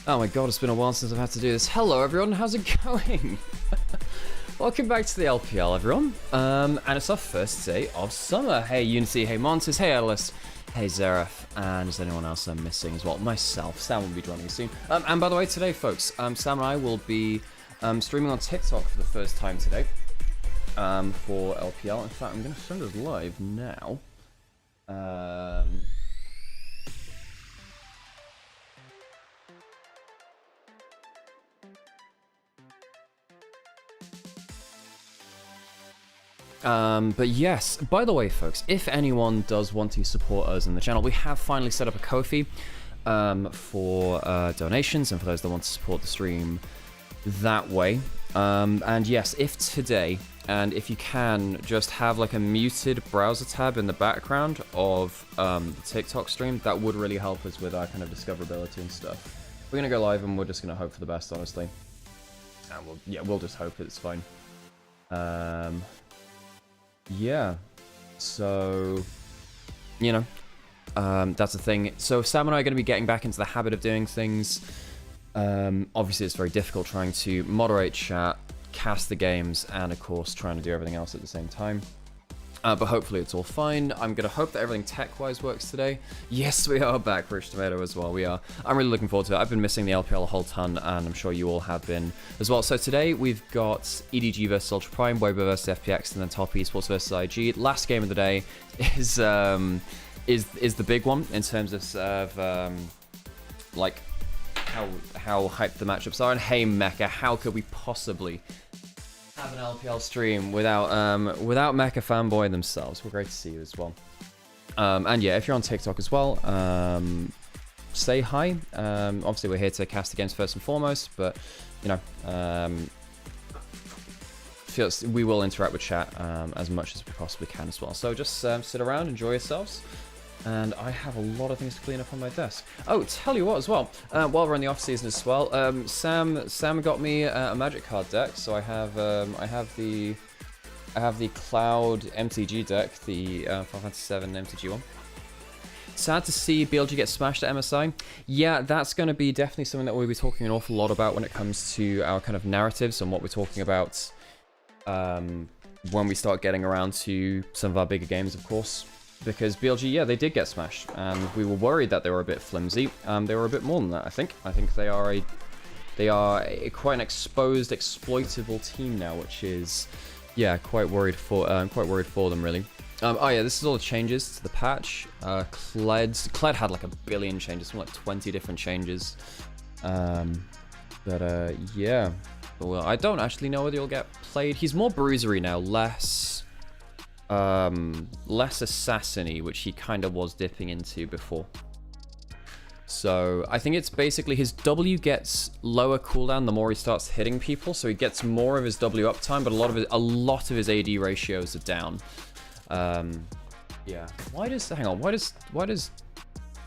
Oh my god, it's been a while since I've had to do this. Hello everyone, how's it going? Welcome back to the LPL everyone. And it's our first day of summer. Hey Unity, hey Montes, hey Atlas, hey Zeref, and is anyone else I'm missing as well? Myself, Sam will be joining us soon. And by the way, today folks, Sam and I will be streaming on TikTok for the first time today for LPL. In fact, I'm going to send us live now. But yes, by the way, folks, if anyone does want to support us in the channel, we have finally set up a Ko-fi for donations and for those that want to support the stream that way. And yes, if today, and if you can, just have like a muted browser tab in the background of the TikTok stream, that would really help us with our kind of discoverability and stuff. We're gonna go live and we're just gonna hope for the best, honestly. And we'll just hope it's fine. Yeah, so, you know, that's the thing. So Sam and I are going to be getting back into the habit of doing things. Obviously, it's very difficult trying to moderate chat, cast the games, and of course, trying to do everything else at the same time. But hopefully it's all fine. I'm going to hope that everything tech-wise works today. Yes, we are back, Rich Tomato, as well. We are. I'm really looking forward to it. I've been missing the LPL a whole ton, and I'm sure you all have been as well. So today we've got EDG versus Ultra Prime, Weber versus FPX, and then Top Esports versus IG. Last game of the day is the big one in terms of like how hyped the matchups are. And hey, Mecha, how could we possibly have an LPL stream without Mecha Fanboy themselves? We're great to see you as well. And yeah, if you're on TikTok as well, say hi. Obviously we're here to cast the games first and foremost, but you know, we will interact with chat as much as we possibly can as well. So just sit around, enjoy yourselves. And I have a lot of things to clean up on my desk. Oh, tell you what as well, while we're in the off season as well, Sam got me a Magic card deck, so I have the Cloud MTG deck, the Final Fantasy VII MTG one. Sad to see BLG get smashed at MSI. Yeah, that's going to be definitely something that we'll be talking an awful lot about when it comes to our kind of narratives and what we're talking about when we start getting around to some of our bigger games, of course. Because BLG, yeah, they did get smashed, and we were worried that they were a bit flimsy. They were a bit more than that, I think. I think they are quite an exposed, exploitable team now, which is, yeah, quite worried for them really. Oh yeah, this is all the changes to the patch. Kled had like a billion changes, something like 20 different changes. Yeah, well, I don't actually know whether he'll get played. He's more bruisery now, less assassin-y, which he kind of was dipping into before. So I think it's basically his W gets lower cooldown the more he starts hitting people, so he gets more of his W uptime, but a lot of his AD ratios are down. Yeah. Why does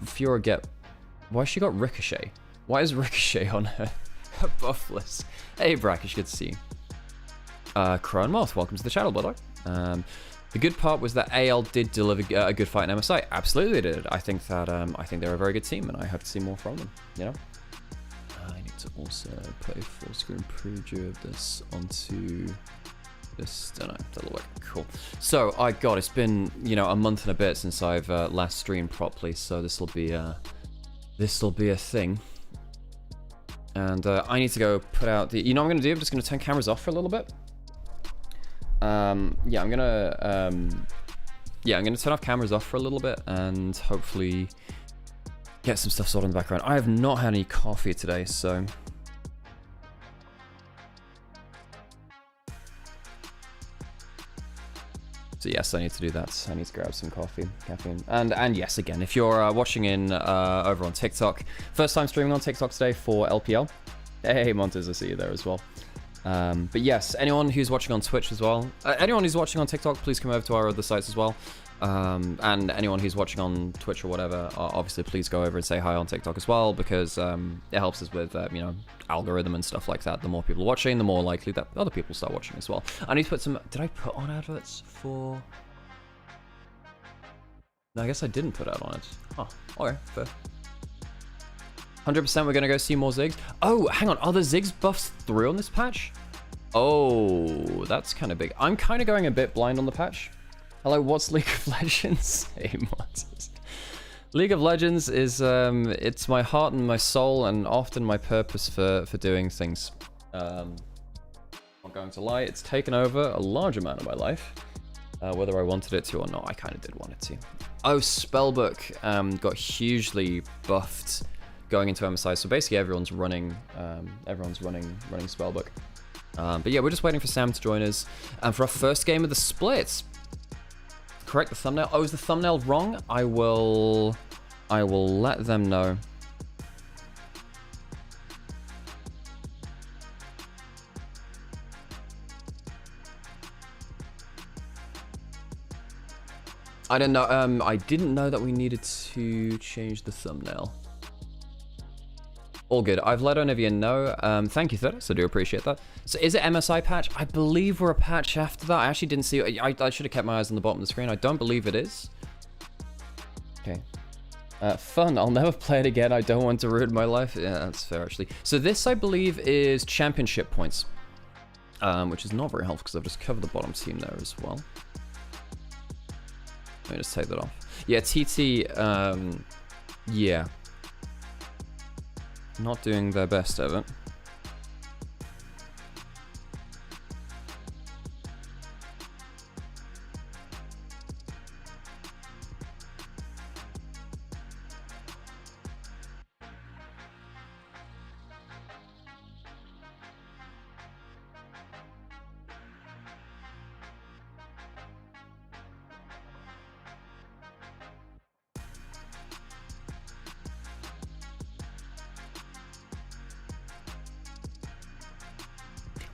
Fiora get? Why she got Ricochet? Why is Ricochet on her buff list? Hey Brackish, good to see you. Crown Moth, welcome to the channel, by the way. The good part was that AL did deliver a good fight in MSI. Absolutely they did. I think they're a very good team, and I hope to see more from them. You know. I need to also put a full screen preview of this onto this. Don't know. That'll work. Cool. So it's been a month and a bit since I've last streamed properly. So this will be a thing. And I need to go put out the. You know what I'm gonna do? I'm just gonna turn cameras off for a little bit. Yeah, I'm gonna turn off cameras off for a little bit and hopefully get some stuff sorted in the background. I have not had any coffee today, so yes, I need to do that. I need to grab some caffeine. And yes, again, if you're watching in over on TikTok, first time streaming on TikTok today for LPL. Hey Montes, I see you there as well. But yes, anyone who's watching on Twitch as well, anyone who's watching on TikTok, please come over to our other sites as well. And anyone who's watching on Twitch or whatever, obviously please go over and say hi on TikTok as well, because it helps us with algorithm and stuff like that. The more people watching, the more likely that other people start watching as well. I need to put some. Did I put on adverts for? No, I guess I didn't put out on it. Oh, okay, fair. 100% we're going to go see more Ziggs. Oh, hang on. Are the Ziggs buffs through on this patch? Oh, that's kind of big. I'm kind of going a bit blind on the patch. Hello, what's League of Legends? Hey, Martis. League of Legends is, it's my heart and my soul and often my purpose for doing things. Not going to lie, it's taken over a large amount of my life. Whether I wanted it to or not, I kind of did want it to. Oh, Spellbook got hugely buffed going into MSI, so basically everyone's running Spellbook. But yeah, we're just waiting for Sam to join us. And for our first game of the split, correct the thumbnail. Oh, is the thumbnail wrong? I will let them know. I don't know. I didn't know that we needed to change the thumbnail. All good. I've let Olivia know. Thank you, Thaddeus. I do appreciate that. So is it MSI patch? I believe we're a patch after that. I actually didn't see it. I should have kept my eyes on the bottom of the screen. I don't believe it is. Okay. Fun. I'll never play it again. I don't want to ruin my life. Yeah, that's fair, actually. So this, I believe, is championship points. Which is not very helpful because I've just covered the bottom team there as well. Let me just take that off. Yeah, TT, yeah. Not doing their best of it.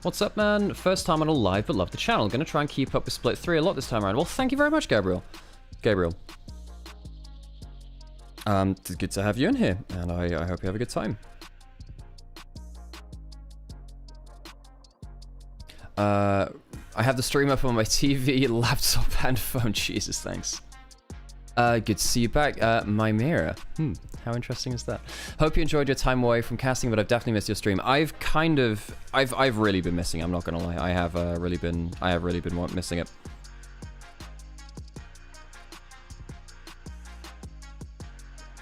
What's up, man? First time on a live, but love the channel. Gonna try and keep up with Split 3 a lot this time around. Well, thank you very much, Gabriel. Good to have you in here, and I hope you have a good time. I have the stream up on my TV, laptop, and phone. Jesus, thanks. Good to see you back. Nymaera. How interesting is that? Hope you enjoyed your time away from casting, but I've definitely missed your stream. I've really been missing it, I'm not gonna lie. I have really been missing it.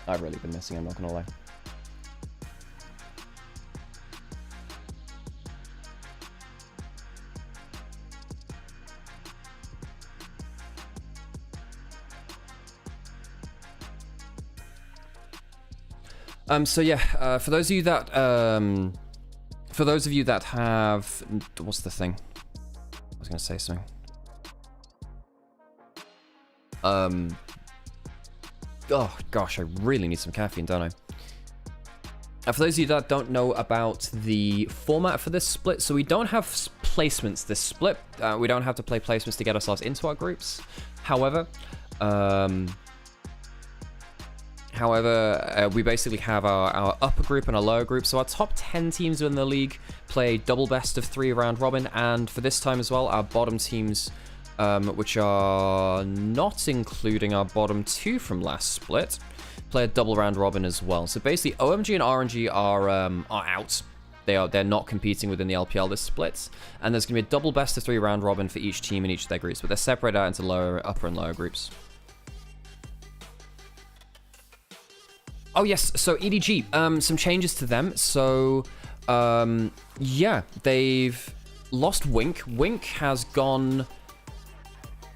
I've really been missing it, I'm not gonna lie. So yeah, for those of you that have, what's the thing? I was gonna say something. Oh gosh, I really need some caffeine, don't I? For those of you that don't know about the format for this split, so we don't have placements this split. We don't have to play placements to get ourselves into our groups. However, we basically have our upper group and our lower group. So our top 10 teams within the league play double best of 3 round robin. And for this time as well, our bottom teams, which are not including our bottom 2 from last split, play a double round robin as well. So basically, OMG and RNG are out. They're not competing within the LPL this split. And there's going to be a double best of 3 round robin for each team in each of their groups. But they're separated out into upper and lower groups. Oh yes, so EDG, some changes to them. So, yeah, they've lost Wink. Wink has gone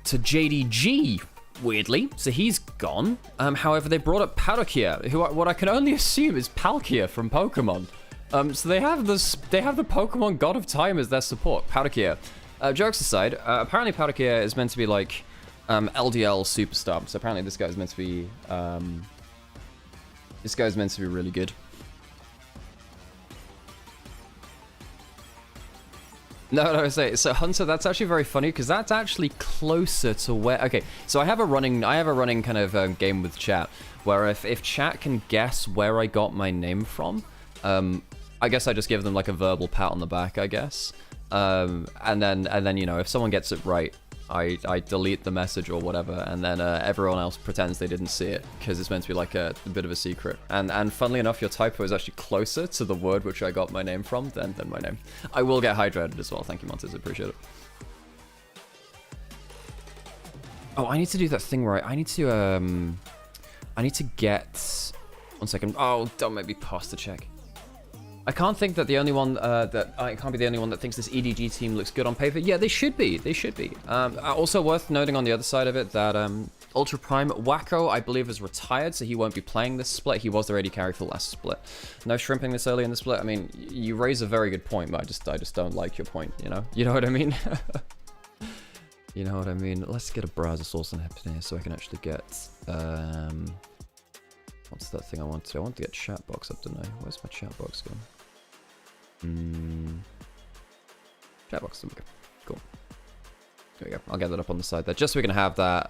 to JDG, weirdly, so he's gone. However, they brought up Palkia, who what I can only assume is Palkia from Pokemon. So they have the Pokemon God of Time as their support, Palkia. Jokes aside, apparently Palkia is meant to be like LDL superstar. So apparently this guy's meant to be really good. No, so Hunter, that's actually very funny because that's actually closer to where. Okay, so I have a running kind of game with chat where if chat can guess where I got my name from, I guess I just give them like a verbal pat on the back, I guess, and then you know if someone gets it right, I delete the message or whatever, and then everyone else pretends they didn't see it because it's meant to be like a bit of a secret. And funnily enough, your typo is actually closer to the word which I got my name from than my name. I will get hydrated as well. Thank you, Montes. I appreciate it. Oh, I need to do that thing right. I need to get... One second. Oh, don't make me pause to check. I can't think that the only one I can't be the only one that thinks this EDG team looks good on paper. Yeah, they should be. They should be. Also worth noting on the other side of it that Ultra Prime Wacko, I believe, is retired, so he won't be playing this split. He was the AD carry for the last split. No shrimping this early in the split. I mean, you raise a very good point, but I just don't like your point. You know what I mean? You know what I mean? Let's get a browser source on here so I can actually get what's that thing I want to? I want to get chat box up, don't I? Where's my chat box going? Chat box, there we go. Cool. There we go. I'll get that up on the side there, just so we can have that,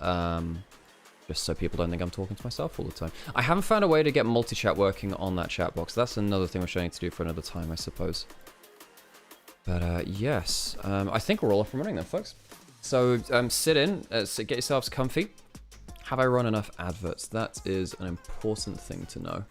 just so people don't think I'm talking to myself all the time. I haven't found a way to get multi-chat working on that chat box. That's another thing which I need to do for another time, I suppose. But yes, I think we're all off and running then, folks. So sit in, get yourselves comfy. Have I run enough adverts? That is an important thing to know.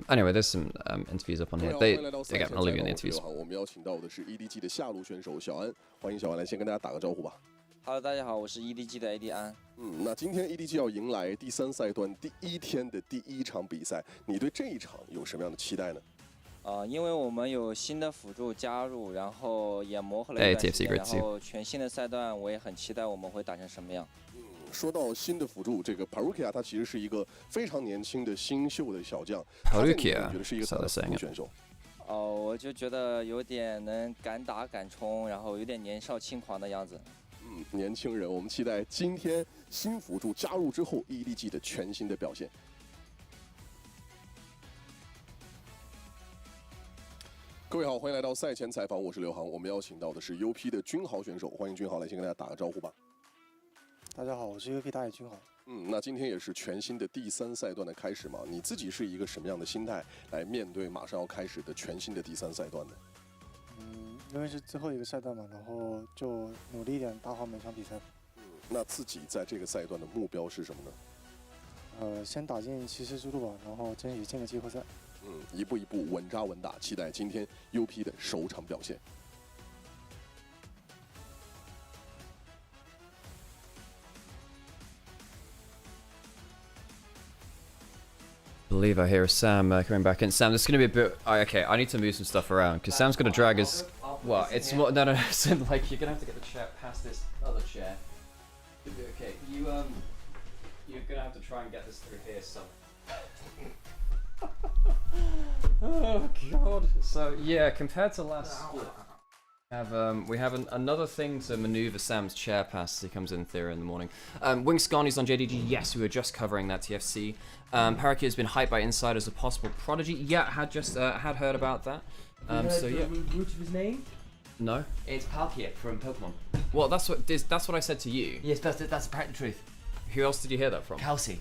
Anyway, there's some interviews up on here. Again, I'll leave you in the interviews. 我们邀请到的是 EDG 的下路选手小安，欢迎小安来先跟大家打个招呼吧。Hello， 大家好，我是 EDG 的 AD 安。那今天 EDG 要迎来第3赛段第1天的第1场比赛，你对这一场有什么样的期待呢？因为我们有新的辅助加入，然后也磨合了一段时间，然后全新的赛段，我也很期待我们会打成什么样。说到新的辅助，这个 Parukia 他其实是一个非常年轻的新秀的小将。Parukia 觉得是一个怎么样的选手？我就觉得有点能敢打敢冲，然后有点年少轻狂的样子。年轻人，我们期待今天新辅助加入之后 EDG 的全新的表现。各位好，欢迎来到赛前采访，我是刘航。我们邀请到的是 UP 的君豪选手，欢迎君豪来先跟大家打个招呼吧。大家好，我是 UP 打野君豪。那今天也是全新的第3赛段的开始嘛？你自己是一个什么样的心态来面对马上要开始的全新的第3赛段呢？因为是最后一个赛段嘛，然后就努力一点打好每场比赛。那自己在这个赛段的目标是什么呢？先打进骑士之路吧，然后争取进个季后赛。一步一步稳扎稳打，期待今天 UP 的首场表现。Believe I hear Sam coming back in. Sam, this is going to be a bit... okay, I need to move some stuff around, because Sam's going to drag us... Well, it's more... No, it's like, you're going to have to get the chair past this other chair. Okay, you're going to have to try and get this through here, so... Oh, God. So, yeah, compared to last split, we have another thing to maneuver Sam's chair past as he comes in theory in the morning. Wingscarny's on JDG. Yes, we were just covering that TFC. Parakia has been hyped by Inside as a possible prodigy. Yeah, had heard about that. So yeah. Root of his name? No. It's Palkia from Pokemon. Well, that's what I said to you. Yes, that's the truth. Who else did you hear that from? Kelsey.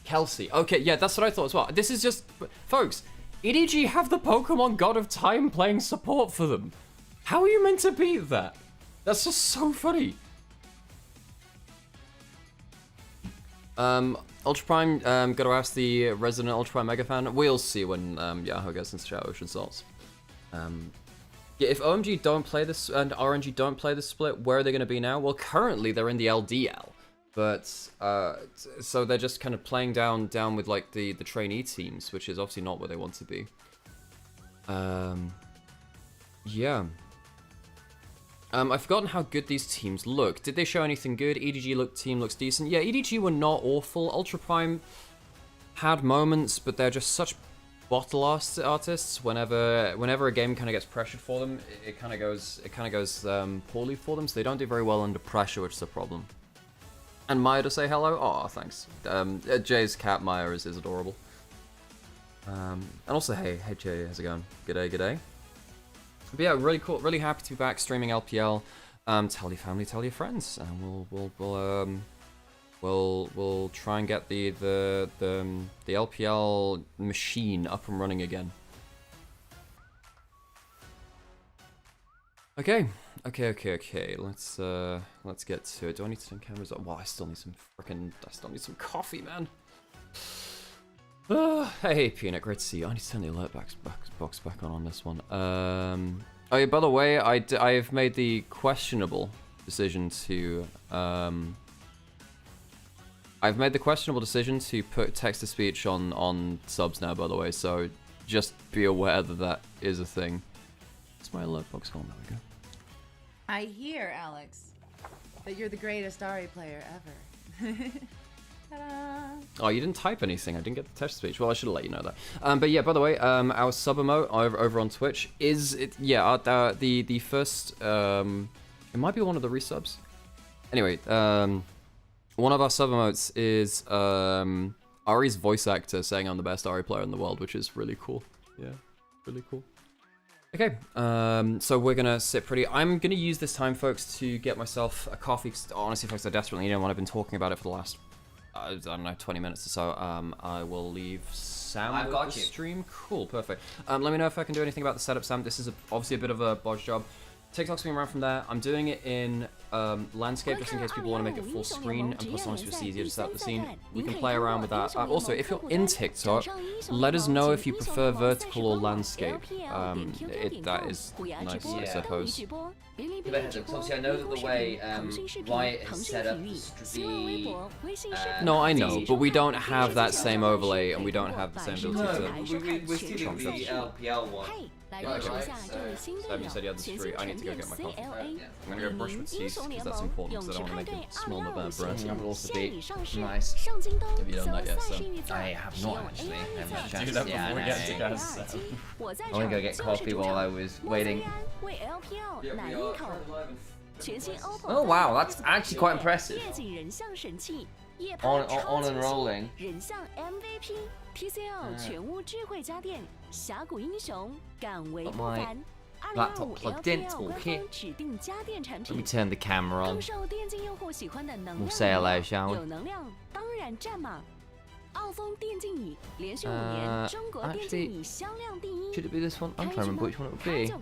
Kelsey. Okay, yeah, that's what I thought as well. This is just, folks. EDG have the Pokemon God of Time playing support for them. How are you meant to beat that? That's just so funny. Ultra Prime, gotta ask the resident Ultra Prime mega fan. We'll see when Yahoo gets into chat which results. Yeah, if OMG don't play this and RNG don't play this split, where are they gonna be now? Well, currently they're in the LDL, but so they're just kind of playing down with like the trainee teams, which is obviously not where they want to be. Yeah. I've forgotten how good these teams look. Did they show anything good? EDG team looks decent. Yeah, EDG were not awful. Ultra Prime had moments, but they're just such bottle artists. Whenever a game kind of gets pressured for them, it kind of goes poorly for them. So they don't do very well under pressure, which is a problem. And Maya to say hello. Oh, thanks. Jay's cat Maya is adorable. And also, hey Jay, how's it going? G'day. But yeah, really cool. Really happy to be back streaming LPL. Tell your family, tell your friends, and we'll try and get the LPL machine up and running again. Okay, Okay. Let's get to it. Do I need to turn cameras on? Wow, I still need some coffee, man. Hey, Peanut, great to see you. I need to turn the alert box back on this one. Oh yeah, by the way, I've made the questionable decision to put text-to-speech on subs now, by the way, so just be aware that is a thing. What's my alert box on? There we go. I hear, Alex, that you're the greatest Ari player ever. Ta-da! Oh, you didn't type anything. I didn't get the text-to-speech. Well, I should have let you know that. But yeah, by the way, our sub emote over on Twitch is the first. It might be one of the resubs. Anyway, one of our sub emotes is Ari's voice actor saying I'm the best Ari player in the world, which is really cool. Yeah, really cool. Okay, so we're gonna sit pretty. I'm gonna use this time, folks, to get myself a coffee. Honestly, folks, I desperately need one. I've been talking about it for the last, I don't know, 20 minutes or so. I will leave Sam with the stream. Cool, perfect. Let me know if I can do anything about the setup, Sam. This is obviously a bit of a bodge job. TikTok's coming around from there. I'm doing it in landscape just in case people want to make it full screen, and plus honestly it's easier to set up the scene. We can play around with that. Also, if you're in TikTok, let us know if you prefer vertical or landscape. That is nice, I suppose. Obviously, I know that the way Riot has set up the no, I know, but we don't have that same overlay, and we don't have the same ability to. We're still doing the LPL one. Yeah, okay. Seven said he had the street. I need to go get my coffee. I'm gonna go brush with teeth because that's important, because I don't want to make it smell my bad breath. That would also be nice. Have you done that yet, Sam? I have not actually. I haven't had a chance. Do that before we get to guys. I want to go get coffee while I was waiting. Oh wow, that's actually quite impressive. On and rolling. My laptop plugged in, it's all here. Let me turn the camera on. We'll say hello, shall we? Actually, should it be this one? I'm trying to remember which one it would be.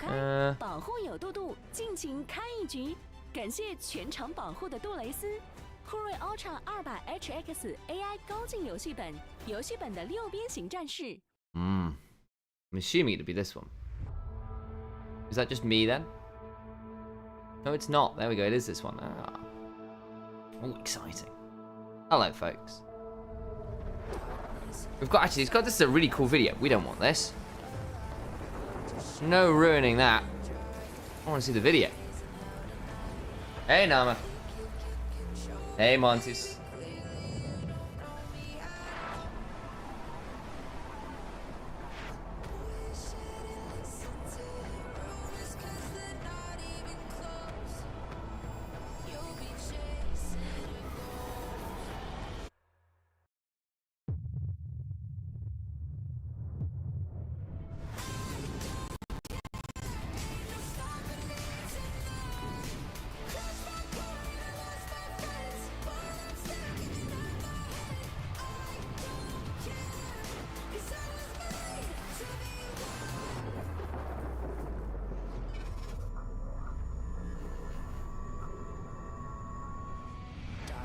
I'm assuming it'd be this one. Is that just me then? No, it's not. There we go. It is this one. Ah. Oh, exciting. Hello, folks. This is a really cool video. We don't want this. No ruining that. I want to see the video. Hey, Nama. Hey, Montes.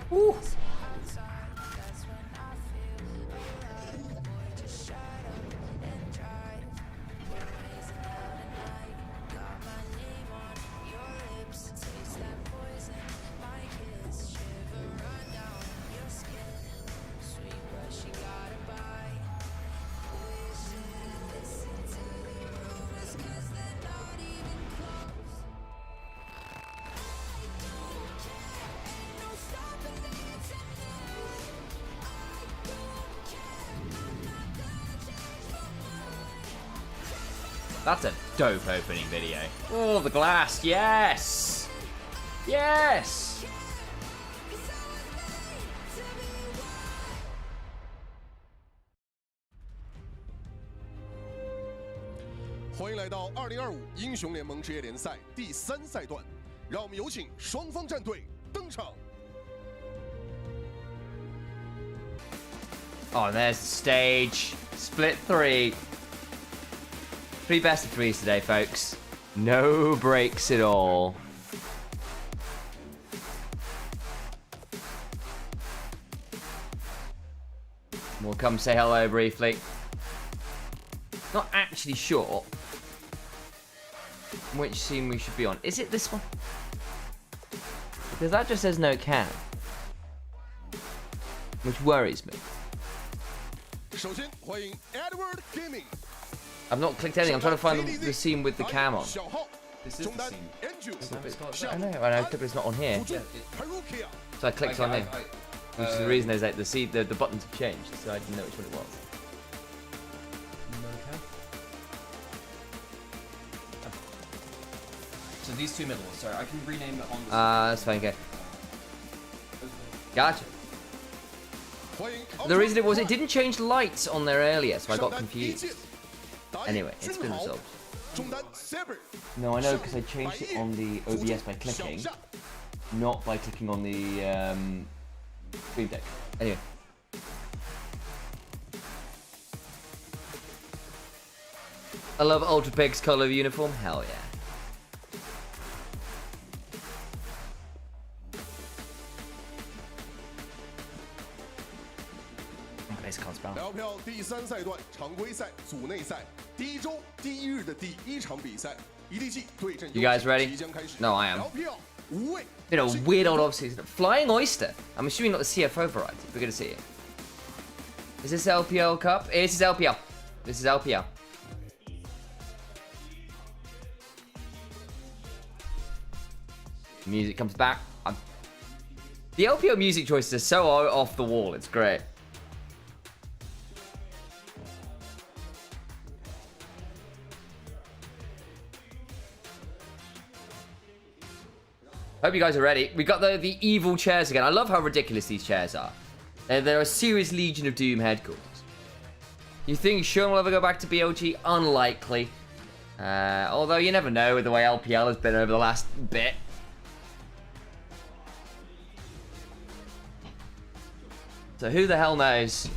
Woo. That's a dope opening video. Oh, the glass, yes! Yes! 欢迎来到2025英雄联盟职业联赛第3赛段，让我们有请双方战队登场。 Oh, there's the stage. Split 3. 3 best of 3s today, folks. No breaks at all. We'll come say hello briefly. Not actually sure which scene we should be on. Is it this one? Because that just says no can. Which worries me. I've not clicked anything. I'm trying to find the scene with the cam on. This is the scene. I know, but it's not on here. So I clicked on it. Which is the reason is that the buttons have changed, so I didn't know which one it was. So these two middle ones, sorry, I can rename it on the That's fine, okay. Gotcha. The reason it didn't change lights on there earlier, so I got confused. Anyway, it's been resolved. No, I know, because I changed it on the OBS by clicking, not by clicking on the Stream Deck. Anyway. I love Ultra Pig's color of uniform. Hell yeah. LPL 第3赛段常规赛组内赛第一周第一日的第一场比赛 ，EDG 对阵 You guys ready? No, I am. Been a weird old off-season. Flying Oyster. I'm assuming not the CFO variety. We're gonna see it. Is this LPL Cup? This is LPL. This is LPL. Music comes back. The LPL music choices are so off the wall. It's great. Hope you guys are ready. We got the evil chairs again. I love how ridiculous these chairs are. They're a serious Legion of Doom headquarters. You think Sean will ever go back to BLG? Unlikely. Although you never know with the way LPL has been over the last bit. So who the hell knows?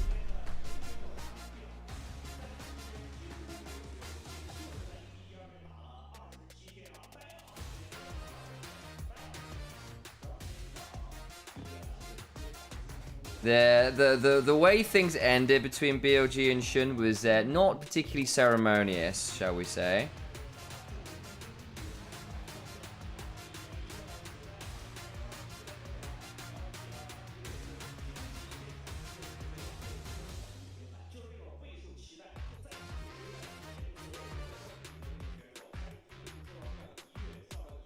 The way things ended between BLG and Shun was not particularly ceremonious, shall we say.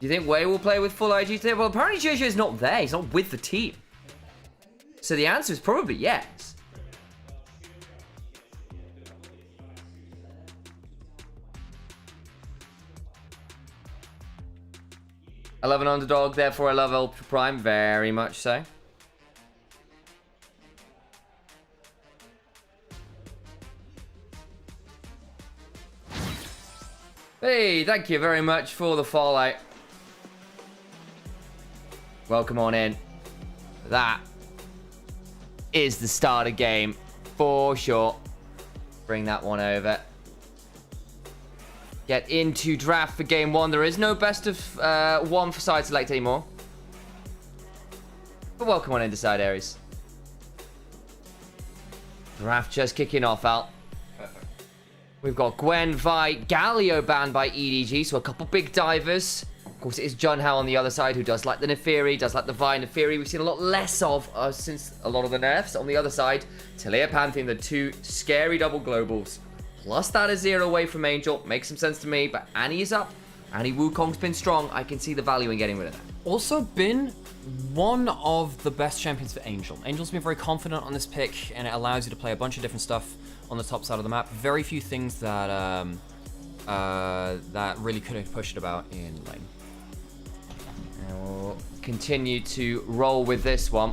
Do you think Wei will play with full IG today? Well, apparently JJ is not there. He's not with the team. So the answer is probably yes. I love an underdog, therefore I love Ultra Prime, very much so. Hey, thank you very much for the fallout. Welcome on in. That is the starter game for sure. Bring that one over. Get into draft for game one. There is no best of one for side select anymore. But welcome on into side areas. Draft just kicking off, Al. Perfect. We've got Gwen, Vi, Galio banned by EDG, so a couple big divers. Of course, it is Junhao on the other side who does like the Neferi, does like the Vi Neferi. We've seen a lot less of since a lot of the nerfs. On the other side, Talia Pantheon, the two scary double globals. Plus that is 0 away from Angel. Makes some sense to me, but Annie is up. Annie Wukong's been strong. I can see the value in getting rid of that. Also been one of the best champions for Angel. Angel's been very confident on this pick, and it allows you to play a bunch of different stuff on the top side of the map. Very few things that that really could have pushed it about in lane. And we'll continue to roll with this one.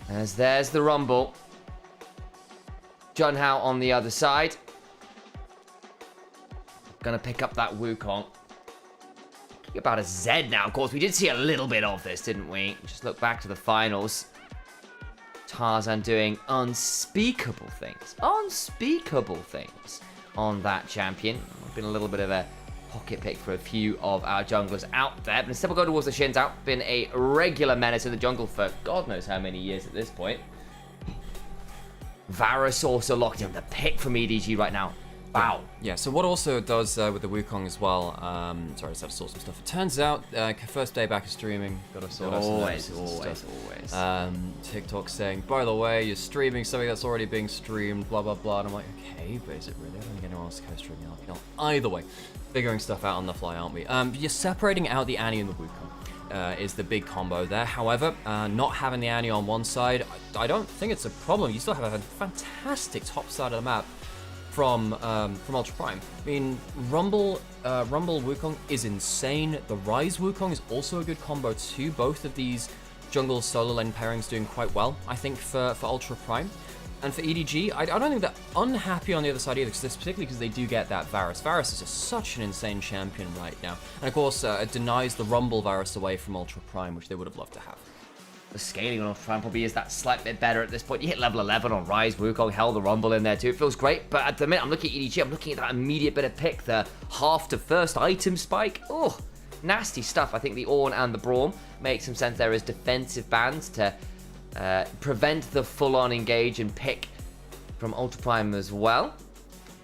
As there's the Rumble. Junhao on the other side. Gonna pick up that Wukong. About a Z now, of course. We did see a little bit of this, didn't we? Just look back to the finals. Tarzan doing unspeakable things. Unspeakable things on that champion. Been a little bit of a pocket pick for a few of our junglers out there. But instead we'll go towards the Shins out. Been a regular menace in the jungle for God knows how many years at this point. Varus also locked in. The pick from EDG right now. Wow. Yeah, so what also it does with the Wukong as well, sorry, I just have to sort some stuff. It turns out, first day back of streaming, gotta sort out always. TikTok saying, by the way, you're streaming something that's already being streamed, blah, blah, blah. And I'm like, okay, but is it really? I don't think anyone else can stream the LPL. Either way, figuring stuff out on the fly, aren't we? You're separating out the Annie and the Wukong. Is the big combo there. However, not having the Annie on one side, I don't think it's a problem. You still have a fantastic top side of the map from Ultra Prime. I mean, Rumble Wukong is insane. The Rise Wukong is also a good combo too. Both of these jungle solo lane pairings doing quite well, I think, for Ultra Prime. And for EDG, I don't think they're unhappy on the other side either, particularly because they do get that Varus. Varus is just such an insane champion right now. And of course, it denies the Rumble Varus away from Ultra Prime, which they would have loved to have. The scaling on Ultra Prime probably is that slight bit better at this point. You hit level 11 on Rise, Wukong held the Rumble in there too. It feels great, but at the minute I'm looking at EDG, I'm looking at that immediate bit of pick, the half to first item spike. Oh, nasty stuff. I think the Ornn and the Braum make some sense there as defensive bans to prevent the full-on engage and pick from Ultra Prime as well.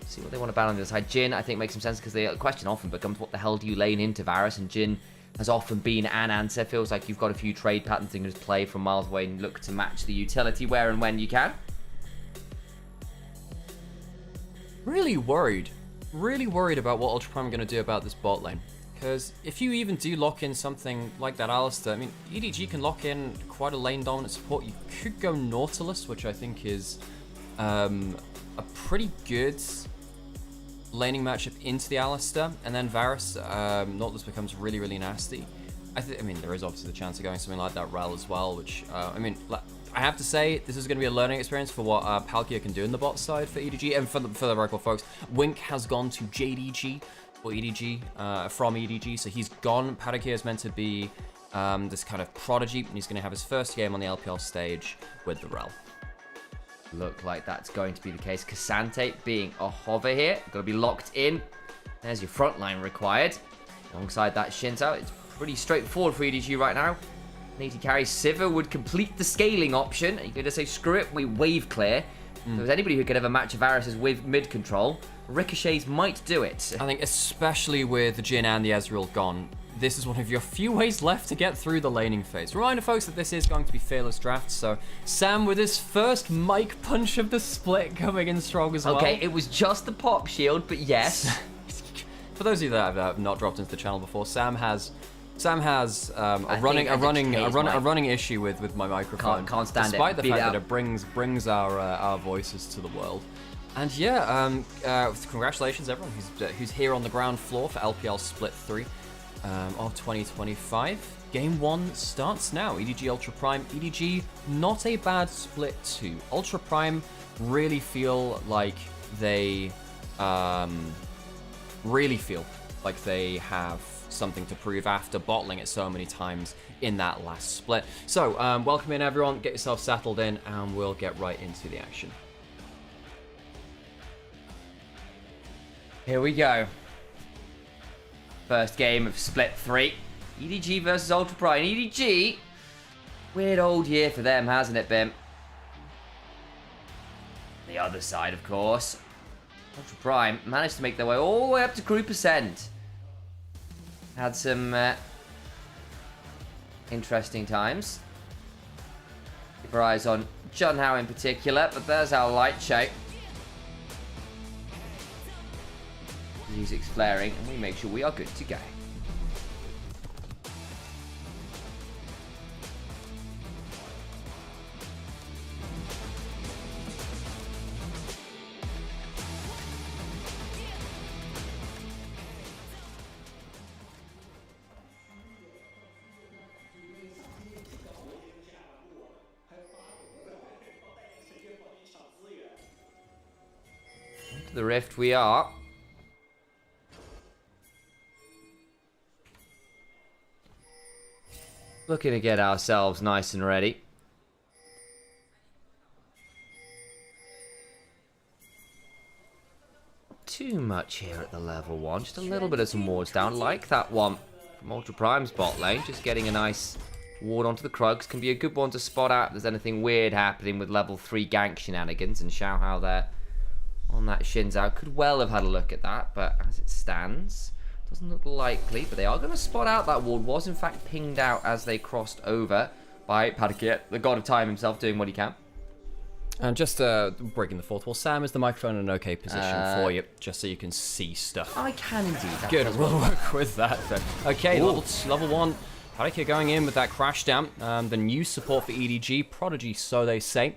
See what they want to ban on the other side. Jhin, I think, makes some sense because the question often becomes, what the hell do you lane into Varus? And Jhin has often been an answer. Feels like you've got a few trade patterns you can just play from miles away and look to match the utility where and when you can. Really worried about what Ultra Prime are going to do about this bot lane. Because if you even do lock in something like that Alistar, I mean, EDG can lock in quite a lane dominant support. You could go Nautilus, which I think is a pretty good laning matchup into the Alistar, and then Varus. Nautilus becomes really, really nasty. I mean, there is obviously the chance of going something like that Rel as well, which, I mean, I have to say, this is going to be a learning experience for what Palkia can do in the bot side for EDG, and for the record, folks, Wink has gone to JDG for EDG, from EDG, so he's gone. Palkia is meant to be this kind of prodigy, and he's going to have his first game on the LPL stage with the Rel. Look like that's going to be the case. Cassante being a hover here. Got to be locked in. There's your front line required. Alongside that Shinzo, it's pretty straightforward for EDG right now. Need to carry Sivir would complete the scaling option. You're going to say, screw it, we wave clear. If there's anybody who could ever match Varus's with mid control, Ricochets might do it. I think especially with the Jhin and the Ezreal gone, this is one of your few ways left to get through the laning phase. Reminder, folks, that this is going to be Fearless Draft, so Sam with his first mic punch of the split coming in strong as well. Okay, it was just the pop shield, but yes. For those of you that have not dropped into the channel before, Sam has a running issue with my microphone. Can't stand despite it. the fact that it brings our voices to the world. And yeah, congratulations everyone who's here on the ground floor for LPL Split 3 of 2025. Game 1 starts now. EDG Ultra Prime. EDG, not a bad Split 2. Ultra Prime really feel like they have something to prove after bottling it so many times in that last split. So, welcome in everyone, get yourself settled in, and we'll get right into the action. Here we go. First game of Split 3. EDG versus Ultra Prime. EDG, weird old year for them, hasn't it, Bim? The other side, of course. Ultra Prime managed to make their way all the way up to crew percent. Had some interesting times. Keep our eyes on Junhao in particular, but there's our light show. Music's flaring, and we make sure we are good to go. Into the rift we are. Looking to get ourselves nice and ready. Too much here at the level 1. Just a little bit of some wards down. Like that one from Ultra Prime's bot lane. Just getting a nice Ward onto the Krugs can be a good one to spot out if there's anything weird happening with level 3 gank shenanigans. And Xiaohao there on that Shinzao could well have had a look at that, but as it stands, doesn't look likely. But they are going to spot out that Ward was in fact pinged out as they crossed over by Padikit, the god of time himself, doing what he can. And just breaking the fourth wall, Sam, is the microphone in an okay position for you, just so you can see stuff? I can indeed. Good, we'll work with that then. Okay, level 1. Padikit going in with that crash down. The new support for EDG, Prodigy, so they say.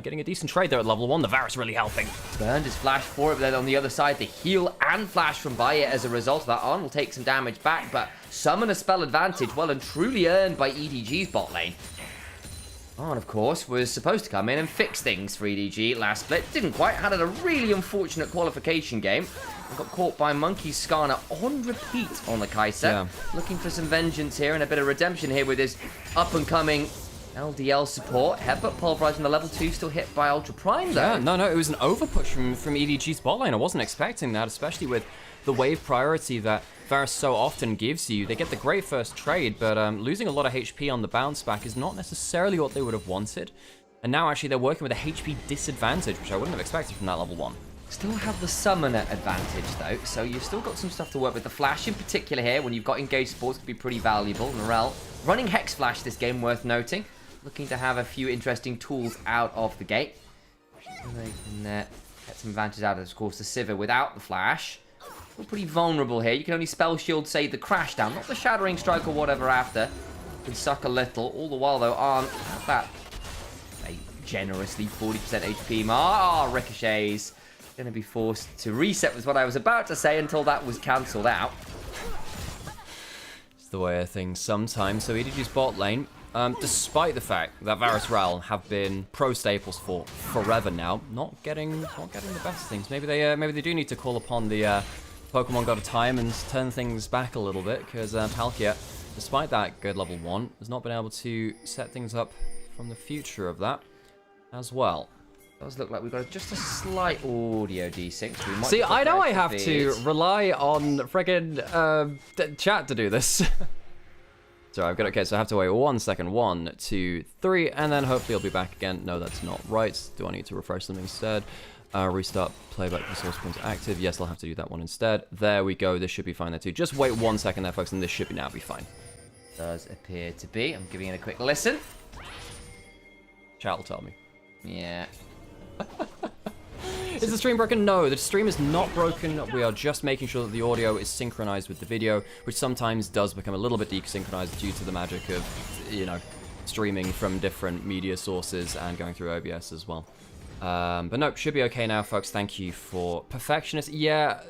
Getting a decent trade there at level 1. The Varus really helping. Burned his flash for it, but then on the other side, the heal and flash from Baye as a result of that. On will take some damage back, but summon a spell advantage, well and truly earned by EDG's bot lane. On, of course, was supposed to come in and fix things for EDG last split. Didn't quite. Had a really unfortunate qualification game. Got caught by Monkey Skarner on repeat on the Kai'Sa. Yeah. Looking for some vengeance here and a bit of redemption here with his up-and-coming LDL support. Headbutt pulverizing the level 2, still hit by Ultra Prime though. Yeah, no, it was an overpush from EDG's bot lane. I wasn't expecting that, especially with the wave priority that Varus so often gives you. They get the great first trade, but losing a lot of HP on the bounce back is not necessarily what they would have wanted. And now actually they're working with a HP disadvantage, which I wouldn't have expected from that level 1. Still have the summoner advantage though, so you've still got some stuff to work with. The flash in particular here, when you've got engaged supports, can be pretty valuable. Morel running Hex Flash this game, worth noting. Looking to have a few interesting tools out of the gate. And they can get some advantage out of course, the Sivir without the flash. Still pretty vulnerable here. You can only spell shield save the crash down, not the shattering strike or whatever after. Can suck a little. All the while though, aren't that generously 40% HP mark. Ricochets. Going to be forced to reset was what I was about to say until that was cancelled out. It's the way of things sometimes. So EDG's bot lane, despite the fact that Varus Ral have been pro staples for forever now, not getting the best things. Maybe they do need to call upon the Pokemon God of Time and turn things back a little bit, because Palkia, despite that good level 1, has not been able to set things up from the future of that as well. Does look like we've got just a slight audio desync. So see, I know I have to rely on friggin' chat to do this. Sorry, I've got okay, so I have to wait 1 second. 1, 2, 3, and then hopefully I'll be back again. No, that's not right. Do I need to refresh something instead? Restart playback for source points active. Yes, I'll have to do that one instead. There we go. This should be fine there too. Just wait 1 second there, folks, and this should now be fine. Does appear to be. I'm giving it a quick listen. Chat will tell me. Yeah. Is the stream broken? No, the stream is not broken. We are just making sure that the audio is synchronized with the video, which sometimes does become a little bit desynchronized due to the magic of, you know, streaming from different media sources and going through OBS as well. But no, should be okay now, folks. Thank you for perfectionist. Yeah,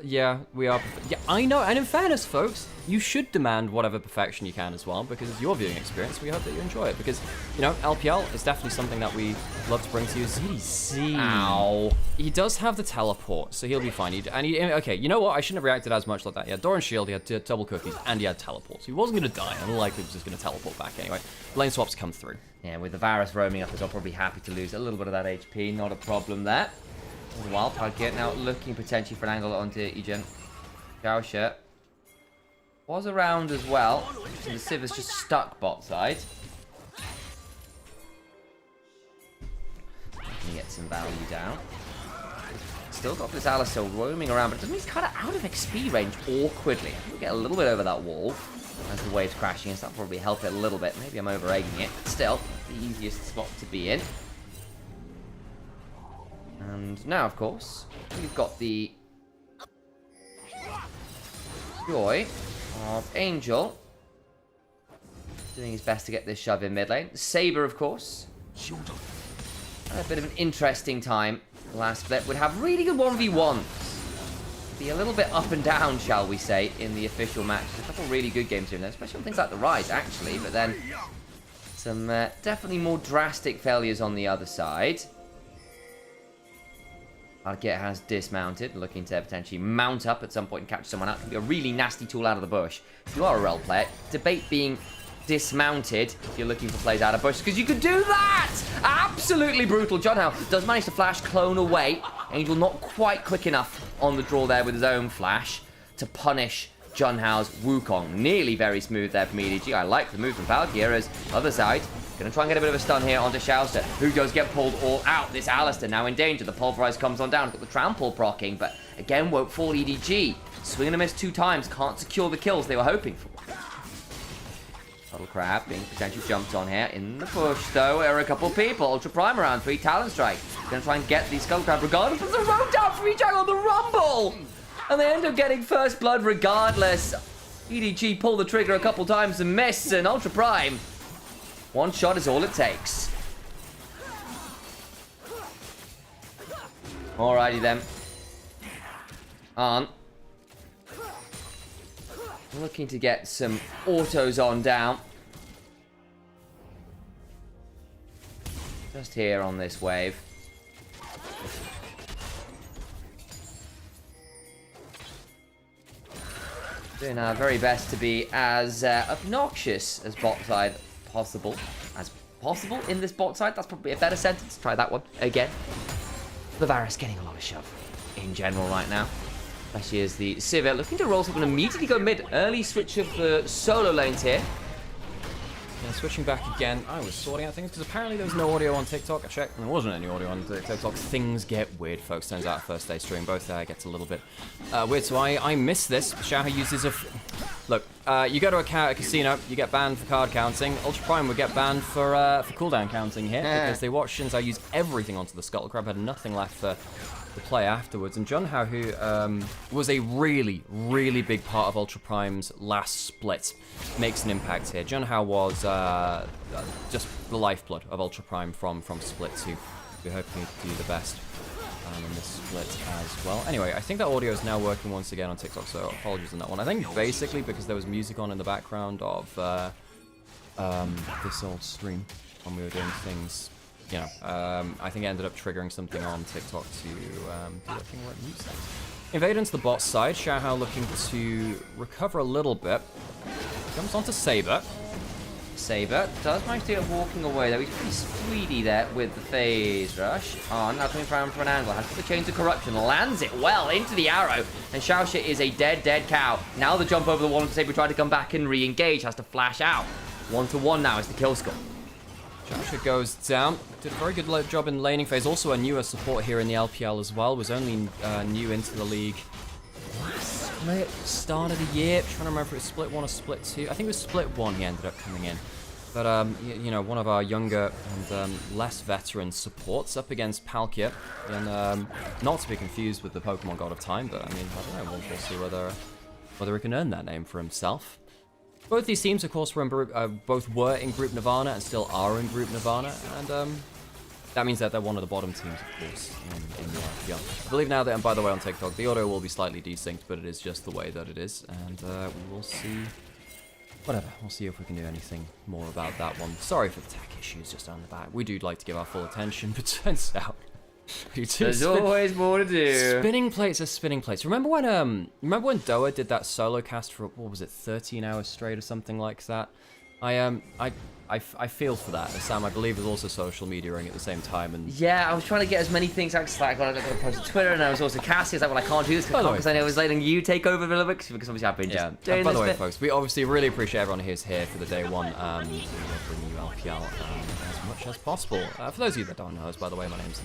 we are. Yeah, I know. And in fairness, folks, you should demand whatever perfection you can as well, because it's your viewing experience. We hope that you enjoy it, because, you know, LPL is definitely something that we love to bring to you. ZDC. Ow. He does have the teleport, so he'll be fine. Okay, you know what? I shouldn't have reacted as much like that. He had Doran Shield, he had double cookies, and he had teleport. So he wasn't going to die. Unlikely he was just going to teleport back anyway. Lane swaps come through. Yeah, with the Varus roaming up, I'll probably happy to lose a little bit of that HP. Not a problem there. Wild Padikit now looking potentially for an angle onto Egen. Gausha was around as well. So the Sivir's just stuck bot side. Can get some value down. Still got this Alistar roaming around, but it doesn't mean he's kind of out of XP range awkwardly. I think we'll get a little bit over that wall as the wave's crashing, and so that'll probably help it a little bit. Maybe I'm over-egging it, but still, the easiest spot to be in. And now, of course, we've got the Joy of Angel doing his best to get this shove in mid lane. Saber, of course, had a bit of an interesting time last split. Would have really good 1v1s. Be a little bit up and down, shall we say, in the official match. A couple really good games here and there, especially on things like the Rise, actually. But then some definitely more drastic failures on the other side. Padikit has dismounted, looking to potentially mount up at some point and catch someone out. Can be a really nasty tool out of the bush. If you are a rel player, debate being dismounted if you're looking for plays out of bush, because you could do that! Absolutely brutal. John Howe does manage to flash clone away. Angel not quite quick enough on the draw there with his own flash to punish Junhao's Wukong. Nearly very smooth there from EDG. I like the move from Palkia as other side. Gonna try and get a bit of a stun here onto Xiaoster, who does get pulled all out. This Alistair now in danger. The Pulverize comes on down. Got the trample proccing, but again won't fall EDG. Swing and a miss 2 times. Can't secure the kills they were hoping for. Little Crab being potentially jumped on here. In the push, though, there are a couple people. Ultra Prime around 3, Talon Strike. Gonna try and get the Skull Crab regardless of the road down from EDG on the Rumble! And they end up getting first blood regardless. EDG pull the trigger a couple times and miss, and Ultra Prime, one shot is all it takes. Alrighty then. On. Looking to get some autos on down. Just here on this wave. Doing our very best to be as obnoxious as bot side possible. As possible in this bot side. That's probably a better sentence. Try that one again. Bavaria's getting a lot of shove in general right now. Especially as the Sivir looking to roll something and immediately go mid. Early switch of the solo lanes here. Yeah, switching back again. I was sorting out things because apparently there was no audio on TikTok. I checked and there wasn't any audio on TikTok. Things get weird, folks. Turns out first day stream both gets a little bit weird. So I missed this. Xiao uses a... Look, you go to a casino, you get banned for card counting. Ultra Prime would get banned for cooldown counting here because they watched Shinzai use everything onto the Scuttle Crab, had nothing left for the play afterwards. And Junhao, who was a really, really big part of Ultra Prime's last split, makes an impact here. Junhao was just the lifeblood of Ultra Prime from split 2. We're hoping to do the best in this split as well. Anyway, I think that audio is now working once again on TikTok, so apologies on that one. I think basically because there was music on in the background of this old stream when we were doing things. You know, I think I ended up triggering something on TikTok to do that thing where it mutes things. Invade into the bot side. Xiaohao looking to recover a little bit. Comes onto Saber. Saber does manage to get walking away though. He's pretty speedy there with the phase rush. On, now coming from an angle. Has got the chains of corruption. Lands it well into the arrow. And Xiaoxia is a dead cow. Now the jump over the wall and Saber trying to come back and re-engage. Has to flash out. 1-to-1 now is the kill score. Xiaoxia goes down. Did a very good job in laning phase. Also a newer support here in the LPL as well. Was only new into the league last split, start of the year. Trying to remember if it was split 1 or split 2. I think it was split 1 he ended up coming in. But, you know, one of our younger and less veteran supports up against Palkia. And not to be confused with the Pokemon God of Time, but I mean, I don't know, we'll see whether he can earn that name for himself. Both these teams, of course, both were in Group Nirvana and still are in Group Nirvana, and that means that they're one of the bottom teams, of course, in the LPL. I believe now that, and by the way, on TikTok, the audio will be slightly desynced, but it is just the way that it is, and we will see. Whatever, we'll see if we can do anything more about that one. Sorry for the tech issues just down the back. We do like to give our full attention, but turns out there's always more to do. Spinning plates are spinning plates. Remember when Doa did that solo cast for, what was it, 13 hours straight or something like that? I feel for that. Sam, I believe, was also social mediaing at the same time. And yeah, I was trying to get as many things out. I got to post on Twitter, and I was also casting. I was like, well, I can't do this because I know I was letting you take over a little bit because obviously I've been just doing by this the way, bit. folks, we obviously really appreciate everyone who's here for the day one for the new LPL as much as possible. For those of you that don't know us, by the way, my name's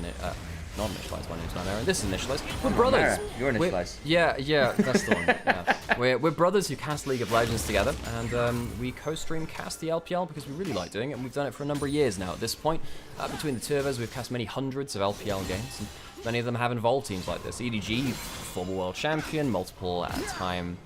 not Initialise, my name's Nymaera, and this is Initialise. We're brothers. You're Initialise. Yeah, that's the one. Yeah. We're brothers who cast League of Legends together, and we co-stream cast the LPL because we really like doing it, and we've done it for a number of years now at this point. Between the two of us, we've cast many hundreds of LPL games, and many of them have involved teams like this. EDG, former world champion, multiple time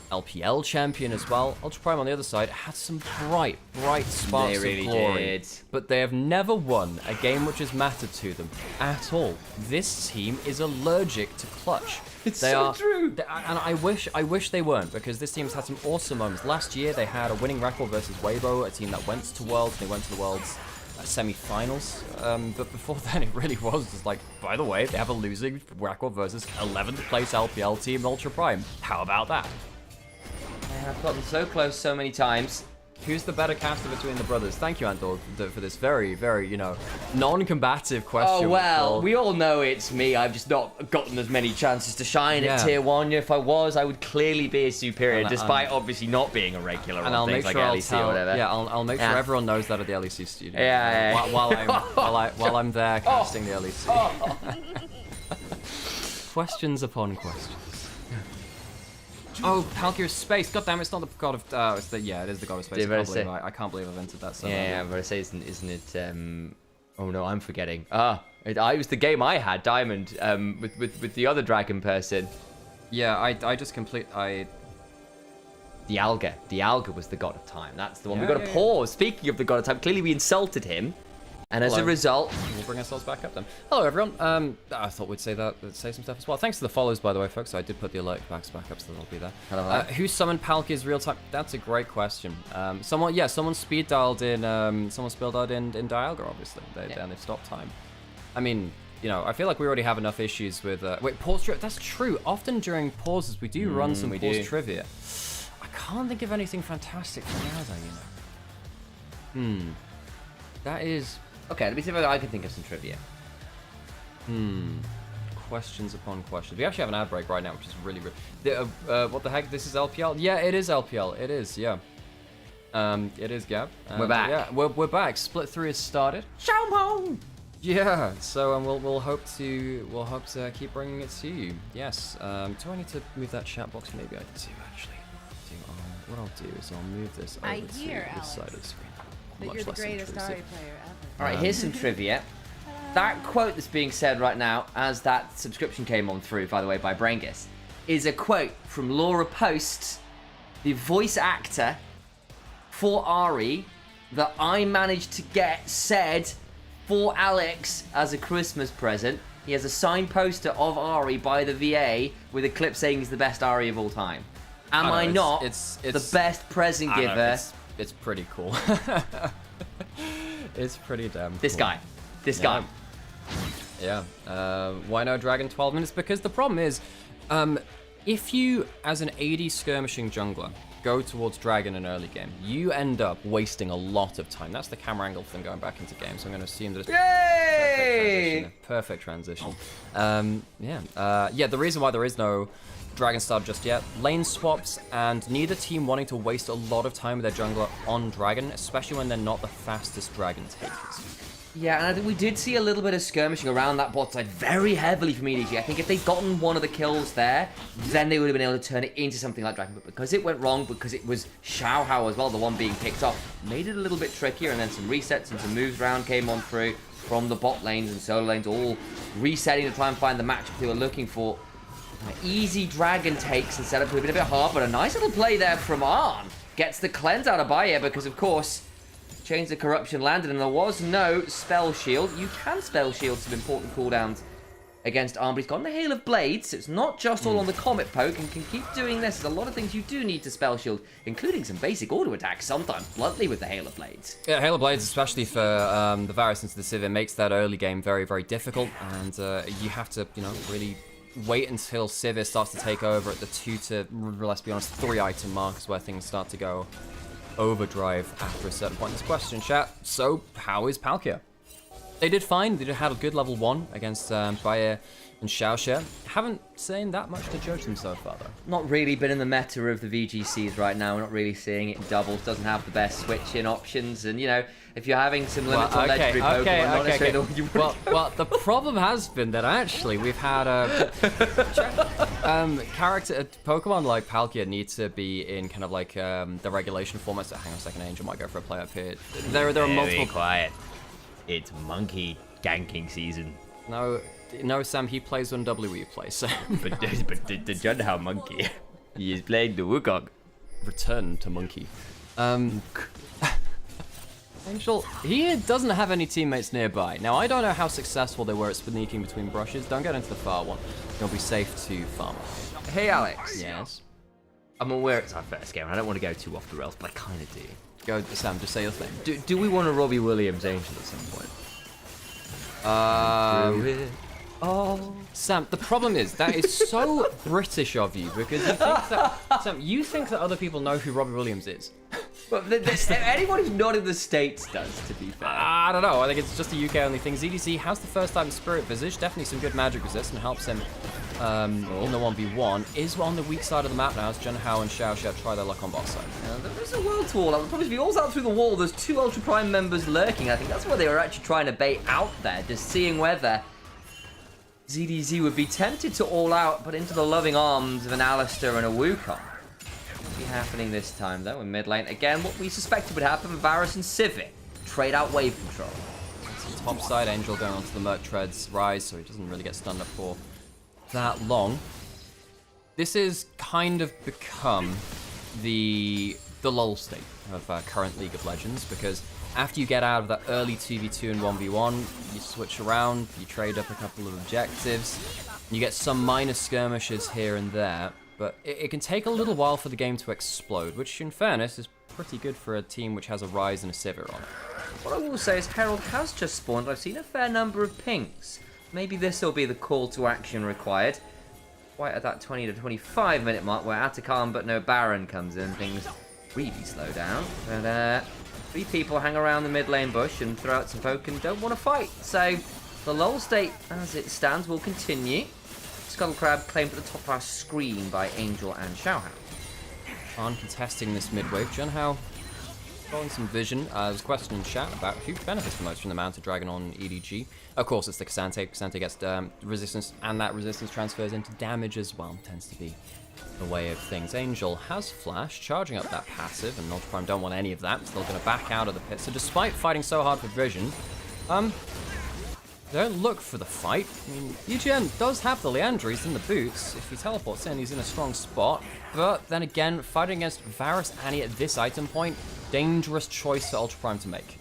LPL champion as well. Ultra Prime on the other side had some bright sparks of glory. But they have never won a game which has mattered to them at all. This team is allergic to clutch. It's so true. And I wish they weren't, because this team's had some awesome moments. Last year they had a winning record versus Weibo, a team that went to Worlds. They went to the Worlds semi-finals. But before then it really was just like, by the way, they have a losing record versus 11th place LPL team Ultra Prime. How about that? I've gotten so close so many times. Who's the better caster between the brothers? Thank you, Andor, for this very, very, you know, non-combative question. Oh, well, we all know it's me. I've just not gotten as many chances to shine at Tier 1. If I was, I would clearly be a superior, despite obviously not being a regular on things like LEC or whatever. Yeah, I'll make sure everyone knows that at the LEC studio. Yeah. While I'm there casting the LEC. Questions upon questions. Oh, Palkia's space. God damn, it's not the god of. It is the god of space. I can't believe I've entered that. So yeah, but I say, isn't it? Oh no, I'm forgetting. It was the game I had, Diamond, with the other dragon person. Yeah, I just The Alga was the god of time. That's the one. We got to pause. Speaking of the god of time, clearly we insulted him. And as a result, we'll bring ourselves back up then. Hello, everyone. I thought we'd say some stuff as well. Thanks to the follows, by the way, folks. I did put the alert back up, so they'll be there. Who summoned Palkia's real time? That's a great question. Someone speed dialed in. Someone speed dialed in Dialga, obviously. And they've stopped time. I mean, you know, I feel like we already have enough issues with. Wait, pause trivia. That's true. Often during pauses, we do run some pause trivia. I can't think of anything fantastic for now, though. You know. That is. Okay, let me see if I can think of some trivia. Questions upon questions. We actually have an ad break right now, which is really what the heck? This is LPL? Yeah, it is LPL. It is, yeah. It is, Gab. We're back. Yeah, we're back. Split 3 has started. Xiaomong! Yeah, so we'll hope to keep bringing it to you. Yes. Do I need to move that chat box? Maybe I do actually. What I'll do is I'll move this over to this side of the screen. That you're the greatest Ari player ever. All right, here's some trivia. That quote that's being said right now, as that subscription came on through, by the way, by Brangus, is a quote from Laura Post, the voice actor for Ari, that I managed to get said for Alex as a Christmas present. He has a signed poster of Ari by the VA with a clip saying he's the best Ari of all time. Am I not the best present giver? It's pretty cool. It's pretty damn cool. This guy. Yeah. Why no Dragon 12 minutes? Because the problem is, if you, as an AD skirmishing jungler, go towards Dragon in early game, you end up wasting a lot of time. That's the camera angle thing going back into game, so I'm going to assume that it's perfect transition. The reason why there is no Dragon Star just yet, lane swaps, and neither team wanting to waste a lot of time with their jungler on Dragon, especially when they're not the fastest Dragon takers. Yeah, and I think we did see a little bit of skirmishing around that bot side very heavily from EDG. I think if they'd gotten one of the kills there, then they would have been able to turn it into something like Dragon. But because it went wrong, because it was Xiao Hao as well, the one being picked off, made it a little bit trickier, and then some resets and some moves around came on through from the bot lanes and solo lanes, all resetting to try and find the matchup they were looking for. Easy Dragon takes and setup would have been a bit hard, but a nice little play there from Arn. Gets the cleanse out of Bayer because, of course, Chains of Corruption landed and there was no spell shield. You can spell shield some important cooldowns against Arn, but he's got the Hail of Blades, so it's not just all on the Comet Poke and can keep doing this. There's a lot of things you do need to spell shield, including some basic auto attacks, sometimes bluntly with the Hail of Blades. Yeah, Hail of Blades, especially for the Varus into the Civ, makes that early game very, very difficult, and you have to, you know, really wait until Sivir starts to take over at the 2 to, let's be honest, 3 item mark is where things start to go overdrive after a certain point. This question, chat. So, how is Palkia? They did fine. They did have a good level 1 against Bayer and Xiaoxia. Haven't seen that much to judge them so far, though. Not really been in the meta of the VGCs right now. We're not really seeing it in doubles. Doesn't have the best switch-in options. And, you know, if you're having some limits on legendary Pokemon, not necessarily the one you want. Well, the problem has been that actually we've had Pokemon like Palkia need to be in kind of like the regulation format. So hang on a second, Angel might go for a play up here. There are multiple. Quiet. It's monkey ganking season. No, Sam. He plays when WE plays. So. but the Junhao monkey, he is playing the Wukong. Return to monkey. Angel, he doesn't have any teammates nearby. Now, I don't know how successful they were at sneaking between brushes. Don't get into the far one. It'll be safe to farm. Hey, Alex. Yes? I'm aware it's our first game. I don't want to go too off the rails, but I kind of do. Go, Sam, just say your thing. Do we want a Robbie Williams Angel at some point? Sam, the problem is, that is so British of you, because you think that, Sam, you think that other people know who Robbie Williams is. But anyone who's not in the States does, to be fair. I don't know. I think it's just a UK-only thing. ZDZ has the first time Spirit Visage. Definitely some good magic resist and helps him in the 1v1. Is on the weak side of the map now as Junhao and Xiaoxia try their luck on bot side. There's a world to all out. Probably if he all's out through the wall, there's 2 Ultra Prime members lurking. I think that's what they were actually trying to bait out there, just seeing whether ZDZ would be tempted to all out, but into the loving arms of an Alistar and a Wukong. Be happening this time though in mid lane. Again, what we suspected would happen with Varus and Civic. Trade out wave control. So top side, Angel going onto the Merc Treads Rise, so he doesn't really get stunned up for that long. This is kind of become the lull state of current League of Legends, because after you get out of that early 2v2 and 1v1, you switch around, you trade up a couple of objectives, and you get some minor skirmishes here and there. But it can take a little while for the game to explode, which in fairness is pretty good for a team which has a Ryze and a Sivir on it. What I will say is Herald has just spawned. I've seen a fair number of pinks. Maybe this will be the call to action required. Quite at that 20 to 25 minute mark where Atakan but no Baron comes in, things really slow down. But 3 people hang around the mid lane bush and throw out some poke and don't want to fight. So the lull state as it stands will continue. Scuttle Crab claimed at the top of our screen by Angel and Xiaohao. On contesting this mid wave, Junhao following some vision. There's a question in chat about who benefits the most from the Mounted Dragon on EDG. Of course, it's the K'Sante. K'Sante gets resistance, and that resistance transfers into damage as well. Tends to be the way of things. Angel has flash, charging up that passive, and Ultra Prime don't want any of that. Still going to back out of the pit. So despite fighting so hard for vision, don't look for the fight. I mean, UGN does have the Leandries in the boots. If he teleports in, he's in a strong spot. But then again, fighting against Varus Annie at this item point, dangerous choice for Ultra Prime to make.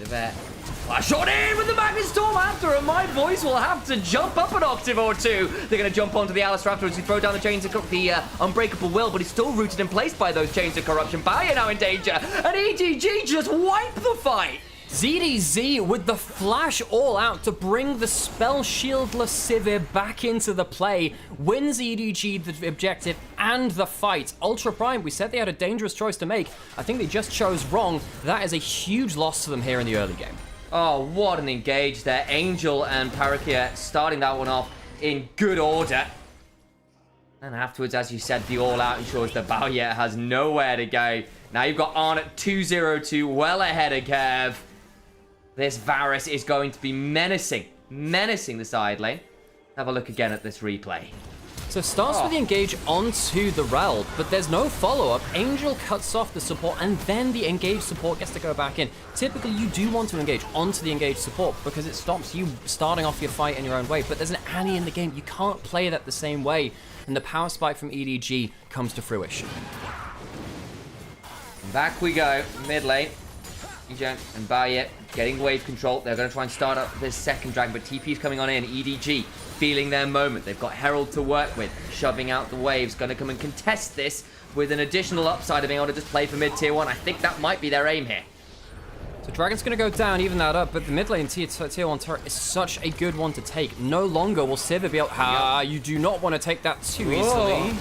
Flash shot in with the Magnet Storm after, and my voice will have to jump up an octave or 2. They're going to jump onto the Alistar afterwards. He throw down the chains of the Unbreakable Will, but he's still rooted in place by those chains of corruption. Barrier now in danger, and EDG just wipe the fight. ZDZ with the flash all out to bring the spell shieldless Sivir back into the play, wins EDG the objective and the fight. Ultra Prime, we said they had a dangerous choice to make. I think they just chose wrong. That is a huge loss to them here in the early game. Oh, what an engage there. Angel and Parakia starting that one off in good order. And afterwards, as you said, the all-out ensures the Barrier has nowhere to go. Now you've got Arn at 2-0-2, well ahead of curve. This Varus is going to be menacing the side lane. Have a look again at this replay. So starts with the engage onto the Rel, but there's no follow-up. Angel cuts off the support, and then the engaged support gets to go back in. Typically, you do want to engage onto the engaged support because it stops you starting off your fight in your own way, but there's an Annie in the game. You can't play that the same way, and the power spike from EDG comes to fruition. Back we go, mid lane. EJ and Barrier getting wave control. They're going to try and start up this second dragon, but TP's coming on in. EDG feeling their moment. They've got Herald to work with, shoving out the waves. Going to come and contest this with an additional upside of being able to just play for mid tier 1. I think that might be their aim here. So Dragon's going to go down, even that up, but the mid lane tier 1 turret is such a good one to take. No longer will Sivir be able... you do not want to take that too easily.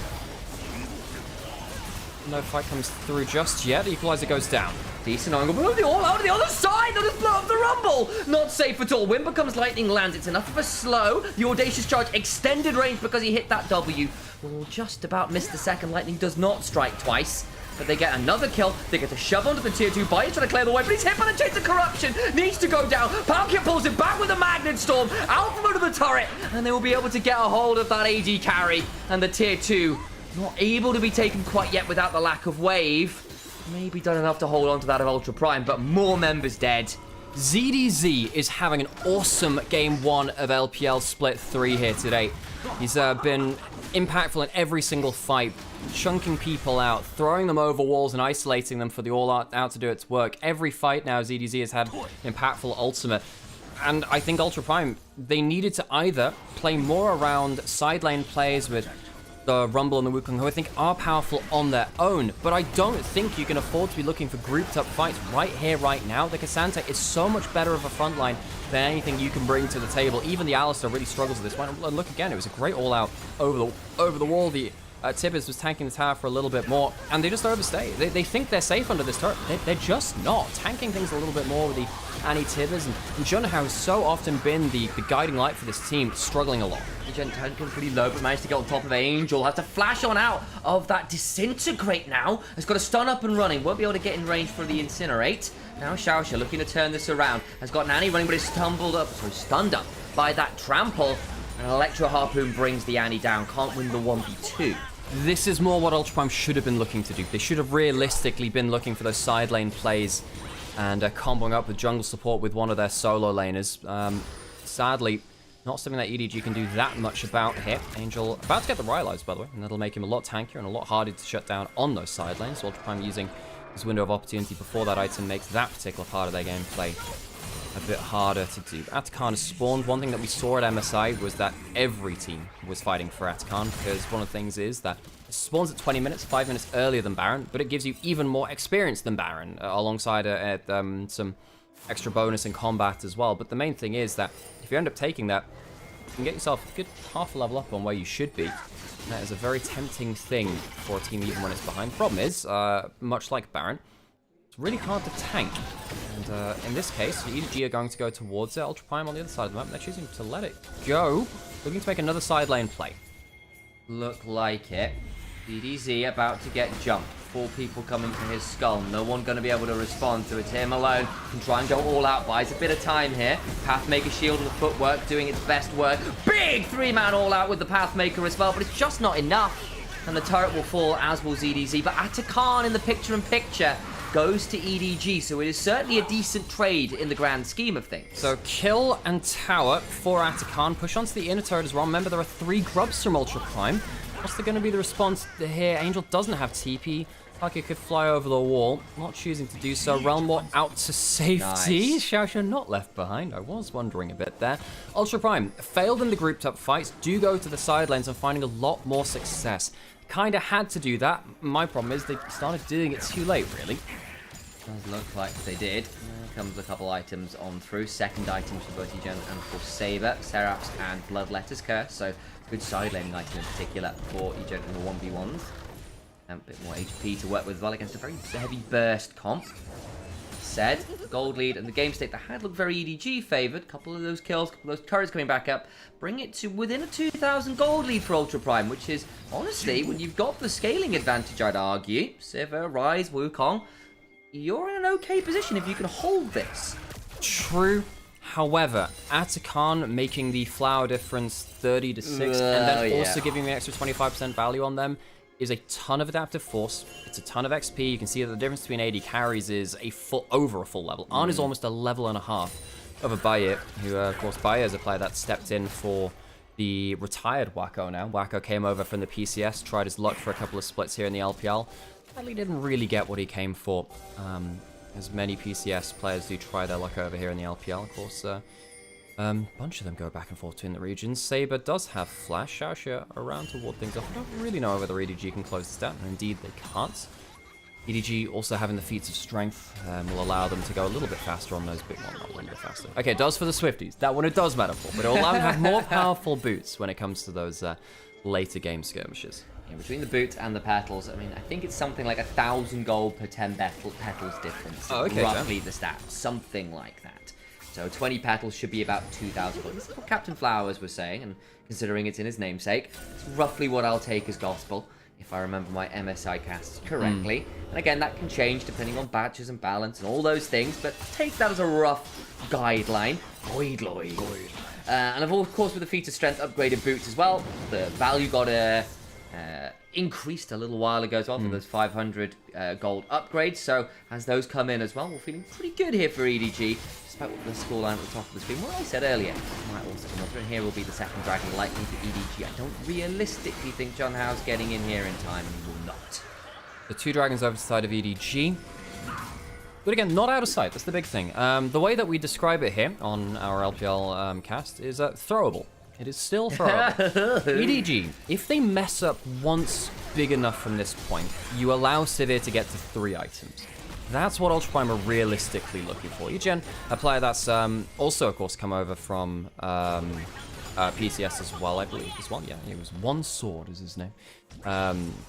No fight comes through just yet. Equalizer goes down. Decent angle, but the all out of the other side. They'll just blow up the rumble. Not safe at all. When becomes lightning lands, it's enough of a slow. The audacious charge, extended range because he hit that W. Will just about miss the second. Lightning does not strike twice, but they get another kill. They get to shove onto the tier 2. Barrier trying to clear the way, but he's hit by the chains of corruption. Needs to go down. Palkia pulls him back with a Magnet Storm. Out from under the turret, and they will be able to get a hold of that AD carry. And the tier 2 not able to be taken quite yet without the lack of wave. Maybe done enough to hold on to that of Ultra Prime, but more members dead. ZDZ is having an awesome Game 1 of LPL Split 3 here today. He's been impactful in every single fight, chunking people out, throwing them over walls and isolating them for the all-out to do its work. Every fight now, ZDZ has had impactful ultimate. And I think Ultra Prime, they needed to either play more around side lane plays with the Rumble and the Wukong, who I think are powerful on their own, but I don't think you can afford to be looking for grouped up fights right here, right now. The K'Sante is so much better of a front line than anything you can bring to the table. Even the Alistar really struggles with this one. And look again, it was a great all-out over the wall. The Tibbers was tanking the tower for a little bit more, and they just overstay. They think they're safe under this turret. They're just not. Tanking things a little bit more with the Annie-Tibbers, and Junhao has so often been the guiding light for this team, struggling a lot. Turn comes pretty low, but managed to get on top of Angel. Has to flash on out of that Disintegrate now. Has got a stun up and running. Won't be able to get in range for the Incinerate. Now Xiaoxia looking to turn this around. Has got Annie running, but is stunned up by that trample. And an Electro Harpoon brings the Annie down. Can't win the 1v2. This is more what Ultra Prime should have been looking to do. They should have realistically been looking for those side lane plays and comboing up with jungle support with one of their solo laners. Sadly, not something that EDG can do that much about here. Angel about to get the Rylai's, by the way, and that'll make him a lot tankier and a lot harder to shut down on those side lanes. So Ultra Prime using his window of opportunity before that item makes that particular part of their gameplay a bit harder to do. Atakan has spawned. One thing that we saw at MSI was that every team was fighting for Atakan, because one of the things is that it spawns at 20 minutes, 5 minutes earlier than Baron, but it gives you even more experience than Baron, alongside some extra bonus in combat as well. But the main thing is that if you end up taking that, you can get yourself a good half a level up on where you should be. And that is a very tempting thing for a team even when it's behind. Problem is, much like Baron, it's really hard to tank. And in this case, EDG are going to go towards it. Ultra Prime on the other side of the map. They're choosing to let it go. Looking to make another side lane play. Look like it. DDZ about to get jumped. 4 people coming for his skull. No one going to be able to respond to it. Him alone can try and go all out. Buys a bit of time here. Pathmaker shield with the footwork doing its best work. Big 3-man all out with the Pathmaker as well, but it's just not enough. And the turret will fall, as will ZDZ. But Atakan in the picture-in-picture goes to EDG, so it is certainly a decent trade in the grand scheme of things. So kill and tower for Atakan. Push onto the inner turret as well. Remember, there are 3 grubs from Ultra Prime. What's going to be the response here? Angel doesn't have TP. Taki could fly over the wall, not choosing to do so. Realm War out to safety. Nice. Xiaoxia not left behind. I was wondering a bit there. Ultra Prime failed in the grouped up fights. Do go to the side lanes and finding a lot more success. Kind of had to do that. My problem is they started doing it too late, really. Does look like they did. Comes a couple items on through. Second items for both Egen and for Saber. Seraph's and Bloodletter's Curse. So good side laning item in particular for Egen in the 1v1s. And a bit more HP to work with as well against a very heavy burst comp. Said, gold lead and the game state that had looked very EDG favoured. Couple of those kills, couple of those turrets coming back up. Bring it to within a 2,000 gold lead for Ultra Prime, which is, honestly, when you've got the scaling advantage, I'd argue. Sivir, Ryze, Wukong, you're in an okay position if you can hold this. True. However, Atakan making the flower difference 30 to 6, and then also giving the extra 25% value on them is a ton of adaptive force. It's a ton of XP. You can see that the difference between AD carries is over a full level. Arn is almost a level and a half over Baye, who, of course, Baye is a player that stepped in for the retired Wacko now. Wacko came over from the PCS, tried his luck for a couple of splits here in the LPL. Sadly didn't really get what he came for. As many PCS players do try their luck over here in the LPL, of course. A bunch of them go back and forth between the regions. Saber does have Flash. Xiaoxia around to ward things off. I don't really know whether EDG can close this down, and indeed they can't. EDG also having the feats of strength will allow them to go a little bit faster on those big ones. Not a little bit faster. Okay, it does for the Swifties. That one it does matter for, but it will allow them to have more powerful boots when it comes to those later game skirmishes. Yeah, between the boots and the petals, I mean, I think it's something like 1,000 gold per 10 petals difference. Oh, okay, roughly the stat, something like that. So 20 petals should be about 2,000 gold. This is what Captain Flowers was saying, and considering it's in his namesake, it's roughly what I'll take as gospel, if I remember my MSI casts correctly. And again, that can change depending on batches and balance and all those things, but take that as a rough guideline. And of course, with the feat of strength upgraded boots as well, the value got increased a little while ago as well for those 500 gold upgrades. So as those come in as well, we're feeling pretty good here for EDG, despite what the scoreline at the top of the screen. What I said earlier might also come up, and here will be the second dragon, likely for EDG. I don't realistically think Junhao's getting in here in time, and he will not. The 2 dragons over to the side of EDG. But again, not out of sight. That's the big thing. The way that we describe it here on our LPL cast is throwable. It is still throwable. EDG, if they mess up once big enough from this point, you allow Sivir to get to 3 items. That's what Ultra Prime are realistically looking for. Egen, a player that's also, of course, come over from PCS as well, I believe, as well. Yeah, it was One Sword is his name.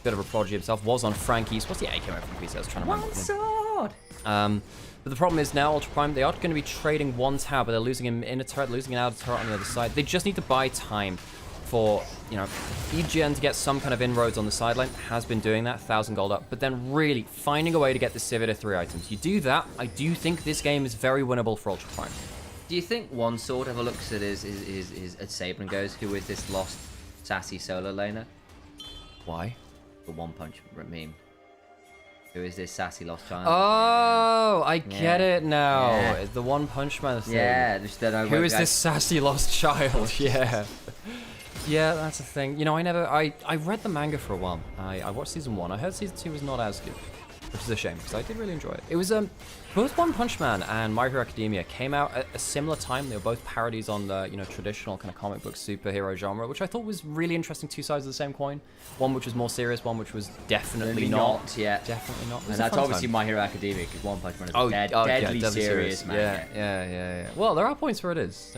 Bit of a prodigy himself. Was on Frankie's. What's the A came out from PCS? Trying to remember. One Sword! But the problem is now, Ultra Prime, they are going to be trading one tower, but they're losing him in a turret, losing an outer turret on the other side. They just need to buy time for, you know, EGN to get some kind of inroads on the sideline. Has been doing that, 1,000 gold up, but then really finding a way to get the Civ to 3 items. You do that, I do think this game is very winnable for Ultra Prime. Do you think One Sword ever looks at his at Saber and goes, who is this lost sassy solo laner? Why? The One Punch meme. Who is this sassy lost child? Oh, I get it now. Yeah. The One Punch Man thing. Yeah, just don't know. Who is this sassy lost child? Yeah. Yeah, that's a thing. You know, I read the manga for a while. I watched season 1. I heard season 2 was not as good, which is a shame because I did really enjoy it. It was both One Punch Man and My Hero Academia came out at a similar time. They were both parodies on the, you know, traditional kind of comic book superhero genre, which I thought was really interesting. Two sides of the same coin. One which was more serious, one which was definitely not. Yeah, definitely not. And that's obviously My Hero Academia because One Punch Man is deadly serious, man. Yeah. Well, there are points where it is.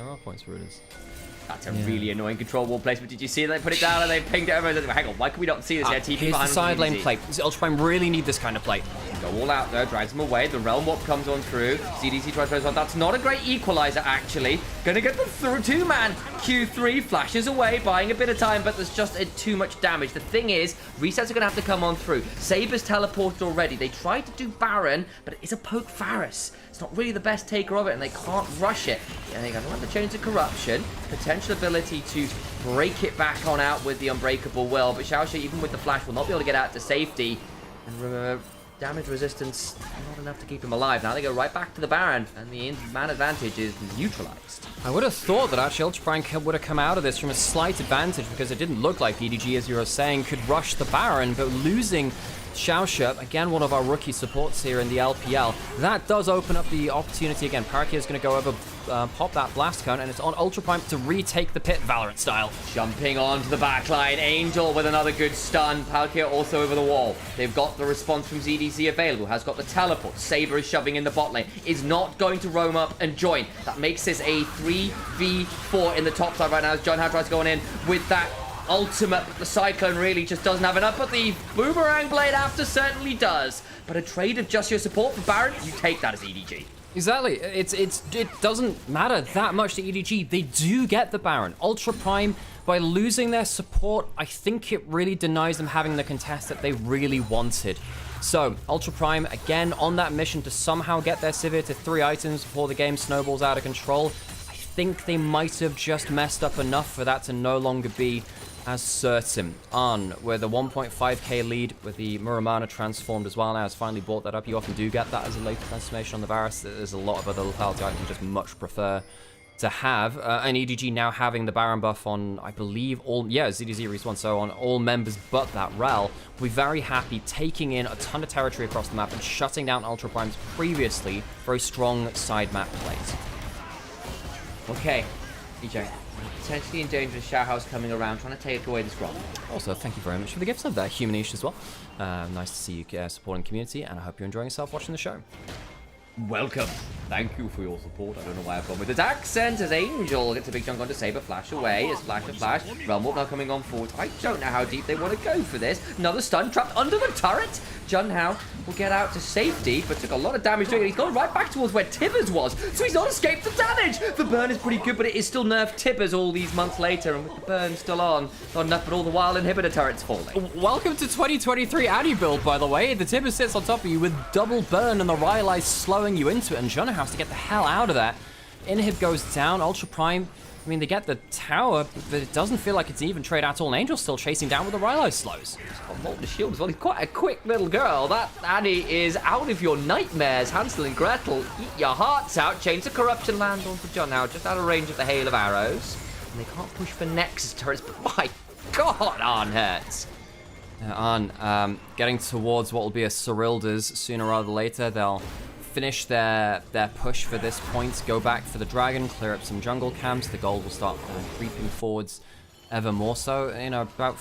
That's a really annoying control wall placement. Did you see they put it down and they pinged it over? Hang on, why can we not see this? Yeah, TP here's the side lane play. Ultra Prime really need this kind of play. Go all out there, drags them away. The Realm Warp comes on through. CDC tries to well. That's not a great equalizer, actually. Gonna get the two-man Q3, flashes away, buying a bit of time, but there's just too much damage. The thing is, resets are gonna have to come on through. Saber's teleported already. They tried to do Baron, but it's a poke Varus. It's not really the best taker of it, and they can't rush it. Yeah, they're gonna have the Chains of Corruption, potential ability to break it back on out with the Unbreakable Will, but Xiaoxia, even with the flash, will not be able to get out to safety. And remember, damage resistance, not enough to keep him alive. Now they go right back to the Baron, and the man advantage is neutralized. I would have thought that actually Ultra Prime would have come out of this from a slight advantage because it didn't look like EDG, as you were saying, could rush the Baron, but losing Xiaoxia, again, one of our rookie supports here in the LPL, that does open up the opportunity again. Parakia is going to go over, pop that blast cone, and it's on Ultra Prime to retake the pit, Valorant style. Jumping onto the backline, Angel with another good stun. Parakia also over the wall. They've got the response from ZDZ available, has got the teleport. Saber is shoving in the bot lane, is not going to roam up and join. That makes this a 3v4 in the top side right now as John Howe tries going in with that ultimate, but the Cyclone really just doesn't have enough, but the Boomerang Blade after certainly does. But a trade of just your support for Baron, you take that as EDG. Exactly. It doesn't matter that much to EDG. They do get the Baron. Ultra Prime, by losing their support, I think it really denies them having the contest that they really wanted. So, Ultra Prime, again, on that mission to somehow get their Civ to 3 items before the game snowballs out of control. I think they might have just messed up enough for that to no longer be as certain. On with a 1.5k lead with the Muramana transformed as well now, has finally brought that up. You often do get that as a later transformation on the Varus. There's a lot of other lethality items you just much prefer to have. And EDG now having the Baron buff on, I believe, ZDZ respawn, so on all members but that Rel, will be very happy taking in a ton of territory across the map and shutting down Ultra Prime's previously very strong side map plays. Okay, EJ. Potentially in danger of Xiaohouse coming around, trying to take away this Grom. Also, thank you very much for the gifts of that Humanish as well. Nice to see you supporting the community, and I hope you're enjoying yourself watching the show. Welcome. Thank you for your support. I don't know why I've gone with his accent as Angel gets a big chunk onto Saber, flash away, as flash to flash. Realm Warp now coming on forward. I don't know how deep they want to go for this. Another stun trapped under the turret. Junhao will get out to safety, but took a lot of damage doing it. He's gone right back towards where Tibbers was, so he's not escaped the damage. The burn is pretty good, but it is still nerfed Tibbers all these months later, and with the burn still on, not enough, but all the while inhibitor turrets falling. Welcome to 2023 Addy build, by the way. The Tibbers sits on top of you with double burn and the Rylai's slowing you into it, and Junhao has to get the hell out of that. Inhib goes down, Ultra Prime, I mean, they get the tower, but it doesn't feel like it's an even trade at all. And Angel's still chasing down with the Rylai slows. He's got Molten Shield as well. He's quite a quick little girl. That Annie is out of your nightmares. Hansel and Gretel, eat your hearts out. Chains of Corruption land onto John now, just out of range of the hail of arrows. And they can't push for Nexus turrets, but my God, Arn hurts. Arn, getting towards what will be a Cyrilda's sooner rather than later. They'll finish their push for this point, go back for the dragon, clear up some jungle camps. The gold will start creeping forwards ever more so. You know, about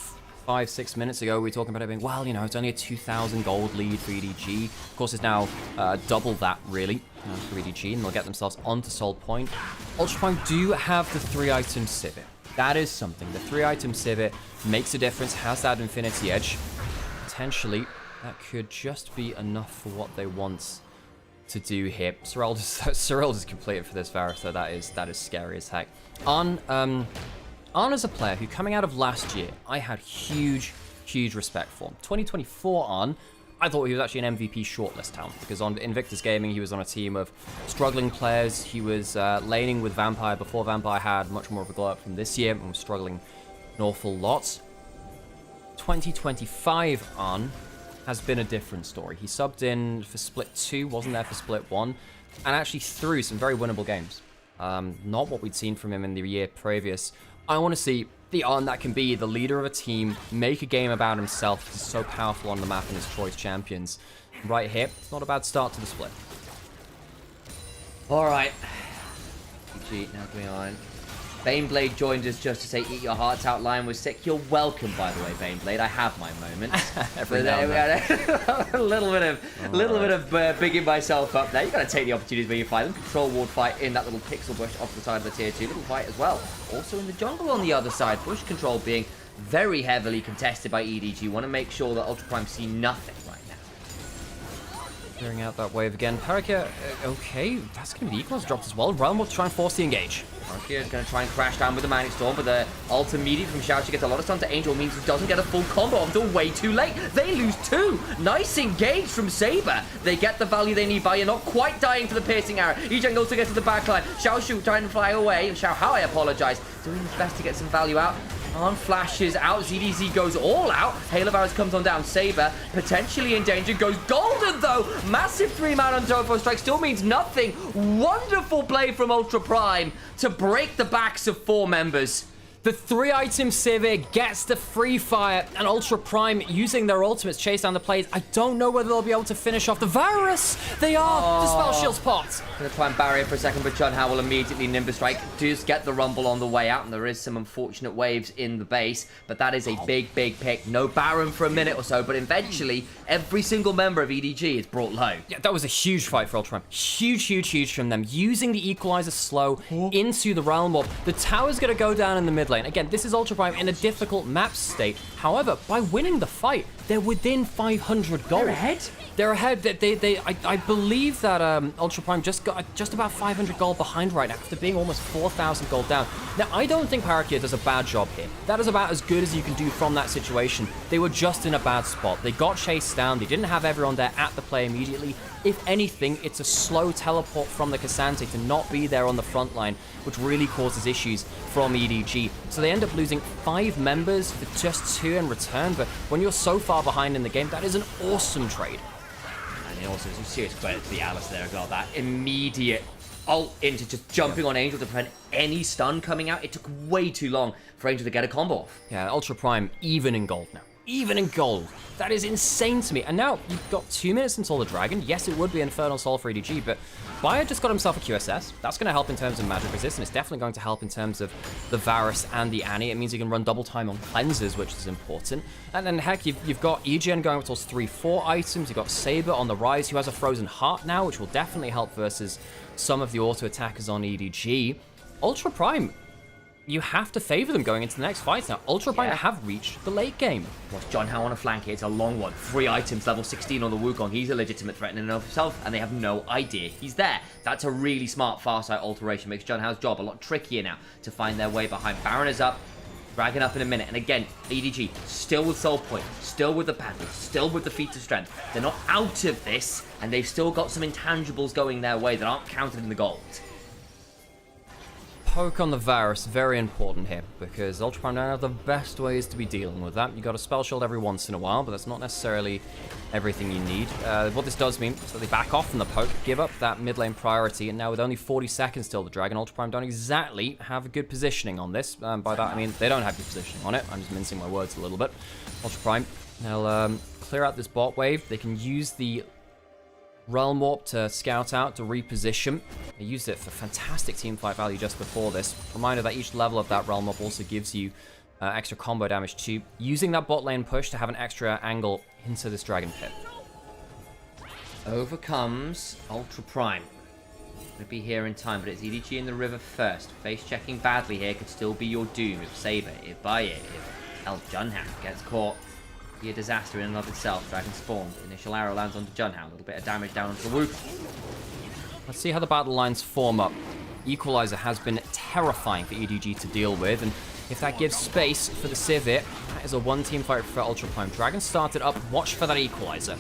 5-6 minutes ago, we were talking about it being, well, you know, it's only a 2,000 gold lead for EDG. Of course, it's now double that, really, for EDG, and they'll get themselves onto Soul Point. Ultra Prime do have the 3-item Civ. That is something. The 3-item Civet makes a difference, has that Infinity Edge. Potentially, that could just be enough for what they want to do here. Cyril just completed for this Varus, though. That is scary as heck. On as a player who, coming out of last year, I had huge respect for. 2024 on, I thought he was actually an MVP shortlist talent, because on Invictus Gaming, he was on a team of struggling players. He was laning with Vampire before Vampire had much more of a glow up from this year and was struggling an awful lot. 2025 on has been a different story. He subbed in for Split 2, wasn't there for Split 1, and actually threw some very winnable games. Not what we'd seen from him in the year previous. I want to see the On that can be the leader of a team, make a game about himself. He's so powerful on the map and his choice champions. Right here, it's not a bad start to the split. Alright. GG, now going on. Baneblade joined us just to say, eat your hearts out, Lion was sick. You're welcome, by the way, Baneblade. I have my moments. Every now and then. a little bit of bigging myself up there. You got to take the opportunities where you find them. Control ward fight in that little pixel bush off the side of the tier 2. Little fight as well. Also in the jungle on the other side. Bush control being very heavily contested by EDG. Want to make sure that Ultra Prime see nothing right now. Clearing out that wave again. Parakia, okay, that's going to be equals dropped as well. Realm will try and force the engage. Parakia is going to try and crash down with the Manic Storm, but the ult immediate from Xiao gets a lot of stun to Angel, means he doesn't get a full combo until way too late. They lose 2. Nice engage from Saber. They get the value they need by you're not quite dying to the piercing arrow. EJ also gets to the backline. Xiao Shu trying to fly away. Xiao Hao, I apologize. Doing his best to get some value out. On flashes out, ZDZ goes all out. Hail of Arrows comes on down. Saber potentially in danger, goes golden though. Massive 3-man on Tofo strike still means nothing. Wonderful play from Ultra Prime to break the backs of 4 members. The 3-item Civet gets the free fire, and Ultra Prime using their ultimates chase down the plays. I don't know whether they'll be able to finish off the Varus. They are. The spell shield's popped. Gonna try and barrier for a second, but Chun Hao will immediately Nimbus Strike. Does get the rumble on the way out, and there is some unfortunate waves in the base, but that is a big pick. No Baron for a minute or so, but eventually every single member of EDG is brought low. Yeah, that was a huge fight for Ultra Prime. Huge from them. Using the Equalizer slow into the Realm Warp. The tower's gonna go down in the mid lane. Again, this is Ultra Prime in a difficult map state. However, by winning the fight, they're within 500 gold. They're ahead. I believe that Ultra Prime just got just about 500 gold behind right now after being almost 4,000 gold down. Now, I don't think Parakia does a bad job here. That is about as good as you can do from that situation. They were just in a bad spot. They got chased down. They didn't have everyone there at the play immediately. If anything, it's a slow teleport from the Cassante to not be there on the front line, which really causes issues from EDG. So they end up losing 5 members for just 2 in return, but when you're so far behind in the game, that is an awesome trade. And also some serious credit to the Alice there as well. That immediate ult into just jumping on Angel to prevent any stun coming out. It took way too long for Angel to get a combo off. Yeah, Ultra Prime even in gold now. Even in gold. That is insane to me. And now you've got 2 minutes until the Dragon. Yes, it would be Infernal Soul for EDG, but Bayer just got himself a QSS. That's going to help in terms of magic resistance. It's definitely going to help in terms of the Varus and the Annie. It means you can run double time on cleanses, which is important. And then, heck, you've got EGN going up towards 3-4 items. You've got Saber on the rise, who has a Frozen Heart now, which will definitely help versus some of the auto attackers on EDG. Ultra Prime, you have to favor them going into the next fight now. Ultra Prime have reached the late game. What's John Hao on a flank here? It's a long one. 3 items, level 16 on the Wukong. He's a legitimate threat in and of himself, and they have no idea he's there. That's a really smart Farsight alteration. Makes John Hao's job a lot trickier now to find their way behind. Baron is up. Dragon up in a minute. And again, EDG still with Soul Point, still with the Panther, still with the Feat of Strength. They're not out of this, and they've still got some intangibles going their way that aren't counted in the gold. Poke on the Varus, very important here, because Ultra Prime don't have the best ways to be dealing with that. You got a spell shield every once in a while, but that's not necessarily everything you need. What this does mean is that they back off from the poke, give up that mid lane priority, and now with only 40 seconds till the Dragon, Ultra Prime don't exactly have a good positioning on this. By that I mean they don't have good positioning on it. I'm just mincing my words a little bit. Ultra Prime, they'll clear out this bot wave. They can use the Realm Warp to scout out, to reposition. They used it for fantastic teamfight value just before this. Reminder that each level of that Realm Warp also gives you extra combo damage too. Using that bot lane push to have an extra angle into this Dragon Pit. Overcomes Ultra Prime. Could be here in time, but it's EDG in the river first. Face checking badly here could still be your doom if Saber, if Baye, if El Junhao gets caught. Be a disaster in and of itself. Dragon spawned. Initial arrow lands onto Junhao. A little bit of damage down onto the Wu. Let's see how the battle lines form up. Equalizer has been terrifying for EDG to deal with, and if that gives space for the Civet, that is a one-team fight for Ultra Prime. Dragon started up. Watch for that Equalizer.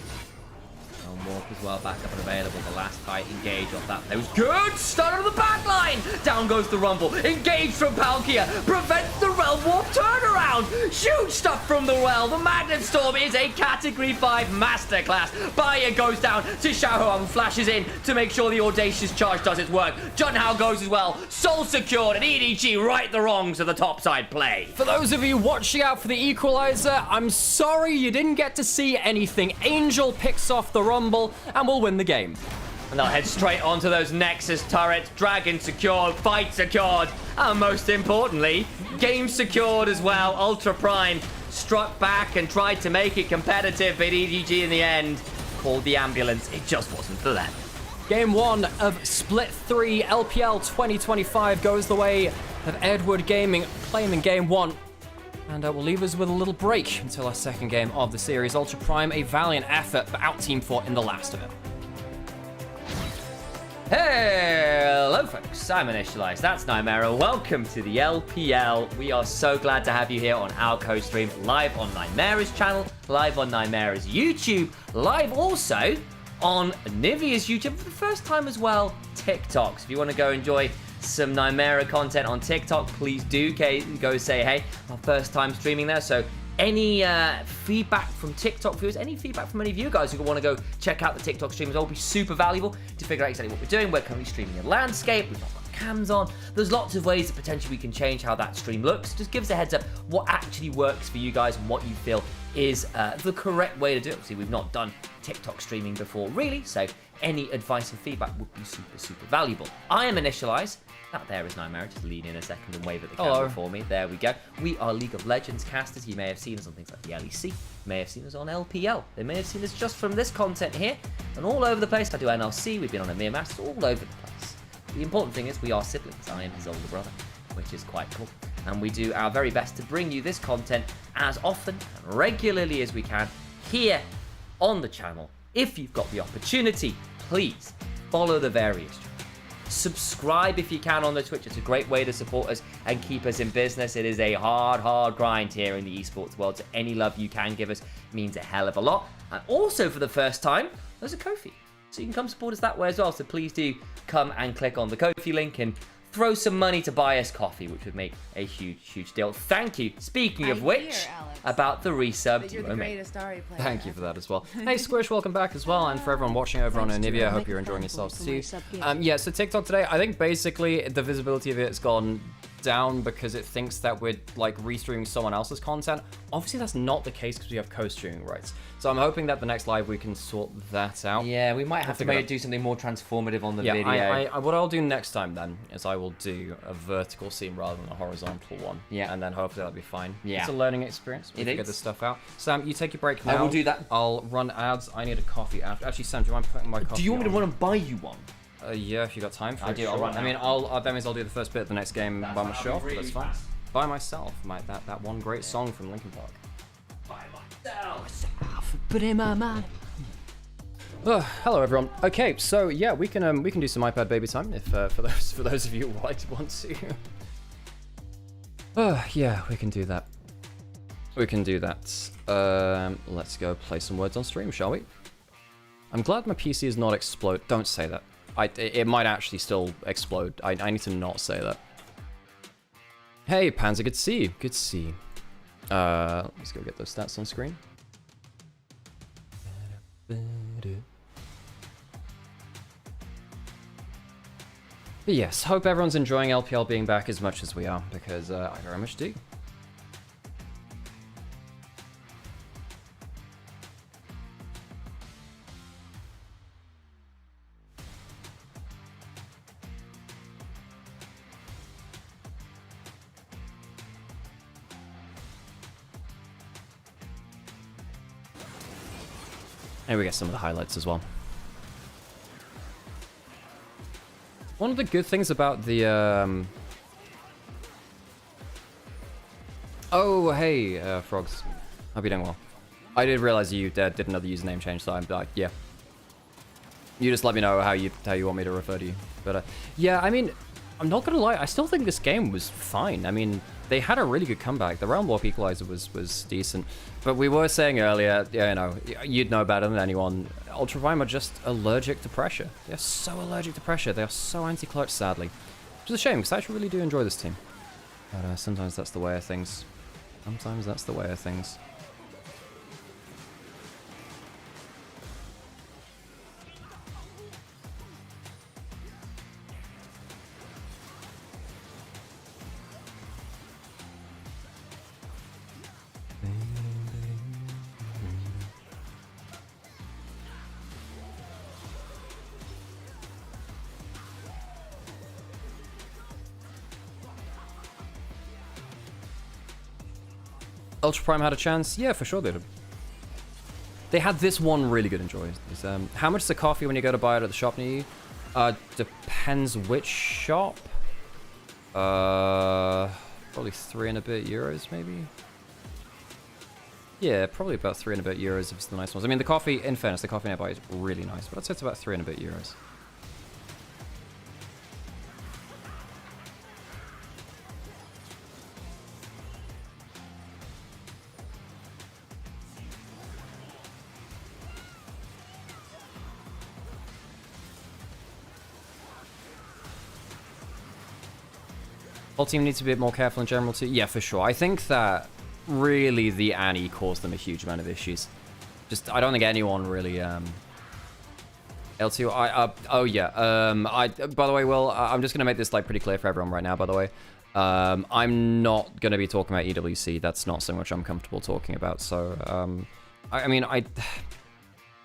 Walk as well, back up and available. The last fight engage off that. That was good. Start of the back line. Down goes the Rumble. Engage from Palkia. Prevents the Realm Warp turnaround. Huge stuff from the well. The Magnet Storm is a Category 5 masterclass. Baye goes down to Xiaohuang, flashes in to make sure the Audacious Charge does its work. Junhao goes as well. Soul secured, and EDG right the wrongs of the topside play. For those of you watching out for the Equalizer, I'm sorry you didn't get to see anything. Angel picks off the Rumble and will win the game. And they'll head straight onto those Nexus turrets. Dragon secured, fight secured, and most importantly, game secured as well. Ultra Prime struck back and tried to make it competitive, but EDG in the end called the ambulance. It just wasn't for them. Game 1 of Split 3 LPL 2025 goes the way of Edward Gaming, claiming Game 1. And will leave us with a little break until our second game of the series. Ultra Prime, a valiant effort, but out-team fought in the last of it. Hello folks, I'm Initialise, that's Nymaera. Welcome to the LPL. We are so glad to have you here on our co-stream, live on Nymaera's channel, live on Nymaera's YouTube, live also on Nivea's YouTube for the first time as well, TikTok. So if you want to go enjoy some Nymaera content on TikTok, please do go say hey. Our first time streaming there, so any feedback from TikTok viewers, any feedback from any of you guys who want to go check out the TikTok streams, will be super valuable to figure out exactly what we're doing. We're currently streaming a landscape, we've not got cams on. There's lots of ways that potentially we can change how that stream looks. Just give us a heads up what actually works for you guys and what you feel is the correct way to do it. Obviously, we've not done TikTok streaming before, really, so any advice and feedback would be super, super valuable. I am Initialise. That there is Nymaera. Just lean in a second and wave at the camera for me. There we go. We are League of Legends casters. You may have seen us on things like the LEC. You may have seen us on LPL. They may have seen us just from this content here and all over the place. I do NLC. We've been on EMEA Masters, all over the place. The important thing is we are siblings. I am his older brother, which is quite cool. And we do our very best to bring you this content as often and regularly as we can here on the channel. If you've got the opportunity, please follow the various channels. Subscribe if you can on the Twitch. It's a great way to support us and keep us in business. It is a hard grind here in the esports world, so any love you can give us means a hell of a lot. And also for the first time, there's a Ko-fi, so you can come support us that way as well. So please do come and click on the Ko-fi link and throw some money to buy us coffee, which would make a huge deal. Thank you. Speaking of which, about the resub. You're the greatest Ari player. Thank you for that as well. Hey Squish, welcome back as well, and for everyone watching over on Nivea, I hope you're enjoying yourselves too. Yeah, so TikTok today, I think basically the visibility of it's gone down because it thinks that we're like restreaming someone else's content. Obviously that's not the case because we have co-streaming rights. So I'm hoping that the next live we can sort that out. Yeah, we might have to maybe do something more transformative on the video. What I'll do next time then is I will do a vertical scene rather than a horizontal one. Yeah. And then hopefully that'll be fine. Yeah. It's a learning experience. We figure this stuff out. Sam, you take your break now. I will do that. I'll run ads. I need a coffee after. Actually, Sam, do you mind putting my coffee Do you want me to on? run and buy you one? Yeah, if you got time for it. I do. Sure. I'll run. I mean, that means I'll do the first bit of the next game by myself. Really, that's fine. By myself. That one great song from Linkin Park. By myself. Hello everyone. Okay, so yeah, we can do some iPad baby time if for those of you who might want to. Yeah, we can do that. We can do that. Let's go play some words on stream, shall we? I'm glad my PC is not explode. Don't say that. It might actually still explode. I need to not say that. Hey, Panzer, good to see you. Good to see you. Let's go get those stats on screen. But yes, hope everyone's enjoying LPL being back as much as we are, because I very much do. And we get some of the highlights as well. One of the good things about the oh, hey, Frogs. Hope you're doing well. I did realize you did another username change, so I'm like, yeah. You just let me know how you want me to refer to you. But yeah, I mean, I'm not gonna lie, I still think this game was fine. I mean, they had a really good comeback. The round warp equalizer was decent. But we were saying earlier, you know, you'd know better than anyone, Ultra Prime are just allergic to pressure. They're so allergic to pressure. They are so anti-clutch, sadly. Which is a shame, because I actually really do enjoy this team. But sometimes that's the way of things. Sometimes that's the way of things. Ultra Prime had a chance? Yeah, for sure they did. They had this one really good enjoy. How much is the coffee when you go to buy it at the shop near you? Depends which shop. Probably 3 and a bit euros, maybe? Yeah, probably about 3 and a bit euros if it's the nice ones. I mean, the coffee, in fairness, the coffee nearby is really nice, but I'd say it's about 3 and a bit euros. Whole team needs to be a bit more careful in general too. Yeah, for sure. I think that really the Annie caused them a huge amount of issues. Just, I don't think anyone really, L2, oh yeah, by the way, Will, I'm just gonna make this like pretty clear for everyone right now, by the way. I'm not gonna be talking about EWC. That's not so much I'm comfortable talking about. So, I mean, I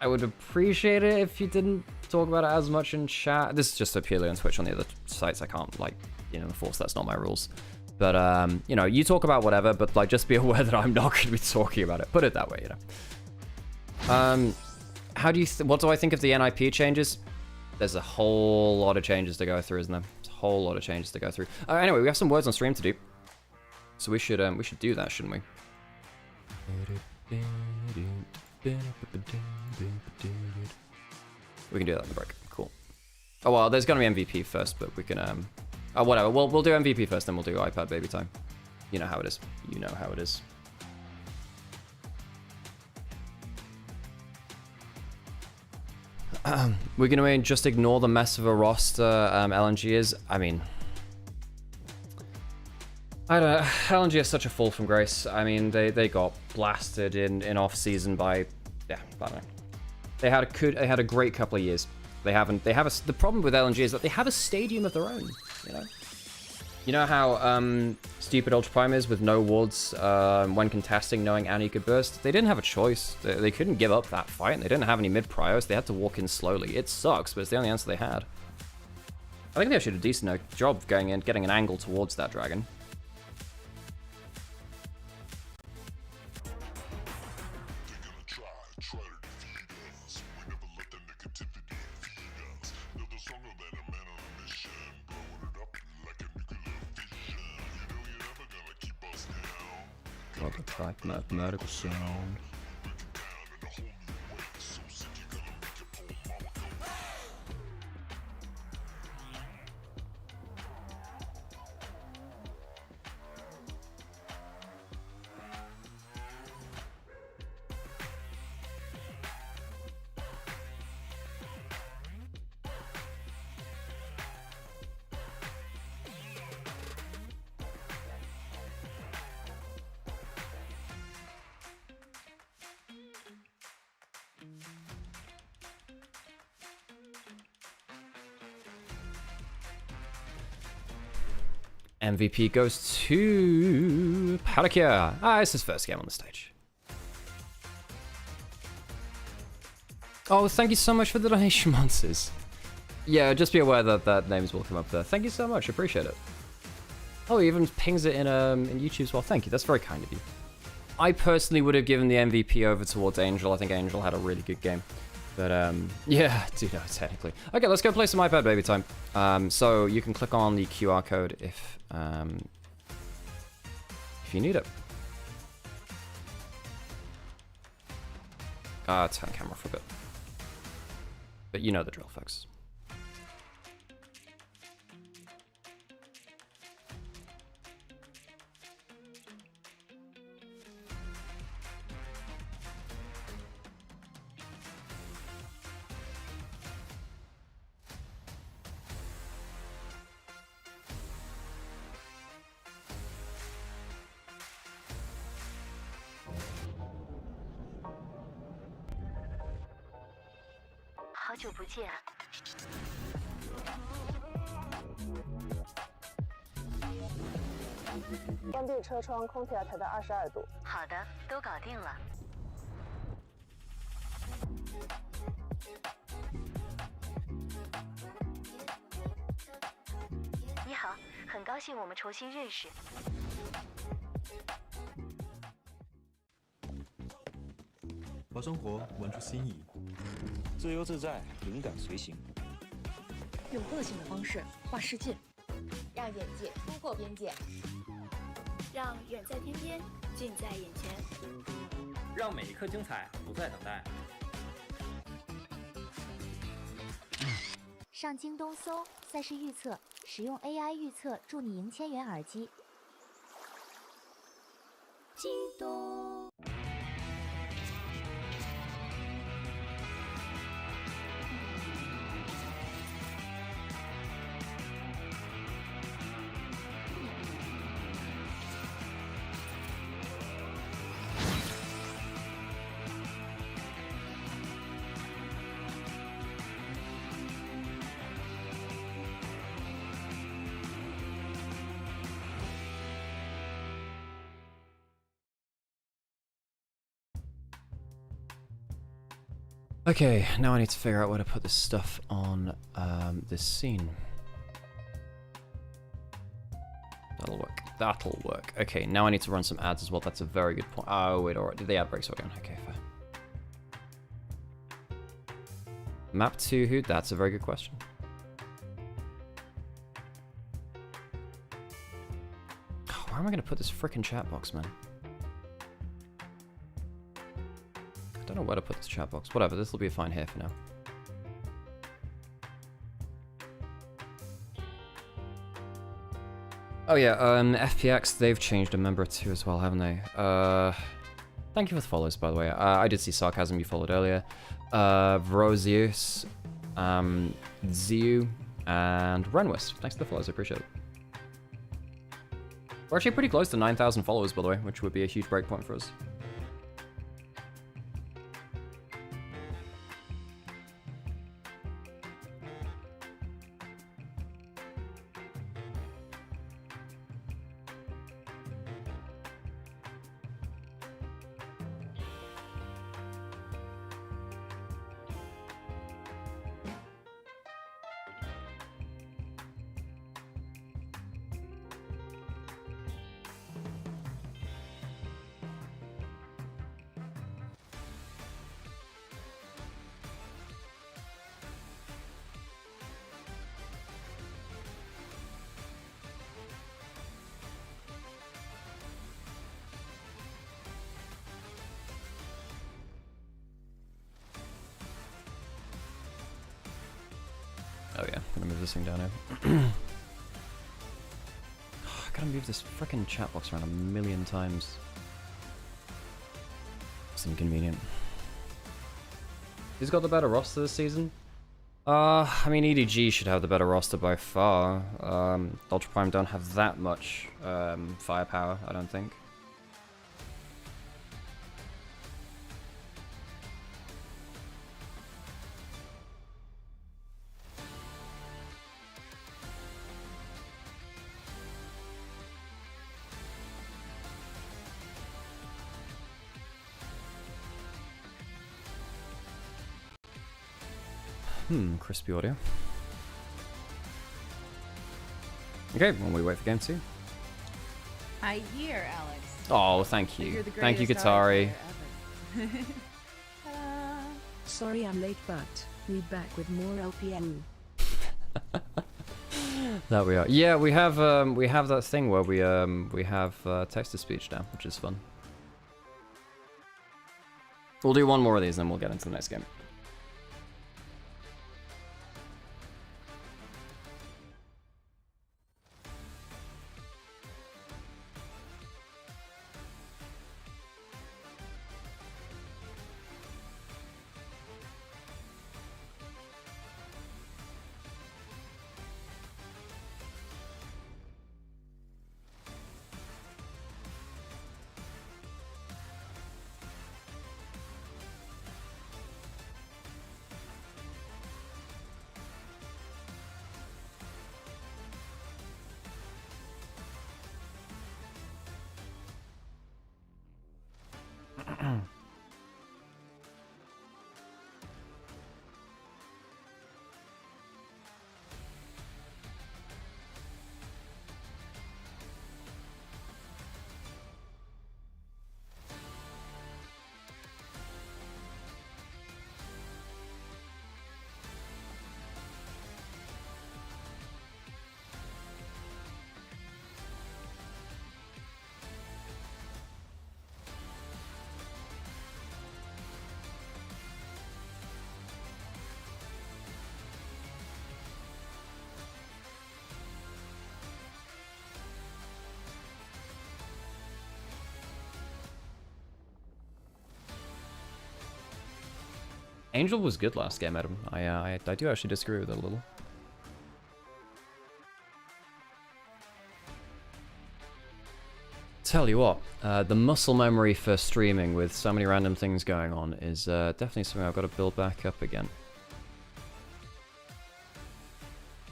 would appreciate it if you didn't talk about it as much in chat. This is just purely on Twitch. On the other sites, I can't, like, you know, enforce. That's not my rules. But, you know, you talk about whatever, but, like, just be aware that I'm not going to be talking about it. Put it that way, you know. How do you... what do I think of the NIP changes? There's a whole lot of changes to go through, isn't there? There's a whole lot of changes to go through. Anyway, we have some words on stream to do. So we should do that, shouldn't we? We can do that in the break. Cool. Oh, well, there's going to be MVP first, but we can... oh, whatever. We'll do MVP first, then we'll do iPad baby time. You know how it is. You know how it is. We're going to just ignore the mess of a roster LNG is. I mean... I don't know. LNG is such a fall from grace. I mean, they got blasted in off-season by... yeah, I don't know. They had a great couple of years. The problem with LNG is that they have a stadium of their own, you know? You know how stupid Ultra Prime is with no wards when contesting, knowing Annie could burst? They didn't have a choice. They couldn't give up that fight, and they didn't have any mid-priors. They had to walk in slowly. It sucks, but it's the only answer they had. I think they actually did a decent job of going in, getting an angle towards that dragon. Like mathematical sound. MVP goes to Palakia. It's his first game on the stage. Oh, thank you so much for the donation, Monsters. Yeah, just be aware that names will come up there. Thank you so much, appreciate it. Oh, he even pings it in YouTube as well. Thank you, that's very kind of you. I personally would have given the MVP over towards Angel. I think Angel had a really good game. But, yeah, do know, technically. Okay, let's go play some iPad Baby time. So you can click on the QR code if you need it. Turn camera for a bit. But you know the drill, folks.关闭车窗，空调调到22度。好的，都搞定了。你好，很高兴我们重新认识。把生活玩出新意，自由自在，灵感随行。用个性的方式画世界，让眼界突破边界，让远在天边，近在眼前，让每一刻精彩不再等待。上京东搜赛事预测，使用 AI 预测，助你赢1000元耳机。京东。Okay, now I need to figure out where to put this stuff on this scene. That'll work. That'll work. Okay, now I need to run some ads as well. That's a very good point. Oh, wait, alright. Did the ad breaks again? Okay, fair. Map to who? That's a very good question. Oh, where am I going to put this frickin' chat box, man? I don't know where to put this chat box. Whatever, this will be fine here for now. Oh yeah, FPX, they've changed a member or two as well, haven't they? Thank you for the follows, by the way. I did see Sarcasm you followed earlier. Vrozius, Ziu, and Renwis. Thanks for the follows, I appreciate it. We're actually pretty close to 9,000 followers, by the way, which would be a huge breakpoint for us. Oh yeah, I'm gonna move this thing down here. I gotta move this frickin' chat box around a million times. It's inconvenient. Who's got the better roster this season? I mean, EDG should have the better roster by far. Ultra Prime don't have that much firepower, I don't think. Crispy audio. Okay, when we wait for Game 2. I hear, Alex. Oh, thank you. Thank you, Guitari. Sorry I'm late, but we back with more LPL. There we are. Yeah, we have that thing where we have text to speech now, which is fun. We'll do one more of these, and then we'll get into the next game. Angel was good last game, Adam. I do actually disagree with it a little. Tell you what, the muscle memory for streaming with so many random things going on is definitely something I've got to build back up again.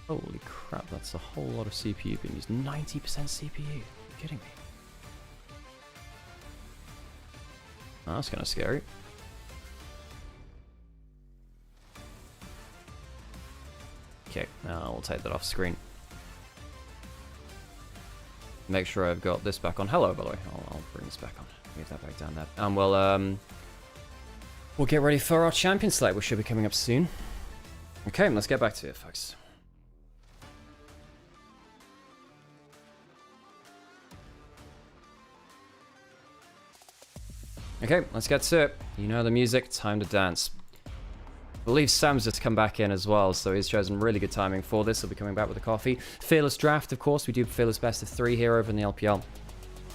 Holy crap, that's a whole lot of CPU being used. 90% CPU? Are you kidding me? Oh, that's kind of scary. Okay, now we'll take that off screen. Make sure I've got this back on. Hello, by the way. I'll bring this back on. Move that back down there. And we'll get ready for our champion slate, which should be coming up soon. Okay, let's get back to it, folks. Okay, let's get to it. You know the music, time to dance. I believe Sam's just come back in as well, so he's chosen really good timing for this. He'll be coming back with a coffee. Fearless Draft, of course. We do Fearless Best of 3 here over in the LPL.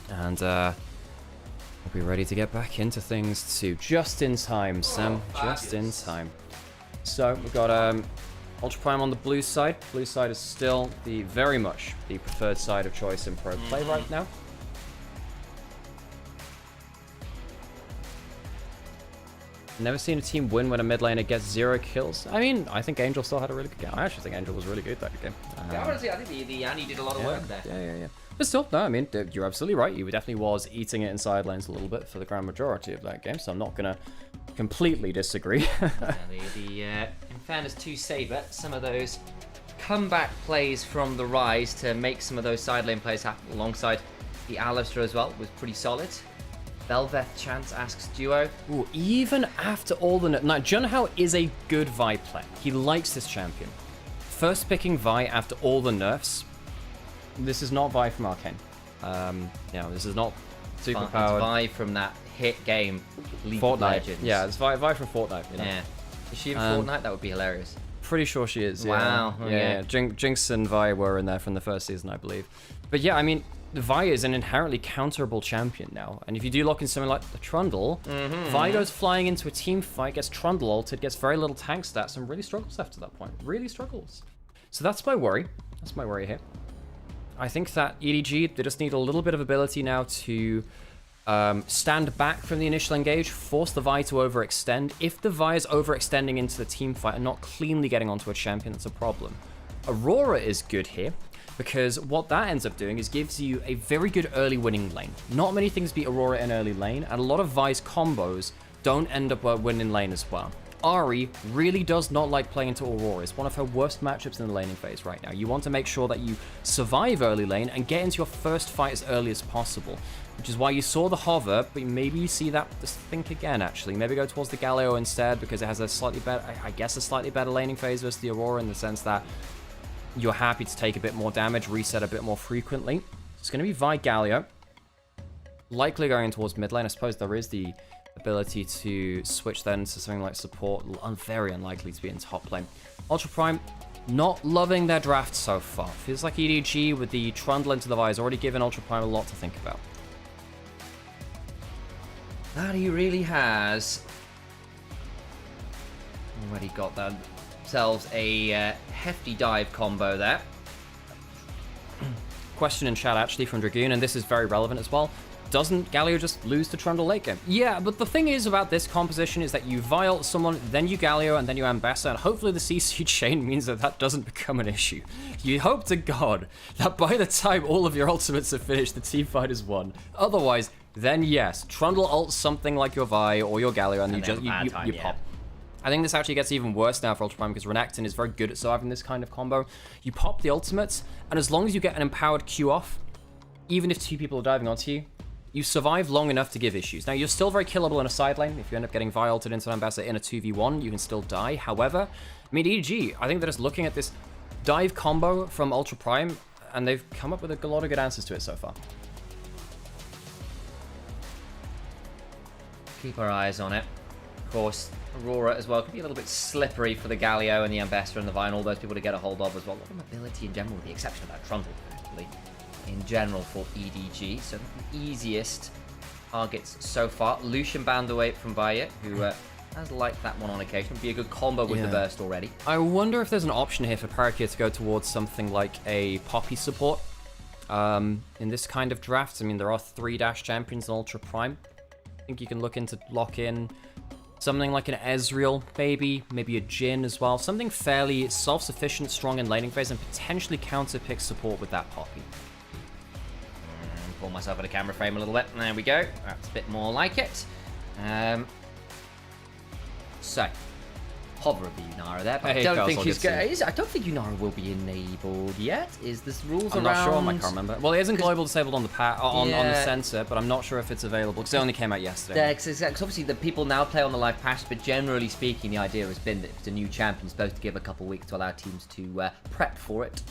And we'll be ready to get back into things too. Just in time, Sam. Just in time. So we've got Ultra Prime on the blue side. Blue side is still very much the preferred side of choice in pro play right now. Never seen a team win when a mid laner gets 0 kills. I mean, I think Angel still had a really good game. I actually think Angel was really good that game. Yeah, honestly, I think the Annie did a lot of work there. Yeah. But still, no, I mean, you're absolutely right. He definitely was eating it in side lanes a little bit for the grand majority of that game, so I'm not going to completely disagree. In fairness to Saber, some of those comeback plays from the Rise to make some of those side lane plays happen alongside the Alistar as well was pretty solid. Belveth Chance asks Duo. Ooh, even after all the... Now, Junhao is a good Vi player. He likes this champion. First picking Vi after all the nerfs. This is not Vi from Arcane. This is not superpowered. It's Vi from that hit game, League Fortnite. of Legends. Yeah, it's Vi from Fortnite. You know? Yeah. Is she in Fortnite? That would be hilarious. Pretty sure she is. Wow. Yeah. Jinx and Vi were in there from the first season, I believe. But yeah, I mean... Vi is an inherently counterable champion now, and if you do look in something like the Trundle, Vi goes flying into a team fight, gets Trundle ulted, gets very little tank stats, and really struggles after that point. Really struggles. So that's my worry. That's my worry here. I think that EDG, they just need a little bit of ability now to stand back from the initial engage, force the Vi to overextend. If the Vi is overextending into the team fight and not cleanly getting onto a champion, that's a problem. Aurora is good here, because what that ends up doing is gives you a very good early winning lane. Not many things beat Aurora in early lane, and a lot of Vi's combos don't end up winning lane as well. Ahri really does not like playing into Aurora. It's one of her worst matchups in the laning phase right now. You want to make sure that you survive early lane and get into your first fight as early as possible, which is why you saw the hover, but maybe you see that, just think again actually. Maybe go towards the Galio instead, because it has a slightly better, I guess a slightly better laning phase versus the Aurora, in the sense that you're happy to take a bit more damage, reset a bit more frequently. It's going to be Vi Galio. Likely going towards mid lane. I suppose there is the ability to switch then to something like support. Very unlikely to be in top lane. Ultra Prime, not loving their draft so far. Feels like EDG with the Trundle into the Vi has already given Ultra Prime a lot to think about. That he really has. Already got themselves a hefty dive combo there. Question in chat actually from Dragoon, and this is very relevant as well. Doesn't Galio just lose to Trundle late game? Yeah, but the thing is about this composition is that you Vial someone, then you Galio, and then you Ambessa, and hopefully the CC chain means that that doesn't become an issue. You hope to God that by the time all of your ultimates are finished, the team fight is won. Otherwise, then yes, Trundle ults something like your Vi or your Galio, and you pop. I think this actually gets even worse now for Ultra Prime, because Renekton is very good at surviving this kind of combo. You pop the ultimates, and as long as you get an empowered Q off, even if two people are diving onto you, you survive long enough to give issues. Now, you're still very killable in a side lane. If you end up getting Vi ulted into an Ambassador in a 2v1, you can still die. However, I mean, EDG, I think they're just looking at this dive combo from Ultra Prime, and they've come up with a lot of good answers to it so far. Keep our eyes on it. Of course, Aurora as well can be a little bit slippery for the Galio and the Ambassador and the Vi, and all those people to get a hold of as well. A lot of mobility in general, with the exception of that Trundle, actually. In general for EDG, so not the easiest targets so far. Lucian banned away from Baye, who has liked that one on occasion. Would be a good combo with the burst already. I wonder if there's an option here for Parakia to go towards something like a Poppy support in this kind of draft. I mean, there are 3 dash champions in Ultra Prime. I think you can look into lock in something like an Ezreal, maybe a Jhin as well. Something fairly self-sufficient, strong in laning phase, and potentially counter-pick support with that Poppy. Pull myself out of camera frame a little bit. There we go. That's a bit more like it. So, hover of the Nymaera there, but I don't think he's going. I don't think Nymaera will be enabled yet. Is this rules I'm around? Not sure. I can't remember. Well, it isn't global disabled on the on the sensor, but I'm not sure if it's available because it only came out yesterday. Yeah, because obviously the people now play on the live patch, but generally speaking, the idea has been that if it's a new champion, it's supposed to give a couple weeks to allow teams to prep for it.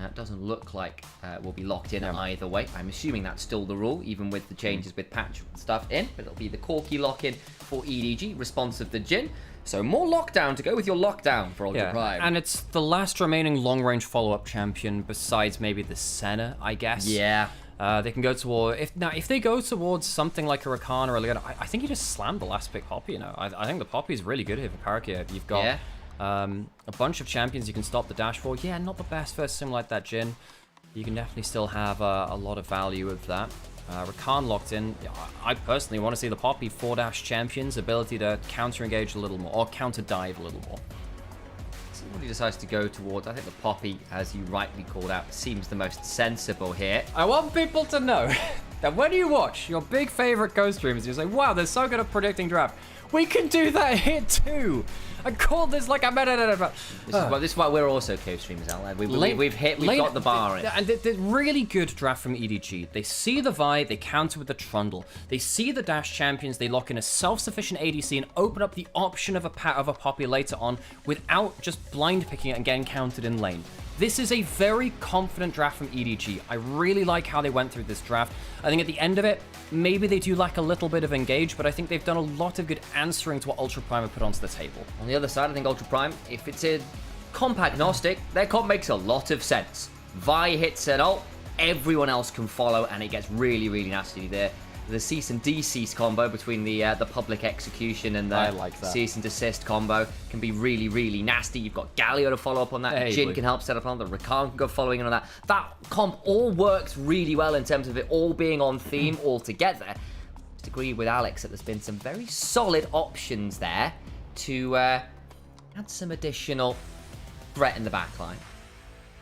It doesn't look like we'll be locked in either way. I'm assuming that's still the rule, even with the changes with patch stuff in. But it'll be the Corki lock-in for EDG, responsive to Jhin. So more lockdown to go with your lockdown for Ultra Prime. And it's the last remaining long-range follow-up champion besides maybe the Senna, I guess. Yeah. They can go toward... If they go towards something like a Rakan or a Leona, I think you just slammed the last pick Poppy, you know. I think the Poppy is really good here for Parakia. You've got... a bunch of champions you can stop the dash for. Yeah, not the best versus sim like that Jhin. You can definitely still have a lot of value with that. Rakan locked in. I personally want to see the Poppy 4-dash champions ability to counter-engage a little more, or counter-dive a little more. See what he decides to go towards. I think the Poppy, as you rightly called out, seems the most sensible here. I want people to know that when you watch your big favorite Ghost streamers, you say, wow, they're so good at predicting draft. We can do that here too. I called this like I meant it. This is why we're also co-streamers, Al. We've got the bar in. And they're really good draft from EDG. They see the Vi, they counter with the Trundle. They see the dash champions, they lock in a self-sufficient ADC and open up the option of a Poppy later on without just blind picking it and getting countered in lane. This is a very confident draft from EDG. I really like how they went through this draft. I think at the end of it, maybe they do lack a little bit of engage, but I think they've done a lot of good answering to what Ultra Prime have put onto the table. On the other side, I think Ultra Prime, if it's a comp agnostic, their comp makes a lot of sense. Vi hits an ult, everyone else can follow, and it gets really, really nasty there. The cease and decease combo between the public execution and the cease and desist combo can be really, really nasty. You've got Galio to follow up on that. Jhin can help set up on the Rakan can go following in on that. That comp all works really well in terms of it all being on theme all together. Just agree with Alex that there's been some very solid options there to add some additional threat in the backline.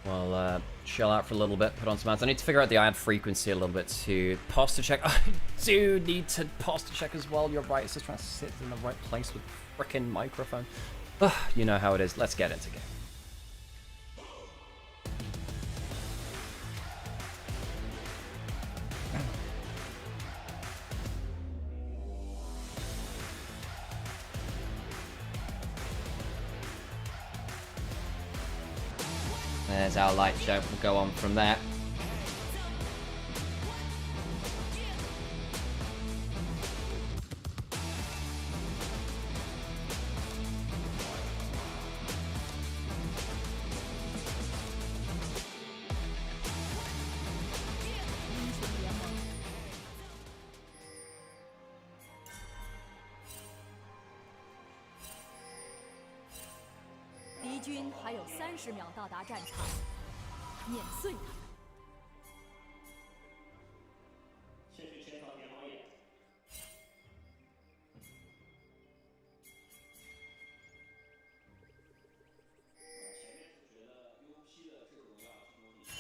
We'll chill out for a little bit, put on some ads. I need to figure out the ad frequency a little bit too. Posture check. I do need to posture check as well. You're right. It's just trying to sit in the right place with the frickin' microphone. You know how it is. Let's get into game. There's our light show. We'll go on from there.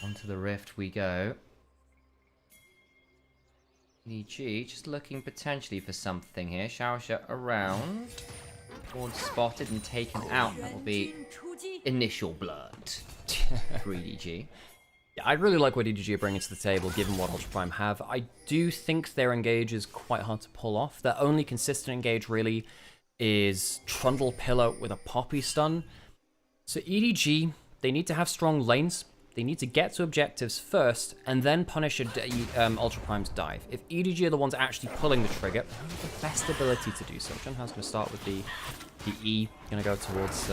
Onto the rift we go. EDG just looking potentially for something here. Xiaoxia around. Board spotted and taken out. That will be initial blood for EDG. Yeah, I really like what EDG are bringing to the table, given what Ultra Prime have. I do think their engage is quite hard to pull off. Their only consistent engage, really, is Trundle Pillar with a Poppy stun. So EDG, they need to have strong lanes. They need to get to objectives first, and then punish Ultra Prime's dive. If EDG are the ones actually pulling the trigger, they have the best ability to do so. Junhao's going to start with the E. Going to go towards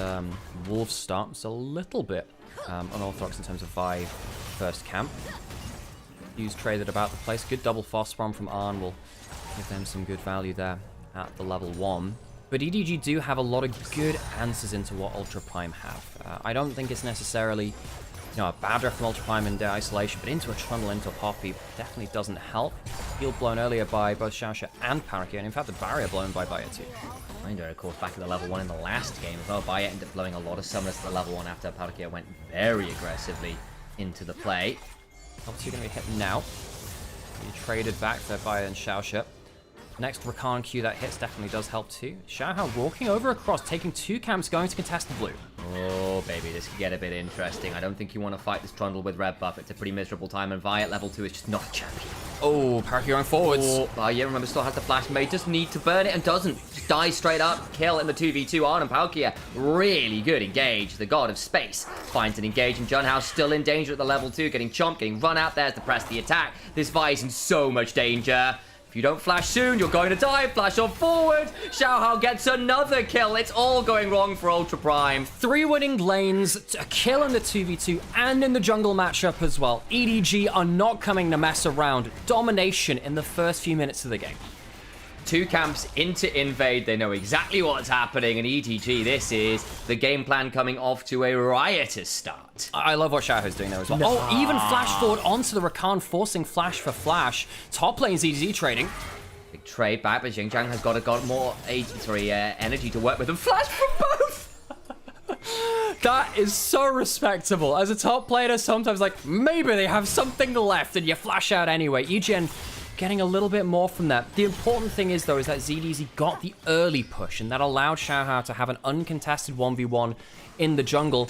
Wolf's start. It's a little bit unorthodox in terms of Vi first camp. Use traded about the place. Good double Phosphor from Arn will give them some good value there at the level 1. But EDG do have a lot of good answers into what Ultra Prime have. I don't think it's necessarily, you know, a bad draft from Ultra Prime in isolation, but into a Trundle, into a Poppy definitely doesn't help. Field blown earlier by both Xiaoxia and Parakia, and in fact the barrier blown by Baya too. Reminder, of course, back at the level 1 in the last game as well. Baya ended up blowing a lot of summoners to the level 1 after Parakia went very aggressively into the play. Level 2 going to be hit now. He traded back there Baya and Xiaoxia. Next Rakan Q that hits definitely does help too. Xiaohao walking over across, taking 2 camps, going to contest the blue. Oh, baby, this could get a bit interesting. I don't think you want to fight this Trundle with red buff. It's a pretty miserable time, and Vi at level 2 is just not a champion. Oh, Parakia going forwards. Oh, yeah, remember, still has the flash. May just need to burn it and doesn't. Just dies straight up. Kill in the 2v2. Arn and Palkia, really good engage. The god of space finds an engage, and Junhao still in danger at the level 2, getting chomped, getting run out there to press the attack. This Vi is in so much danger. If you don't flash soon, you're going to die. Flash on forward. Xiaohao gets another kill. It's all going wrong for Ultra Prime. 3 winning lanes, a kill in the 2v2 and in the jungle matchup as well. EDG are not coming to mess around. Domination in the first few minutes of the game. 2 camps into invade. They know exactly what's happening. And EDG, this is the game plan coming off to a riotous start. I love what Xiaohao's doing there as well. No. Oh, even flash forward onto the Rakan, forcing flash for flash. Top lane's EDG trading. Big trade back, but Xinjiang has got more energy to work with. And flash for both! That is so respectable. As a top player, sometimes like, maybe they have something left and you flash out anyway. EGN getting a little bit more from that. The important thing is, though, is that ZDZ got the early push, and that allowed Xiaohao to have an uncontested 1v1 in the jungle.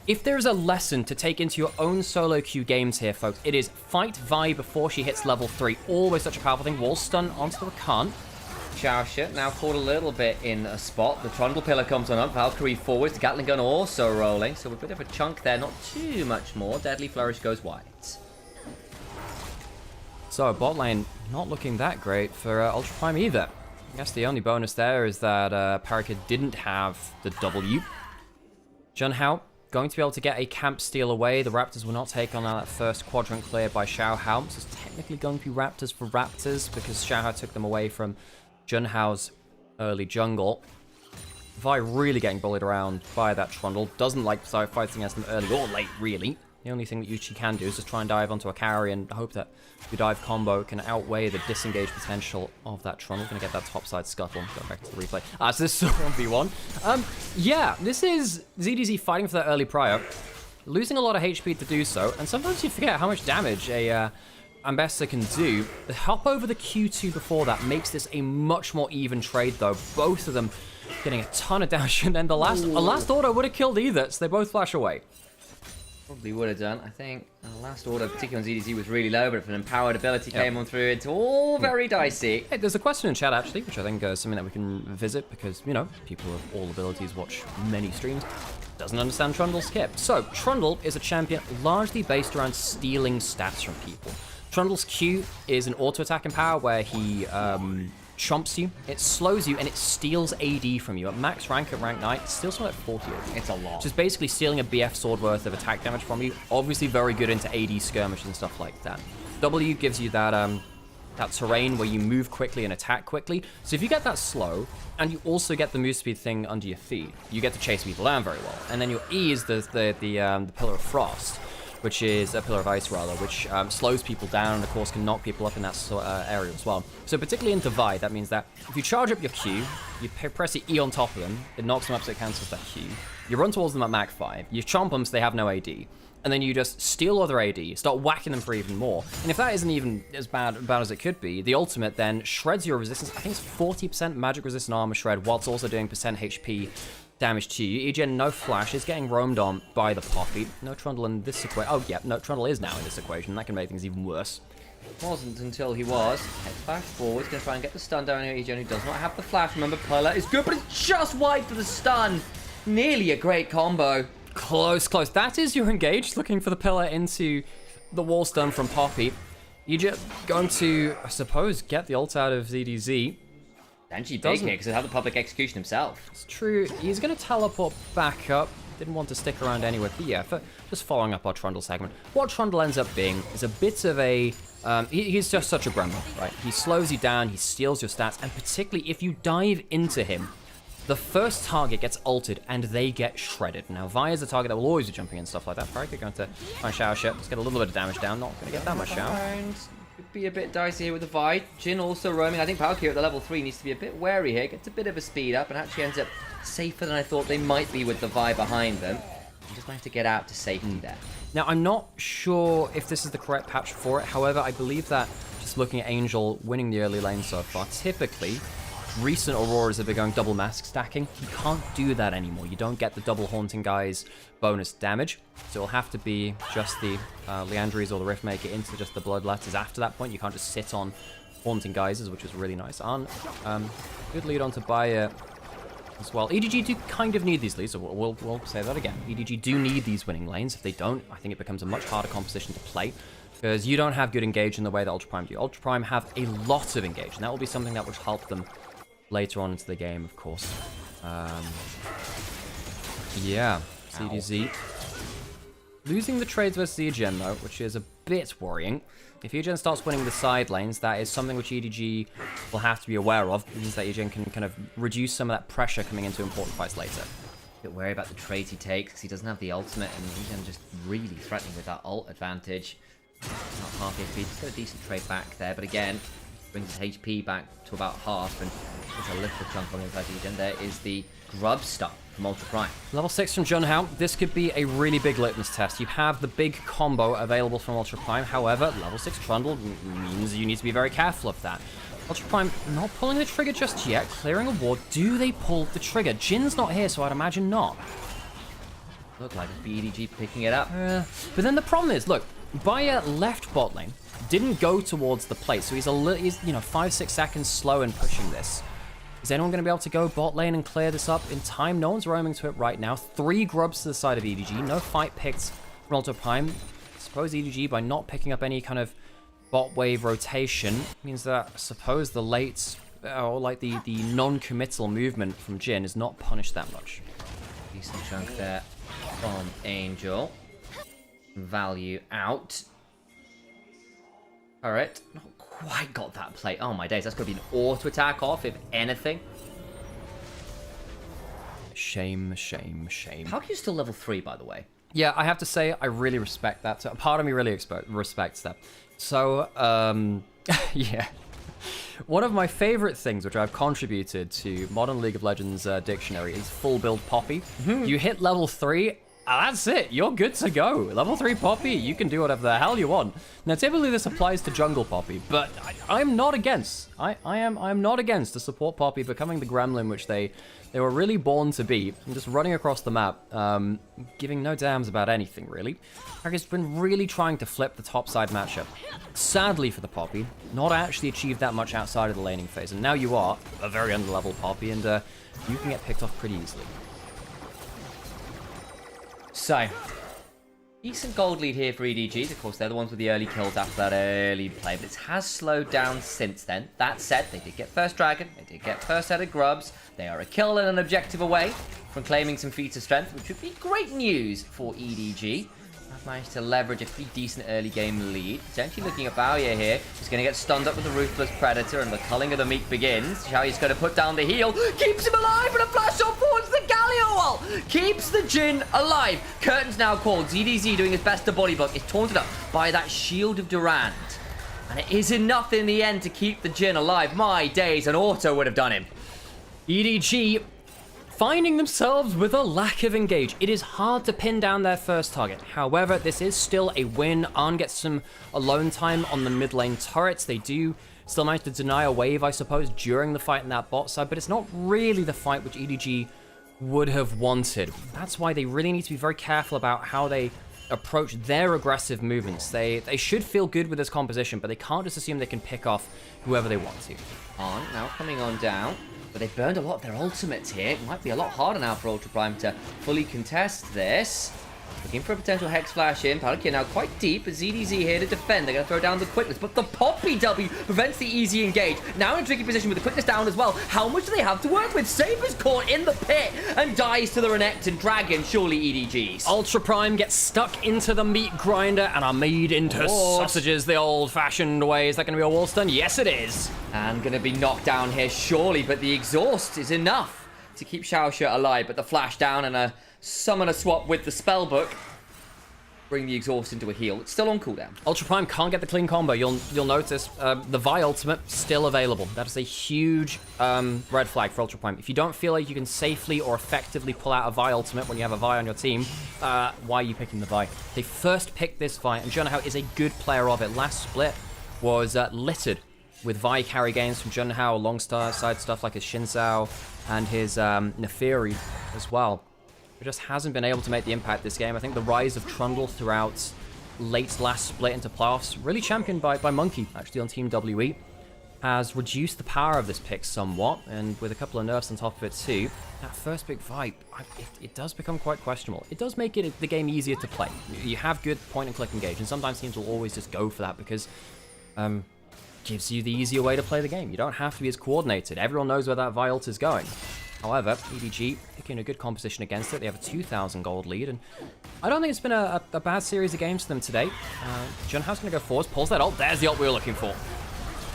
If there's a lesson to take into your own solo queue games here, folks, it is fight Vi before she hits level 3. Always such a powerful thing. Wall stun onto the Rakan. Xiaoxia now caught a little bit in a spot. The Trundle Pillar comes on up. Valkyrie forwards. The Gatling Gun also rolling. So a bit of a chunk there. Not too much more. Deadly Flourish goes wide. So bot lane not looking that great for Ultra Prime either. I guess the only bonus there is that Parakia didn't have the W. Junhao going to be able to get a camp steal away. The Raptors will not take on that first quadrant clear by Xiaohao. So it's technically going to be Raptors for Raptors because Xiaohao took them away from Junhao's early jungle. Vi really getting bullied around by that Trundle. Doesn't like fighting against them early or late, really. The only thing that Yuchi can do is just try and dive onto a carry and hope that the dive combo can outweigh the disengage potential of that Trundle. Gonna get that topside scuttle. Go back to the replay. So this is 1v1. Yeah, this is ZDZ fighting for that early prio. losing a lot of HP to do so, and sometimes you forget how much damage a Ambassador can do. The hop over the Q2 before that makes this a much more even trade, though. Both of them getting a ton of damage, and then the last order would have killed either, so they both flash away. Probably would have done. I think the last order, particularly on ZDZ, was really low, but if an empowered ability came on through, it's all very dicey. Hey, there's a question in chat, actually, which I think is something that we can visit, because, you know, people of all abilities watch many streams. Doesn't understand Trundle's skip. So, Trundle is a champion largely based around stealing stats from people. Trundle's Q is an auto-attack in power where he chomps you, it slows you, and it steals AD from you. At max rank, at rank 9, it steals something like 40 AD. It's a lot. Which is basically stealing a BF sword worth of attack damage from you. Obviously very good into AD skirmish and stuff like that. W gives you that that terrain where you move quickly and attack quickly. So if you get that slow, and you also get the move speed thing under your feet, you get to chase people down very well. And then your E is the Pillar of Frost, which is a Pillar of Ice, rather, which slows people down and, of course, can knock people up in that area as well. So particularly in Divide, that means that if you charge up your Q, you press the E on top of them, it knocks them up so it cancels that Q. You run towards them at Mach 5, you chomp them so they have no AD, and then you just steal other AD, start whacking them for even more. And if that isn't even as bad as it could be, the ultimate then shreds your resistance. I think it's 40% magic resistant armor shred, whilst also doing percent HP damage to you. EGN, no flash, is getting roamed on by the Poppy. No Trundle in this equation. Oh, yeah, no, Trundle is now in this equation. That can make things even worse. Wasn't until he was. Head flash forward, going to try and get the stun down here. EGN, who does not have the flash. Remember, Perla is good, but it's just wide for the stun. Nearly a great combo. Close, close. That is your engage, looking for the pillar into the wall stun from Poppy. EGN going to, I suppose, get the ult out of ZDZ. Potentially big here, because he'll have the public execution himself. It's true. He's going to teleport back up. Didn't want to stick around anyway. But yeah, just following up our Trundle segment. What Trundle ends up being is a bit of a... he's just such a gremlin, right? He slows you down, he steals your stats, and particularly if you dive into him, the first target gets ulted and they get shredded. Now, Vi's a target that will always be jumping and stuff like that. Frag going to try and shower ship. Let's get a little bit of damage down. Not going to get that much shower. Could be a bit dicey here with the Vi. Jhin also roaming. I think Palkia at the level 3 needs to be a bit wary here. Gets a bit of a speed up and actually ends up safer than I thought they might be with the Vi behind them. You just might have to get out to safety there. Now, I'm not sure if this is the correct patch for it. However, I believe that just looking at Angel winning the early lane so far, typically, recent Auroras have been going double mask stacking. You can't do that anymore. You don't get the double Haunting Guys bonus damage. So it'll have to be just the Leandries or the Riftmaker into just the Bloodletters after that point. You can't just sit on Haunting Guises, which is really nice. And good lead on to Bayer as well. EDG do kind of need these leads, so we'll say that again. EDG do need these winning lanes. If they don't, I think it becomes a much harder composition to play, because you don't have good engage in the way that Ultra Prime do. Ultra Prime have a lot of engage, and that will be something that will help them later on into the game, of course. Yeah, CDZ. Losing the trades versus EGN, though, which is a bit worrying. If EGN starts winning the side lanes, that is something which EDG will have to be aware of. It means that EGN can kind of reduce some of that pressure coming into important fights later. A bit wary about the trades he takes, because he doesn't have the ultimate, and EGN just really threatening with that ult advantage. Not half HP, just got a decent trade back there, but again, brings his HP back to about half, and there's a little chunk on the inside EGN. There is the grub stuff from Ultra Prime. Level 6 from Junhao. This could be a really big litmus test. You have the big combo available from Ultra Prime. However, level 6 Trundle means you need to be very careful of that. Ultra Prime not pulling the trigger just yet. Clearing a ward. Do they pull the trigger? Jin's not here, so I'd imagine not. Look like BDG picking it up. But then the problem is, look, Bayer left bot lane, didn't go towards the plate, so he's 5-6 seconds slow in pushing this. Is anyone going to be able to go bot lane and clear this up in time? No one's roaming to it right now. 3 grubs to the side of EDG. No fight picked from Ultra Prime. I suppose EDG, by not picking up any kind of bot wave rotation, means that I suppose the late, or like the non-committal movement from Jhin is not punished that much. Decent chunk there from Angel. Value out. Alright, not quite got that play. Oh my days, that's going to be an auto attack off, if anything. Shame, shame, shame. How can you still level 3, by the way? Yeah, I have to say, I really respect that. So part of me really respects that. So, yeah. One of my favorite things, which I've contributed to Modern League of Legends Dictionary, is full build Poppy. You hit level 3, that's it. You're good to go. Level 3 Poppy, you can do whatever the hell you want. Now, typically this applies to jungle Poppy, but I'm not against. I'm not against the support Poppy becoming the gremlin, which they were really born to be, and just running across the map, giving no damns about anything, really. Paraka's been really trying to flip the topside matchup. Sadly for the Poppy, not actually achieved that much outside of the laning phase, and now you are a very underleveled Poppy, and you can get picked off pretty easily. So, decent gold lead here for EDGs. Of course, they're the ones with the early kills after that early play, but it has slowed down since then. That said, they did get first dragon, they did get first set of grubs. They are a kill and an objective away from claiming some feats of strength, which would be great news for EDG. I've managed to leverage a pretty decent early game lead. Potentially looking at Bowyer here. He's going to get stunned up with the Ruthless Predator, and the culling of the Meek begins. Xiaoyi's going to put down the heal. Keeps him alive, and a flash on forwards the Galio wall. Keeps the Jhin alive. Curtain's now called. ZDZ doing his best to body block. Is taunted up by that Shield of Durand. And it is enough in the end to keep the Jhin alive. My days, an auto would have done him. EDG finding themselves with a lack of engage. It is hard to pin down their first target. However, this is still a win. Arn gets some alone time on the mid lane turrets. They do still manage to deny a wave, I suppose, during the fight in that bot side, but it's not really the fight which EDG would have wanted. That's why they really need to be very careful about how they approach their aggressive movements. They should feel good with this composition, but they can't just assume they can pick off whoever they want to. On now coming on down. But they've burned a lot of their ultimates here. It might be a lot harder now for Ultra Prime to fully contest this. Looking for a potential Hex Flash in. Parakia now quite deep, but ZDZ here to defend. They're going to throw down the quickness, but the Poppy W prevents the easy engage. Now in a tricky position with the quickness down as well. How much do they have to work with? Saber's caught in the pit and dies to the Renekton Dragon. Surely EDGs. Ultra Prime gets stuck into the meat grinder and are made into sausages the old-fashioned way. Is that going to be a wall stun? Yes, it is. And going to be knocked down here, surely, but the exhaust is enough to keep Xiaoxia alive. But the flash down and a summoner swap with the spellbook bring the exhaust into a heal. It's still on cooldown. Ultra Prime can't get the clean combo. You'll notice the Vi ultimate still available. That is a huge red flag for Ultra Prime. If you don't feel like you can safely or effectively pull out a Vi ultimate when you have a Vi on your team, why are you picking the Vi? They first picked this Vi, and Junhao is a good player of it. Last split was littered with Vi carry gains from Junhao alongside stuff like his Shinzao and his Neferi as well. He just hasn't been able to make the impact this game. I think the rise of Trundle throughout late last split into playoffs, really championed by Monkey, actually, on Team WE, has reduced the power of this pick somewhat, and with a couple of nerfs on top of it too, that first big fight, it does become quite questionable. It does make the game easier to play. You have good point-and-click engage, and sometimes teams will always just go for that because gives you the easier way to play the game. You don't have to be as coordinated. Everyone knows where that Vi ult is going. However, EDG picking a good composition against it. They have a 2,000 gold lead, and I don't think it's been a bad series of games for them today. Junhao's going to go forwards, pulls that ult. There's the ult we were looking for.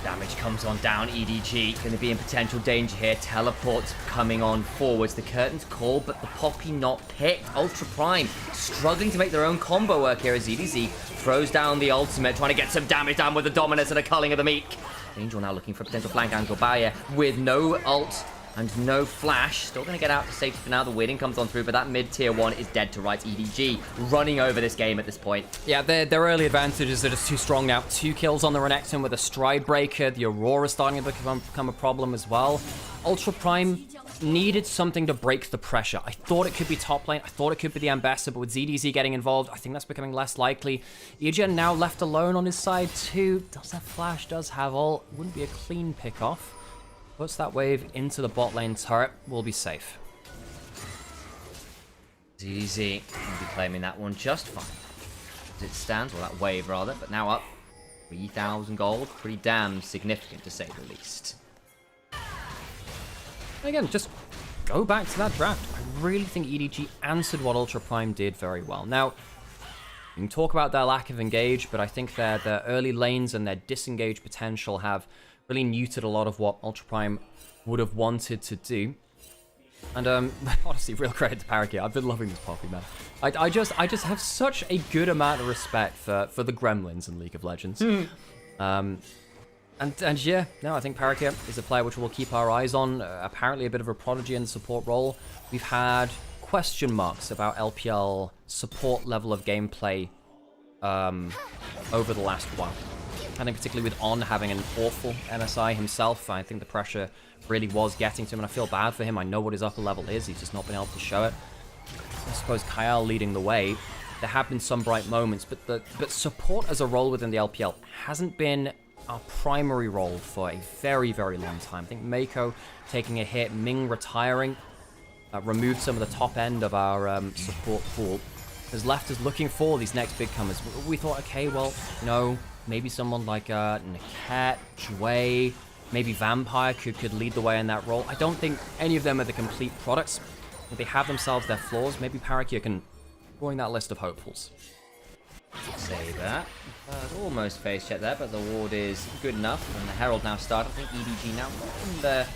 Damage comes on down. EDG going to be in potential danger here. Teleports coming on forwards. The curtain's called, but the Poppy not picked. Ultra Prime struggling to make their own combo work here as ZDZ throws down the ultimate, trying to get some damage down with the dominance and a culling of the Meek. Angel now looking for a potential flank angle barrier with no ult and no flash. Still going to get out to safety for now. The waiting comes on through, but that mid-tier 1 is dead to rights. EDG running over this game at this point. Yeah, their early advantages are just too strong now. 2 kills on the Renekton with a stride breaker. The Aurora starting to become a problem as well. Ultra Prime needed something to break the pressure. I thought it could be top lane. I thought it could be the Ambassador, but with ZDZ getting involved, I think that's becoming less likely. Egen now left alone on his side too. Does have flash, does have ult. Wouldn't be a clean pick off. Puts that wave into the bot lane turret. We'll be safe. ZDZ will be claiming that one just fine. As it stands, well, that wave rather, but now up 3,000 gold. Pretty damn significant to say the least. Again, just go back to that draft. I really think EDG answered what Ultra Prime did very well. Now, you can talk about their lack of engage, but I think their early lanes and their disengage potential have really neutered a lot of what Ultra Prime would have wanted to do. And honestly, real credit to Parakeet. I've been loving this Poppy, man. I just have such a good amount of respect for the gremlins in League of Legends. And yeah, no, I think Parakeet is a player which we'll keep our eyes on. Apparently a bit of a prodigy in the support role. We've had question marks about LPL support level of gameplay over the last while. I think particularly with On having an awful MSI himself, I think the pressure really was getting to him, and I feel bad for him. I know what his upper level is, he's just not been able to show it. I suppose Kyle leading the way. There have been some bright moments, but support as a role within the LPL hasn't been our primary role for a very, very long time. I think Mako taking a hit, Ming retiring, removed some of the top end of our support pool, has left us looking for these next big comers. We thought, okay, well, you know, maybe someone like Niket, Jue, maybe Vampire could lead the way in that role. I don't think any of them are the complete products. If they have themselves their flaws, maybe Parakia can join that list of hopefuls. Say that. Almost face check there, but the ward is good enough. And the Herald now started. I think EDG now in the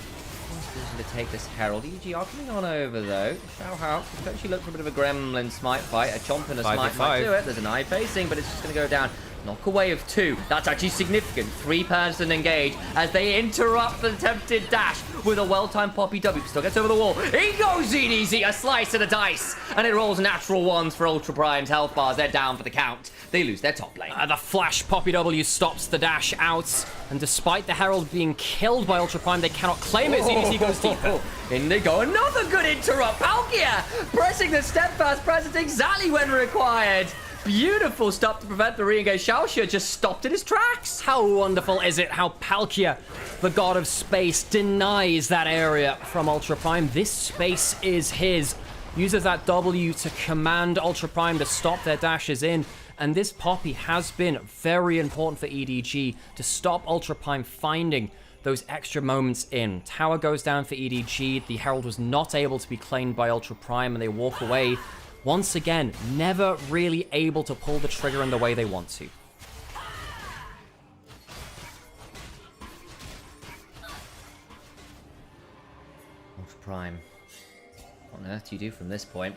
position to take this Herald. EDG are coming on over though. Xiaohao could actually look for a bit of a Gremlin smite fight. A Chomp and a smite might do it. There's an eye facing, but it's just going to go down. Knock away of 2. That's actually significant. 3-person engage as they interrupt the attempted dash with a well-timed Poppy W. Still gets over the wall. In goes EDG, a slice of the dice. And it rolls natural ones for Ultra Prime's health bars. They're down for the count. They lose their top lane. The flash Poppy W stops the dash out. And despite the Herald being killed by Ultra Prime, they cannot claim it. EDG goes deeper. In they go. Another good interrupt. Palkia pressing the steadfast presence exactly when required. Beautiful stop to prevent the re-engage. Xiaoxia just stopped in his tracks. How wonderful is it how Palkia, the god of space, denies that area from Ultra Prime. This space is his. Uses that W to command Ultra Prime to stop their dashes in. And this Poppy has been very important for EDG to stop Ultra Prime finding those extra moments in. Tower goes down for EDG. The Herald was not able to be claimed by Ultra Prime, and they walk away. Once again, never really able to pull the trigger in the way they want to. Ultra Prime. What on earth do you do from this point?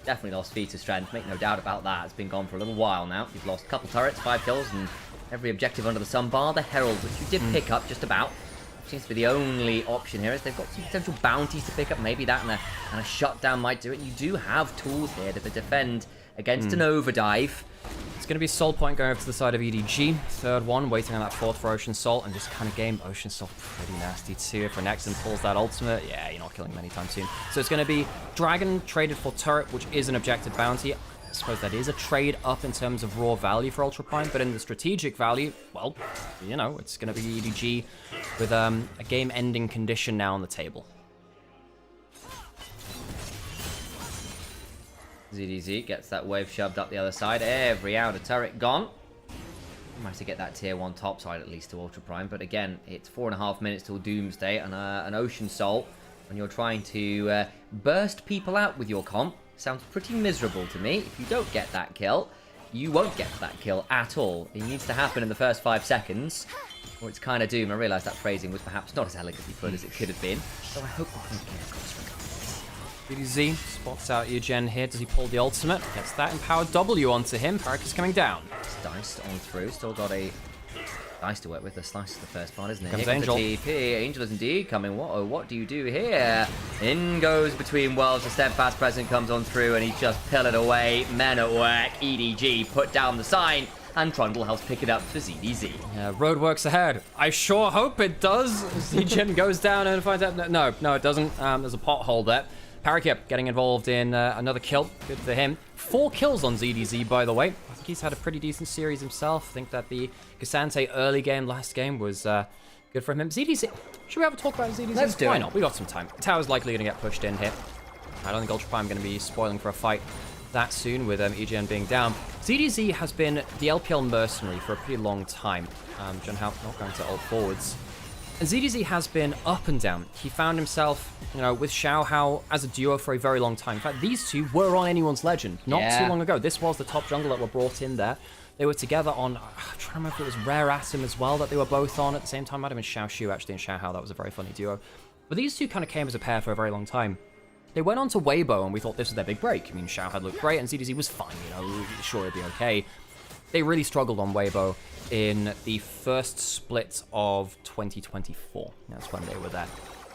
Definitely lost feat of strength, make no doubt about that. It's been gone for a little while now. You've lost a couple turrets, 5 kills, and every objective under the sun, bar the Herald, which you did pick up just about. Seems to be the only option here, as they've got some potential bounties to pick up. Maybe that and a shutdown might do it. You do have tools here to defend against an overdive. It's going to be Soul Point going over to the side of EDG. Third one, waiting on that fourth for Ocean Soul, and just kind of game Ocean Soul pretty nasty too. If Renekton pulls that ultimate, yeah, you're not killing him anytime soon. So it's going to be Dragon traded for Turret, which is an objective bounty. I suppose that is a trade up in terms of raw value for Ultra Prime, but in the strategic value, well, you know, it's going to be EDG with a game-ending condition now on the table. ZDZ gets that wave shoved up the other side. Every outer turret gone. Managed to get that tier 1 top side at least to Ultra Prime, but again, it's 4.5 minutes till Doomsday, and an Ocean Soul, when you're trying to burst people out with your comp, sounds pretty miserable to me. If you don't get that kill, you won't get that kill at all. It needs to happen in the first 5 seconds, or it's kind of doom. I realised that phrasing was perhaps not as elegantly put as it could have been, so I hope we can get across. EDZ spots out Eugen here. Does he pull the ultimate? Gets that empowered W onto him. Parakia's coming down. It's diced on through. Still got a dice to work with. The slice is the first part, isn't it? Comes Angel. TP. Angel is indeed coming. What do you do here? In goes between worlds. The steadfast present comes on through, and he just pillared away. Men at work. EDG put down the sign, and Trundle helps pick it up for ZDZ. Yeah, roadworks ahead. I sure hope it does. Eugen goes down and finds out. No, it doesn't. There's a pothole there. Parakia getting involved in another kill. Good for him. 4 kills on ZDZ, by the way. I think he's had a pretty decent series himself. I think that the Cassante early game, last game, was good for him. ZDZ. Should we have a talk about ZDZ? Let's do it. Why not? We got some time. Tower's likely going to get pushed in here. I don't think Ultra Prime going to be spoiling for a fight that soon with EGN being down. ZDZ has been the LPL mercenary for a pretty long time. John Howe not going to ult forwards. And ZDZ has been up and down. He found himself, you know, with Xiaohao as a duo for a very long time. In fact, these two were on anyone's legend not too long ago. This was the top jungle that were brought in there. They were together on, I'm trying to remember if it was Rare Atom as well that they were both on at the same time. Might have been Xiao Shu actually and Xiaohao. That was a very funny duo. But these two kind of came as a pair for a very long time. They went on to Weibo, and we thought this was their big break. I mean, Xiao had looked great, and ZDZ was fine, you know, sure it'd be okay. They really struggled on Weibo in the first split of 2024. That's when they were there.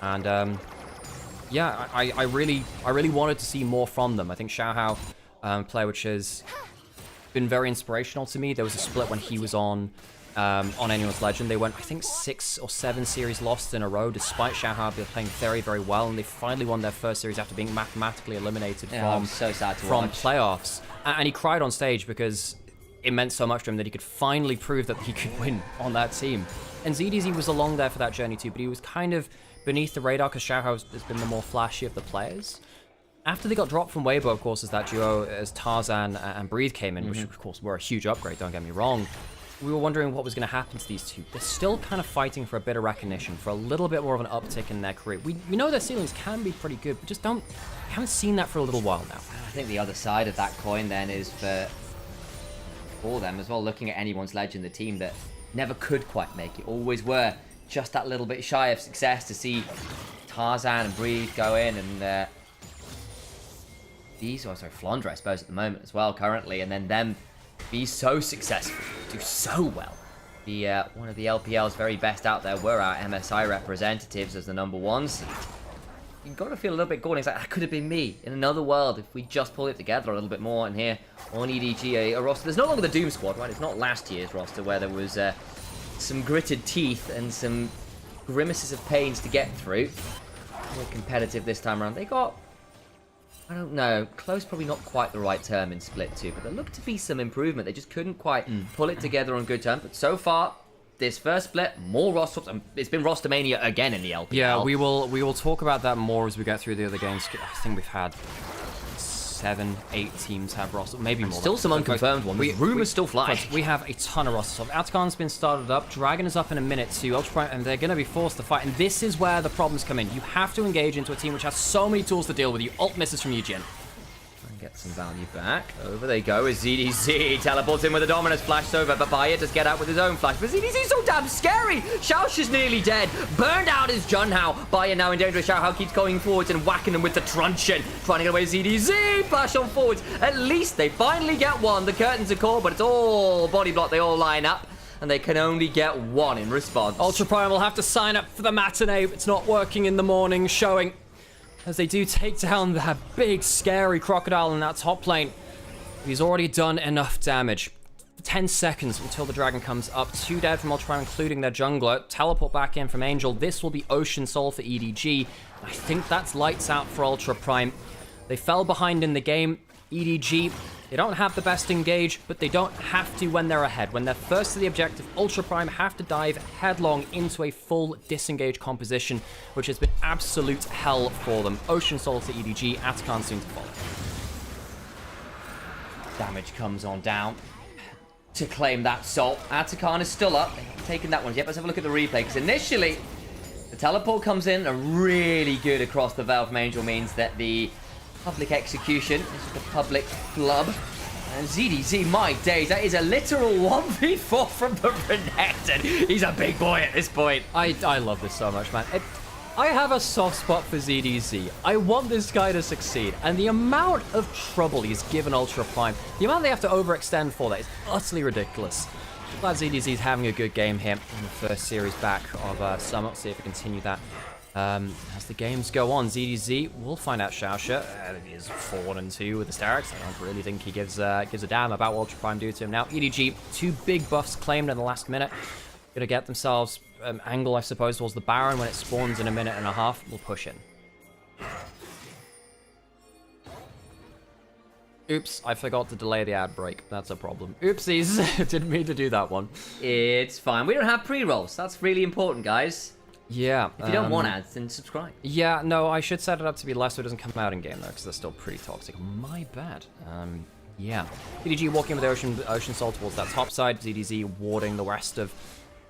And yeah, I really wanted to see more from them. I think Xiaohao, player which has been very inspirational to me. There was a split when he was on Anyone's Legend. They went, I think, 6 or 7 series lost in a row, despite Xiaohao being playing very, very well, and they finally won their first series after being mathematically eliminated from playoffs. And he cried on stage because it meant so much to him that he could finally prove that he could win on that team. And ZDZ was along there for that journey too, but he was kind of beneath the radar because Xiaohao has been the more flashy of the players. After they got dropped from Weibo, of course, as that duo, as Tarzan and Breathe came in, which of course were a huge upgrade, don't get me wrong, we were wondering what was going to happen to these two. They're still kind of fighting for a bit of recognition, for a little bit more of an uptick in their career. We know their ceilings can be pretty good, but just haven't seen that for a little while now. I think the other side of that coin then is for them as well, looking at Anyone's Legend, the team that never could quite make it, always were just that little bit shy of success, to see Tarzan and Breathe go in, and these also Flandre, I suppose, at the moment as well currently, and then them be so successful, do so well. One of the LPL's very best out there were our MSI representatives as the #1 seed. You've got to feel a little bit gaudy. It's like, that could have been me in another world if we just pulled it together a little bit more. And here on EDG, a roster, there's no longer the Doom Squad, right? It's not last year's roster where there was some gritted teeth and some grimaces of pains to get through. More competitive this time around. They got, I don't know, close, probably not quite the right term in Split 2, but there looked to be some improvement. They just couldn't quite pull it together on good terms. But so far, this first split, more roster swaps. It's been roster mania again in the LPL. Yeah, we will talk about that more as we get through the other games. I think we've had 7, 8 teams have roster, maybe more. Still some unconfirmed ones. Rumors still fly. We have a ton of roster swaps. Atakan's been started up. Dragon is up in a minute too. Ultra Prime, and they're going to be forced to fight. And this is where the problems come in. You have to engage into a team which has so many tools to deal with you. Ult misses from Eugen. Get some value back. Over they go as ZDZ teleports in with a dominance, flashed over, but Bayer does get out with his own flash. But ZDZ's so damn scary! Xiaosh is nearly dead. Burned out is Junhao. Bayer now in danger. Xiaohao keeps going forwards and whacking them with the truncheon. Trying to get away with ZDZ. Flash on forwards. At least they finally get one. The curtains are called, but it's all body block. They all line up, and they can only get one in response. Ultra Prime will have to sign up for the matinee. It's not working in the morning, showing as they do take down that big, scary crocodile in that top lane. He's already done enough damage. 10 seconds until the dragon comes up. 2 dead from Ultra Prime, including their jungler. Teleport back in from Angel. This will be Ocean Soul for EDG. I think that's lights out for Ultra Prime. They fell behind in the game. EDG, they don't have the best engage, but they don't have to when they're ahead. When they're first to the objective, Ultra Prime have to dive headlong into a full disengage composition, which has been absolute hell for them. Ocean Soul to EDG, Atakan soon to follow. Damage comes on down to claim that soul. Atakan is still up. They haven't taken that one yet. Let's have a look at the replay, because initially the teleport comes in and really good across the Veil from Angel means that the public execution is the public flub. And ZDZ, my days, that is a literal 1v4 from the Renekton. He's a big boy at this point. I love this so much, man. I have a soft spot for ZDZ. I want this guy to succeed. And the amount of trouble he's given Ultra Prime, the amount they have to overextend for that is utterly ridiculous. I'm glad ZDZ is having a good game here in the first series back of Summit. See if we continue that. As the games go on, ZDZ will find out Xiaoxia. He is 4-2 with the Starix. I don't really think he gives a damn about what Ultra Prime do to him now. EDG, 2 big buffs claimed in the last minute. Gonna get themselves angle, I suppose, towards the Baron when it spawns in a minute and a half. We'll push in. Oops, I forgot to delay the ad break. That's a problem. Oopsies, didn't mean to do that one. It's fine. We don't have pre-rolls. That's really important, guys. Yeah. If you don't want ads, then subscribe. Yeah, no, I should set it up to be less so it doesn't come out in game though, because they're still pretty toxic. My bad. Yeah. EDG walking with the Ocean Soul towards that top side. ZDZ warding the rest of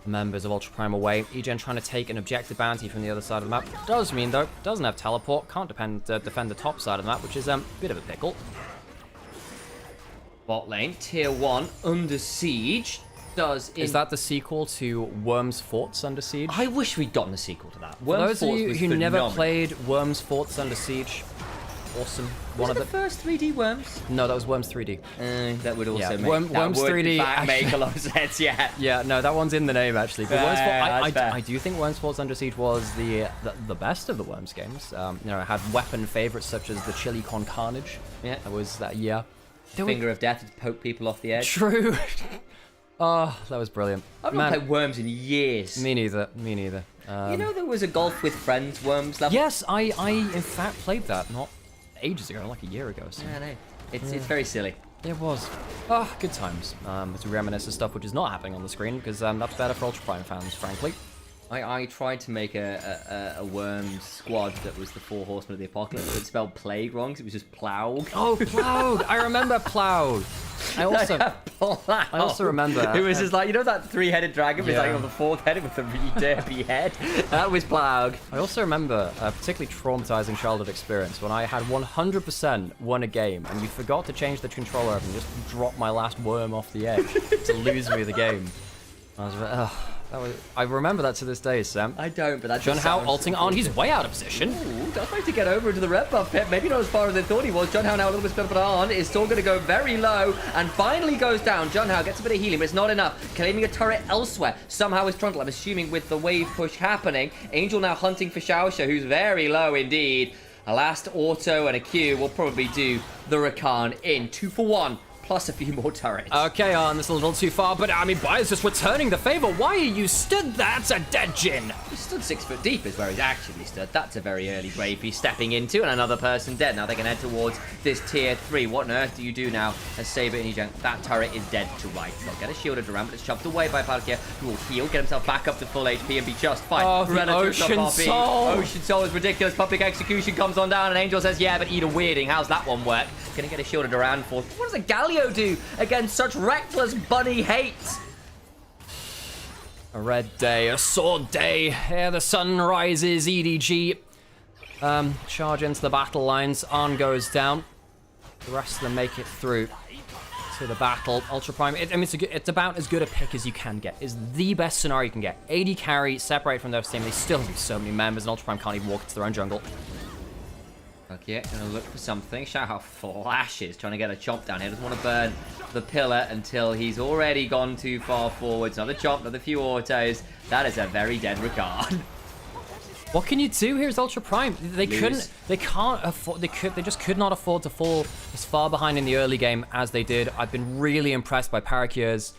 the members of Ultra Prime away. EGen trying to take an objective bounty from the other side of the map. Does mean though, doesn't have teleport, can't defend the top side of the map, which is a bit of a pickle. Bot lane, tier 1, under siege. Is that the sequel to Worm's Forts Under Siege? I wish we'd gotten a sequel to that. For those of you who never played Worm's Forts Under Siege, awesome. Was it the first 3D Worms? No, that was Worms 3D. That would also make Worms 3D make a lot of sense. Yeah. Yeah, no, that one's in the name actually. But I do think Worms Force Under Siege was the best of the Worms games. You know, it had weapon favorites such as the Chili Con Carnage. Yeah, that was that. Yeah. Finger of Death to poke people off the edge. True. Oh, that was brilliant. I've not played Worms in years. Me neither. You know there was a Golf with Friends Worms level? Yes, I in fact played that not ages ago, like a year ago. So. Yeah, I know. It's very silly. It was. Oh, good times. As we reminisce of stuff which is not happening on the screen, because that's better for Ultra Prime fans, frankly. I tried to make a Worms squad that was the 4 Horsemen of the Apocalypse, but it spelled Plague wrong, because it was just Plough. Oh, Plough! I remember Plough. I also remember. It was just like, you know that 3-headed dragon was like on the 4th head with a really derpy head? That was Plough. I also remember a particularly traumatizing childhood experience when I had 100% won a game and you forgot to change the controller over and just dropped my last worm off the edge to lose me the game. I was like, ugh. I remember that to this day, Sam. I don't, but that's John Howe ulting on. He's way out of position. Ooh, does like to get over into the red buff pit. Maybe not as far as they thought he was. John Howe now a little bit split on. Is still going to go very low and finally goes down. John Howe gets a bit of healing, but it's not enough. Claiming a turret elsewhere. Somehow is Trundle, I'm assuming, with the wave push happening. Angel now hunting for Xiaoxia, who's very low indeed. A last auto and a Q will probably do the Rakan in. 2 for 1. Plus a few more turrets. Okay, this is a little too far, but I mean, Bayer's just returning the favor. Why are you stood there? That's a dead Jin. He stood 6 foot deep is where he's actually stood. That's a very early grave he's stepping into, and another person dead. Now they can head towards this tier 3. What on earth do you do now as Saber and Egen? That turret is dead to right. He'll get a shielded around, but it's shoved away by Palkia, who will heal, get himself back up to full HP and be just fine. Oh, the Ocean Soul. Ocean Soul is ridiculous. Public Execution comes on down, and Angel says, yeah, but eat a weirding. How's that one work? Gonna get a shielded around for. What does a Galio do against such reckless bunny hate? A red day, a sword day. Here the sun rises. EDG charge into the battle lines. Arn goes down. The rest of them make it through to the battle. Ultra Prime. I mean, it's about as good a pick as you can get. It's the best scenario you can get. AD carry, separate from their team. They still have so many members, and Ultra Prime can't even walk into their own jungle. Okay, gonna look for something. Xiao flashes, trying to get a chomp down here. Doesn't want to burn the pillar until he's already gone too far forwards. Another chomp, another few autos. That is a very dead regard. What can you do here as Ultra Prime? They can't afford, they just could not afford to fall as far behind in the early game as they did. I've been really impressed by Paracure's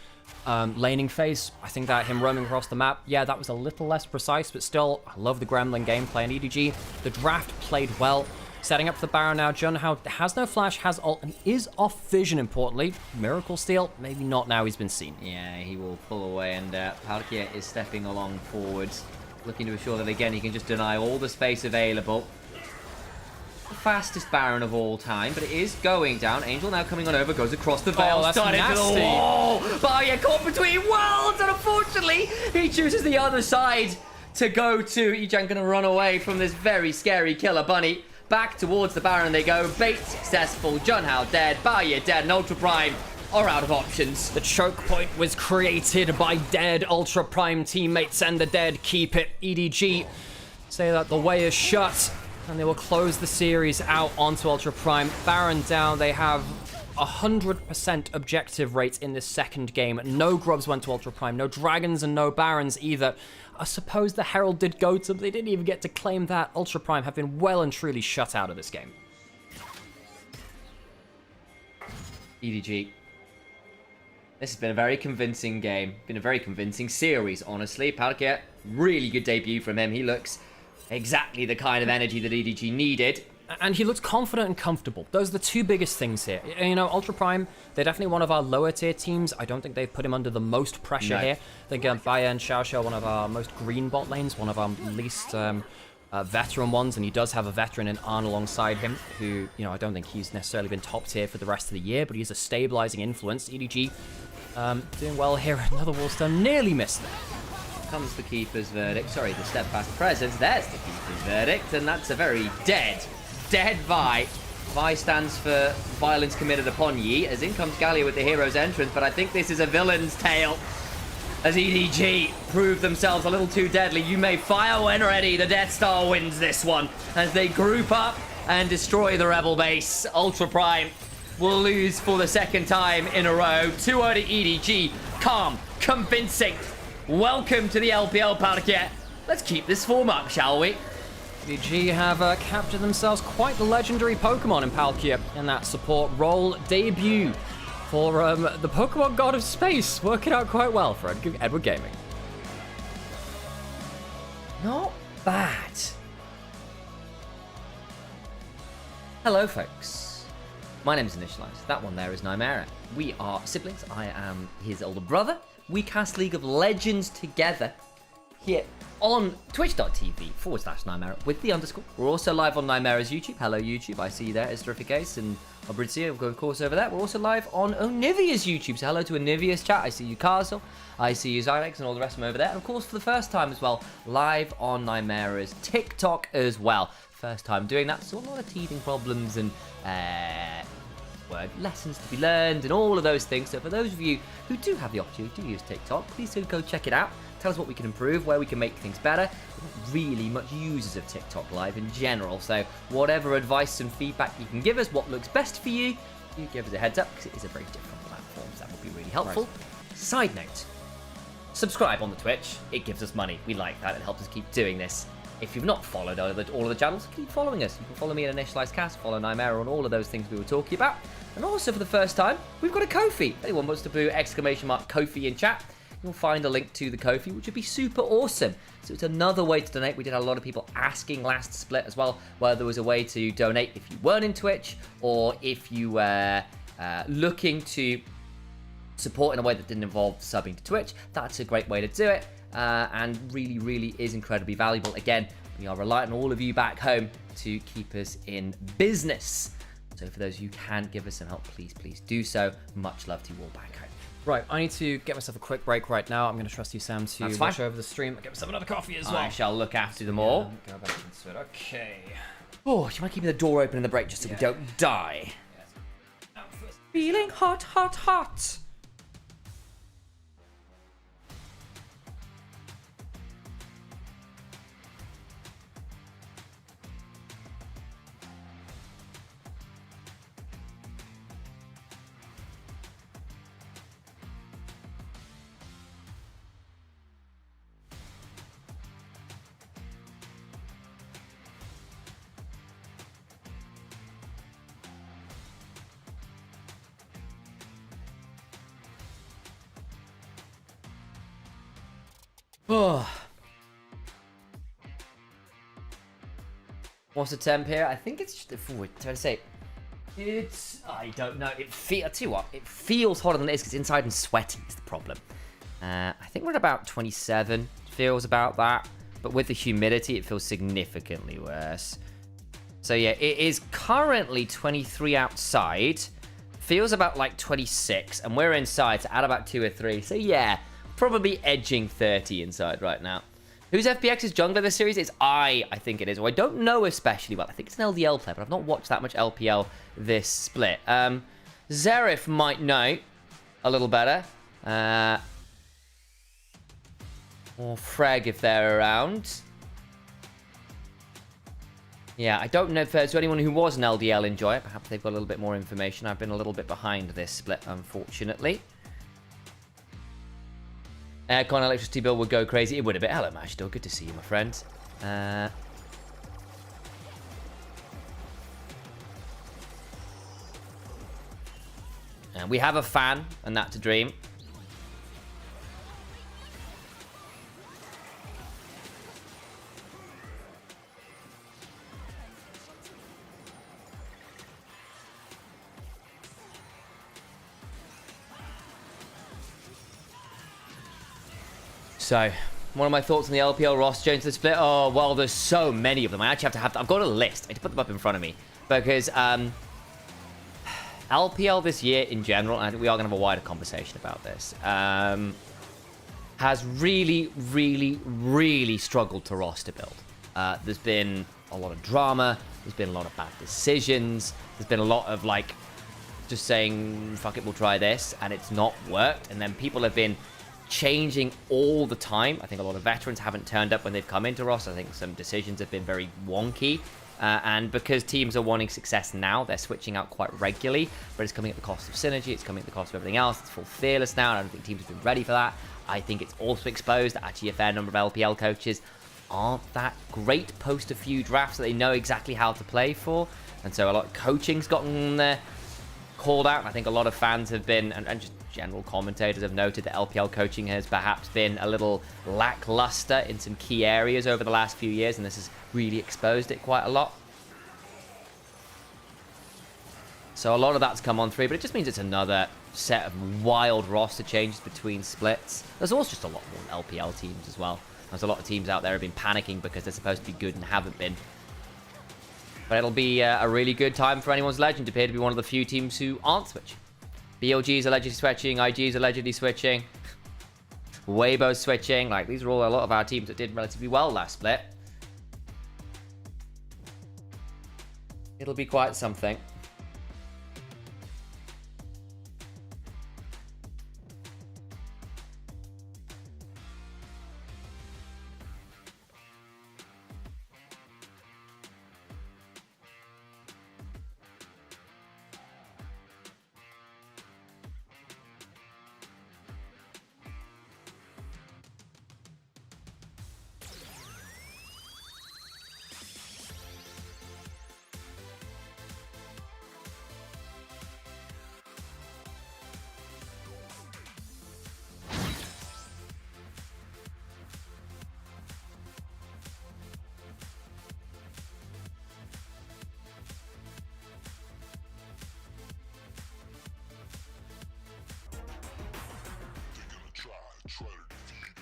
laning phase. I think that him roaming across the map, yeah, that was a little less precise, but still, I love the Gremlin gameplay. And EDG, the draft played well. Setting up for the Baron now. Jun Hao has no flash, has ult, and is off vision, importantly. Miracle Steal, maybe not now he's been seen. Yeah, he will pull away, and Palkia is stepping along forwards, looking to assure that, again, he can just deny all the space available. The fastest Baron of all time, but it is going down. Angel now coming on over, goes across the veil, started into the wall. Palkia caught between worlds, and unfortunately, he chooses the other side to go to. Egen gonna run away from this very scary killer bunny. Back towards the Baron they go. Bait successful. Jun Hao dead. Barrier dead. And Ultra Prime are out of options. The choke point was created by dead Ultra Prime teammates, and the dead keep it. EDG say that the way is shut, and they will close the series out onto Ultra Prime. Baron down. They have 100% objective rate in this second game. No grubs went to Ultra Prime. No dragons and no Barons either. I suppose the Herald did go to them. They didn't even get to claim that. Ultra Prime have been well and truly shut out of this game. EDG. This has been a very convincing game. Been a very convincing series, honestly. Palkia, really good debut from him. He looks exactly the kind of energy that EDG needed. And he looks confident and comfortable. Those are the two biggest things here. You know, Ultra Prime, they're definitely one of our lower tier teams. I don't think they've put him under the most pressure here. I think Bayer and Xiaoxia are one of our most green bot lanes, one of our least veteran ones, and he does have a veteran in Arn alongside him, who, you know, I don't think he's necessarily been top tier for the rest of the year, but he's a stabilizing influence. EDG doing well here. Another wallstone, nearly missed there. Comes the Keeper's verdict. Sorry, the steadfast presence. There's the Keeper's verdict, and that's a very dead Vi. Vi stands for violence committed upon ye, as in comes Gallia with the hero's entrance, but I think this is a villain's tale, as EDG prove themselves a little too deadly. You may fire when ready. The Death Star wins this one, as they group up and destroy the Rebel base. Ultra Prime will lose for the second time in a row. 2-0 to EDG. Calm, convincing. Welcome to the LPL, Palkia. Let's keep this form up, shall we? EDG have captured themselves quite the legendary Pokemon in Palkia in that support role debut for the Pokemon God of Space. Working out quite well for Edward Gaming. Not bad. Hello, folks. My name is Initialise. That one there is Nymaera. We are siblings. I am his older brother. We cast League of Legends together here on twitch.tv/Nymaera with the underscore. We're also live on Nymaera's YouTube. Hello, YouTube. I see you there. It's Terrific Ace and Abrizia, of course, over there. We're also live on Onivia's YouTube. So hello to Onivia's chat. I see you, Castle. I see you, Zylex, and all the rest of them over there. And of course, for the first time as well, live on Nymaera's TikTok as well. First time doing that, so a lot of teething problems and word lessons to be learned and all of those things. So for those of you who do have the opportunity to use TikTok, please do go check it out. Tell us what we can improve, where we can make things better. We're not really much users of TikTok Live in general, so whatever advice and feedback you can give us, what looks best for you, you give us a heads up, because it is a very different platform, so that would be really helpful. Right. Side note, subscribe on the Twitch. It gives us money. We like that. It helps us keep doing this. If you've not followed all of the channels, keep following us. You can follow me at Initialise Cast, follow Nymaera on all of those things we were talking about. And also, for the first time, we've got a Ko-fi. If anyone wants to do !Ko-fi in chat, you'll find a link to the Ko-fi, which would be super awesome. So it's another way to donate. We did have a lot of people asking last split as well, where there was a way to donate if you weren't in Twitch, or if you were looking to support in a way that didn't involve subbing to Twitch. That's a great way to do it. And really, really is incredibly valuable. Again, we are reliant on all of you back home to keep us in business. So for those of you who can give us some help, please, please do so. Much love to you all back home. Right, I need to get myself a quick break right now. I'm going to trust you, Sam, to watch over the stream. I'll get myself another coffee as well. I shall look after them all. Go back into it. Okay. Oh, do you mind keeping the door open in the break just so we don't die? Feeling hot, hot, hot. Oh. What's the temp here? I think it's just trying to say I don't know. I tell you what, it feels hotter than it is because inside and sweaty is the problem. I think we're at about 27. Feels about that, but with the humidity, it feels significantly worse. So yeah, it is currently 23 outside. Feels about like 26, and we're inside, so at about 2 or 3. So yeah. Probably edging 30 inside right now. Who's FPX's jungler this series? It's I think it is. Well, I don't know especially well. I think it's an LDL player, but I've not watched that much LPL this split. Zerif might know a little better. Or Freg if they're around. Yeah, I don't know if there's anyone who was an LDL enjoyer. Perhaps they've got a little bit more information. I've been a little bit behind this split, unfortunately. Aircon electricity bill would go crazy. It would have been. Hello, Mashdor. Good to see you, my friend. And we have a fan, and that's a dream. So, one of my thoughts on the LPL roster change to the split. Oh, well, there's so many of them. I actually have to I've got a list. I have to put them up in front of me. Because LPL this year in general, and I think we are going to have a wider conversation about this, has really, really, really struggled to roster build. There's been a lot of drama. There's been a lot of bad decisions. There's been a lot of, like, just saying, fuck it, we'll try this, and it's not worked. And then people have been changing all the time. I think a lot of veterans haven't turned up when they've come into roster. I think some decisions have been very wonky. And because teams are wanting success now, they're switching out quite regularly, but it's coming at the cost of synergy, it's coming at the cost of everything else. It's full fearless now, and I don't think teams have been ready for that. I think it's also exposed that actually a fair number of LPL coaches aren't that great post a few drafts that they know exactly how to play for. And so a lot of coaching's gotten called out. I think a lot of fans have been, and just general commentators have noted that LPL coaching has perhaps been a little lackluster in some key areas over the last few years, and this has really exposed it quite a lot. So a lot of that's come on through, but it just means it's another set of wild roster changes between splits. There's also just a lot more LPL teams as well. There's a lot of teams out there who have been panicking because they're supposed to be good and haven't been. But it'll be a really good time for anyone's Legend to appear to be one of the few teams who aren't switching. BLG is allegedly switching, IG is allegedly switching, Weibo's switching. Like, these are all a lot of our teams that did relatively well last split. It'll be quite something.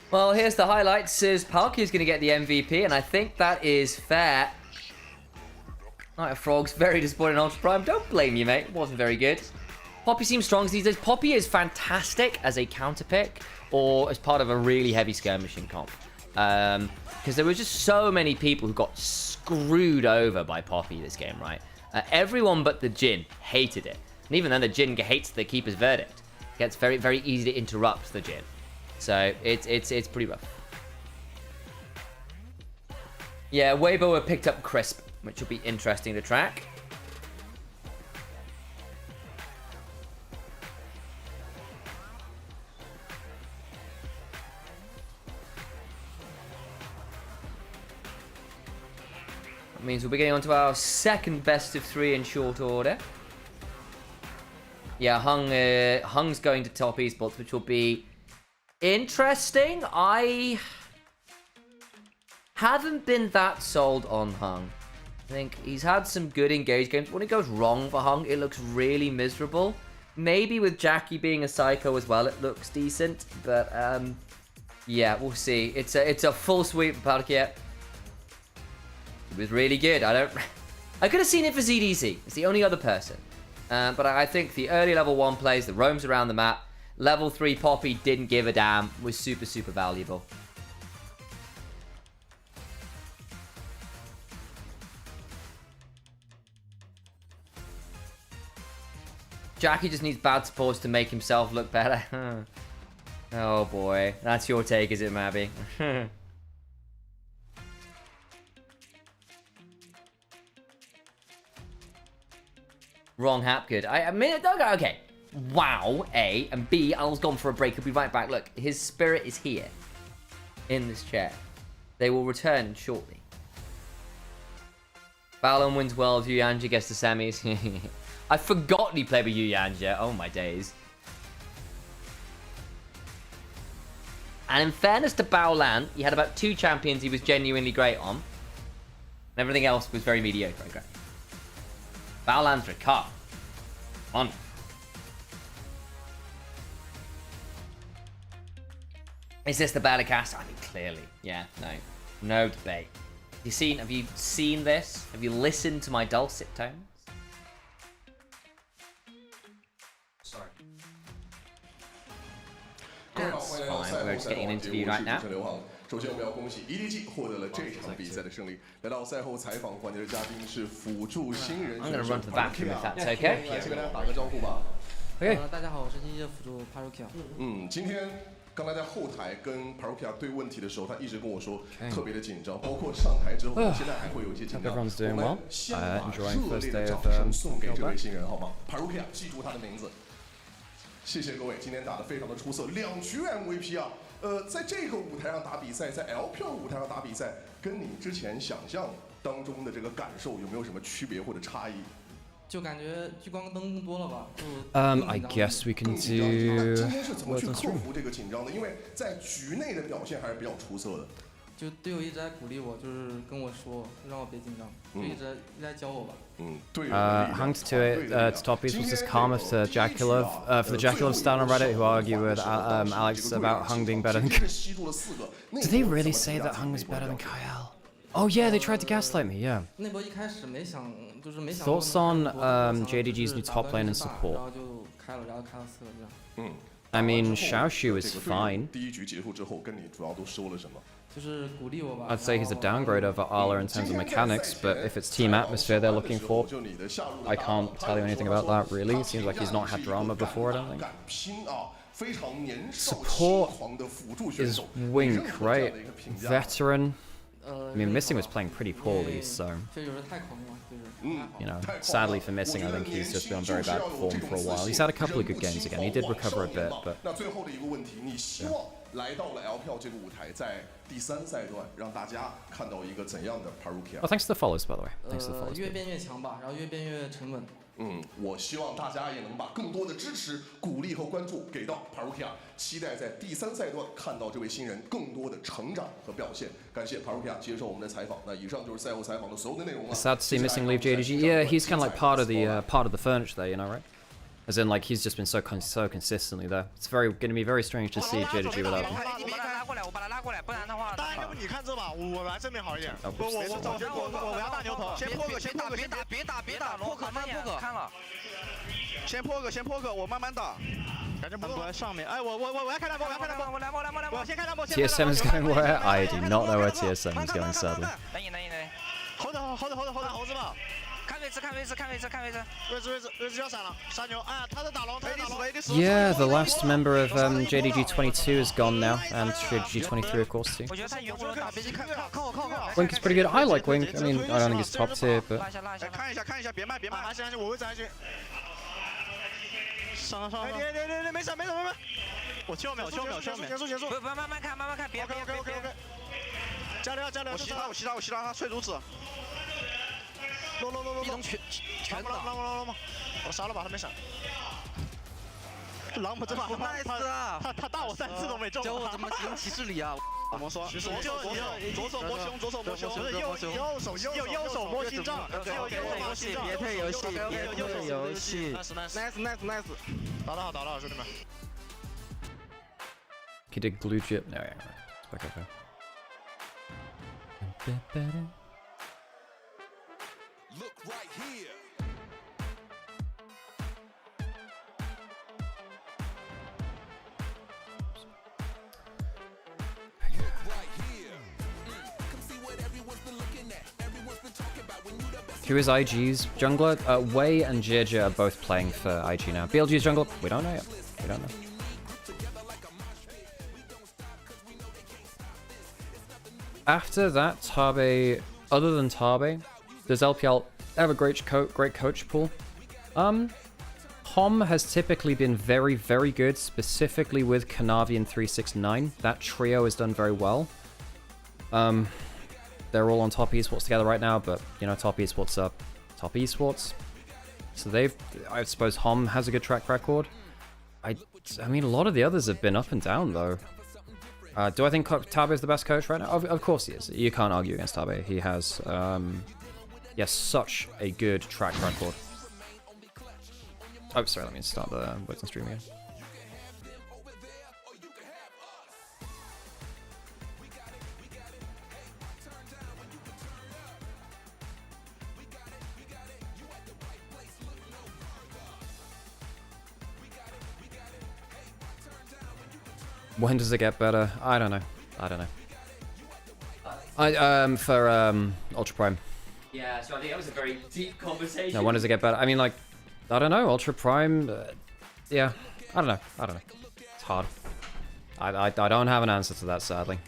Well, here's the highlights. Is Palkia is going to get the MVP, and I think that is fair. Night of Frogs, very disappointing in Ultra Prime. Don't blame you, mate. It wasn't very good. Poppy seems strong these days. Poppy is fantastic as a counter pick or as part of a really heavy skirmishing comp. Because there were just so many people who got screwed over by Poppy this game, right? Everyone but the Jhin hated it. And even then, the Jhin hates the Keeper's Verdict. It gets very, very easy to interrupt the Jhin. So it's pretty rough. Yeah, Weibo have picked up Crisp, which will be interesting to track. That means we'll be getting onto our second best of 3 in short order. Yeah, Hung's going to top esports, which will be interesting. I haven't been that sold on Hung. I think he's had some good engaged games. When it goes wrong for Hung, it looks really miserable. Maybe with Jackie being a psycho as well, it looks decent. But yeah, we'll see. It's a full sweep for Palkia. It was really good. I could have seen it for ZDC. It's the only other person. But I think the early level 1 plays, the roams around the map, level 3 Poppy didn't give a damn, was super, super valuable. Jackie just needs bad supports to make himself look better. Oh boy, that's your take, is it, Mabby? Wrong Hapgood. I mean, okay. Wow, A, and B, Al's gone for a break. He'll be right back. Look, his spirit is here in this chair. They will return shortly. Balon wins Worlds. Yuyanja gets the semis. I've forgotten he played with Yuyanja. Oh, my days. And in fairness to Baolan, he had about 2 champions he was genuinely great on. And everything else was very mediocre. Okay. Baolan's Ricard. On. Is this the better cast? I mean, clearly. Yeah, no debate. Have you seen this? Have you listened to my dulcet tones? Sorry. That's fine. We're just getting an interview right now. 首先，我们要恭喜 EDG 获得了这场比赛的胜利。来到赛后采访环节的嘉宾是辅助新人选手 Parukia。来，先跟大家打个招呼吧。OK。大家好，我是EDG的辅助 Parukia。今天刚才在后台跟 Parokia 对问题的时候，他一直跟我说特别的紧张，包括上台之后，现在还会有一些紧张。我们先把热烈的掌声送给这位新人，好吗 ？Parokia， 记住他的名字。谢谢各位，今天打得非常的出色，2局 MVP 啊！在这个舞台上打比赛，在 LPL 舞台上打比赛，跟你之前想象当中的这个感受有没有什么区别或者差异？就感觉聚光灯更多了吧？I guess we can do. 今天是怎么去克服这个紧张的？因为在局内的表现还是比较出色的。就队友一直在鼓励我，就是跟我说让我别紧张，就一直在教我吧。Hunged to it, to top piece was this comment to Jakulov, for the Jakulov stan on Reddit who argue with Alex about Hung being better than Did they really say that Hung was better than Kyle? Oh yeah, they tried to gaslight me, yeah. Thoughts on JDG's new top lane and support? I mean, Xiaoshu is fine. I'd say he's a downgrade over Arla in terms of mechanics, but if it's team atmosphere they're looking for, I can't tell you anything about that really. It seems like he's not had drama before, I don't think. Support is Wink, right? Veteran. I mean, Missing was playing pretty poorly, so... You know, sadly for Missing, I think he's just been on very bad form for a while. He's had a couple of good games again. He did recover a bit, but... Yeah. 来到了 LPL 这个舞台，在第3赛段让大家看到一个怎样的 Parokia？ Oh, thanks to the follows, by the way. Thanks to the follows. 越变越强吧，然后越变越沉稳。我希望大家也能把更多的支持、鼓励和关注给到 Parokia， 期待在第3赛段看到这位新人更多的成长和表现。感谢 Parokia 接受我们的采访。那以上就是赛后采访的所有的内容了。Sad to see Missing leave JDG. Yeah, he's kind of like part of the furniture there, you know, right? As in, like, he's just been so consistently there. It's going to be very strange to see JDG without him. 你看这把，我来正面好一点。我要大牛头，先破个，别打，破个慢破看了。先破个，我慢慢打。感觉不在上面，哎，我要开大波，我先开大波。TSM is going where? I do not know where TSM is going, sadly. 猴子吧。 看位置，要闪了，杀牛！啊，他在打龙，Yeah, the last member of JDG 22 is gone now, and JDG 23 of course too. Wink is pretty good. I like Wink. I mean, I don't think he's top tier, but. 看一下，别卖，还行，我会站上去。上，没闪，我7秒，结束。不，慢慢看，别。加油！我吸他，他脆如此。 落，全打！我杀了吧，他没闪。狼姆这把他打我3次都没中。教我怎么使用骑士里啊？怎么说？左手摸胸，右手摸心脏，别退游戏。Nice。打得好，兄弟们。He did glue chip. No, yeah, right. Okay. Look right here. Who is IG's jungler? Wei and Jeja are both playing for IG now. BLG's jungler? We don't know yet. We don't know. After that, Tabe... Other than Tabe... Does LPL have a great coach pool? Hom has typically been very, very good, specifically with Kanavi and 369. That trio has done very well. They're all on top esports together right now, but, you know, top esports are top esports. So I suppose Hom has a good track record. I mean, a lot of the others have been up and down, though. Do I think Tabe is the best coach right now? Of course he is. You can't argue against Tabe. He has... Yes, such a good track record. Oh, sorry, let me start the Woods and stream again. When does it get better? I don't know. For Ultra Prime. Yeah, so I think that was a very deep conversation. No, when does it get better? I mean, like, I don't know. Ultra Prime, yeah, I don't know. It's hard. I don't have an answer to that, sadly.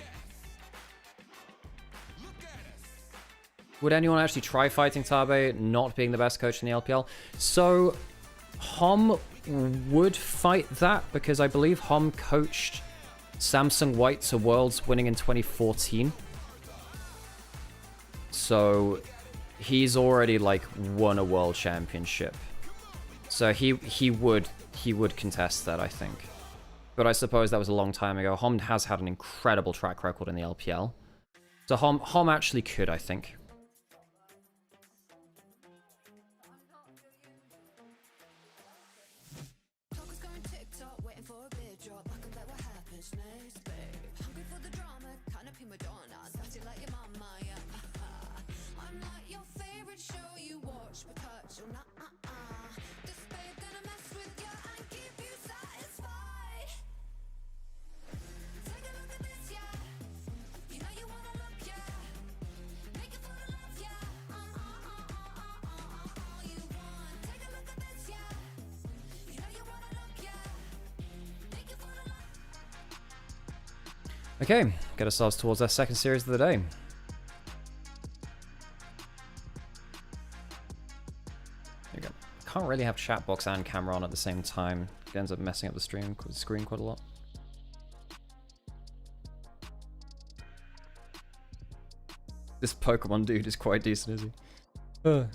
Would anyone actually try fighting Tabe not being the best coach in the LPL? So, Hom would fight that because I believe Hom coached Samsung White to Worlds winning in 2014. So, he's already like won a world championship. So he would contest that, I think. But I suppose that was a long time ago. Hom has had an incredible track record in the LPL. So Hom actually could, I think. Okay, get ourselves towards our second series of the day. There we go. Can't really have chat box and camera on at the same time. It ends up messing up the screen quite a lot. This Pokemon dude is quite decent, is he?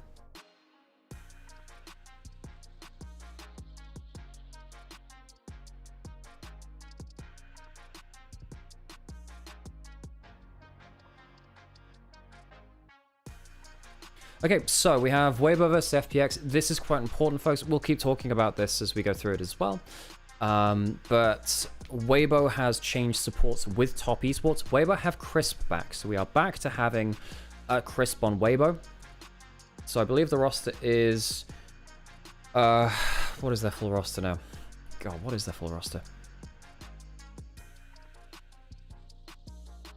Okay, so we have Weibo versus FPX. This is quite important, folks. We'll keep talking about this as we go through it as well. But Weibo has changed supports with Top Esports. Weibo have Crisp back, so we are back to having Crisp on Weibo. So I believe the roster is... what is their full roster now? God, what is their full roster?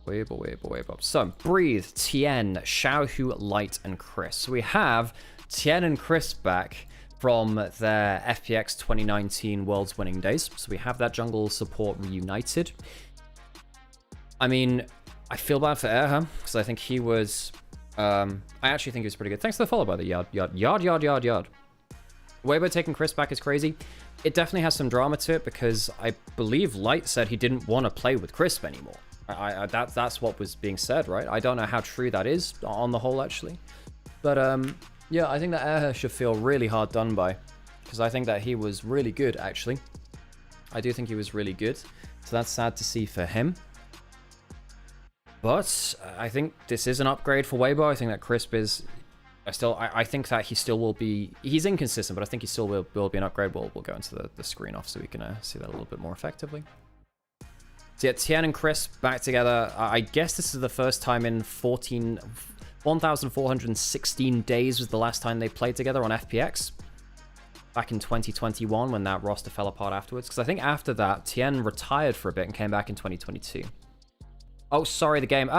Weibo. So, Breathe, Tien, Xiaohu, Light, and Chris. So we have Tien and Chris back from their FPX 2019 Worlds winning days. So we have that jungle support reunited. I mean, I feel bad for Erha, because I think he was... I actually think he was pretty good. Thanks for the follow, by the Yard. Weibo taking Chris back is crazy. It definitely has some drama to it, because I believe Light said he didn't want to play with Crisp anymore. That's what was being said, right? I don't know how true that is on the whole, actually. But, yeah, I think that Erha should feel really hard done by. Because I think that he was really good, actually. I do think he was really good. So that's sad to see for him. But I think this is an upgrade for Weibo. I think that Crisp is... I think that he still will be... He's inconsistent, but I think he still will be an upgrade. We'll go into the screen off so we can see that a little bit more effectively. So yeah, Tien and Chris back together. I guess this is the first time in 1,416 days was the last time they played together on FPX. Back in 2021 when that roster fell apart afterwards. Because I think after that, Tien retired for a bit and came back in 2022. Oh, sorry, the game.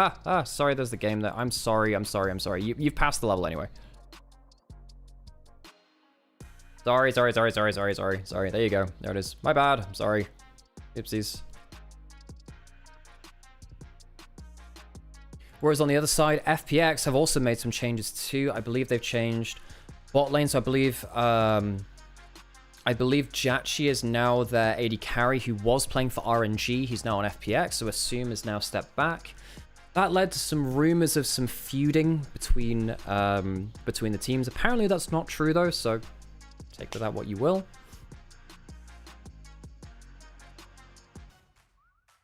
Sorry, there's the game there. I'm sorry. You've passed the level anyway. Sorry. There you go. There it is. My bad. I'm sorry. Oopsies. Whereas on the other side, FPX have also made some changes too. I believe they've changed bot lane. So I believe Jachi is now their AD carry who was playing for RNG. He's now on FPX, so Assume has now stepped back. That led to some rumors of some feuding between the teams. Apparently that's not true though, so take with that what you will.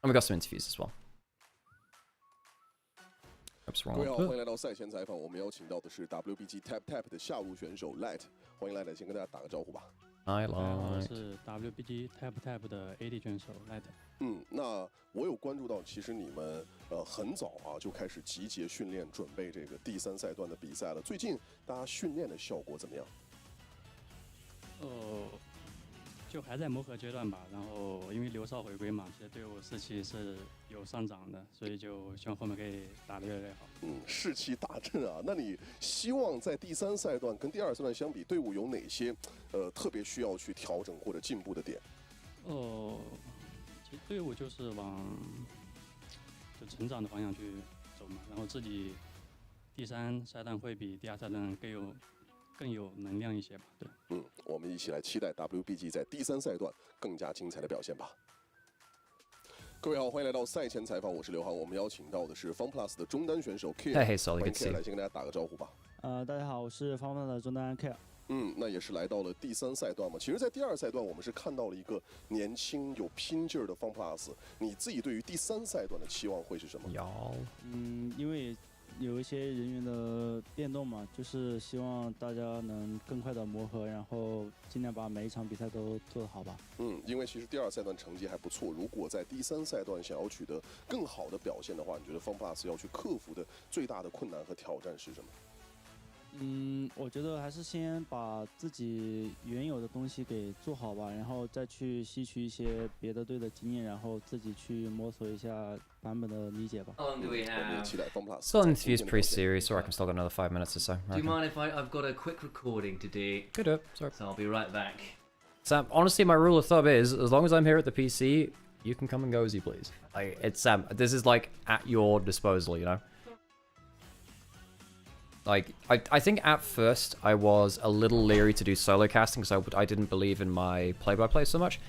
And we got some interviews as well. Oops, wrong 各位好， one. 欢迎来到赛前采访。我们邀请到的是 WBG Tap 的下路选手 Light， 欢迎 Light， 先跟大家打个招呼吧。Hi Light， 我是 WBG Tap 的 AD 选手 Light。那我有关注到，其实你们很早啊就开始集结训练，准备这个第3赛段的比赛了。最近大家训练的效果怎么样？就还在磨合阶段吧。然后因为刘少回归嘛，其实队伍士气是有上涨的，所以就希望后面可以打得越来越好。士气大振啊！那你希望在第3赛段跟第2赛段相比，队伍有哪些特别需要去调整或者进步的点？其其实队伍就是往就成长的方向去走嘛，然后自己第3赛段会比第2赛段更有能量一些吧。对，我们一起来期待 WBG 在第3赛段更加精彩的表现吧。各位好，欢迎来到赛前采访，我是刘航。我们邀请到的是 FunPlus 的中单选手 K， 欢迎 K 来先跟大家打个招呼吧。大家好，我是 FunPlus 的中单 K。那也是来到了第3赛段嘛。其实，在第2赛段，我们是看到了一个年轻有拼劲儿的 FunPlus。你自己对于第3赛段的期望会是什么？因为有一些人员的变动嘛，就是希望大家能更快的磨合，然后尽量把每一场比赛都做得好吧。因为其实第2赛段成绩还不错，如果在第3赛段想要取得更好的表现的话，你觉得 FunPlus 要去克服的最大的困难和挑战是什么？我觉得还是先把自己原有的东西给做好吧，然后再去吸取一些别的队的经验，然后自己去摸索一下版本的理解吧。How long do we have? Still interview's pretty serious, so I can still got another 5 minutes or so. Do you mind if I've got a quick recording to do? Good, sorry. So I'll be right back. Sam, honestly, my rule of thumb is, as long as I'm here at the PC, you can come and go as you please. Like, it's Sam. This is like at your disposal, you know. Like, I think at first I was a little leery to do solo casting because I didn't believe in my play-by-play so much.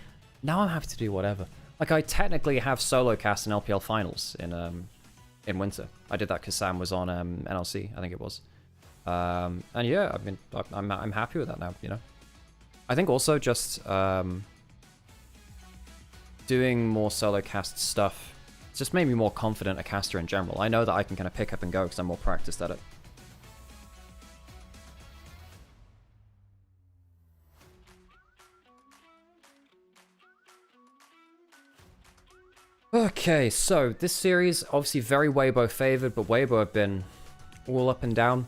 Now I'm happy to do whatever. Like, I technically have solo cast in LPL finals in winter. I did that because Sam was on NLC, I think it was. And yeah, I mean, I'm happy with that now, you know. I think also just doing more solo cast stuff just made me more confident a caster in general. I know that I can kind of pick up and go because I'm more practiced at it. Okay, so this series, obviously very Weibo favored, but Weibo have been all up and down.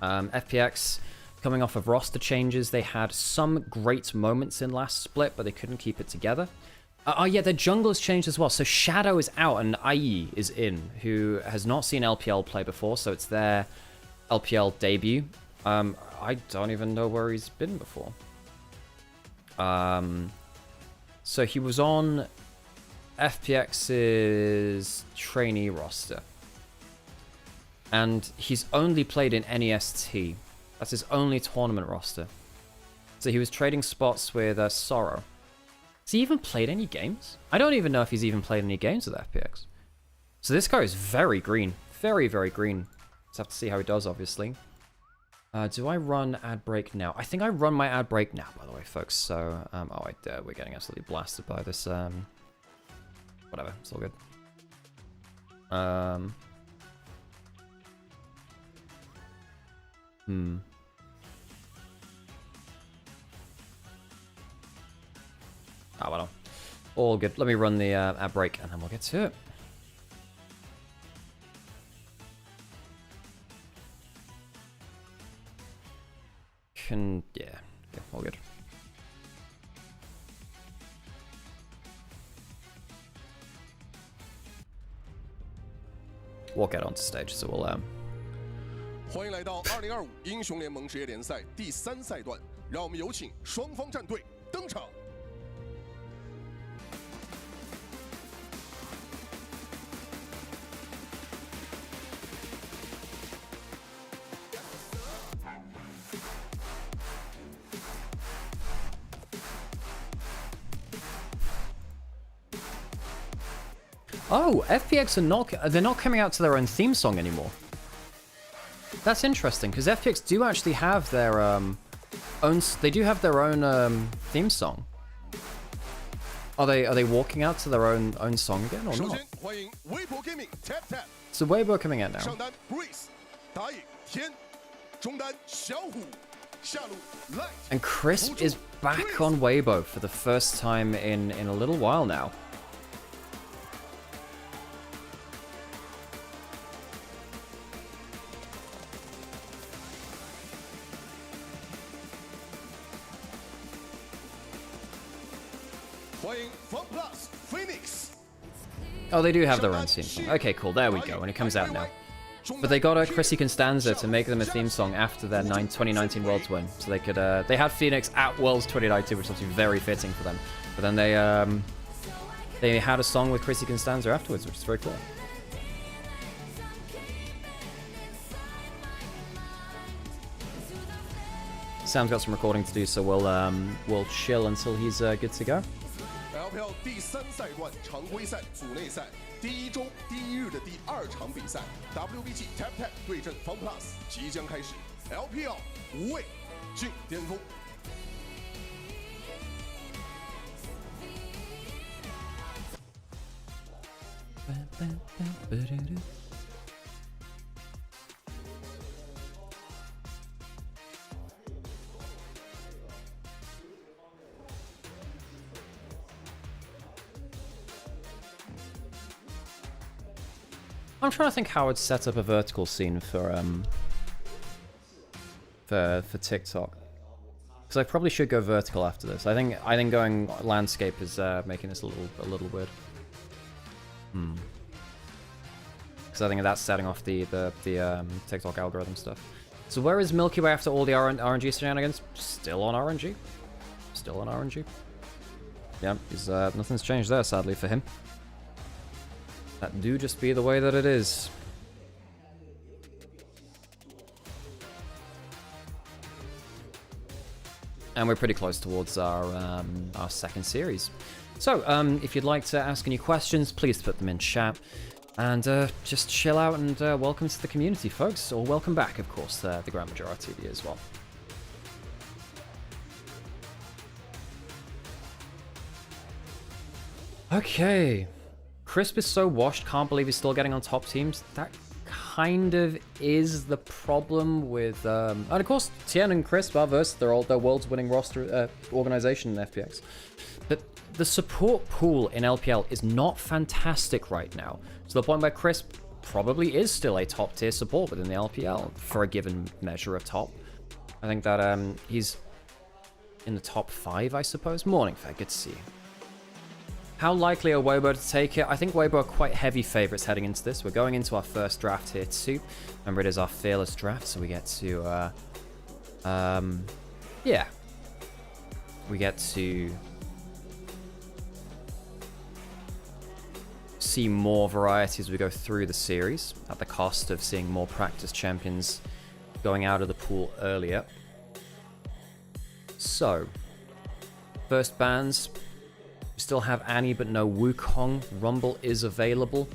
FPX, coming off of roster changes, they had some great moments in last split, but they couldn't keep it together. Oh yeah, their jungle has changed as well. So Shadow is out and IE is in, who has not seen LPL play before, so it's their LPL debut. I don't even know where he's been before. So he was on FPX's trainee roster. And he's only played in NEST. That's his only tournament roster. So he was trading spots with Sorrow. Has he even played any games? I don't even know if he's even played any games with FPX. So this guy is very green. Very, very green. Just have to see how he does, obviously. Do I run ad break now? I think I run my ad break now, by the way, folks. So, we're getting absolutely blasted by this, whatever, it's all good. Well, all good. Let me run the ad break and then we'll get to it. Yeah, all good. We'll get onto stage, so we'll 欢迎来到2025英雄联盟职业联赛第3赛段，让我们有请双方战队登场。Oh, FPX they're not coming out to their own theme song anymore. That's interesting, because FPX do actually have their own theme song. Are they walking out to their own song again or not? So Weibo coming out now. And Crisp is back on Weibo for the first time in a little while now. Oh, they do have their own theme song. Okay, cool. There we go. And it comes out now. But they got a Chrissy Constanza to make them a theme song after their 2019 Worlds win. So they could, they had Phoenix at Worlds 2019, which was obviously very fitting for them. But then they They had a song with Chrissy Constanza afterwards, which is very cool. Sam's got some recording to do, so we'll chill until he's good to go. LPL 第3赛段常规赛组内赛第1周第1日的第2场比赛 ，WBG Tap Tap 对阵 FunPlus 即将开始 ，LPL 无畏进巅峰。I'm trying to think how I'd set up a vertical scene for TikTok, because I probably should go vertical after this. I think going landscape is making this a little weird. Because I think that's setting off the TikTok algorithm stuff. So where is Milky Way after all the RNG shenanigans? Still on RNG. Still on RNG. Yeah, nothing's changed there, sadly, for him. That do just be the way that it is. And we're pretty close towards our second series. So, if you'd like to ask any questions, please put them in chat. And just chill out and welcome to the community, folks. Or welcome back, of course, the grand majority of you as well. Okay. Crisp is so washed, can't believe he's still getting on top teams. That kind of is the problem with... and of course, Tien and Crisp are versus their world's winning roster organization in FPX. But the support pool in LPL is not fantastic right now. To the point where Crisp probably is still a top tier support within the LPL for a given measure of top. I think that he's in the top 5, I suppose. Morning, Fair, good to see you. How likely are Weibo to take it? I think Weibo are quite heavy favorites heading into this. We're going into our first draft here too. Remember, it is our fearless draft, so we get to, yeah. We get to see more variety as we go through the series, at the cost of seeing more practice champions going out of the pool earlier. So, first bans. Still have Annie, but no Wukong. Rumble is available.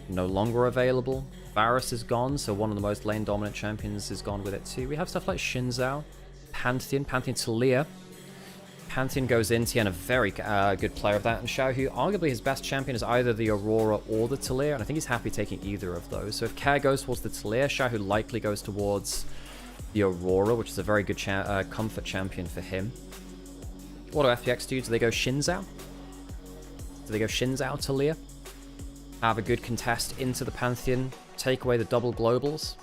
No longer available. Varus is gone, so one of the most lane-dominant champions is gone with it too. We have stuff like Shinzao, Pantheon Talia. Pantheon goes in, Tien, a very good player of that, and Xiaohu, arguably his best champion is either the Aurora or the Talia, and I think he's happy taking either of those. So if Care goes towards the Talia, Xiaohu likely goes towards the Aurora, which is a very good comfort champion for him. What do FPX do? Do they go Shinzao? Do they go Shinzao Talia? Have a good contest into the Pantheon, take away the double globals?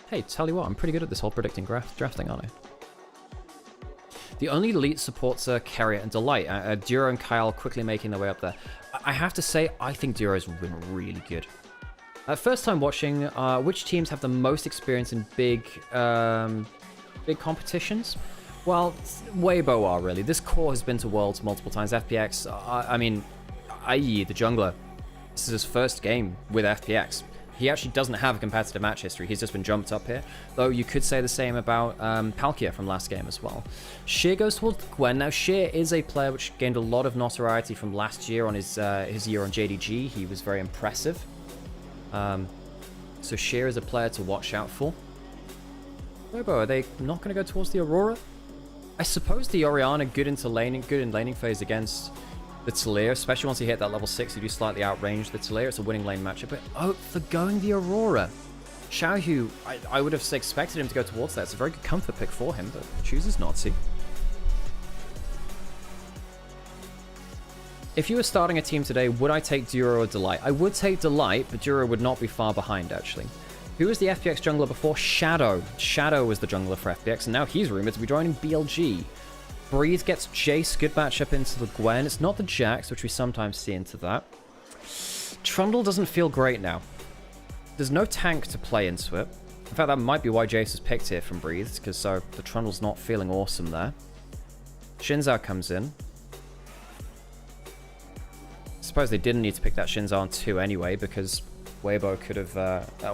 Hey, tell you what, I'm pretty good at this whole predicting drafting, aren't I? The only elite supports are Carrier and Delight. Duro and Kyle quickly making their way up there. I have to say, I think Duro's been really good. First time watching, which teams have the most experience in big competitions? Well, Weibo are really. This core has been to Worlds multiple times. FPX, I mean, IE, the jungler, this is his first game with FPX. He actually doesn't have a competitive match history. He's just been jumped up here. Though you could say the same about Palkia from last game as well. Sheer goes towards Gwen. Now, Sheer is a player which gained a lot of notoriety from last year on his year on JDG. He was very impressive. So Sheer is a player to watch out for. Weibo, are they not going to go towards the Aurora? I suppose the Orianna good in laning phase against the Talia, especially once you hit that level 6, you do slightly outrange the Talia. It's a winning lane matchup. But oh, for going the Aurora. Xiaohu, I would have expected him to go towards that. It's a very good comfort pick for him, but chooses not to. If you were starting a team today, would I take Duro or Delight? I would take Delight, but Duro would not be far behind, actually. Who was the FPX jungler before? Shadow. Shadow was the jungler for FPX, and now he's rumored to be joining BLG. Breathe gets Jace, good matchup into the Gwen. It's not the Jax, which we sometimes see into that. Trundle doesn't feel great now. There's no tank to play into it. In fact, that might be why Jace is picked here from Breathe, because so the Trundle's not feeling awesome there. Shinzao comes in. suppose they didn't need to pick that Shinzo on 2 anyway, because Weibo could have,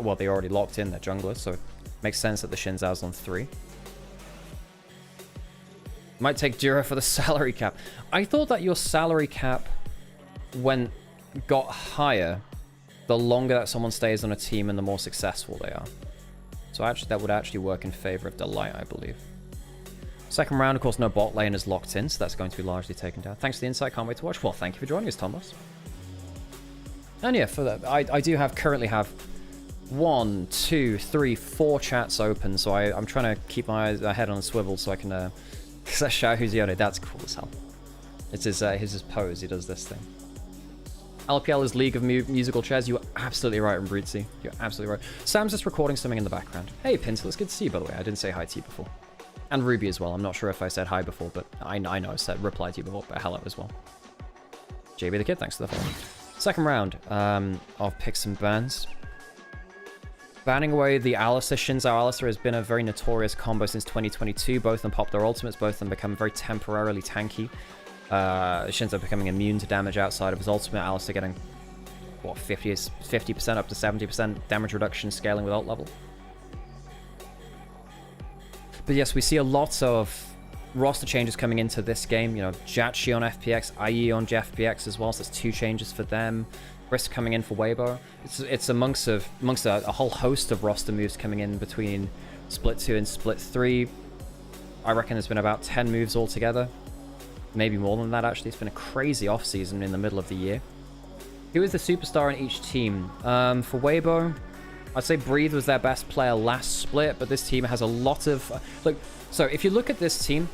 well, they already locked in their jungler, so it makes sense that the Shinzao's on 3. Might take Dura for the salary cap. I thought that your salary cap got higher the longer that someone stays on a team and the more successful they are. So actually, that would actually work in favor of Delight, I believe. Second round, of course, no bot lane is locked in, so that's going to be largely taken down. Thanks for the insight, can't wait to watch. Well, thank you for joining us, Tombos. And yeah, for that, I do currently have 1, 2, 3, 4 chats open, so I'm trying to keep my head on a swivel so I can, because I shout who's Yoda, that's cool as hell. It's his pose, he does this thing. LPL is League of Musical Chairs. You are absolutely right, Mbritzi. You're absolutely right. Sam's just recording something in the background. Hey, Pintle, it's good to see you, by the way. I didn't say hi to you before. And Ruby as well. I'm not sure if I said hi before, but I know I said reply to you before, but hello as well. JB the Kid, thanks for the follow. Second round of picks and bans. Banning away the Alistar. Shinzo Alistar has been a very notorious combo since 2022. Both of them popped their ultimates. Both of them become very temporarily tanky. Shinzo becoming immune to damage outside of his ultimate. Alistar getting, what, 50% up to 70% damage reduction scaling with ult level. But yes, we see a lot of roster changes coming into this game. You know, Jachi on FPX, IE on FPX as well, so that's 2 changes for them. Risk coming in for Weibo. It's amongst a whole host of roster moves coming in between Split 2 and Split 3. I reckon there's been about 10 moves altogether. Maybe more than that, actually. It's been a crazy off-season in the middle of the year. Who is the superstar in each team? For Weibo, I'd say Breathe was their best player last split, but this team has a lot of... so if you look at this team,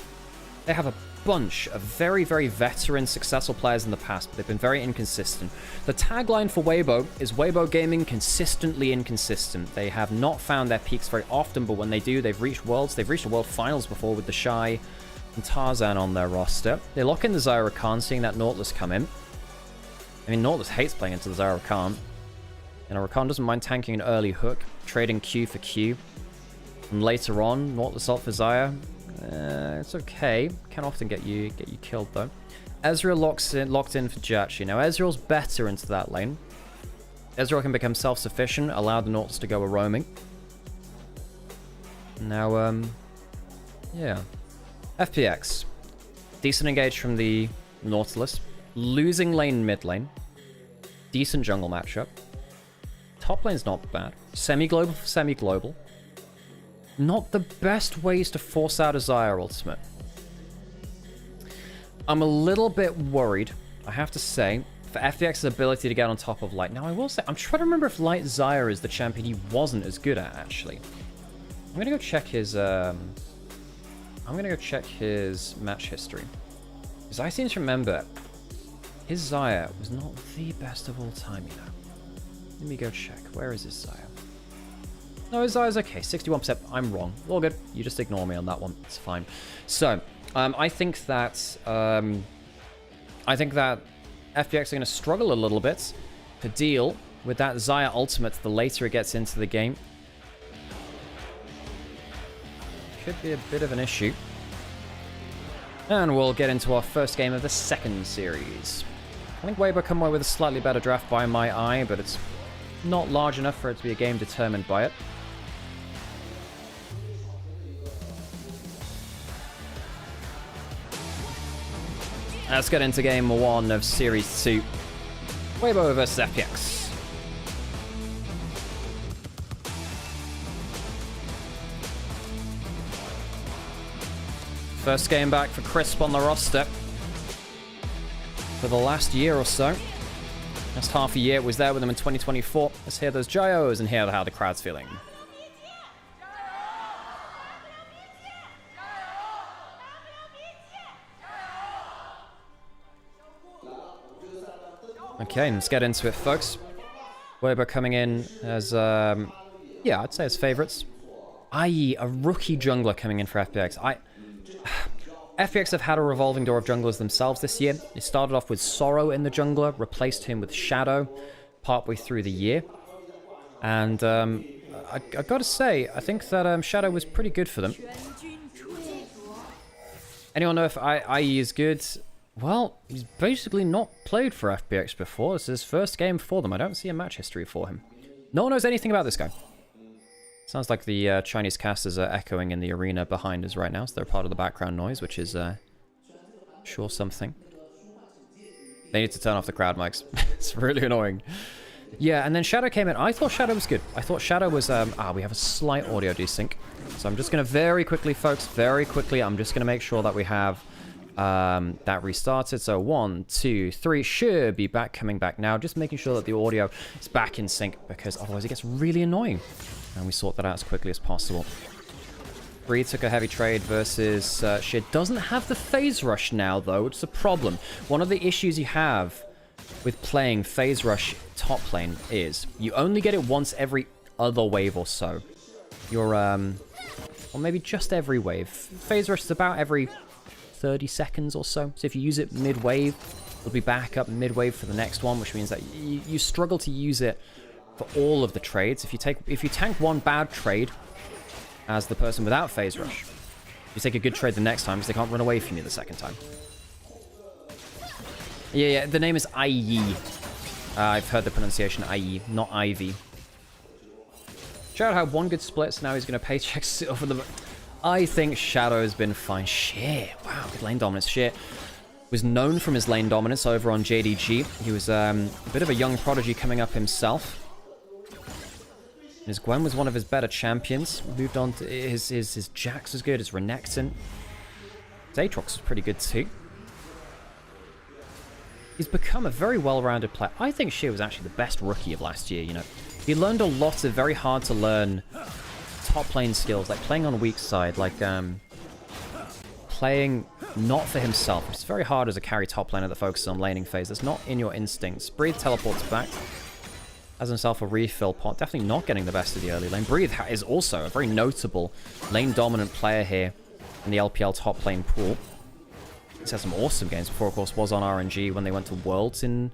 they have a bunch of very, very veteran, successful players in the past, but they've been very inconsistent. The tagline for Weibo is Weibo Gaming consistently inconsistent. They have not found their peaks very often, but when they do, they've reached Worlds. They've reached the World Finals before with the Shy and Tarzan on their roster. They lock in the Zyra Khan, seeing that Nautilus come in. I mean, Nautilus hates playing into the Zyra Khan. You know, Rakan doesn't mind tanking an early hook, trading Q for Q. And later on, Nautilus ult for Zyra. It's okay. Can often get you killed though. Ezreal locked in for Jachi. Now Ezreal's better into that lane. Ezreal can become self-sufficient, allow the Nautilus to go a roaming. Now, yeah. FPX. Decent engage from the Nautilus. Losing lane mid lane. Decent jungle matchup. Top lane's not bad. Semi-global for semi-global. Not the best ways to force out a Zyra ultimate. I'm a little bit worried, I have to say, for FPX's ability to get on top of Light. Now, I will say, I'm trying to remember if Light Zyra is the champion he wasn't as good at, actually. I'm gonna go check his, match history. Because I seem to remember his Zyra was not the best of all time, you know. Let me go check. Where is his Zyra? No, his Zyra's okay. 61%. I'm wrong. All good. You just ignore me on that one. It's fine. So, I think that FPX are going to struggle a little bit to deal with that Zyra ultimate the later it gets into the game. Could be a bit of an issue. And we'll get into our first game of the second series. I think Weibo come away with a slightly better draft by my eye, but it's not large enough for it to be a game determined by it. Let's get into game 1 of Series 2. Weibo versus FPX. First game back for Crisp on the roster. For the last year or so. Last half a year, was there with them in 2024. Let's hear those gyos and hear how the crowd's feeling. Okay, let's get into it, folks. Weibo coming in as, yeah, I'd say as favorites. I.e., a rookie jungler coming in for FPX. FPX have had a revolving door of junglers themselves this year. It started off with Sorrow in the jungler, replaced him with Shadow partway through the year. And I gotta say, I think that Shadow was pretty good for them. Anyone know if IE is good? Well, he's basically not played for FPX before. This is his first game for them. I don't see a match history for him. No one knows anything about this guy. Sounds like the Chinese casters are echoing in the arena behind us right now, so they're part of the background noise, which is sure something. They need to turn off the crowd mics. It's really annoying. Yeah, and then Shadow came in. I thought Shadow was good. I thought Shadow was... we have a slight audio desync. So I'm just going to very quickly, folks, I'm just going to make sure that we have that restarted. So 1, 2, 3, should be coming back now. Just making sure that the audio is back in sync, because otherwise it gets really annoying. And we sort that out as quickly as possible. Breathe took a heavy trade versus Shid. Doesn't have the phase rush now, though, which is a problem. One of the issues you have with playing phase rush top lane is you only get it once every other wave or so. You're, or maybe just every wave. Phase rush is about every 30 seconds or so. So if you use it mid-wave, it'll be back up mid-wave for the next one, which means that you struggle to use it for all of the trades. If you tank one bad trade as the person without phase rush, you take a good trade the next time because they can't run away from you the second time. Yeah, the name is IE. I've heard the pronunciation IE, not Ivy. Shadow had one good split, so now he's going to paycheck over the... I think Shadow's been fine. Shit, wow, good lane dominance. Shit was known from his lane dominance over on JDG. He was a bit of a young prodigy coming up himself. His Gwen was one of his better champions. Moved on to his Jax was good, his Renekton. His Aatrox was pretty good too. He's become a very well-rounded player. I think Shea was actually the best rookie of last year, you know. He learned a lot of very hard-to-learn top lane skills, like playing on weak side, like playing not for himself. It's very hard as a carry top laner that focuses on laning phase. That's not in your instincts. Breathe teleports back. Has himself a refill pot. Definitely not getting the best of the early lane. Breathe is also a very notable lane-dominant player here in the LPL top lane pool. He's had some awesome games before, of course, was on RNG when they went to Worlds in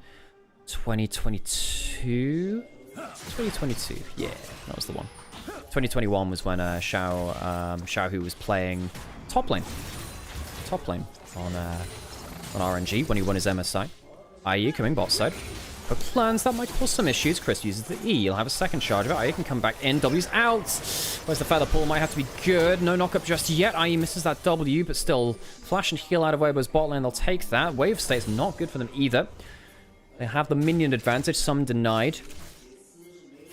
2022? 2022, yeah, that was the one. 2021 was when Xiaohu was playing top lane on RNG when he won his MSI. IE coming bot side. But plans that might cause some issues. Chris uses the E. He'll have a second charge of it. IE can come back in. W's out. Where's the feather pull? Might have to be good. No knockup just yet. IE misses that W, but still flash and heal out of Weibo's bot lane. They'll take that. Wave state's not good for them either. They have the minion advantage. Some denied.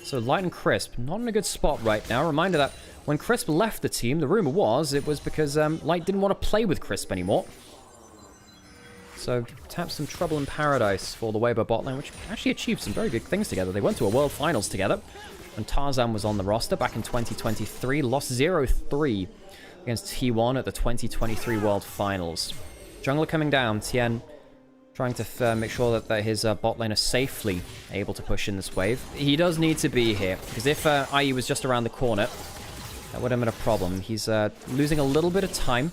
So Light and Crisp, not in a good spot right now. Reminder that when Crisp left the team, the rumor was it was because Light didn't want to play with Crisp anymore. So tap some trouble in paradise for the Weibo bot lane, which actually achieved some very good things together. They went to a World Finals together when Tarzan was on the roster back in 2023. Lost 0-3 against T1 at the 2023 World Finals. Jungler coming down. Tien trying to make sure that his bot lane are safely able to push in this wave. He does need to be here, because if IE was just around the corner, that would have been a problem. He's losing a little bit of time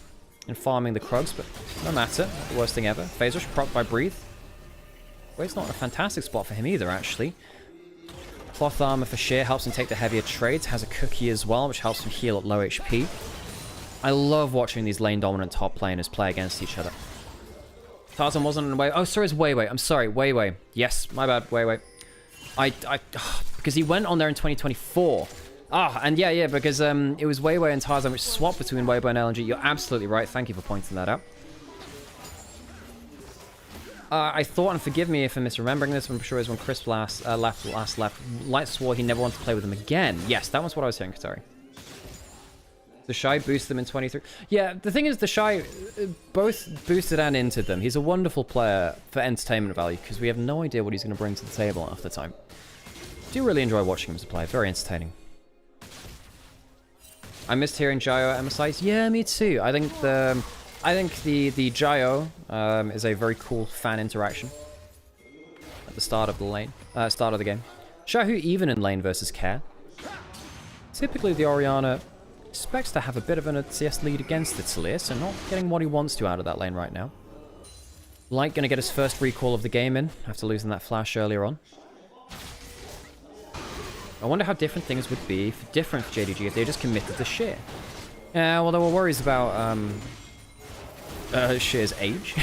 in farming the Krugs, but no matter. Not the worst thing ever. Phase Rush proc by Breathe. Wave's not a fantastic spot for him either, actually. Cloth Armor for Sheer helps him take the heavier trades. Has a cookie as well, which helps him heal at low HP. I love watching these lane-dominant top laners play against each other. Tarzan wasn't in the way. Oh, sorry, it's Weiwei. I'm sorry, Weiwei. Yes, my bad, Weiwei. Because he went on there in 2024. And yeah, because it was Weiwei and Tarzan which swapped between Weibo and LNG. You're absolutely right. Thank you for pointing that out. I thought, and forgive me if I'm misremembering this, but I'm sure it was when Crisp left, Light swore he never wanted to play with him again. Yes, that was what I was saying, sorry. The Shy boosted them in 23. Yeah, the thing is, the Shy both boosted and entered them. He's a wonderful player for entertainment value, because we have no idea what he's going to bring to the table half the time. I do really enjoy watching him as a player. Very entertaining. I missed hearing Jayo at MSIs. Yeah, me too. I think the Jayo is a very cool fan interaction at the start of the lane, start of the game. Xiaohu even in lane versus Care. Typically, the Orianna expects to have a bit of an CS lead against its Leer, so not getting what he wants to out of that lane right now. Light gonna get his first recall of the game in after losing that flash earlier on. I wonder how different things would be for JDG if they just committed to Sheer. Yeah, well, there were worries about Sheer's age.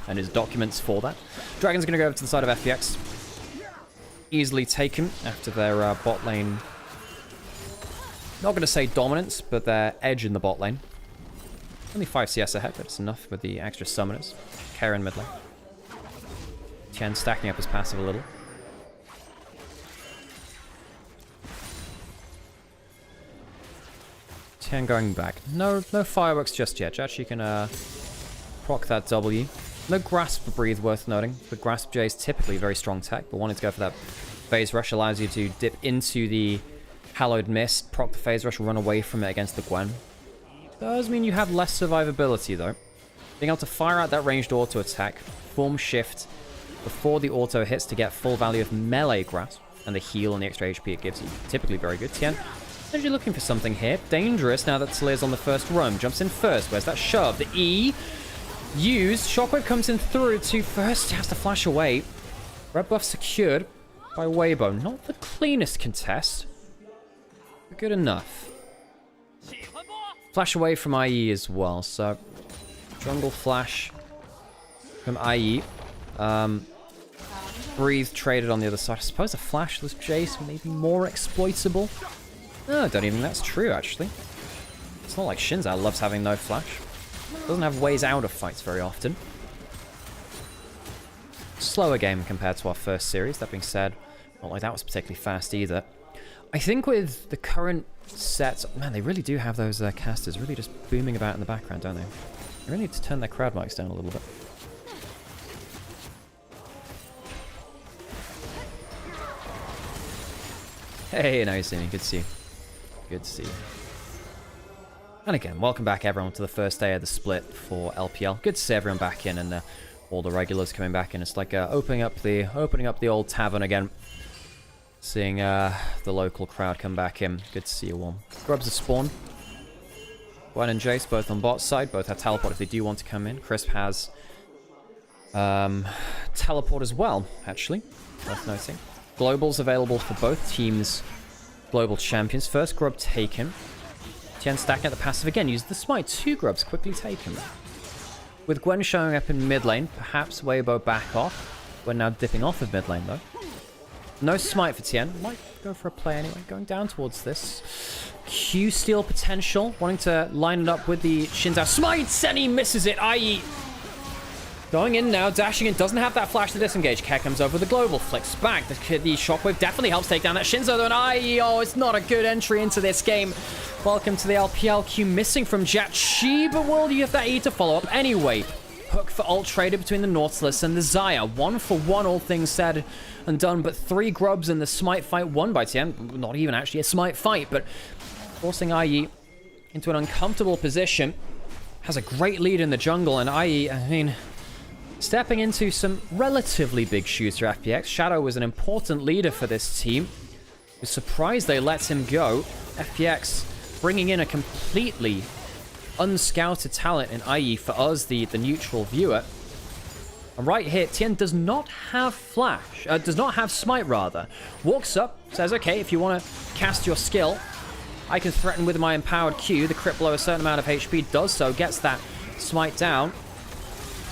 and his documents for that. Dragon's going to go over to the side of FPX. Easily taken after their bot lane. Not going to say dominance, but their edge in the bot lane. Only 5 CS ahead, but it's enough with the extra summoners. Karen mid lane. Tien stacking up his passive a little. Tien going back. No fireworks just yet. Judge, you can proc that W. No Grasp for Breathe worth noting. The Grasp J is typically very strong tech, but wanting to go for that phase rush allows you to dip into the Hallowed Mist, proc the phase rush, run away from it against the Gwen. Does mean you have less survivability though. Being able to fire out that ranged auto attack, form shift before the auto hits to get full value of melee grasp, and the heal and the extra HP it gives you. Typically very good. Tien, as you're looking for something here. Dangerous now that Slayer's on the first roam. Jumps in first. Where's that shove? The E used. Shockwave comes in through to first. Has to flash away. Red buff secured by Weibo. Not the cleanest contest, but good enough. Flash away from IE as well, so jungle flash from IE. Breathe traded on the other side. I suppose a flashless Jace may be more exploitable. No, I don't even think that's true, actually. It's not like Shinzao loves having no flash. Doesn't have ways out of fights very often. Slower game compared to our first series. That being said, not like that was particularly fast either. I think with the current sets, man, they really do have those casters really just booming about in the background, don't they? They really need to turn their crowd mics down a little bit. Hey, now you see me. Good to see you. Good to see you. And again, welcome back everyone to the first day of the split for LPL. Good to see everyone back in and all the regulars coming back in. It's like opening up the old tavern again. Seeing the local crowd come back in. Good to see you all. Grubs a spawn. Gwen and Jace both on bot side. Both have teleport if they do want to come in. Crisp has teleport as well, actually. Worth noting. Globals available for both teams. Global champions. First grub taken. Tien stacking at the passive again. Use the smite. 2 grubs quickly taken. With Gwen showing up in mid lane, perhaps Weibo back off. We're now dipping off of mid lane though. No smite for Tien. Might go for a play anyway. Going down towards this. Q steal potential. Wanting to line it up with the Shinzao. Smites and he misses it. I.e. going in now. Dashing in. Doesn't have that flash to disengage. Care comes over the global. Flicks back. The shockwave definitely helps take down that Shinzao though. And I.e. oh, it's not a good entry into this game. Welcome to the LPL. Q missing from Jachi. But will you have that E to follow up anyway? Hook for ult traded between the Nautilus and the Xayah. 1-for-1, all things said and done, but 3 grubs in the smite fight won by Tien. Not even actually a smite fight, but forcing IE into an uncomfortable position. Has a great lead in the jungle, and IE, I mean, stepping into some relatively big shoes for FPX. Shadow was an important leader for this team. Was surprised they let him go. FPX bringing in a completely unscouted talent in IE for us, the neutral viewer. And right here, Tien does not have flash, does not have smite rather. Walks up, says, okay, if you want to cast your skill, I can threaten with my empowered Q. The crit below a certain amount of HP does so, gets that smite down.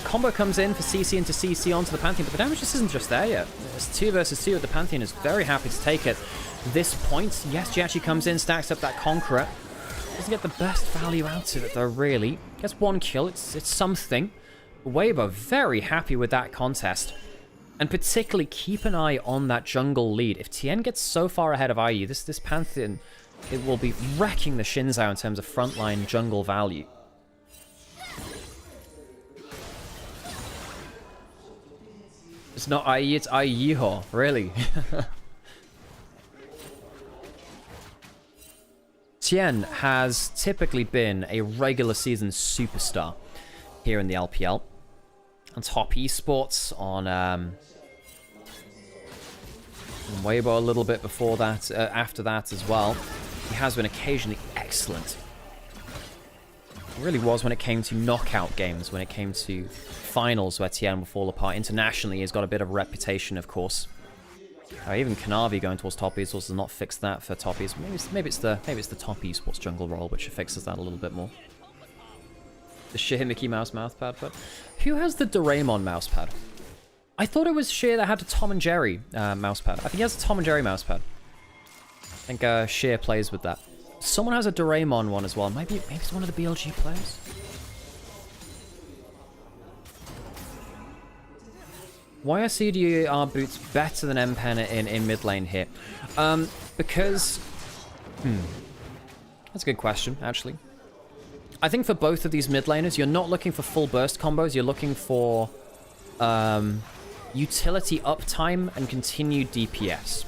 Combo comes in for CC into CC onto the Pantheon, but the damage just isn't just there yet. It's 2 versus 2, the Pantheon is very happy to take it. This point, yes, Jachi comes in, stacks up that Conqueror. Doesn't get the best value out of it though, really. Gets 1 kill, it's something. Weibo very happy with that contest. And particularly keep an eye on that jungle lead. If Tien gets so far ahead of IE, this Pantheon, it will be wrecking the Shinzao in terms of frontline jungle value. It's not IE, it's IEHO, really. Tien has typically been a regular season superstar here in the LPL. On top esports, on Weibo a little bit before that, after that as well. He has been occasionally excellent. It really was when it came to knockout games, when it came to finals where Tien will fall apart. Internationally, he's got a bit of a reputation, of course. Even Kanavi going towards top esports does not fix that for top esports. Maybe it's the top esports jungle role which fixes that a little bit more. The Sheer Mickey Mouse mousepad. But who has the Doraemon mousepad? I thought it was Sheer that had a Tom and Jerry mousepad. I think he has a Tom and Jerry mousepad. I think Sheer plays with that. Someone has a Doraemon one as well. Maybe it's one of the BLG players. Why are CDR boots better than M-Pen in mid lane here? Because... That's a good question, actually. I think for both of these mid laners, you're not looking for full burst combos. You're looking for utility uptime and continued DPS.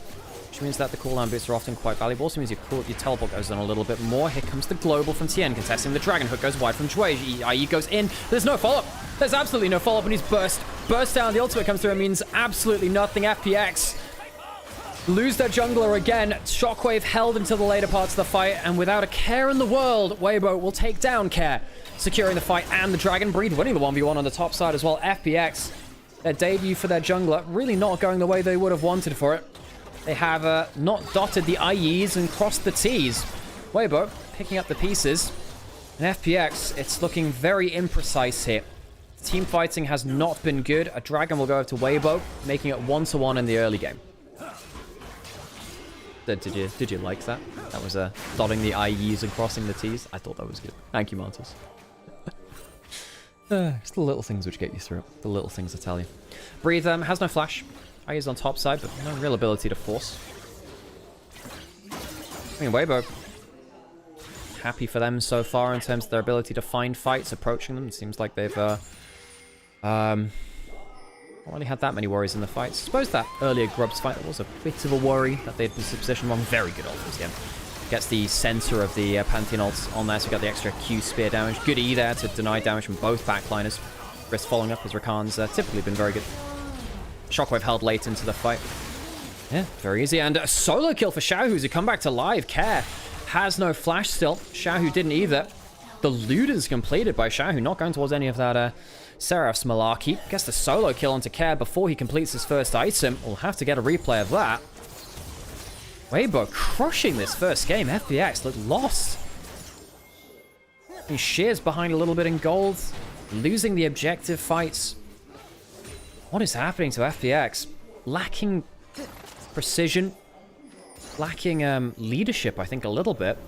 Which means that the cooldown boots are often quite valuable. Also means your teleport goes on a little bit more. Here comes the global from Tien, contesting the dragon hook, goes wide from Jue. IE goes in. There's no follow-up. There's absolutely no follow-up, and he's burst down. The ultimate comes through and means absolutely nothing. FPX lose their jungler again. Shockwave held until the later parts of the fight, and without a care in the world, Weibo will take down Care, securing the fight and the Dragon Breed, winning the 1v1 on the top side as well. FPX, their debut for their jungler, really not going the way they would have wanted for it. They have not dotted the IEs and crossed the Ts. Weibo picking up the pieces. And FPX, it's looking very imprecise here. Team fighting has not been good. A dragon will go over to Weibo, making it 1-1 in the early game. Did you like that? That was dotting the IEs and crossing the Ts. I thought that was good. Thank you, Mantis. It's the little things which get you through. The little things I tell you. Breathe has no flash. IEs on top side, but no real ability to force. I mean, Weibo, happy for them so far in terms of their ability to find fights approaching them. It seems like they've not really had that many worries in the fights. I suppose that earlier Grubs fight was a bit of a worry that they'd been positioned wrong. Very good ult again. Gets the center of the Pantheon ults on there, so we got the extra Q spear damage. Good E there to deny damage from both backliners. Chris following up as Rakan's typically been very good. Shockwave held late into the fight. Yeah, very easy. And a solo kill for Xiaohu to come back to life. Care has no flash still. Xiaohu didn't either. The Luden's completed by Xiaohu, not going towards any of that Seraph's malarkey. Gets the solo kill onto Care before he completes his first item. We'll have to get a replay of that. Weibo crushing this first game. FPX look lost. He shears behind a little bit in gold. Losing the objective fights. What is happening to FPX? Lacking precision. Lacking leadership, I think, a little bit.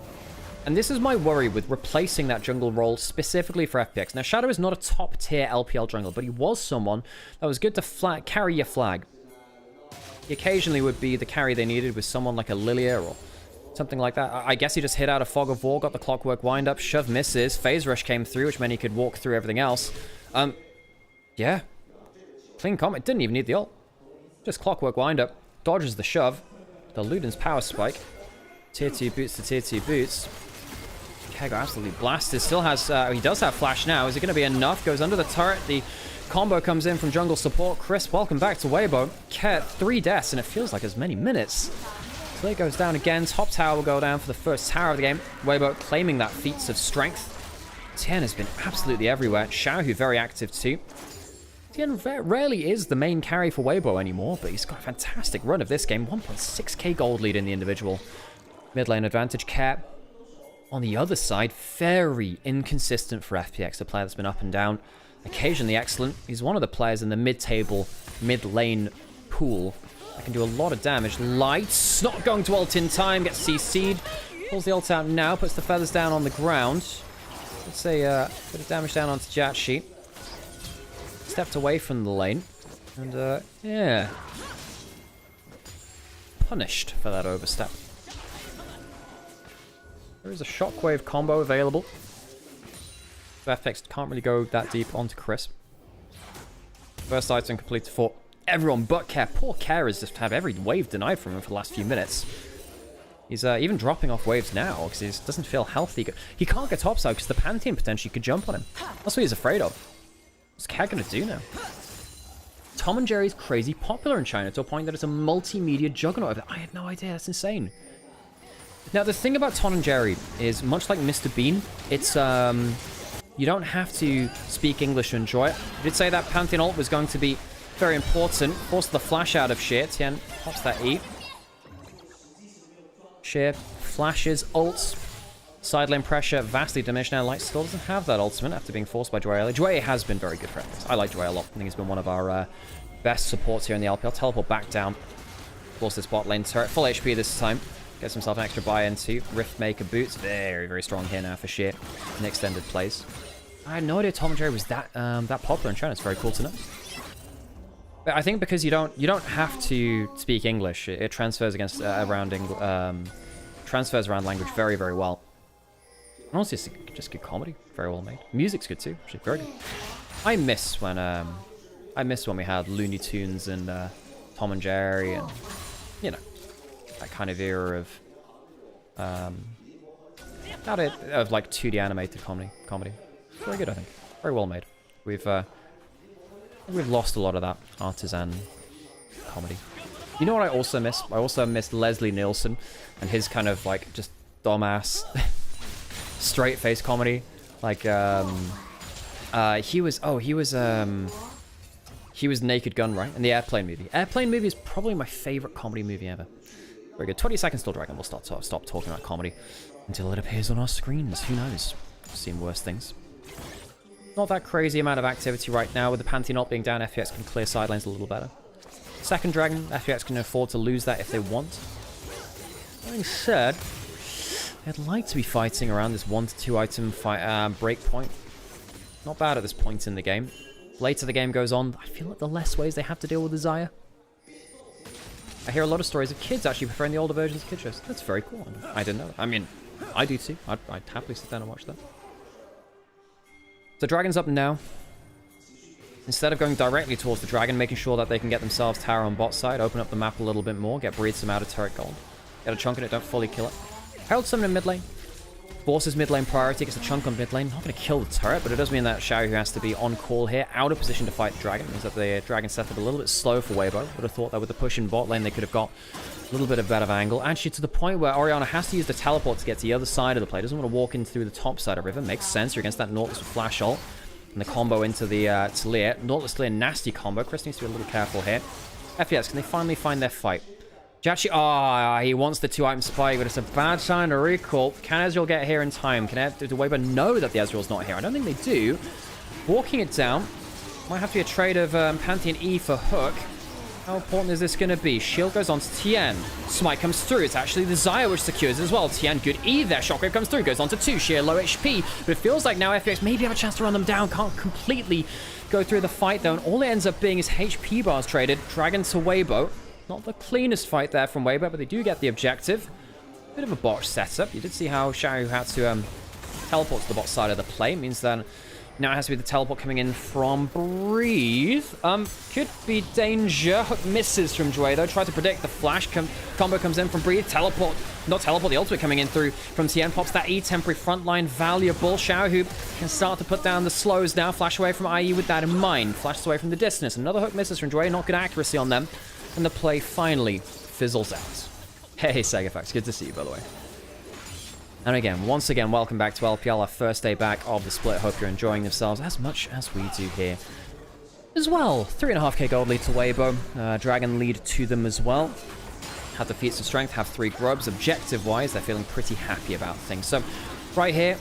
And this is my worry with replacing that jungle role specifically for FPX. Now, Shadow is not a top-tier LPL jungle, but he was someone that was good to carry your flag. He occasionally would be the carry they needed with someone like a Lilia or something like that. I guess he just hit out a Fog of War, got the Clockwork Wind-Up, shove misses, Phase Rush came through, which meant he could walk through everything else. Yeah. Clean combat, didn't even need the ult. Just Clockwork Wind-Up, dodges the shove, the Luden's Power Spike, Tier 2 boots to Tier 2 boots. Keg absolutely blasted, still has, he does have flash now, is it going to be enough? Goes under the turret, the combo comes in from jungle support. Chris, welcome back to Weibo. Ket, 3 deaths, and it feels like as many minutes. So it goes down again, top tower will go down for the first tower of the game. Weibo claiming that feats of strength. Tien has been absolutely everywhere, Xiaohu very active too. Tien rarely is the main carry for Weibo anymore, but he's got a fantastic run of this game. 1.6k gold lead in the individual mid lane advantage. Ket on the other side, very inconsistent for FPX, a player that's been up and down, occasionally excellent. He's one of the players in the mid-table, mid-lane pool that can do a lot of damage. Lights, not going to ult in time, gets CC'd, pulls the ult out now, puts the feathers down on the ground. Let's say a bit of damage down onto Jatshi. Stepped away from the lane, and yeah, punished for that overstep. There is a Shockwave combo available. FPX can't really go that deep onto Chris. First item complete for everyone but Care. Poor Care has just had every wave denied from him for the last few minutes. He's even dropping off waves now because he doesn't feel healthy. He can't get topside because the Pantheon potentially could jump on him. That's what he's afraid of. What's Care going to do now? Tom and Jerry's crazy popular in China to a point that it's a multimedia juggernaut. I had no idea. That's insane. Now, the thing about Tom and Jerry is, much like Mr. Bean, it's, you don't have to speak English to enjoy it. I did say that Pantheon ult was going to be very important. Forced the flash out of Sheer. Tien pops that E. Sheer flashes, ults, Side lane pressure vastly diminished now. Light still doesn't have that ultimate after being forced by Dway early. Dway has been very good for FPX. I like Dway a lot. I think he's been one of our best supports here in the LPL. Teleport back down. Force this bot lane turret. Full HP this time. Gets himself an extra buy into. Riftmaker boots. Very, very strong here now for Sheer in extended plays. I had no idea Tom and Jerry was that popular in China. It's very cool to know. But I think because you don't have to speak English, it transfers around language very, very well. And also, it's just good comedy, very well made. Music's good too, actually, very good. I miss when we had Looney Tunes and Tom and Jerry, and you know, that kind of era of like 2D animated comedy. Very good, I think. Very well made. We've lost a lot of that artisan comedy. You know what I also miss? I also miss Leslie Nielsen and his kind of like just dumbass straight face comedy. Like he was Naked Gun, right? In the Airplane movie. Airplane movie is probably my favorite comedy movie ever. Very good. 20 seconds till Dragon. We'll stop talking about comedy until it appears on our screens. Who knows? I've seen worse things. Not that crazy amount of activity right now. With the Pantheon not being down, FPX can clear side lanes a little better. Second Dragon, FPX can afford to lose that if they want. That being said, I'd like to be fighting around this 1 to 2 item break point. Not bad at this point in the game. Later the game goes on, I feel like the less ways they have to deal with the Xayah. I hear a lot of stories of kids actually preferring the older versions of kid shows. That's very cool. I didn't know. I mean, I do too. I'd happily sit down and watch that. So Dragon's up now. Instead of going directly towards the Dragon, making sure that they can get themselves tower on bot side, open up the map a little bit more, get Breathe some out of turret gold. Get a chunk in it, don't fully kill it. Herald summon in mid lane. Forces mid lane priority, gets a chunk on mid lane. Not going to kill the turret, but it does mean that Xiaoyu has to be on call here, out of position to fight the Dragon. It means that the Dragon setup a little bit slow for Weibo. Would have thought that with the push in bot lane, they could have got a little bit of better angle. Actually, to the point where Orianna has to use the teleport to get to the other side of the play. Doesn't want to walk in through the top side of River. Makes sense. You're against that Nautilus with Flash ult. And the combo into the Talir. Nautilus Talir, nasty combo. Chris needs to be a little careful here. FPX, can they finally find their fight? Jachi, he wants the 2 item spike, but it's a bad sign to recall. Can Ezreal get here in time? Do Weibo know that the Ezreal's not here? I don't think they do. Walking it down. Might have to be a trade of Pantheon E for Hook. How important is this going to be? Shield goes on to Tien. Smite comes through. It's actually the Xayah which secures it as well. Tien, good E there. Shockwave comes through. Goes on to 2. Sheer low HP. But it feels like now FPX maybe have a chance to run them down. Can't completely go through the fight though. And all it ends up being is HP bars traded. Dragon to Weibo. Not the cleanest fight there from Weibo, but they do get the objective. Bit of a botch setup. You did see how Xiaoyu had to teleport to the bot side of the play. It means that now it has to be the teleport coming in from Breathe. Could be danger. Hook misses from Dway though. Tried to predict the flash. Combo comes in from Breathe. Teleport. Not teleport. The ultimate coming in through from Tien. Pops that E temporary frontline. Valuable. Xiaoyu can start to put down the slows now. Flash away from IE with that in mind. Flashes away from the distance. Another hook misses from Dway. Not good accuracy on them. And the play finally fizzles out. Hey, Segafax. Good to see you, by the way. And again, once again, welcome back to LPL, our first day back of the split. Hope you're enjoying yourselves as much as we do here as well. 3.5k gold lead to Weibo. Dragon lead to them as well. Have the feats of strength, have 3 grubs. Objective-wise, they're feeling pretty happy about things. So, right here,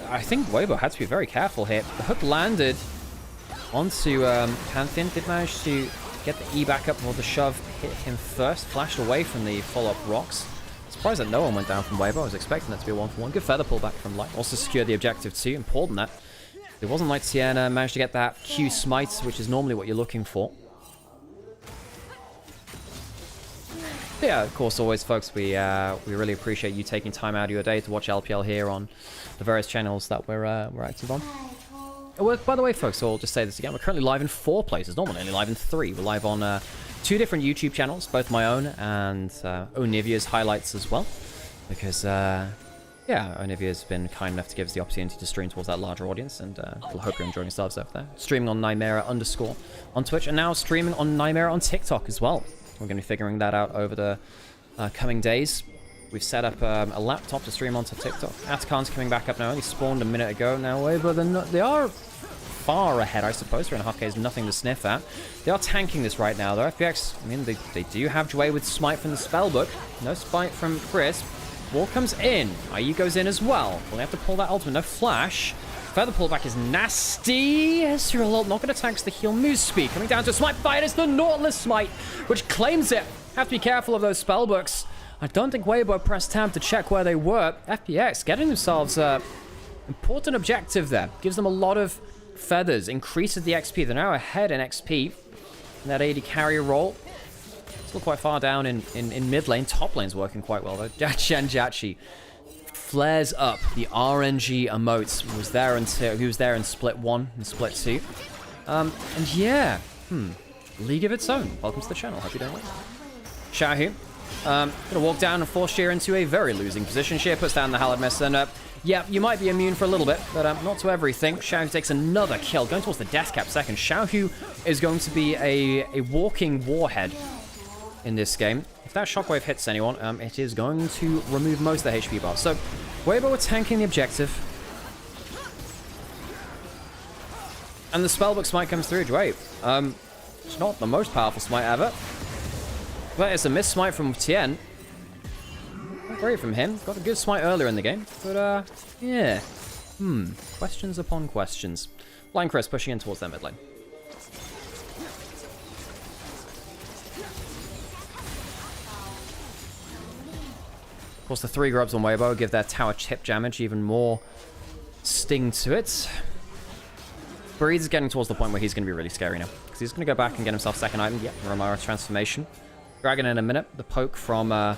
I think Weibo had to be very careful here. The hook landed onto Pantheon. Did manage to get the E back up before the shove hit him first. Flashed away from the follow-up rocks. Surprised that no one went down from Weibo. I was expecting that to be a 1-for-1. Good feather pullback from Light. Also secure the objective too. Important that. It wasn't like Sienna managed to get that Q smite, which is normally what you're looking for. But yeah, of course, always, folks, we really appreciate you taking time out of your day to watch LPL here on the various channels that we're active on. Well, by the way, folks, I'll just say this again. We're currently live in 4 places. Normally only live in 3. We're live on 2 different YouTube channels, both my own and Onivia's highlights as well. Because, yeah, Onivia's been kind enough to give us the opportunity to stream towards that larger audience. And I hope you're enjoying yourselves over there. Streaming on Nymaera _ on Twitch. And now streaming on Nymaera on TikTok as well. We're going to be figuring that out over the coming days. We've set up a laptop to stream onto TikTok. Atakan's coming back up now. He spawned a minute ago now, but they are far ahead, I suppose. 3.5k is nothing to sniff at. They are tanking this right now, though. FPX, I mean, they do have Dway with smite from the spellbook. No smite from Chris. Wall comes in. IE goes in as well. We'll have to pull that ultimate. No flash. Further pullback is nasty. Ezreal ult not going to tax the heal move speed. Coming down to a smite fight. It's the Nautilus smite, which claims it. Have to be careful of those spellbooks. I don't think Weibo pressed tab to check where they were. FPX getting themselves important objective there. Gives them a lot of feathers. Increases the XP. They're now ahead in XP. In that AD carrier role. Still quite far down in mid lane. Top lane's working quite well though. Jachi flares up. The RNG emotes was there until he was there in split 1 and split 2. And yeah, league of its own. Welcome to the channel. Hope you don't like. Xiaohu, gonna walk down and force Sheer into a very losing position. Sheer puts down the Halid Mist, and yeah, you might be immune for a little bit, but not to everything. Xiaohu takes another kill, going towards the death cap second. Xiaohu is going to be a walking warhead in this game. If that shockwave hits anyone, it is going to remove most of the HP bar. So, Weibo are tanking the objective. And the spellbook smite comes through. Great. It's not the most powerful smite ever. But it's a miss smite from Tien. Not great from him. Got a good smite earlier in the game. But, yeah. Questions upon questions. Blind Chris pushing in towards their mid lane. Of course, the 3 grubs on Weibo give their tower chip damage even more sting to it. Breeze is getting towards the point where he's going to be really scary now. Because he's going to go back and get himself second item. Yep, Nymaera transformation. Dragon in a minute. The poke from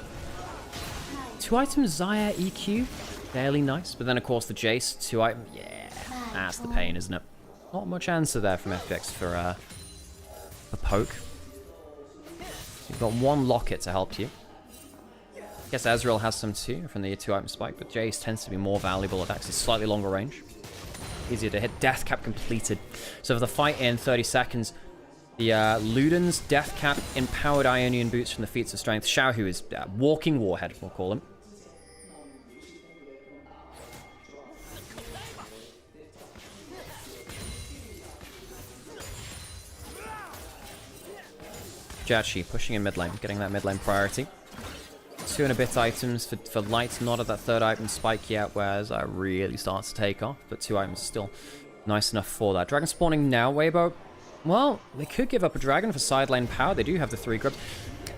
2 items Zaya EQ. Fairly nice. But then, of course, the Jace. 2 item. Yeah, that's the pain, isn't it? Not much answer there from FPX for poke. You've got 1 locket to help you. I guess Ezreal has some too from the 2 item spike, but Jace tends to be more valuable at actually slightly longer range. Easier to hit. Death cap completed. So for the fight in 30 seconds, the Luden's Death Cap empowered Ionian boots from the feats of strength. Xiaohu is walking warhead, we'll call him. Jachi pushing in mid lane, getting that mid lane priority. 2 and a bit items for light, not at that 3rd item spike yet, whereas I really start to take off, but 2 items still nice enough for that. Dragon spawning now, Weibo. Well, they could give up a dragon for side lane power. They do have the 3 grubs.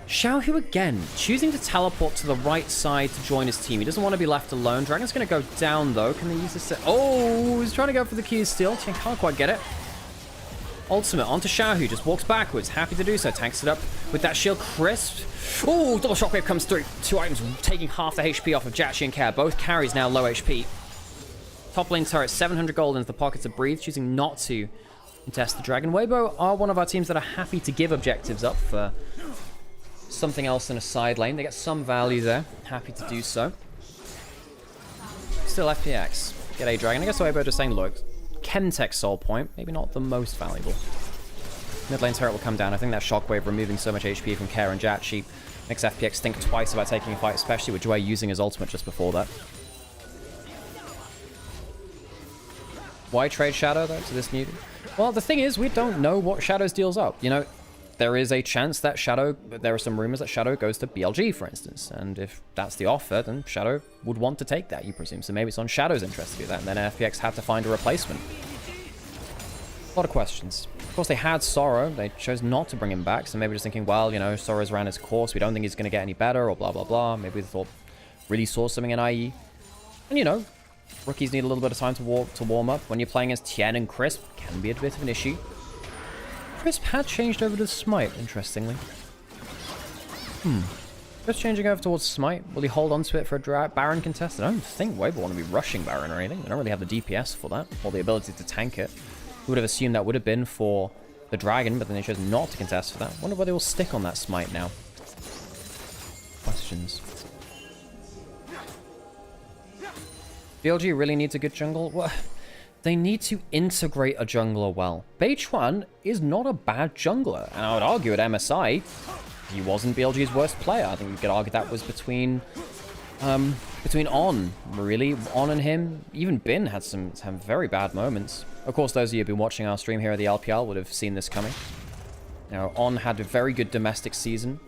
Xiaohu again, choosing to teleport to the right side to join his team. He doesn't want to be left alone. Dragon's going to go down, though. Can they use this? Oh, he's trying to go for the keys still. Can't quite get it. Ultimate onto Xiaohu, just walks backwards. Happy to do so. Tanks it up with that shield. Crisp. Oh, double shockwave comes through. 2 items taking half the HP off of Jachi and Care. Both carries now low HP. Top lane turret, 700 gold into the pockets of Breathe, choosing not to contest the dragon. Weibo are one of our teams that are happy to give objectives up for something else in a side lane. They get some value there. Happy to do so. Still FPX. Get a dragon. I guess Weibo just saying, look, Chemtech soul point, maybe not the most valuable. Mid lane turret will come down. I think that shockwave removing so much HP from Care and Jachi makes FPX think twice about taking a fight, especially with Joy using his ultimate just before that. Why trade Shadow, though, to this new? Well, the thing is, we don't know what Shadow's deals up. You know, there is a chance that Shadow, there are some rumors that Shadow goes to BLG, for instance. And if that's the offer, then Shadow would want to take that, you presume. So maybe it's on Shadow's interest to do that. And then FPX had to find a replacement. A lot of questions. Of course, they had Sorrow. They chose not to bring him back. So maybe just thinking, well, you know, Sorrow's ran his course. We don't think he's going to get any better or blah, blah, blah. Maybe they thought really saw something in IE. And, you know, rookies need a little bit of time to warm up. When you're playing as Tien and Crisp, it can be a bit of an issue. Crisp had changed over to Smite, interestingly. Just changing over towards Smite. Will he hold on to it for a Baron contest? I don't think Weibo want to be rushing Baron or anything. They don't really have the DPS for that, or the ability to tank it. We would have assumed that would have been for the Dragon, but then they chose not to contest for that. Wonder whether they will stick on that Smite now. Questions. BLG really needs a good jungle? Well, they need to integrate a jungler well. Beichuan is not a bad jungler, and I would argue at MSI, he wasn't BLG's worst player. I think you could argue that was between On, really. On and him. Even Bin had some very bad moments. Of course, those of you who've been watching our stream here at the LPL would have seen this coming. Now, On had a very good domestic season.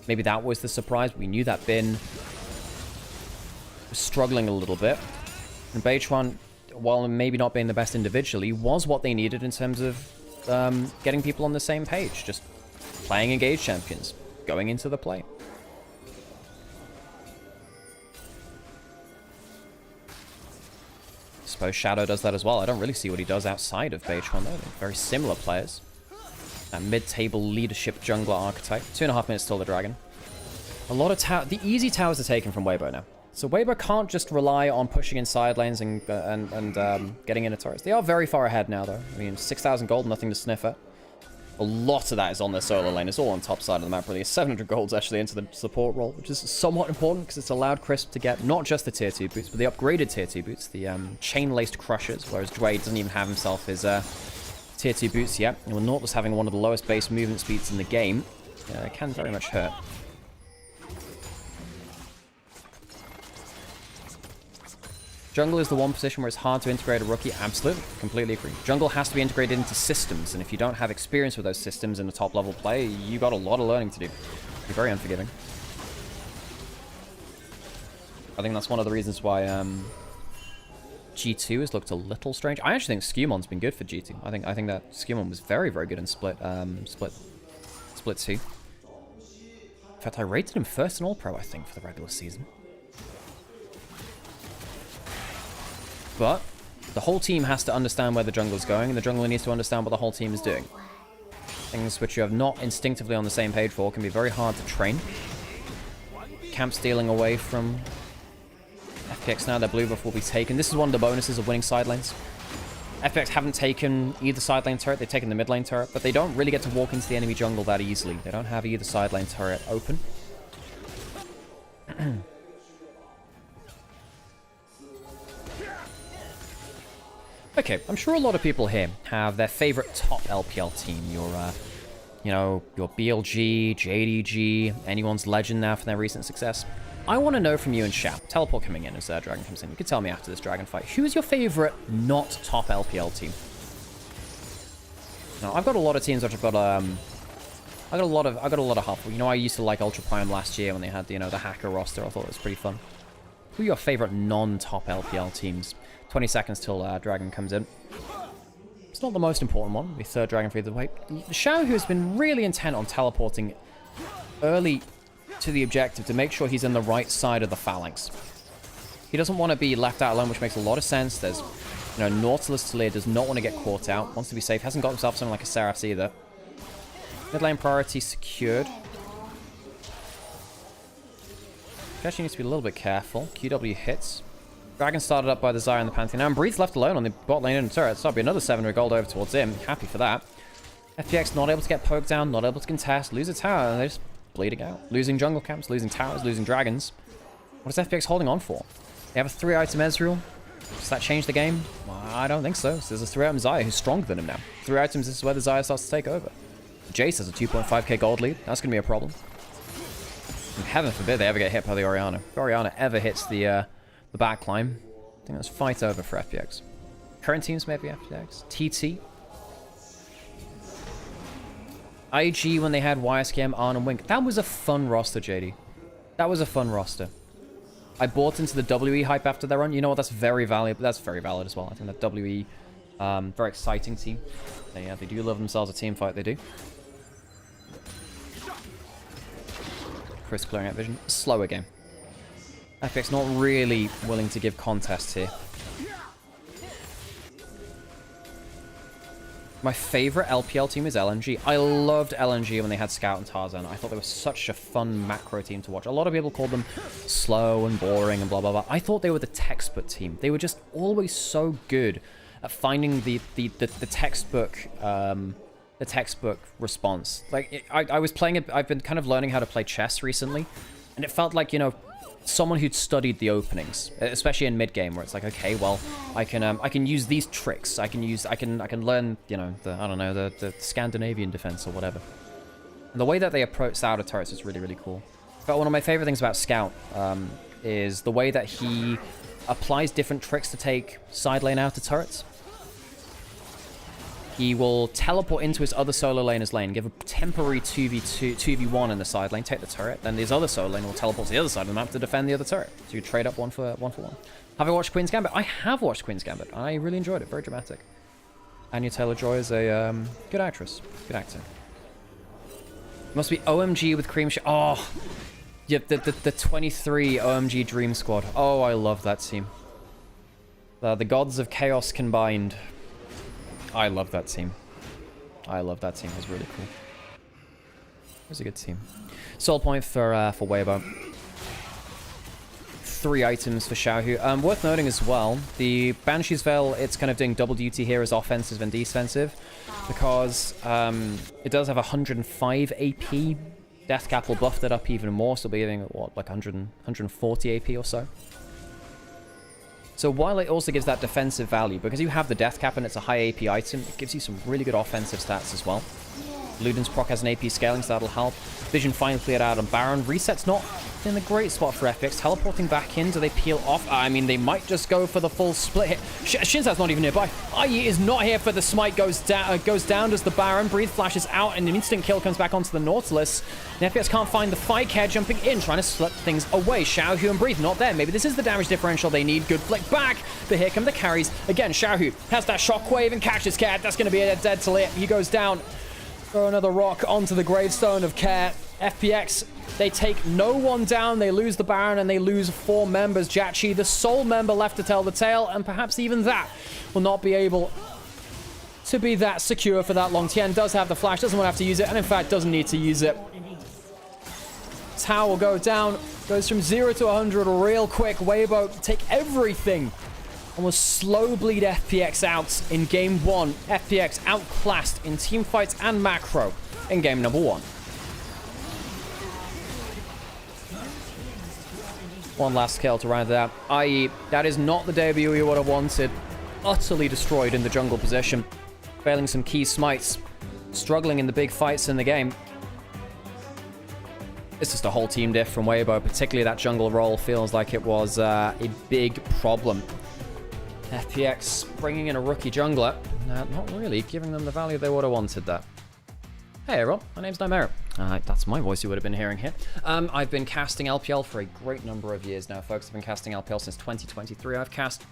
Maybe that was the surprise. We knew that Bin struggling a little bit. And Beichuan, while maybe not being the best individually, was what they needed in terms of getting people on the same page. Just playing engaged champions, going into the play. I suppose Shadow does that as well. I don't really see what he does outside of Beichuan though. They're very similar players. That mid-table leadership jungler archetype. 2.5 minutes till the dragon. A lot of the easy towers are taken from Weibo now. So Weibo can't just rely on pushing in side lanes and getting into turrets. They are very far ahead now though. I mean, 6,000 gold, nothing to sniff at. A lot of that is on their solo lane. It's all on top side of the map really. 700 gold's actually into the support role, which is somewhat important because it's allowed Crisp to get not just the tier 2 boots, but the upgraded tier 2 boots, the chain-laced crushers, whereas Dwayne doesn't even have himself his tier 2 boots yet. And with Nautilus having one of the lowest base movement speeds in the game, it can very much hurt. Jungle is the one position where it's hard to integrate a rookie. Absolutely. Completely agree. Jungle has to be integrated into systems, and if you don't have experience with those systems in a top-level play, you got a lot of learning to do. You're very unforgiving. I think that's one of the reasons why G2 has looked a little strange. I actually think Scumon's been good for G2. I think that Scumon was very, very good in Split 2. In fact, I rated him first in All-Pro, I think, for the regular season. But the whole team has to understand where the jungle's going, and the jungler needs to understand what the whole team is doing. Things which you are not instinctively on the same page for can be very hard to train. Camp stealing away from FPX now. Their blue buff will be taken. This is one of the bonuses of winning side lanes. FPX haven't taken either side lane turret. They've taken the mid lane turret, but they don't really get to walk into the enemy jungle that easily. They don't have either side lane turret open. Okay, I'm sure a lot of people here have their favorite top LPL team. Your, you know, your BLG, JDG, anyone's legend now for their recent success. I want to know from you and Shap, teleport coming in as Dragon comes in. You can tell me after this Dragon fight. Who is your favorite not top LPL team? Now, I've got a lot of teams which I've got I got a lot of Huffle. You know, I used to like Ultra Prime last year when they had, you know, the hacker roster. I thought it was pretty fun. Who are your favorite non-top LPL teams? 20 seconds till Dragon comes in. It's not the most important one. The third Dragon for either way. Xiao, who has been really intent on teleporting early to the objective to make sure he's in the right side of the phalanx. He doesn't want to be left out alone, which makes a lot of sense. There's, you know, Nautilus Talir does not want to get caught out. Wants to be safe. Hasn't got himself something like a Seraphs either. Mid lane priority secured. Actually needs to be a little bit careful. QW hits. Dragon started up by the Xayah and the Pantheon. Now, and Breed's left alone on the bot lane and turret. So that'll be another 700 gold over towards him. Happy for that. FPX not able to get poked down, not able to contest, lose a tower, and they're just bleeding out. Losing jungle camps, losing towers, losing dragons. What is FPX holding on for? They have a 3-item Ezreal. Does that change the game? Well, I don't think so. So there's a 3-item Xayah who's stronger than him now. 3 items, this is where the Xayah starts to take over. Jace has a 2.5k gold lead. That's going to be a problem. And heaven forbid they ever get hit by the Orianna. If Orianna ever hits the backline, I think that's fight over for FPX. Current teams maybe FPX. TT. IG when they had YSKM, Arn and Wink. That was a fun roster, JD. That was a fun roster. I bought into the WE hype after their run. You know what? That's very valuable. That's very valid as well. I think that WE, very exciting team. They do love themselves a team fight. They do. Chris clearing out vision. Slower game. FPX not really willing to give contests here. My favorite LPL team is LNG. I loved LNG when they had Scout and Tarzan. I thought they were such a fun macro team to watch. A lot of people called them slow and boring and blah, blah, blah. I thought they were the textbook team. They were just always so good at finding the textbook response. Like, I was playing it, I've been kind of learning how to play chess recently, and it felt like, you know, someone who'd studied the openings, especially in mid game, where it's like, okay, well, I can use these tricks. I can learn, you know, the Scandinavian defense or whatever. And the way that they approach outer turrets is really, really cool. But one of my favorite things about Scout is the way that he applies different tricks to take side lane outer turrets. he will teleport into his other solo laner's lane, give a temporary 2v1 in the side lane, take the turret, then his other solo lane will teleport to the other side of the map to defend the other turret. So you trade up one for one. Have I watched Queen's Gambit? I have watched Queen's Gambit. I really enjoyed it. Very dramatic. Anya Taylor-Joy is a good actress. Good actor. Must be OMG with Cream Oh, yeah, the 23 OMG Dream Squad. Oh, I love that team. The gods of chaos combined. I love that team. I love that team. It was really cool. It was a good team. Soul point for Weibo. 3 items for Xiaohu. Worth noting as well, the Banshee's Veil, it's kind of doing double duty here as offensive and defensive, because it does have 105 AP. Death Cap will buff that up even more, so it'll be giving it, what, like 140 AP or so. So while it also gives that defensive value, because you have the Death Cap and it's a high AP item, it gives you some really good offensive stats as well. Luden's proc has an AP scaling, so that'll help. Vision finally cleared out on Baron. Reset's not in a great spot for FPX. Teleporting back in, do they peel off? I mean, they might just go for the full split hit. Shinza's not even nearby. IE is not here for the smite. Goes down as the Baron. Breathe flashes out, and an instant kill comes back onto the Nautilus. And FPX can't find the fight. Care jumping in, trying to slip things away. Xiaohu and Breathe not there. Maybe this is the damage differential they need. Good flick back, but here come the carries. Again, Xiaohu has that shockwave and catches Care. That's going to be a dead till it. He goes down. Throw another rock onto the gravestone of Care. FPX, they take no one down. They lose the Baron and they lose 4 members. Jachi, the sole member left to tell the tale, and perhaps even that will not be able to be that secure for that long. Tien does have the flash, doesn't want to have to use it, and in fact doesn't need to use it. Tao will go down, goes from 0 to 100 real quick. Weibo take everything and will slow bleed FPX out in game 1. FPX outclassed in team fights and macro in game number 1. One last kill to round it out. IE, that is not the debut we would have wanted. Utterly destroyed in the jungle position. Failing some key smites. Struggling in the big fights in the game. It's just a whole team diff from Weibo. Particularly that jungle role feels like it was a big problem. FPX bringing in a rookie jungler. Not really giving them the value they would have wanted there. Hey everyone, my name's Nymaera. That's my voice you would have been hearing here. I've been casting LPL for a great number of years now, folks. I've been casting LPL since 2023. I've cast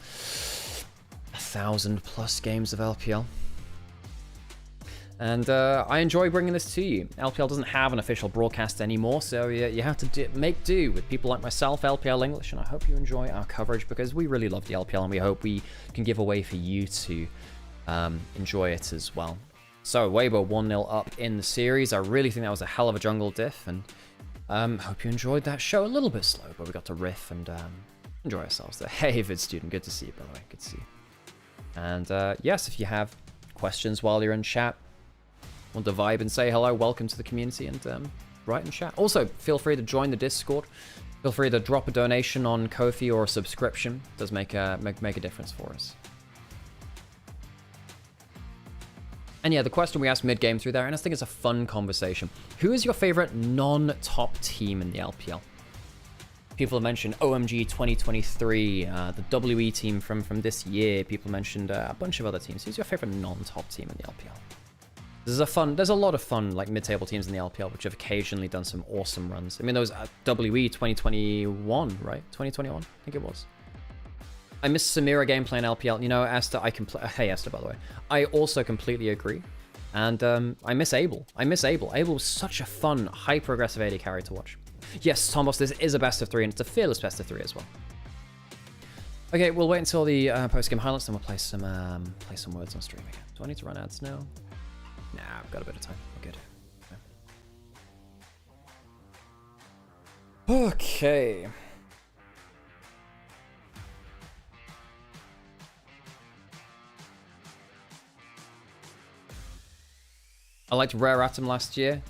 1,000+ games of LPL. And I enjoy bringing this to you. LPL doesn't have an official broadcast anymore, so you have to make do with people like myself, LPL English, and I hope you enjoy our coverage because we really love the LPL and we hope we can give a way for you to enjoy it as well. So, Weibo 1-0 up in the series. I really think that was a hell of a jungle diff, and hope you enjoyed that show. A little bit slow, but we got to riff and enjoy ourselves there. Hey, Vid Student, good to see you, by the way. Good to see you. And yes, if you have questions while you're in chat, want to vibe and say hello, welcome to the community, and write in chat. Also, feel free to join the Discord. Feel free to drop a donation on Ko-fi or a subscription. It does make a difference for us. And yeah, the question we asked mid-game through there, and I think it's a fun conversation. Who is your favorite non-top team in the LPL? People have mentioned OMG 2023, the WE team from this year. People mentioned a bunch of other teams. Who's your favorite non-top team in the LPL? There's a lot of fun, like, mid-table teams in the LPL, which have occasionally done some awesome runs. I mean, there was WE 2021, right? 2021, I think it was. I miss Samira gameplay in LPL. You know, Esther, hey, Esther, by the way. I also completely agree. And I miss Abel. Abel was such a fun, high-progressive AD carry to watch. Yes, Tombos, this is a best of 3, and it's a fearless best of 3 as well. Okay, we'll wait until the post-game highlights, and we'll play some words on stream again. Do I need to run ads now? Nah, I've got a bit of time. We're good. Okay. I liked Rare Atom last year.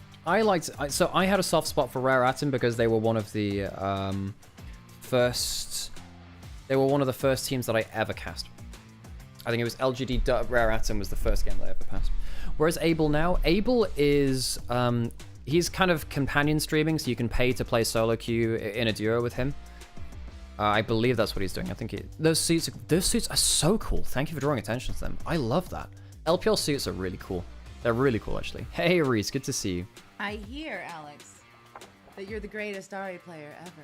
So I had a soft spot for Rare Atom because they were one of the first teams that I ever cast. I think it was LGD Rare Atom was the first game that I ever passed. Whereas Abel now, Abel is he's kind of companion streaming, so you can pay to play solo queue in a duo with him. I believe that's what he's doing. I think those suits are so cool. Thank you for drawing attention to them. I love that. LPL suits are really cool. They're really cool, actually. Hey, Reese, good to see you. I hear, Alex, that you're the greatest Ari player ever.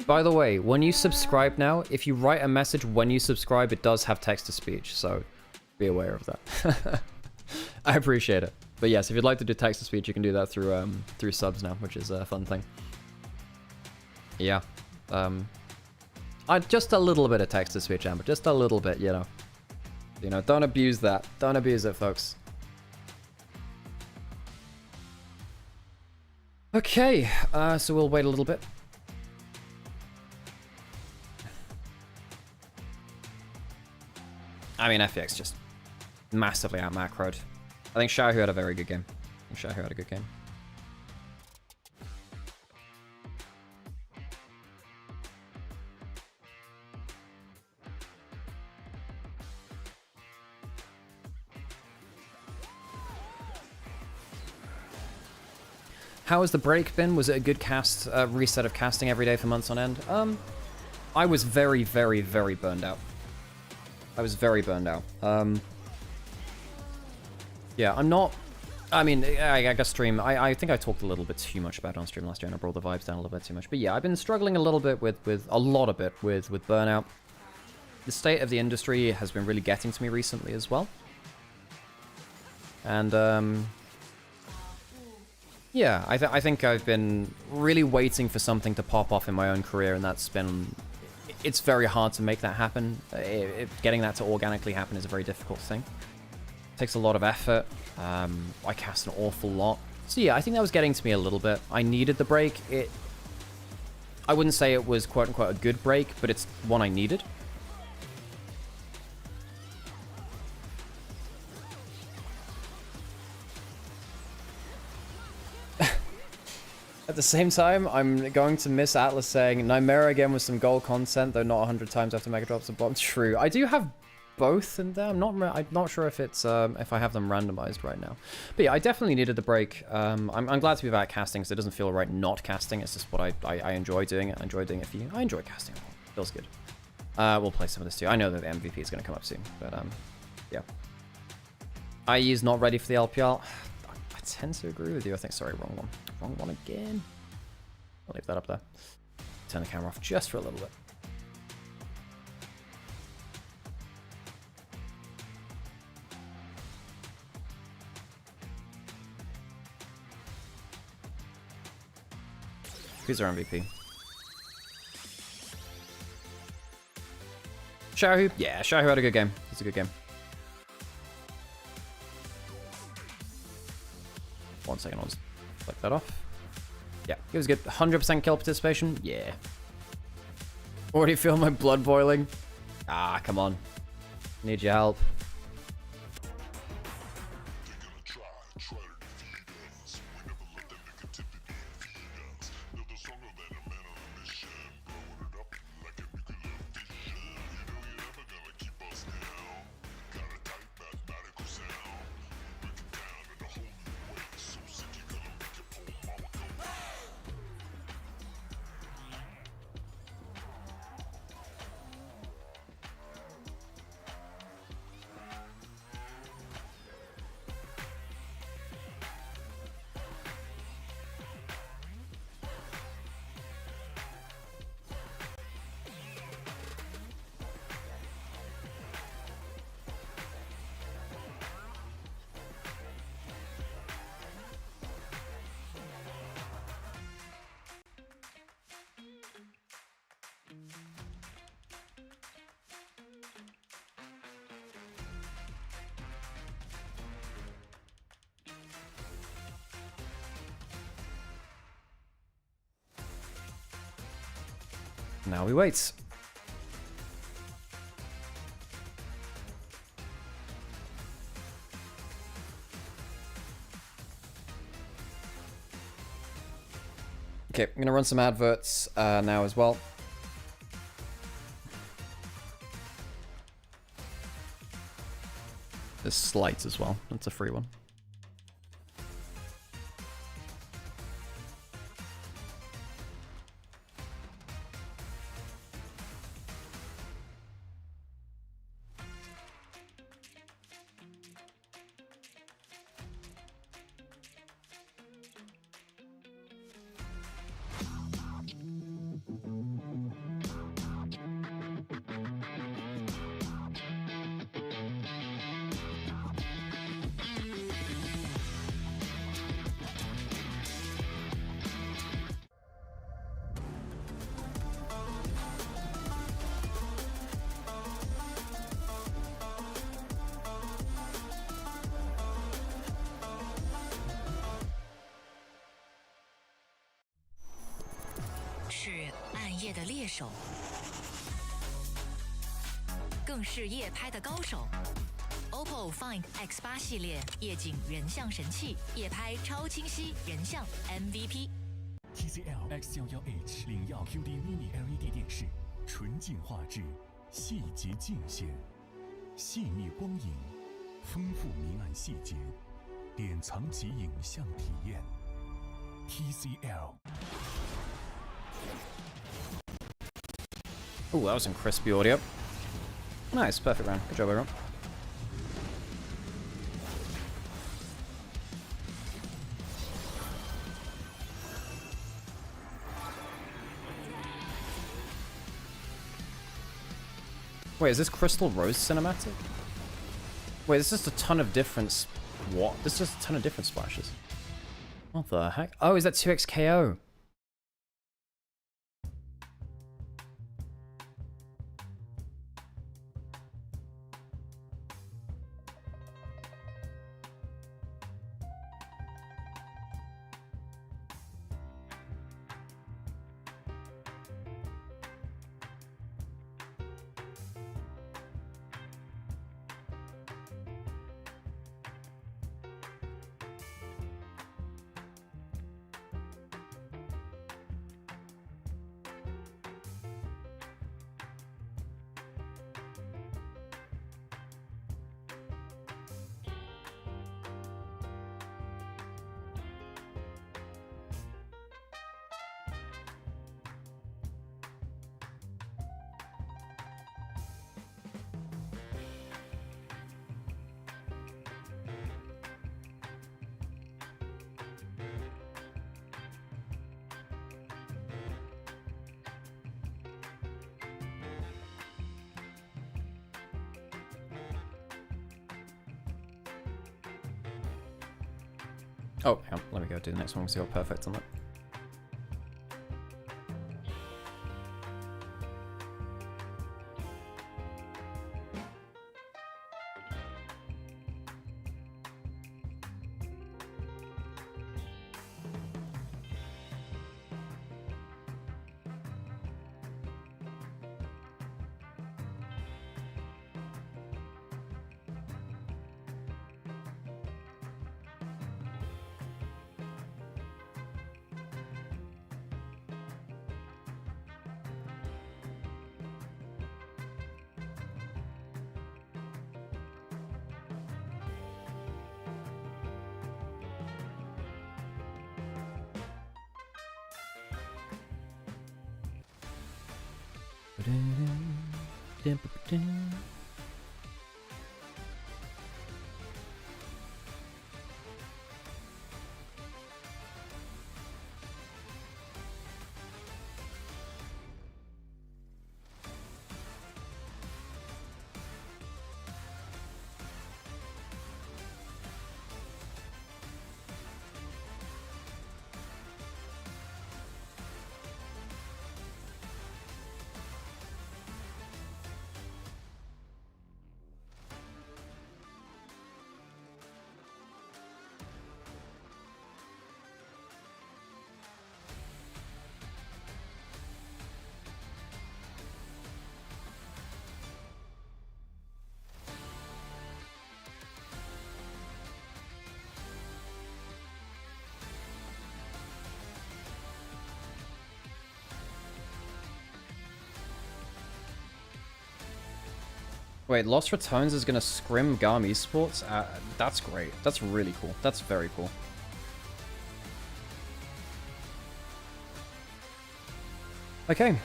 By the way, when you subscribe now, if you write a message when you subscribe, it does have text-to-speech, so be aware of that. I appreciate it. But yes, if you'd like to do text-to-speech, you can do that through subs now, which is a fun thing. Yeah. Just a little bit of text-to-speech, Amber. Just a little bit, you know. You know, don't abuse that. Don't abuse it, folks. Okay, so we'll wait a little bit. I mean, FPX just massively out-macroed. I think Xiaohu had a very good game. Xiaohu had a good game. How has the break been? Was it a good cast, reset of casting every day for months on end? I was very, very, very burned out. I was very burned out. Yeah, I'm not... I mean, I guess stream... I think I talked a little bit too much about it on stream last year and I brought the vibes down a little bit too much. But yeah, I've been struggling a little bit with burnout. The state of the industry has been really getting to me recently as well. And, yeah, I think I've been really waiting for something to pop off in my own career, and that's been... It's very hard to make that happen. Getting that to organically happen is a very difficult thing. It takes a lot of effort. I cast an awful lot. So yeah, I think that was getting to me a little bit. I needed the break. I wouldn't say it was quote-unquote a good break, but it's one I needed. At the same time, I'm going to miss Atlas saying, Nymaera again with some gold content, though not 100 times after Mega Drops a bomb. True. I do have both in there. I'm not sure if it's if I have them randomized right now. But yeah, I definitely needed the break. I'm glad to be back casting, because it doesn't feel right not casting. It's just what I enjoy doing it. I enjoy doing it for you. I enjoy casting. Feels good. We'll play some of this too. I know that the MVP is going to come up soon, but yeah. IE's not ready for the LPL. I tend to agree with you. I think, sorry, wrong one. Wrong one again. I'll leave that up there. Turn the camera off just for a little bit. Who's our MVP? Xiaohu? Yeah, Xiaohu had a good game. It's a good game. 1 second, I'll just flick that off. Yeah, it was good. 100% kill participation? Yeah. Already feel my blood boiling? Ah, come on. Need your help. Now we wait. Okay, I'm gonna run some adverts now as well. There's slights as well. That's a free one. 是暗夜的猎手，更是夜拍的高手。OPPO Find X8 系列夜景人像神器，夜拍超清晰人像 MVP。TCL X11H 领耀 QD Mini LED 电视，纯净画质，细节尽显，细腻光影，丰富明暗细节，典藏级影像体验。TCL。 Oh, that was some crispy audio. Nice, perfect round. Good job, everyone. Wait, is this Crystal Rose cinematic? Wait, this is just a ton of different... What? This is just a ton of different splashes. What the heck? Oh, is that 2x KO? Oh, hang on. Let me go do the next one. We'll see how perfect on that. Wait, Lost Returns is gonna scrim Garm Esports? That's great. That's really cool. That's very cool. Okay.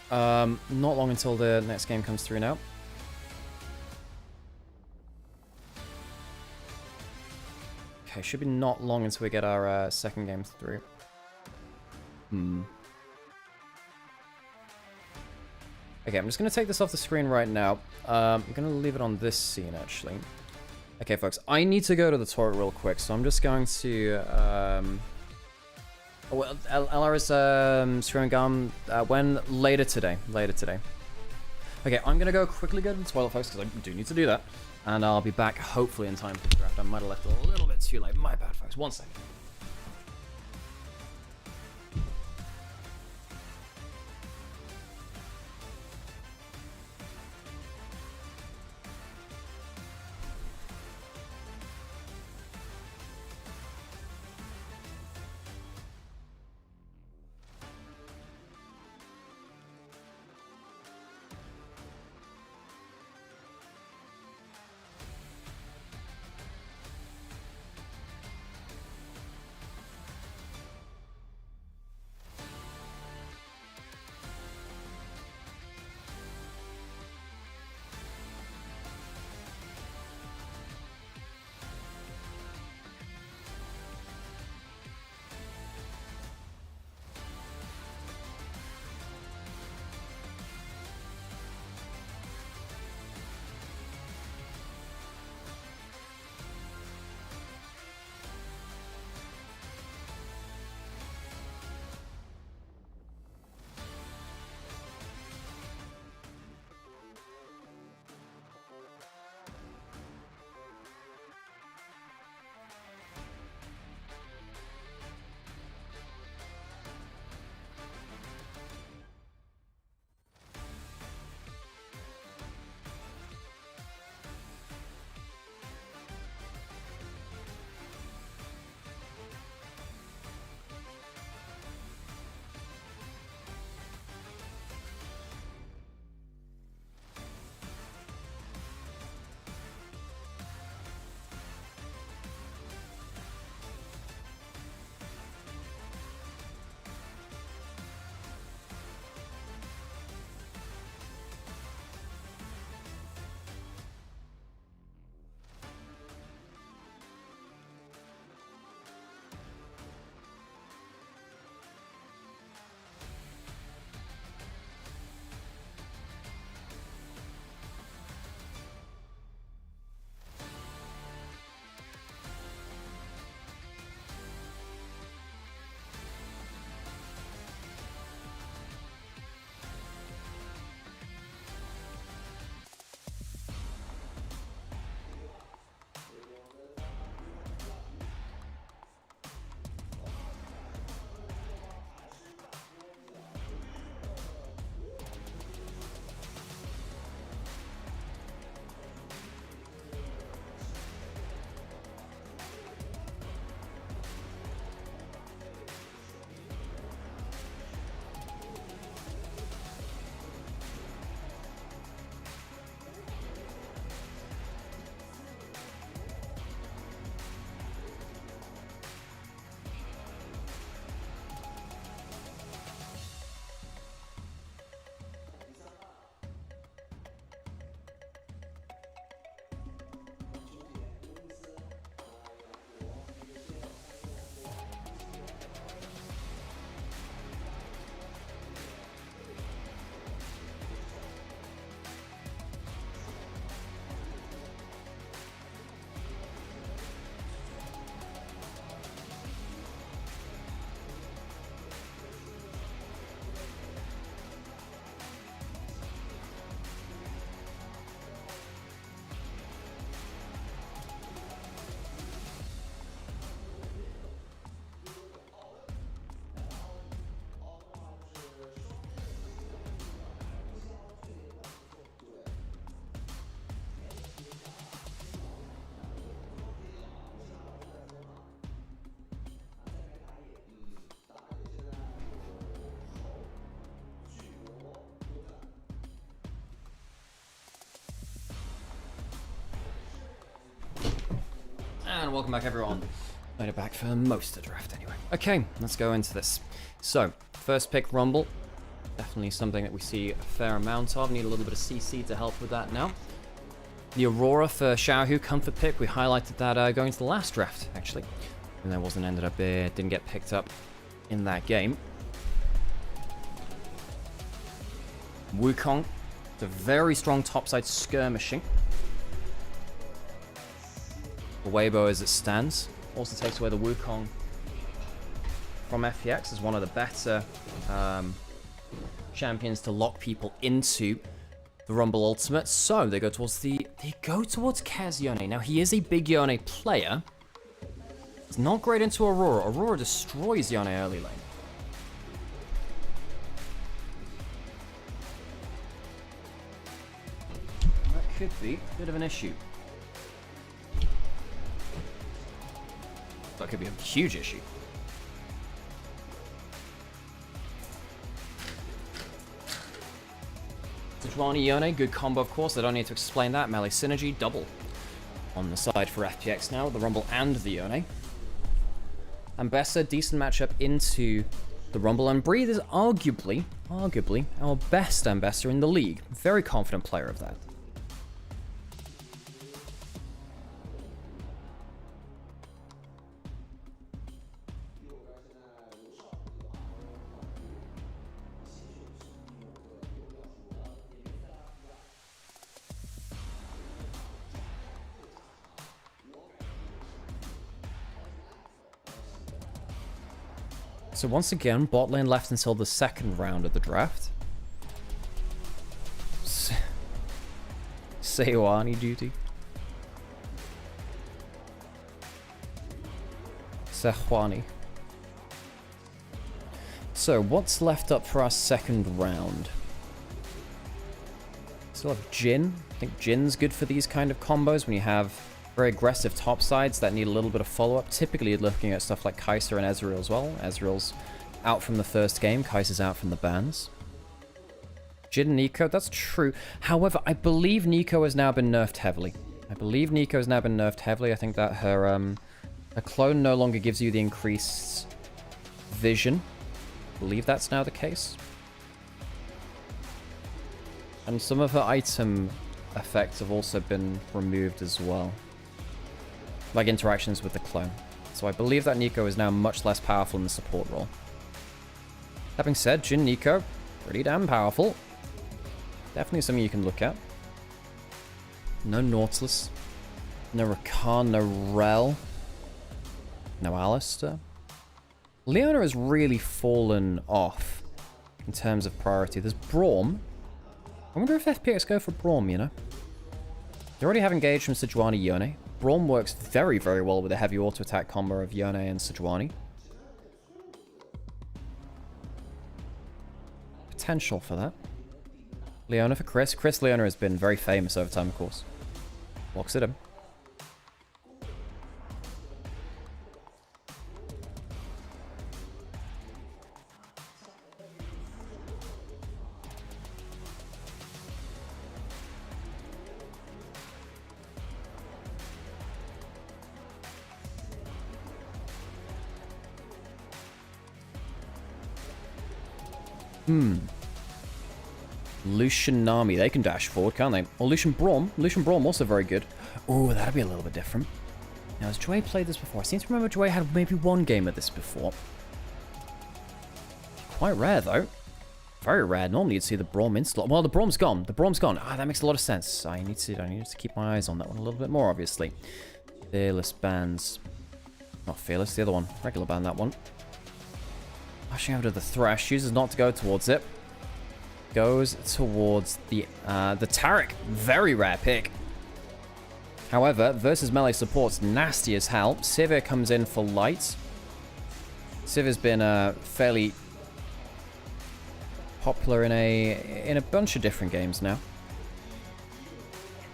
Not long until the next game comes through now. Okay, should be not long until we get our second game through. Okay, I'm just going to take this off the screen right now. I'm going to leave it on this scene, actually. Okay, folks, I need to go to the toilet real quick, so I'm just going to... well, LR is screwing Gum when? Later today. Later today. Okay, I'm going to quickly go to the toilet, folks, because I do need to do that. And I'll be back, hopefully, in time for the draft. I might have left a little bit too late. My bad, folks. 1 second. And welcome back, everyone. Made it back for most of the draft, anyway. Okay, let's go into this. So, first pick, Rumble. Definitely something that we see a fair amount of. Need a little bit of CC to help with that now. The Aurora for Xiaohu, comfort pick. We highlighted that going into the last draft, actually. And that wasn't ended up, didn't get picked up in that game. Wukong, it's a very strong topside skirmishing. The Weibo as it stands. Also takes away the Wukong from FPX as one of the better champions to lock people into the Rumble Ultimate. So they go towards Kaz Yone. Now he is a big Yone player. It's not great into Aurora. Aurora destroys Yone early lane. That could be a bit of an issue. That could be a huge issue. Sejuani Yone, good combo of course, I don't need to explain that. Melee synergy, double on the side for FPX now, the Rumble and the Yone. Ambessa, decent matchup into the Rumble, and Breathe is arguably our best Ambessa in the league. Very confident player of that. So once again, bot lane left until the second round of the draft. Sejuani duty. Sejuani. So what's left up for our second round? Still have Jhin. I think Jin's good for these kind of combos when you have very aggressive top sides that need a little bit of follow-up. Typically you're looking at stuff like Kai'Sa and Ezreal as well. Ezreal's out from the first game, Kai'Sa's out from the bans. Jhin and Neeko, that's true. However, I believe Neeko has now been nerfed heavily. I think that her clone no longer gives you the increased vision. I believe that's now the case. And some of her item effects have also been removed as well. Like interactions with the clone. So I believe that Neeko is now much less powerful in the support role. Having said, Jhin Neeko, pretty damn powerful. Definitely something you can look at. No Nautilus. No Rakan, no Rel. No Alistar. Leona has really fallen off in terms of priority. There's Braum. I wonder if FPX go for Braum, you know? They already have engaged from Sejuani Yone. Braum works very, very well with a heavy auto-attack combo of Yone and Sejuani. Potential for that. Leona for Chris. Chris Leona has been very famous over time, of course. Walks at him. Lucian Nami, they can dash forward, can't they? Or Lucian Braum. Lucian Braum also very good. Oh, that'd be a little bit different. Now, has Jway played this before? I seem to remember Jway had maybe one game of this before. Quite rare, though. Very rare. Normally, you'd see the Braum in-slot. Well, the Braum's gone. The Braum's gone. Ah, that makes a lot of sense. I need to keep my eyes on that one a little bit more, obviously. Fearless bands. Not Fearless, the other one. Regular band, that one. Rushing over to the Thresh. Chooses not to go towards it. Goes towards the Taric. Very rare pick. However, versus melee support's nasty as hell. Sivir comes in for light. Sivir's been fairly popular in a bunch of different games now.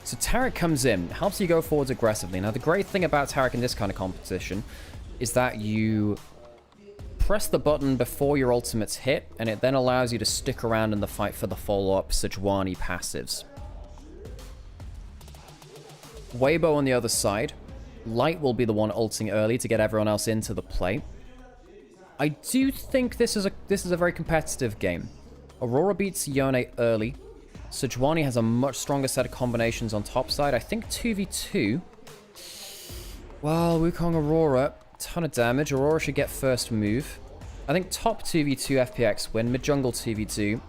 So Taric comes in, helps you go forwards aggressively. Now the great thing about Taric in this kind of competition is that you press the button before your ultimates hit, and it then allows you to stick around in the fight for the follow-up Sejuani passives. Weibo on the other side. Light will be the one ulting early to get everyone else into the play. I do think this is a very competitive game. Aurora beats Yone early. Sejuani has a much stronger set of combinations on top side. I think 2v2. Well, Wukong Aurora, ton of damage. Aurora should get first move. I think top 2v2 FPX win, mid jungle 2v2.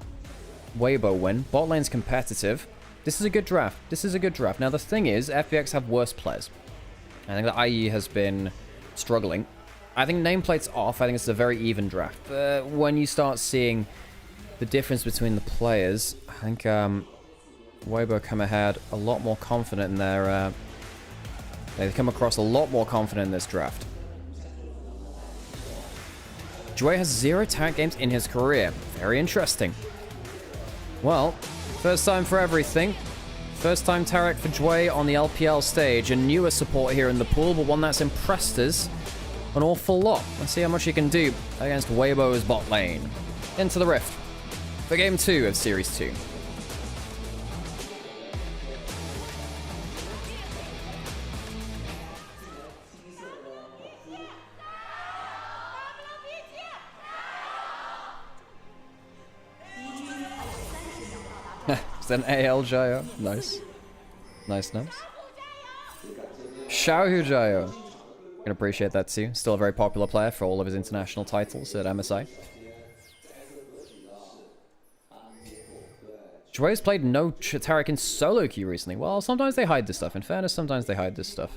Weibo win. Bot lane's competitive. This is a good draft. This is a good draft. Now the thing is, FPX have worse players. I think that IE has been struggling. I think nameplate's off. I think it's a very even draft. But when you start seeing the difference between the players, I think Weibo come ahead a lot more confident in their... they come across a lot more confident in this draft. Jue has 0 tag games in his career. Very interesting. Well, first time for everything. First time Tarek for Jue on the LPL stage. A newer support here in the pool, but one that's impressed us an awful lot. Let's see how much he can do against Weibo's bot lane. Into the Rift for Game 2 of Series 2. Is that an AL Jayo? Nice. Nice, nice. Xiaohu Jayo. I can appreciate that too. Still a very popular player for all of his international titles at MSI. Jue's played no Tarek in solo queue recently. Well, sometimes they hide this stuff. In fairness, sometimes they hide this stuff.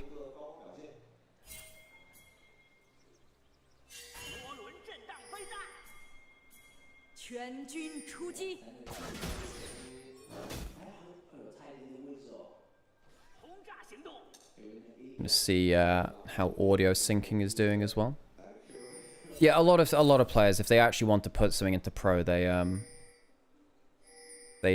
To see how audio syncing is doing as well. Yeah, a lot of players, if they actually want to put something into pro, they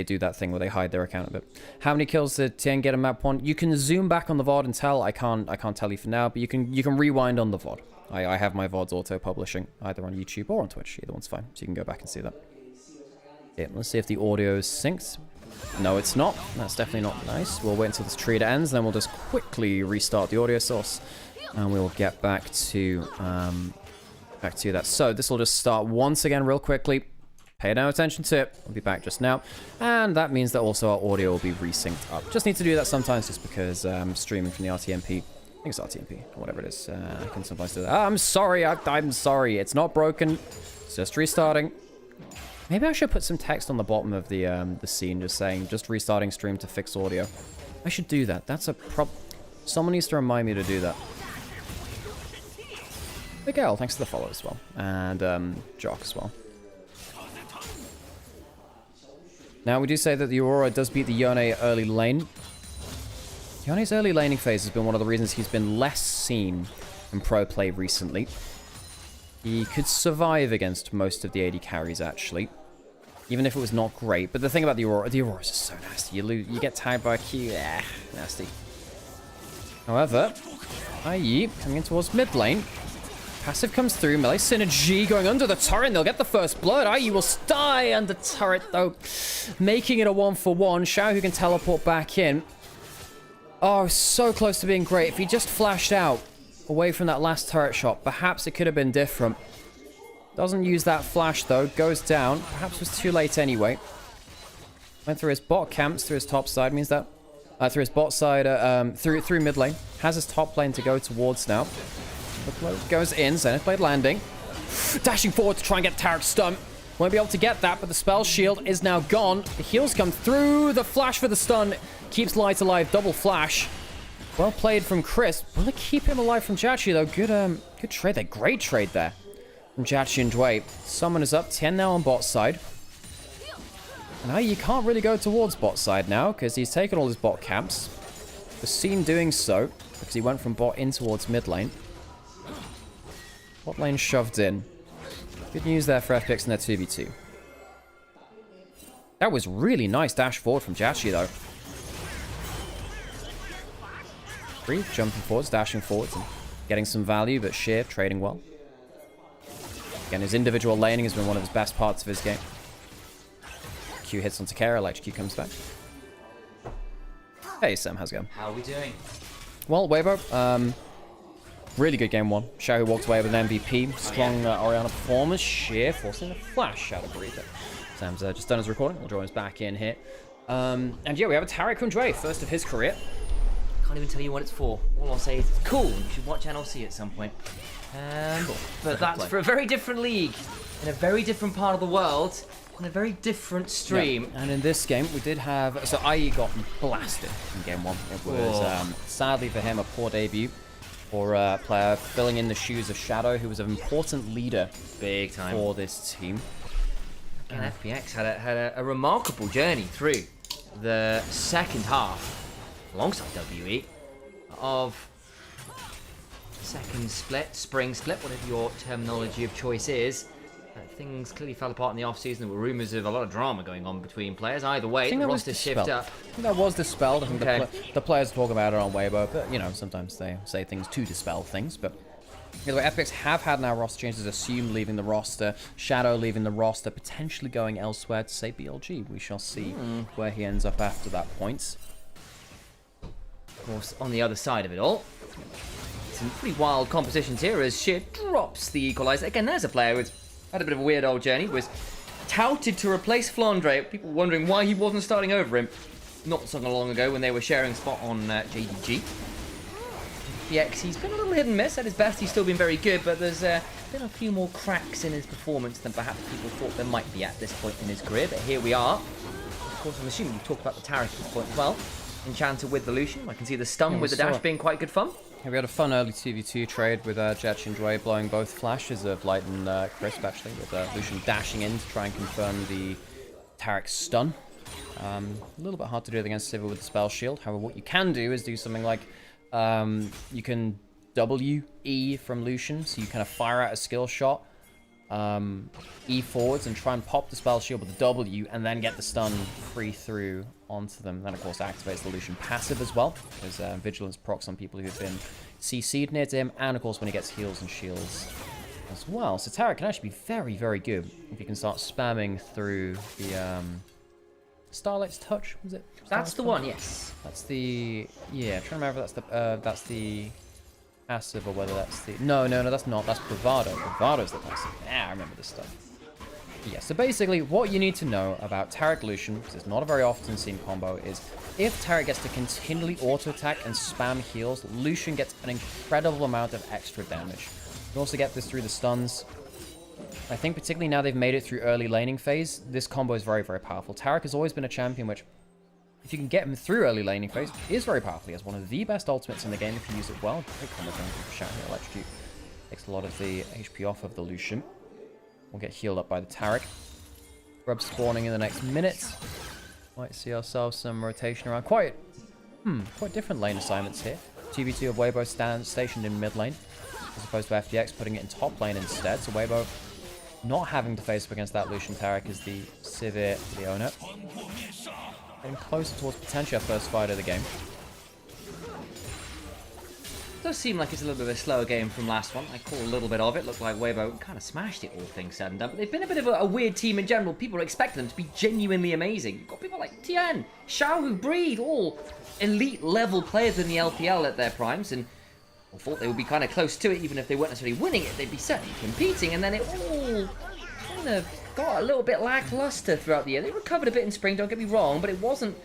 do that thing where they hide their account a bit. How many kills did Tien get in map 1? You can zoom back on the VOD and tell. I can't tell you for now, but you can rewind on the VOD. I have my VODs auto publishing either on YouTube or on Twitch. Either one's fine, so you can go back and see that. Yeah, let's see if the audio is synced. No, it's not. That's definitely not nice. We'll wait until this trade ends, then we'll just quickly restart the audio source, and we'll get back to that. So this will just start once again real quickly. Pay no attention to it. We'll be back just now, and that means that also our audio will be resynced up. Just need to do that sometimes, just because streaming from the RTMP. I think it's RTMP or whatever it is. I can sometimes do that. I'm sorry. I'm sorry. It's not broken. It's just restarting. Maybe I should put some text on the bottom of the scene just saying, just restarting stream to fix audio. I should do that. That's a someone needs to remind me to do that. Miguel, thanks for the follow as well. And Jock as well. Now, we do say that the Aurora does beat the Yone early lane. Yone's early laning phase has been one of the reasons he's been less seen in pro play recently. He could survive against most of the AD carries, actually. Even if it was not great. But the thing about the Aurora is just so nasty. You get tagged by a Q. Nasty. However, IE coming in towards mid lane. Passive comes through. Melee synergy going under the turret. And they'll get the first blood. IE will die under turret, though. Making it a 1-for-1. Xiao who can teleport back in. Oh, so close to being great. If he just flashed out away from that last turret shot, perhaps it could have been different. Doesn't use that flash, though. Goes down. Perhaps was too late anyway. Went through his bot camps, through his top side. Means that... through his bot side, through mid lane. Has his top lane to go towards now. Goes in. Zenith Blade landing. Dashing forward to try and get Tarek's stun. Won't be able to get that, but the spell shield is now gone. The heals come through. The flash for the stun keeps Light alive. Double flash. Well played from Chris. Will it keep him alive from Jachi, though? Good trade there. Great trade there from Jachi and Dway. Summon is up. 10 now on bot side. Now you can't really go towards bot side now, because he's taken all his bot camps. Was seen doing so, because he went from bot in towards mid lane. Bot lane shoved in. Good news there for FPX in their 2v2. That was really nice dash forward from Jachi, though. Jumping forwards, dashing forwards, and getting some value, but Sheer trading well. Again, his individual laning has been one of his best parts of his game. Q hits on Takara, Electric Q comes back. Hey Sam, how's it going? How are we doing? Well, Weibo, Really good game one. Xiao walked away with an MVP. Strong Orianna performance. Sheer forcing a flash out of Burrito. Sam's just done his recording. We'll join us back in here. And yeah, we have a Tarek Kundre, first of his career. Can't even tell you what it's for. All I'll say is it's cool. You should watch NLC at some point. Cool. But that's for a very different league, in a very different part of the world, on a very different stream. Yeah. And in this game, we did have... So IE got blasted in game one. It was, sadly for him, a poor debut for a player filling in the shoes of Shadow, who was an important leader big time for this team. And FPX had a remarkable journey through the second half, alongside WE, of second split, spring split, whatever your terminology of choice is. Things clearly fell apart in the off-season. There were rumours of a lot of drama going on between players. Either way, the roster shift up. I think that was dispelled. I think the players talk about it on Weibo, but, you know, sometimes they say things to dispel things. But either way, FPX have had now roster changes. Assume leaving the roster, Shadow leaving the roster, potentially going elsewhere to say BLG. We shall see where he ends up after that point. Of course, on the other side of it all, some pretty wild compositions here as Sheer drops the equalizer. Again, there's a player who's had a bit of a weird old journey, was touted to replace Flandre. People wondering why he wasn't starting over him not so long ago when they were sharing a spot on JDG. FPX, he's been a little hit and miss. At his best, he's still been very good, but there's been a few more cracks in his performance than perhaps people thought there might be at this point in his career. But here we are. Of course, I'm assuming you've talked about the Tarek at this point as well. Enchanter with the Lucian. I can see the stun with the dash being quite good fun. Yeah, we had a fun early 2v2 trade with Jetch and Dre blowing both flashes of Light and Crisp, actually, with Lucian dashing in to try and confirm the Tarek stun. A little bit hard to do it against Sivir with the spell shield. However, what you can do is do something like you can W-E from Lucian, so you kind of fire out a skill shot, E forwards and try and pop the spell shield with the W and then get the stun free through onto them. Then, of course, activates the Lucian passive as well, because Vigilance procs on people who've been CC'd near to him, and, of course, when he gets heals and shields as well. So Tarek can actually be very, very good if you can start spamming through the Starlight's Touch, was it? That's the one, yes. That's the... Yeah, I'm trying to remember if that's the passive or whether that's the... No, that's not. That's Bravado. Bravado's the passive. Yeah, I remember this stuff. Yeah, so basically what you need to know about Tarek Lucian, because it's not a very often seen combo, is if Tarek gets to continually auto-attack and spam heals, Lucian gets an incredible amount of extra damage. You can also get this through the stuns. I think particularly now they've made it through early laning phase, this combo is very, very powerful. Tarek has always been a champion which, if you can get him through early laning phase, is very powerful. He has one of the best ultimates in the game if you use it well. Great combo going through Shout here, Electrocute. Takes a lot of the HP off of the Lucian. We'll get healed up by the Tarek. Grub spawning in the next minute. Might see ourselves some rotation around. Quite different lane assignments here. 2v2 of Weibo stationed in mid lane, as opposed to FPX putting it in top lane instead. So Weibo not having to face up against that Lucian Tarek as the Sivir Leona. Getting closer towards potentially our first fight of the game. It does seem like it's a little bit of a slower game from last one. I call a little bit of it. Looked like Weibo kind of smashed it, all things said and done. But they've been a bit of a weird team in general. People expect them to be genuinely amazing. You've got people like Tian, Xiao, Breed, all elite level players in the LPL at their primes. And I thought they would be kind of close to it, even if they weren't necessarily winning it. They'd be certainly competing. And then it all kind of got a little bit lackluster throughout the year. They recovered a bit in spring, don't get me wrong, but it wasn't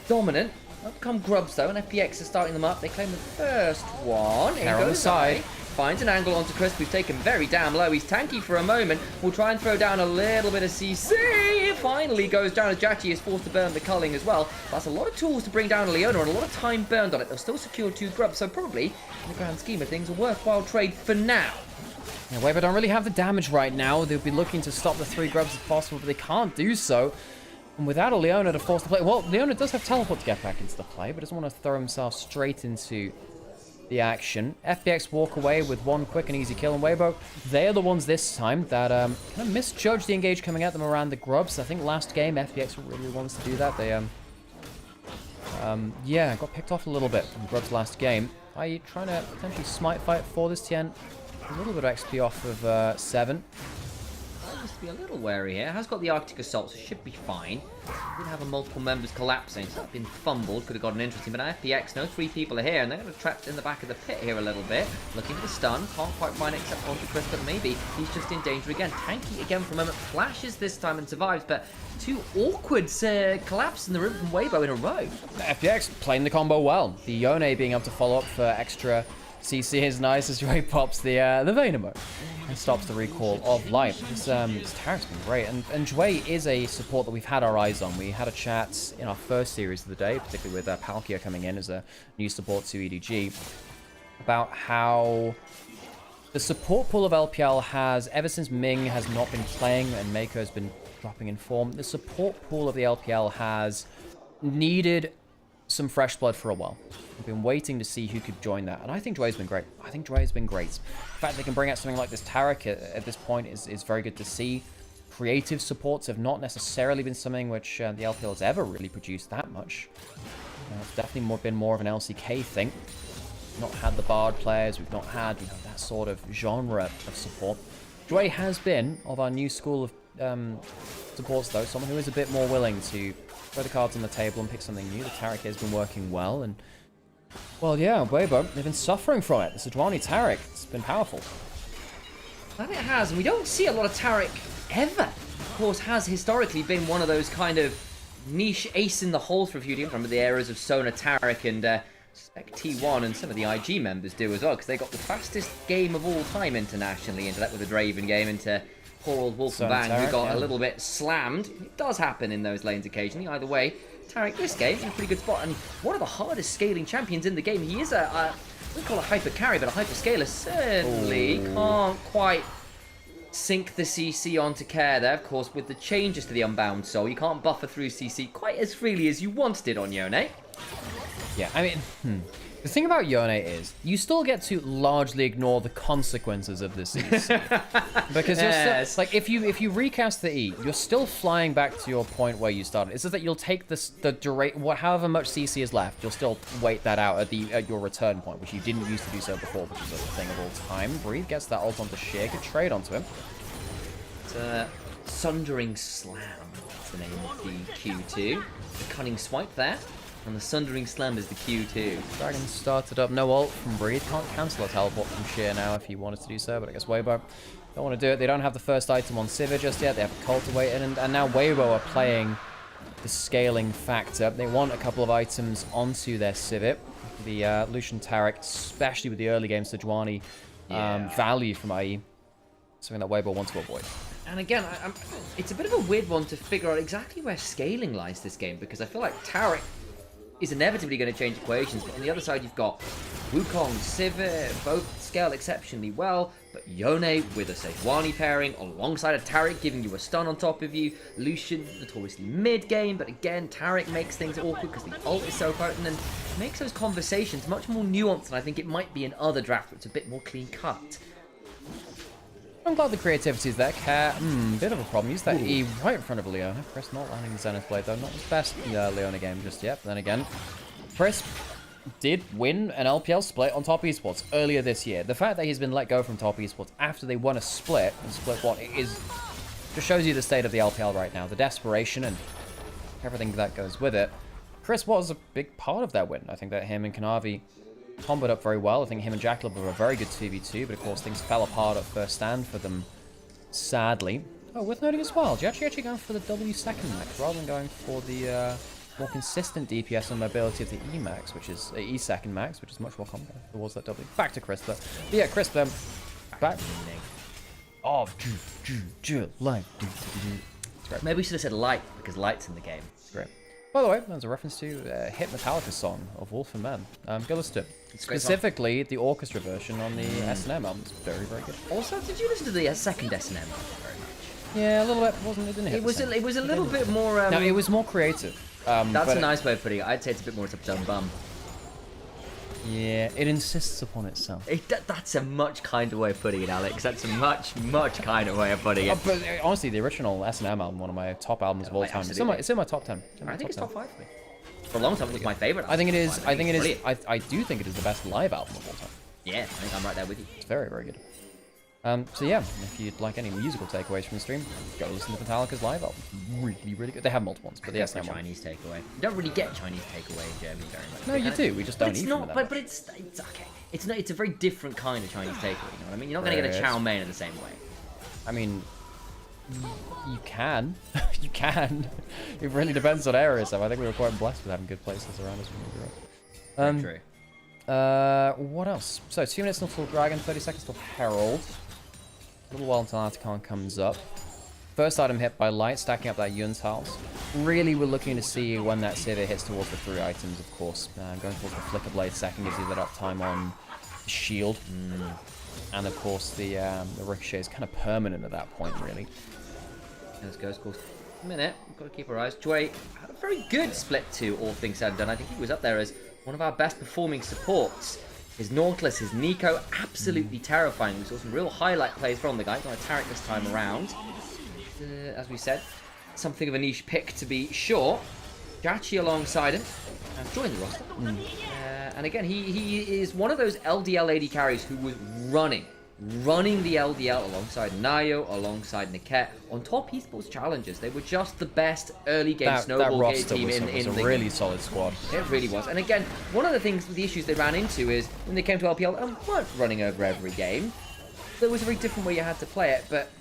dominant. Up come Grubs though, and FPX are starting them up. They claim the first one. They're on the side. Finds an angle onto Crisp, who's taken very damn low. He's tanky for a moment. We'll try and throw down a little bit of CC. It finally goes down as Jachi is forced to burn the culling as well. That's a lot of tools to bring down a Leona and a lot of time burned on it. They'll still secure 2 Grubs, so probably, in the grand scheme of things, a worthwhile trade for now. Yeah, Weibo don't really have the damage right now. They'll be looking to stop the 3 Grubs if possible, but they can't do so. And without a Leona to force the play... Well, Leona does have teleport to get back into the play, but doesn't want to throw himself straight into the action. FPX walk away with one quick and easy kill, and Weibo, they're the ones this time that kind of misjudged the engage coming at them around the Grubs. I think last game, FPX were really the ones to do that. They, yeah, got picked off a little bit from Grubs last game. i.e. trying to potentially smite fight for this Tien. A little bit of XP off of 7. seems to be a little wary here. Has got the Arctic Assault, so should be fine. Did have a multiple members collapsing, so that's been fumbled. Could have gotten interesting, but FPX, no 3 people are here, and they're going to trapped in the back of the pit here a little bit. Looking for the stun, can't quite find it except onto Chris, but maybe he's just in danger again. Tanky again for a moment, flashes this time and survives, but 2 awkward collapse in the room from Weibo in a row. FPX playing the combo well. The Yone being able to follow up for extra CC is nice as Jue pops the Vayner and stops the recall of Light. This Tarek's been great, and Jue is a support that we've had our eyes on. We had a chat in our first series of the day, particularly with Palkia coming in as a new support to EDG, about how the support pool of LPL has, ever since Ming has not been playing and Mako has been dropping in form, the support pool of the LPL has needed some fresh blood for a while. We've been waiting to see who could join that, and I think Jue's been great. I think Jue's been great. The fact they can bring out something like this Tarek at this point is very good to see. Creative supports have not necessarily been something which the LPL has ever really produced that much. It's definitely been more of an LCK thing. We've not had the Bard players, we've not had that sort of genre of support. Jue has been, of our new school of supports though, someone who is a bit more willing to throw the cards on the table and pick something new. The Tarek has been working well, and well, yeah, Weibo, they've been suffering from it. The Sejuani Tarek, it's been powerful. And it has, and we don't see a lot of Tarek ever. Of course, has historically been one of those kind of niche ace in the hole for a few teams. Remember the eras of Sona Tarek and T1, and some of the IG members do as well, because they got the fastest game of all time internationally into that with the Draven game, into poor old Wolf and Bang, who got a little bit slammed. It does happen in those lanes occasionally. Either way, Tarek this game in a pretty good spot, and one of the hardest scaling champions in the game. He is we call it a hyper carry, but a hyper scaler certainly can't quite sink the CC onto Care there. Of course, with the changes to the Unbound Soul, you can't buffer through CC quite as freely as you once did on Yone. Yeah, I mean, the thing about Yone is you still get to largely ignore the consequences of this CC. Because you're still, like, if you recast the E, you're still flying back to your point where you started. It's just that you'll take however much CC is left, you'll still wait that out at your return point, which you didn't used to do so before, which is a thing of all time. Breathe gets that ult onto Sheer, good trade onto him. It's Sundering Slam, that's the name of the Q2. The cunning swipe there. And the Sundering Slam is the Q2. Dragon started up, no ult from Breathe. Can't cancel a teleport from Sheer now if he wanted to do so, but I guess Weibo don't want to do it. They don't have the first item on Sivir just yet. They have Cultivated, and now Weibo are playing the scaling factor. They want a couple of items onto their Sivir. The Lucian Tarek, especially with the early game Sejuani value from IE. Something that Weibo wants to avoid. And again, it's a bit of a weird one to figure out exactly where scaling lies this game, because I feel like Tarek is inevitably going to change equations, but on the other side you've got Wukong, Sivir, both scale exceptionally well, but Yone with a Sejuani pairing alongside a Tarek giving you a stun on top of you, Lucian notoriously mid-game, but again, Tarek makes things awkward because the ult is so potent and makes those conversations much more nuanced than I think it might be in other drafts, where it's a bit more clean-cut. I'm glad the creativity is there. Care, bit of a problem. Use that E right in front of Leona. Chris not landing the Zenith Blade though. Not his best Leona game just yet. But then again, Chris did win an LPL split on top esports earlier this year. The fact that he's been let go from top esports after they won a split, and split what is, just shows you the state of the LPL right now. The desperation and everything that goes with it. Chris was a big part of that win. I think that him and Kanavi comboed up very well. I think him and Jackalob were a very good 2v2, but of course things fell apart at first stand for them, sadly. Oh, worth noting as well, Judge actually going for the W second max rather than going for the more consistent DPS and mobility of the E max, which is E second max, which is much more common towards that W. Back to Chris though. But yeah, Chris back. Oh, light. Maybe we should have said light because light's in the game. Great. By the way, there's a reference to a hit Metallica song of Wolf and Man. Go listen to it. Specifically, the orchestra version on the S&M album is very, very good. Also, did you listen to the second S&M album very much? Yeah, a little bit. It didn't hit it was a little bit more... no, it was more creative. That's a nice way of putting it. I'd say it's a bit more dumb bum. Yeah, it insists upon itself. That's a much kinder way of putting it, Alex. That's a much, much kinder way of putting it. But honestly, the original S&M album, one of my top albums of all time. It's in my top 10. I think it's top 5 for me. For a long time, it was my favorite. I think it is. I do think it is the best live album of all time. Yeah, I think I'm right there with you. It's very, very good. So yeah, if you'd like any musical takeaways from the stream, go listen to Metallica's live album. Really, really good. They have multiple ones, but yes, a Chinese takeaway. You don't really get Chinese takeaway in Germany very much. No, you do. We just don't eat from them. But it's okay. It's not. It's a very different kind of Chinese takeaway. You know what I mean? You're not going to get a chow mein in the same way. I mean, you can. You can. It really depends on areas. I think we were quite blessed with having good places around us when we grew up. Very true. What else? So 2 minutes until Dragon, 30 seconds till Herald. A little while until Articon comes up. First item hit by Light, stacking up that Yun's house. Really, we're looking to see when that Sivir hits towards the 3 items, of course. Going towards the Flicker Blade second gives you that uptime on the shield. And of course, the Ricochet is kind of permanent at that point, really. Let's go, of course. A minute, we've got to keep our eyes. Jway had a very good split 2, all things said and done. I think he was up there as one of our best performing supports. His Nautilus, his Nico, absolutely terrifying. We saw some real highlight plays from the guy. He's on a Taric this time around. As we said, something of a niche pick to be sure. Jachi alongside him. Joined the roster. And again, he is one of those LDL AD carries who was running the LDL alongside Nayo, alongside Niket. On top esports challenges, they were just the best early game snowball game team in the It was a really solid squad. It really was. And again, one of the issues they ran into is when they came to LPL and weren't running over every game. There was a very different way you had to play it, but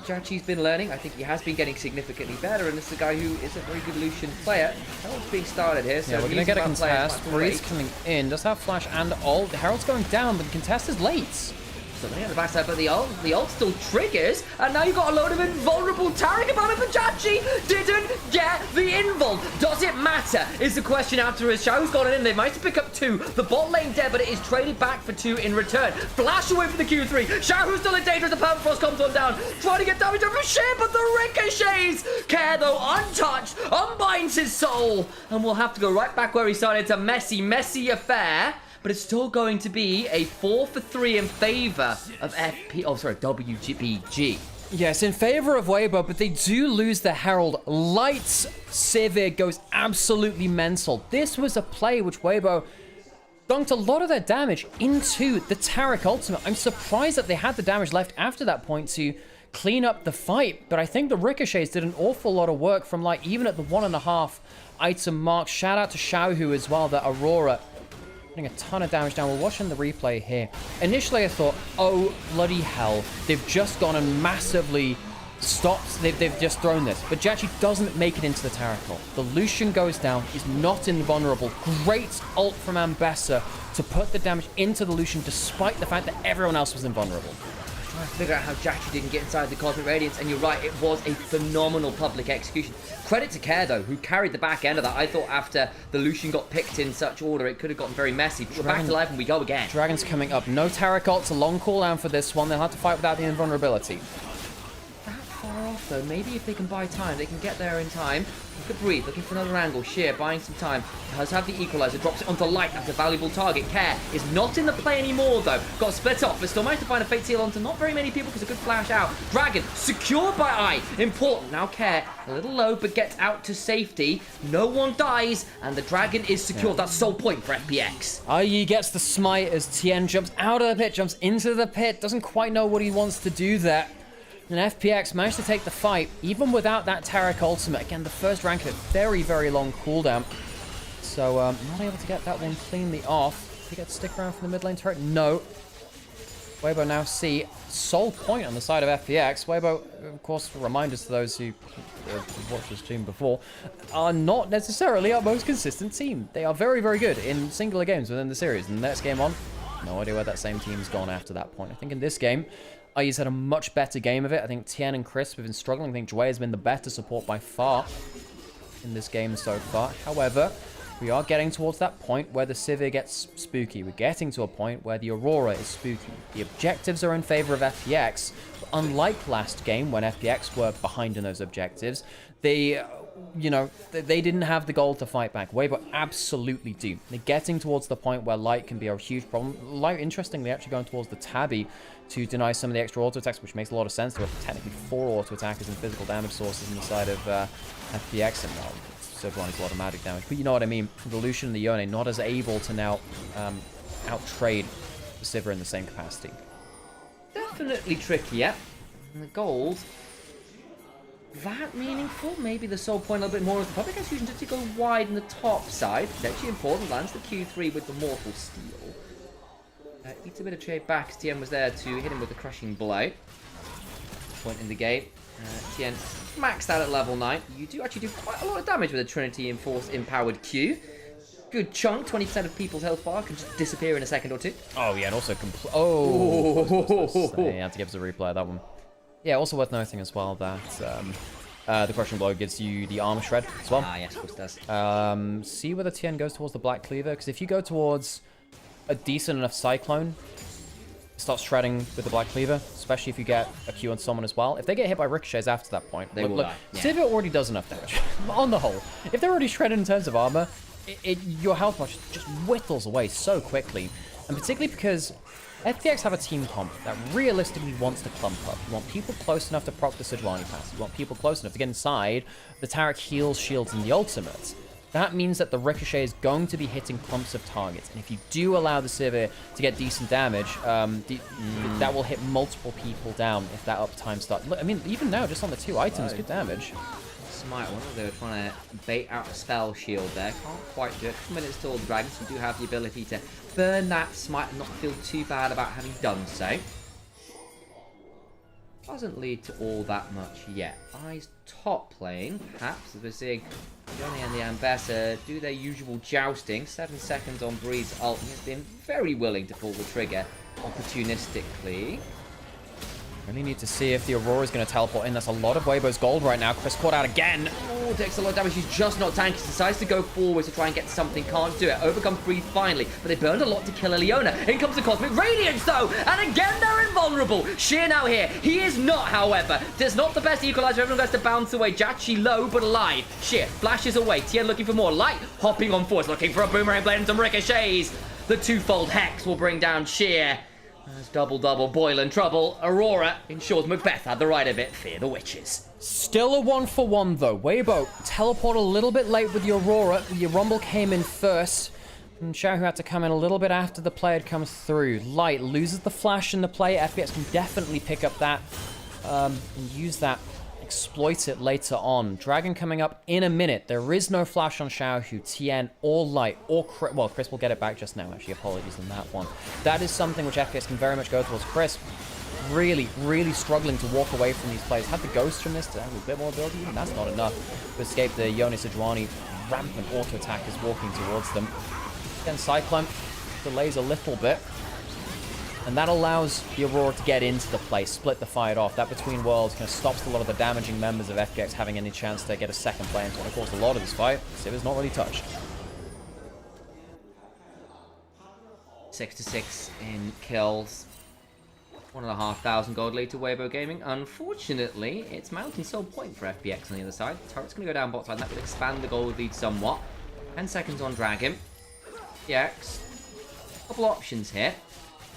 Jachi's been learning. I think he has been getting significantly better, and it's a guy who is a very good Lucian player. Herald's being started here, so yeah, we're going to get a contest. Breeze coming in. Does have flash and ult. Herald's going down, but the contest is late. Something at the backside, but the ult still triggers, and now you've got a load of invulnerable Taric about it, but Jachi didn't get the invul. Does it matter? Is the question after his Xiao's gone in. They managed to pick up 2. The bot lane dead, but it is traded back for 2 in return. Flash away from the Q3. Xiao, who's still in danger as the Permafrost comes on down. Trying to get damage over Shin, but the ricochets. Care, though, untouched, unbinds his soul, and we'll have to go right back where he started. It's a messy affair. But it's still going to be a 4-for-3 in favor of WBG. Yes, in favor of Weibo, but they do lose the Herald. Lights Sivir goes absolutely mental. This was a play which Weibo dunked a lot of their damage into the Taric ultimate. I'm surprised that they had the damage left after that point to clean up the fight, but I think the Ricochets did an awful lot of work from like even at the 1.5 item mark. Shout out to Xiaohu as well, that Aurora putting a ton of damage down. We're watching the replay here. Initially, I thought, oh, bloody hell. They've just gone and massively stopped. They've just thrown this. But Jachi doesn't make it into the Taric ult. The Lucian goes down. He's not invulnerable. Great ult from Ambessa to put the damage into the Lucian despite the fact that everyone else was invulnerable. Trying to figure out how Jachi didn't get inside the Cosmic Radiance, and you're right, it was a phenomenal public execution. Credit to Care, though, who carried the back end of that. I thought after the Lucian got picked in such order, it could have gotten very messy. But we're back to life and we go again. Dragon's coming up. No Taric ults, a long cooldown for this one. They'll have to fight without the invulnerability. That far off, though. Maybe if they can buy time, they can get there in time. Look at Breathe, looking for another angle. Sheer, buying some time. Does have the Equalizer, drops it onto Light. That's a valuable target. Care is not in the play anymore, though. Got split off, but still managed to find a Fate Seal onto not very many people because a good flash out. Dragon, secured by Eye. Important. Now Care, a little low, but gets out to safety. No one dies, and the Dragon is secured. That's sole point for FPX. Yi gets the smite as Tien jumps out of the pit, jumps into the pit. Doesn't quite know what he wants to do there. And FPX managed to take the fight, even without that Taric ultimate. Again, the first rank of it, very, very long cooldown. So, not able to get that one cleanly off. He gets to stick around for the mid lane turret? No. Weibo now see sole point on the side of FPX. Weibo, of course, reminders to those who watched this team before, are not necessarily our most consistent team. They are very, very good in singular games within the series. And the next game on, no idea where that same team's gone after that point. I think in this game, Ayi's had a much better game of it. I think Tien and Chris have been struggling. I think Jway has been the better support by far in this game so far. However, we are getting towards that point where the Sivir gets spooky. We're getting to a point where the Aurora is spooky. The objectives are in favor of FPX. But unlike last game, when FPX were behind in those objectives, they didn't have the goal to fight back. Weibo absolutely do. They're getting towards the point where Light can be a huge problem. Light, interestingly, actually going towards the Tabby to deny some of the extra auto attacks, which makes a lot of sense. There are technically 4 auto attackers and physical damage sources on the side of FPX, and still running a lot of magic damage. But you know what I mean. The Lucian and the Yone not as able to now out-trade the Sivir in the same capacity. definitely trickier. And the gold, that meaningful? Maybe the soul point a little bit more as the public execution to go wide in the top side. Potentially important. Lands the Q3 with the Mortal Steel. Eats a bit of trade back as TN was there to hit him with the Crushing Blow. Point in the game. TN maxed out at level 9. You do actually do quite a lot of damage with a Trinity Enforced Empowered Q. Good chunk, 20% of people's health bar can just disappear in a second or two. Oh, yeah, and also I had to give us a replay of that one. Yeah, also worth noting as well that the Crushing Blow gives you the Armor Shred as well. Ah, yes, of course it does. See whether TN goes towards the Black Cleaver, because if you go towards a decent enough Cyclone, start shredding with the Black Cleaver, especially if you get a Q on someone as well. If they get hit by ricochets after that point, they will die. Yeah. Sivir already does enough damage on the whole. If they're already shredded in terms of armor, your health bar just whittles away so quickly. And particularly because FPX have a team comp that realistically wants to clump up. You want people close enough to proc the Sejuani pass. You want people close enough to get inside the Taric heals, shields, and the ultimates. That means that the Ricochet is going to be hitting clumps of targets. And if you do allow the Sivir to get decent damage, that will hit multiple people down if that uptime starts. Look, I mean, even now, just on the 2 items, good damage. Smite one, they were trying to bait out a spell shield there. Can't quite do it. 2 minutes till the dragons, you do have the ability to burn that smite and not feel too bad about having done so. Doesn't lead to all that much yet. Eyes top lane, perhaps, as we're seeing Johnny and the Ambassador do their usual jousting. 7 seconds on Breed's ult. He has been very willing to pull the trigger opportunistically. Really need to see if the Aurora is going to teleport in. That's a lot of Weibo's gold right now. Chris caught out again. Oh, takes a lot of damage. He's just not tanky. He decides to go forward to try and get something. Can't do it. Overcomes Breathe finally. But they burned a lot to kill Eliona. In comes the Cosmic Radiance, though. And again, they're invulnerable. Sheer now here. He is not, however. There's not the best equalizer. Everyone has to bounce away. Jachi low, but alive. Sheer flashes away. Tien looking for more. Light hopping on force. Looking for a boomerang blade and some ricochets. The twofold Hex will bring down Sheer. There's double, boil and trouble. Aurora ensures Macbeth had the right of it. Fear the witches. Still a 1-for-1 though. Weibo teleport a little bit late with the Aurora. The Rumble came in first. And Xiao had to come in a little bit after the play had come through. Light loses the flash in the play. FPX can definitely pick up that and use that. Exploit it later on. Dragon coming up in a minute. There is no flash on Xiaohu, Tien, or Light, or Chris. Well, Chris will get it back just now, actually. Apologies on that one. That is something which FPX can very much go towards. Chris, really struggling to walk away from these plays. Had the Ghost from this to have a bit more ability. Even that's not enough to escape the Yone Sejuani rampant auto attackers walking towards them. Then Cyclone delays a little bit. And that allows the Aurora to get into the play, split the fight off. That Between Worlds kind of stops a lot of the damaging members of FPX having any chance to get a second play into what caused a lot of this fight. Sivir's not really touched. 6-6 in kills. 1,500 gold lead to Weibo Gaming. Unfortunately, it's Mountain Soul Point for FPX on the other side. The turret's going to go down bot side, and that will expand the gold lead somewhat. 10 seconds on Dragon. FPX. Couple options here.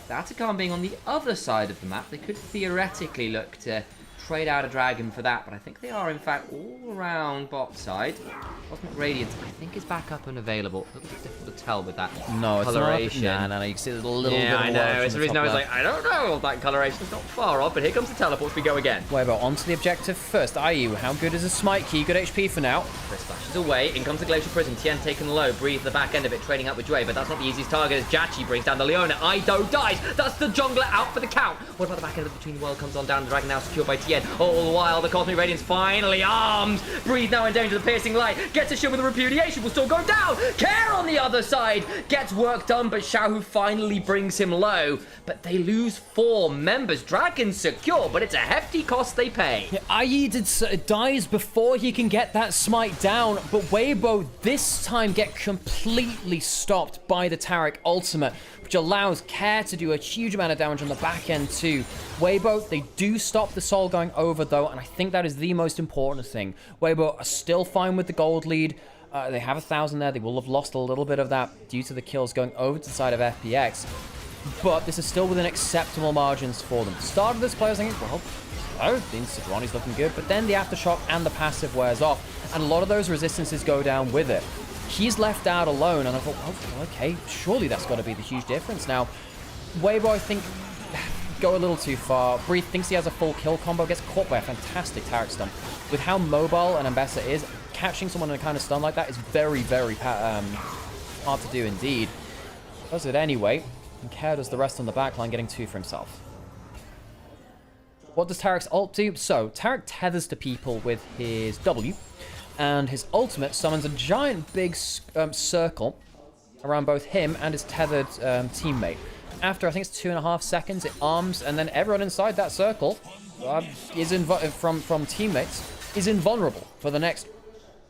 The Atacama being on the other side of the map, they could theoretically look to trade out a Dragon for that, but I think they are, in fact, all around bot side. Cosmic Radiance, I think, is back up and available. A little bit difficult to tell with that coloration. No, you can see there's a little bit of I know. It's the reason I was like, I don't know. That coloration is not far off, but here comes the teleports. We go again. Weibo onto the objective first. IU, how good is a Smite Key? Good HP for now. Chris flashes away. In comes the Glacial Prison. Tien taken low. Breathe the back end of it, trading up with Dre, but that's not the easiest target as Jachi brings down the Leona. Ido dies. That's the jungler out for the count. What about the back end of the Between World comes on down? The Dragon now secured by Tien. All the while, the Cosmic Radiance finally armed. Breathe now in danger. The Piercing Light gets a shield with the Repudiation. Will still go down. Care on the other side gets work done, but Xiaohu finally brings him low. But they lose 4 members. Dragon secure, but it's a hefty cost they pay. Yeah, IE dies before he can get that smite down, but Weibo this time get completely stopped by the Taric ultimate, which allows Care to do a huge amount of damage on the back end too. Weibo, they do stop the soul going over though, and I think that is the most important thing. Weibo are still fine with the gold lead. They have 1,000 there. They will have lost a little bit of that due to the kills going over to the side of FPX. But this is still within acceptable margins for them. Start of this play, I was thinking, well, Sejuani's looking good. But then the Aftershock and the passive wears off. And a lot of those resistances go down with it. He's left out alone. And I thought, well, okay, surely that's got to be the huge difference. Now, Weibo, I think, go a little too far. Breathe thinks he has a full kill combo, gets caught by a fantastic Tarek stun. With how mobile an Ambessa is, catching someone in a kind of stun like that is very, very hard to do indeed. Does it anyway, and Care does the rest on the backline, getting 2 for himself. What does Tarek's ult do? So, Tarek tethers to people with his W, and his ultimate summons a giant big circle around both him and his tethered teammate. After, I think it's 2.5 seconds, it arms, and then everyone inside that circle from teammates is invulnerable for the next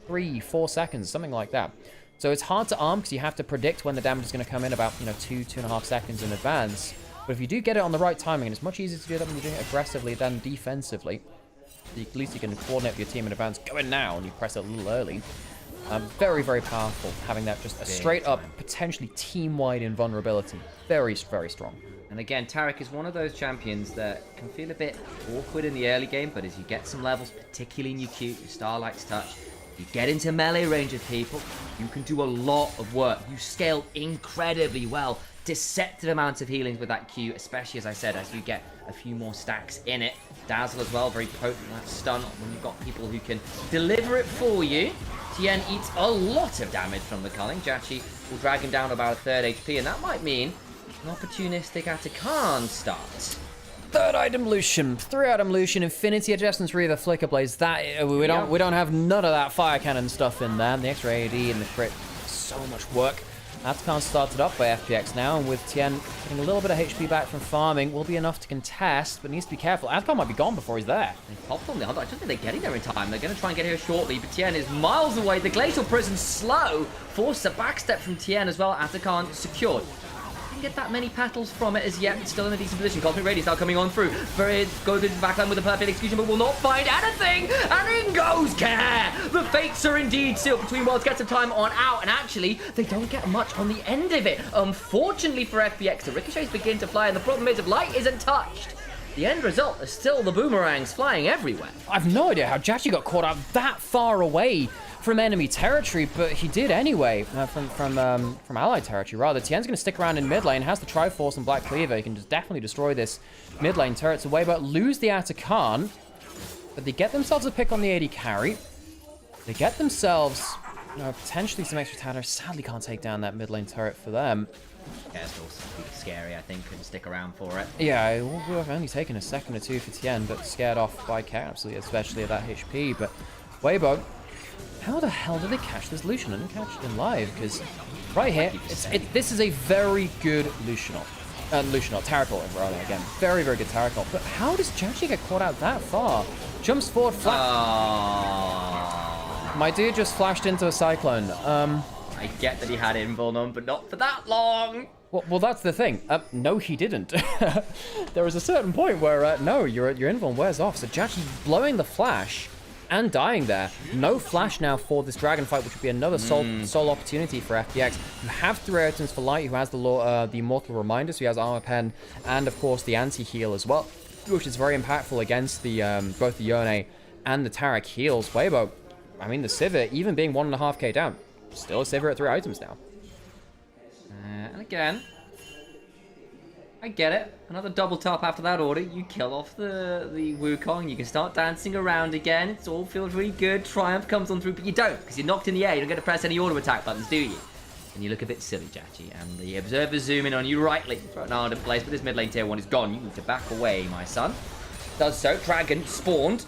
3-4 seconds, something like that. So it's hard to arm because you have to predict when the damage is going to come in about 2.5 seconds in advance. But if you do get it on the right timing, and it's much easier to do that when you're doing it aggressively than defensively, at least you can coordinate with your team in advance. Go in now, and you press it a little early. Very, very powerful, having that just a straight-up, potentially team-wide invulnerability. Very, very strong. And again, Tarek is one of those champions that can feel a bit awkward in the early game, but as you get some levels, particularly in your Q, your Starlight's Touch, you get into melee range of people, you can do a lot of work. You scale incredibly well. Deceptive amounts of healings with that Q, especially, as I said, as you get a few more stacks in it. Dazzle as well, very potent. That stun when you've got people who can deliver it for you. Tien eats a lot of damage from the culling. Jachi will drag him down about a 3rd HP, and that might mean an opportunistic Atakan start. 3rd item Lucian, 3 item Lucian, Infinity Adjustments, Reaver, Flicker Blaze. That we don't have none of that fire cannon stuff in there. The extra AD and the crit, so much work. Atakan started up by FPX now, and with Tien getting a little bit of HP back from farming, will be enough to contest, but needs to be careful. Atakan might be gone before he's there. They popped on the hunt. I don't think they're getting there in time. They're going to try and get here shortly, but Tien is miles away. The Glacial Prison's slow. Forced a backstep from Tien as well. Atakan secured. Get that many petals from it as yet. It's still in a decent position. Cosmic Radius now coming on through. Very go to the backline with a perfect execution, but will not find anything. And in goes Care. The fates are indeed sealed between worlds. Get some time on out, and actually they don't get much on the end of it. Unfortunately for FPX, the ricochets begin to fly, and the problem is if light isn't touched, the end result is still the boomerangs flying everywhere. I've no idea how Jachi got caught out that far away from enemy territory, but he did anyway, from allied territory rather. Tien's going to stick around in mid lane, has the Triforce and Black Cleaver. He can just definitely destroy this mid lane. Turrets away, but lose the Atakan. But they get themselves a pick on the AD carry. They get themselves potentially some extra tower. Sadly can't take down that mid lane turret for them. Yeah, it's also scary, I think, and stick around for it. Yeah, it will have only taken a second or two for Tien, but scared off by Care, absolutely, especially at that HP. But Weibo, how the hell did they catch this Lucian? I didn't catch it in live, because right here, this is a very good Lucianol. Tarakal, rather, again. Very, very good Tarakal. But how does Jachi get caught out that far? Jumps forward, My dude just flashed into a Cyclone. I get that he had invuln on, but not for that long. Well, that's the thing. No, he didn't. There was a certain point where, no, your invuln wears off. So Jachi blowing the flash and dying there. No flash now for this dragon fight, which would be another soul opportunity for FPX. You have 3 items for Light, who has the Immortal Reminder, so he has Armor Pen, and of course the anti-heal as well, which is very impactful against the both the Yone and the Tarek heals. Weibo, I mean, the Sivir, even being 1.5k down, still a Sivir at 3 items now. And again, I get it. Another double top after that order. You kill off the Wukong. You can start dancing around again. It all feels really good. Triumph comes on through, but you don't, because you're knocked in the air. You don't get to press any auto attack buttons, do you? And you look a bit silly, Jachi. And the observers zoom in on you rightly for an ardent place, but this mid lane tier 1 is gone. You need to back away, my son. Does so. Dragon spawned.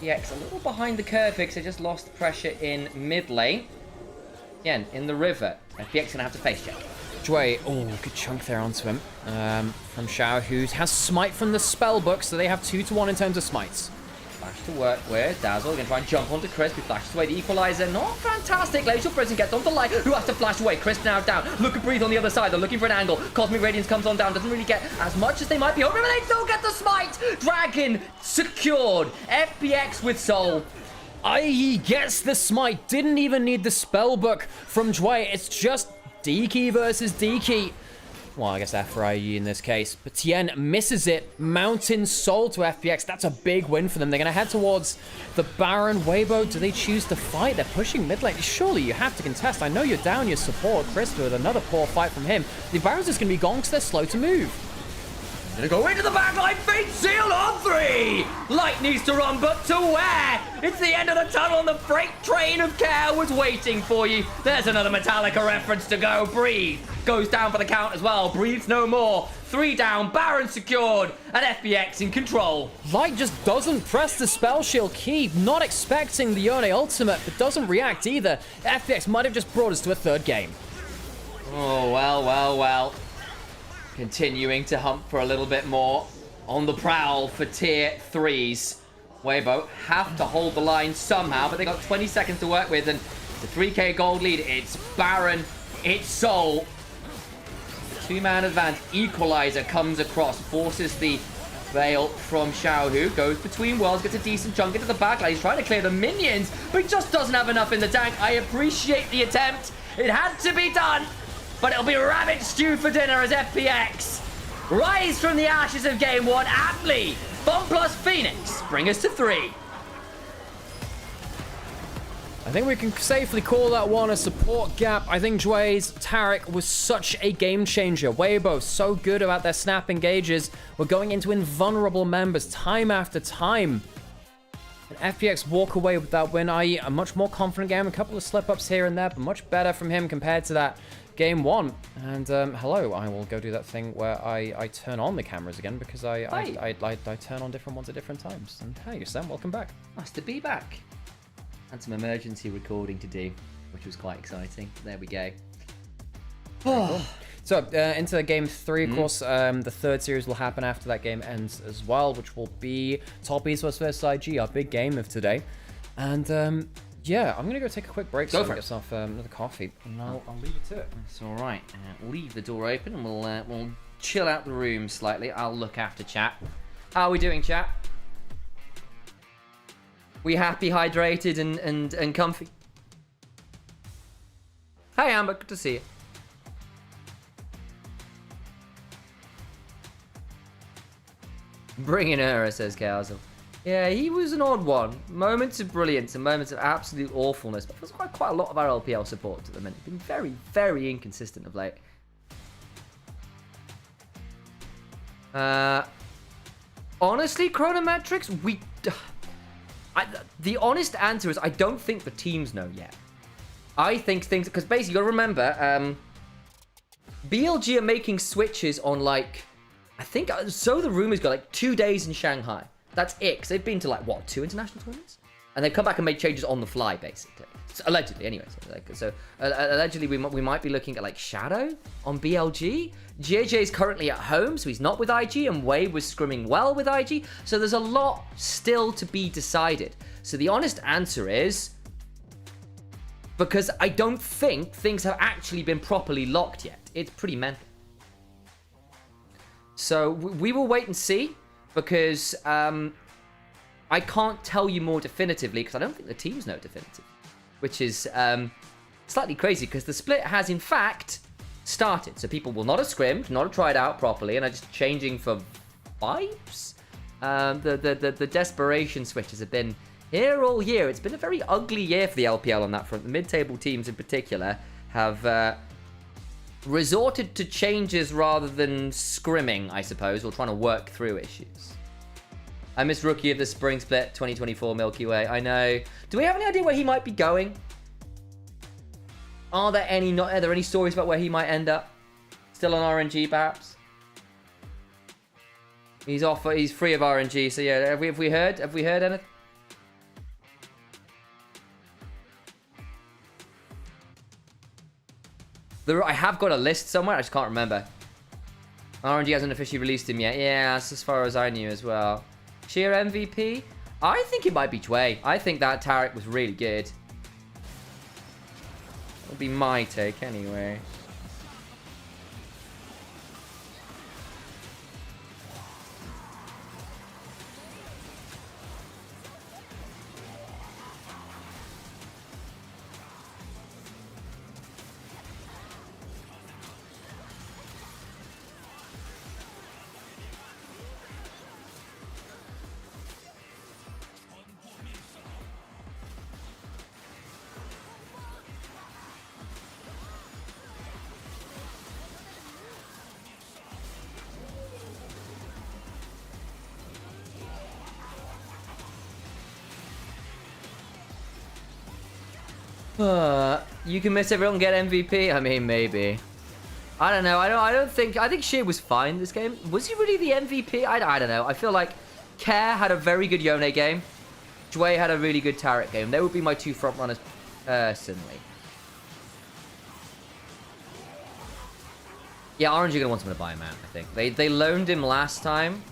EX a little behind the curve because they just lost pressure in mid lane. Again, in the river. FPX gonna have to face check. Jway, oh, good chunk there onto him. From Xiao, who has Smite from the spellbook, so they have 2-1 in terms of smites. Flash to work with. Dazzle gonna try and jump onto Crisp, who flashes away the Equalizer. Not fantastic. Glacial Prison gets onto Light, who has to flash away. Crisp now down. Look at Breathe on the other side. They're looking for an angle. Cosmic Radiance comes on down. Doesn't really get as much as they might be hoping, but they still get the Smite. Dragon secured. FPX with Soul. IE gets the Smite. Didn't even need the spellbook from Jway. It's just D-Key versus D-Key. Well, I guess F for IE in this case. But Tien misses it. Mountain Soul to FPX. That's a big win for them. They're going to head towards the Baron. Weibo, do they choose to fight? They're pushing mid lane. Surely you have to contest. I know you're down your support. Chris with another poor fight from him. The Baron's just going to be gone because they're slow to move. Gonna go into the back line, fate sealed on 3! Light needs to run, but to where? It's the end of the tunnel and the freight train of care was waiting for you. There's another Metallica reference to go. Breathe goes down for the count as well. Breathes no more. 3 down, Baron secured, and FPX in control. Light just doesn't press the spell shield key, not expecting the Yone ultimate, but doesn't react either. FPX might have just brought us to a 3rd game. Oh, well. Continuing to hump for a little bit more. On the prowl for tier 3s. Weibo have to hold the line somehow, but they got 20 seconds to work with, and it's a 3k gold lead. It's Baron, it's Soul. 2-man advance. Equalizer comes across, forces the Veil from Xiaohu, goes between worlds, gets a decent chunk into the backline. He's trying to clear the minions, but he just doesn't have enough in the tank. I appreciate the attempt. It had to be done, but it'll be rabbit stew for dinner as FPX rise from the ashes of Game 1 aptly. Bomb plus Phoenix bring us to 3. I think we can safely call that one a support gap. I think Jue's Taric was such a game changer. Weibo so good about their snap engages. We're going into invulnerable members time after time. And FPX walk away with that win, i.e. a much more confident game. A couple of slip-ups here and there, but much better from him compared to that Game 1. And hello, I will go do that thing where I turn on the cameras again because I turn on different ones at different times. And hey, Sam, welcome back. Nice to be back. Had some emergency recording to do, which was quite exciting. There we go. Cool. So into Game 3, of course, the 3rd series will happen after that game ends as well, which will be Top Esports vs IG, our big game of today. And yeah, I'm gonna go take a quick break so I can get myself another coffee, and I'll leave you to it. It's all right. Leave the door open, and we'll chill out the room slightly. I'll look after chat. How are we doing, chat? We happy, hydrated, and comfy? Hi, Amber. Good to see you. Bring in Ura, says Kazel. Yeah, he was an odd one. Moments of brilliance and moments of absolute awfulness. But there's quite a lot of our LPL support at the minute. Been very, very inconsistent of late. Honestly, Chronometrics, the honest answer is I don't think the teams know yet. I think things, because basically you gotta remember, BLG are making switches on like, I think, so the rumors go like 2 days in Shanghai. That's it, because they've been to like, what, 2 international tournaments? And they've come back and made changes on the fly, basically. So, allegedly, anyways. Allegedly, we might be looking at like Shadow on BLG. JJ is currently at home, so he's not with IG, and Wei was scrimming well with IG. So there's a lot still to be decided. So the honest answer is, because I don't think things have actually been properly locked yet. It's pretty mental. So we will wait and see, because I can't tell you more definitively, because I don't think the teams know definitively, which is slightly crazy, because the split has in fact started. So people will not have scrimmed, not have tried out properly, and are just changing for vibes. The desperation switches have been here all year. It's been a very ugly year for the LPL on that front. The mid-table teams in particular have resorted to changes rather than scrimming, I suppose, or trying to work through issues. I miss Rookie of the Spring Split 2024 Milky Way. I know. Do we have any idea where he might be going? Are there any stories about where he might end up? Still on RNG, perhaps? He's off. He's free of RNG. So yeah, have we heard? Have we heard anything? I have got a list somewhere. I just can't remember. RNG hasn't officially released him yet. Yeah, that's as far as I knew as well. Sheer MVP? I think it might be Tway. I think that Taric was really good. That'll be my take anyway. You can miss everyone get MVP? I mean, maybe. I don't know. I think Sheer was fine this game. Was he really the MVP? I don't know. I feel like Care had a very good Yone game. Jway had a really good Taric game. They would be my 2 front runners personally. Yeah, Orange are going to want someone to buy him out, I think. They loaned him last time,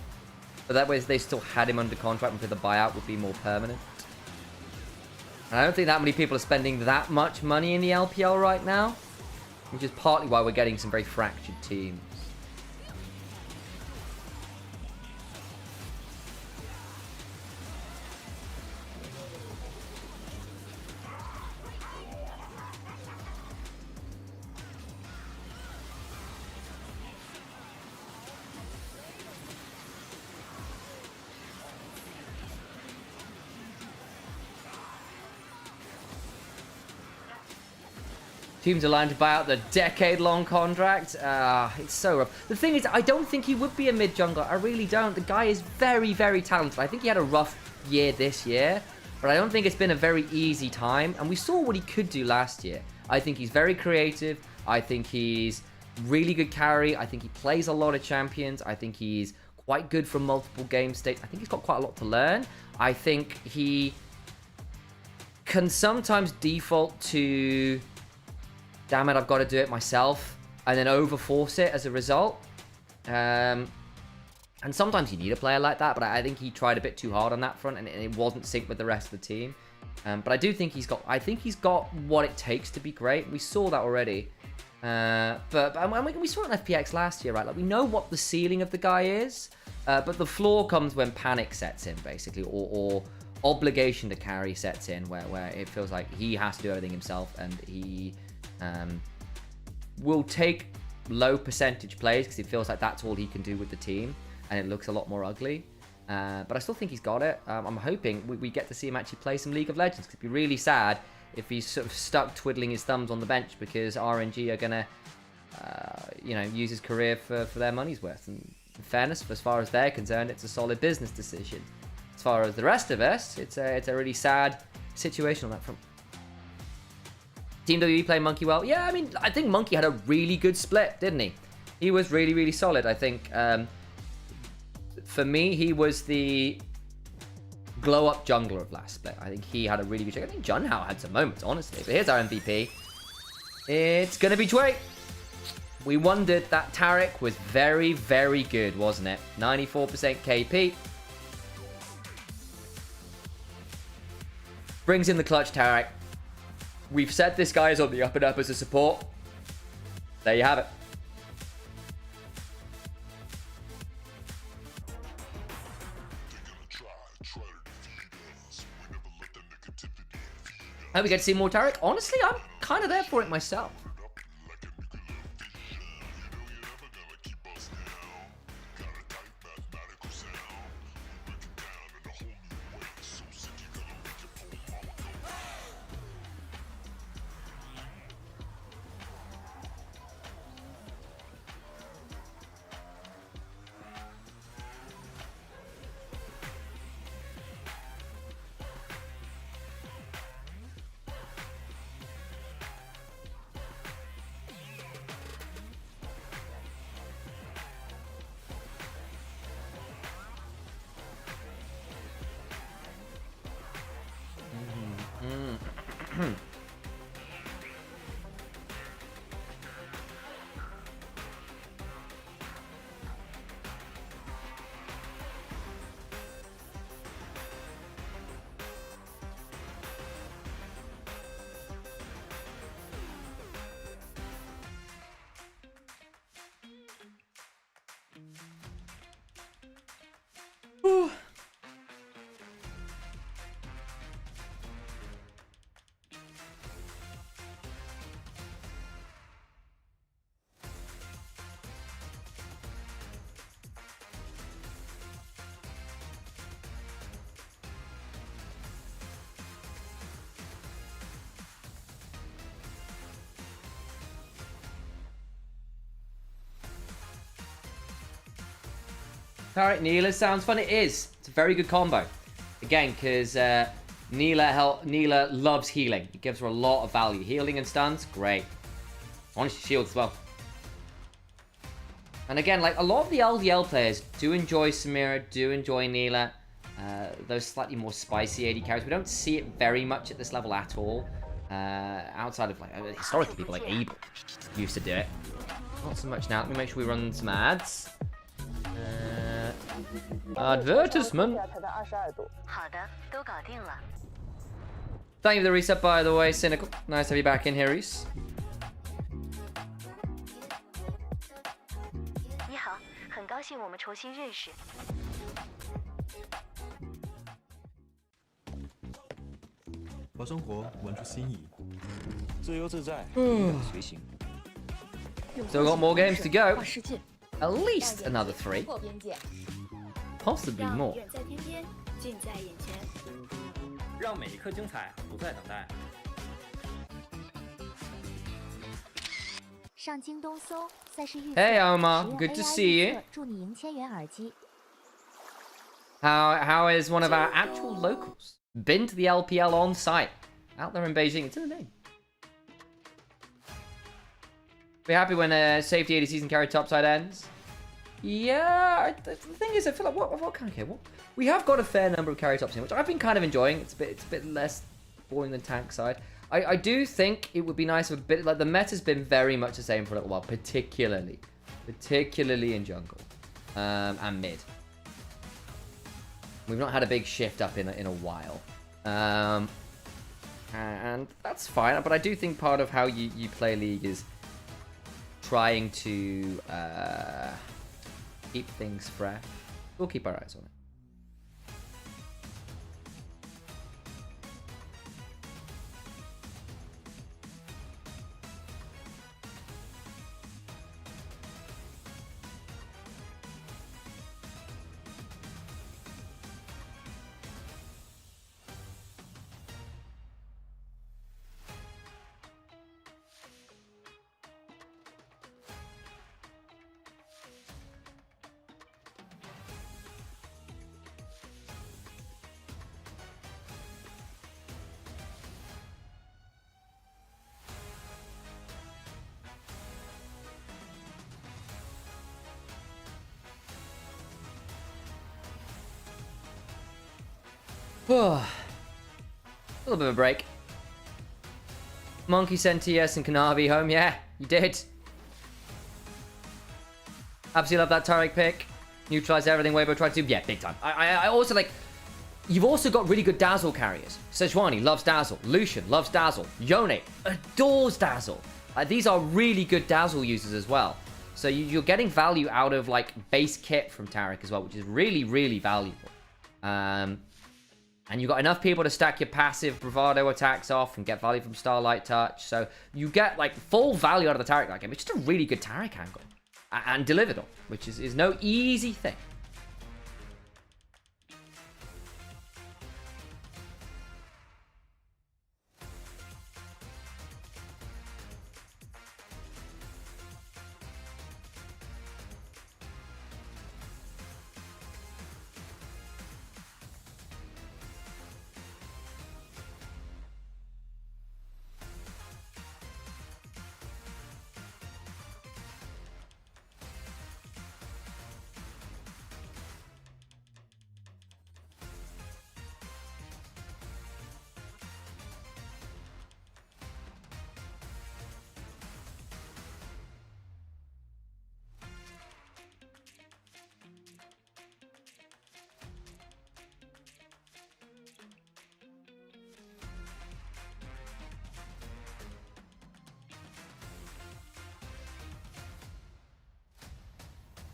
but that way they still had him under contract, and for the buyout would be more permanent. And I don't think that many people are spending that much money in the LPL right now, which is partly why we're getting some very fractured teams. Teams aligned to buy out the decade-long contract. It's so rough. The thing is, I don't think he would be a mid-jungler. I really don't. The guy is very, very talented. I think he had a rough year this year, but I don't think it's been a very easy time. And we saw what he could do last year. I think he's very creative. I think he's really good carry. I think he plays a lot of champions. I think he's quite good from multiple game states. I think he's got quite a lot to learn. I think he can sometimes default to... damn it, I've got to do it myself, and then overforce it as a result. And sometimes you need a player like that, but I think he tried a bit too hard on that front, and it wasn't synced with the rest of the team. But I do think he's got what it takes to be great. We saw that already. But we saw it in FPX last year, right? Like, we know what the ceiling of the guy is, but the floor comes when panic sets in, basically, or obligation to carry sets in, where it feels like he has to do everything himself, and he will take low percentage plays because it feels like that's all he can do with the team, and it looks a lot more ugly. But I still think he's got it. I'm hoping we get to see him actually play some League of Legends, because it'd be really sad if he's sort of stuck twiddling his thumbs on the bench because RNG are gonna, use his career for their money's worth. And in fairness, as far as they're concerned, it's a solid business decision. As far as the rest of us, it's a really sad situation on that front. Team WE playing Monkey well. Yeah, I mean, I think Monkey had a really good split, didn't he? He was really, really solid. I think, for me, he was the glow-up jungler of last split. I think he had a really good check. I think Junhao had some moments, honestly. But here's our MVP. It's going to be Jway. We wondered that Taric was very, very good, wasn't it? 94% KP. Brings in the clutch Taric. We've said this guy is on the up and up as a support. There you have it. I hope we get to see more Taric. Honestly, I'm kind of there for it myself. Taric Neela sounds fun. It is. It's a very good combo. Again, because Neela loves healing. It gives her a lot of value. Healing and stuns, great. Honestly, shields as well. And again, like, a lot of the LDL players do enjoy Samira, do enjoy Neela. Those slightly more spicy AD carries. We don't see it very much at this level at all. Outside of, like, historically, people like Abel used to do it. Not so much now. Let me make sure we run some ads. Advertisement. Thank you for the reset, by the way, Cynical. Nice to have you back in here, Reese. Still got more games to go. At least another 3. Possibly more. 让每一刻精彩不再等待。上京东搜赛事预测。Hey Omar, good to see you. 祝你赢1000元耳机。How is one of our actual locals? Been to the LPL on site out there in Beijing. It's in the name. Be happy when safety AD season carry topside ends. Yeah, the thing is, I feel like what kind of care? What we have got a fair number of carry tops in, which I've been kind of enjoying. It's a bit less boring than tank side. I do think it would be nice if a bit like the meta's been very much the same for a little while, particularly in jungle and mid. We've not had a big shift up in a while, and that's fine. But I do think part of how you play League is trying to keep things fresh. We'll keep our eyes on it. A little bit of a break. Monkey sent TES and Kanavi home. Yeah, you did. Absolutely love that Tarek pick. Neutralize everything Weibo tried to do. Yeah, big time. I also like... You've also got really good Dazzle carriers. Sejuani loves Dazzle. Lucian loves Dazzle. Yone adores Dazzle. These are really good Dazzle users as well. So you're getting value out of like base kit from Tarek as well, which is really, really valuable. And you've got enough people to stack your passive bravado attacks off and get value from Starlight Touch. So you get like full value out of the Tarek game. It's just a really good Tarek angle. And delivered on, which is no easy thing.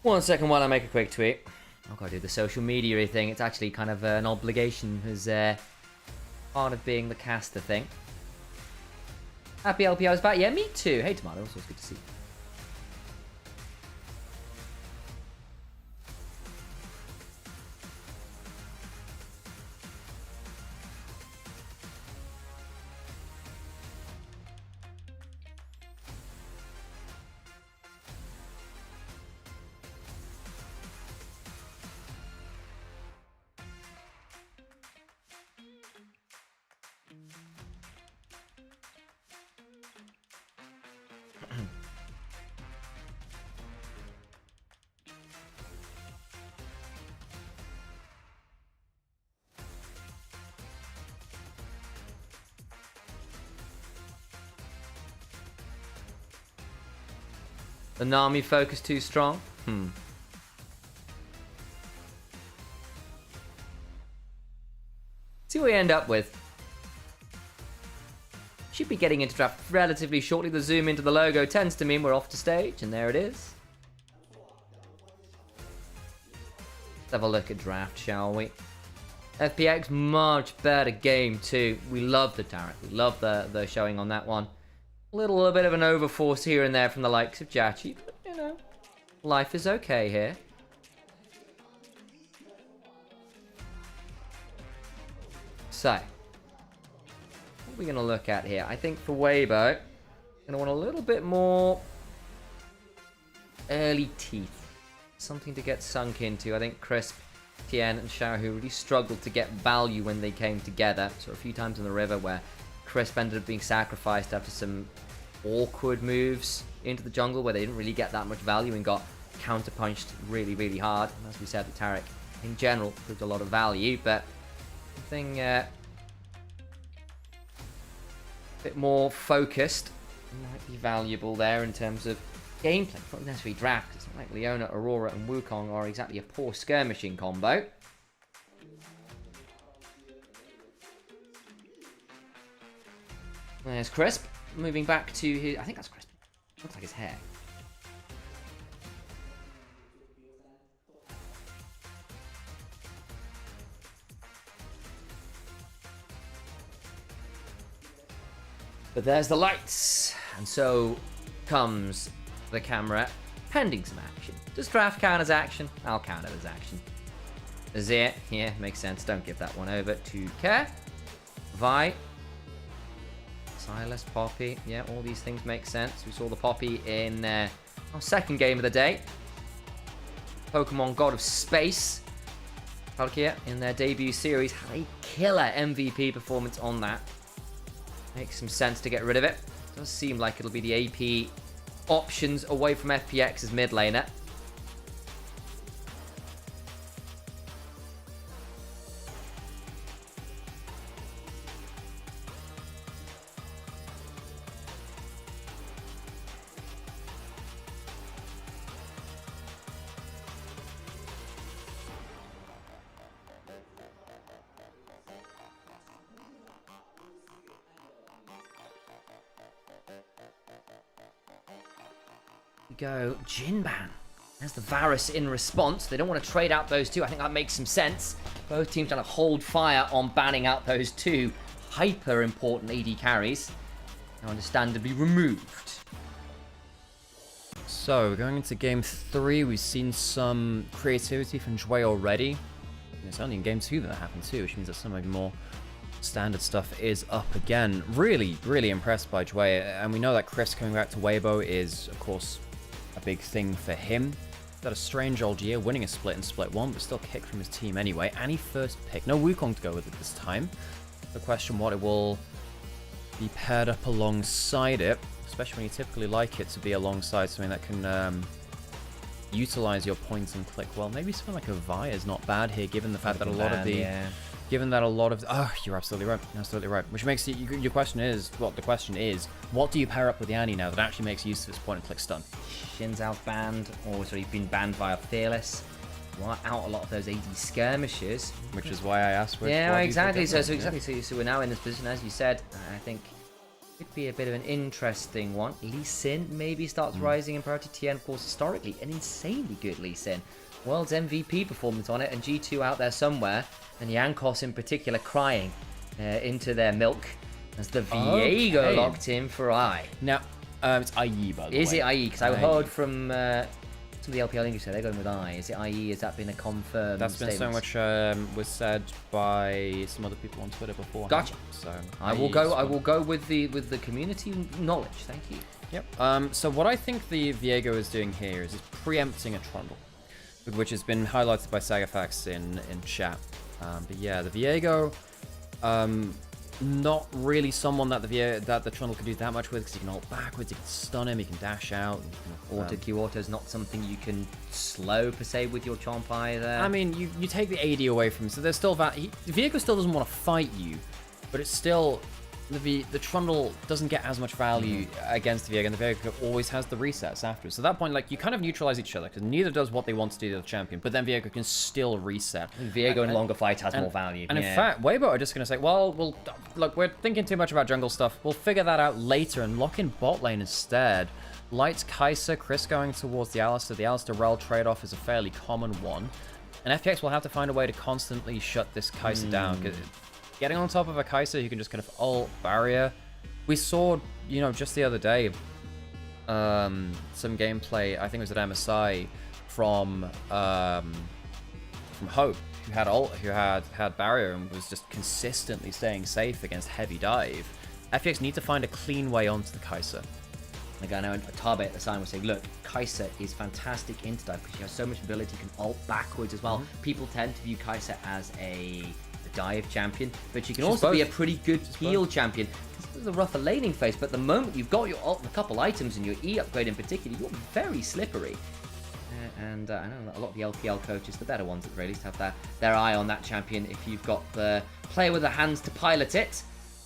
One second while I make a quick tweet. I've got to do the social media thing. It's actually kind of an obligation as part of being the caster thing. Happy LPL is back. Yeah, me too. Hey, Tomato. It's always good to see you. The Nami focus too strong? See what we end up with. Should be getting into draft relatively shortly. The zoom into the logo tends to mean we're off to stage, and there it is. Let's have a look at draft, shall we? FPX, much better game too. We love the Tarek. We love the showing on that one. A little bit of an overforce here and there from the likes of Jachi, but you know, life is okay here. So, what are we going to look at here? I think for Weibo, going to want a little bit more early teeth. Something to get sunk into. I think Crisp, Tien, and Xiaohu really struggled to get value when they came together. So a few times in the river where Crisp ended up being sacrificed after some awkward moves into the jungle where they didn't really get that much value and got counterpunched really, really hard. And as we said, the Tarek in general proved a lot of value, but something a bit more focused might be valuable there in terms of gameplay. Not necessarily draft. It's not like Leona, Aurora, and Wukong are exactly a poor skirmishing combo. There's Crisp. Moving back to his... I think that's Crisp. Looks like his hair. But there's the lights. And so comes the camera pending some action. Does draft count as action? I'll count it as action. Azir, yeah, makes sense. Don't give that one over to Care. Vi. Silas, Poppy. Yeah, all these things make sense. We saw the Poppy in our second game of the day. Pokemon God of Space. Palkia in their debut series had a killer MVP performance on that. Makes some sense to get rid of it. Does seem like it'll be the AP options away from FPX as mid laner. Go Jinban. There's the Varus in response. They don't want to trade out those two. I think that makes some sense. Both teams trying to hold fire on banning out those two hyper important AD carries. Now understandably removed. So going into game 3, we've seen some creativity from Jue already. It's only in game 2 that happened too, which means that some of the more standard stuff is up again. Really, really impressed by Jue. And we know that Chris coming back to Weibo is, of course, a big thing for him. Got a strange old year, winning a split in split 1, but still kicked from his team anyway. And he first pick. No Wukong to go with it this time. The question what it will be paired up alongside it, especially when you typically like it to be alongside something that can utilize your points and click well. Maybe something like a Vi is not bad here, given the fact that a lot of the... Given that a lot of... Oh, you're absolutely right. You're absolutely right. Which makes your question is... Well, the question is, what do you pair up with Yanni now that actually makes use of this point and click stun? Shin's out banned, or sorry, been banned via Fearless. Out a lot of those AD skirmishes. Which is why I asked which... Yeah, exactly. So we're now in this position, as you said. I think it could be a bit of an interesting one. Lee Sin maybe starts rising in priority. Tien, of course, historically, an insanely good Lee Sin. World's MVP performance on it, and G2 out there somewhere. And Yankos in particular crying into their milk as the Viego locked in for I. Now, it's IE, by the way. Is it IE? Because I heard from some of the LPL English, they're going with I. Is it IE? Has that been a confirmed That's been statement? so much was said by some other people on Twitter before. Gotcha. So I will go with the community knowledge. Thank you. Yep. So what I think the Viego is doing here is preempting a Trundle, which has been highlighted by Sagafax in chat. But yeah, the Viego, not really someone that the Trundle can do that much with, because you can hold backwards, you can stun him, you can dash out. Auto Q auto is not something you can slow per se with your Chomp either. I mean, you take the AD away from him, so there's still Viego still doesn't want to fight you, but it's still the Trundle doesn't get as much value against the Viego, and the Viego always has the resets after. So at that point, like, you kind of neutralize each other, because neither does what they want to do to the champion, but then Viego can still reset. Viego in longer fights has more value. And in fact, Weibo are just going to say, well, look, we're thinking too much about jungle stuff. We'll figure that out later and lock in bot lane instead. Lights Kai'Sa, Chris going towards the Alistar. The Alistar-Rel trade-off is a fairly common one. And FPX will have to find a way to constantly shut this Kai'Sa down. Getting on top of a Kai'Sa, you can just kind of ult barrier. We saw, you know, just the other day, some gameplay, I think it was at MSI, from Hope, who had ult, who had barrier and was just consistently staying safe against heavy dive. FPX need to find a clean way onto the Kai'Sa. Like I know Tabe at the time was saying, look, Kai'Sa is fantastic into dive because she has so much ability, you can ult backwards as well. People tend to view Kai'Sa as a dive champion, but she can also be a pretty good heal champion. This is a rougher laning phase, but the moment you've got your ult and a couple items and your E upgrade in particular, you're very slippery. And I know that a lot of the LPL coaches, the better ones at the very least, have their eye on that champion. If you've got the player with the hands to pilot it,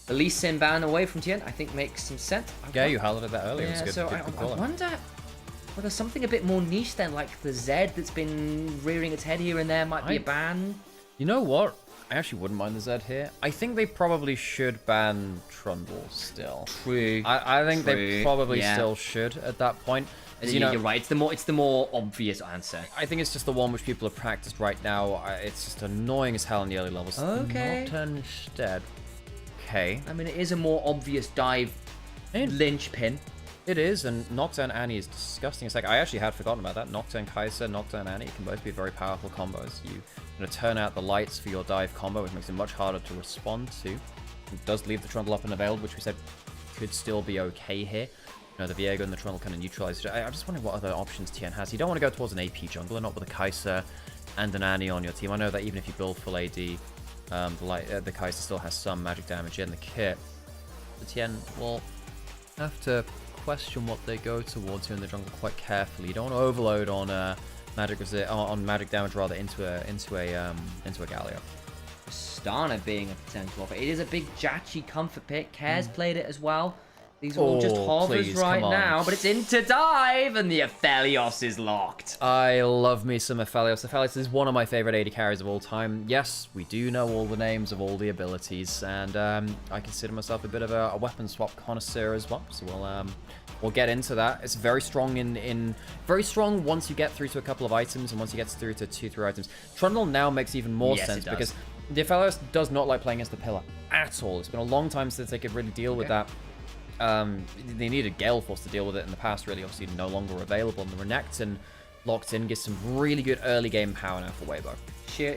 the Lee Sin ban away from Tien, I think makes some sense. Yeah, you highlighted that earlier. Yeah, it was good, so good I wonder whether something a bit more niche then, like the Zed that's been rearing its head here and there, might be a ban. You know what? I actually wouldn't mind the Zed here. I think they probably should ban Trundle still. True. I think they probably still should at that point. You know, you're right. It's the more obvious answer. I think it's just the one which people have practiced right now. It's just annoying as hell in the early levels. Okay. Nocturne instead. Okay. I mean, it is a more obvious dive linchpin. It is, and Nocturne Annie is disgusting. It's like, I actually had forgotten about that. Nocturne Kai'Sa, Nocturne Annie can both be very powerful combos. You going to turn out the lights for your dive combo, which makes it much harder to respond to. It does leave the Trundle up and available, which we said could still be okay here. You know, the Viego and the Trundle kind of neutralized it. I'm just wondering what other options Tien has. You don't want to go towards an AP jungler, not with a Kai'Sa and an Annie on your team. I know that even if you build full AD, the Kai'Sa still has some magic damage in the kit. The Tien will have to question what they go towards here in the jungle quite carefully. You don't want to overload on magic damage rather into a Galio. Stana being a potential offer. It is a big Jachi comfort pick. Cares played it as well. These are all just hovers right now, but it's into dive, and the Aphelios is locked. I love me some Aphelios. Aphelios is one of my favorite AD carries of all time. Yes, we do know all the names of all the abilities, and I consider myself a bit of a weapon swap connoisseur as well. So we'll get into that. It's very strong very strong once you get through to a couple of items, and once you get through to 2-3 items. Trundle now makes even more sense because the Aphelios does not like playing against the pillar at all. It's been a long time since they could really deal with that. They needed Gale Force to deal with it in the past, really. Obviously no longer available, and the Renekton locked in gives some really good early game power now for Weibo.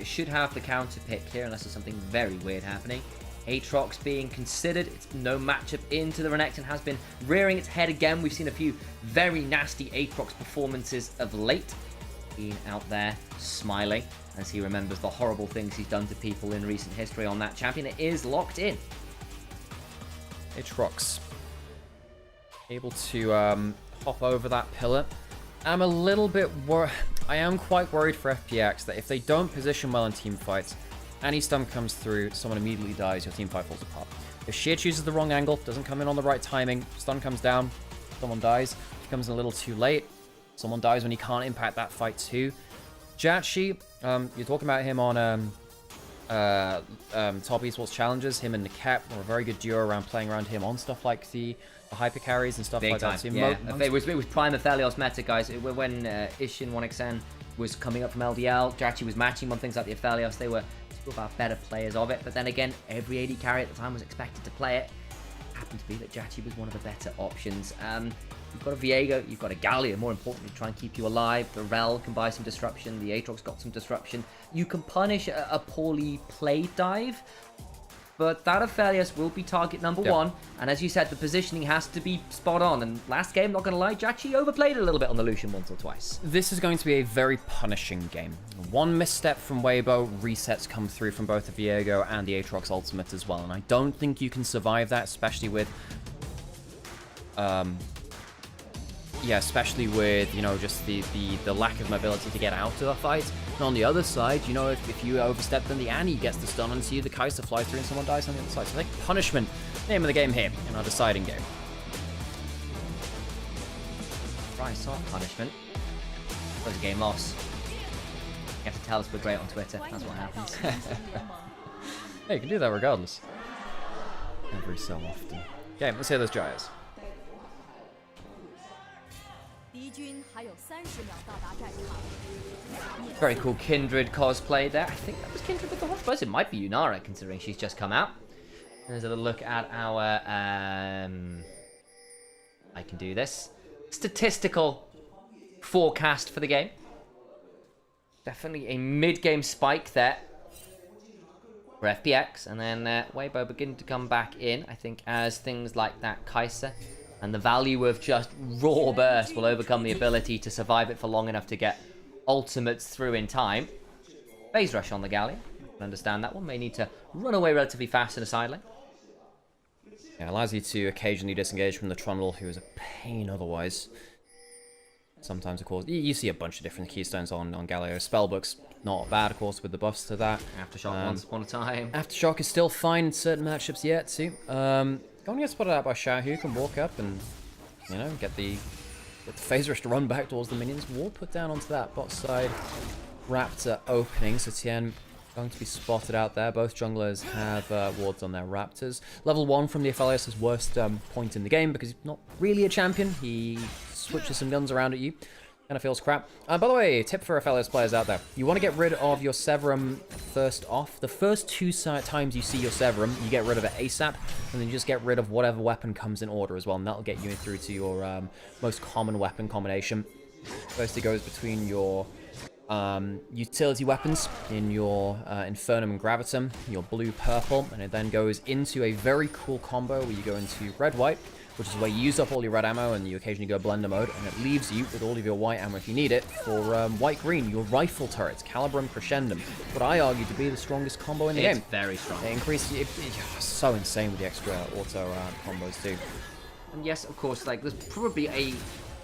Should have the counter pick here unless there's something very weird happening. Aatrox being considered. It's no matchup into the Renekton, has been rearing its head again. We've seen a few very nasty Aatrox performances of late. Being out there smiling as he remembers the horrible things he's done to people in recent history on that champion. It is locked in. Aatrox able to hop over that pillar. I'm a little bit I am quite worried for FPX that if they don't position well in team fights, any stun comes through, someone immediately dies, your team fight falls apart. If Sheer chooses the wrong angle, doesn't come in on the right timing, stun comes down, someone dies. If it comes in a little too late, someone dies when he can't impact that fight too. Jachi, you're talking about him on top esports challenges. Him and Niket were a very good duo around playing around him on stuff like the hyper carries and stuff like that. So it was prime Aphelios meta, guys. When Ishin 1xN was coming up from LDL, Jachi was matching on things like the Aphelios. They were two of our better players of it. But then again, every AD carry at the time was expected to play it. Happened to be that Jachi was one of the better options. You've got a Viego, you've got a Galio, more importantly, try and keep you alive. The Rel can buy some disruption, the Aatrox got some disruption. You can punish a poorly played dive, but that Aphelios will be target number one. And as you said, the positioning has to be spot on. And last game, not going to lie, Jachi overplayed a little bit on the Lucian once or twice. This is going to be a very punishing game. One misstep from Weibo, resets come through from both the Viego and the Aatrox ultimate as well. And I don't think you can survive that, especially with especially with, you know, just the lack of mobility to get out of a fight. And on the other side, you know, if you overstep, then the Annie gets the stun onto you, the Kai'Sa flies through and someone dies on the other side. So I think punishment name of the game here in our deciding game. Price off punishment. That was a game loss. You have to tell us we're great on Twitter. That's what happens. Hey, you can do that regardless. Every so often. Okay, let's hear those gyres. Very cool Kindred cosplay there. I think that was Kindred with the hot buzz. It might be Nymaera, considering she's just come out. There's a look at our I can do this. Statistical forecast for the game. Definitely a mid-game spike there for FPX, and then Weibo beginning to come back in, I think, as things like that Kai'Sa and the value of just raw burst will overcome the ability to survive it for long enough to get ultimates through in time. Phase rush on the Galleon. I can understand that one. May need to run away relatively fast in a side lane. Yeah, allows you to occasionally disengage from the Trundle, who is a pain otherwise. Sometimes, of course, you see a bunch of different keystones on Galio. Spellbook's not bad, of course, with the buffs to that. Aftershock once upon a time. Aftershock is still fine in certain matchups yet, too. Going to get spotted out by Xiao, who can walk up and, you know, get the phase rush to run back towards the minions. Ward put down onto that bot side. Raptor opening, so Tien going to be spotted out there. Both junglers have wards on their Raptors. Level 1 from the Aphelios' worst point in the game because he's not really a champion. He switches some guns around at you. Kind of feels crap. By the way, tip for Aphelios players out there. You want to get rid of your Severum first off. The first 2 times you see your Severum, you get rid of it ASAP, and then you just get rid of whatever weapon comes in order as well, and that'll get you through to your most common weapon combination. First it goes between your utility weapons in your Infernum and Gravitum, your blue-purple, and it then goes into a very cool combo where you go into red-white, which is where you use up all your red ammo and you occasionally go blender mode, and it leaves you with all of your white ammo if you need it for white-green, your rifle turrets, Calibrum Crescendum. What I argue to be the strongest combo in the game. It's very strong. It increases, it's so insane with the extra auto combos too. And yes, of course, like there's probably a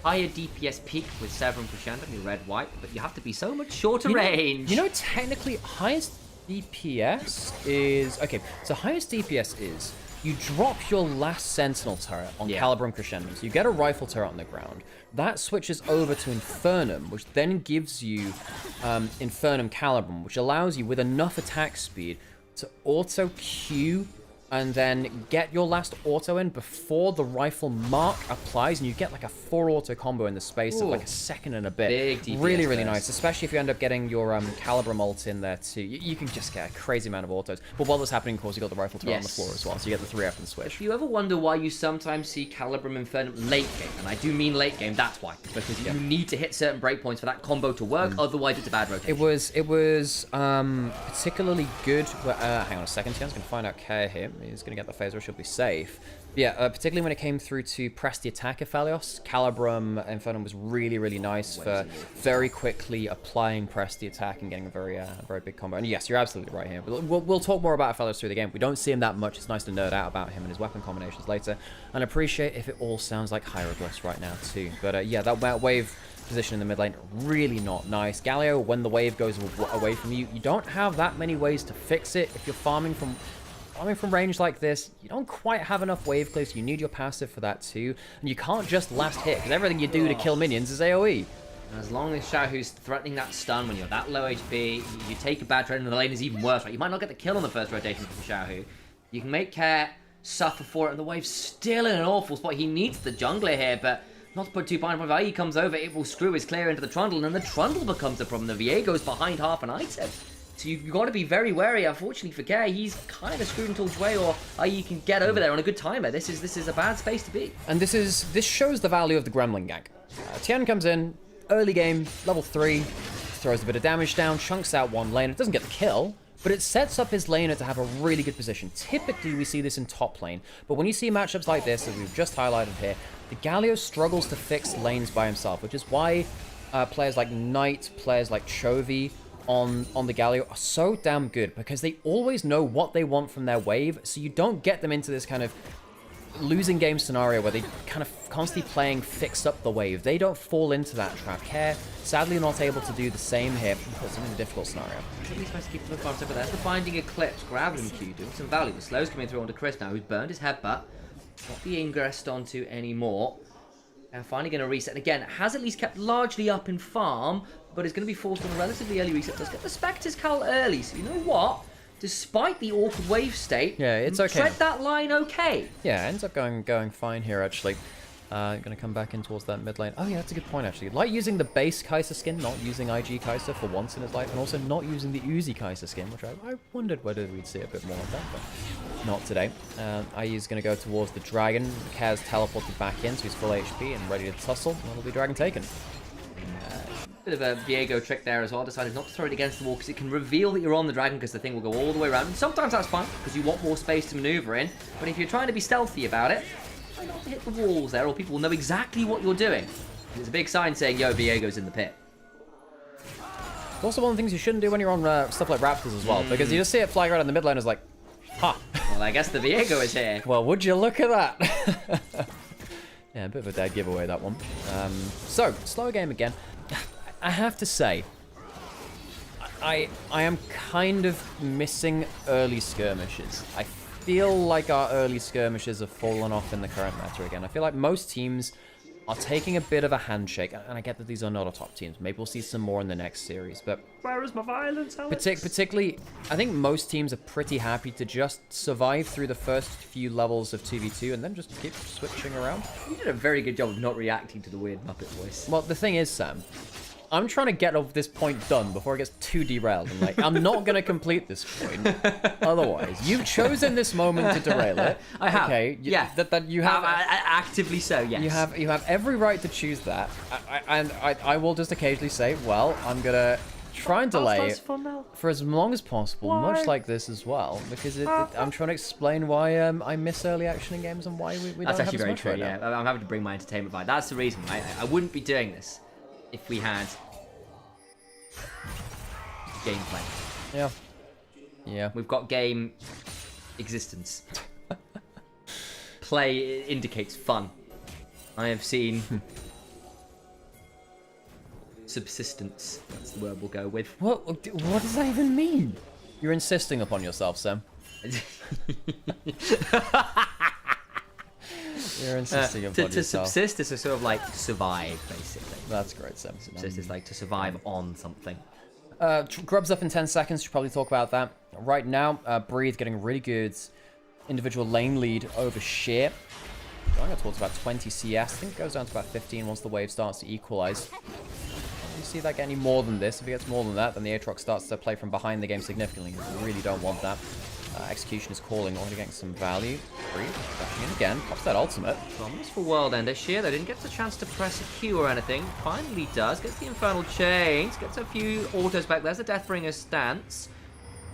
higher DPS peak with Severum Crescendum, your red-white, but you have to be so much shorter range. You know, technically, highest DPS is... Okay, so highest DPS is... You drop your last Sentinel turret on Calibrum Crescendum, so you get a rifle turret on the ground. That switches over to Infernum, which then gives you Infernum Calibrum, which allows you, with enough attack speed, to auto-Q and then get your last auto in before the rifle mark applies, and you get like a 4 auto combo in the space of like a second and a bit. Big DPS really, really nice, especially if you end up getting your Calibrum ult in there too. You can just get a crazy amount of autos. But while that's happening, of course, you got the rifle turret on the floor as well, so you get the 3 after the switch. If you ever wonder why you sometimes see Calibrum Infernum late game, and I do mean late game, that's why. Because you need to hit certain breakpoints for that combo to work, otherwise it's a bad rotation. It was particularly good. Hang on a second, Tian's going to find out Kaya here. He's going to get the phase rush, he'll be safe. Yeah, particularly when it came through to press the attack Aphelios, Calibrum Infernum was really, really nice for very quickly applying press the attack and getting a very big combo. And yes, you're absolutely right here. We'll talk more about Aphelios through the game. We don't see him that much. It's nice to nerd out about him and his weapon combinations later. And appreciate if it all sounds like hieroglyphs right now too. But yeah, that wave position in the mid lane, really not nice. Galio, when the wave goes away from you, you don't have that many ways to fix it. If you're farming from range like this, you don't quite have enough wave clears. You need your passive for that too. And you can't just last hit, because everything you do to kill minions is AoE. As long as Xiaohu's threatening that stun when you're that low HP, you take a bad trade and the lane is even worse, right? You might not get the kill on the first rotation for Xiaohu. You can make Care suffer for it, and the wave's still in an awful spot. He needs the jungler here, but not to put too fine. If IE comes over, it will screw his clear into the Trundle, and then the Trundle becomes a problem. The Viego's behind half an item. So you've got to be very wary. Unfortunately for Care, he's kind of screwed until Jway or IE can get over there on a good timer. This is a bad space to be. And this shows the value of the Gremlin gank. Tian comes in, early game, level 3, throws a bit of damage down, chunks out one lane. It doesn't get the kill, but it sets up his laner to have a really good position. Typically, we see this in top lane, but when you see matchups like this, as we've just highlighted here, the Galio struggles to fix lanes by himself, which is why players like Knight, players like Chovy on the Galio are so damn good, because they always know what they want from their wave, so you don't get them into this kind of losing game scenario where they kind of constantly playing fix up the wave. They don't fall into that trap. Care, sadly, not able to do the same here. Puts them in a difficult scenario. He's at least supposed to keep the farm over there. The Binding Eclipse, grabbing Q, doing some value. The slow's coming through onto Chris now, who's burned his headbutt. Not being ingressed onto anymore. And finally going to reset. And again, has at least kept largely up in farm, but is going to be forced on a relatively early reset. Does get the Spectre's Cull early, so you know what? Despite the awkward wave state, yeah, it's okay. Tread that line okay. Yeah, ends up going fine here, actually. Going to come back in towards that mid lane. Oh, yeah, that's a good point, actually. Like using the base Kai'Sa skin, not using IG Kai'Sa for once in his life, and also not using the Uzi Kai'Sa skin, which I wondered whether we'd see a bit more of that, but not today. IE's going to go towards the Dragon. Kaz teleported back in, so he's full HP and ready to tussle. That'll be Dragon taken. Bit of a Viego trick there as well. Decided not to throw it against the wall because it can reveal that you're on the Dragon because the thing will go all the way around. And sometimes that's fine because you want more space to maneuver in. But if you're trying to be stealthy about it, try not to hit the walls there or people will know exactly what you're doing. It's a big sign saying, yo, Viego's in the pit. It's also one of the things you shouldn't do when you're on stuff like Raptors as well, because you just see it flying around in the mid lane is like, ha. Well, I guess the Viego is here. Well, would you look at that? Yeah, a bit of a dead giveaway, that one. So, slower game again. I have to say, I am kind of missing early skirmishes. I feel like our early skirmishes have fallen off in the current meta again. I feel like most teams are taking a bit of a handshake, and I get that these are not our top teams. Maybe we'll see some more in the next series, but where is my violence, Alex? Particularly, I think most teams are pretty happy to just survive through the first few levels of 2v2 and then just keep switching around. You did a very good job of not reacting to the weird Muppet voice. Well, the thing is, Sam, I'm trying to get this point done before it gets too derailed. I'm like, I'm not going to complete this point. Otherwise, you've chosen this moment to derail it. I have. Okay. Yeah. That you have. Actively so, yes. You have every right to choose that. I will just occasionally say, well, I'm going to try and delay it for as long as possible, much like this as well, because I'm trying to explain why I miss early action in games and why we don't have as much. That's actually very true, yeah. I'm having to bring my entertainment back. That's the reason, right? I wouldn't be doing this if we had gameplay. Yeah. Yeah. We've got game existence. Play indicates fun. I have seen subsistence. That's the word we'll go with. What does that even mean? You're insisting upon yourself, Sam. You're insisting upon yourself. To subsist is to sort of like survive, basically. That's great, Sam. Subsist is like to survive on something. Grub's up in 10 seconds. Should probably talk about that. Right now, Breathe getting really good individual lane lead over Sheer. Going towards about 20 CS. I think it goes down to about 15 once the wave starts to equalize. You see that get any more than this? If it gets more than that, then the Aatrox starts to play from behind the game significantly. We really don't want that. Execution is calling, already getting some value. Breathe, dashing in again, pops that ultimate. Promise for World Ender. Sheer, though, didn't get a chance to press a Q or anything. Finally does. Gets the Infernal Chains. Gets a few autos back. There's the Deathbringer stance.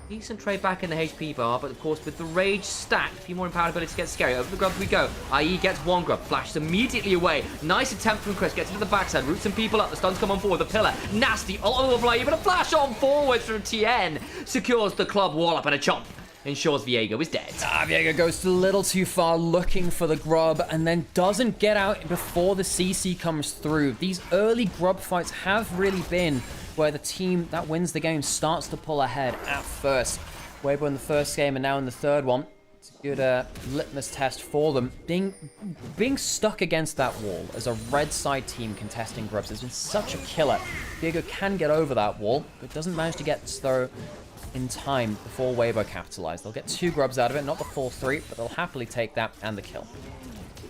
Decent trade back in the HP bar, but of course with the Rage stacked, a few more empowered abilities to get scary. Over the grubs we go. IE gets one grub, flashes immediately away. Nice attempt from Chris, gets into the backside, roots some people up, the stuns come on forward, the pillar, nasty, all over play, even a flash on forwards from TN. Secures the club wall up and a chomp. Ensures Viego is dead. Viego goes a little too far looking for the grub and then doesn't get out before the CC comes through. These early grub fights have really been where the team that wins the game starts to pull ahead at first. Weibo in the first game and now in the third one. It's a good litmus test for them. Being stuck against that wall as a red side team contesting grubs has been such a killer. Viego can get over that wall, but doesn't manage to get through in time before Weibo capitalize. They'll get 2 grubs out of it, not the full 3, but they'll happily take that and the kill.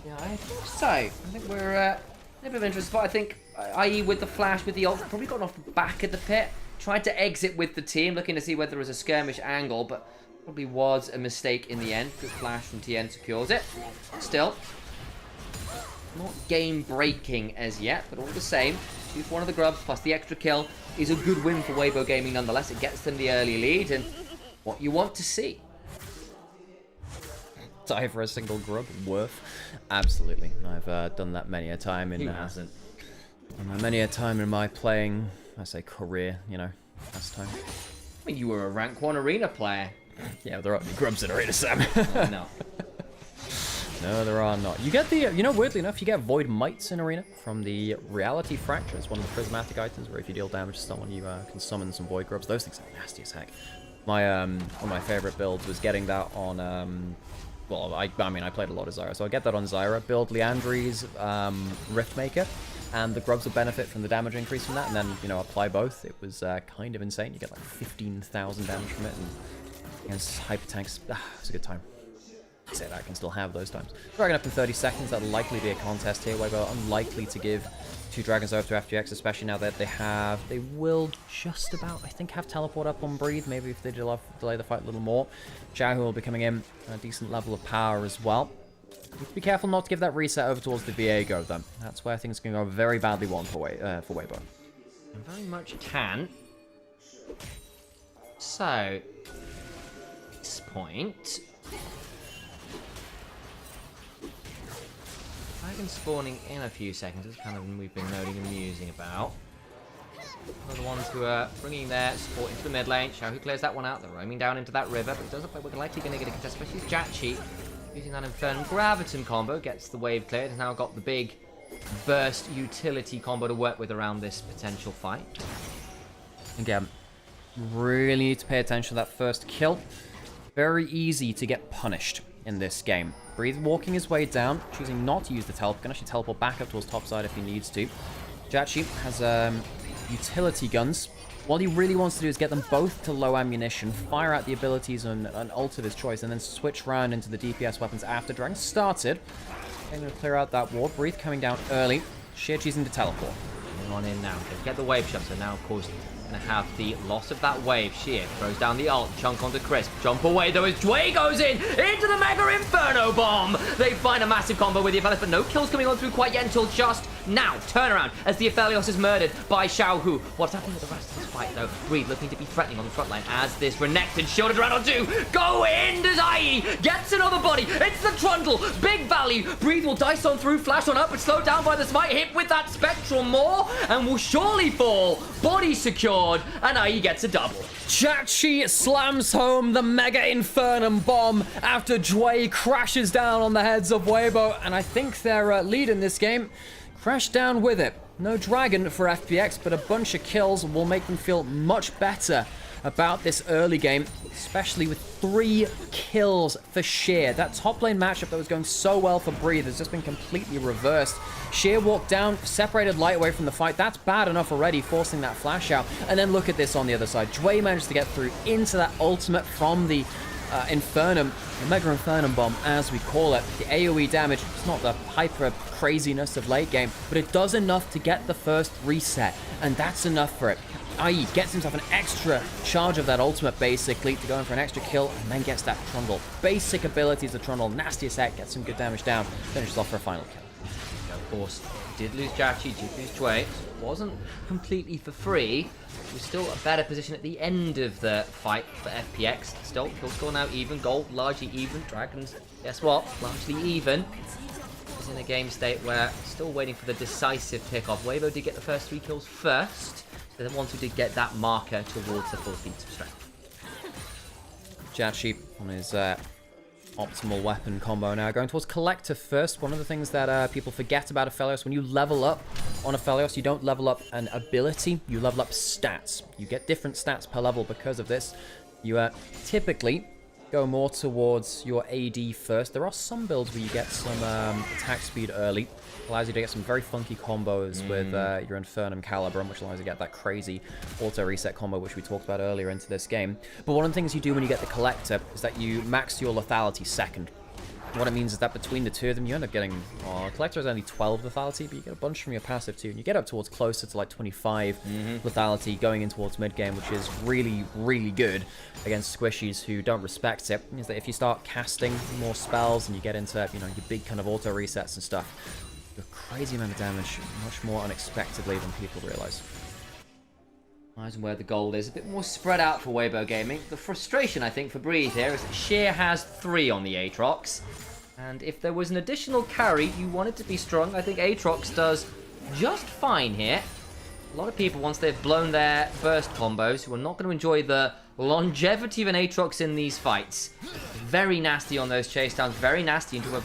Yeah, I think so. I think we're a bit of interest, but I think IE with the flash, with the ult, probably got off the back of the pit. Tried to exit with the team, looking to see whether there was a skirmish angle, but probably was a mistake in the end. Good flash from TN secures it. Still, not game breaking as yet, but all the same, 2 for one of the grubs plus the extra kill is a good win for Weibo Gaming nonetheless. It gets them the early lead and what you want to see. Die for a single grub, worth. Absolutely. I've done that many a time in... Who hasn't? Many a time in my playing, I say career, you know, last time. I mean, you were a rank 1 arena player. Yeah, there aren't any grubs in arena, Sam. No. No, there are not. You get the, you know, weirdly enough, you get Void Mites in Arena from the Reality Fractures, one of the prismatic items, where if you deal damage to someone, you can summon some Void Grubs. Those things are nasty as heck. My one of my favorite builds was getting that on, well, I mean, I played a lot of Zyra, so I get that on Zyra, build Leandri's Riftmaker, and the Grubs will benefit from the damage increase from that, and then, you know, apply both. It was kind of insane. You get like 15,000 damage from it, and against hyper tanks, it's a good time. I say that, I can still have those times. Dragon up in 30 seconds, that'll likely be a contest here. Weibo unlikely to give 2 dragons over to FPX, especially now that they will just about, I think, have teleport up on Breathe. Maybe if they delay the fight a little more. Xiaohu will be coming in at a decent level of power as well. Need to be careful not to give that reset over towards the Viego, though. That's where things can go very badly for Weibo. And very much can. So, at this point, dragon spawning in a few seconds is kind of we've been noting and musing about. One of the ones who are bringing their support into the mid lane. Xiaohu clears that one out. They're roaming down into that river, but it does look like we're likely going to get a contest, especially Jachi. Using that Infernum Graviton combo, gets the wave cleared, has now got the big burst utility combo to work with around this potential fight. Again, really need to pay attention to that first kill. Very easy to get punished in this game. Breathe walking his way down, choosing not to use the teleport, can actually teleport back up towards topside if he needs to. Jachi has utility guns. What he really wants to do is get them both to low ammunition, fire out the abilities on an ult of his choice, and then switch around into the DPS weapons after Dragon started. Going to clear out that ward. Breathe coming down early. Sheer choosing to teleport. Coming on in now. They get the wave shot, so now, of course, going to have the loss of that wave. Sheer throws down the ult, chunk onto Crisp. Jump away, though, as Dway goes in into the Mega Inferno Bomb. They find a massive combo with the Aphelios, but no kills coming on through quite yet until just now. Turnaround as the Aphelios is murdered by Xiaohu. What's happening with the rest of this fight, though? Breathe looking to be threatening on the front line as this Renekton shielded around on 2. Go in, does IE. Gets another body. It's the Trundle. Big value. Breathe will dice on through, flash on up, but slowed down by the smite. Hit with that Spectral Maw and will surely fall. Body secured, and IE gets a double. Jachi slams home the Mega Infernum Bomb after Dway crashes down on the heads of Weibo, and I think their lead in this game crashed down with it. No dragon for FPX, but a bunch of kills will make them feel much better about this early game, especially with 3 kills for Sheer. That top lane matchup that was going so well for Breathe has just been completely reversed. Sheer walked down, separated Light away from the fight. That's bad enough already, forcing that flash out. And then look at this on the other side. Dway managed to get through into that ultimate from the Infernum, the Mega Infernum Bomb, as we call it. The AoE damage, it's not the hyper craziness of late game, but it does enough to get the first reset, and that's enough for it. IE gets himself an extra charge of that ultimate, basically, to go in for an extra kill, and then gets that Trundle. Basic abilities of Trundle, nasty as heck, gets some good damage down, finishes off for a final kill. Of course, did lose Jachi, did lose Dway. Wasn't completely for free. He was still a better position at the end of the fight for FPX. Still, kill score now even. Gold largely even. Dragons, guess what? Largely even. Is in a game state where still waiting for the decisive pickoff. Weibo did get the first 3 kills first. So then once we did get that marker towards the full feat of strength. Jachi on his optimal weapon combo now. Going towards Collector first. One of the things that people forget about Aphelios, when you level up on Aphelios, you don't level up an ability, you level up stats. You get different stats per level because of this. You typically go more towards your AD first. There are some builds where you get some attack speed early. Allows you to get some very funky combos with your Infernum Calibrum, which allows you to get that crazy auto reset combo, which we talked about earlier into this game. But one of the things you do when you get the Collector is that you max your lethality second. What it means is that between the 2 of them, you end up getting... Collector is only 12 lethality, but you get a bunch from your passive too, and you get up towards closer to like 25 lethality going in towards mid-game, which is really, really good against squishies who don't respect it. It means that if you start casting more spells and you get into, you know, your big kind of auto resets and stuff, a crazy amount of damage, much more unexpectedly than people realize. Eyes on where the gold is. A bit more spread out for Weibo Gaming. The frustration, I think, for Breathe here is that Sheer has 3 on the Aatrox. And if there was an additional carry, you want it to be strong. I think Aatrox does just fine here. A lot of people, once they've blown their burst combos, who are not going to enjoy the longevity of an Aatrox in these fights. Very nasty on those chase downs. Very nasty into a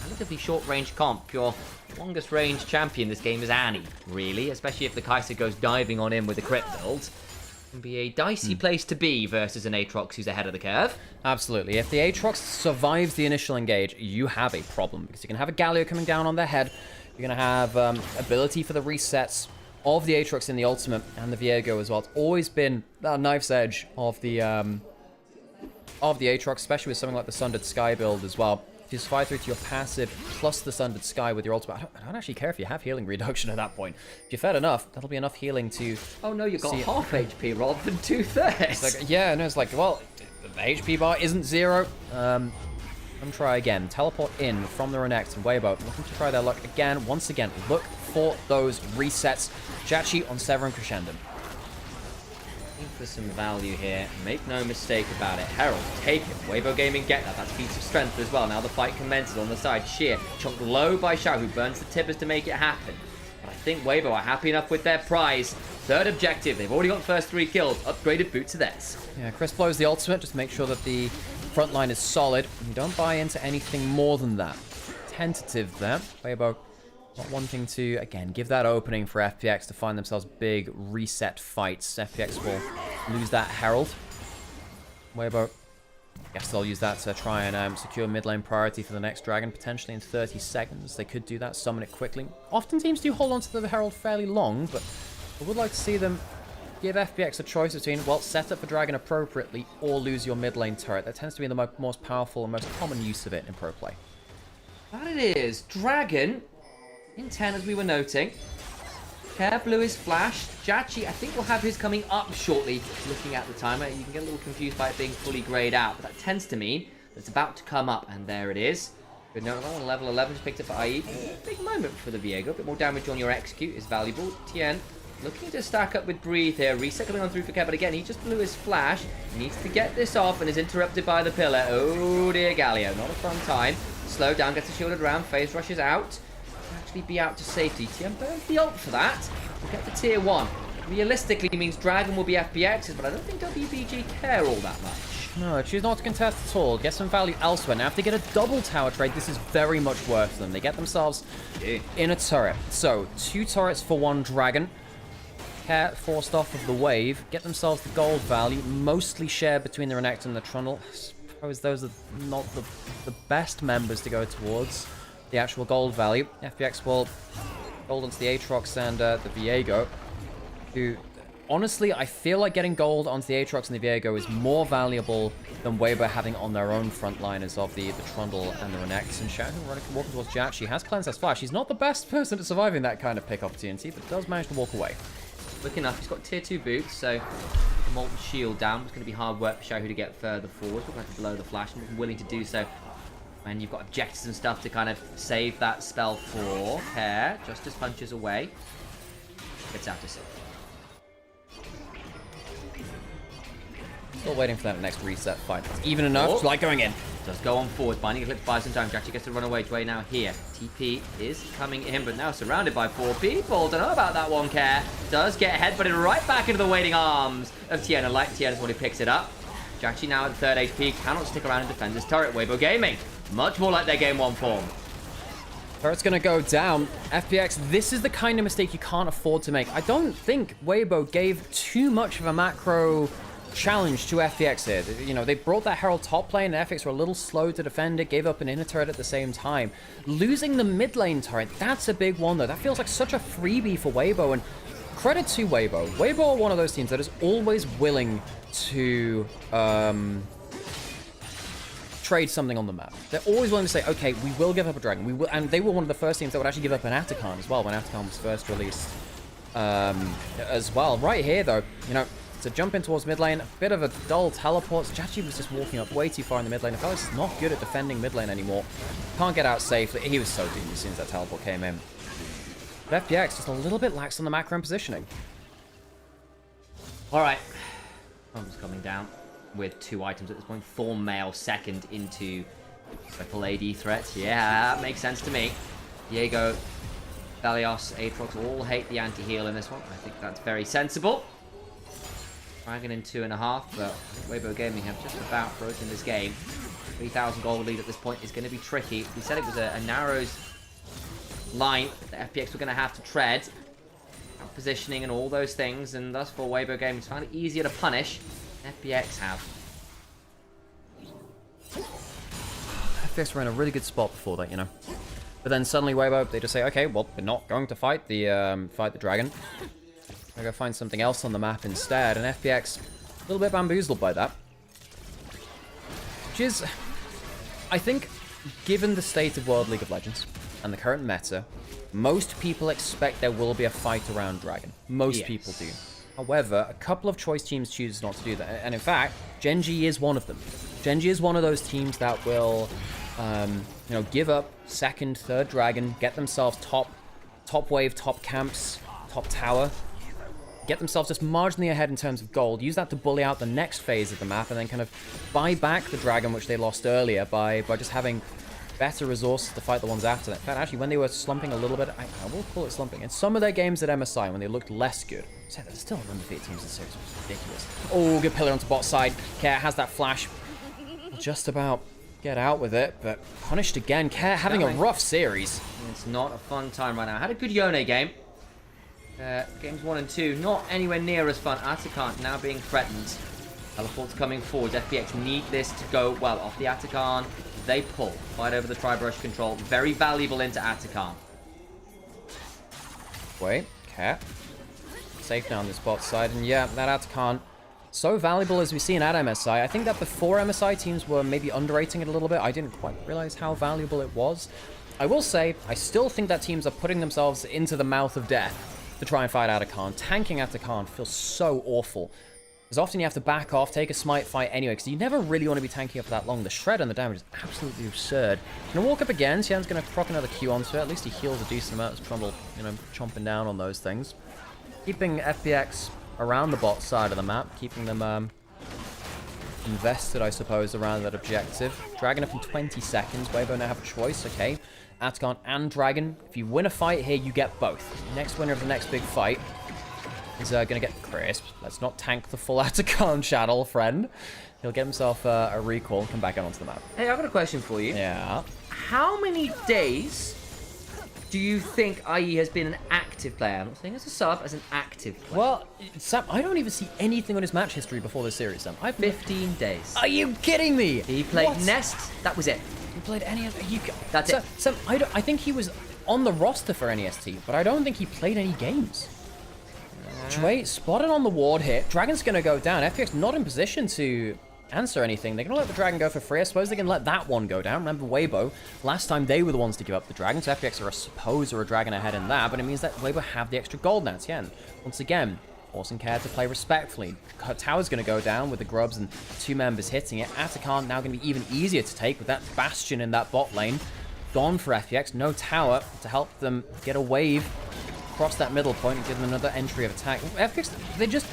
relatively short-range comp. Your longest-range champion this game is Annie, really, especially if the Kai'Sa goes diving on in with a crit build. It can be a dicey place to be versus an Aatrox who's ahead of the curve. Absolutely. If the Aatrox survives the initial engage, you have a problem, because you're going to have a Galio coming down on their head. You're going to have ability for the resets of the Aatrox in the ultimate and the Viego as well. It's always been that knife's edge of the Aatrox, especially with something like the Sundered Sky build as well. If you survive through to your passive plus the Sundered Sky with your ultimate, I don't actually care if you have healing reduction at that point. If you're fed enough, that'll be enough healing to... Oh no, you've got half HP rather than 2/3. Like, yeah, no, it's like, well, the HP bar isn't 0. Let me try again. Teleport in from the Renekton and Weibo. Looking to try their luck again. Once again, look for those resets. Jackie on Severin Crescendo. Looking for some value here. Make no mistake about it. Herald, take it. Weibo Gaming, get that. That's feats of strength as well. Now the fight commences on the side. Sheer, chunked low by Xiao, who burns the tippers to make it happen. But I think Weibo are happy enough with their prize. Third objective. They've already got the first 3 kills. Upgraded boot to theirs. Yeah, Chris blows the ultimate. Just make sure that the front line is solid. You don't buy into anything more than that. Tentative there. Weibo not wanting to, again, give that opening for FPX to find themselves big reset fights. FPX will lose that Herald. Weibo, I guess they'll use that to try and secure mid lane priority for the next dragon, potentially in 30 seconds. They could do that, summon it quickly. Often teams do hold on to the Herald fairly long, but I would like to see them give FPX a choice between, well, set up for dragon appropriately or lose your mid lane turret. That tends to be the most powerful and most common use of it in pro play. That it is. Dragon in 10, as we were noting. Care blew his flash. Jackie, I think, will have his coming up shortly. Looking at the timer, you can get a little confused by it being fully grayed out, but that tends to mean that it's about to come up, and there it is. Good note on level 11, just picked up for IE. Big moment for the Viego. A bit more damage on your execute is valuable. Tien looking to stack up with Breathe here. Reset coming on through for Care, but again, he just blew his flash. He needs to get this off and is interrupted by the pillar. Oh dear, Galio. Not a fun time. Slow down, gets a shielded round. Phase rushes out. Actually be out to safety. Tien burns the ult for that. We'll get the tier 1. Realistically means Dragon will be FPX's, but I don't think WBG care all that much. No, choose not to contest at all. Get some value elsewhere. Now, if they get a double tower trade, this is very much worth them. They get themselves in a turret. So, 2 turrets for 1 dragon. Care forced off of the wave. Get themselves the gold value. Mostly shared between the Renekton and the Trundle. I suppose those are not the best members to go towards the actual gold value. FPX will gold onto the Aatrox and the Viego, who, honestly, I feel like getting gold onto the Aatrox and the Viego is more valuable than Weibo having on their own frontliners of the Trundle and the Renekton. And Shadow walking towards Jack. She has Cleanse Flash. He's not the best person at surviving that kind of pick opportunity, but does manage to walk away. Quick enough, he's got tier 2 boots, so the Molten Shield down. It's going to be hard work for Xiaohu to get further forward. We're going to blow the flash, and we're willing to do so when you've got objectives and stuff to kind of save that spell for. Care just as punches away. Gets out to safety. Still waiting for that next reset fight. It's even enough. Like going in. Does go on forward. Binding Eclipse buys some time. Jackie gets to run away. Dwayne now here. TP is coming in, but now surrounded by 4 people. Don't know about that one, Care. Does get headbutted right back into the waiting arms of Tien. And like Tien is when he picks it up. Jackie now at 3rd HP. Cannot stick around and defend his turret. Weibo Gaming. Much more like their Game 1 form. Turret's going to go down. FPX, this is the kind of mistake you can't afford to make. I don't think Weibo gave too much of a macro challenge to FPX here. You know, they brought that Herald top lane, and FPX were a little slow to defend it, gave up an inner turret at the same time. Losing the mid lane turret, that's a big one, though. That feels like such a freebie for Weibo, and credit to Weibo. Weibo are one of those teams that is always willing to trade something on the map. They're always willing to say, okay, we will give up a dragon. We will, and they were one of the first teams that would actually give up an Atakan as well when Atakan was first released as well. Right here, though, you know, to jump in towards mid lane, a bit of a dull teleport. Jackie was just walking up way too far in the mid lane. Felix is not good at defending mid lane anymore. Can't get out safely. He was so doomed as soon as that teleport came in. But FPX just a little bit lax on the macro and positioning. Alright. Thumb's coming down with 2 items at this point. Thorn Mail second into triple AD threats. Yeah, that makes sense to me. Diego, Valios, Aatrox all hate the anti-heal in this one. I think that's very sensible. Dragon in 2.5, but Weibo Gaming have just about broken this game. 3,000 gold lead at this point is going to be tricky. We said it was a narrows line that FPX were going to have to tread. Positioning and all those things, and thus for Weibo Gaming, it's found it easier to punish. FPX have. FPX were in a really good spot before that, you know. But then suddenly Weibo, they just say, okay, well, we're not going to fight the dragon. We're going to find something else on the map instead, and FPX, a little bit bamboozled by that. Which is, I think, given the state of World League of Legends and the current meta, most people expect there will be a fight around Dragon. Most people do. However, a couple of choice teams choose not to do that. And in fact, Gen G is one of them. Gen G is one of those teams that will, you know, give up second, third Dragon, get themselves top wave, top camps, top tower, get themselves just marginally ahead in terms of gold, use that to bully out the next phase of the map, and then kind of buy back the Dragon which they lost earlier by just having better resources to fight the ones after that. In fact, actually, when they were slumping a little bit, I will call it slumping, in some of their games at MSI, when they looked less good, so there's still undefeated teams in the series, which is ridiculous. Oh, good pillar onto bot side. Care has that flash. Just about get out with it, but punished again. Care having a rough series. It's not a fun time right now. Had a good Yone game. Games 1 and 2, not anywhere near as fun. Atakan now being threatened. Teleport's coming forward. FPX need this to go well off the Atakan. They pull. Fight over the tri-brush control. Very valuable into Atakan. Wait, Cat. Safe now on this bot side. And yeah, that Atakan, so valuable as we've seen at MSI. I think that before MSI teams were maybe underrating it a little bit. I didn't quite realize how valuable it was. I will say, I still think that teams are putting themselves into the mouth of death to try and fight Atakan. Tanking Atakan feels so awful. Because often you have to back off, take a smite fight anyway, because you never really want to be tanking up for that long. The shred and the damage is absolutely absurd. Gonna walk up again, Xian's gonna proc another Q onto it. At least he heals a decent amount of trouble, you know, chomping down on those things. Keeping FPX around the bot side of the map, keeping them invested, I suppose, around that objective. Dragon up in 20 seconds. Weibo now have a choice, okay. Atakan and Dragon. If you win a fight here, you get both. Next winner of the next big fight is going to get Crisp. Let's not tank the full Atakan channel, friend. He'll get himself a recall and come back out onto the map. Hey, I've got a question for you. Yeah? How many days do you think IE has been an active player? I'm not saying as a sub, as an active player. Well, Sam, I don't even see anything on his match history before this series, Sam. 15 days. Are you kidding me? He played Nest. That was it. He played any other... That's it. Sam, I think he was on the roster for NEST, but I don't think he played any games. Jway spotted on the ward hit. Dragon's going to go down. FPX not in position to answer anything. They're going to let the Dragon go for free. I suppose they can let that one go down. Remember Weibo, last time they were the ones to give up the Dragon, so FPX are, I suppose, a Dragon ahead in that, but it means that Weibo have the extra gold now. Tien, once again, forcing Care to play respectfully. Tower's going to go down with the Grubs and 2 members hitting it. Atakan now going to be even easier to take with that Bastion in that bot lane. Gone for FPX. No tower to help them get a wave across that middle point and give them another entry of attack. FPX, they're just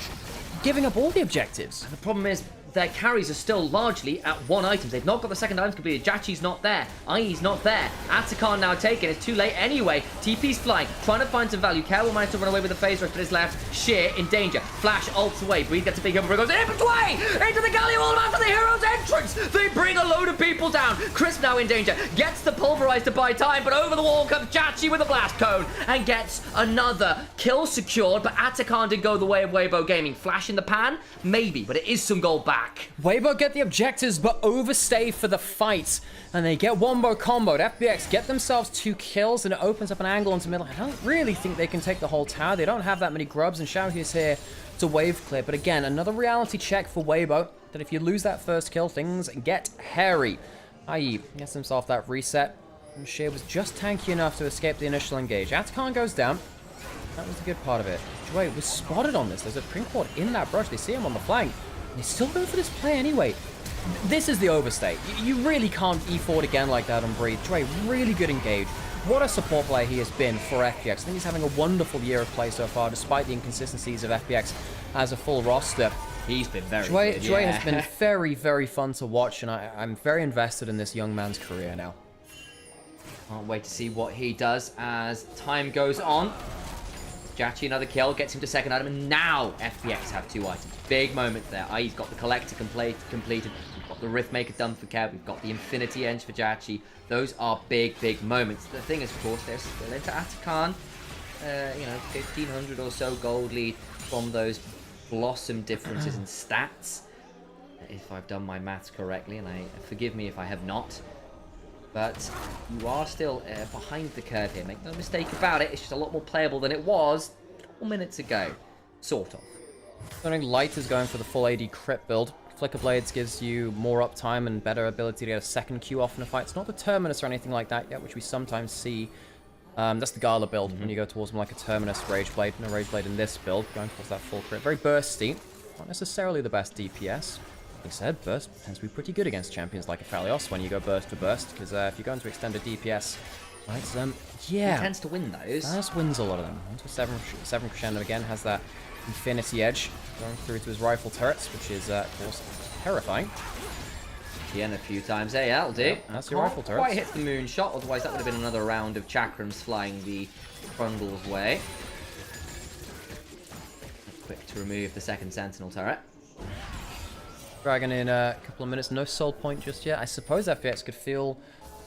giving up all the objectives. The problem is their carries are still largely at 1 item. They've not got the second items completed. Jachi's not there. IE's not there. Atakan now taken. It's too late anyway. TP's flying, trying to find some value. Care will manage to run away with the phase rush, but is left. Sheer in danger. Flash ults away. Breeze gets a big cover. Goes in between! Into the galley wall after the hero's entrance! They bring a load of people down. Crisp now in danger. Gets the pulverize to buy time, but over the wall comes Jachi with a blast cone and gets another kill secured, but Atakan did go the way of Weibo Gaming. Flash in the pan? Maybe, but it is some gold back. Weibo get the objectives, but overstay for the fight. And they get Wombo comboed. FPX get themselves 2 kills, and it opens up an angle into middle. I don't really think they can take the whole tower. They don't have that many Grubs, and Xiaohu's here to wave clear. But again, another reality check for Weibo, that if you lose that first kill, things get hairy. IE gets himself that reset. And Sheer was just tanky enough to escape the initial engage. Atakan goes down. That was the good part of it. Jway was spotted on this. There's a Princord in that brush. They see him on the flank. And he's still going for this play anyway. This is the overstay. You really can't E4 again like that on Breathe. Jway, really good engage. What a support player he has been for FPX. I think he's having a wonderful year of play so far, despite the inconsistencies of FPX as a full roster. He's been very good. Jway has been very, very fun to watch, and I'm very invested in this young man's career now. Can't wait to see what he does as time goes on. Jachi another kill, gets him to second item, and now FPX have 2 items. Big moment there. IE's got the collector completed. got the Riftmaker done for Kev, we've got the Infinity Edge for Jachi. Those are big, big moments. The thing is, of course, they're still into Atakan. 1,500 or so gold lead from those Blossom differences in stats. If I've done my maths correctly, and forgive me if I have not. But you are still behind the curve here. Make no mistake about it. It's just a lot more playable than it was 4 minutes ago. Sort of. I think Light is going for the full AD crit build. Flicker Blades gives you more uptime and better ability to get a second Q off in a fight. It's not the Terminus or anything like that yet, which we sometimes see. That's the Gala build when you go towards more like a Terminus Rage Blade. No Rage Blade in this build, going towards that full crit. Very bursty. Not necessarily the best DPS. Like I said, burst tends to be pretty good against champions like Aphelios when you go burst to burst, because if you're going to extend a DPS, right, yeah. He tends to win those. Thanos wins a lot of them. Onto 7 Crescendo again, has that Infinity Edge going through to his rifle turrets, which is, of course, terrifying. Again, a few times. Hey, that'll do. Yep, that's your rifle turrets. Quite hit the moonshot, otherwise that would have been another round of Chakrams flying the Trundle's way. Quick to remove the second Sentinel turret. Dragon in a couple of minutes. No soul point just yet. I suppose FPX could feel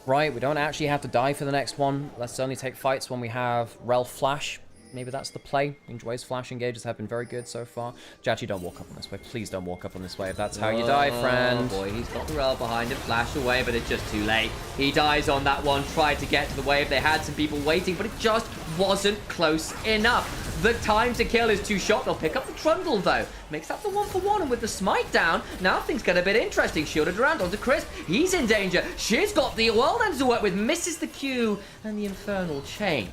right. We don't actually have to die for the next one. Let's only take fights when we have Rel Flash. Maybe that's the play. Enjoy's flash engages have been very good so far. Jachi, don't walk up on this way. Please don't walk up on this way if that's how you die, friend. Oh boy, he's got the Rel behind him. Flash away, but it's just too late. He dies on that one. Tried to get to the wave. They had some people waiting, but it just wasn't close enough. The time to kill is too short. They'll pick up the Trundle, though. Makes that the 1-for-1, and with the smite down, now things get a bit interesting. Shielded around onto Chris. He's in danger. She's got the world ends to work with. Misses the Q and the Infernal Chain.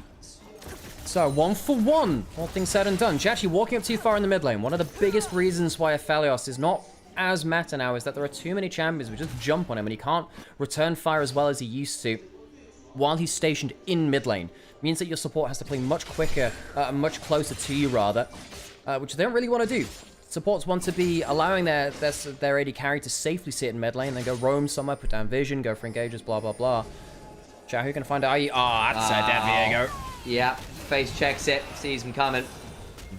So, 1-for-1, all things said and done. Jachi walking up too far in the mid lane. One of the biggest reasons why Aphelios is not as meta now is that there are too many champions who just jump on him and he can't return fire as well as he used to while he's stationed in mid lane. It means that your support has to play much quicker, much closer to you rather, which they don't really want to do. Supports want to be allowing their AD carry to safely sit in mid lane, then go roam somewhere, put down vision, go for engages, blah, blah, blah. Shahu can find IE. Oh, that's a dead Viego. Yeah, face checks it, sees him coming.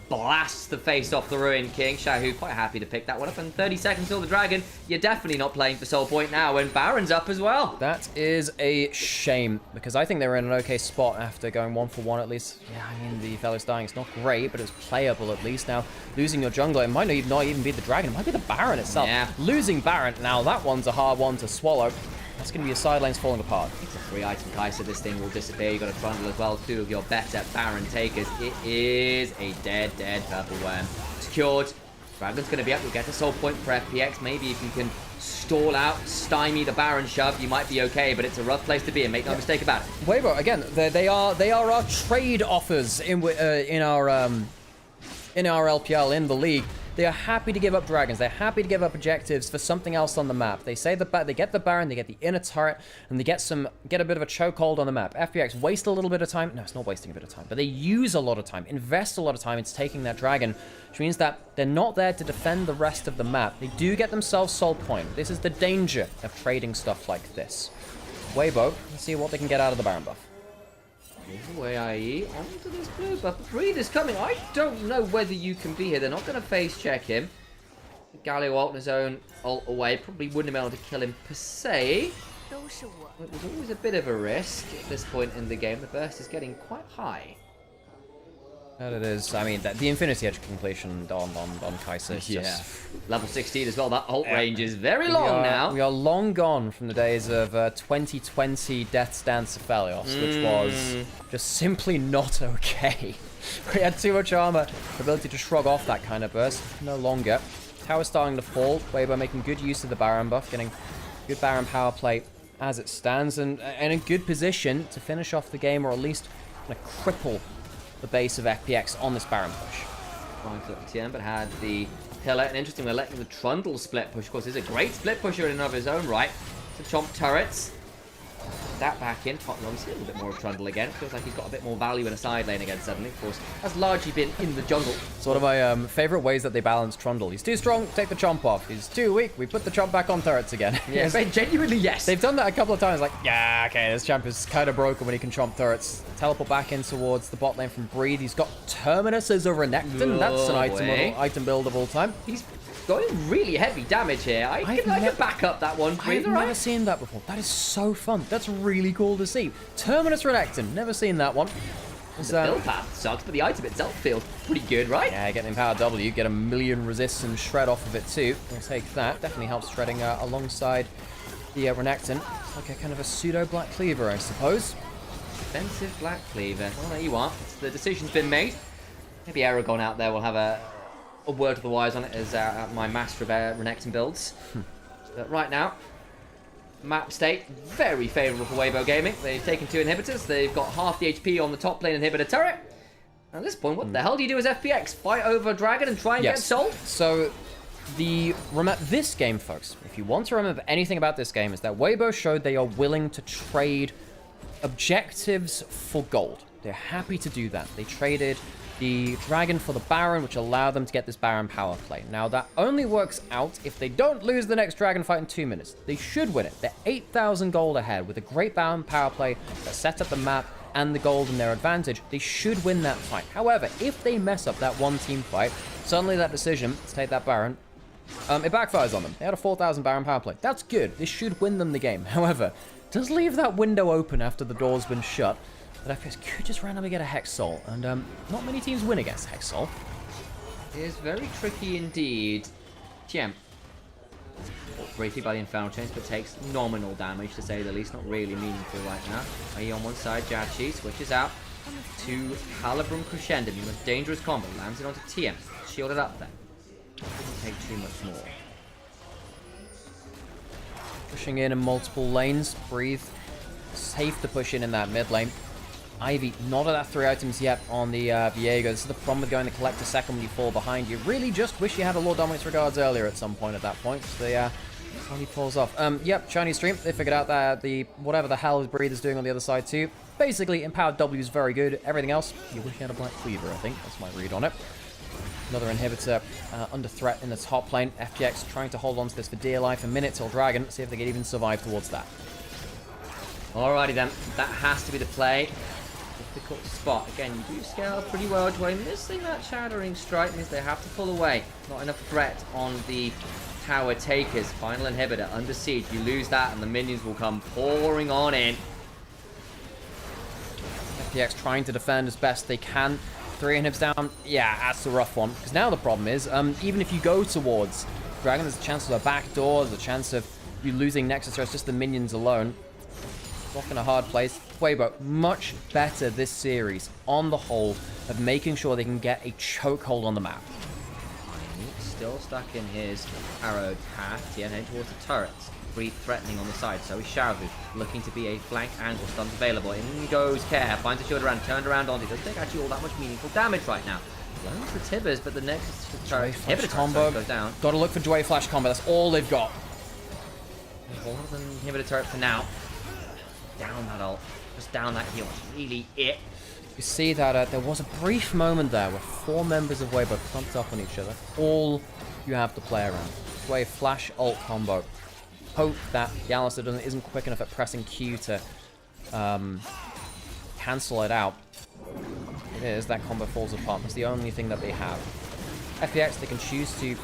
Blasts the face off the Ruin King. Shahu quite happy to pick that one up. And 30 seconds till the Dragon. You're definitely not playing for Soul Point now when Baron's up as well. That is a shame, because I think they were in an okay spot after going 1-for-1 at least. Yeah, I mean, the fellow's dying. It's not great, but it's playable at least. Now, losing your jungler, it might not even be the Dragon. It might be the Baron itself. Yeah. Losing Baron, now that one's a hard one to swallow. That's going to be your side lanes falling apart. It's a 3-item Kai'Sa. This thing will disappear. You've got a Trundle as well. Two of your better Baron takers. It is a dead Purple Worm. Secured. Dragon's going to be up. We'll get a soul point for FPX. Maybe if you can stall out, stymie the Baron shove, you might be okay, but it's a rough place to be, and make no mistake about it. Weibo, again, they are our trade offers in our LPL, in the league. They are happy to give up dragons. They're happy to give up objectives for something else on the map. They say they get the Baron, they get the inner turret, and they get a bit of a chokehold on the map. FPX waste a little bit of time. No, it's not wasting a bit of time, but they use a lot of time, invest a lot of time into taking that dragon, which means that they're not there to defend the rest of the map. They do get themselves soul point. This is the danger of trading stuff like this. Weibo, let's see what they can get out of the Baron buff. Away IE onto this blue buff. Breathe is coming. I don't know whether you can be here. They're not going to face check him. Galio ult on his own ult away. Probably wouldn't have been able to kill him per se. It was always a bit of a risk at this point in the game. The burst is getting quite high. That it is. I mean, the Infinity Edge completion on Kai'Sa is just... Level 16 as well. That ult range is very long now. We are long gone from the days of 2020 Death's Dance Aphelios, which was just simply not okay. We had too much armor, ability to shrug off that kind of burst. No longer. Tower's starting to fall. Weibo making good use of the Baron buff, getting good Baron power play as it stands, and in a good position to finish off the game, or at least kind of cripple the base of FPX on this Baron push. Trying to look at TM, but had the pillar. And interesting, we're letting the Trundle split push. Of course, he's a great split pusher in and of his own right. To chomp turrets. That back in. Tottenham obviously a little bit more of Trundle again. Feels like he's got a bit more value in a side lane again suddenly. Of course, has largely been in the jungle. It's one of my favourite ways that they balance Trundle. He's too strong, take the chomp off. He's too weak, we put the chomp back on turrets again. Yes, genuinely yes. They've done that a couple of times, like, yeah, okay, this champ is kind of broken when he can chomp turrets. Teleport back in towards the bot lane from Breathe. He's got Terminus as a Renekton. That's an item build of all time. He's going really heavy damage here. I can back up that one. I've never seen that before. That is so fun. That's really cool to see. Terminus Renekton, never seen that one. The build path sucks, but the item itself feels pretty good, right? Yeah, get an Empowered W, get a million resist and shred off of it too. We'll take that. Definitely helps shredding alongside the Renekton. It's like a kind of a pseudo Black Cleaver, I suppose. Defensive Black Cleaver. Well, there you are. The decision's been made. Maybe Aragon out there will have a word of the wise on it as my master of Renekton builds. But right now, map state, very favourable for Weibo Gaming. They've taken 2 inhibitors. They've got half the HP on the top lane inhibitor turret. At this point, what the hell do you do as FPX? Fight over Dragon and try and get sold? So, this game, folks, if you want to remember anything about this game, is that Weibo showed they are willing to trade objectives for gold. They're happy to do that. They traded the Dragon for the Baron, which allowed them to get this Baron power play. Now, that only works out if they don't lose the next Dragon fight in 2 minutes. They should win it. They're 8,000 gold ahead with a great Baron power play that sets up the map and the gold in their advantage. They should win that fight. However, if they mess up that one team fight, suddenly that decision to take that Baron, it backfires on them. They had a 4,000 Baron power play. That's good. This should win them the game. However, it does leave that window open after the door's been shut. But FPX could just randomly get a Hex Soul, and not many teams win against Hex Soul. It is very tricky indeed. Tiem. Briefly by the Infernal Chains, but takes nominal damage to say the least. Not really meaningful right now. He on one side, Jachi switches out to Calibrum Crescendo. The most dangerous combo. Lands it onto Tiem. Shielded up there. Doesn't take too much more. Pushing in multiple lanes. Breathe. Safe to push in that mid lane. Ivy, not at that 3 items yet on the Viego. This is the problem with going to collect a second when you fall behind. You really just wish you had a Lord Dominance Regards earlier at some point at that point. So only falls off. Yep, Chinese stream. They figured out that the whatever the hell Breathe is doing on the other side too. Basically, Empowered W is very good. Everything else, you wish you had a Black Cleaver, I think. That's my read on it. Another inhibitor under threat in the top lane. FPX trying to hold on to this for dear life. A minute till Dragon. See if they can even survive towards that. Alrighty then. That has to be the play. Difficult spot. Again, you do scale pretty well. Dwayne missing that Shattering Strike means they have to pull away. Not enough threat on the tower takers. Final inhibitor under siege. You lose that and the minions will come pouring on in. FPX trying to defend as best they can. 3 inhibs down. Yeah, that's a rough one. Because now the problem is, even if you go towards Dragon, there's a chance of a backdoor. There's a chance of you losing Nexus, or it's just the minions alone. Rock in a hard place. Weibo, much better this series on the whole of making sure they can get a chokehold on the map. Still stuck in his arrowed path. Tien heading towards the turrets. Breathe threatening on the side. So is Shaohu looking to be a flank angle. Stuns available. In goes Care. Finds a shield around. Turned around onto it. Doesn't take actually all that much meaningful damage right now. Learns the Tibbers, but the next turret combo goes down. Got to look for Dway Flash combo. That's all they've got. More than inhibitor turret for now. Down that ult. Just down that heal. That's really it. You see that there was a brief moment there where 4 members of Weibo clumped up on each other. All you have to play around. Dway Flash ult combo. Hope that the Alistair isn't quick enough at pressing Q to cancel it out. It is. That combo falls apart. That's the only thing that they have. FPX, they can choose to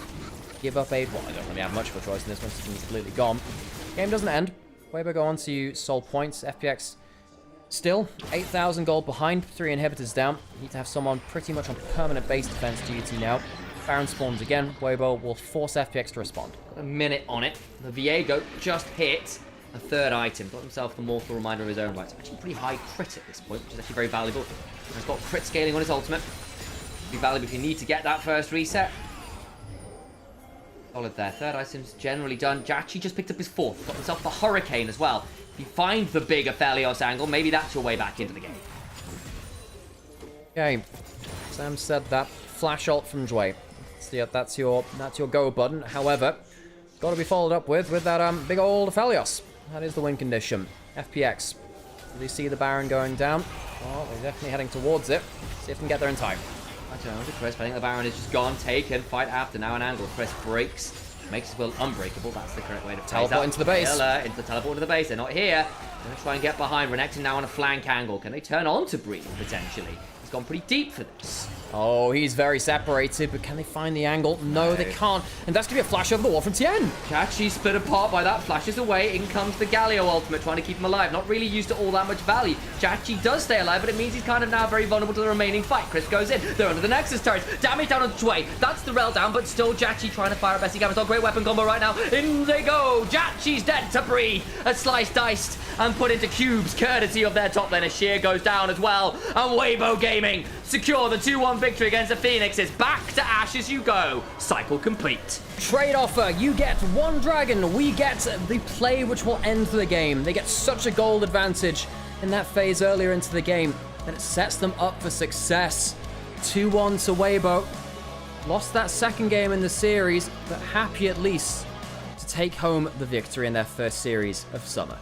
give up aid. Well, I don't really have much of a choice in this one. It's completely gone. Game doesn't end. Weibo go on to soul points. FPX still 8,000 gold behind, 3 inhibitors down. Need to have someone pretty much on permanent base defense duty now. Baron spawns again. Weibo will force FPX to respond. Got a minute on it. The Viego just hit a 3rd item. Got himself the mortal reminder of his own rights. Actually pretty high crit at this point, which is actually very valuable. He's got crit scaling on his ultimate. Be valuable if you need to get that first reset. Solid there. 3rd item's generally done. Jachi just picked up his 4th. Got himself the Hurricane as well. If you find the bigger Felios angle, maybe that's your way back into the game. Okay. Sam said that. Flash ult from Dway. So that's your go button. However, got to be followed up with that big old Felios. That is the win condition. FPX. Do they see the Baron going down? Well, they're definitely heading towards it. See if they can get there in time. I don't know to Chris, but I think the Baron is just gone, taken, fight after, now an angle. Chris breaks, makes his will unbreakable. That's the correct way to play. Teleport into the base. Into the teleport to the base. They're not here. They're going to try and get behind. Renekton now on a flank angle. Can they turn on to Breathe, potentially? He's gone pretty deep for this. Oh, he's very separated, but can they find the angle? No, they can't. And that's going to be a flash over the wall from Tien. Chachi split apart by that, flashes away. In comes the Galio ultimate, trying to keep him alive. Not really used to all that much value. Chachi does stay alive, but it means he's kind of now very vulnerable to the remaining fight. Chris goes in. They're under the Nexus turret. Damage down on Chwei. That's the rail down, but still Chachi trying to fire at best he can. It's not a great weapon combo right now. In they go. Chachi's dead to breathe. A slice diced and put into cubes, courtesy of their top laner. Sheer goes down as well. And Weibo Gaming secure the 2-1 victory against the Phoenixes. Back to Ash as you go. Cycle complete. Trade offer. You get one dragon. We get the play which will end the game. They get such a gold advantage in that phase earlier into the game that it sets them up for success. 2-1 to Weibo. Lost that second game in the series, but happy at least to take home the victory in their first series of summer.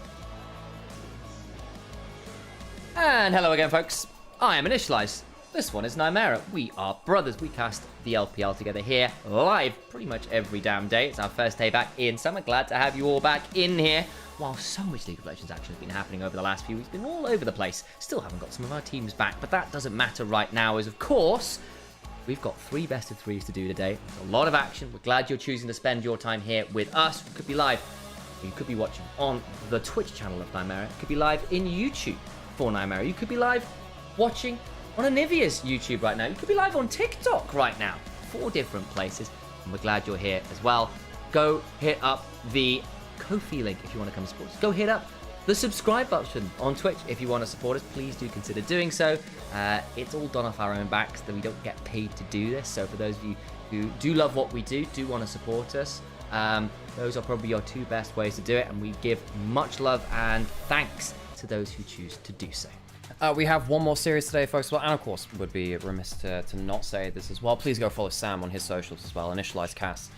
And hello again, folks. I am Initialise. This one is Nymaera. We are brothers. We cast the LPL together here, live, pretty much every damn day. It's our first day back in summer. Glad to have you all back in here. While so much League of Legends action has been happening over the last few weeks, been all over the place. Still haven't got some of our teams back, but that doesn't matter right now, as of course, we've got 3 best of 3s to do today. There's a lot of action. We're glad you're choosing to spend your time here with us. You could be live. You could be watching on the Twitch channel of Nymaera. You could be live in YouTube for Nymaera. You could be live watching on Anivia's YouTube right now. You could be live on TikTok right now. 4 different places, and we're glad you're here as well. Go hit up the Ko-fi link if you want to come support us. Go hit up the subscribe button on Twitch if you want to support us. Please do consider doing so. It's all done off our own backs, that we don't get paid to do this. So for those of you who do love what we do want to support us, those are probably your 2 best ways to do it, and we give much love and thanks to those who choose to do so. We have one more series today, folks. Well, and of course, would be remiss to not say this as well. Please go follow Sam on his socials as well. Initialise cast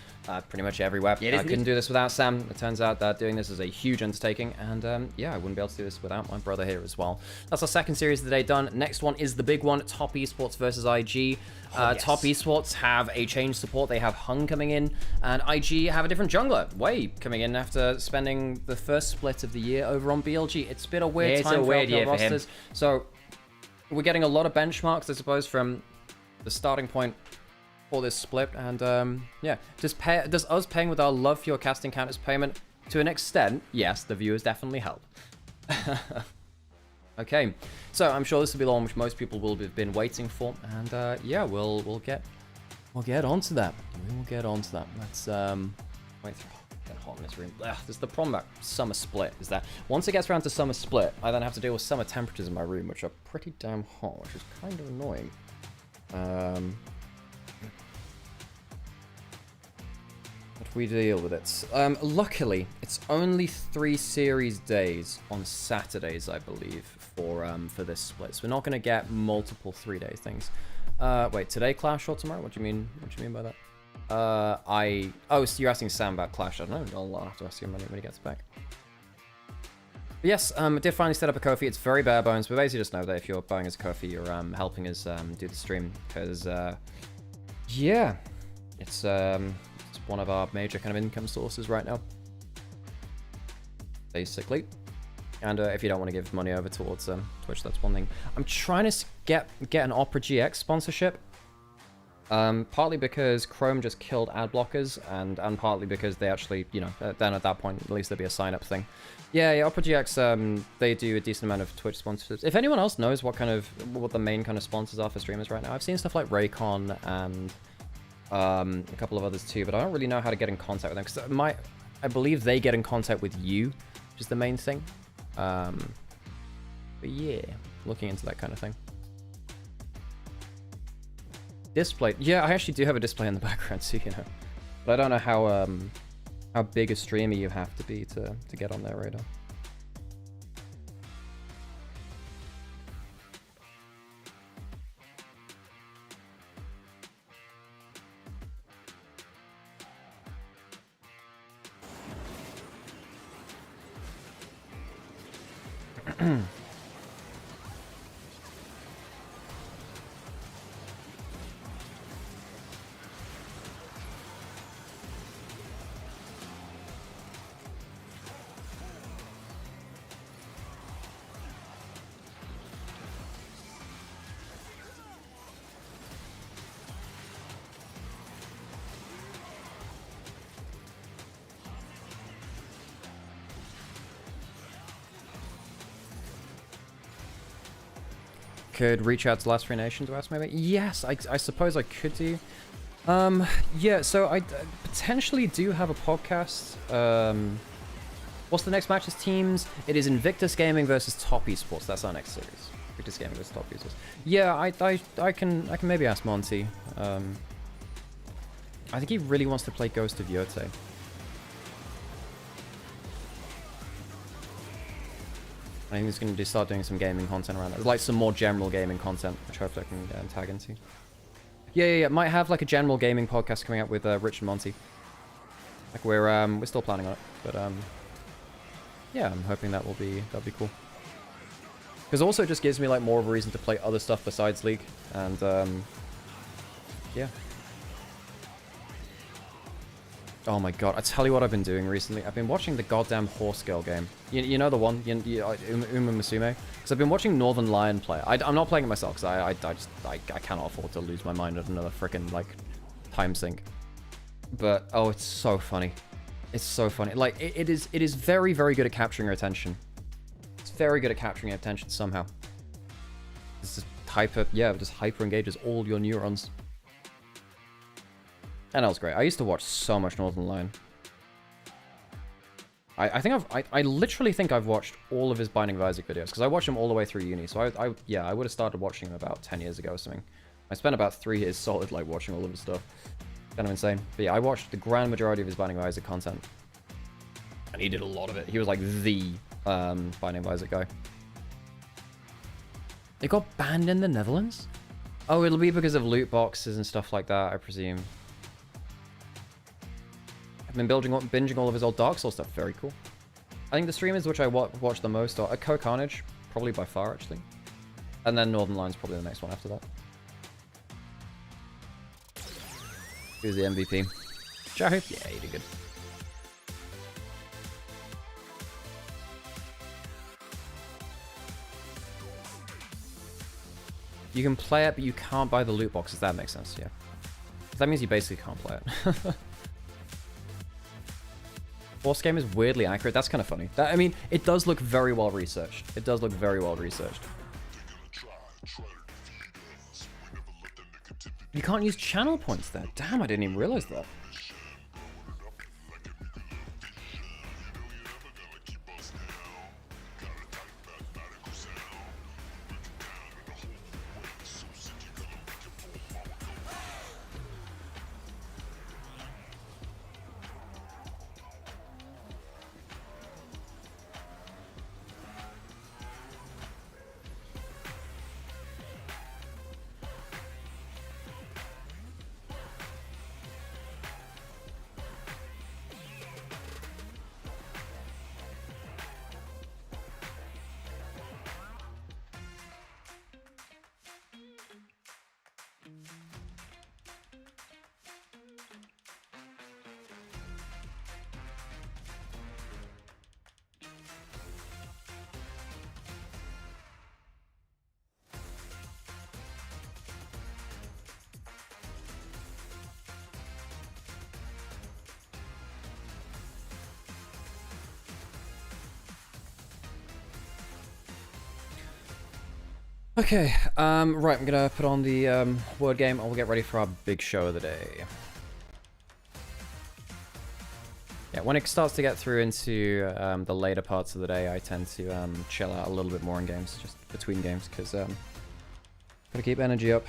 pretty much everywhere. Yeah, I couldn't do this without Sam. It turns out that doing this is a huge undertaking, and yeah, I wouldn't be able to do this without my brother here as well. That's our second series of the day done. Next one is the big one, Top Esports versus IG. Yes. Top Esports have a change support. They have Hung coming in, and IG have a different jungler, Wei, coming in after spending the first split of the year over on BLG. It's been a weird time for LPL rosters. So we're getting a lot of benchmarks, I suppose, from the starting point for this split, and yeah, does us paying with our love for your casting counters payment to an extent? Yes, the viewers definitely help. Okay, so I'm sure this will be the one which most people will have been waiting for, and yeah, we'll get onto that. We will get onto that. Let's wait through. Get hot in this room. Ugh, there's the problem about summer split is that once it gets around to summer split, I then have to deal with summer temperatures in my room, which are pretty damn hot, which is kind of annoying. But we deal with it. Luckily, it's only 3 series days on Saturdays, I believe, for this split. So we're not going to get multiple 3-day things. Wait, today Clash or tomorrow? What do you mean? What do you mean by that? Oh, so you're asking Sam about Clash. I don't know. I'll have to ask him when he gets back. But yes, I did finally set up a Ko-fi. It's very bare bones, but basically just know that if you're buying us a Ko-fi, you're helping us do the stream, because yeah, it's one of our major kind of income sources right now, basically. And if you don't want to give money over towards Twitch, that's one thing. I'm trying to get an Opera GX sponsorship. Partly because Chrome just killed ad blockers, and partly because they actually, you know, then at that point, at least there'll be a sign-up thing. Yeah, Opera GX, they do a decent amount of Twitch sponsorships. If anyone else knows what the main kind of sponsors are for streamers right now, I've seen stuff like Raycon and a couple of others too, but I don't really know how to get in contact with them, because I believe they get in contact with you, which is the main thing. But yeah, looking into that kind of thing. Display. Yeah, I actually do have a display in the background too, you know. But I don't know how big a streamer you have to be to get on their radar. could reach out to Last Free Nation to ask maybe? Yes, I suppose I could do. Yeah, so I potentially do have a podcast. What's the next match? Is teams? It is Invictus Gaming versus Top Esports. That's our next series. Invictus Gaming versus Top Esports. Yeah, I can maybe ask Monty. I think he really wants to play Ghost of Yurte. I think he's going to start doing some gaming content around that. Like some more general gaming content, which hopefully I can tag into. Yeah. Might have like a general gaming podcast coming up with Rich and Monty. Like we're still planning on it, but yeah, I'm hoping that'll be cool. Because also it just gives me like more of a reason to play other stuff besides League, and yeah. Oh my god, I tell you what I've been doing recently. I've been watching the goddamn Horse Girl game. You know the one? Uma Musume? Because I've been watching Northern Lion play. I'm not playing it myself because I cannot afford to lose my mind at another freaking like time sink. But oh, it's so funny. It's so funny. Like it is very, very good at capturing your attention. It's very good at capturing your attention somehow. It's just just hyper engages all your neurons. And that was great. I used to watch so much Northern Lion. I literally think I've watched all of his Binding of Isaac videos because I watched him all the way through uni. So I would have started watching him about 10 years ago or something. I spent about 3 years solid like watching all of his stuff. Kind of insane. But yeah, I watched the grand majority of his Binding of Isaac content. And he did a lot of it. He was like the Binding of Isaac guy. It got banned in the Netherlands? Oh, it'll be because of loot boxes and stuff like that, I presume. I've been binging all of his old Dark Souls stuff. Very cool. I think the streamers which I watch the most are Co Carnage, probably by far actually. And then Northern Lion's probably the next one after that. Who's the MVP? Jahu? Yeah, he did good. You can play it, but you can't buy the loot boxes. That makes sense, yeah. That means you basically can't play it. Horse game is weirdly accurate. That's kind of funny. I mean, it does look very well researched. It does look very well researched. You can't use channel points there. Damn, I didn't even realize that. Okay, right, I'm gonna put on the word game and we'll get ready for our big show of the day. Yeah, when it starts to get through into the later parts of the day, I tend to chill out a little bit more in games, just between games, because gotta keep energy up.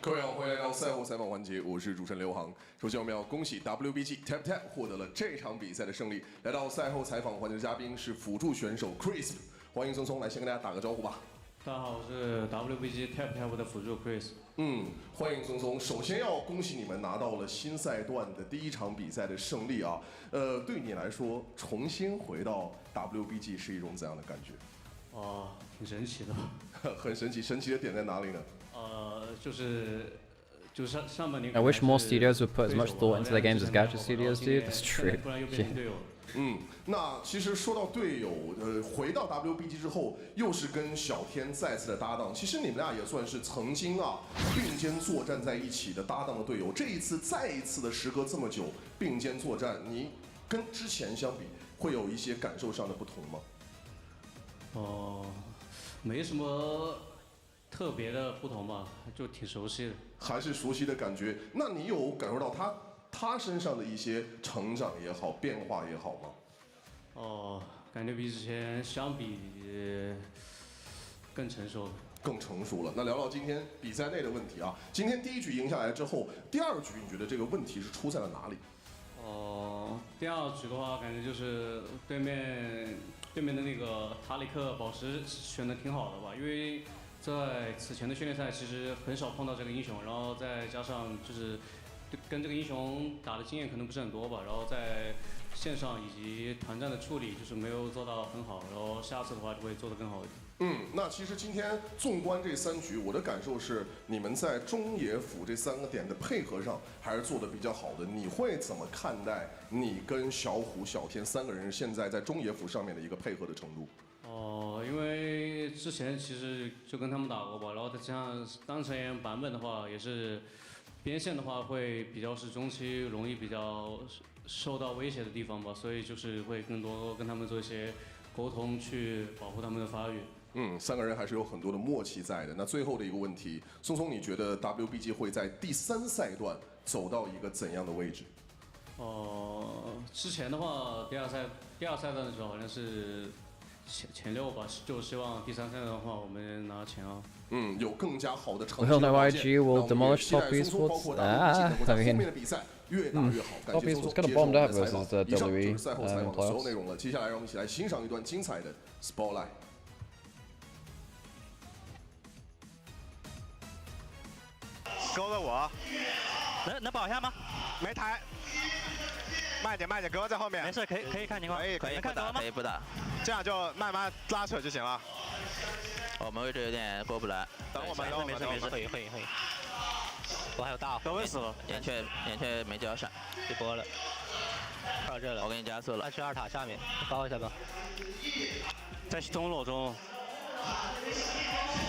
各位好，欢迎来到赛后采访环节，我是主持人刘航。首先，我们要恭喜 WBG Tap Tap 获得了这场比赛的胜利。来到赛后采访环节的嘉宾是辅助选手 Crisp， 欢迎松松来先跟大家打个招呼吧。大家好，我是 WBG Tap 的辅助 Chris。欢迎松松。首先要恭喜你们拿到了新赛段的第一场比赛的胜利啊！对你来说，重新回到 WBG 是一种怎样的感觉？挺神奇的。很神奇，神奇的点在哪里呢？就是上半年。I wish more studios would put as much thought into their games as Gacha studios do. That's true. 那其实说到队友，回到 WBG 之后，又是跟小天再次的搭档。其实你们俩也算是曾经并肩作战在一起的搭档的队友。这一次再一次的时隔这么久并肩作战，你跟之前相比，会有一些感受上的不同吗？没什么特别的不同吧，就挺熟悉的。还是熟悉的感觉。那你有感受到他身上的一些成长也好，变化也好吗？感觉比之前相比更成熟了。更成熟了。那聊聊今天比赛内的问题啊。今天第一局赢下来之后，第二局你觉得这个问题是出在了哪里？第二局的话，感觉就是对面的那个塔里克宝石选的挺好的吧，因为在此前的训练赛其实很少碰到这个英雄，然后再加上就是跟这个英雄打的经验可能不是很多吧，然后在线上以及团战的处理就是没有做到很好，然后下次的话就会做得更好一点。那其实今天纵观这3局，我的感受是你们在中野辅这3个点的配合上还是做的比较好的。你会怎么看待你跟小虎、小天3个人现在在中野辅上面的一个配合的程度？因为之前其实就跟他们打过吧，然后再加上当前版本的话也是边线的话会比较是中期容易比较受到威胁的地方吧，所以就是会更多跟他们做一些沟通，去保护他们的发育。3个人还是有很多的默契在的。那最后的一个问题，松松，你觉得 WBG 会在第3赛段走到一个怎样的位置？之前的话，第二赛段的时候好像是前6吧，就希望第3赛段的话我们拿前2。有更加好的成绩。We all know YG will demolish top esports. I mean, 越打越好。 top esports got bombed out versus the WWE 赛后采访的所有内容了。接下来让我们一起来欣赏一段精彩的 Spotlight。勾着我，能保一下吗？没抬，慢点，哥在后面。没事，可以看情况。可以不打，可以不打。这样就慢慢拉扯就行了。我们位置有点过不来。等我们，没事，会。我还有大，都会死了。眼雀没交闪，别播了。到这了，我给你加速了。去2塔下面，包一下吧。在中路中，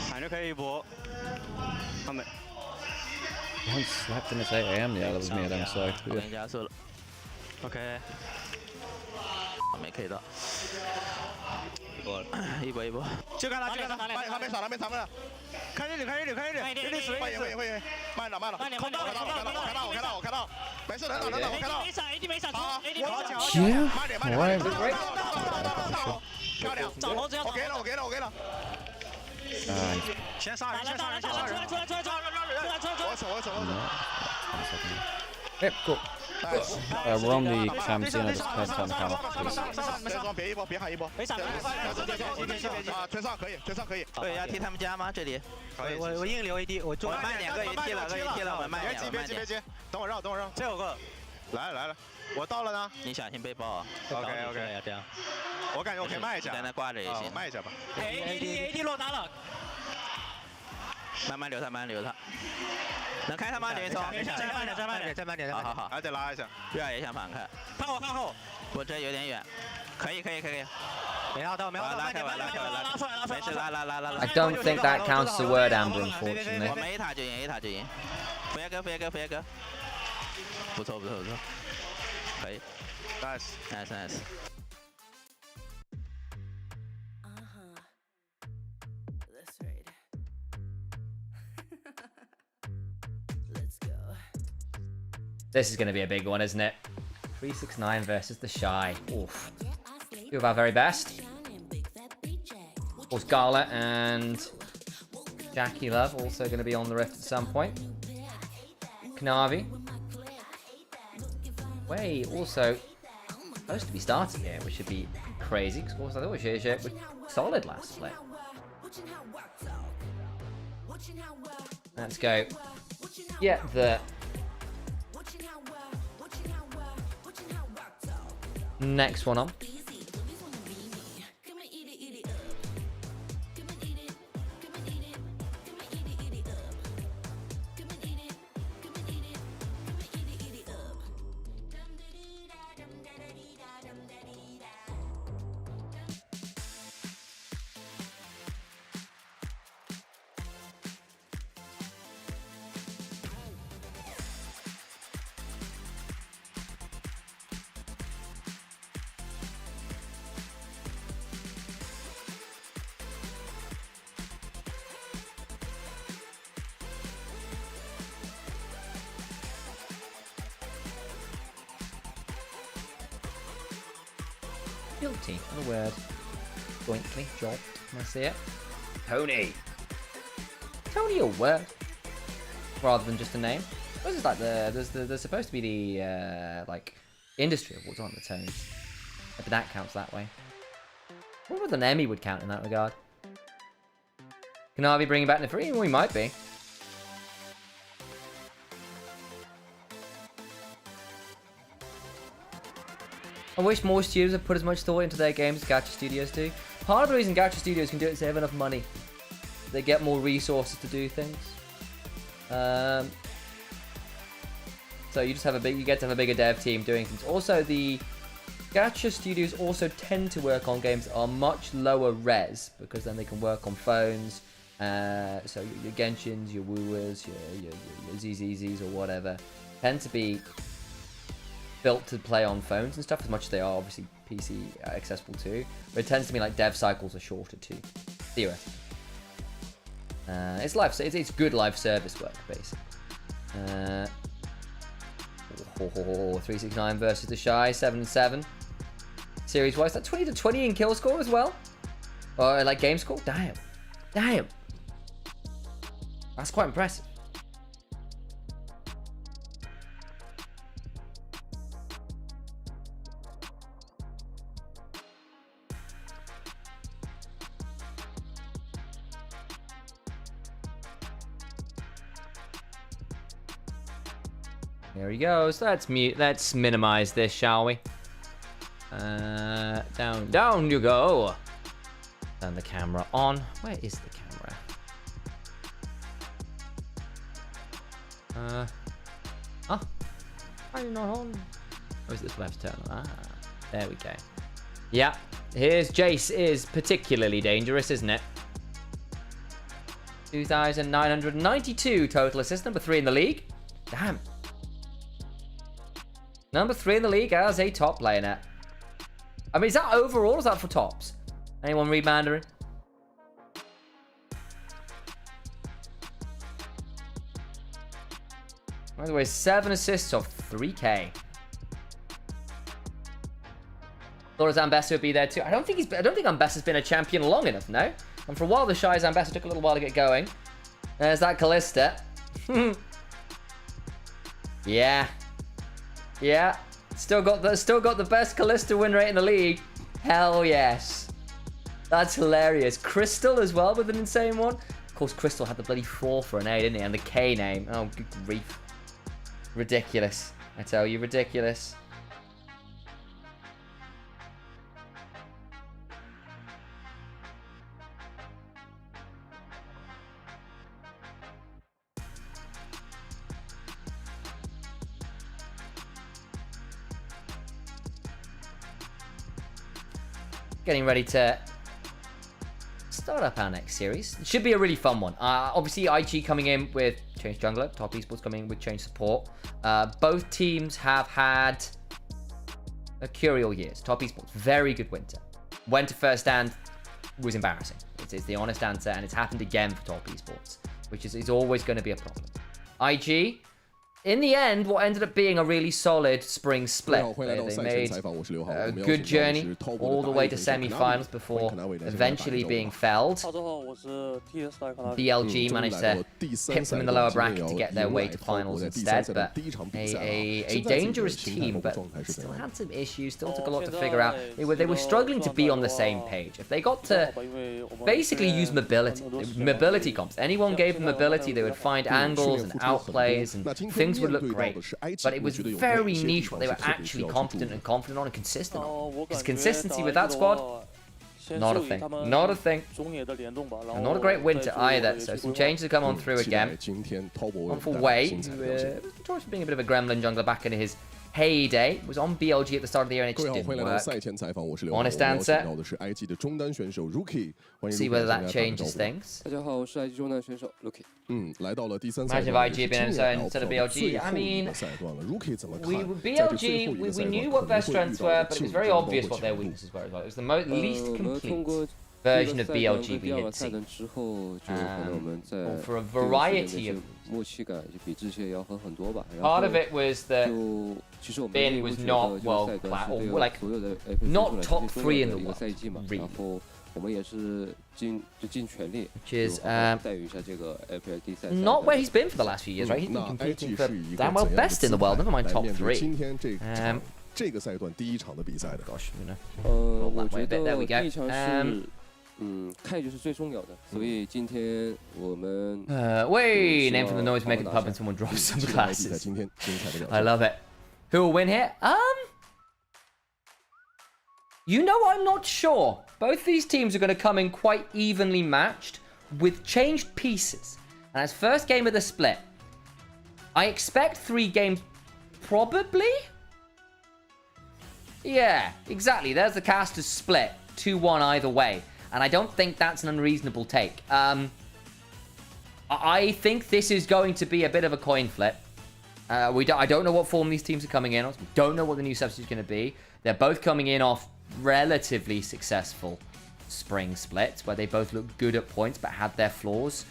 感觉可以一波。他们。 One slept and it's 8 AM. Yeah, that was me at MSI. 我给你加速了。OK。没 K 到。一波。就看他，还没扫了。看这里，会。慢点。我看到。没事，能打，我看到。AD 没闪，好，慢点。漂亮，找楼子要。我给了。先杀人！出来！我走。Yep, cool. We're on the cam scene. I just turned on the camera. 别一波，别喊一波。没闪。全上可以。对，要踢他们家吗？这里。我硬留 AD， 我慢点，个 AD 了，我慢点。别急，等我绕。这有个。来，我到了呢。你小心被爆啊。OK， 要这样。我感觉我可以卖一下。在那挂着也行。卖一下吧。AD 落单了。 慢慢留他，能开他吗？刘云聪，再慢点，好，还得拉一下。月儿也想反开，看后，我这有点远，可以，没拉到，拉开，拉出来，没事，拉。I don't think that counts the word Amber, unfortunately. 我们 A 塔就赢，福爷哥，不错，可以 ，nice。 This is going to be a big one, isn't it? 369 versus the Shy. Oof. Two of our very best. Of course, Gala and Jackie Love also going to be on the Rift at some point. Knavi. Wei also supposed to be starting here, which should be crazy, because I thought Zhe was solid last split. Let's go. Get the next one on. Guilty. What a word. Jointly. Jolt. Can I see it? Tony. Tony a word. Rather than just a name. This is like there's supposed to be the like industry awards on the Tonys. If that counts that way. I wonder whether an Emmy would count in that regard. Can I be bringing back the free? We might be. I wish more studios would put as much thought into their games as Gacha Studios do. Part of the reason Gacha Studios can do it is they have enough money. They get more resources to do things. So you just have you get to have a bigger dev team doing things. Also, the Gacha Studios also tend to work on games that are much lower res because then they can work on phones. So your Genshins, your Wooers, your ZZZs or whatever tend to be built to play on phones and stuff, as much as they are obviously PC accessible too. But it tends to be like dev cycles are shorter too, theoretically. It's good live service work basically. 369 versus the Shy, 7-7. Series wise, that 20-20 in kill score as well, or like game score. Damn, that's quite impressive. There he goes. Let's minimize this, shall we? Down you go. Turn the camera on. Where is the camera? Are you not on? Or is this left turn? There we go. Yeah. Here's Jace is particularly dangerous, isn't it? 2,992 total assists, number 3 in the league. Damn. Number 3 in the league as a top player net. I mean, is that overall or is that for tops? Anyone read Mandarin? By the way, 7 assists of 3K. Thought Zambessa would be there too. I don't think Zambessa's been a champion long enough, no? And for a while, the Shy Zambessa took a little while to get going. There's that Callista. Yeah. Yeah. Still got the best Callista win rate in the league. Hell yes. That's hilarious. Crystal as well with an insane one. Of course, Crystal had the bloody 4 for an A, didn't he? And the K name. Oh, good grief. Ridiculous. I tell you, ridiculous. Getting ready to start up our next series. It should be a really fun one. Obviously, IG coming in with Change Jungler, Top Esports coming in with Change Support. Both teams have had mercurial years. Top Esports, very good winter. Went to first stand, was embarrassing. It's the honest answer, and it's happened again for Top Esports, which is always going to be a problem. IG, in the end, what ended up being a really solid spring split. They made a good journey all the way to semi-finals before eventually being felled. BLG managed to hit them in the lower bracket to get their way to finals instead, but a dangerous team, but still had some issues, still took a lot to figure out. They were struggling to be on the same page. If they got to basically use mobility comps, anyone gave them mobility, they would find angles and outplays, and things would look great. But it was very niche what they were actually competent and confident on and consistent on. Because consistency with that squad, not a thing. Not a thing. And not a great winter either. So some changes have come on through again. On for Wei, who was notorious for being a bit of a gremlin jungler back in his heyday, was on BLG at the start of the year and it just didn't work. Honest answer. See whether that changes things. Imagine if IG had been instead of BLG. I mean, BLG, we knew what their strengths were, but it was very obvious what their weaknesses were as well. It was the least complete version of BLG we had seen. For a variety of part of it was that Bin was not world class, or like not top 3 in the world, really. Which is not where he's been for the last few years, right? He's been competing for damn well best in the world, never mind top 3. Gosh, you know, roll that way a bit. There we go. 看就是最重要的，所以今天我们 Wait, name from the noise making the pub and someone drops some glasses. I love it. Who will win here? You know, I'm not sure. Both these teams are going to come in quite evenly matched with changed pieces. And as first game of the split, I expect 3 games, probably? Yeah, exactly. There's the casters split, 2-1 either way. And I don't think that's an unreasonable take. I think this is going to be a bit of a coin flip. I don't know what form these teams are coming in on. We don't know what the new substitute is going to be. They're both coming in off relatively successful spring splits, where they both looked good at points but had their flaws.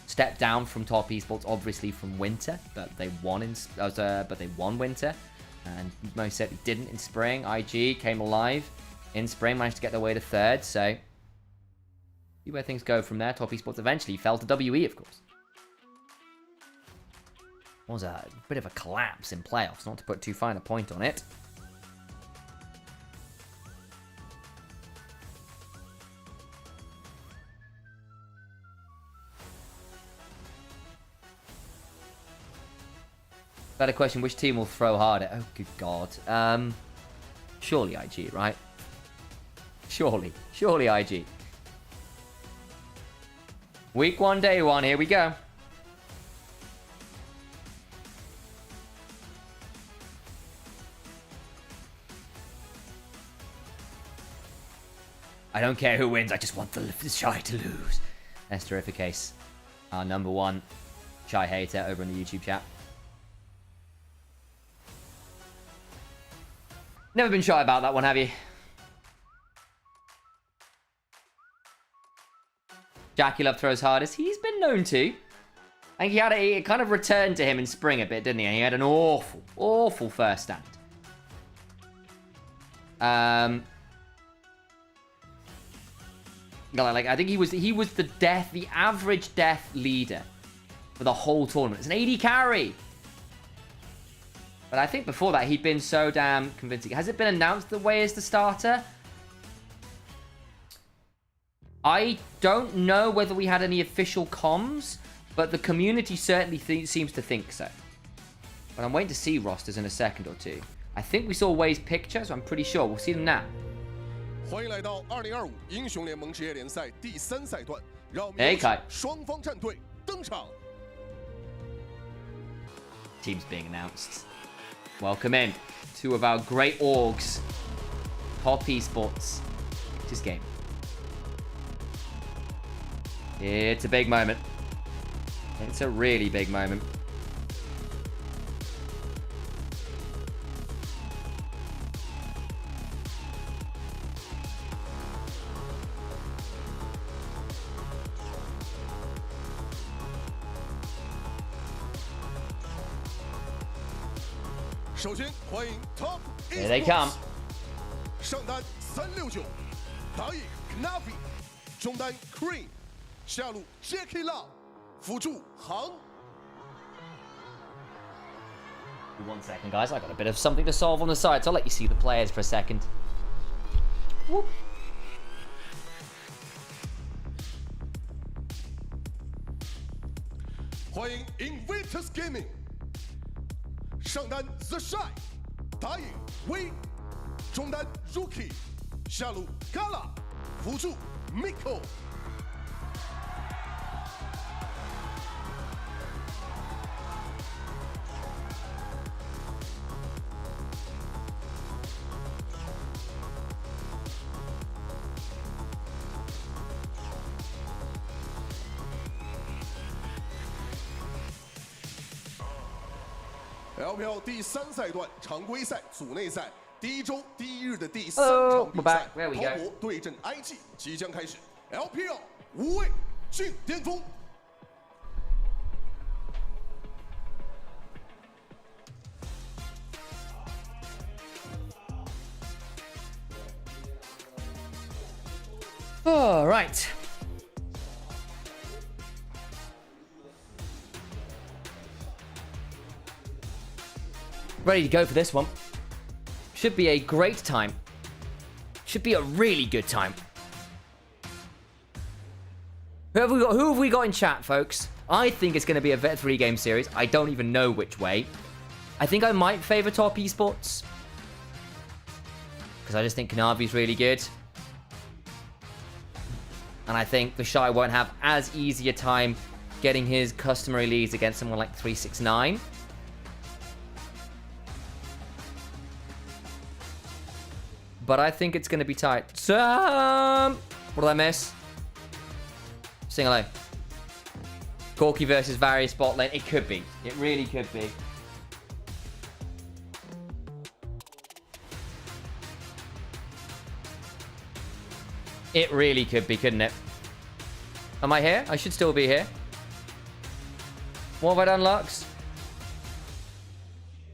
Stepped down from top esports, obviously from winter, but they won winter, and most certainly didn't in spring. IG came alive in spring, managed to get their way to 3rd. So see where things go from there. Top esports eventually fell to WE, of course. Was a bit of a collapse in playoffs, not to put too fine a point on it. Better question, which team will throw harder? Oh, good God. Surely IG, right? Surely IG. Week 1, day 1, here we go. I don't care who wins, I just want the Shy to lose. That's terrific case. Our number 1 Shy hater over in the YouTube chat. Never been shy about that one, have you? Jackie Love throws hardest. He's been known to. I think it kind of returned to him in spring a bit, didn't he? And he had an awful first stand. I think he was the average death leader for the whole tournament. It's an AD carry. But I think before that, he'd been so damn convincing. Has it been announced that Wei is the starter? I don't know whether we had any official comms, but the community certainly seems to think so. But I'm waiting to see rosters in a second or two. I think we saw Wei's picture, so I'm pretty sure. We'll see them now. 欢迎来到2025英雄联盟职业联赛第3赛段，让我们有请双方战队登场。 Teams being announced. Welcome in 2 of our great orgs. Top esports. TES Game. It's a big moment. It's a really big moment. 首先欢迎 Top Here they come. 上单369，打野 Navi， 中单 Cream， 下路 Jackie Lau， 辅助航。 1 second, guys. I got a bit of something to solve on the side, so I'll let you see the players for a second. Whoop. 欢迎 Invictus Gaming， 上单 The Shy， 打野 V， 中单 Rookie， 下路 Gala， 辅助 Miko。 LPL 第3赛段常规赛组内赛第1周第1日的第3场比赛，豪博对阵 IG 即将开始。LPL 5位进巅峰。All right. Ready to go for this one. Should be a great time. Should be a really good time. Who have we got in chat, folks? I think it's going to be a vet 3-game series. I don't even know which way. I think I might favor Top Esports, because I just think Kanavi's really good. And I think the Shy won't have as easy a time getting his customary leads against someone like 369. But I think it's going to be tight. What did I miss? Sing hello. Corky versus Various bot lane. It could be. It really could be. It really could be, couldn't it? Am I here? I should still be here. What have I done, Lux?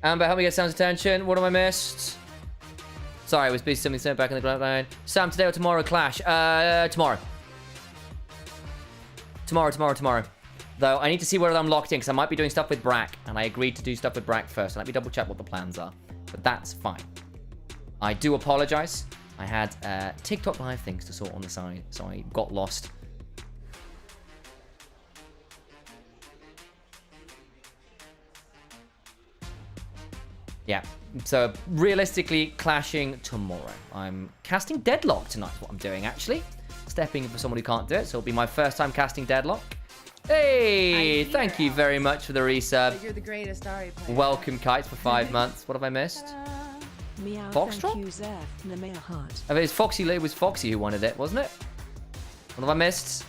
Amber, help me get Sam's attention. What have I missed? Sorry, I was busy something sent back in the ground line. Sam, today or tomorrow clash? Tomorrow. Tomorrow. Though, I need to see whether I'm locked in, because I might be doing stuff with Brack, and I agreed to do stuff with Brack first. Let me double check what the plans are. But that's fine. I do apologize. I had TikTok live things to sort on the side, so I got lost. Yeah, so realistically, clashing tomorrow. I'm casting Deadlock tonight, is what I'm doing, actually. Stepping in for someone who can't do it, so it'll be my first time casting Deadlock. Hey, thank you very much for the resub. You're the greatest Ari player. Welcome, Kites, for 5 months. What have I missed? Foxtrot? I mean, it was Foxy who wanted it, wasn't it? What have I missed?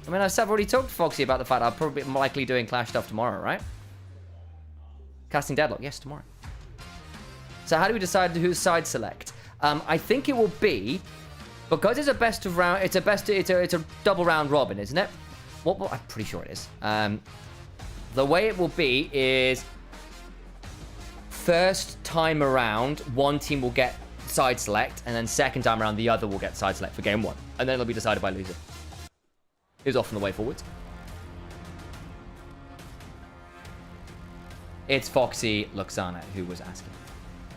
I mean, I've already talked to Foxy about the fact I'll probably be likely doing Clash stuff tomorrow, right? Casting Deadlock, yes, tomorrow. So how do we decide who's side select? I think it will be, because it's a best of round, it's a double round robin, isn't it? What I'm pretty sure it is. The way it will be is, first time around, one team will get side select, and then second time around, the other will get side select for game 1. And then it'll be decided by loser. Who's off on the way forward? It's Foxy Luxana who was asking.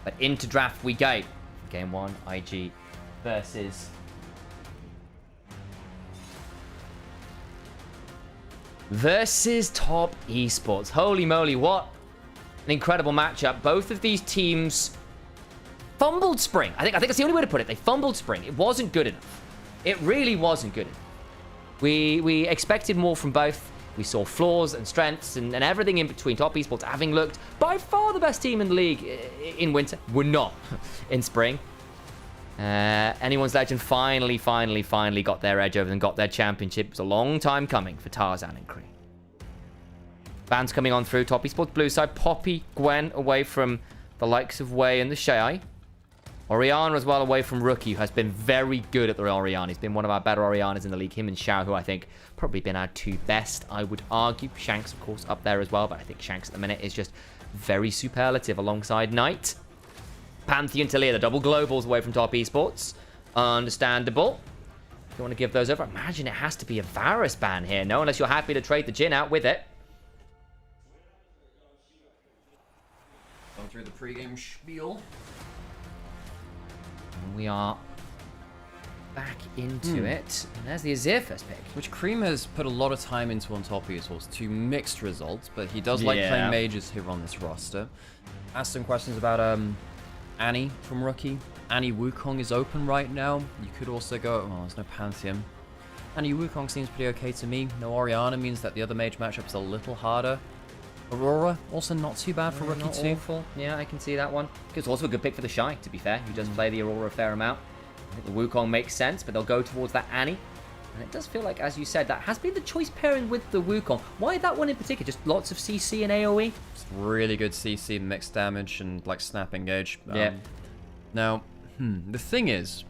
But into draft we go. Game 1, IG versus... Top Esports. Holy moly, what an incredible matchup. Both of these teams fumbled spring. I think that's the only way to put it. They fumbled spring. It wasn't good enough. It really wasn't good enough. We expected more from both. We saw flaws and strengths and everything in between. Top Esports, having looked by far the best team in the league in winter, were not in spring. Anyone's Legend finally got their edge over them, got their championship. It was a long time coming for Tarzan and Kree. Bans coming on through. Top Esports blue side. Poppy, Gwen away from the likes of Wei and the Shay. Oriana as well away from Rookie, who has been very good at the Oriana. He's been one of our better Orianas in the league. Him and Xiao, who I think probably been our 2 best, I would argue. Shanks, of course, up there as well, but I think Shanks at the minute is just very superlative alongside Knight. Pantheon to Lear, the double globals away from top esports. Understandable. If you want to give those over, imagine it has to be a Varus ban here, no? Unless you're happy to trade the Jhin out with it. Going through the pre-game spiel. And we are back into it. And there's the Azir first pick. Which Cream has put a lot of time into on top esports to mixed results, but he does like playing mages here on this roster. Asked some questions about Annie from Rookie. Annie Wukong is open right now. You could also go... Oh, there's no Pantheon. Annie Wukong seems pretty okay to me. No Orianna means that the other mage matchup is a little harder. Aurora, also not too bad for Rookie too. Awful. Yeah, I can see that one. It's also a good pick for the Shy, to be fair. Who does play the Aurora a fair amount. I think the Wukong makes sense, but they'll go towards that Annie. And it does feel like, as you said, that has been the choice pairing with the Wukong. Why that one in particular? Just lots of CC and AoE? It's really good CC, mixed damage, and like snap engage. Yeah. Now, the thing is,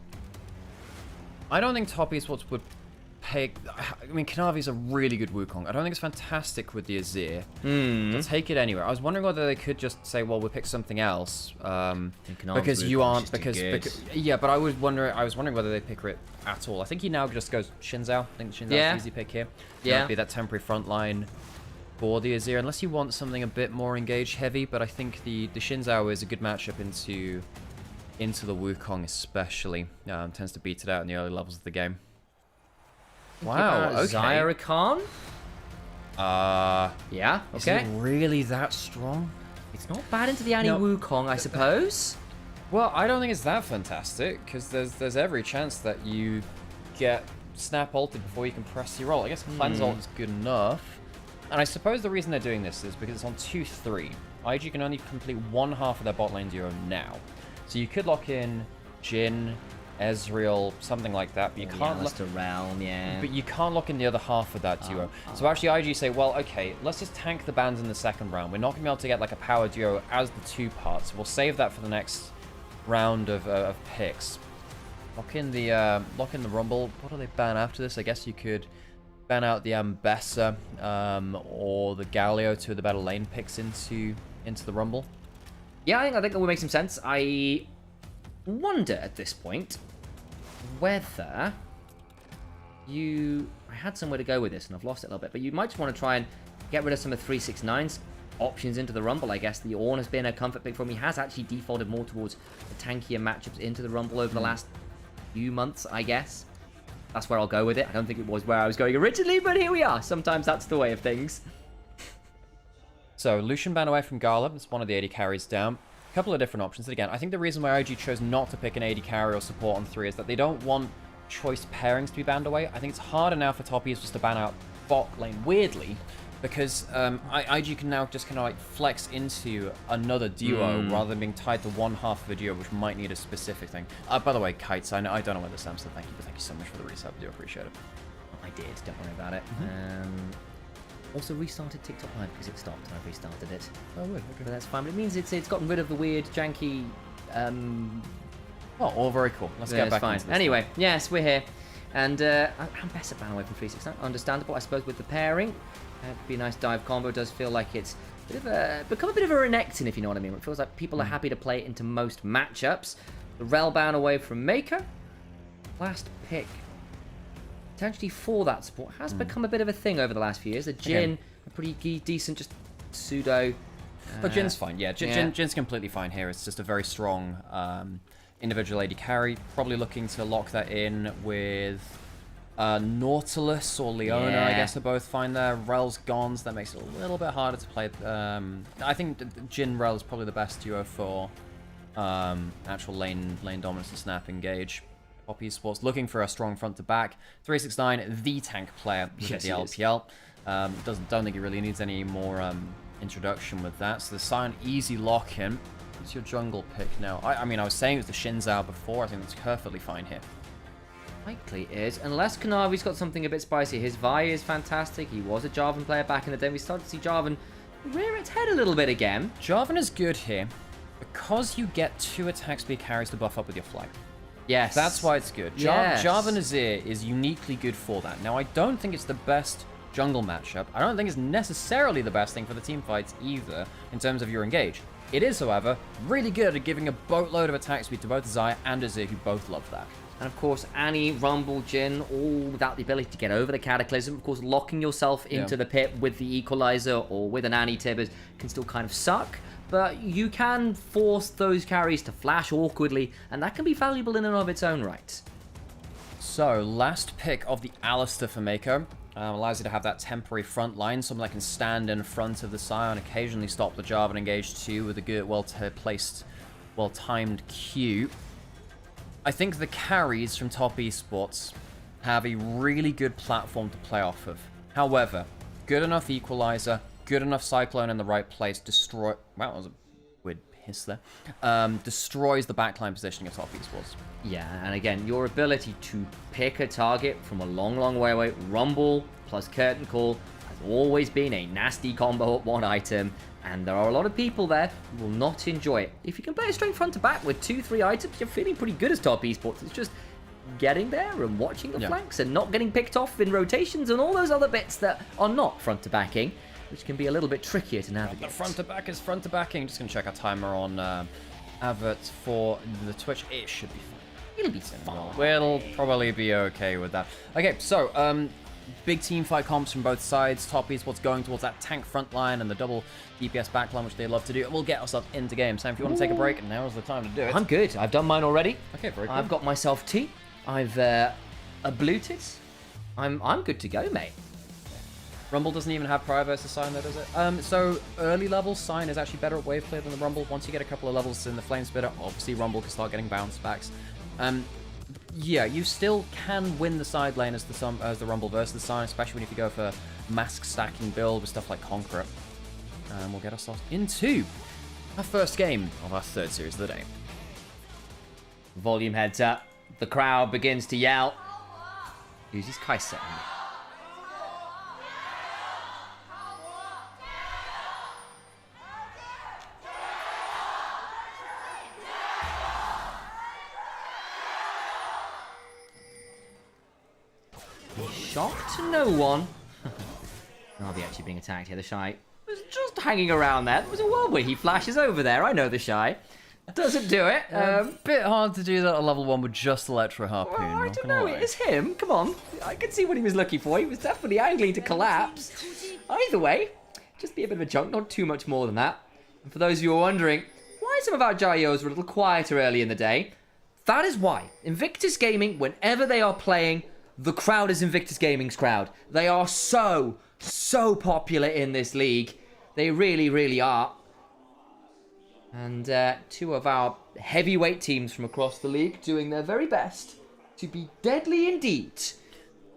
I don't think top esports would pick... I mean, Kanavi's a really good Wukong. I don't think it's fantastic with the Azir. They'll take it anywhere. I was wondering whether they could just say, well, we'll pick something else. Because you aren't... Because, yeah, but I was wondering whether they pick it at all. I think he now just goes Shinzao. I think Shinzao's an easy pick here. Yeah. Might be that temporary front line for the Azir, unless you want something a bit more engage heavy, but I think the Shinzao is a good matchup into the Wukong especially. Tends to beat it out in the early levels of the game. Wow, okay. Zyra Khan? Yeah, okay. Is it really that strong? It's not bad into the Annie Wukong, I suppose. Well, I don't think it's that fantastic, because there's every chance that you get snap ulted before you can press your ult. I guess cleanse ult is good enough. And I suppose the reason they're doing this is because it's on 2-3. IG can only complete one half of their bot lane duo now. So you could lock in Jhin, Ezreal, something like that, but you can't lock Realm, But you can't lock in the other half of that duo. So actually IG say, well, okay, let's just tank the bans in the second round. We're not going to be able to get like a power duo as the two parts. We'll save that for the next round of picks. Lock in the Rumble. What do they ban after this? I guess you could ban out the Ambessa or the Galio, two of the better lane picks into the Rumble. Yeah, I think that would make some sense. I wonder at this point whether I had somewhere to go with this and I've lost it a little bit, but you might just want to try and get rid of some of 369's options into the Rumble. I guess the Ornn has been a comfort pick for him. He has actually defaulted more towards the tankier matchups into the Rumble over the last few months, I guess. That's where I'll go with it. I don't think it was where I was going originally, but here we are. Sometimes that's the way of things. So, Lucian ban away from Gala. It's one of the AD carries down. A couple of different options. And again, I think the reason why IG chose not to pick an AD carry or support on 3 is that they don't want choice pairings to be banned away. I think it's harder now for top esports to ban out bot lane, weirdly, because IG can now just kind of like flex into another duo rather than being tied to one half of a duo, which might need a specific thing. By the way, Kites, I don't know where this stands, so thank you, but thank you so much for the resub. I do appreciate it. I did, don't worry about it. Also restarted TikTok Live because it stopped and I restarted it. Oh, weird. Okay. But that's fine. But it means it's gotten rid of the weird, janky... Oh, all very cool. Let's get back into this. Anyway, yes, we're here. And I'm best at ban away from 369. Understandable, I suppose, with the pairing. It'd be a nice dive combo. It does feel like it's become a bit of a Renekton, if you know what I mean. It feels like people are happy to play it into most matchups. The Rel ban away from Maker. Last pick potentially for that support has become a bit of a thing over the last few years. The Jhin, a pretty decent, just pseudo. But Jin's fine. Yeah, Jin's completely fine here. It's just a very strong individual AD carry. Probably looking to lock that in with Nautilus or Leona. I guess are both fine there. Rel's gone, so that makes it a little bit harder to play. I think Jhin Rel is probably the best duo for actual lane dominance and snap engage. Top esports looking for a strong front to back. 369, the tank player at the LPL. Don't think he really needs any more introduction with that. So the Sion easy lock in. What's your jungle pick now? I mean, I was saying it was the Shinzao before. I think that's perfectly fine here. Likely is, unless Kanavi's got something a bit spicy. His Vi is fantastic. He was a Jarvan player back in the day. We started to see Jarvan rear its head a little bit again. Jarvan is good here because you get 2 attack speed carries to buff up with your flag. Yes. That's why it's good. Jarvan Azir is uniquely good for that. Now, I don't think it's the best jungle matchup, I don't think it's necessarily the best thing for the team fights either, in terms of your engage. It is, however, really good at giving a boatload of attack speed to both Xayah and Azir, who both love that. And of course, Annie, Rumble, Jhin, all without the ability to get over the Cataclysm. Of course, locking yourself into the pit with the Equalizer or with an Annie Tibbers can still kind of suck. But you can force those carries to flash awkwardly, and that can be valuable in and of its own right. So, last pick of the Alistar for Mako. Allows you to have that temporary front line, someone that can stand in front of the Xayah and occasionally stop the Jarvan engage too with a good, well-placed, well-timed Q. I think the carries from top esports have a really good platform to play off of. However, good enough Equalizer, good enough Cyclone in the right place, wow, that was a weird hiss there, destroys the backline positioning of top esports. Yeah, and again, your ability to pick a target from a long, long way away, Rumble plus Curtain Call, has always been a nasty combo at one item, and there are a lot of people there who will not enjoy it. If you can play it straight front to back with 2-3 items, you're feeling pretty good as top esports. It's just getting there and watching the flanks and not getting picked off in rotations and all those other bits that are not front to backing, which can be a little bit trickier to navigate. The front to back is front to backing. Just going to check our timer on Avert for the Twitch. It should be fine. It'll be fine. We'll probably be okay with that. Okay, so big team fight comps from both sides. Top esports going towards that tank front line and the double DPS backline, which they love to do. And we'll get ourselves into game. Sam, if you want to take a break, now's the time to do it. I'm good. I've done mine already. Okay, very good. I've got myself tea. I've abluted. I'm good to go, mate. Rumble doesn't even have Prior versus Sign though, does it? So early level, Sign is actually better at wave clear than the Rumble. Once you get a couple of levels in the Flame Spitter, obviously Rumble can start getting bounce backs. Yeah, you still can win the side lane as the Rumble versus the Sign, especially if you go for mask stacking build with stuff like Conqueror. And we'll get ourselves into our first game of our third series of the day. Volume heads up. The crowd begins to yell. Uses Kai'Sa. Shocked no one. Are they actually being attacked here? The Shy was just hanging around there. There was a world where he flashes over there. I know the Shy. Doesn't do it. Bit hard to do that at level 1 with just Electro Harpoon. Well, I don't know. It is him. Come on. I could see what he was looking for. He was definitely angling to collapse. Either way, just be a bit of a chunk. Not too much more than that. And for those of you who are wondering why some of our Jaios were a little quieter early in the day, that is why. Invictus Gaming, whenever they are playing, the crowd is Invictus Gaming's crowd. They are so popular in this league. They really, really are. And two of our heavyweight teams from across the league doing their very best to be deadly indeed.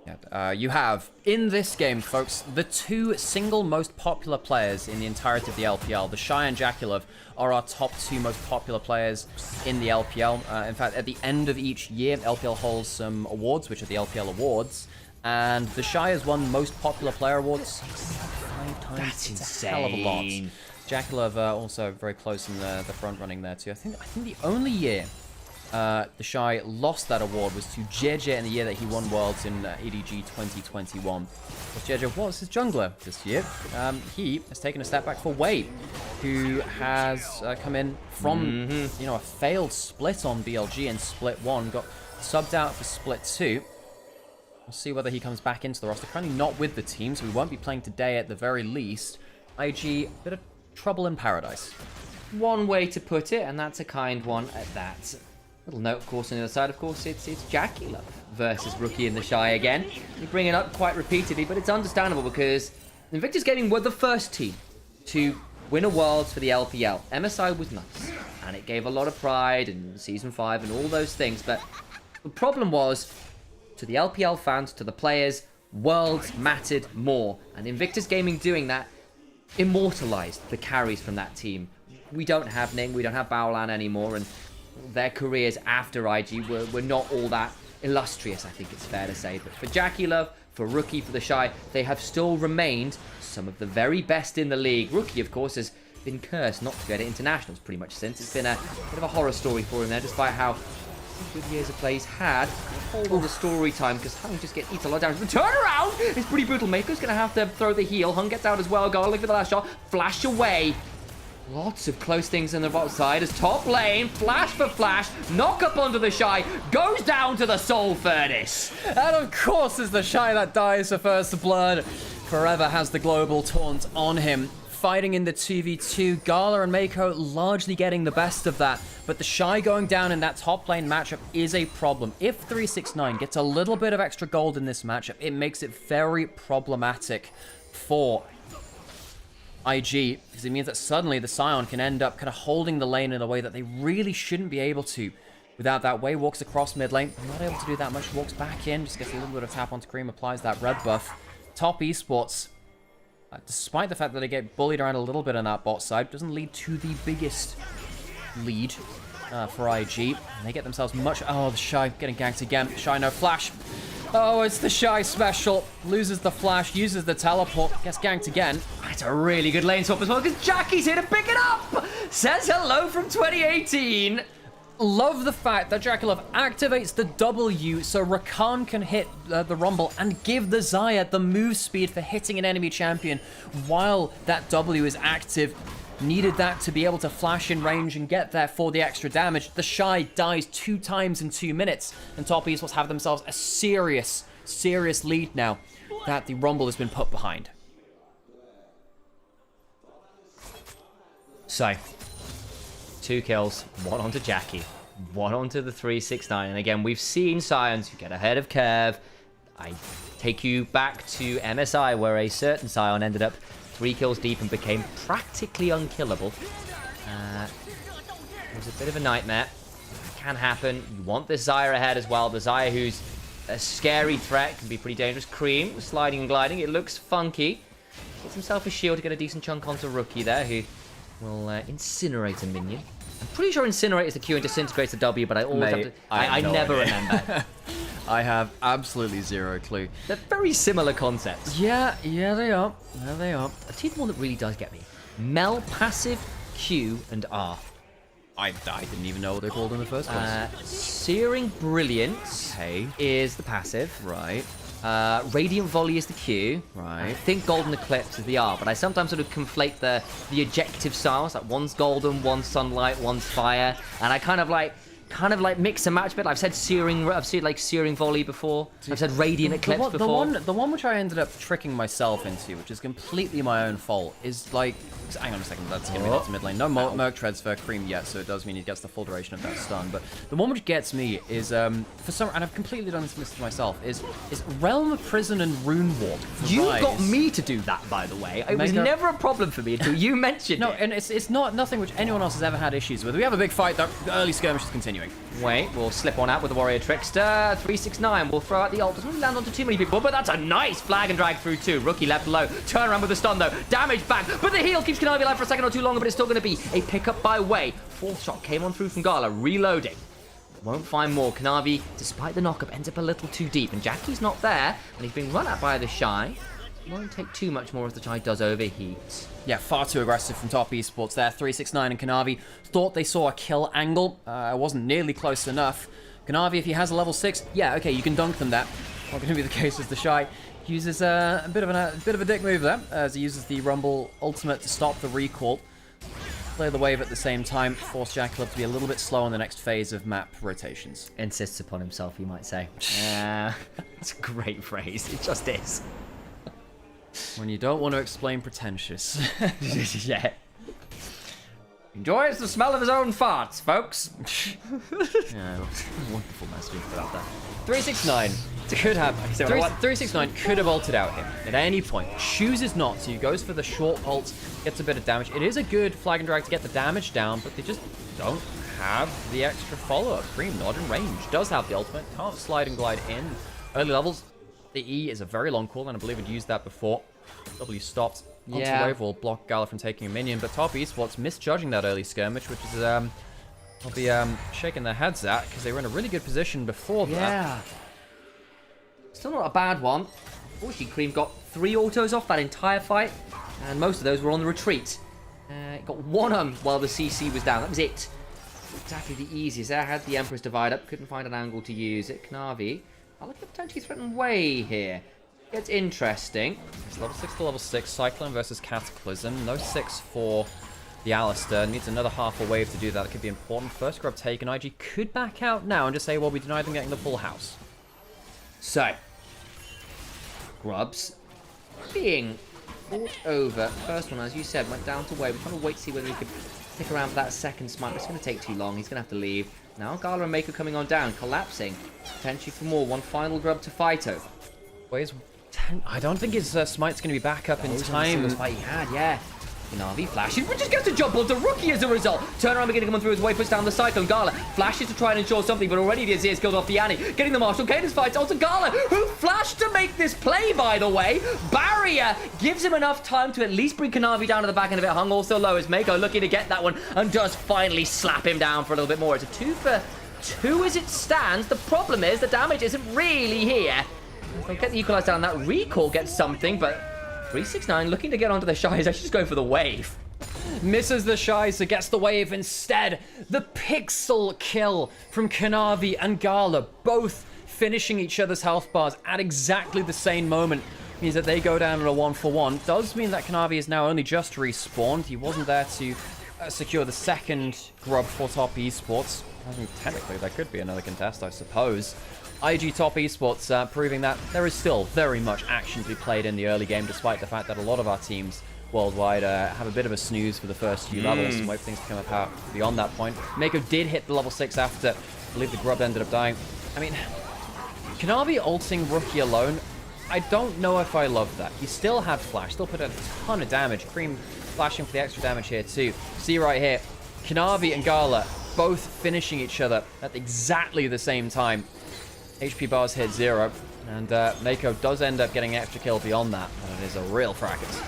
Yeah, you have, in this game, folks, the two single most popular players in the entirety of the LPL. The Shy and Jackulov are our top two most popular players in the LPL. In fact, at the end of each year, LPL holds some awards, which are the LPL Awards. And the Shy has won most popular player awards 5 times. That's insane. A hell of a lot. Jackulov also very close in the front running there too. I think the only year the Shy lost that award was to JJ in the year that he won Worlds in EDG 2021. But JJ was his jungler this year. He has taken a step back for Wade, who has come in from a failed split on BLG in Split 1, got subbed out for Split 2. We'll see whether he comes back into the roster. Currently not with the team, so we won't be playing today at the very least. IG, bit of trouble in paradise. One way to put it, and that's a kind one at that. Little note, of course, on the other side, of course, it's Jackulov versus Rookie in the Shy again. You bring it up quite repeatedly, but it's understandable because Invictus Gaming were the first team to win a Worlds for the LPL. MSI was nice, and it gave a lot of pride in Season 5 and all those things, but the problem was, to the LPL fans, to the players, Worlds mattered more, and Invictus Gaming doing that immortalized the carries from that team. We don't have Ning, we don't have Baolan anymore, and their careers after IG were not all that illustrious, I think it's fair to say. But for Jackulov, for Rookie, for the Shy, they have still remained some of the very best in the league. Rookie, of course, has been cursed not to go to internationals pretty much since. It's been a bit of a horror story for him there, despite how Good years of play he's had. Hold on the story time because Hung just eats a lot of damage. The turnaround is pretty brutal. Mako's going to have to throw the heal. Hung gets out as well. Gotta look for the last shot. Flash away. Lots of close things on the bot side as top lane, flash for flash, knock up onto the Shy, goes down to the Soul Furnace. And of course it's the Shy that dies for first blood. Forever has the global taunt on him. Fighting in the 2v2, Gala and Mako largely getting the best of that, but the Shy going down in that top lane matchup is a problem. If 369 gets a little bit of extra gold in this matchup, it makes it very problematic for IG, because it means that suddenly the Scion can end up kind of holding the lane in a way that they really shouldn't be able to. Without that, Wei walks across mid lane, not able to do that much, walks back in, just gets a little bit of tap onto Cream, applies that red buff. Top esports, despite the fact that they get bullied around a little bit on that bot side, doesn't lead to the biggest lead for IG. And they get themselves much... Oh, the Shy getting ganked again. Shy no flash. Oh, it's the Shy special. Loses the flash, uses the teleport, gets ganked again. It's a really good lane swap as well because Jackie's here to pick it up. Says hello from 2018. Love the fact that Jackalov activates the W so Rakan can hit the Rumble and give the Xayah the move speed for hitting an enemy champion while that W is active. Needed that to be able to flash in range and get there for the extra damage. The Shy dies 2 times in 2 minutes, and Top Esports have themselves a serious lead now that the Rumble has been put behind. So, 2 kills, 1 onto Jackie, 1 onto the 369. And again, we've seen Scions who get ahead of curve. I take you back to MSI where a certain Scion ended up 3 kills deep and became practically unkillable. It was a bit of a nightmare. Can happen. You want this Xayah ahead as well. The Xayah who's a scary threat, can be pretty dangerous. Cream, sliding and gliding. It looks funky. Gets himself a shield to get a decent chunk onto Rookie there, who will incinerate a minion. I'm pretty sure Incinerate is the Q and disintegrates the W, but I always have to... I never remember. I have absolutely zero clue. They're very similar concepts. Yeah, they are. Yeah, they are. I'll tell you the one that really does get me. Mel, passive, Q, and R. I didn't even know what they're called in the first place. Searing Brilliance is the passive. Right. Radiant Volley is the Q. Right. I think Golden Eclipse is the R, but I sometimes sort of conflate the ejective styles. Like one's golden, one's sunlight, one's fire, and I kind of like mix and match a bit. I've said Searing Volley before. I've said Radiant Eclipse before. The one which I ended up tricking myself into, which is completely my own fault, is like... Hang on a second, that's going to be into mid lane. No Merc Treads for Cream yet, so it does mean he gets the full duration of that stun. But the one which gets me is, for some... And I've completely done this to myself, is Realm of Prison and Rune Walk. You got me to do that, by the way. It was never a problem for me until you mentioned it. No, and it's not nothing which anyone else has ever had issues with. We have a big fight, though. The early skirmish is continuing. Wait, we'll slip on out with the Warrior Trickster. 369, we'll throw out the ult. Doesn't land onto too many people, but that's a nice flag and drag through too. Rookie left low. Turn around with a stun though. Damage back, but the heal keeps Kanavi alive for a second or two longer, but it's still going to be a pickup by Wei. 4th shot came on through from Gala, reloading. Won't find more. Kanavi, despite the knockup, ends up a little too deep, and Jackie's not there, and he's being run at by the Shy. Won't take too much more as the Shy does overheat. Yeah, far too aggressive from Top Esports there. 369 and Kanavi thought they saw a kill angle. It wasn't nearly close enough. Kanavi, if he has a level 6, yeah, okay, you can dunk them there. Not going to be the case as the Shy uses a bit of a dick move there, as he uses the Rumble ultimate to stop the recall. Play the wave at the same time, force Jackalope to be a little bit slow on the next phase of map rotations. Insists upon himself, you might say. Yeah, it's a great phrase. It just is. When you don't want to explain pretentious. Yeah. Enjoys the smell of his own farts, folks. Yeah, wonderful message about that. 369 could have 369 could have ulted out him at any point. Chooses not to. Goes for the short ult, gets a bit of damage. It is a good flag and drag to get the damage down, but they just don't have the extra follow-up. Cream not in range. Does have the ultimate. Can't slide and glide in early levels. The E is a very long cooldown. I believe it used that before. W stopped. Yeah. Wave will block Gala from taking a minion, but Top Esports misjudging that early skirmish, which is I'll be shaking their heads at because they were in a really good position before that. Yeah. Still not a bad one. Fortunately, Cream got 3 autos off that entire fight, and most of those were on the retreat. Got 1 while the CC was down. That was it. exactly the easiest. There had the Emperor's Divide up, couldn't find an angle to use it. Knavi, I look at potentially threatened way here. It's interesting. It's level 6 to level 6, Cyclone versus Cataclysm. No 6 for the Alistair. Needs another half a wave to do that. It could be important. First grub taken. IG could back out now and just say, well, we denied them getting the full house. So, grubs being fought over. First one, as you said, went down to wave. We're trying to wait to see whether he could stick around for that second smite. It's going to take too long. He's going to have to leave. Now Gala and Mako coming on down, collapsing. Potentially for more. One final grub to fight over. Where's... I don't think his smite's going to be back up in time. The fight he had, yeah. Knavi flashes, but just gets a jump onto Rookie as a result. Turn around, beginning to come through his way, puts down the Cyclone. Gala flashes to try and ensure something, but already the Azir's killed off the Annie. Getting the Marshall Cadence fights onto Gala, who flashed to make this play, by the way. Barrier gives him enough time to at least bring Knavi down to the back end of it. Hung also low as Mako looking to get that one and does finally slap him down for a little bit more. It's a 2 for 2 as it stands. The problem is the damage isn't really here. They'll get the equalize down. That recall gets something, but 369 looking to get onto the Shy is actually just going for the wave. Misses the Shy, so gets the wave instead. The pixel kill from Knavi and Gala, both finishing each other's health bars at exactly the same moment. Means that they go down in a 1-for-1. Does mean that Knavi is now only just respawned. He wasn't there to secure the second grub for Top Esports. I think technically there could be another contest, I suppose. IG Top Esports proving that there is still very much action to be played in the early game, despite the fact that a lot of our teams worldwide have a bit of a snooze for the first few levels and wait for things to come apart beyond that point. Mako did hit the level 6 after. I believe the grub ended up dying. I mean, Knavi ulting Rookie alone, I don't know if I love that. He still had flash, still put a ton of damage. Cream flashing for the extra damage here too. See right here, Knavi and Gala both finishing each other at exactly the same time. HP bars hit 0, and Mako does end up getting an extra kill beyond that, and it is a real fracas.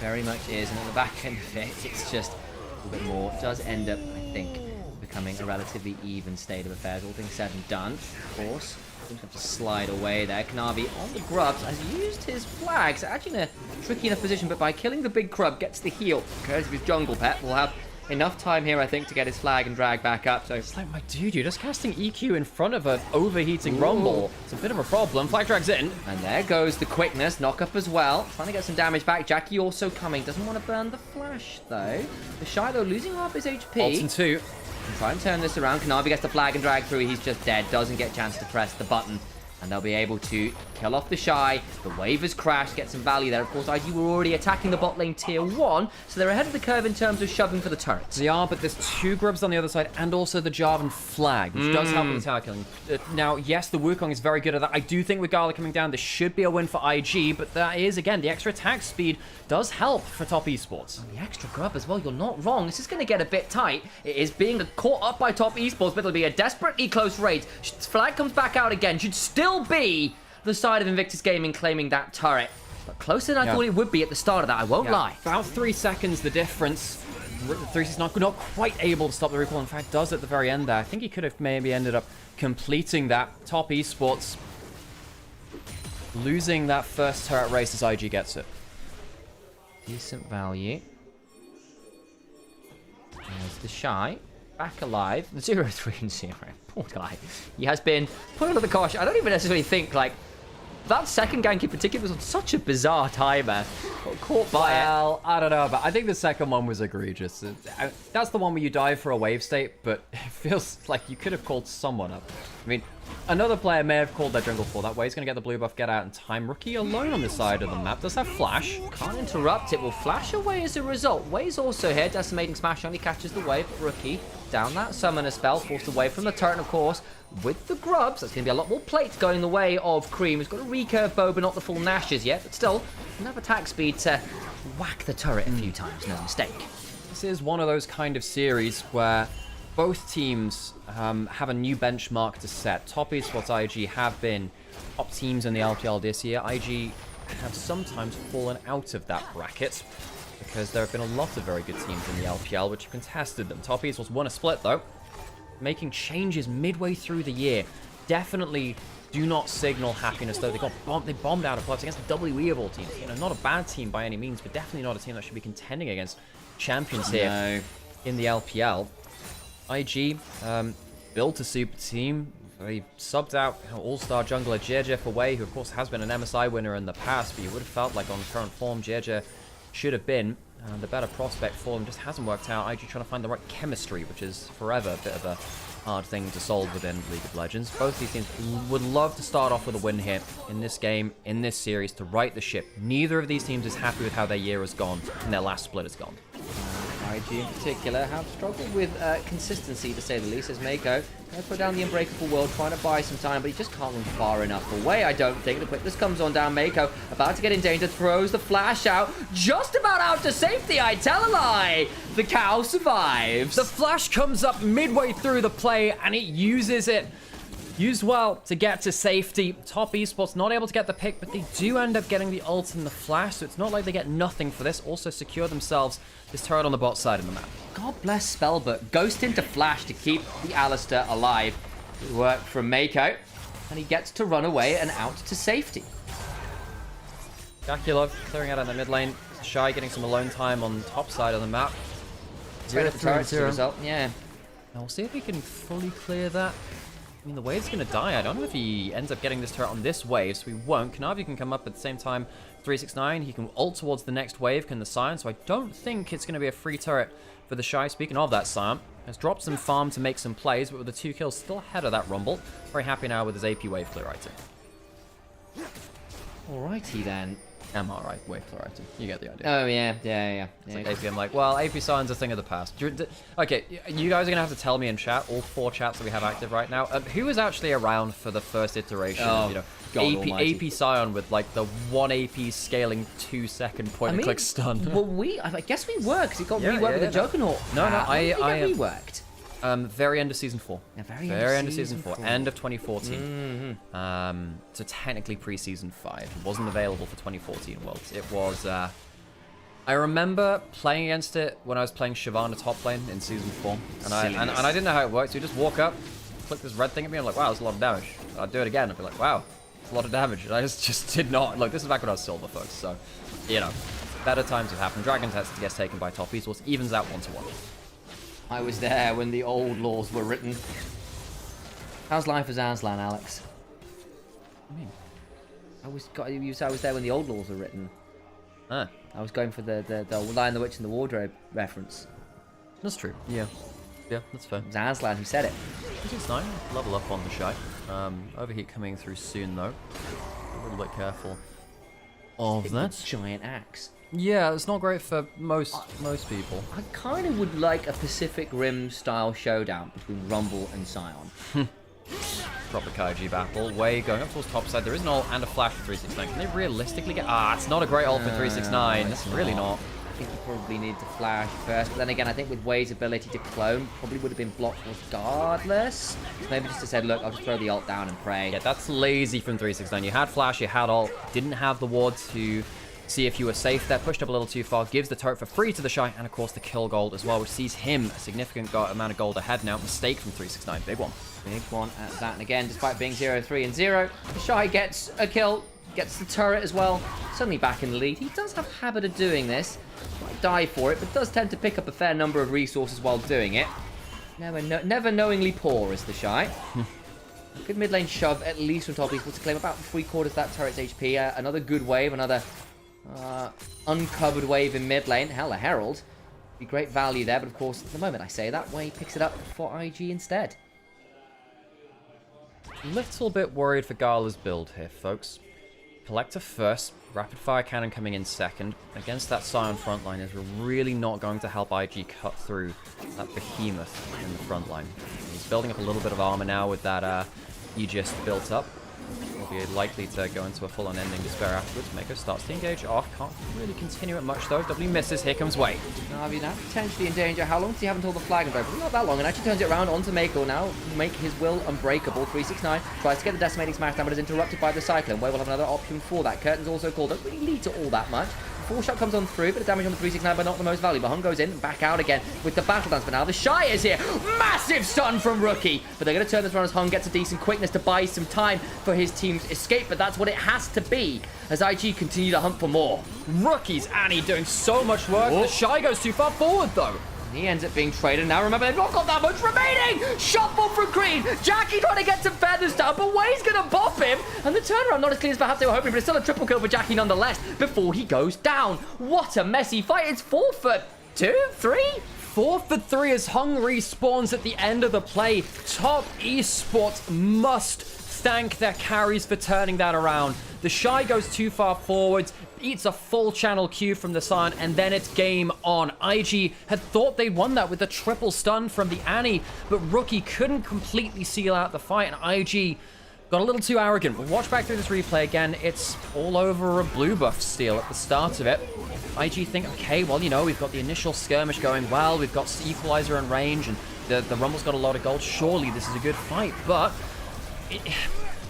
Very much is, and at the back end of it, it's just a little bit more. It does end up, I think, becoming a relatively even state of affairs. All things said and done, of course. Things have to slide away there. Knavi on the grubs has used his flags, actually in a tricky enough position, but by killing the big grub, gets the heal. Because of his jungle pet, will have enough time here, I think, to get his flag and drag back up. So it's like, my dude, you're just casting EQ in front of an overheating Rumble. It's a bit of a problem. Flag drags in. And there goes the quickness. Knock up as well. Trying to get some damage back. Jackie also coming. Doesn't want to burn the flash, though. The Shy, though, losing half his HP. Alton 2. Try and turn this around. Knavi gets the flag and drag through. He's just dead. Doesn't get a chance to press the button. And they'll be able to kill off the Shy. The wave has crashed, get some value there. Of course, IG were already attacking the bot lane tier 1, so they're ahead of the curve in terms of shoving for the turrets. They are, but there's 2 grubs on the other side, and also the Jarvan flag, which does help with the tower killing. Now, yes, the Wukong is very good at that. I do think with Gala coming down, this should be a win for IG, but that is, again, the extra attack speed does help for Top Esports. And the extra grub as well, you're not wrong. This is going to get a bit tight. It is being caught up by Top Esports, but it'll be a desperately close raid. Flag comes back out again. Should still be the side of Invictus Gaming claiming that turret. But closer than I thought it would be at the start of that, I won't lie. About 3 seconds, the difference. 3's not quite able to stop the recall. In fact, does at the very end there. I think he could have maybe ended up completing that. Top Esports losing that first turret race as IG gets it. Decent value. There's the Shy. Back alive. 0-3 and 0. Poor guy. He has been put under the caution. I don't even necessarily think, like, that second gank in particular was on such a bizarre timer. Got caught by it. Well, I don't know, but I think the second one was egregious. That's the one where you dive for a wave state, but it feels like you could have called someone up. I mean, another player may have called their jungle for that way. He's going to get the blue buff, get out in time. Rookie alone on the side of the map. Does have flash. Can't interrupt it. Will flash away as a result. Way's also here. Decimating Smash only catches the wave, but Rookie down that summoner spell, forced away from the turret, of course. With the grubs, that's going to be a lot more plates going the way of Cream. He's got a recurve bow, but not the full Nashes yet. But still, enough attack speed to whack the turret a few times. No mistake. This is one of those kind of series where both teams have a new benchmark to set. Top Esports IG have been top teams in the LPL this year. IG have sometimes fallen out of that bracket because there have been a lot of very good teams in the LPL which have contested them. Top Esports won a split though, making changes midway through the year. Definitely do not signal happiness though. They bombed out of clubs against the WE of all teams. You know, not a bad team by any means, but definitely not a team that should be contending against champions here in the LPL. IG built a super team. They subbed out all-star jungler JJ for Wei, who of course has been an MSI winner in the past, but you would have felt like on current form JJ should have been the better prospect for them. Just hasn't worked out. IG trying to find the right chemistry, which is forever a bit of a hard thing to solve within League of Legends. Both these teams would love to start off with a win here in this game, in this series, to right the ship. Neither of these teams is happy with how their year has gone and their last split has gone. IG in particular have struggled with consistency, to say the least, as Mako put down the Unbreakable World, trying to buy some time, but he just can't run far enough away, I don't think. The quickness comes on down. Mako about to get in danger, throws the flash out, just about out to safety, I tell a lie. The cow survives. The flash comes up midway through the play, and it uses it. Used well to get to safety. Top Esports not able to get the pick, but they do end up getting the ult and the flash, so it's not like they get nothing for this. Also secure themselves this turret on the bot side of the map. God bless Spellbook. Ghost into flash to keep the Alistair alive. Good work from Mako, and he gets to run away and out to safety. Gakulov clearing out in the mid lane. Shy getting some alone time on the top side of the map. 0-3 result, yeah. Now we'll see if we can fully clear that. I mean, the wave's going to die. I don't know if he ends up getting this turret on this wave, so he won't. Kanavi can come up at the same time. 369, he can ult towards the next wave, can the Scion, so I don't think it's going to be a free turret for the Shy. Speaking of that, Scion has dropped some farm to make some plays, but with the 2 kills still ahead of that Rumble. Very happy now with his AP wave clear item. Alrighty then. MRI wave clear item. You get the idea. Oh, yeah. It's like AP, I'm like, well, AP Scion's a thing of the past. Okay, you guys are going to have to tell me in chat, all 4 chats that we have active right now, who was actually around for the first iteration of, you know, AP Scion with, like, the 1 AP scaling 2-second point-and-click stun. Well, I guess we were, because it got reworked with the Juggernaut. No, I reworked. Very end of Season 4. Yeah, very end of Season 4. End of 2014. So technically pre-Season 5. It wasn't available for 2014 Worlds. It was, I remember playing against it when I was playing Shyvana top lane in Season 4. And I didn't know how it worked. So you just walk up, click this red thing at me, I'm like, wow, that's a lot of damage. I'd do it again, I'd be like, wow, it's a lot of damage. And I just did not. Look, this is back when I was silver, folks. So, you know, better times have happened. Dragon Test gets taken by top esports, evens out 1-1. I was there when the old laws were written. How's life as Aslan, Alex? What do you mean? You said I was there when the old laws were written. I was going for the Lion, the Witch, and the Wardrobe reference. That's true. Yeah. Yeah, that's fair. It was Aslan who said it. 269, level up on the Shy. Overheat coming through soon, though. A little bit careful of that. Giant axe. Yeah, it's not great for most people. I kind of would like a Pacific Rim style showdown between Rumble and Scion. Proper Kaiji battle. Wei going up towards top side. There is an ult and a flash for 369. Can they realistically get... it's not a great ult for 369. It's really not. I think you probably need to flash first. But then again, I think with Wei's ability to clone, probably would have been blocked regardless. So maybe just to say, look, I'll just throw the ult down and pray. Yeah, that's lazy from 369. You had flash, you had ult. Didn't have the ward to... see if you were safe there. Pushed up a little too far. Gives the turret for free to the Shy. And, of course, the kill gold as well, which sees him a significant amount of gold ahead now. Mistake from 369. Big one. Big one at that. And again, despite being 0-3 and 0, the Shy gets a kill. Gets the turret as well. Suddenly back in the lead. He does have a habit of doing this. Might die for it, but does tend to pick up a fair number of resources while doing it. Never knowingly poor is the Shy. Good mid lane shove, at least from top esports to claim about 3/4 of that turret's HP. Another good wave. Another... uncovered wave in mid lane. Hell, a Herald. Be great value there, but of course, at the moment I say that, Wei picks it up for IG instead. Little bit worried for Gala's build here, folks. Collector first, rapid fire cannon coming in second. Against that Scion front line is really not going to help IG cut through that behemoth in the front line. He's building up a little bit of armor now with that Aegis built up. Will be likely to go into a full-on ending despair afterwards. Mako starts to engage off. Can't really continue it much though. W misses. Here comes Wei. Navi now potentially in danger. How long does he have until the flag is over? Not that long, and actually turns it around onto Mako now. Make his will unbreakable. 369 tries to get the decimating smash down, but is interrupted by the Cyclone. Wei will have another option for that. Curtain's also called. Don't really lead to all that much. Full shot comes on through, but the damage on the 369, but not the most valuable. Hun goes in and back out again with the battle dance, but now the Shy is here. Massive stun from Rookie, but they're going to turn this around as Hun gets a decent quickness to buy some time for his team's escape, but that's what it has to be as IG continue to hunt for more. Rookie's Annie doing so much work. The Shy goes too far forward though. He ends up being traded. Now remember, they've not got that much remaining. Shuffle from Green. Jackie trying to get some feathers down, but Way's going to bop him. And the turnaround not as clean as perhaps they were hoping, but it's still a triple kill for Jackie nonetheless before he goes down. What a messy fight. It's 4 for 2, 3? 4 for 3 as Hung respawns at the end of the play. Top Esports must thank their carries for turning that around. The Shy goes too far forwards, eats a full channel Q from the Sun, and then it's game on. IG had thought they'd won that with a triple stun from the Annie, but Rookie couldn't completely seal out the fight, and IG got a little too arrogant. We'll watch back through this replay again. It's all over a blue buff steal at the start of it. IG think, okay, well, you know, we've got the initial skirmish going well. We've got Equalizer in range, and the Rumble's got a lot of gold. Surely this is a good fight, but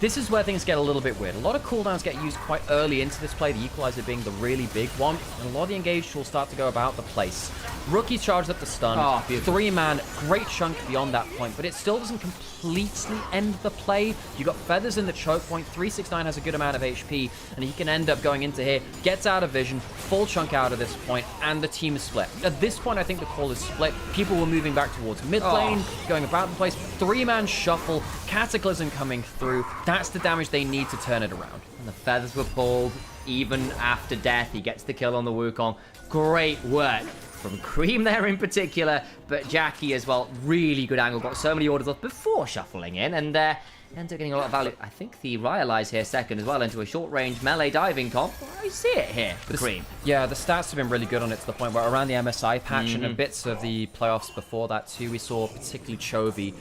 this is where things get a little bit weird. A lot of cooldowns get used quite early into this play, the Equalizer being the really big one, and a lot of the engaged will start to go about the place. Rookie charges up the stun. 3-man, great chunk beyond that point, but it still doesn't completely end the play. You got feathers in the choke point. 369 has a good amount of HP, and he can end up going into here, gets out of vision, full chunk out of this point, and the team is split. At this point, I think the call is split. People were moving back towards mid lane, going about the place. 3-man shuffle, Cataclysm coming through. That's the damage they need to turn it around. And the feathers were pulled even after death. He gets the kill on the Wukong. Great work from Cream there in particular, but Jackie as well. Really good angle. Got so many orders off before shuffling in, and ends up getting a lot of value. I think the Ryalize here second as well into a short-range melee diving comp. I see it here for Cream. Yeah, the stats have been really good on it to the point where around the MSI patch and bits of the playoffs before that too, we saw particularly Chovy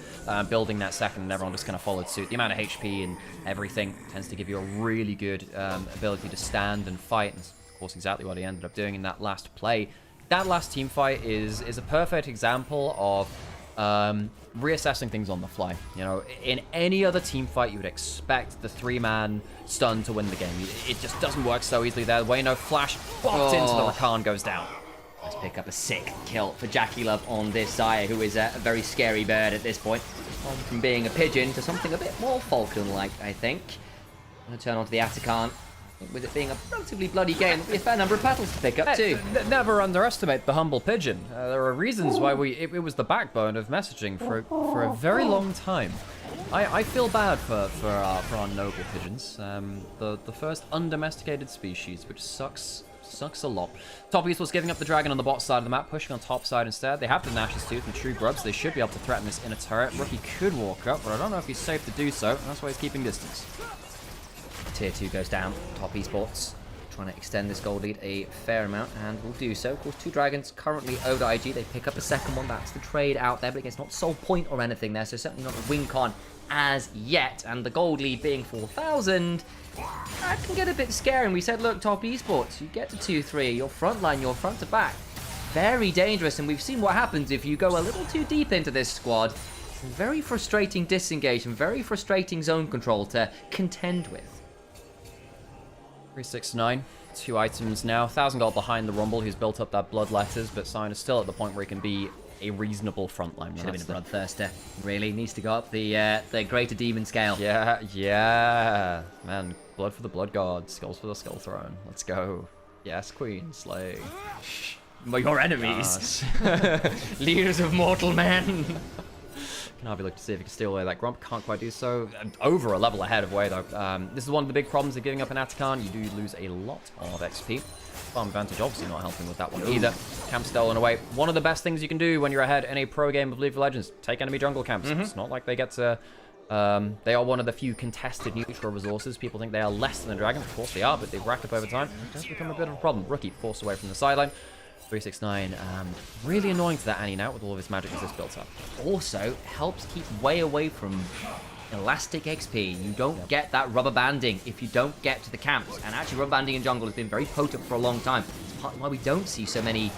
building that second, and everyone just kind of followed suit. The amount of HP and everything tends to give you a really good ability to stand and fight, and of course exactly what he ended up doing in that last play. That last team fight is a perfect example of reassessing things on the fly. You know, in any other team fight, you would expect the 3-man stun to win the game. It just doesnn't work so easily there. Wayno flash bopped into the Rakan, goes down. Let's pick up a sick kill for Jackie Love on this Xayah, who is a very scary bird at this point. Gone from being a pigeon to something a bit more Falcon-like, I think. Gonna turn onto the Atakan. With it being a relatively bloody game, there'll be a fair number of petals to pick up too. Never underestimate the humble pigeon. There are reasons why it was the backbone of messaging for a very long time. I feel bad for our noble pigeons. The first undomesticated species, which sucks a lot. Top East was giving up the dragon on the bot side of the map, pushing on top side instead. They have the Nash's Tooth and True Grubs. They should be able to threaten this inner turret. Rookie could walk up, but I don't know if he's safe to do so, and that's why he's keeping distance. Tier 2 goes down. Top Esports trying to extend this gold lead a fair amount, and will do so. Of course, 2 dragons currently over IG. They pick up a second one. That's the trade out there, but it's not soul point or anything there, so certainly not a win con as yet. And the gold lead being 4,000, that can get a bit scary. And we said, look, Top Esports, you get to 2-3, your front line, your front to back, very dangerous. And we've seen what happens if you go a little too deep into this squad. Some very frustrating disengage and very frustrating zone control to contend with. 369, 2 items now. 1,000 gold behind the Rumble, who's built up that blood letters, but Sion is still at the point where he can be a reasonable frontline. Should have been a bloodthirster. Really needs to go up the greater demon scale. Yeah, man. Blood for the blood god, skulls for the skull throne. Let's go. Yes, Queen, slay. Your enemies, leaders of mortal men. Navi look to see if he can steal away that Grump. Can't quite do so. Over a level ahead of Way, though. This is one of the big problems of giving up an Atakan. You do lose a lot of XP. Farm advantage obviously not helping with that one either. Camp stolen away. One of the best things you can do when you're ahead in a pro game of League of Legends. Take enemy jungle camps. It's not like they get to... they are one of the few contested neutral resources. People think they are less than a dragon. Of course they are, but they've racked up over time. It does become a bit of a problem. Rookie forced away from the sideline. 369, really annoying to that Annie now with all of his magic resist built up. Also, helps keep Way away from elastic XP. You don't get that rubber banding if you don't get to the camps. And actually, rubber banding in jungle has been very potent for a long time. It's partly why we don't see so many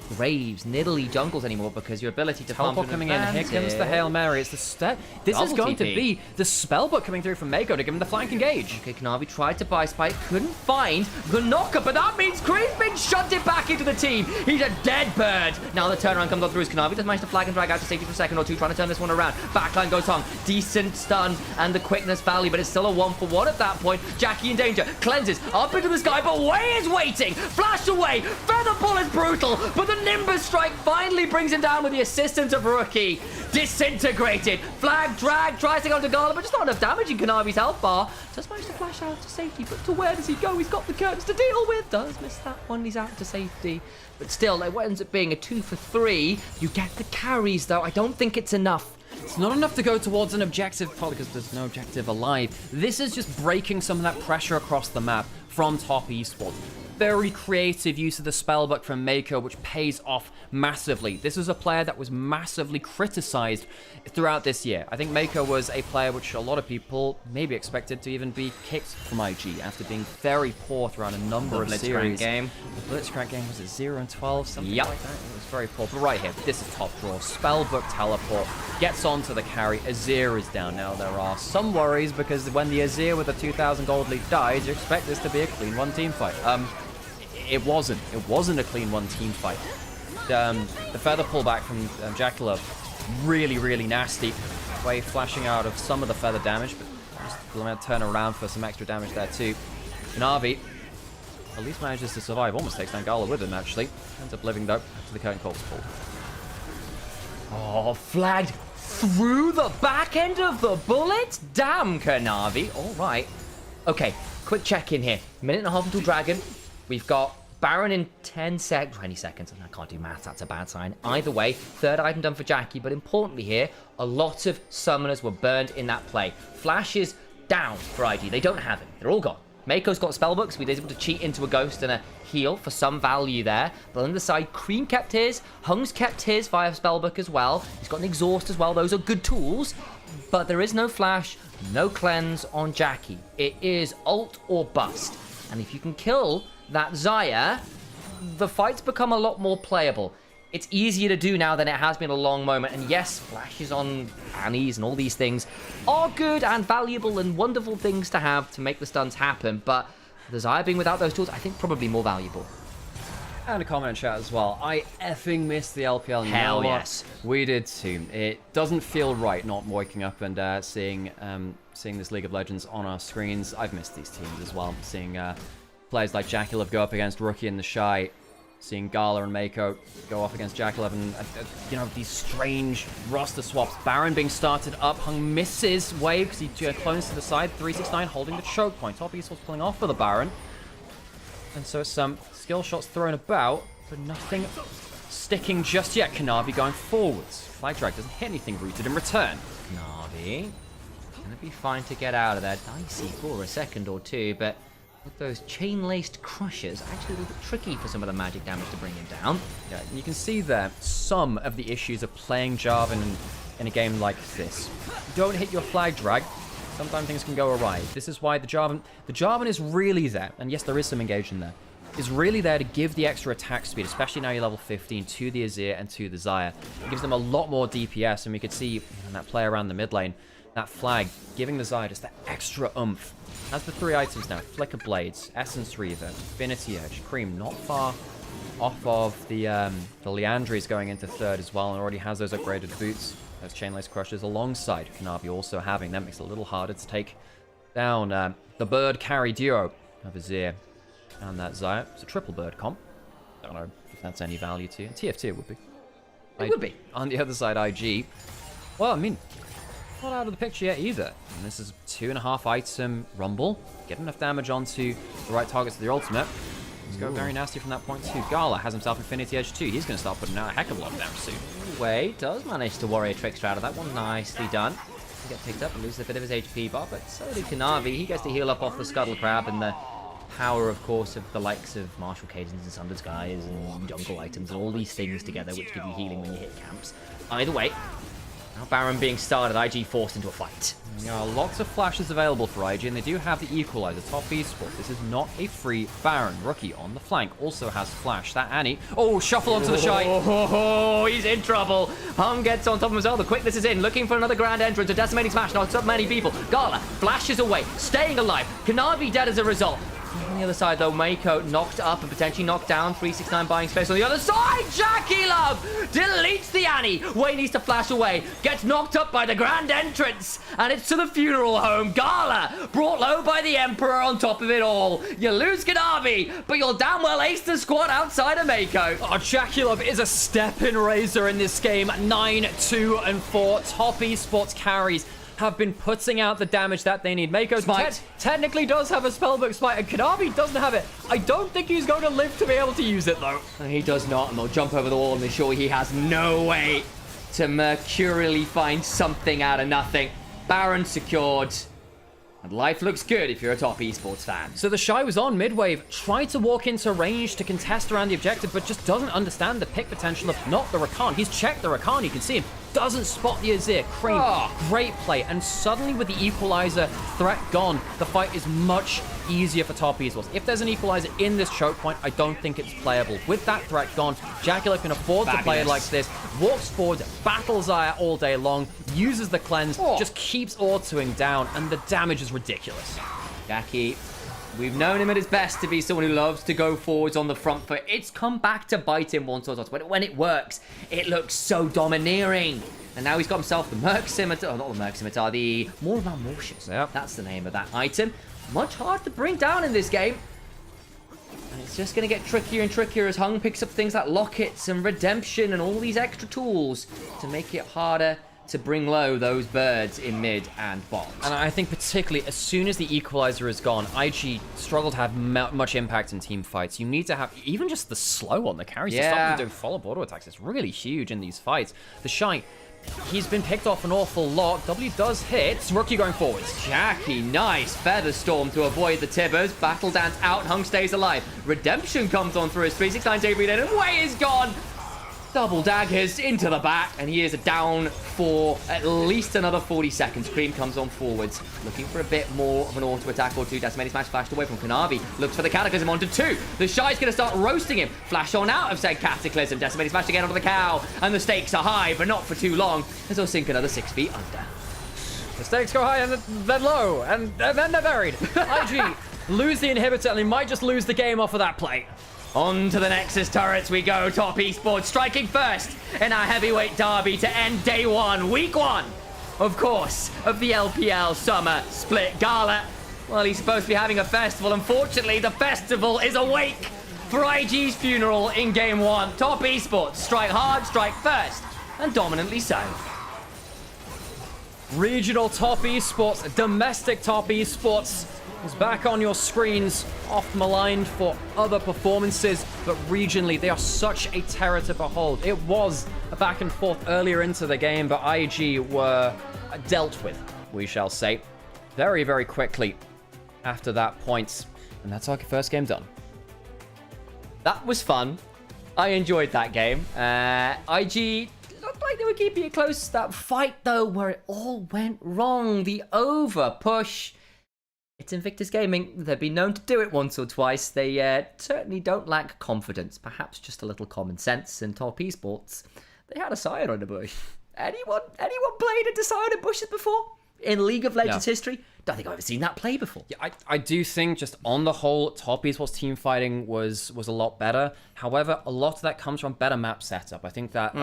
Graves, niddly jungles anymore, because your ability to farm Teleport coming in. Here comes the Hail Mary. It's the step. This is going to be the spellbook coming through from Mako to give him the flank engage. Okay, Kanavi tried to buy Spike, couldn't find the knocker, but that means Creed's been shunted back into the team. He's a dead bird. Now the turnaround comes on through as Kanavi does manage to flag and drag out to safety for a second or two, trying to turn this one around. Backline goes on. Decent stun and the quickness value, but it's still a 1-for-1 at that point. Jackie in danger. Cleanses up into the sky, but Way is waiting. Flashed away. Feather Ball is brutal, but the the Nimbus Strike finally brings him down with the assistance of Rookie. Disintegrated. Flag drag, tries to go to Gala, but just not enough damage in Kanavi's health bar. Does manage to flash out to safety, but to where does he go? He's got the curtains to deal with. Does miss that one, he's out to safety. But still, it ends up being a 2 for 3. You get the carries, though. I don't think it's enough. It's not enough to go towards an objective, probably because there's no objective alive. This is just breaking some of that pressure across the map from top esports. Very creative use of the spellbook from Mako, which pays off massively. This is a player that was massively criticized throughout this year. I think Mako was a player which a lot of people maybe expected to even be kicked from IG after being very poor throughout a number of series. Game. The Blitzcrank game, was it 0-12, something like that? It was very poor. But right here, this is top draw. Spellbook teleport, gets onto the carry. Azir is down. Now there are some worries because when the Azir with a 2,000 gold lead dies, you expect this to be a clean one team fight. It wasn't. It wasn't a clean one team fight. The feather pullback from Jackalope, really, really nasty. Way flashing out of some of the feather damage, but just going to turn around for some extra damage there too. Navi at least manages to survive. Almost takes down Gala with him, actually. Ends up living, though, to the current corpse pull. Oh, flagged through the back end of the bullet? Damn, Kanavi. All right. Okay, quick check-in here. Minute and a half until Dragon. We've got Baron in 20 seconds. I can't do math, that's a bad sign. Either way, third item done for Jackie, but importantly here, a lot of summoners were burned in that play. Flash is down for IG. They don't have it. They're all gone. Mako's got spellbooks, so he's able to cheat into a ghost and a heal for some value there. But on the side, Cream kept his, Hung's kept his via spellbook as well. He's got an exhaust as well. Those are good tools. But there is no flash, no cleanse on Jackie. It is ult or bust. And if you can kill that Xayah, the fights become a lot more playable. It's easier to do now than it has been a long moment. And yes, flashes on Annies and all these things are good and valuable and wonderful things to have to make the stuns happen. But the Xayah being without those tools, I think probably more valuable. And a comment in chat as well. I effing missed the LPL. Hell yes. We did too. It doesn't feel right not waking up and seeing this League of Legends on our screens. I've missed these teams as well. Seeing players like Jackalope go up against Rookie and the Shy. Seeing Gala and Mako go off against Jackalope and, you know, these strange roster swaps. Baron being started up. Hung misses wave because he clones to the side. 369 holding the choke point. Top Esports pulling off for the Baron. And so it's some skill shots thrown about, but nothing sticking just yet. Kanavi going forwards. Flag drag doesn't hit anything rooted in return. Kanavi gonna be fine to get out of there. Dicey for a second or two, but with those chain-laced crushers, actually a little bit tricky for some of the magic damage to bring him down. Yeah, you can see there some of the issues of playing Jarvan in a game like this. Don't hit your flag drag. Sometimes things can go awry. This is why the Jarvan is really there, and yes, there is some engagement there, is really there to give the extra attack speed, especially now you're level 15, to the Azir and to the Xayah. It gives them a lot more DPS, and we could see that play around the mid lane, that flag, giving the Xayah just that extra oomph. Has the 3 items now, Flicker Blades, Essence Reaver, Infinity Edge, Cream not far off of the Leandries going into third as well, and already has those upgraded boots. Those Chainlace Crushers alongside Kanavi also having them. Makes it a little harder to take down the bird carry duo of Azir and that Xayah. It's a triple bird comp. Don't know if that's any value to you. TFT it would be. It would be. On the other side, IG. Well, I mean, not out of the picture yet either. And this is 2.5 item Rumble. Get enough damage onto the right targets of the ultimate. Let's go very nasty from that point too. Gala has himself Infinity Edge too. He's going to start putting out a heck of a lot of damage soon. Wade does manage to Warrior Trickster out of that one. Nicely done. He gets picked up and loses a bit of his HP bar, but so did Kanavi. He gets to heal up off the Scuttle Crab and the power, of course, of the likes of Martial Cadence and Sundered Skies and jungle items and all these things together which give you healing when you hit camps. Either way, now Baron being started, IG forced into a fight. There are lots of flashes available for IG, and they do have the Equalizer, top esports. This is not a free Baron. Rookie on the flank also has flash. That Annie. Oh, shuffle onto the Shy. Oh, he's in trouble. Hung gets on top of him as well. The quickness is in, looking for another grand entrance. A decimating smash knocks up many people. Gala flashes away, staying alive. Kanavi dead as a result. On the other side, though, Mako knocked up and potentially knocked down. 369 buying space on the other side. Jackie Love deletes the Annie. Way needs to flash away. Gets knocked up by the grand entrance. And it's to the funeral home. Gala brought low by the Emperor on top of it all. You lose Ganavi, but you'll damn well ace the squad outside of Mako. Oh, Jackie Love is a step-in razor in this game. 9, 2, and 4. Top esports carries have been putting out the damage that they need. Mako technically does have a spellbook smite, and Kanavi doesn't have it. I don't think he's going to live to be able to use it, though. And he does not, and they'll jump over the wall and ensure he has no way to mercurially find something out of nothing. Baron secured. And life looks good if you're a top esports fan. So the Shy was on mid-wave, tried to walk into range to contest around the objective, but just doesn't understand the pick potential of not the Rakan. He's checked the Rakan, you can see him. Doesn't spot the Azir. Cream, great play. And suddenly with the equalizer threat gone, the fight is much easier for top esports. If there's an equalizer in this choke point, I don't think it's playable. With that threat gone, Jackie can afford to play it like this. Walks forward, battles Zaya all day long, uses the cleanse, just keeps autoing down, and the damage is ridiculous. Jackie, we've known him at his best to be someone who loves to go forwards on the front foot. It's come back to bite him once or twice. When it works, it looks so domineering. And now he's got himself the Merc Scimitar, oh, not the Merc Scimitar, the More of Malmortius. Yep. That's the name of that item. Much hard to bring down in this game. And it's just going to get trickier and trickier as Hung picks up things like lockets and redemption and all these extra tools to make it harder to bring low those birds in mid and bot. And I think particularly as soon as the equalizer is gone, IG struggle to have much impact in team fights. You need to have even just the slow on the carries to stop them doing follow-up auto attacks. It's really huge in these fights. The Shy, he's been picked off an awful lot. W does hit. Rookie going forwards. Jackie, nice. Feather Storm to avoid the Tibbers. Battle Dance out. Hung stays alive. Redemption comes on through his 369 David and Way is gone. Double daggers into the back, and he is down for at least another 40 seconds. Cream comes on forwards, looking for a bit more of an auto attack or two. Decimating Smash flashed away from Kanavi. Looks for the Cataclysm onto 2. The Shy's going to start roasting him. Flash on out of said Cataclysm. Decimating Smash again onto the cow, and the stakes are high, but not for too long, as they'll sink another 6 feet under. The stakes go high and then low, and then they're buried. IG lose the inhibitor, and they might just lose the game off of that play. On to the Nexus turrets we go. Top esports striking first in our heavyweight derby to end day 1, week 1, of course, of the LPL Summer Split Gala. Well, he's supposed to be having a festival. Unfortunately, the festival is awake for IG's funeral in game 1. Top esports strike hard, strike first, and dominantly so. Regional top esports, domestic top esports is back on your screens, oft maligned for other performances, but regionally they are such a terror to behold. It was a back and forth earlier into the game, but IG were dealt with, we shall say, very, very quickly after that point. And that's our first game done. That was fun. I enjoyed that game. IG looked like they were keeping it close. That fight, though, where it all went wrong. The over push. It's Invictus Gaming. They've been known to do it once or twice. They certainly don't lack confidence. Perhaps just a little common sense. And top esports, they had a Scion on the bush. Anyone played a Scion in bushes before? In League of Legends history? Don't think I've ever seen that play before. Yeah, I do think just on the whole, top esports team fighting was a lot better. However, a lot of that comes from better map setup. I think that,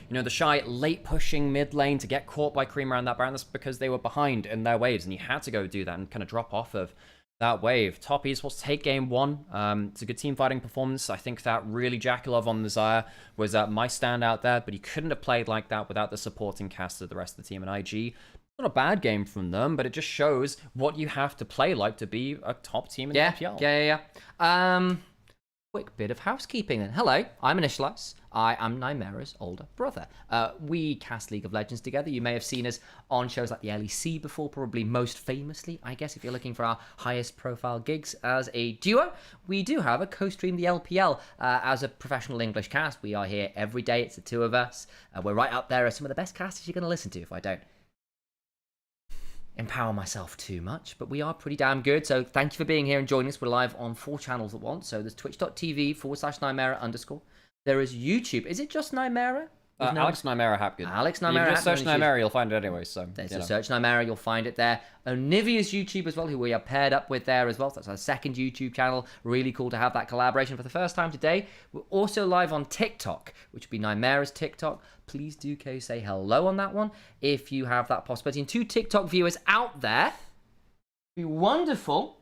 the Shy late pushing mid lane to get caught by Cream around that Baron, that's because they were behind in their waves, and you had to go do that and kind of drop off of that wave. Top esports take game 1. It's a good team fighting performance. I think that really Jackalov on the Zaya was my standout there, but he couldn't have played like that without the supporting cast of the rest of the team. And IG, not a bad game from them, but it just shows what you have to play like to be a top team in the LPL. Yeah. Quick bit of housekeeping then. Hello, I'm Initialise. I am Nymaera's older brother. We cast League of Legends together. You may have seen us on shows like the LEC before, probably most famously, I guess, if you're looking for our highest profile gigs as a duo. We do have a co-stream the LPL as a professional English cast. We are here every day. It's the two of us. We're right up there as some of the best casters you're going to listen to if I don't empower myself too much, but we are pretty damn good. So thank you for being here and joining us. We're live on 4 channels at once. So there's twitch.tv/Nymaera_. There is YouTube. Is it just Nymaera? Alex Nymaera Hapgood. Alex Nymaera. You Hapgood just search on YouTube. Nymaera, you'll find it anyway. So there's a search Nymaera, you'll find it there. Nivea's YouTube as well, who we are paired up with there as well. So that's our second YouTube channel. Really cool to have that collaboration for the first time today. We're also live on TikTok, which would be Nymaera's TikTok. Please do say hello on that one if you have that possibility. And 2 TikTok viewers out there, it'd be wonderful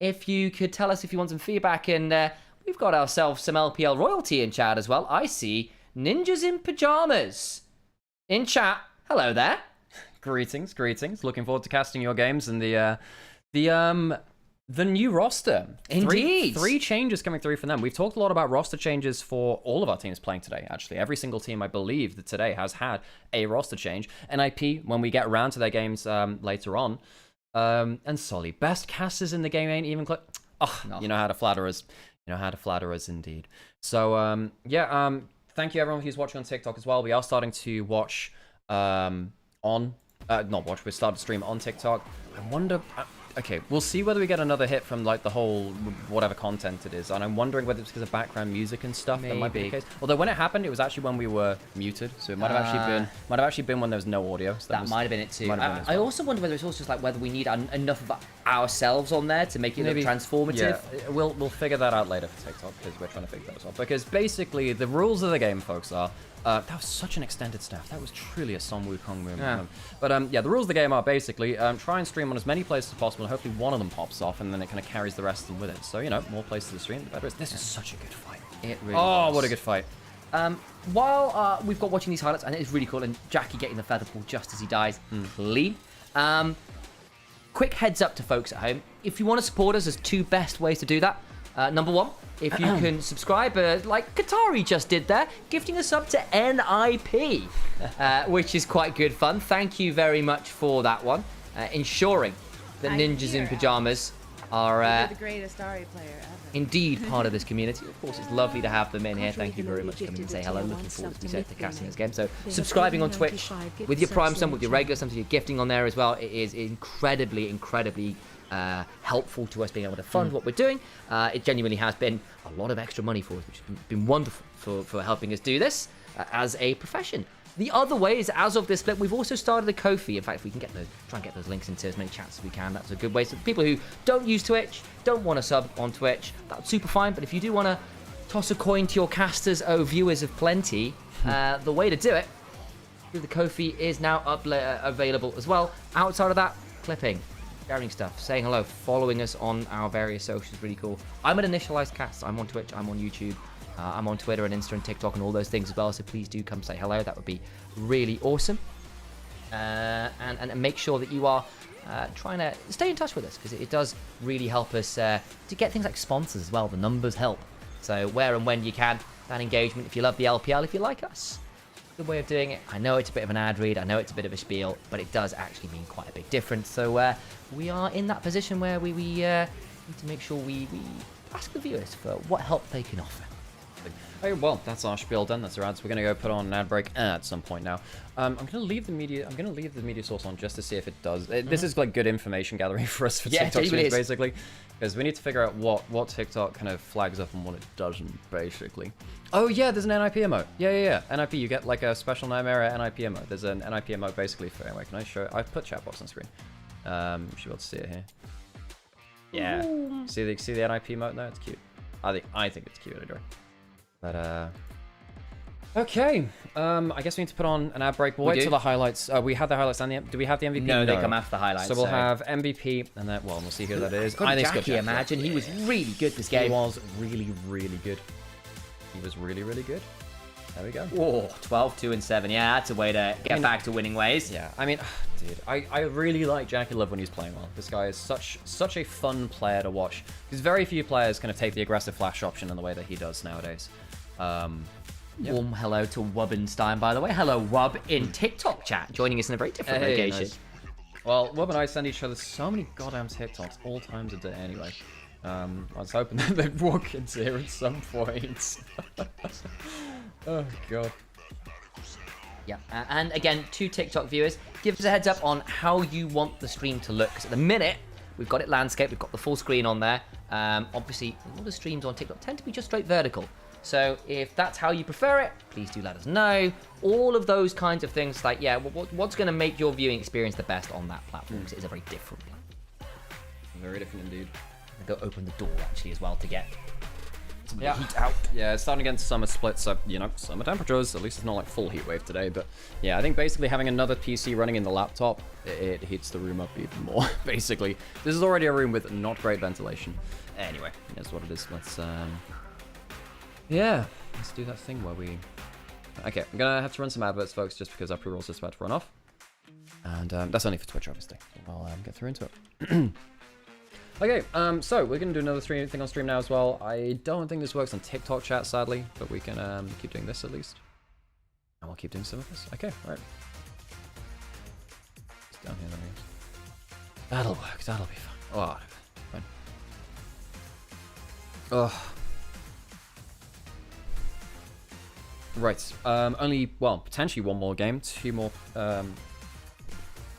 if you could tell us if you want some feedback. And we've got ourselves some LPL royalty in chat as well. I see Ninjas in Pajamas in chat. Hello there. Greetings. Looking forward to casting your games and the new roster. Indeed. Three changes coming through from them. We've talked a lot about roster changes for all of our teams playing today, actually. Every single team, I believe, that today has had a roster change. NIP, when we get around to their games later on. And Solly, best casters in the game ain't even close. Oh, no. You know how to flatter us. Indeed. So, thank you everyone who's watching on TikTok as well. We are starting to watch we're starting to stream on TikTok. I wonder, okay, we'll see whether we get another hit from like the whole whatever content it is, and I'm wondering whether it's because of background music and stuff. That might be the case. Although when it happened, it was actually when we were muted, so it might have actually been when there was no audio. So that might have been it too. I also wonder whether it's also just like whether we need enough of ourselves on there to make it look transformative. Yeah, we'll figure that out later for TikTok because we're trying to figure that out. Because basically the rules of the game, folks, are. That was such an extended staff. That was truly a Son Wukong moment. Yeah. But the rules of the game are basically try and stream on as many places as possible, and hopefully one of them pops off, and then it kind of carries the rest of them with it. So, more places to stream, the better. This is such a good fight. It really was. What a good fight. While we've got watching these highlights, and it is really cool, and Jackie getting the feather ball just as he dies, clean. Quick heads up to folks at home. If you want to support us, there's 2 best ways to do that. Number 1, if you can subscribe, like Qatari just did there, gifting us up to NIP, which is quite good fun. Thank you very much for that one. Ensuring that Ninjas in Pajamas are the greatest Ari player ever. Indeed part of this community. Of course, it's lovely to have them in here. Thank you very much for coming to say hello. Looking forward to casting this game. So subscribing on Twitch with your Prime sum, with your regular sum, so your gifting on there as well. It is incredibly helpful to us being able to fund what we're doing. It genuinely has been a lot of extra money for us, which has been wonderful for helping us do this as a profession. The other way is, as of this split, we've also started a Ko-fi. In fact, if we can try and get those links into as many chats as we can, that's a good way. So people who don't use Twitch, don't want to sub on Twitch, that's super fine. But if you do want to toss a coin to your casters, viewers of plenty, the way to do it, through the Ko-fi is now available as well. Outside of that, clipping, sharing stuff, saying hello, following us on our various socials, really cool. I'm at Initialise Cast. I'm on Twitch, I'm on YouTube. I'm on Twitter and Insta and TikTok and all those things as well, so please do come say hello. That would be really awesome. And make sure that you are trying to stay in touch with us, because it does really help us to get things like sponsors as well. The numbers help. So where and when you can, that engagement, if you love the LPL, if you like us, good way of doing it. I know it's a bit of an ad read, I know it's a bit of a spiel, but it does actually mean quite a big difference. So we are in that position where we need to make sure we ask the viewers for what help they can offer. Oh, well, that's our spiel done. That's our ads. We're going to go put on an ad break at some point now. I'm going to leave the media source on just to see if it does. This is like good information gathering for us for TikTok streams, basically, because we need to figure out what TikTok kind of flags up and what it doesn't, basically. Oh yeah, there's an NIP emote. Yeah. NIP, you get like a special Nymaera NIP emote. There's an NIP emote basically for anyway. Can I show? I put chat box on screen. You should be able to see it here. Yeah. Ooh. See the NIP emote there? It's cute. I think it's cute anyway. But, okay. I guess we need to put on an ad break. We'll wait till the highlights. We had the highlights and do we have the MVP? No, they come after the highlights. So we'll have MVP and then, we'll see who that is. I think Jackie, imagine. He was really good this game. He was really, really good. He was really, really good. There we go. Whoa, 12, 2, and 7. Yeah, that's a way to get back to winning ways. Yeah, I mean, dude, I really like Jackie Love when he's playing well. This guy is such a fun player to watch. Because very few players kind of take the aggressive flash option in the way that he does nowadays. Warm hello to Wubbenstein, by the way. Hello, Wub, in TikTok chat, joining us in a very different location. Nice. Well, Wub and I send each other so many goddamn TikToks all times a day anyway. I was hoping that they'd walk into here at some point. Oh, God. Yeah, and again, to TikTok viewers, give us a heads up on how you want the stream to look. Because at the minute, we've got it landscape, we've got the full screen on there. Obviously, a lot of streams on TikTok tend to be just straight vertical. So if that's how you prefer it, please do let us know. All of those kinds of things, like, yeah, what's going to make your viewing experience the best on that platform? Because it is a very different platform. Very different indeed. Go open the door, actually, as well, to get some heat out. Yeah, it's starting against summer split, so, you know, summer temperatures. At least it's not like full heat wave today, but yeah, I think basically having another PC running in the laptop, it heats the room up even more, basically. This is already a room with not great ventilation. Anyway, that's what it is. Let's, yeah, let's do that thing where we... Okay, I'm gonna have to run some adverts, folks, just because our pre-roll's just about to run off. And that's only for Twitch, obviously. I'll get through into it. Okay, so we're gonna do another thing on stream now as well. I don't think this works on TikTok chat, sadly, but we can keep doing this at least. And we'll keep doing some of this. Okay, right. It's down here, then. That'll work, that'll be fun. Oh, fine. Oh. Right, only, well, potentially one more game, 2 more,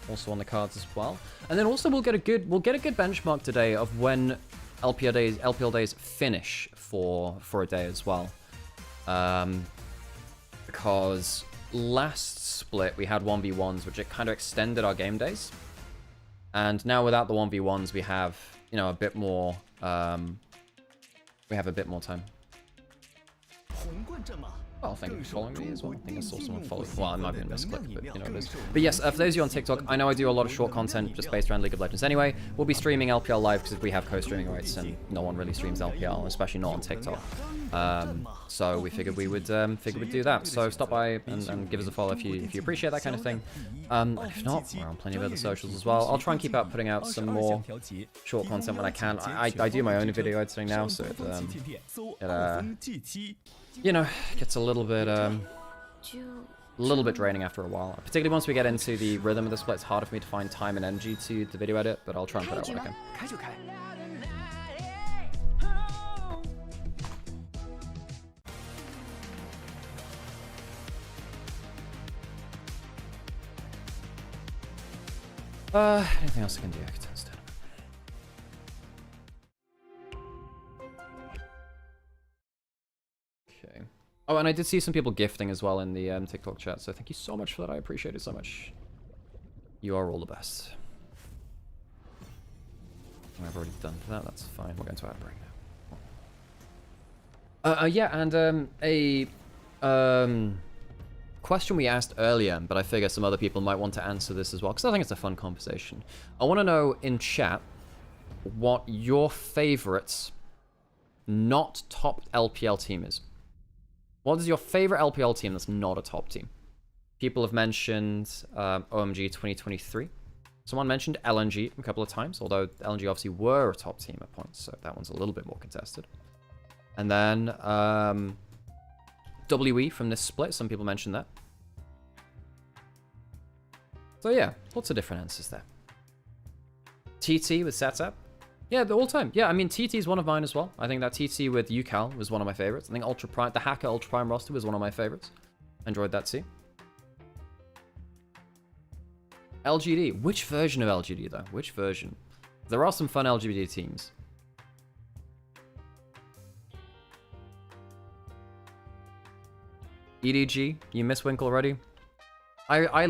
also on the cards as well. And then also we'll get a good benchmark today of when LPL days finish for a day as well. Because last split we had 1v1s, which it kind of extended our game days. And now without the 1v1s we have, you know, a bit more we have a bit more time. Oh, thank you for following me as well. I think I saw someone follow. Well, I might be in misclick, but you know what it is. But yes, for those of you on TikTok, I know I do a lot of short content just based around League of Legends anyway. We'll be streaming LPL live because we have co-streaming rights and no one really streams LPL, especially not on TikTok. So we figured we would do that. So stop by and give us a follow if you appreciate that kind of thing. If not, we're on plenty of other socials as well. I'll try and keep putting out some more short content when I can. I do my own video editing now, so it you know, gets a little bit draining after a while. Particularly once we get into the rhythm of the split, it's harder for me to find time and energy to the video edit, but I'll try and put out what I can. Anything else I can do? I can test it. Okay. Oh, and I did see some people gifting as well in the TikTok chat, so thank you so much for that. I appreciate it so much. You are all the best. I've already done that. That's fine. We're going to ad break now. Yeah, and a question we asked earlier, but I figure some other people might want to answer this as well, because I think it's a fun conversation. I want to know in chat what your favorite not top LPL team is. What is your favorite LPL team that's not a top team? People have mentioned OMG 2023. Someone mentioned LNG a couple of times, although LNG obviously were a top team at points, so that one's a little bit more contested. And then WE from this split, some people mentioned that. So yeah, lots of different answers there. TT with Setup. Yeah, the all-time. Yeah, I mean, TT is one of mine as well. I think that TT with UCal was one of my favorites. I think Ultra Prime, the Hacker Ultra Prime roster was one of my favorites. Enjoyed that too. LGD. Which version of LGD, though? Which version? There are some fun LGD teams. EDG. You miss Wink already? I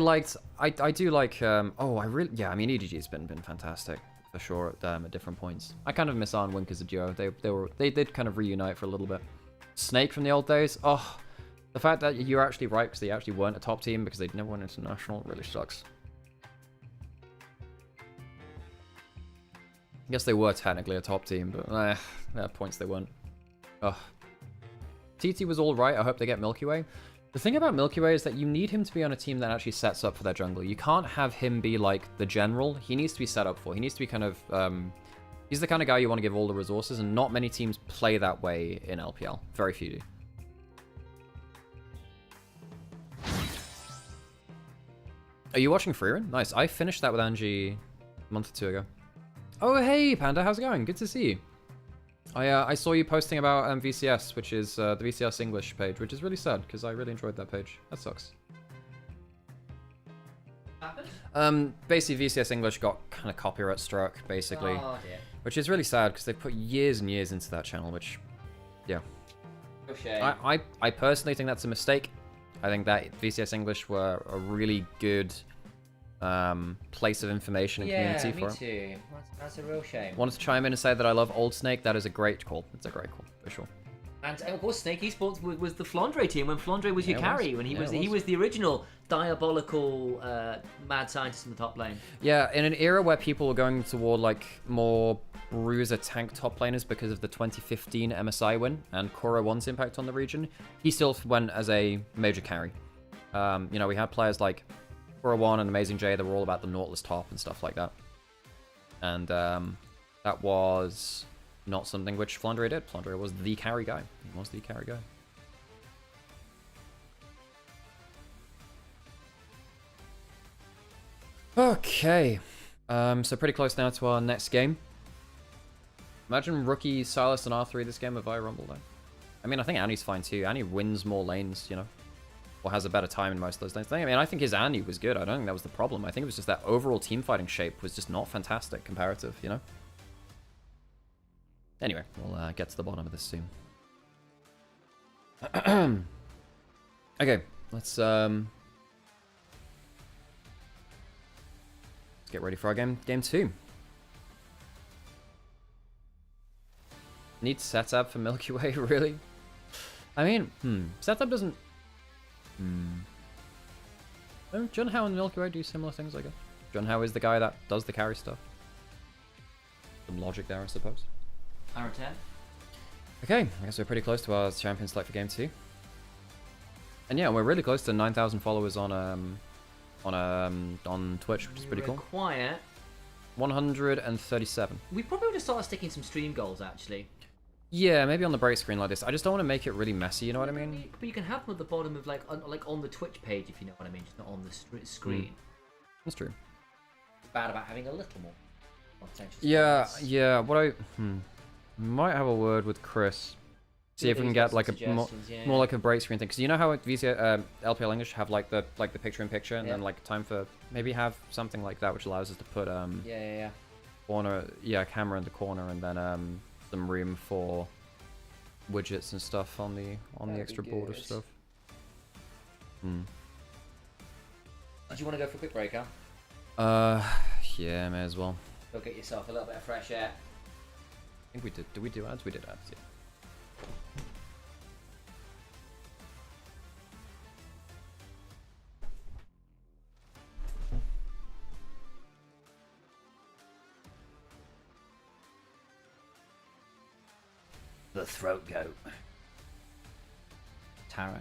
do like, oh, I mean, EDG's been fantastic. For sure, at different points. I kind of miss on Wink as a duo. They did kind of reunite for a little bit. Snake from the old days. Oh, the fact that you're actually right because they actually weren't a top team because they never went international really sucks. I guess they were technically a top team, but at points they weren't. Ugh. TT was all right. I hope they get Milky Way. The thing about Milky Way is that you need him to be on a team that actually sets up for their jungler. You can't have him be like the general. He needs to be set up for. He needs to be kind of... he's the kind of guy you want to give all the resources, and not many teams play that way in LPL. Very few do. Are you watching Freerun? Nice. I finished that with Angie a month or 2 ago. Oh, hey, Panda. How's it going? Good to see you. I saw you posting about VCS, which is the VCS English page, which is really sad because I really enjoyed that page. That sucks. Basically, VCS English got kind of copyright struck, basically, which is really sad because they put years and years into that channel, which, yeah. Real shame. I personally think that's a mistake. I think that VCS English were a really good place of information and community for it. Yeah, me too. That's a real shame. Wanted to chime in and say that I love Old Snake. That is a great call. It's a great call, for sure. And of course, Snake Esports was the Flandre team when Flandre was your carry, when he he was the original diabolical mad scientist in the top lane. Yeah, in an era where people were going toward like more bruiser tank top laners because of the 2015 MSI win and Koro 1's impact on the region, he still went as a major carry. You know, we had players like Koro 1 and Amazing J that were all about the Nautilus top and stuff like that. And that was not something which Flandre did. Flandre was the carry guy. He was the carry guy. Okay. So pretty close now to our next game. Imagine rookie Silas and R3 this game of Vi Rumble though. I mean, I think Annie's fine too. Annie wins more lanes, you know. Or has a better time in most of those lanes. I mean, I think his Annie was good. I don't think that was the problem. I think it was just that overall team fighting shape was just not fantastic comparative, you know. Anyway, we'll get to the bottom of this soon. Okay, let's get ready for our game two. Need setup for Milky Way, really? I mean, setup doesn't. Don't Junhao and Milky Way do similar things, I guess. Junhao is the guy that does the carry stuff. Some logic there, I suppose. Hour 10. Okay, I guess we're pretty close to our champion select for game 2. And yeah, we're really close to 9,000 followers on Twitch, which is pretty cool. Quiet. 137. We probably would have started sticking some stream goals actually. Yeah, maybe on the break screen like this. I just don't want to make it really messy, you know what I mean? But you can have them at the bottom of like on the Twitch page if you know what I mean, just not on the screen. That's true. It's bad about having a little more potential. Yeah, yeah. What I might have a word with Chris. See if we can get like a more like a break screen thing. Because you know how LPL English have like the picture in picture and then like time for maybe have something like that which allows us to put camera in the corner and then some room for widgets and stuff on the extra border stuff. Did you want to go for a quick break, Al? Yeah, may as well. Go get yourself a little bit of fresh air. I think we did. Did we do ads? We did ads, yeah. The throat goat. Tara.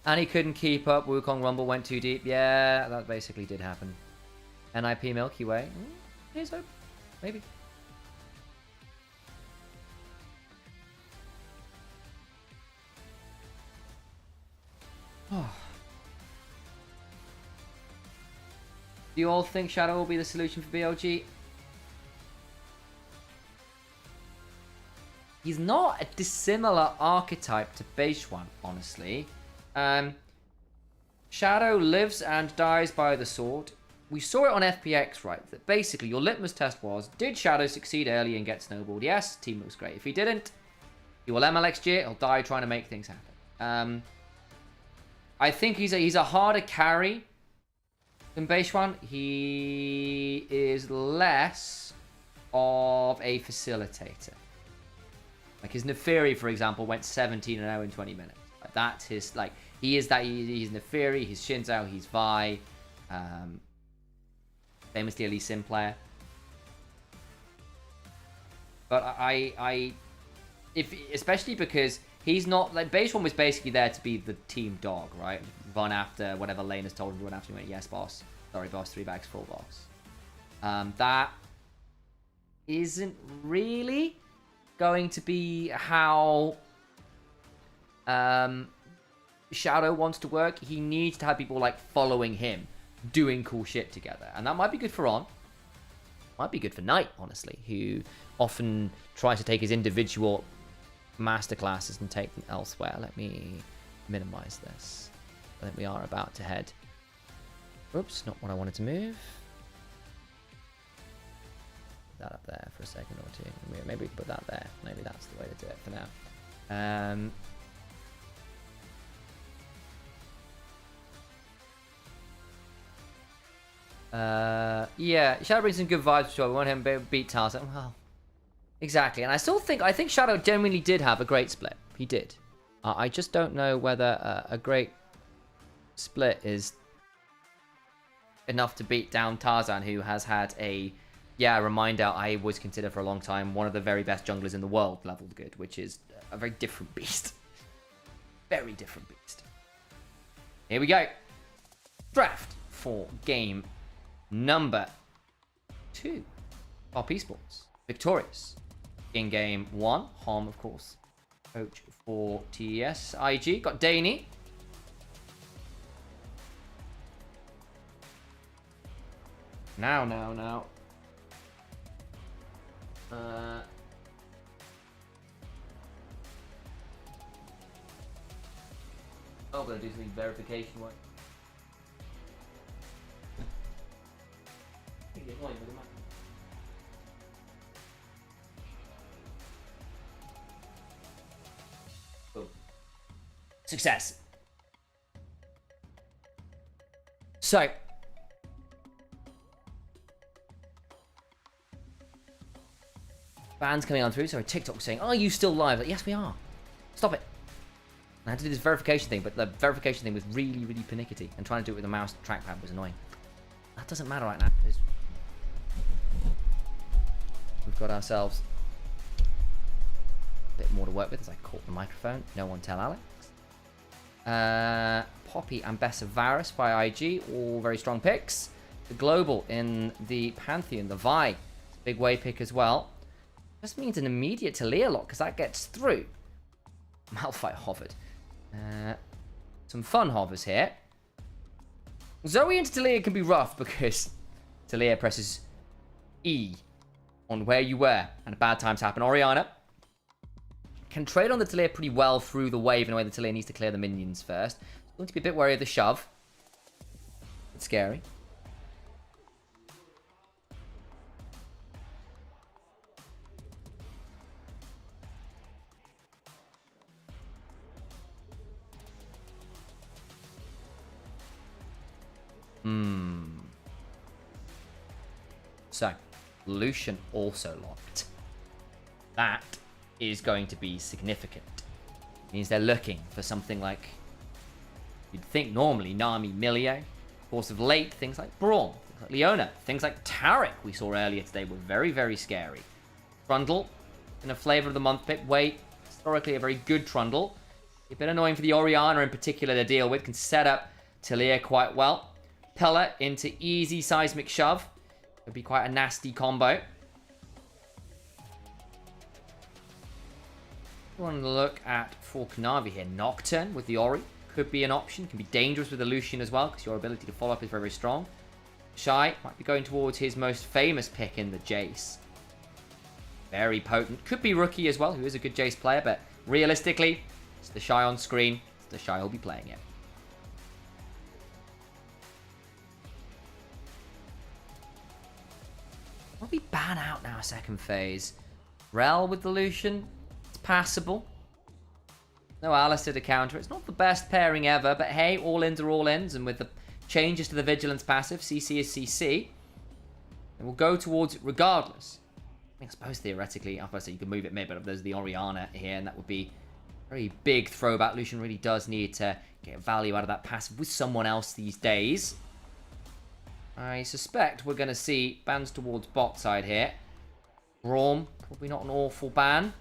And he couldn't keep up. Wukong Rumble went too deep. Yeah, that basically did happen. NIP Milky Way. Here's hope. Maybe. Do you all think Shadow will be the solution for BLG? He's not a dissimilar archetype to Beishuan, honestly. Shadow lives and dies by the sword. We saw it on FPX, right? That basically your litmus test was, did Shadow succeed early and get snowballed? Yes, team looks great. If he didn't, he will MLXG, he'll die trying to make things happen. I think he's a harder carry than Beishuan. He is less of a facilitator. Like his Neferi, for example, went 17-0 in 20 minutes. Like that's his, like, he's Neferi, he's Shinzao, he's Vi. Famously a Lee Sin player. But especially because he's not, like, Beishuan was basically there to be the team dog, right? Run after whatever lane has told him to run after. He went, yes, boss. Sorry, boss. 3 bags, full boss. That isn't really going to be how Shadow wants to work. He needs to have people like following him, doing cool shit together, and that might be good for On. Might be good for Knight, honestly, who often tries to take his individual masterclasses and take them elsewhere. Let me minimize this. I think we are about to head. Oops, not what I wanted to move. that up there for a second or two. Maybe we can put that there. Maybe that's the way to do it for now. Yeah, Shadow brings some good vibes. Sure, we want him to beat Tarzan. Well, exactly. And I think Shadow genuinely did have a great split. He did. I just don't know whether a great split is enough to beat down Tarzan, who has had a, reminder I was considered for a long time one of the very best junglers in the world leveled good, which is a very different beast. Very different beast. Here we go. Draft for game number 2. Top Esports. Victorious. In game 1, Hom, of course. Coach for TES. IG. Got Daney. Now. I'm gonna do some verification work. Boom. Success. So, fans coming on through. Sorry, TikTok saying, "Are you still live?" Like, yes, we are. Stop it. I had to do this verification thing, but the verification thing was really, really pernickety, and trying to do it with a mouse trackpad was annoying. That doesn't matter right now, because we've got ourselves a bit more to work with as I caught the microphone. No one tell Alex. Poppy and Bessa Varus by IG, all very strong picks. The Global in the Pantheon, the Vi, big way pick as well. Just means an immediate Taliyah lock, because that gets through. Malphite hovered. Some fun hovers here. Zoe into Taliyah can be rough because Taliyah presses E on where you were and bad times happen. Orianna can trade on the Taliyah pretty well through the wave in a way the Taliyah needs to clear the minions first. Going to be a bit wary of the shove. It's scary. So, Lucian also locked. That is going to be significant. Means they're looking for something like, you'd think normally, Nami, Milio. Of course, of late, things like Braum, things like Leona, things like Tarek we saw earlier today were very, very scary. Trundle, in a Flavor of the Month pick, historically a very good Trundle. A bit annoying for the Orianna in particular to deal with, can set up Taliyah quite well. Pella into easy seismic shove. Could be quite a nasty combo. We want to look at for Kanavi here. Nocturne with the Ori could be an option. Can be dangerous with the Lucian as well, because your ability to follow up is very, very strong. Shy might be going towards his most famous pick in the Jace. Very potent. Could be Rookie as well, who is a good Jace player, but realistically, it's the Shy on screen. It's the Shy who'll be playing it. Will we ban out now, second phase? Rel with the Lucian. It's passable. No Alistair to counter. It's not the best pairing ever, but hey, all-ins are all-ins, and with the changes to the Vigilance passive, CC is CC. And we'll go towards it regardless. I mean, I suppose theoretically, I say you can move it mid, but there's the Orianna here, and that would be a very big throwback. Lucian really does need to get value out of that passive with someone else these days. I suspect we're going to see bans towards bot side here. Braum, probably not an awful ban.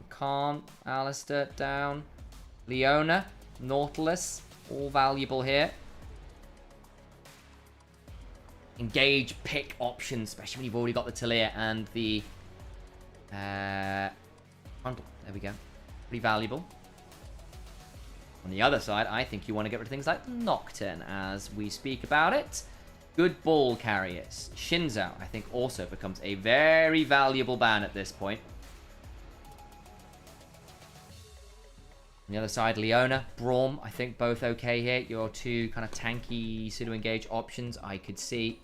Khan, Alistair down. Leona, Nautilus, all valuable here. Engage pick options, especially when you've already got the Taliyah and the Trundle. There we go. Pretty valuable. On the other side, I think you want to get rid of things like Nocturne as we speak about it. Good ball carriers. Shinzo, I think, also becomes a very valuable ban at this point. On the other side, Leona, Braum, I think both okay here. Your two kind of tanky pseudo-engage options I could see.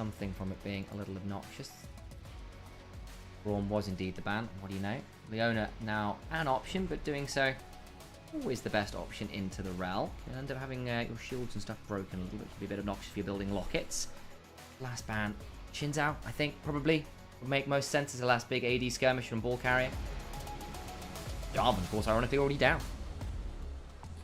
something from it being a little obnoxious. Braum was indeed the ban. What do you know? Leona now an option, but doing so always the best option into the rel. You'll end up having your shields and stuff broken a little bit. It could be a bit obnoxious if you're building lockets. Last ban, Shinzao, I think probably would make most sense as the last big AD skirmish from ball carrier. Jarvan, of course, ironically already down.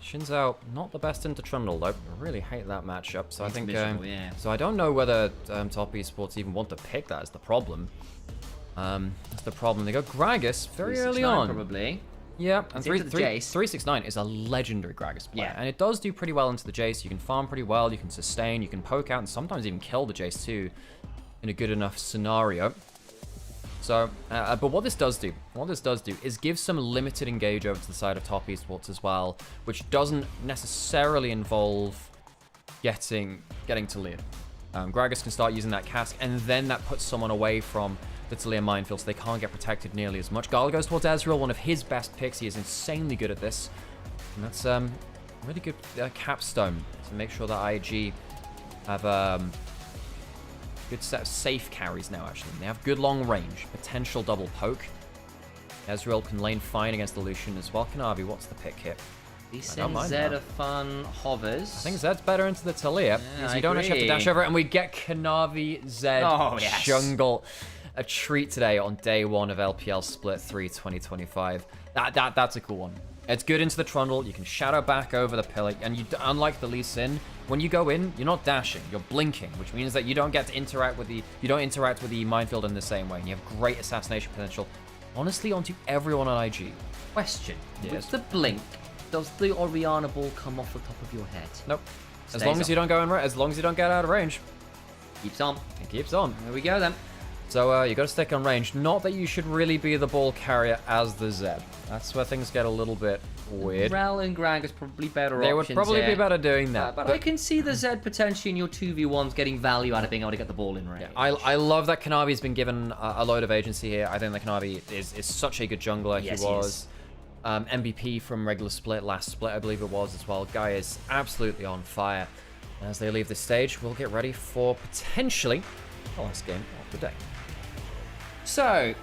Shinzao, not the best into Trundle though. I really hate that matchup. So I think, yeah. so I don't know whether Top Esports even want to pick that as the problem. That's the problem. They go Gragas very early on. Probably. Yeah, and It's into the Jace. 369 is a legendary Gragas player, and it does do pretty well into the Jace. You can farm pretty well, you can sustain, you can poke out, and sometimes even kill the Jace too, in a good enough scenario. So, but what this does do is give some limited engage over to the side of Top Esports as well, which doesn't necessarily involve getting to lead. Gragas can start using that cask, and then that puts someone away from the Talia minefield, so they can't get protected nearly as much. Gala goes towards Ezreal, one of his best picks. He is insanely good at this. And that's really good capstone to make sure that IG have good set of safe carries now, actually. They have good long range, potential double poke. Ezreal can lane fine against the Lucian as well. Kanavi, what's the pick here? He sends Zed a fun hovers. I think Zed's better into the Talia, because you don't actually have to dash over it, and we get Kanavi Zed jungle. A treat today on day one of LPL Split 3 2025. That's a cool one. It's good into the Trundle. You can shadow back over the pillar, and unlike the Lee Sin, when you go in, you're not dashing, you're blinking, which means that you don't get to interact with the minefield in the same way, and you have great assassination potential. Honestly, onto everyone on IG. Question: with the blink, does the Orianna ball come off the top of your head? Nope. As long as you don't get out of range. Keeps on. It keeps on. There we go then. So you got to stick on range. Not that you should really be the ball carrier as the Zed. That's where things get a little bit weird. Rel and Gragas probably better They options would probably here. be better doing that. But I can see the Zed potentially in your 2v1s getting value out of being able to get the ball in range. Yeah, I love that Kanavi's been given a load of agency here. I think that Kanavi is such a good jungler. Yes, he was MVP from regular split, last split I believe it was as well. Guy is absolutely on fire. And as they leave this stage, we'll get ready for potentially the last game of the day. So,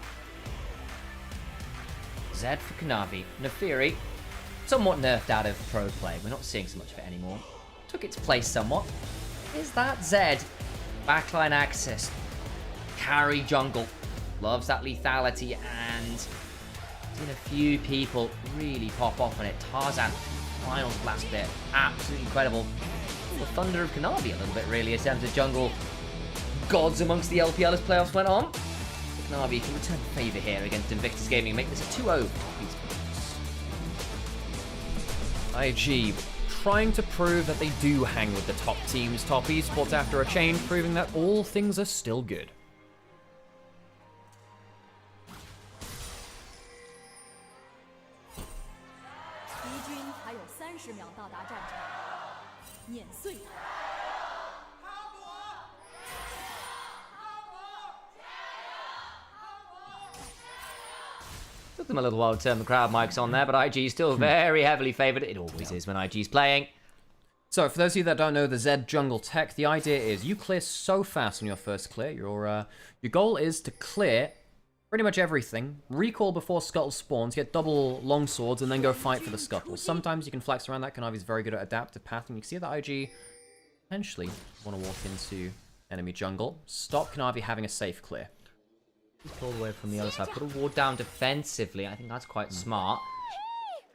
Zed for Kanavi. Nefiri, somewhat nerfed out of pro play. We're not seeing so much of it anymore. Took its place somewhat. Is that Zed? Backline access. Carry jungle. Loves that lethality, and seen a few people really pop off on it. Tarzan, final last bit. Absolutely incredible. The thunder of Kanavi a little bit, really, in terms of jungle gods amongst the LPL as playoffs went on. Kanavi can return the favour here against Invictus Gaming and make this a 2-0. IG trying to prove that they do hang with the top teams. Top Esports after a change, proving that all things are still good. Took them a little while to turn the crowd mics on there, but IG is still very heavily favoured. It always is when IG's playing. So, for those of you that don't know the Zed jungle tech, the idea is you clear so fast on your first clear. Your goal is to clear pretty much everything, recall before Scuttle spawns, get double long swords, and then go fight for the Scuttle. Sometimes you can flex around that. Kanavi's very good at adaptive pathing. You can see that IG potentially want to walk into enemy jungle. Stop Kanavi having a safe clear. Pulled away from the other side. Put a ward down defensively. I think that's quite smart.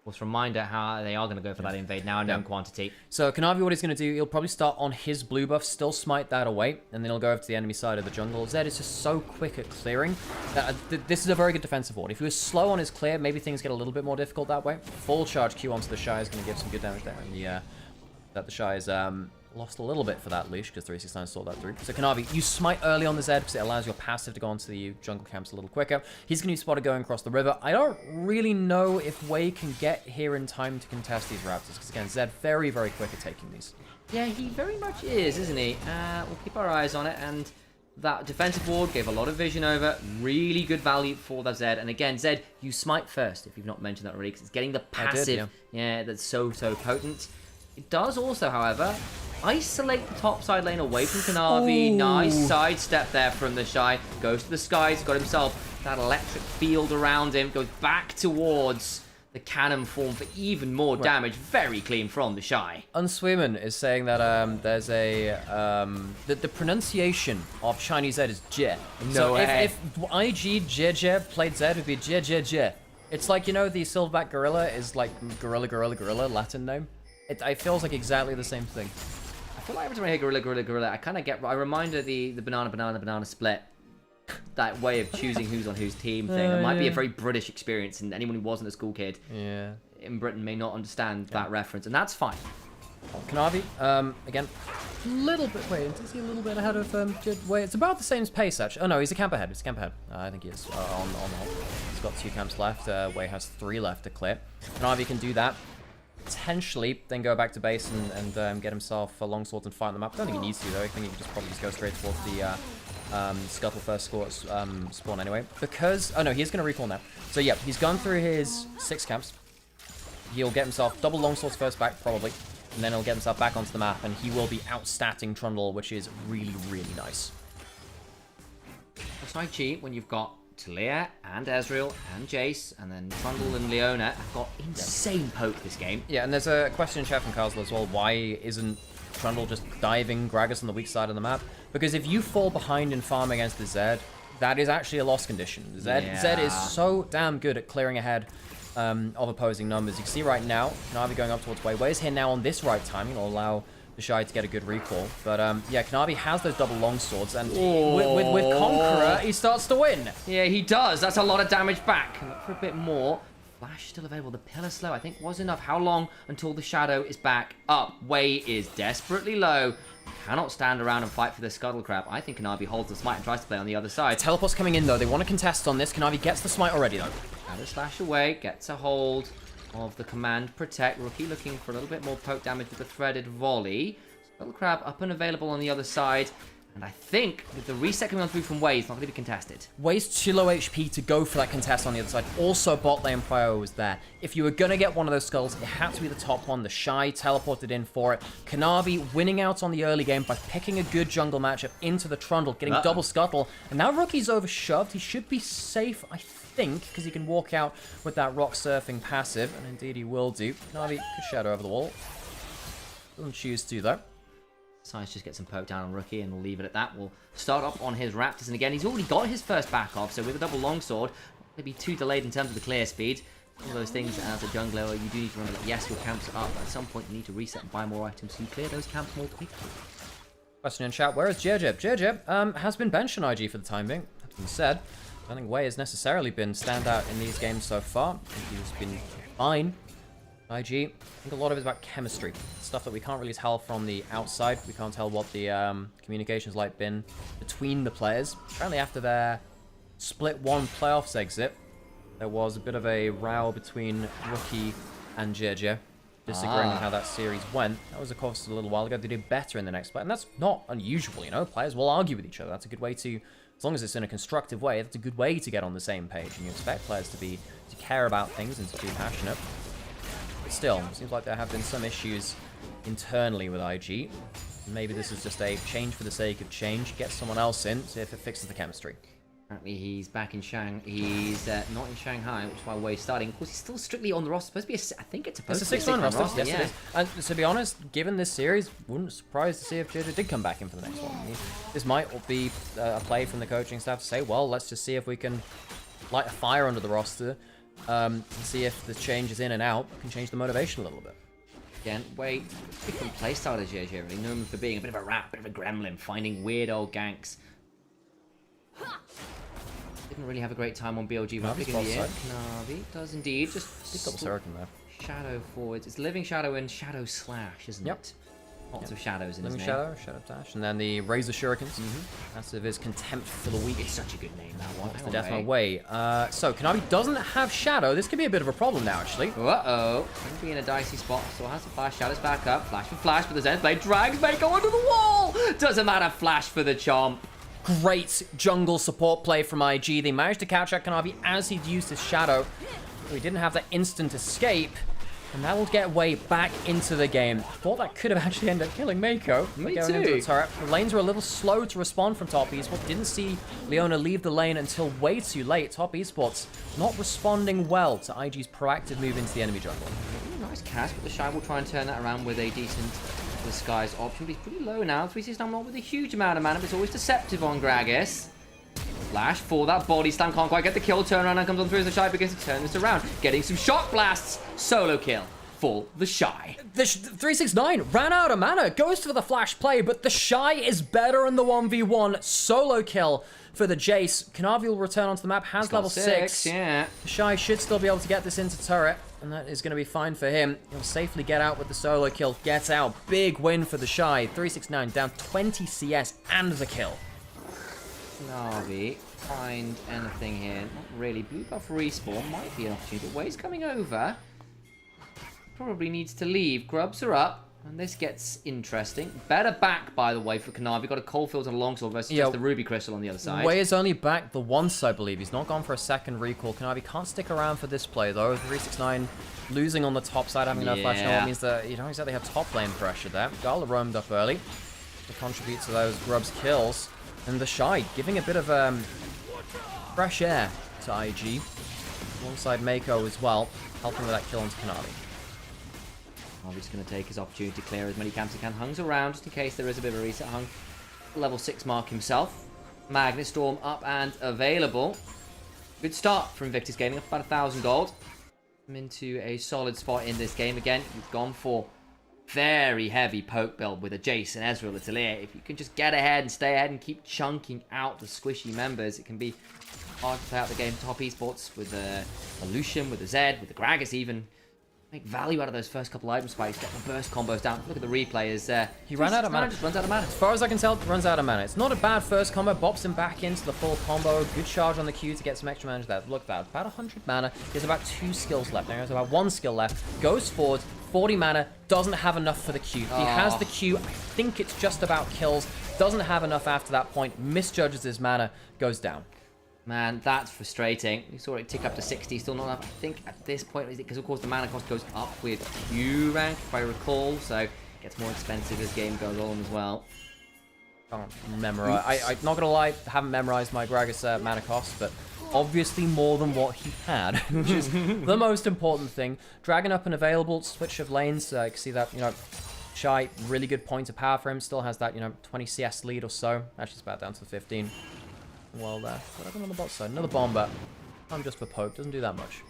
Just a reminder how they are going to go for that invade now, known quantity. So Kanavi, what he's going to do, he'll probably start on his blue buff, still smite that away, and then he'll go over to the enemy side of the jungle. Zed is just so quick at clearing. This is a very good defensive ward. If he was slow on his clear, maybe things get a little bit more difficult that way. Full charge Q onto the Shy is going to give some good damage there. And the Shy is lost a little bit for that leash because 369 saw that through. So Kanavi, you smite early on the Zed because it allows your passive to go onto the jungle camps a little quicker. He's going to be spotted going across the river. I don't really know if Wei can get here in time to contest these Raptors because again, Zed very, very quick at taking these. Yeah, he very much is, isn't he? We'll keep our eyes on it, and that defensive ward gave a lot of vision over. Really good value for that Zed. And again, Zed, you smite first if you've not mentioned that already because it's getting the passive. yeah. That's so potent. It does also, however, isolate the top side lane away from Kanavi. Nice sidestep there from the Shy. Goes to the skies, got himself that electric field around him. Goes back towards the cannon form for even more damage. Very clean from the Shy. Unsweeman is saying that there's a the pronunciation of Chinese Z is Jie. No way. If IG Jie played Z, it would be Jie. It's like, you know, the Silverback Gorilla is like Gorilla Latin name. It feels like exactly the same thing. I feel like every time I hear Gorilla, I kind of get... I remind of the banana split. That way of choosing who's on whose team thing. It might be a very British experience, and anyone who wasn't a school kid in Britain may not understand that reference, and that's fine. Kanavi, again, a little bit... Wait, is he a little bit ahead of... Wait, it's about the same pace, actually. Oh, no, he's a camp ahead. I think he is on the whole. He's got 2 camps left. Wei has 3 left to clear. Kanavi can do that. Potentially, then go back to base and get himself a longsword and fight on the map. I don't think he needs to, though. I think he can probably just go straight towards the Scuttle first spawn anyway. Because... Oh, no, he's going to recall now. So, yeah, he's gone through his 6 camps. He'll get himself double longswords first back, probably. And then he'll get himself back onto the map, and he will be outstatting Trundle, which is really, really nice. That's IG, when you've got Talia and Ezreal and Jace, and then Trundle and Leona have got insane poke this game. Yeah, and there's a question in chat from Karsel as well. Why isn't Trundle just diving Gragas on the weak side of the map? Because if you fall behind in farm against the Zed, that is actually a loss condition. Zed is so damn good at clearing ahead of opposing numbers. You can see right now, Kanavi going up towards Wei. Wei's here now on this right timing. It'll allow the Shy to get a good recall. But yeah, Kanavi has those double longswords, and with Conqueror, he starts to win. Yeah, he does. That's a lot of damage back. Look for a bit more. Flash still available. The Pillar Slow, I think, was enough. How long until the Shadow is back up? Wei is desperately low. Cannot stand around and fight for the Scuttle Crab. I think Kanavi holds the smite and tries to play on the other side. Teleport's coming in, though. They want to contest on this. Kanavi gets the smite already, though. Shadow slash away. Gets a hold of the command protect. Rookie looking for a little bit more poke damage with the threaded volley. Scuttle Crab up and available on the other side. And I think with the reset coming on through from Wei, it's not going to be contested. Wei's too low HP to go for that contest on the other side. Also, bot lane prio was there. If you were going to get one of those skulls, it had to be the top one. The Shy teleported in for it. Kanavi winning out on the early game by picking a good jungle matchup into the Trundle, getting double Scuttle. And now Rookie's overshoved. He should be safe, I think, because he can walk out with that rock surfing passive. And indeed he will do. Kanavi could shadow over the wall. Doesn't choose to, though. Decides just get some poke down on Rookie, and we'll leave it at that. We'll start up on his Raptors, and again, he's already got his first back off, so with a double longsword, maybe too delayed in terms of the clear speed. All those things as a jungler, you do need to remember that, yes, your camps are up, but at some point you need to reset and buy more items, so you clear those camps more quickly. Question in chat, where is Jejeb? Jejeb has been benched on IG for the time being. That's been said. I don't think Wei has necessarily been standout in these games so far. I think he's been fine. IG, I think a lot of it is about chemistry. Stuff that we can't really tell from the outside. We can't tell what the communications like been between the players. Apparently after their Split 1 playoffs exit, there was a bit of a row between Rookie and JJ, disagreeing with how that series went. That was, of course, a little while ago. They did better in the next play, and that's not unusual, you know? Players will argue with each other. That's a good way to, as long as it's in a constructive way, that's a good way to get on the same page, and you expect players to care about things and to be passionate. Still, it seems like there have been some issues internally with IG. Maybe this is just a change for the sake of change. Get someone else in, see if it fixes the chemistry. Apparently he's back in Shanghai. He's not in Shanghai, which is why Wei's starting. Of course, he's still strictly on the roster. Supposed to be I think it's supposed to be a 6-man roster. Yes, it is. And to be honest, given this series, wouldn't surprise to see if JJ did come back in for the next one. This might be a play from the coaching staff to say, well, let's just see if we can light a fire under the roster. And see if the changes in and out can change the motivation a little bit. Again, Wei, different playstyle to JJ, really. Known for being a bit of a rat, a bit of a gremlin, finding weird old ganks. Didn't really have a great time on BLG by picking the air. Navi does indeed. Just double circle there. Shadow forwards. It's Living Shadow and Shadow Slash, isn't it? Lots of shadows in his name. Shadow Dash, and then the Razor Shurikens. Massive is Contempt for the Weak. It's such a good name, that one. That's the Death Wei. So, Kanavi doesn't have Shadow. This could be a bit of a problem now, actually. Uh-oh. Going to be in a dicey spot. Still has the Flash. Shadow's back up. Flash for Flash, but the Zen Blade drags may go under the wall. Doesn't matter. Flash for the Chomp. Great jungle support play from IG. They managed to catch out Kanavi as he'd used his Shadow. We didn't have that instant escape. And that will get Wei back into the game. Thought that could have actually ended up killing Mako. Me going too. into the turret. The lanes were a little slow to respond from Top Esports. Didn't see Leona leave the lane until way too late. Top Esports not responding well to IG's proactive move into the enemy jungle. Nice cast, but the Shy will try and turn that around with a decent disguise option. But he's pretty low now. 369 not with a huge amount of mana, but it's always deceptive on Gragas. Flash for that body slam, can't quite get the kill. Turn around and comes on through as the Shy begins to turn this around. Getting some shock blasts. Solo kill for the Shy. The 369 ran out of mana, goes for the flash play, but the Shy is better in the 1v1. Solo kill for the Jace. Kanavi will return onto the map, has level 6. Yeah. The Shy should still be able to get this into turret, and that is going to be fine for him. He'll safely get out with the solo kill. Get out. Big win for the Shy. 369 down 20 CS and the kill. Navi, find anything here? Not really. Blue buff respawn might be an opportunity. But Wei's coming over. Probably needs to leave. Grubs are up. And this gets interesting. Better back, by the way, for Kanavi. Got a Coalfield and a Longsword versus just the Ruby Crystal on the other side. Wei is only back the once, I believe. He's not gone for a second recall. Kanavi can't stick around for this play, though. 369 losing on the top side, having no flash no means that you don't exactly have top lane pressure there. Gala roamed up early to contribute to those Grubs kills. And the Shy giving a bit of fresh air to IG. Alongside Mako as well, helping with that kill onto Kanavi. Kanavi's going to take his opportunity to clear as many camps as he can. Hung's around just in case there is a bit of a reset. Hung, level 6 mark himself. Magnet Storm up and available. Good start from Invictus Gaming, up about 1,000 gold. I'm into a solid spot in this game again. You've gone for very heavy poke build with a Jace and Ezreal Atelier. If you can just get ahead and stay ahead and keep chunking out the squishy members, it can be hard to play out the game. Top Esports with a Lucian, with a Zed, with a Gragas even. Make value out of those first couple item spikes, get the burst combos down. Look at the replay as he ran out of mana. Just runs out of mana. As far as I can tell, runs out of mana. It's not a bad first combo. Bops him back into the full combo. Good charge on the Q to get some extra mana there. Look at that. About 100 mana. He has about 2 skills left. Now he has about 1 skill left. Goes forward. 40 mana. Doesn't have enough for the Q. He has the Q. I think it's just about kills. Doesn't have enough after that point. Misjudges his mana. Goes down. Man, that's frustrating. We saw it tick up to 60, still not enough. I think at this point, because of course the mana cost goes up with Q rank, if I recall, so it gets more expensive as game goes on as well. Can't memorize. I'm not gonna lie, haven't memorized my Gragas mana cost, but obviously more than what he had, which is the most important thing. Dragon up and available, switch of lanes. You can see that, you know, Shy, really good point of power for him. Still has that, you know, 20 CS lead or so. Actually, it's about down to the 15. Well there. What happened on the bot side? Another bomber. I'm just for poke. Doesn't do that much.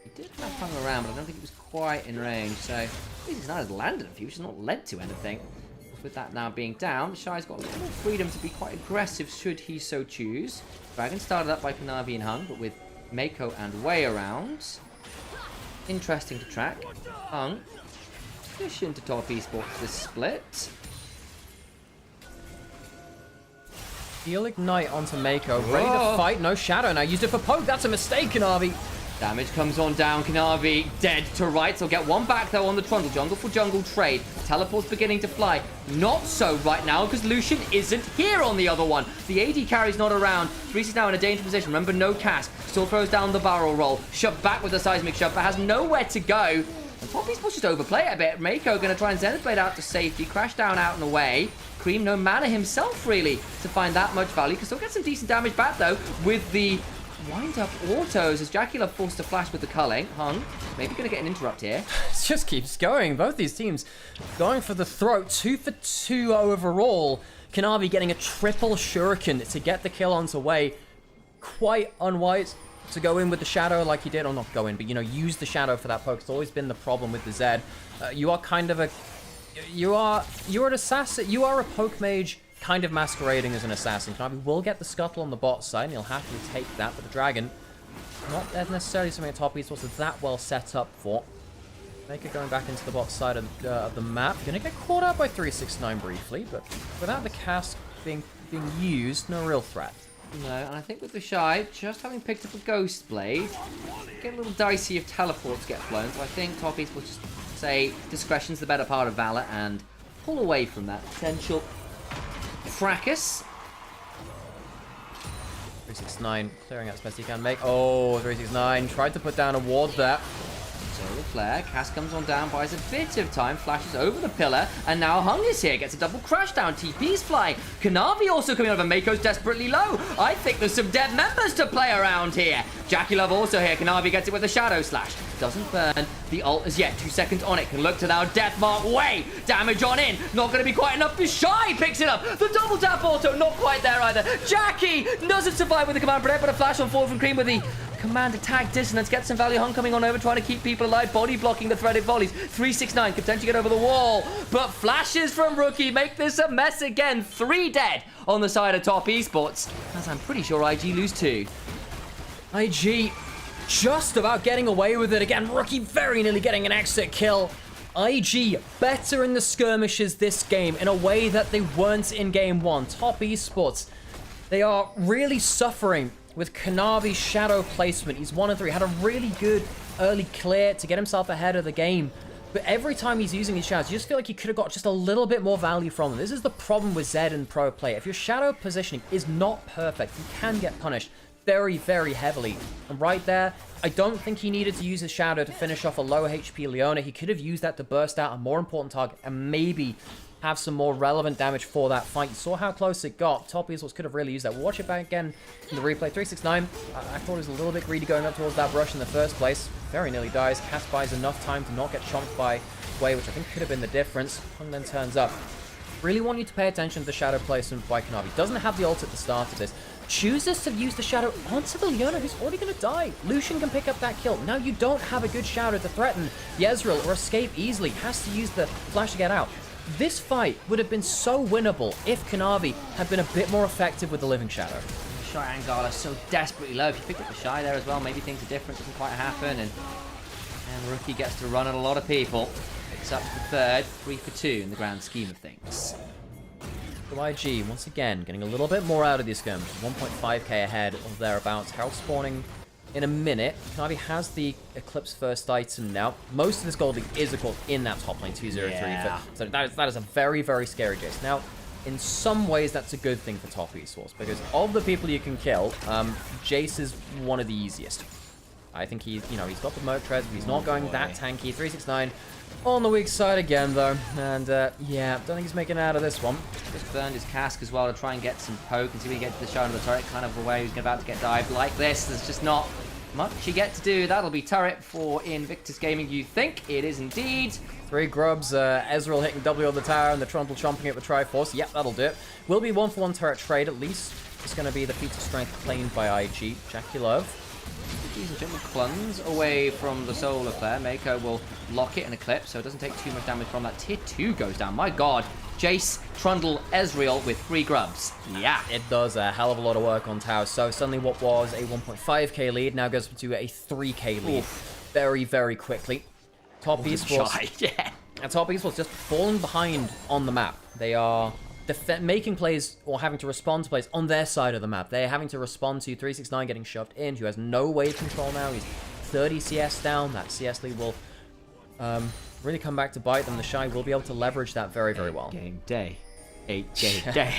He did have hung around, but I don't think he was quite in range. So he's not landed a few, which has not led to anything. With that now being down, Shy's got a little more freedom to be quite aggressive should he so choose. Dragon started up by Kanavi and Hung, but with Mako and Wei around. Interesting to track. Hung, pushing to Top Esports this split. He'll ignite onto Mako, ready to fight, no shadow now, used it for poke, that's a mistake, Kanavi. Damage comes on down, Kanavi dead to rights. He'll get one back though on the Trundle, jungle for jungle trade. Teleport's beginning to fly. Not so right now because Lucian isn't here on the other one. The AD carry's not around. 3's now in a dangerous position, remember no cast. Still throws down the barrel roll, shoved back with the seismic shove, but has nowhere to go. And Poppy's just overplay it a bit. Mako gonna try and Zenith Blade out to safety, crash down out and away. Cream no mana himself really to find that much value. Can still get some decent damage back though with the wind up autos as Jackula forced to flash with the culling. Hung, maybe gonna get an interrupt here. It just keeps going. Both these teams going for the throat. 2 for 2 overall. Kanavi getting a triple shuriken to get the kill onto Wei. Quite unwise to go in with the shadow like he did, or not go in, but you know, use the shadow for that poke. It's always been the problem with the Zed. You are kind of a, you're an assassin. You are a poke mage, kind of masquerading as an assassin. Kanavi will get the scuttle on the bot side, and he'll happily take that. But the dragon, not necessarily something at Top Esports is that well set up for. Maker going back into the bot side of the map. Gonna get caught out by 369 briefly, but without the cast being used, no real threat. No, and I think with the Shy, just having picked up a Ghost Blade, get a little dicey if teleports get flown, so I think Top East will just say discretion's the better part of Valor and pull away from that potential fracas. 369 clearing out as best he can make. Oh, 369 tried to put down a ward there. So with flare. Cass comes on down, buys a bit of time, flashes over the pillar, and now Hung is here, gets a double crash down, TP's flying. Kanavi also coming over, Mako's desperately low. I think there's some dead members to play around here. Jackie Love also here, Kanavi gets it with a Shadow Slash. Doesn't burn, the ult is yet 2 seconds on it, can look to now Death Mark way, damage on in, not going to be quite enough for Shy, picks it up, the double tap auto, not quite there either. Jackie doesn't survive with the command protect, but a flash on forward from Cream with the command attack dissonance, gets some value. Hung coming on over, trying to keep people alive, body blocking the threaded volleys. 369 could potentially get over the wall, but flashes from Rookie make this a mess again. 3 dead on the side of Top Esports, as I'm pretty sure IG lose 2. IG just about getting away with it again. Rookie very nearly getting an exit kill. IG better in the skirmishes this game in a way that they weren't in Game 1. Top Esports, they are really suffering with Kanavi's shadow placement. He's 1 and 3, had a really good early clear to get himself ahead of the game. But every time he's using his shadows, you just feel like he could have got just a little bit more value from them. This is the problem with Zed and pro play. If your shadow positioning is not perfect, you can get punished very, very heavily. And right there, I don't think he needed to use his shadow to finish off a low HP Leona. He could have used that to burst out a more important target and maybe have some more relevant damage for that fight. You saw how close it got. Top Esports could have really used that. We'll watch it back again in the replay. 369, I thought he was a little bit greedy going up towards that rush in the first place. Very nearly dies. Cass buys enough time to not get chomped by Way, which I think could have been the difference. Hung then turns up. Really want you to pay attention to the shadow placement by Kanavi. Doesn't have the ult at the start of this. Chooses to use the shadow onto the Leona, who's already going to die. Lucian can pick up that kill. Now you don't have a good shadow to threaten Yezreal or escape easily. Has to use the flash to get out. This fight would have been so winnable if Kanavi had been a bit more effective with the Living Shadow. Shy and Gala so desperately low. If you pick up the Shy there as well, maybe things are different. Doesn't quite happen. And Rookie gets to run at a lot of people. Picks up the third. 3 for 2 in the grand scheme of things. So IG, once again, getting a little bit more out of these skirmishes. 1.5k ahead or thereabouts. Herald spawning in a minute. Kanavi has the Eclipse first item now. Most of this gold league is, of course, in that top lane, 203. Yeah. So that is a very, very scary Jace. Now, in some ways, that's a good thing for Top Esports, because of the people you can kill, Jace is one of the easiest. I think he's got the Merc Treads, but he's not going that tanky. 369 on the weak side again, though. And, yeah, don't think he's making it out of this one. Just burned his cask as well to try and get some poke and see if we can get to the shot of the turret, kind of away. He's about to get dived like this. There's just not much you get to do. That'll be turret for Invictus Gaming, you think. It is indeed. 3 grubs, Ezreal hitting W on the tower and the Trundle chomping it with Triforce. Yep, that'll do it. Will be 1-for-1 turret trade at least. It's going to be the feat of strength claimed by IG. Jackie Love. Decent gentle cluns away from the Solar Flare. Mako will lock it in Eclipse, so it doesn't take too much damage from that. Tier 2 goes down. My god. Jace, Trundle, Ezreal with 3 grubs. Yeah. It does a hell of a lot of work on towers. So suddenly what was a 1.5k lead now goes to a 3k lead. Oof. Very, very quickly. Top Esports. Yeah. And Top Esports just falling behind on the map. They are making plays or having to respond to plays on their side of the map. They're having to respond to 369 getting shoved in, who has no wave control now. He's 30 CS down. That CS lead will really come back to bite them. The Shy will be able to leverage that very, very well. Game day. 8-game day.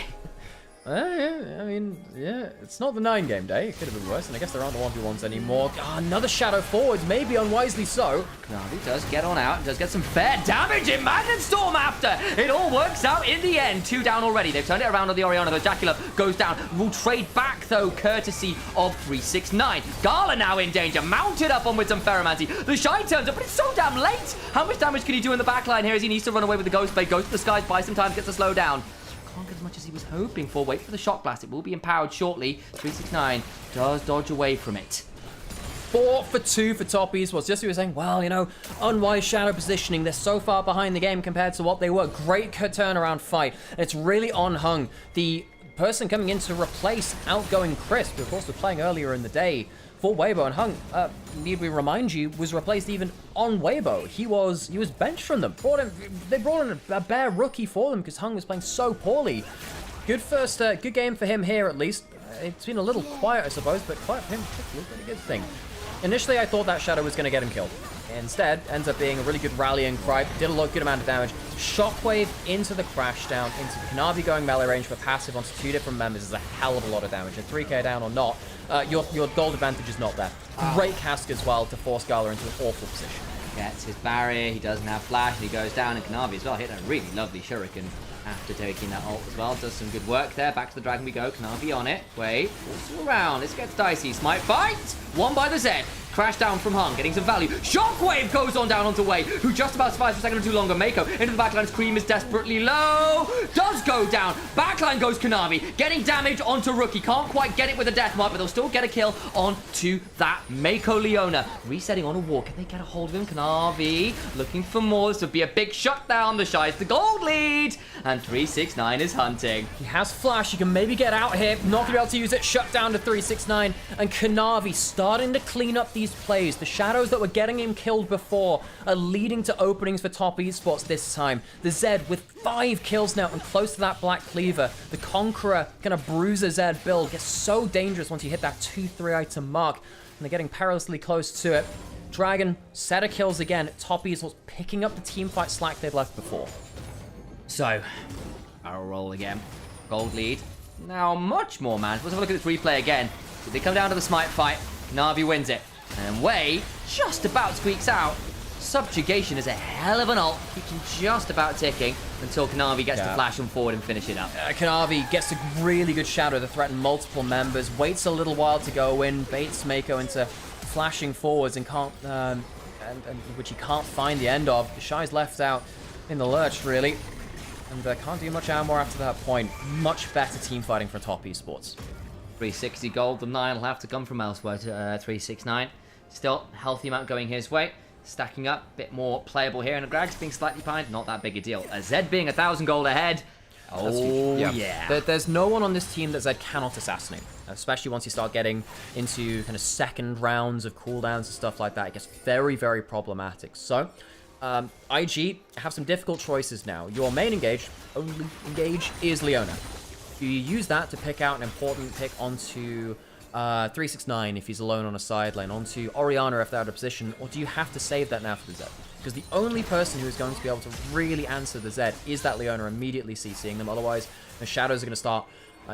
I mean, yeah, it's not the 9-game day. It could have been worse, and I guess there aren't the 1v1s anymore. Another shadow forwards, maybe unwisely so. Kanavi does get on out, does get some fair damage in Magnet Storm after. It all works out in the end. 2 down already. They've turned it around on the Orianna, though. Jacula goes down. Will trade back, though, courtesy of 369. Gala now in danger, mounted up on with some Ferromancy. The Shy turns up, but it's so damn late. How much damage can he do in the backline here as he needs to run away with the Ghost Blade? Goes to the skies, buys some time, gets a slow down. Can't get as much as he was hoping for. Wait for the Shock Blast. It will be empowered shortly. 369 does dodge away from it. 4 for 2 for Top Esports. Just as you were saying, well, you know, unwise shadow positioning. They're so far behind the game compared to what they were. Great turnaround fight. It's really on Hung. The person coming in to replace outgoing Chris, who of course was playing earlier in the day for Weibo, and Hung, need we remind you, was replaced even on Weibo. He was benched from them. They brought in a bare rookie for them because Hung was playing so poorly. Good good game for him here at least. It's been a little quiet, I suppose, but quiet for him, a pretty good thing. Initially, I thought that shadow was going to get him killed. Instead, ends up being a really good rallying cry. Did a good amount of damage. Shockwave into the crash down, into the Kanavi going melee range for passive onto 2 different members is a hell of a lot of damage. And 3k down or not, your gold advantage is not there. Great cask as well to force Gala into an awful position. Gets his barrier, he doesn't have flash, and he goes down, and Kanavi as well hit a really lovely shuriken after taking that ult as well. Does some good work there. Back to the dragon we go. Kanavi on it. Wait, also around. This gets dicey. Smite fight. One by the Zed. Crash down from Hung, getting some value. Shockwave goes on down onto Wei, who just about survives for a second or two longer. Mako into the backline. Cream is desperately low. Does go down. Backline goes Kanavi, getting damage onto Rookie. Can't quite get it with a death mark, but they'll still get a kill onto that Mako Leona. Resetting on a wall. Can they get a hold of him? Kanavi looking for more. This would be a big shutdown. The Shy's the gold lead. And 369 is hunting. He has flash. He can maybe get out here. Not going to be able to use it. Shut down to 369. And Kanavi starting to clean up these plays. The shadows that were getting him killed before are leading to openings for top esports this time. The Zed with 5 kills now and close to that Black Cleaver. The Conqueror kind of bruiser Zed build gets so dangerous once you hit that 2-3 item mark. And they're getting perilously close to it. Dragon, set of kills again. Top esports picking up the team fight slack they'd left before. So, barrel roll again. Gold lead. Now much more man. Let's have a look at this replay again. Did they come down to the smite fight? Navi wins it. And Wei just about squeaks out. Subjugation is a hell of an ult, keeping just about ticking until Kanavi gets to flash him forward and finish it up. Kanavi gets a really good shadow to threaten multiple members, waits a little while to go in, baits Mako into flashing forwards and can't, which he can't find the end of. The Shy's left out in the lurch, really, and can't do much more after that point. Much better team fighting for top esports. 360 gold, the 9 will have to come from elsewhere to 369. Still, healthy amount going his way. Stacking up, a bit more playable here, and a Grags being slightly behind, not that big a deal. A Zed being 1,000 gold ahead. Oh, yeah. There's no one on this team that Zed cannot assassinate, especially once you start getting into kind of second rounds of cooldowns and stuff like that. It gets very, very problematic. So, IG have some difficult choices now. Your main only engage is Leona. Do you use that to pick out an important pick onto 369 if he's alone on a side lane, onto Orianna if they're out of position, or do you have to save that now for the Zed? Because the only person who is going to be able to really answer the Zed is that Leona immediately CCing them. Otherwise, the shadows are going to start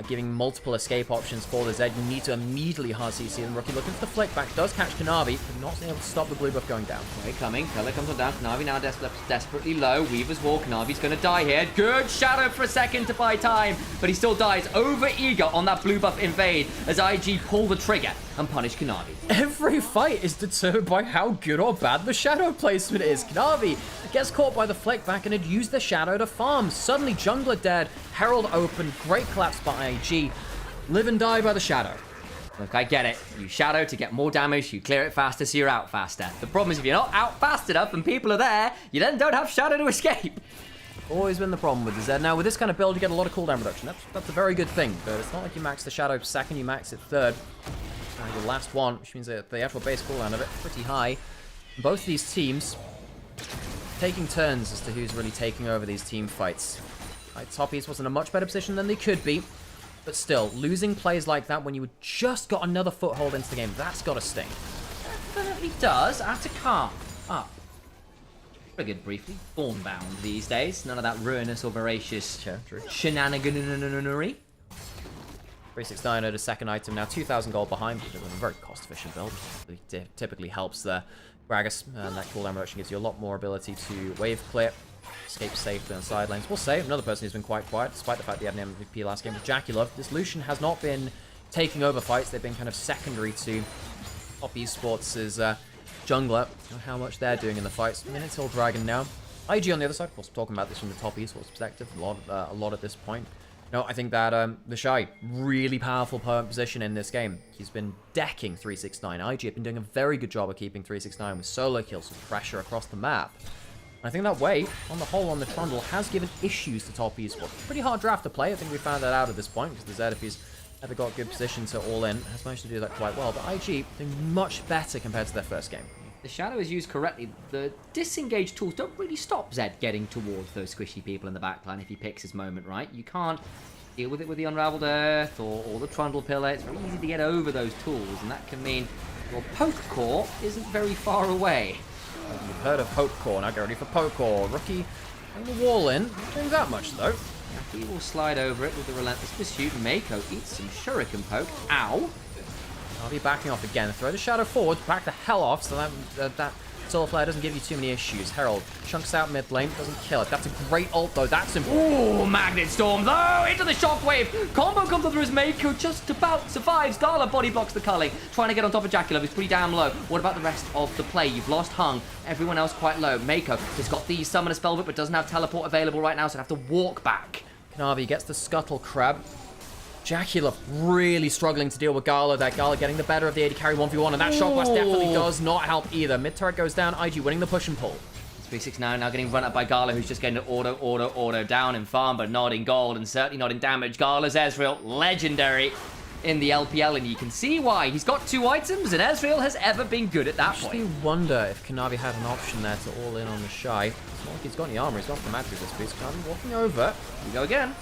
giving multiple escape options for the Zed. You need to immediately hard CC them. Rookie looking for the flick back, does catch Kanavi, but not able to stop the blue buff going down. Wait, coming. Color comes on down. Kanavi now desperately low. Weaver's wall. Kanavi's going to die here. Good shadow for a second to buy time, but he still dies. Over eager on that blue buff invade as IG pull the trigger and punish Kanavi. Every fight is determined by how good or bad the shadow placement is. Kanavi gets caught by the flick back and had used the shadow to farm. Suddenly jungler dead, Herald open, great collapse by IG. Live and die by the shadow. Look, I get it. You shadow to get more damage, you clear it faster so you're out faster. The problem is if you're not out fast enough and people are there, you then don't have shadow to escape. Always been the problem with the Zed. Now with this kind of build you get a lot of cooldown reduction. That's a very good thing, but it's not like you max the shadow second, you max it third. The last one, which means that the actual base cooldown of it pretty high. Both of these teams taking turns as to who's really taking over these team fights. Top East was in a much better position than they could be, but still, losing plays like that when you just got another foothold into the game, that's got to sting. Definitely does. I have to calm up. Pretty good briefly. Thornbound these days. None of that ruinous or voracious shenaniganery. 369 at a second item now, 2,000 gold behind, but a very cost-efficient build. It typically helps the Gragas, and that cooldown reduction gives you a lot more ability to wave clear, escape safely on side lanes. We'll say, another person who's been quite quiet, despite the fact that he had an MVP last game, was Jackulov. This Lucian has not been taking over fights, they've been kind of secondary to top esports' jungler, and how much they're doing in the fights. Minute till Dragon now. IG on the other side, of course, we're talking about this from the top esports perspective, a lot at this point. No, I think that the Shy, really powerful position in this game. He's been decking 369. IG have been doing a very good job of keeping 369 with solo kills with pressure across the map. And I think that Wei, on the whole, on the Trundle, has given issues to top esports. Pretty hard draft to play. I think we found that out at this point, because the Zed, if he's ever got a good position to all in, has managed to do that quite well. But IG doing much better compared to their first game. The shadow is used correctly. The disengage tools don't really stop Zed getting towards those squishy people in the backline if he picks his moment right. You can't deal with it with the Unraveled Earth or the Trundle Pillar. It's very easy to get over those tools, and that can mean your Poke Core isn't very far away. You've heard of Poke Core, now get ready for Poke Core. Rookie putting the wall in, not doing that much though. He will slide over it with the Relentless Pursuit. Mako eats some Shuriken Poke. Ow! I'll be backing off again. Throw the shadow forward, back the hell off, so that Solar Flare doesn't give you too many issues. Herald chunks out mid lane, doesn't kill it. That's a great ult, though. That's important. Ooh, Magnet Storm, though, into the Shockwave. Combo comes through as Mako just about survives. Gala body blocks the culling, trying to get on top of Jaculov, who's pretty damn low. What about the rest of the play? You've lost Hung, everyone else quite low. Mako has got the Summoner Spellbook, but doesn't have Teleport available right now, so have to walk back. Kanavi gets the Scuttle Crab. Jaculov really struggling to deal with Gala. That Gala getting the better of the AD carry 1v1, and that Shock Blast definitely does not help either. Mid turret goes down, IG winning the push and pull. 369 now getting run up by Gala, who's just getting to auto down in farm, but not in gold, and certainly not in damage. Gala's Ezreal, legendary in the LPL, and you can see why. He's got 2 items, and Ezreal has ever been good at that point. I wonder if Kanavi had an option there to all in on the Shy. It's not like he's got any armor, he's got the magic this piece. Kanavi walking over. Here we go again.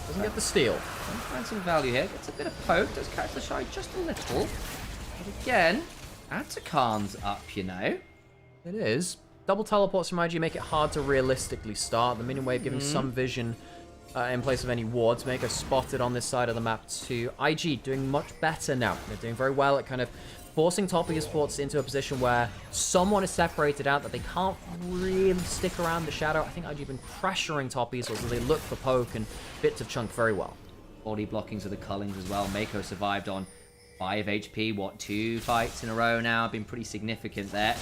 Doesn't get the steal. Find some value here. Gets a bit of poke. Does catch the Shy just a little. But again, Atakan's up, you know. It is. Double teleports from IG make it hard to realistically start. The minion wave giving some vision in place of any wards. Mako spotted on this side of the map too. IG doing much better now. They're doing very well at kind of forcing top esports into a position where someone is separated out that they can't really stick around the shadow. I think IG been pressuring top esports as they look for poke and bits of chunk very well. Body blockings of the cullings as well. Mako survived on 5 HP. What, 2 fights in a row now? Been pretty significant there.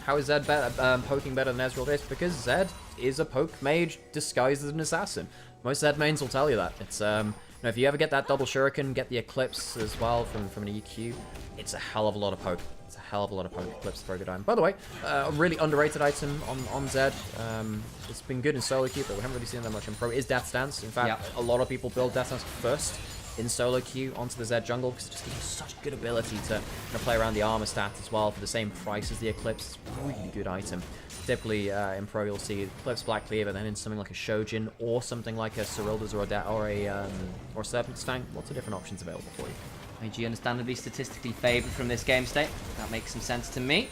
How is Zed better, poking better than Ezreal is? Because Zed is a poke mage disguised as an assassin. Most Zed mains will tell you that. It's you know, if you ever get that double shuriken, get the Eclipse as well from an EQ, it's a hell of a lot of poke. It's a hell of a lot of poke. Eclipse is a very good item. By the way, a really underrated item on Zed. It's been good in solo queue, but we haven't really seen that much in pro. Is Death Stance. In fact, a lot of people build Death Stance first in solo queue onto the Zed jungle because it just gives you such good ability to play around the armor stat as well for the same price as the Eclipse. It's a really good item. Typically in pro you'll see Eclipse Black Cleaver, then in something like a Shojin or something like a Cyrilda's or Serpent's Fang. Lots of different options available for you. IG understandably statistically favoured from this game state. That makes some sense to me.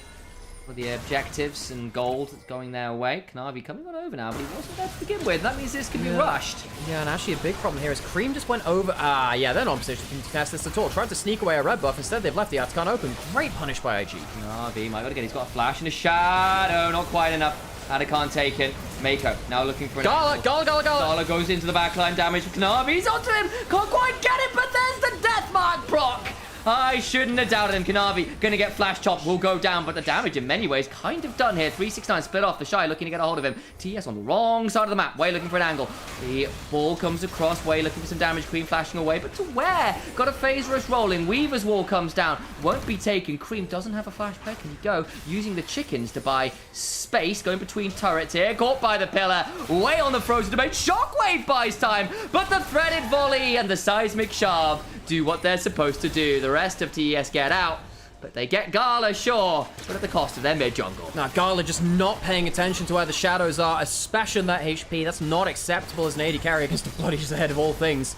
For the objectives and gold going their way. Kanavi coming on over now, but he wasn't there to begin with. That means this could be rushed. Yeah, and actually a big problem here is Cream just went over. Yeah, they're not in position to contest this at all. Tried to sneak away a red buff. Instead, they've left the Atakan open. Great punish by IG. Kanavi might got to get. He's got a flash and a shadow. Not quite enough. Atakan taken. Mako now looking for an Gala. Gala goes into the backline. Damage for Kanavi. He's onto him. Can't quite get it, but there's the death mark proc. I shouldn't have doubted him. Kanavi going to get flash chopped, will go down, but the damage in many ways kind of done here. 369 split off the Shy, looking to get a hold of him. TES on the wrong side of the map. Way looking for an angle. The ball comes across. Way looking for some damage. Cream flashing away, but to where? Got a phase rush rolling. Weaver's wall comes down. Won't be taken. Cream doesn't have a flash play. Can he go? Using the chickens to buy space. Going between turrets here. Caught by the pillar. Way on the frozen domain. Shockwave buys time, but the threaded volley and the seismic shove do what they're supposed to do. The rest of TES get out, but they get Gala, sure, but at the cost of their mid-jungle. Now, Gala just not paying attention to where the shadows are, especially in that HP. That's not acceptable as an AD carry against the bloody Zed of all things.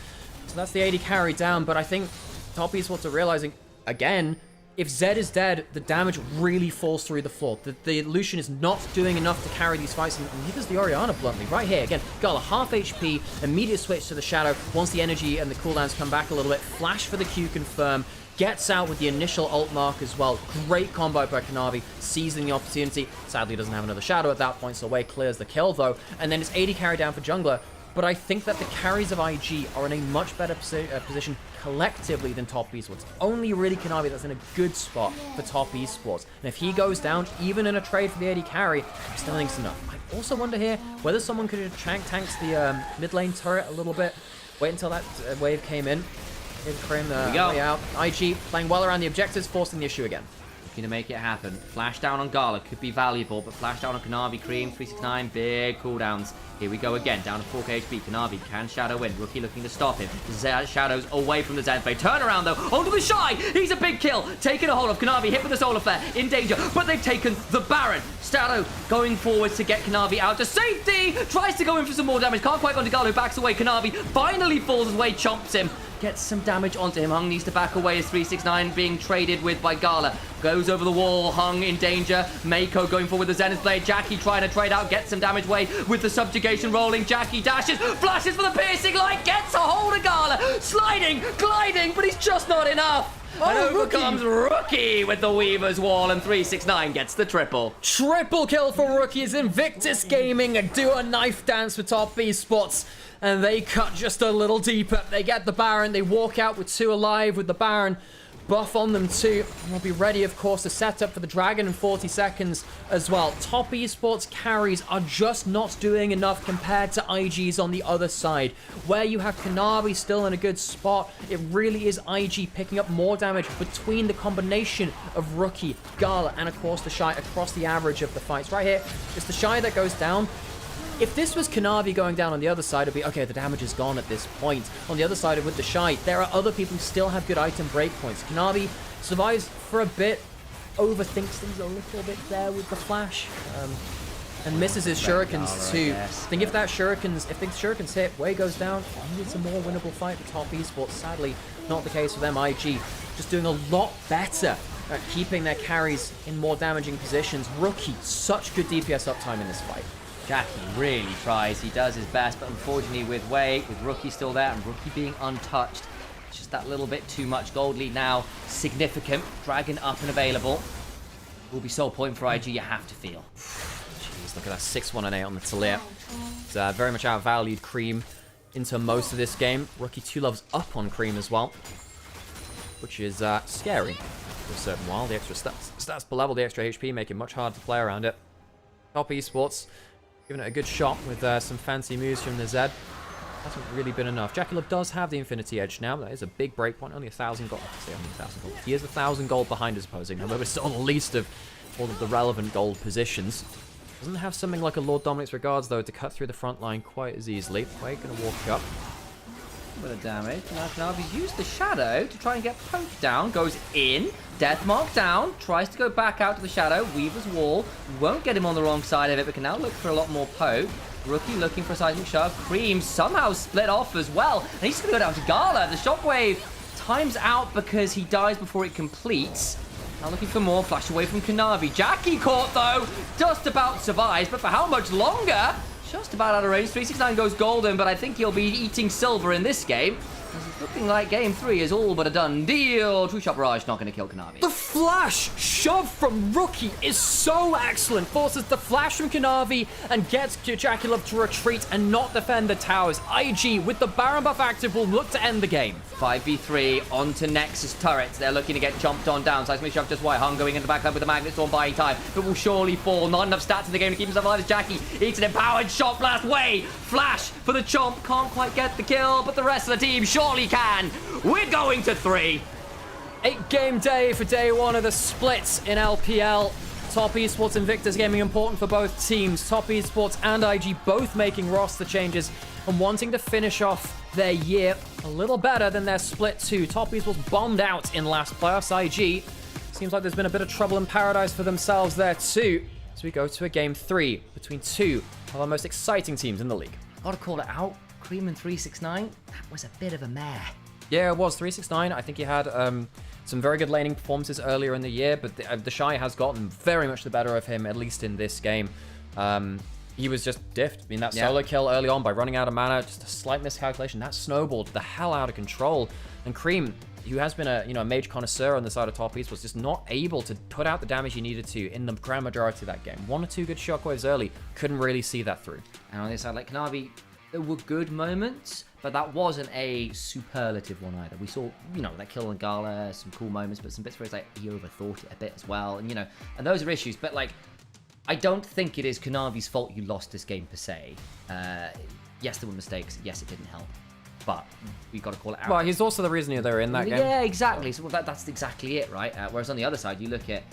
So that's the AD carry down, but I think top esports are realizing, again, if Zed is dead, the damage really falls through the floor. The Lucian is not doing enough to carry these fights, and neither's the Orianna, bluntly. Right here, again, Gala half HP, immediate switch to the Shadow. Once the energy and the cooldowns come back a little bit, flash for the Q confirm, gets out with the initial ult mark as well. Great combo by Kanavi, seizing the opportunity. Sadly, doesn't have another Shadow at that point, so Way clears the kill, though. And then it's 80 carry down for Jungler. But I think that the carries of IG are in a much better position collectively than top esports. Only really Kanavi that's in a good spot for top esports. And if he goes down, even in a trade for the AD carry, I still think it's enough. I also wonder here whether someone could have tanks the mid lane turret a little bit. Wait until that wave came in. Cream way out. IG playing well around the objectives, forcing the issue again. Looking to make it happen. Flash down on Gala could be valuable, but flash down on Kanavi, Cream, 369, big cooldowns. Here we go again, down to 4k HP. Kanavi can shadow in. Rookie looking to stop him. Shadows away from the Zen Blade. Turn around though, onto the Shy. He's a big kill. Taking a hold of Kanavi, hit with the Solar Flare, in danger, but they've taken the Baron. Shadow going forward to get Kanavi out to safety. Tries to go in for some more damage. Can't quite go into Gala, who backs away. Kanavi finally falls his way, chomps him. Gets some damage onto him. Hung needs to back away as 369 being traded with by Gala. Goes over the wall. Hung in danger. Mako going forward with the Zenith Blade. Jackie trying to trade out. Gets some damage away with the subjugation rolling. Jackie dashes. Flashes for the piercing light. Gets a hold of Gala. Sliding. Gliding. But he's just not enough. And over comes Rookie with the Weaver's Wall, and 369 gets the triple. Triple kill for Rookies. Invictus Gaming do a knife dance for top esports, and they cut just a little deeper. They get the Baron. They walk out with 2 alive with the Baron. Buff on them too. We'll be ready, of course, to set up for the Dragon in 40 seconds as well. Top esports carries are just not doing enough compared to IG's on the other side. Where you have Kanavi still in a good spot, it really is IG picking up more damage between the combination of Rookie, Gala, and of course the Shy across the average of the fights. Right here, it's the Shy that goes down. If this was Kanavi going down on the other side, it'd be, okay, the damage is gone at this point. On the other side, with the Shy, there are other people who still have good item breakpoints. Kanavi survives for a bit, overthinks things a little bit there with the flash, and misses his shurikens too. I think if the shurikens hit, Wei goes down, it's a more winnable fight for top esports. Sadly, not the case for them. IG just doing a lot better at keeping their carries in more damaging positions. Rookie, such good DPS uptime in this fight. Jackie really tries. He does his best, but unfortunately with Wei, with Rookie still there, and Rookie being untouched, it's just that little bit too much. Gold lead now significant. Dragon up and available. Will be sole point for IG, you have to feel. Jeez, look at that 6-1 and 8 on the Talia. It's very much outvalued Cream into most of this game. Rookie 2 loves up on Cream as well, which is scary for a certain while. The extra stats per level, the extra HP make it much harder to play around it. Top esports giving it a good shot with some fancy moves from the Zed. Hasn't really been enough. Jackie does have the Infinity Edge now. That is a big breakpoint. Only 1,000 gold. I say only 1,000 gold. He is 1,000 gold behind his opposing, however, still on the least of all of the relevant gold positions. Doesn't have something like a Lord Dominic's Regards, though, to cut through the front line quite as easily. Wei gonna walk up. Bit of damage. Now Kanavi's used the Shadow to try and get poked down. Goes in. Deathmark down. Tries to go back out to the Shadow. Weaver's Wall. Won't get him on the wrong side of it, but can now look for a lot more poke. Rookie looking for a seismic shove. Cream somehow split off as well. And he's going to go down to Gala. The Shockwave times out because he dies before it completes. Now looking for more. Flash away from Kanavi. Jackie caught, though. Just about survives, but for how much longer? Just about out of range. 369 goes golden, but I think he'll be eating silver in this game. It's looking like game 3 is all but a done deal. True Shot Barrage not going to kill Kanavi. The flash shove from Rookie is so excellent. Forces the flash from Kanavi and gets Jackie to retreat and not defend the towers. IG, with the Baron buff active, will look to end the game. 5v3 onto Nexus turrets. They're looking to get jumped on down. Seismic Shove just wide. Hung going into the back with the Magnet Storm buying time, but will surely fall. Not enough stats in the game to keep himself alive as Jackie eats an empowered shot blast. Wei, flash for the Chomp. Can't quite get the kill, but the rest of the team surely can. We're going to 3. 8-game day for day 1 of the splits in LPL. Top esports Invictus Gaming important for both teams. Top esports and IG both making roster changes and wanting to finish off their year a little better than their split 2. Top esports bombed out in last playoffs. IG seems like there's been a bit of trouble in paradise for themselves there too. So we go to a game 3 between 2 of our most exciting teams in the league. Gotta call it out. Cream and 369. That was a bit of a mare. Yeah, it was. 369. I think he had some very good laning performances earlier in the year, but the Shy has gotten very much the better of him, at least in this game. He was just diffed. I mean, that solo kill early on by running out of mana, just a slight miscalculation. That snowballed the hell out of control. And Cream, who has been a mage connoisseur on the side of top east, was just not able to put out the damage he needed to in the grand majority of that game. 1 or 2 good shockwaves early. Couldn't really see that through. And on the other side, like Kanavi, there were good moments, but that wasn't a superlative one either. We saw, that kill on Gala, some cool moments, but some bits where it's like he overthought it a bit as well. And, and those are issues. But, I don't think it is Kanavi's fault you lost this game per se. Yes, there were mistakes. Yes, it didn't help. But we got to call it out. Well, he's also the reason they were in that game. Yeah, exactly. So that's exactly it, right? Whereas on the other side, you look at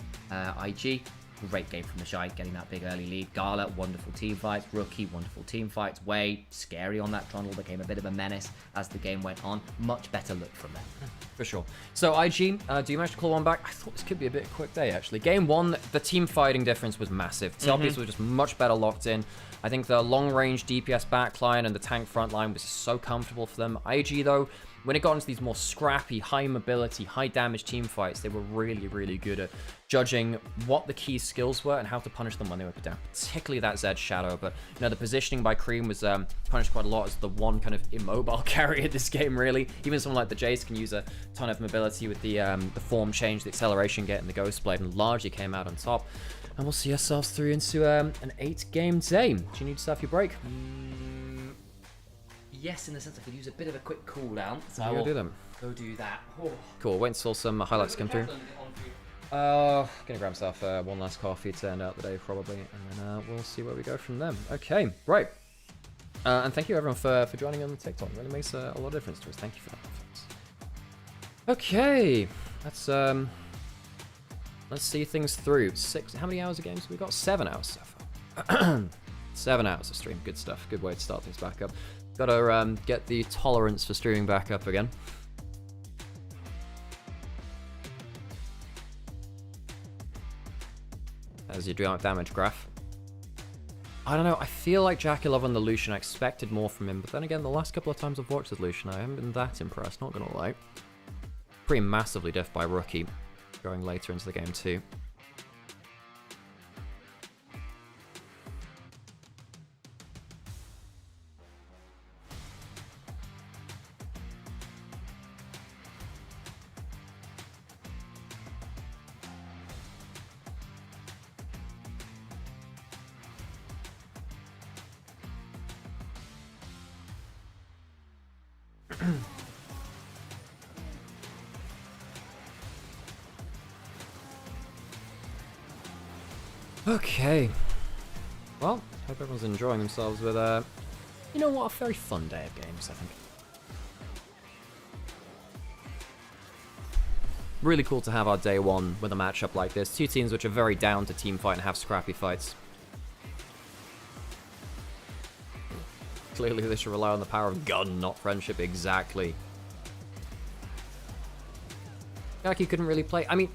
IG. Great game from the Shy, getting that big early lead. Gala, wonderful team fights. Rookie, wonderful team fights. Wei, scary on that Trundle, became a bit of a menace as the game went on. Much better look from them. For sure. So, IG, do you manage to claw one back? I thought this could be a bit of a quick day, actually. Game 1, the team fighting difference was massive. Selfies were just much better locked in. I think the long-range DPS backline and the tank front line was so comfortable for them. IG, though, when it got into these more scrappy, high mobility, high damage team fights, they were really, really good at judging what the key skills were and how to punish them when they were put down, particularly that Zed Shadow. But, you know, the positioning by Cream was punished quite a lot as the one kind of immobile carry in this game, really. Even someone like the Jace can use a ton of mobility with the form change, the acceleration get, and the Ghost Blade, and largely came out on top. And we'll see ourselves through into an 8-game day. Do you need to start your break? Yes, in the sense I could use a bit of a quick cooldown. So I will do them. Go do that. Oh. Cool, wait until some highlights come through. Gonna grab myself one last coffee to end out the day, probably, and then we'll see where we go from them. Okay, right. And thank you everyone for joining on the TikTok. It really makes a lot of difference to us. Thank you for that, folks. Okay, let's see things through. How many hours of games have we got? 7 hours so far. 7 hours of stream. Good stuff. Good way to start things back up. Gotta get the tolerance for streaming back up again. As you do out damage graph. I don't know, I feel like Jackie Love on the Lucian, I expected more from him, but then again, the last couple of times I've watched with Lucian, I haven't been that impressed, not gonna lie. Pretty massively diff by Rookie, going later into the game too. Okay. Well, hope everyone's enjoying themselves with, you know what, a very fun day of games, I think. Really cool to have our day one with a matchup like this. Two teams which are very down to team fight and have scrappy fights. Clearly they should rely on the power of gun, not friendship, exactly. Jackie couldn't really play, I mean...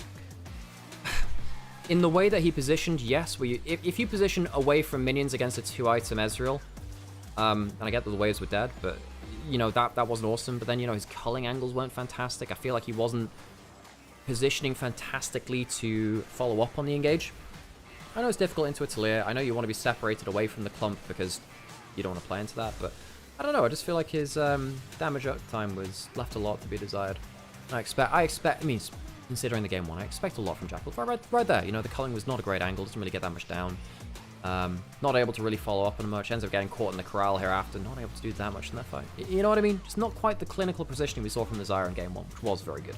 In the way that he positioned, yes, if you position away from minions against a 2-item Ezreal, and I get that the waves were dead, but, you know, that wasn't awesome. But then, you know, his culling angles weren't fantastic. I feel like he wasn't positioning fantastically to follow up on the engage. I know it's difficult into a Talia. I know you want to be separated away from the clump because you don't want to play into that, but I don't know. I just feel like his damage up time was left a lot to be desired. I expect, I mean, considering the game one, I expect a lot from Jackal. Right there, you know, the culling was not a great angle, doesn't really get that much down. Not able to really follow up on much, ends up getting caught in the corral here after, not able to do that much in that fight. You know what I mean? Just not quite the clinical positioning we saw from the Zyra in game one, which was very good.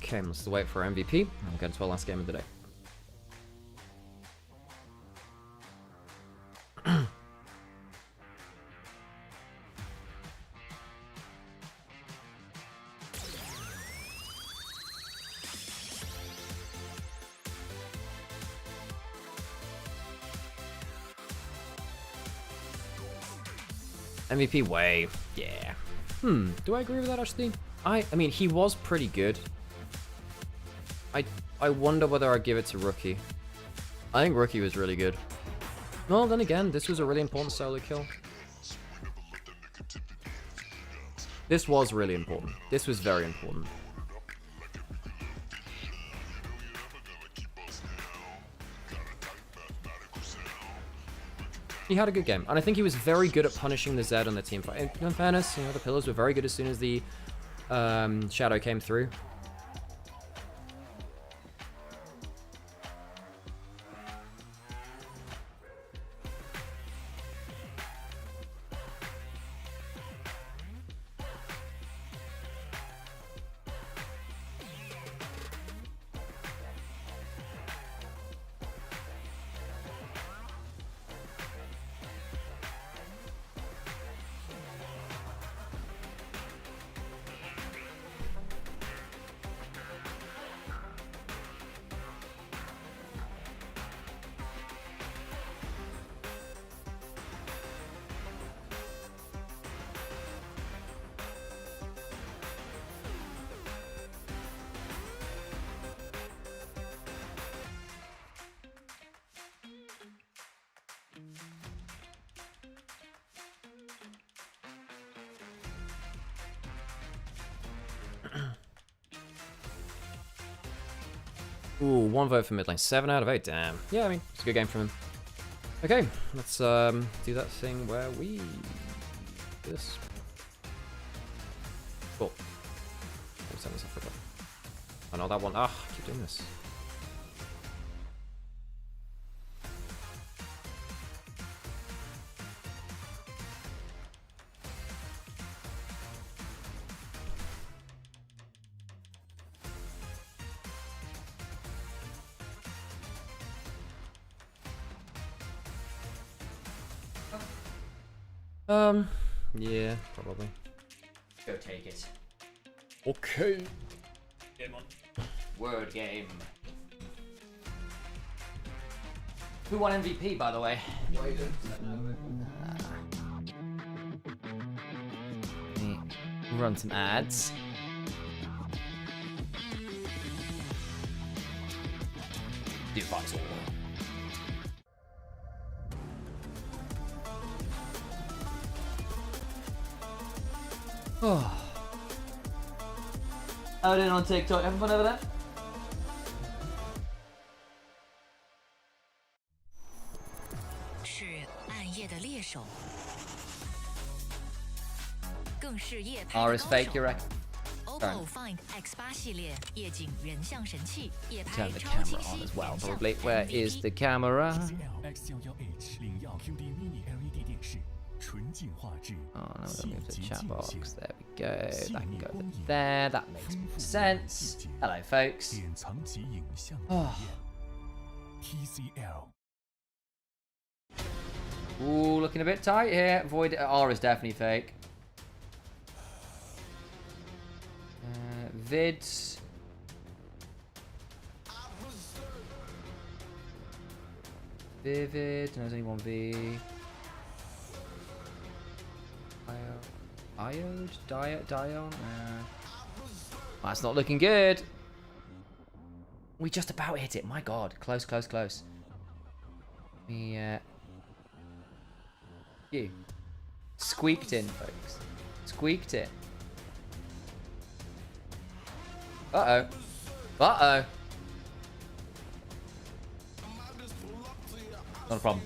Okay, let's wait for our MVP, and we'll get into our last game of the day. MVP way, yeah. Do I agree with that, actually? I mean, he was pretty good. I wonder whether I'd give it to Rookie. I think Rookie was really good. No, then again, this was a really important solo kill. This was really important. This was very important. He had a good game, and I think he was very good at punishing the Zed on the team fight. In fairness, you know, the pillars were very good as soon as the shadow came through. Ooh, 1 vote for mid lane. 7 out of 8. Damn. Yeah, I mean, it's a good game from him. Okay, let's do that thing where we do this. Cool. Let's send this off for a bit. I know that one. Ah, I keep doing this. Yeah, probably. Go take it. Okay. Game on. Word game. Who won MVP, by the way? Run some ads. Devisor. Oh. Out in on TikTok. Having fun over there? R is fake, you reckon? OPPO Find X8 系列夜景人像神器，夜 Turn 拍 the 超清 camera on 晰 as well, 人像 probably. Where is the camera? X11H 领耀 QD Mini LED 电视，纯净画质， Oh, no, we're 细 gonna move 节 the 尽 chat 显 box. There we go. That can go there. That makes more sense. Hello, folks. 典藏级影像体 Oh. 验。TCL。 Ooh, looking a bit tight here. Void R is definitely fake. Vid. Vivid. No, there's only one V. Iode? Dion? That's not looking good. We just about hit it. My god. Close, close, close. Yeah. You. Squeaked in, folks. Squeaked it. Uh-oh. Uh-oh. Not a problem.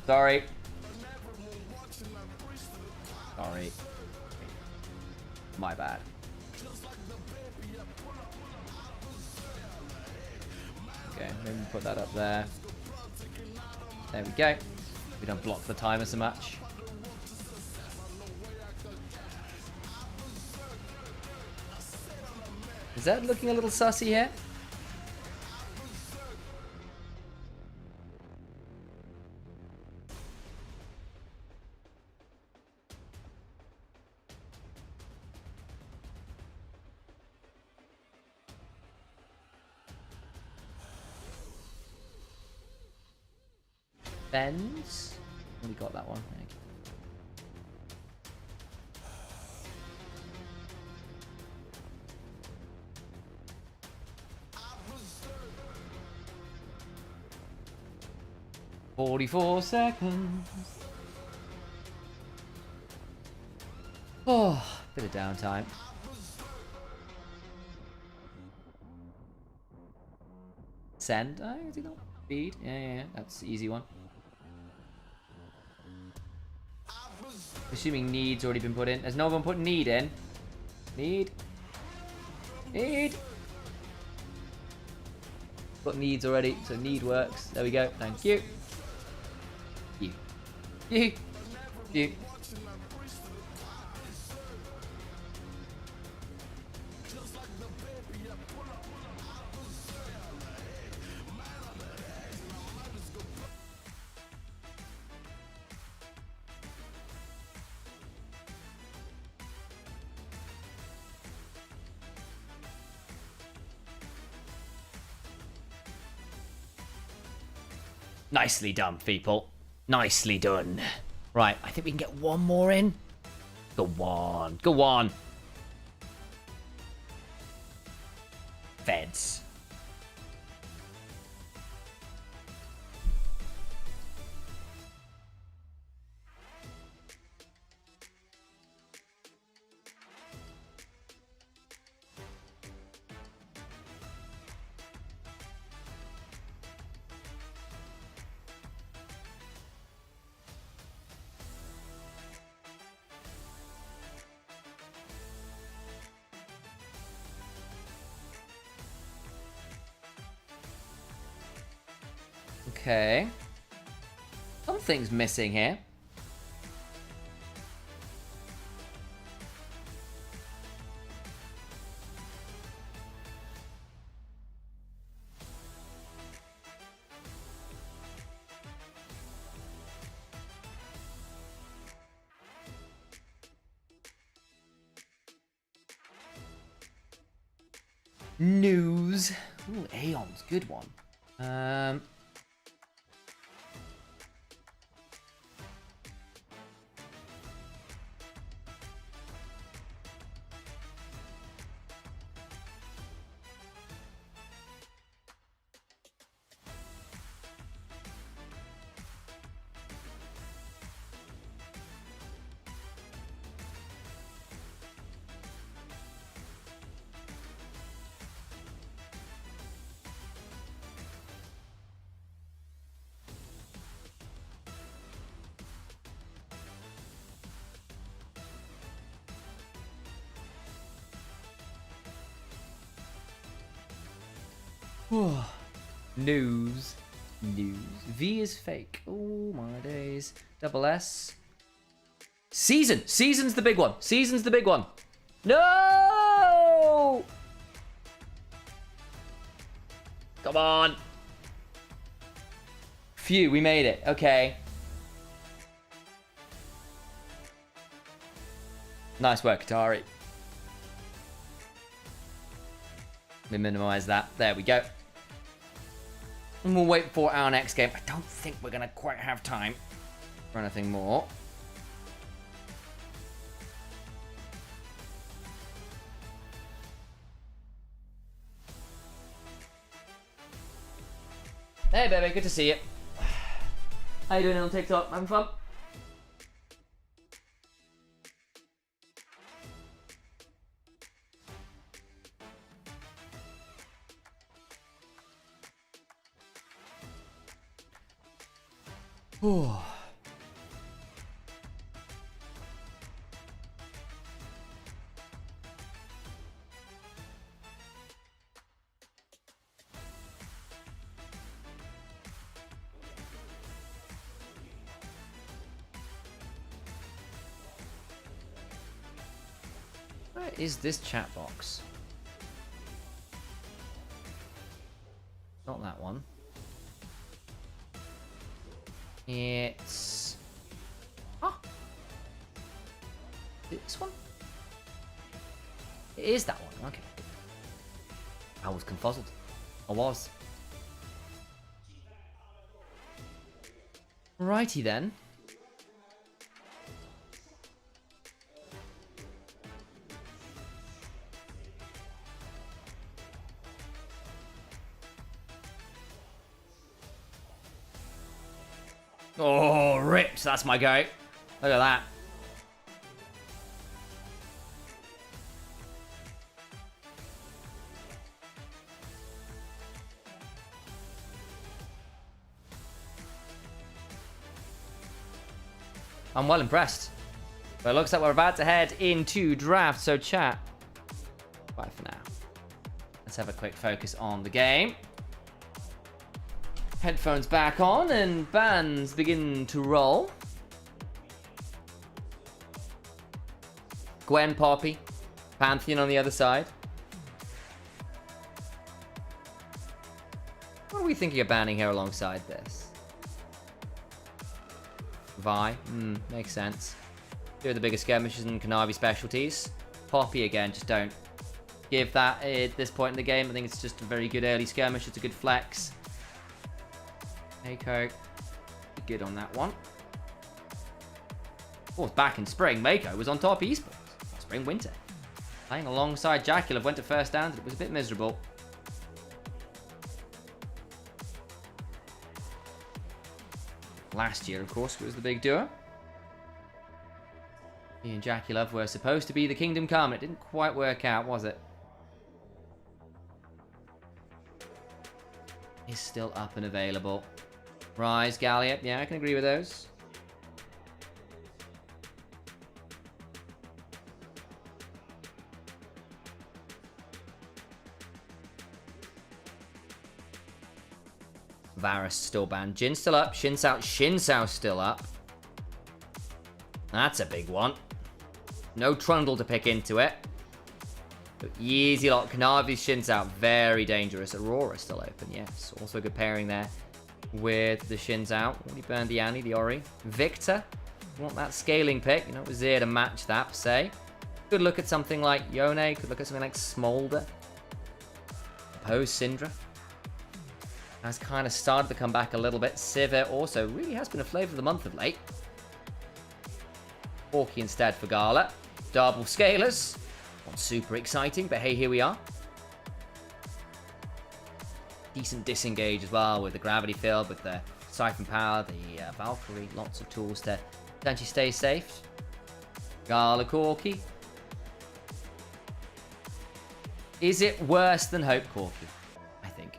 Sorry. Sorry. My bad. Okay, maybe we'll put that up there. There we go. We don't block the timer so much. Is that looking a little sussy here? Benz? We got that one. Thank you. 44 seconds. Oh, bit of downtime. Send. I think that feed. Yeah. That's the easy one. Assuming need's already been put in. Has no one put need in? Need. Got needs already, so need works. There we go. Thank you. You. Nicely done, people. Nicely done. Right, I think we can get one more in. Go on. Feds. Okay. Something's missing here. News. Ooh, Aeon's good one. News. V is fake. Oh my days. Double S. Season's the big one. No! Come on. Phew, we made it. Okay. Nice work, Atari. Let me minimize that. There we go. And we'll wait for our next game. I don't think we're going to quite have time for anything more. Hey, baby. Good to see you. How you doing on TikTok? Having fun? Where is this chat box? Not that one. It's... Oh! This one? It is that one, okay. I was confuzzled. I was. Righty then. Oh, ripped. That's my goat. Look at that. I'm well impressed. But it looks like we're about to head into draft, so chat. Bye for now. Let's have a quick focus on the game. Headphones back on and bands begin to roll. Gwen, Poppy, Pantheon on the other side. What are we thinking of banning here alongside this? Vi, makes sense. Two of the biggest skirmishes in Kanavi specialties. Poppy again, just don't give that at this point in the game. I think it's just a very good early skirmish. It's a good flex. Mako, good on that one. Of course, back in spring, Mako was on top esports. Spring, winter. Playing alongside Jaculov, went to first down, and it was a bit miserable. Last year, of course, was the big duo. He and Jaculov were supposed to be the Kingdom Come. It didn't quite work out, was it? He's still up and available. Rise, Gallia. Yeah, I can agree with those. Varus still banned. Jin still up. Shinsao still up. That's a big one. No Trundle to pick into it. But easy lot. Kanavi's Shinsao. Very dangerous. Aurora still open. Yes. Also a good pairing there with the Shinsao. Already burned the Annie, the Ori. Victor. Want that scaling pick. You know, was there to match that per se. Could look at something like Yone. Could look at something like Smolder. Oppose Syndra. Has kind of started to come back a little bit. Sivir also really has been a flavour of the month of late. Orky instead for Gala. Double Scalers. Not super exciting, but hey, here we are. Decent disengage as well with the Gravity Field, with the Siphon Power, the Valkyrie. Lots of tools to potentially stay safe. Gala Corki. Is it worse than Hope Corki?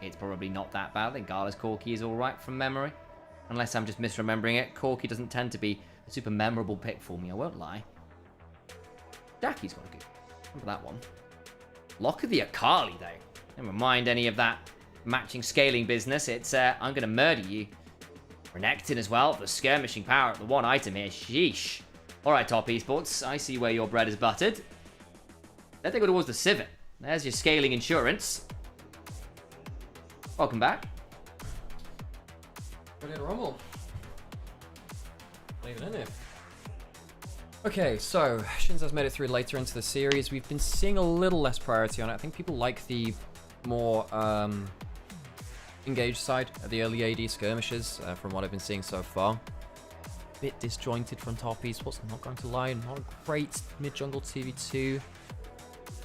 It's probably not that bad. I think Gala's Corki is alright from memory. Unless I'm just misremembering it. Corki doesn't tend to be a super memorable pick for me, I won't lie. Jackie's got a good. Remember that one. Lock of the Akali, though. Never mind any of that matching scaling business. It's, I'm going to murder you. Renekton as well. The skirmishing power at the one item here. Sheesh. Alright, Top Esports. I see where your bread is buttered. Let's go towards the Sivir. There's your scaling insurance. Welcome back. Ready to rumble. Leave it in there. Okay, so Shinzao's made it through later into the series. We've been seeing a little less priority on it. I think people like the more engaged side of the early AD skirmishes from what I've been seeing so far. Bit disjointed from Top Esports, I'm not going to lie. Not a great mid-jungle TV2.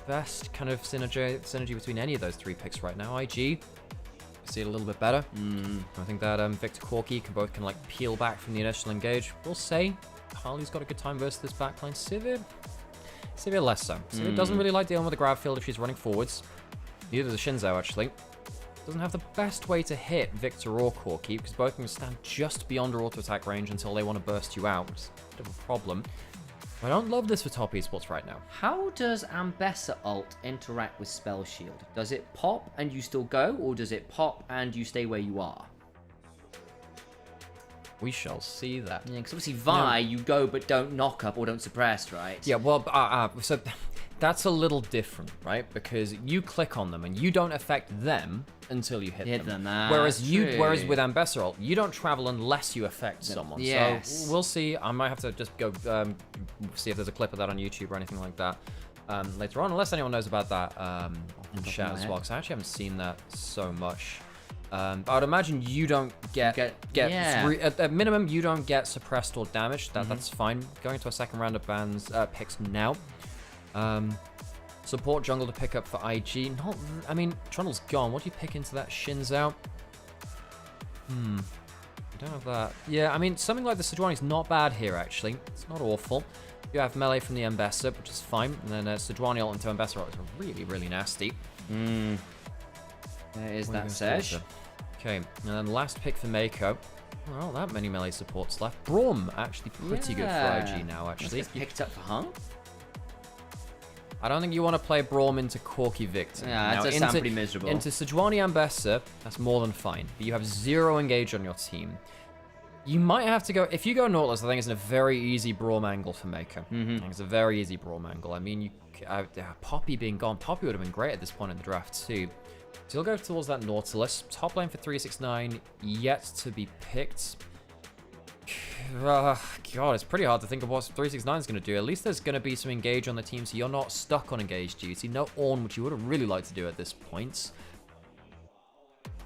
Best kind of synergy between any of those three picks right now. IG. See it a little bit better. I think that Victor Corki can both like peel back from the initial engage. We'll say Harley's got a good time versus this backline. Sivir less so. Sivir doesn't really like dealing with the grab field if she's running forwards. Neither does Shinzao actually. Doesn't have the best way to hit Victor or Corki because both can stand just beyond her auto attack range until they want to burst you out, which is a bit of a problem. I don't love this for Top Esports right now. How does Ambessa ult interact with Spell Shield? Does it pop and you still go, or does it pop and you stay where you are? We shall see that. Yeah, because obviously Vi, you go but don't knock up or don't suppress, right? Yeah, well, so that's a little different, right? Because you click on them and you don't affect them until you hit them. Whereas with Ambessa ult, you don't travel unless you affect someone. Yes. So we'll see. I might have to just go see if there's a clip of that on YouTube or anything like that later on, unless anyone knows about that in chat as well, because I actually haven't seen that so much. I would imagine you don't get at minimum you don't get suppressed or damaged. That's fine. Going into a second round of bans picks now. Support jungle to pick up for IG. I mean, Trundle's gone. What do you pick into that Shinzao? don't have that. Yeah, I mean, something like the Sejuani is not bad here, actually. It's not awful. You have melee from the Ambessa, which is fine. And then Sejuani ult into Ambessa are really, really nasty. There is that Sedge. Okay, and then last pick for Mako. Well, that many melee supports left. Braum, actually pretty good for IG now, actually. Picked up for Hung. I don't think you want to play Braum into Corki Victor. Yeah, now, it does sound pretty miserable. Into Sejuani Ambessa, that's more than fine. But you have 0 engage on your team. You might have to go... If you go Nautilus, I think it's a very easy Braum angle for Mako. I think it's a very easy Braum angle. I mean, Poppy being gone, Poppy would have been great at this point in the draft too. So you'll go towards that Nautilus. Top lane for 369, yet to be picked. God, it's pretty hard to think of what 369 is going to do. At least there's going to be some engage on the team, so you're not stuck on engage duty. No Ornn, which you would have really liked to do at this point.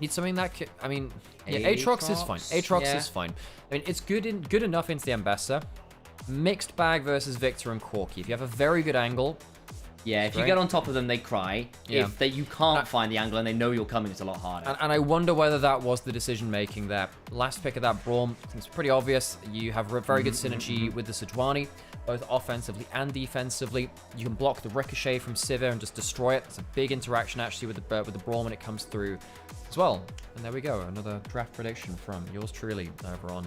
Need something that could... I mean, yeah, Aatrox is fine. Aatrox is fine. I mean, it's good enough into the Ambessa. Mixed bag versus Victor and Corki. If you have a very good angle... Yeah, if you get on top of them, they cry. Yeah. If you can't find the angle and they know you're coming, it's a lot harder. And I wonder whether that was the decision-making there. Last pick of that Braum, it's pretty obvious. You have very good synergy with the Sejuani, both offensively and defensively. You can block the Ricochet from Sivir and just destroy it. It's a big interaction, actually, with the Braum when it comes through as well. And there we go, another draft prediction from yours truly over on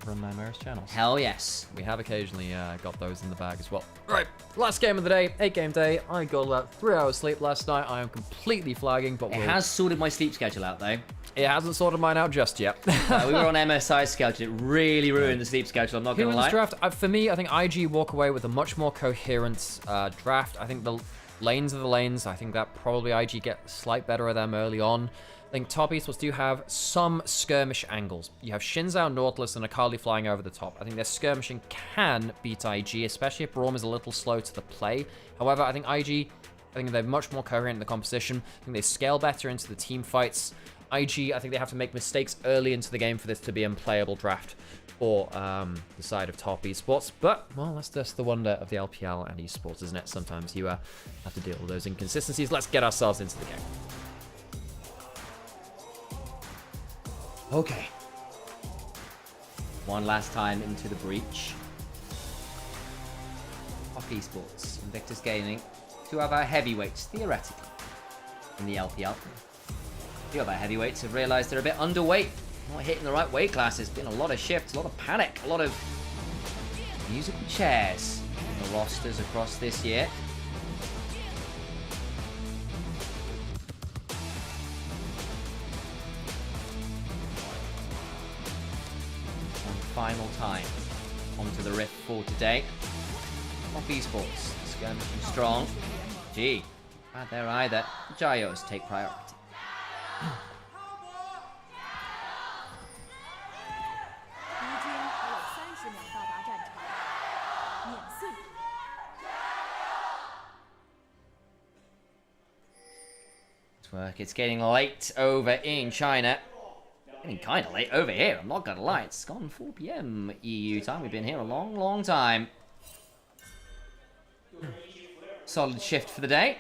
Nymaera's channels. Hell yes. We have occasionally got those in the bag as well. Right, last game of the day, 8-game day. I got about 3 hours sleep last night. I am completely flagging, but it has sorted my sleep schedule out though. It hasn't sorted mine out just yet. We were on MSI's schedule. It really ruined the sleep schedule, I'm not going to lie. Draft, for me, I think IG walk away with a much more coherent draft. I think the lanes are the lanes. I think that probably IG get slight better of them early on. I think top esports do have some skirmish angles. You have Shinzao, Nautilus, and Akali flying over the top. I think their skirmishing can beat IG, especially if Braum is a little slow to the play. However, I think IG, they're much more coherent in the composition. I think they scale better into the team fights. IG, I think they have to make mistakes early into the game for this to be an unplayable draft for the side of top esports. But, well, that's just the wonder of the LPL and esports, isn't it? Sometimes you have to deal with those inconsistencies. Let's get ourselves into the game. Okay. One last time into the breach. Top esports, Invictus Gaming, 2 of our heavyweights, theoretically, in the LPL. 2 of our heavyweights have realized they're a bit underweight, not hitting the right weight classes. Been a lot of shifts, a lot of panic, a lot of musical chairs in the rosters across this year. Final time onto the rift for today. Top esports, skirmishing strong. Gee, bad there either. Gyos take priority. Work. It's getting late over in China. Getting kind of late over here, I'm not gonna lie. It's gone 4 PM EU time. We've been here a long, long time. Solid shift for the day.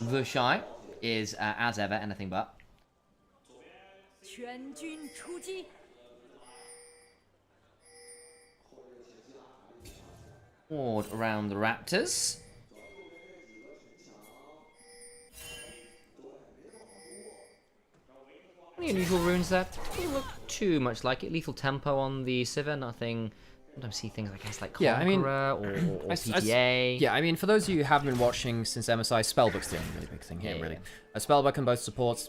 The Shy is, as ever, anything but. Ward around the Raptors. Any unusual runes there? Doesn't look too much like it. Lethal Tempo on the Sivir, nothing. Sometimes see things, I guess, like Conqueror or PTA. Yeah, I mean, for those of you who haven't been watching since MSI, Spellbook's the only really big thing here, really. A Spellbook can both support.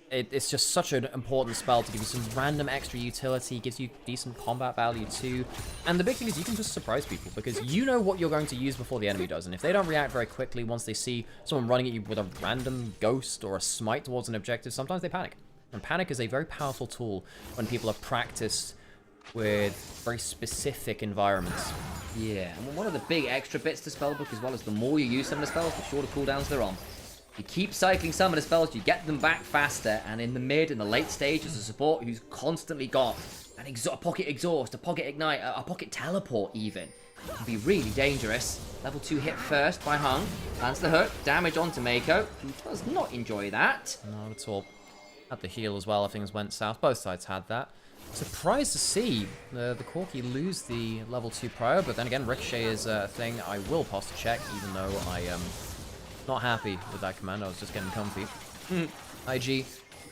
It's just such an important spell to give you some random extra utility, gives you decent combat value too. And the big thing is you can just surprise people because you know what you're going to use before the enemy does. And if they don't react very quickly once they see someone running at you with a random ghost or a smite towards an objective, sometimes they panic. And panic is a very powerful tool when people are practiced with very specific environments. Yeah, and one of the big extra bits to Spellbook as well is the more you use some of the spells, the shorter cooldowns they're on. You keep cycling some of the spells, you get them back faster, and in the mid and the late stage as a support who's constantly got a pocket exhaust, a pocket ignite, a pocket teleport even. It can be really dangerous. Level 2 hit first by Hung, lands the hook, damage onto Mako, who does not enjoy that. Not at all. had the heal as well if things went south. Both sides had that. Surprised to see the Corki lose the level 2 prio, but then again, Ricochet is a thing I will pause to check, even though I am not happy with that command. I was just getting comfy. IG,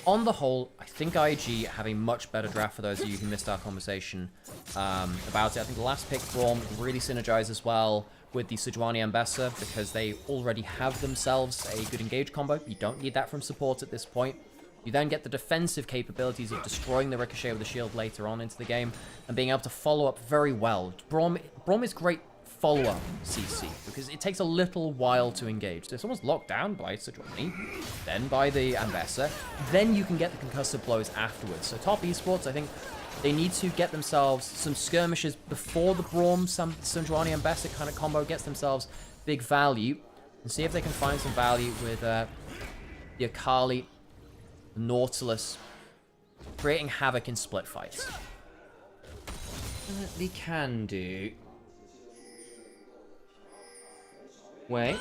on the whole, I think IG have a much better draft for those of you who missed our conversation about it. I think the last pick, Braum, really synergizes well with the Sejuani Ambessa because they already have themselves a good engage combo. You don't need that from support at this point. You then get the defensive capabilities of destroying the Ricochet with the shield later on into the game and being able to follow up very well. Braum is great follow-up CC because it takes a little while to engage. So if someone's locked down by Sejuani, then by the Ambessa, then you can get the concussive blows afterwards. So top esports, I think they need to get themselves some skirmishes before the Braum, Sejuani Ambessa kind of combo gets themselves big value and see if they can find some value with the Akali, the Nautilus, creating havoc in split fights. They can do. Wait.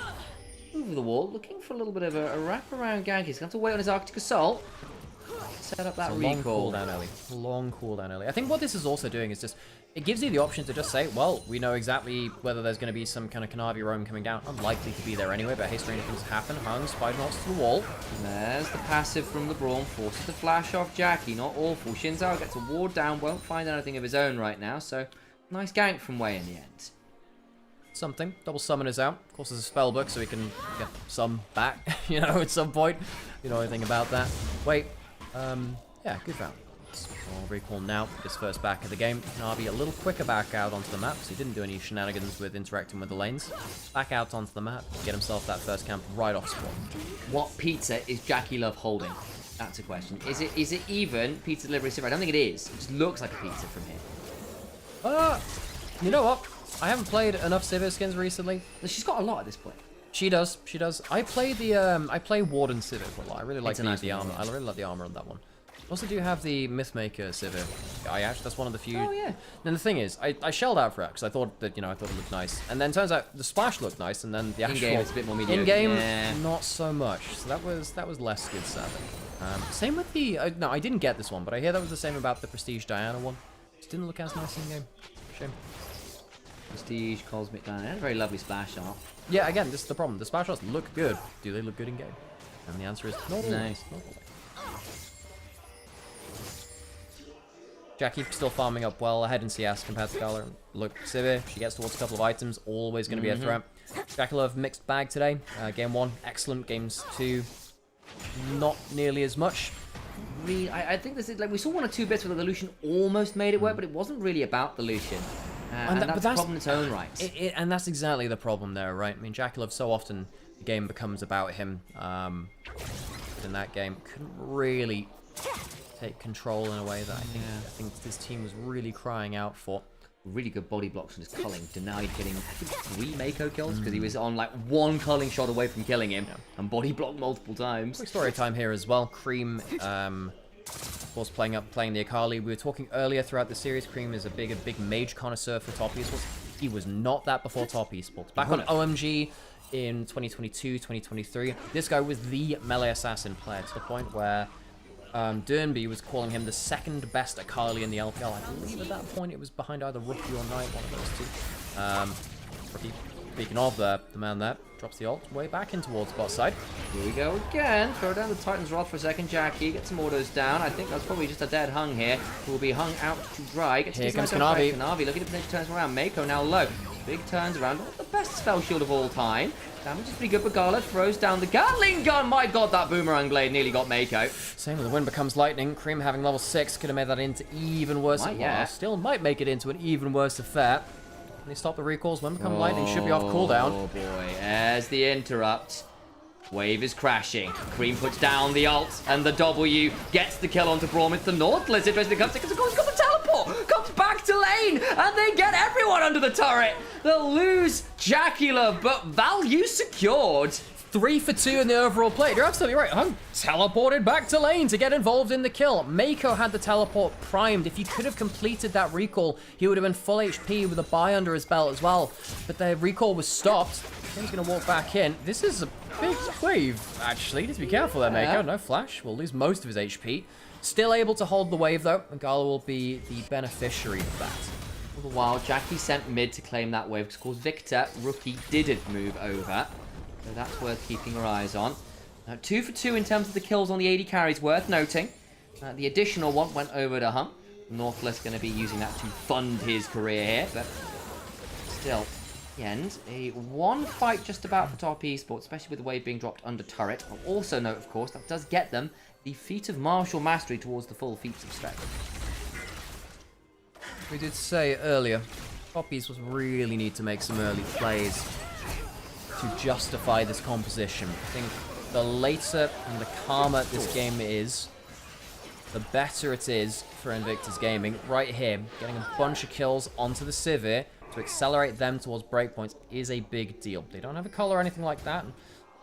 Over the wall, looking for a little bit of a wraparound gank. He's going to have to wait on his Arctic Assault. Set up that recall. Long cooldown early. Long cooldown early. I think what this is also doing is just, it gives you the option to just say, well, we know exactly whether there's going to be some kind of Kanavi roam coming down. Unlikely to be there anyway, but hey, stranger things happen. Hung, Spider knocks to the wall. And there's the passive from the Braum. Forces the flash off Jackie. Not awful. Shinzao gets a ward down. Won't find anything of his own right now. So, nice gank from Wei in the end. Something. Double summon is out. Of course, there's a spell book, so we can get some back, you know, at some point. You know anything about that. Wait. Yeah, good round. I'll recall now this first back of the game. Kanavi a little quicker back out onto the map, so he didn't do any shenanigans with interacting with the lanes. Back out onto the map, get himself that first camp right off spawn. What pizza is Jackie Love holding? That's a question. Is it even pizza delivery silver? I don't think it is. It just looks like a pizza from here. You know what? I haven't played enough Sivir skins recently. She's got a lot at this point. She does. She does. I play the I play Warden Sivir for a lot. I really like the armor. I really like the armor on that one. I also do have the Mythmaker Sivir. That's one of the few. Oh yeah. And the thing is, I shelled out for it because I thought that, you know, I thought it looked nice. And then turns out the splash looked nice, and then the actual in-game it's a bit more mediocre. In-game, not so much. So that was less good, sadly. Same with the no, I didn't get this one, but I hear that was the same about the Prestige Diana one. It didn't look as nice in-game. Shame. Prestige Cosmic Diana, very lovely splash art. Yeah, again, this is the problem. The splash arts look good. Do they look good in-game? And the answer is no. Nice. Jackie still farming up well ahead in CS compared to Gala. Look, Sivir, she gets towards a couple of items, always going to be a threat. Jackie Love mixed bag today. Game 1, excellent. Games 2, not nearly as much. Really, I think this is like we saw 1 or 2 bits where the Lucian almost made it work, but it wasn't really about the Lucian. And that's a problem in its own right. And that's exactly the problem there, right? I mean, Jackie Love, so often the game becomes about him. But in that game, couldn't really take control in a way that I think this team was really crying out for. Really good body blocks from his culling, denied getting, I think, 3 Mako kills because he was on like 1 culling shot away from killing him and body blocked multiple times. Quick story time here as well. Cream, of course, playing the Akali. We were talking earlier throughout the series. Cream is a big mage connoisseur for top esports. He was not that before top esports. Back on OMG in 2022, 2023, this guy was the melee assassin player to the point where Dernby was calling him the 2nd best Akali in the LPL. I believe at that point it was behind either Rookie or Knight, one of those 2. Rookie, speaking of the man there, drops the ult way back in towards bot side. Here we go again. Throw down the Titan's Wrath for a second. Jackie gets some autos down. I think that's probably just a dead Hung here, who will be hung out to dry. Here comes Kanavi. Kanavi looking to turns around. Mako now low. Big turns around. Not the best spell shield of all time. Damage is pretty good, but Gala throws down the Gatling gun. My god, that boomerang blade nearly got Mako. Same with the wind becomes lightning. Cream having level 6 could have made that into even worse. Still might make it into an even worse affair. Can they stop the recalls? Wind become lightning should be off cooldown. Oh boy, there's the interrupt. Wave is crashing. Cream puts down the ult, and the W gets the kill onto Braum. It's the Nautilus. Interesting comes because of course he's got the teleport. Comes back to lane, and they get everyone under the turret. They'll lose Jackie Love, but value secured. 3 for 2 in the overall play. You're absolutely right. Hung teleported back to lane to get involved in the kill. Mako had the teleport primed. If he could have completed that recall, he would have been full HP with a buy under his belt as well. But the recall was stopped. He's going to walk back in. This is a big wave, actually. Need to be careful there, Mako. No flash. Will lose most of his HP. Still able to hold the wave, though. And Gala will be the beneficiary of that. All the while, Jackie sent mid to claim that wave, because of course Victor, rookie, didn't move over. So that's worth keeping our eyes on. 2 for 2 in terms of the kills on the AD carries, worth noting. The additional one went over to Hung. Nautilus going to be using that to fund his career here, but still, the end. A one fight just about for top esports, especially with the wave being dropped under turret. I'll also note, of course, that does get them the feat of martial mastery towards the full feats of strength. We did say earlier, top esports really need to make some early plays to justify this composition. I think the later and the calmer this game is, the better it is for Invictus Gaming. Right here, getting a bunch of kills onto the Sivir to accelerate them towards breakpoints is a big deal. They don't have a color or anything like that. You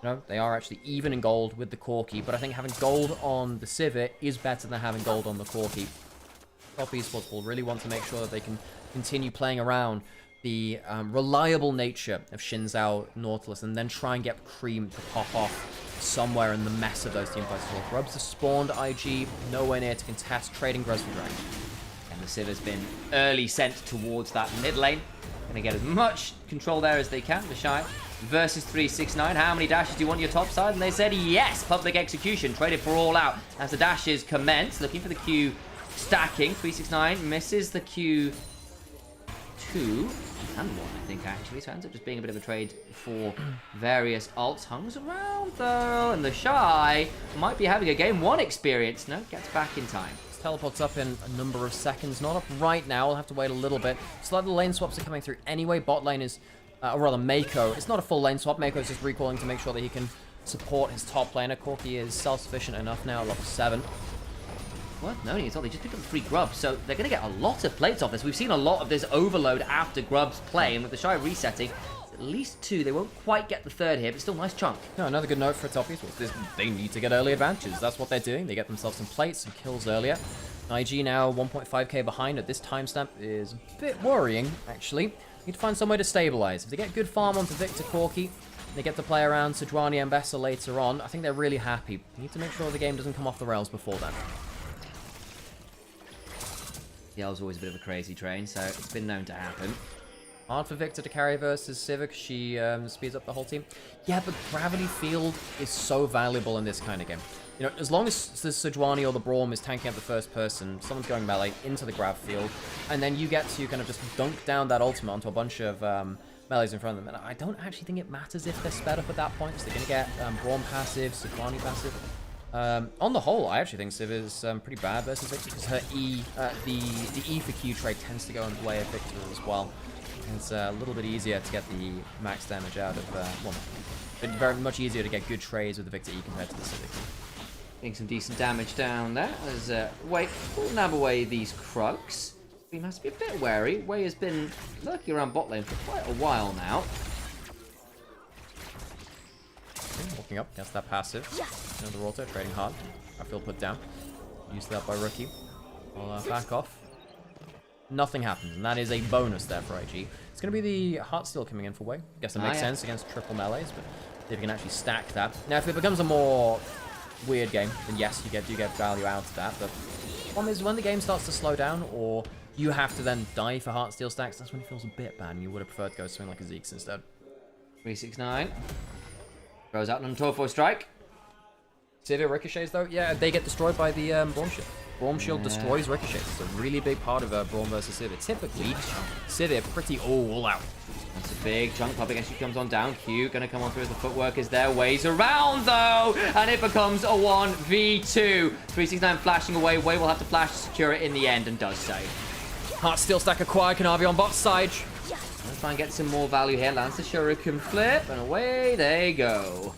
know, they are actually even in gold with the Corki, but I think having gold on the Sivir is better than having gold on the Corki. Top esports will really want to make sure that they can continue playing around the reliable nature of Xin Zhao, Nautilus, and then try and get Cream to pop off somewhere in the mess of those teamfights as well. Grubs has spawned IG, nowhere near to contest, trading Grubs for Dragon. And the Civ has been early sent towards that mid lane. Gonna get as much control there as they can. The Shy versus 369. How many dashes do you want your top side? And they said yes. Public execution, traded for all out. As the dashes commence, looking for the Q stacking. 369 misses the Q2 and 1, I think, actually. So it ends up just being a bit of a trade for various ults. Hung's around, though, and the Shy might be having a Game 1 experience. No, gets back in time. This teleports up in a number of seconds. Not up right now. We'll have to wait a little bit. So like the lane swaps are coming through anyway. Bot lane is, or rather Mako. It's not a full lane swap. Mako is just recalling to make sure that he can support his top laner. Corki is self-sufficient enough now, level 7. Worth noting as well, they just picked up 3 grubs, so they're going to get a lot of plates off this. We've seen a lot of this overload after grubs play, and with the Shy resetting, at least 2. They won't quite get the 3rd here, but still nice chunk. No, another good note for top esports. They need to get early advantages. That's what they're doing. They get themselves some plates, some kills earlier. IG now 1.5k behind at this timestamp is a bit worrying, actually. Need to find some way to stabilize. If they get good farm onto Victor Corki, they get to play around Sejuani and Bessa later on, I think they're really happy. You need to make sure the game doesn't come off the rails before then. Yell's always a bit of a crazy train, so it's been known to happen. Hard for Victor to carry versus Civic. She speeds up the whole team. Yeah, but Gravity Field is so valuable in this kind of game. You know, as long as the Sejuani or the Braum is tanking up the first person, someone's going melee into the Grav Field, and then you get to kind of just dunk down that ultimate onto a bunch of melees in front of them. And I don't actually think it matters if they're sped up at that point, because they're going to get Braum passive, Sejuani passive. On the whole, I actually think Civ is pretty bad versus Victor, because her E, the E for Q trade tends to go in the way of Victor as well. It's a little bit easier to get the max damage out of, well, but very much easier to get good trades with the Victor E compared to the Civic. Getting some decent damage down there as Wei will nab away these Krugs. He must be a bit wary. Wei has been lurking around bot lane for quite a while now. Walking up against that passive. Another auto, trading hard. I feel put down. Used that by Rookie. I'll back off. Nothing happens, and that is a bonus there for IG. It's going to be the Heartsteel coming in for Wei. Guess that makes sense against triple melees, but if you can actually stack that. Now, if it becomes a more weird game, then yes, you do get value out of that, but the problem is when the game starts to slow down, or you have to then die for Heartsteel stacks, that's when it feels a bit bad, and you would have preferred to go swing like a Zeke's instead. 369. Throws out an Torfo strike. Sivir ricochets though, yeah, they get destroyed by the Braum Shield. Braum Shield destroys ricochets. It's a really big part of Braum versus Sivir. Typically, Sivir pretty all out. That's a big chunk. Public actually comes on down. Q gonna come on through as the footwork is there. Ways around though, and it becomes a 1v2. 369 flashing away. Wei will have to flash to secure it in the end, and does so. Heartsteel stack acquired. Kanavi on bot side. Let's try and get some more value here. Lands the Shuriken flip, and away they go.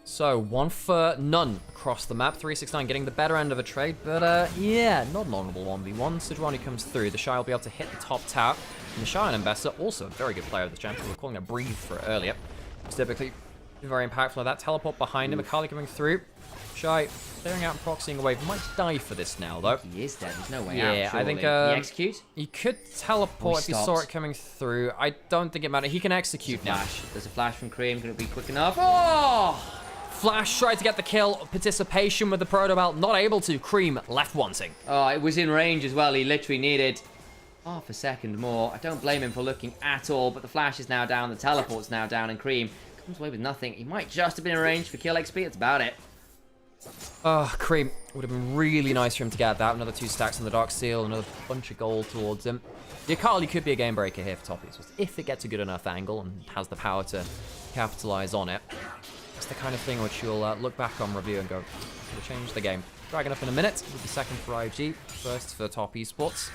So, 1 for none across the map. 369 getting the better end of a trade, but yeah, not an honorable 1v1. Sejuani comes through. The Shy will be able to hit the top tower. And the Shy and Bessa, also a very good player of the champion. We were calling a breathe for earlier. Typically, Very impactful. That teleport behind him. Akali coming through. Shy clearing out and proxying away. Might die for this now, though. He is dead. There's no way out. Yeah, I think he execute. He could teleport if he saw it coming through. I don't think it matters. He can execute now. There's a flash from Cream. Going to be quick enough. Oh! Flash tried to get the kill. Participation with the Proto Belt. Not able to. Cream left wanting. Oh, it was in range as well. He literally needed half a second more. I don't blame him for looking at all, but the flash is now down. The teleport's now down, and Cream comes away with nothing. He might just have been in range for kill XP. That's about it. Cream. Would have been really nice for him to get that. Another 2 stacks on the Dark Seal. Another bunch of gold towards him. The Akali could be a game breaker here for Top Esports if it gets a good enough angle and has the power to capitalize on it. It's the kind of thing which you'll look back on review and go, we'll change the game. Dragon up in a minute. Will be second for IG. First for Top Esports.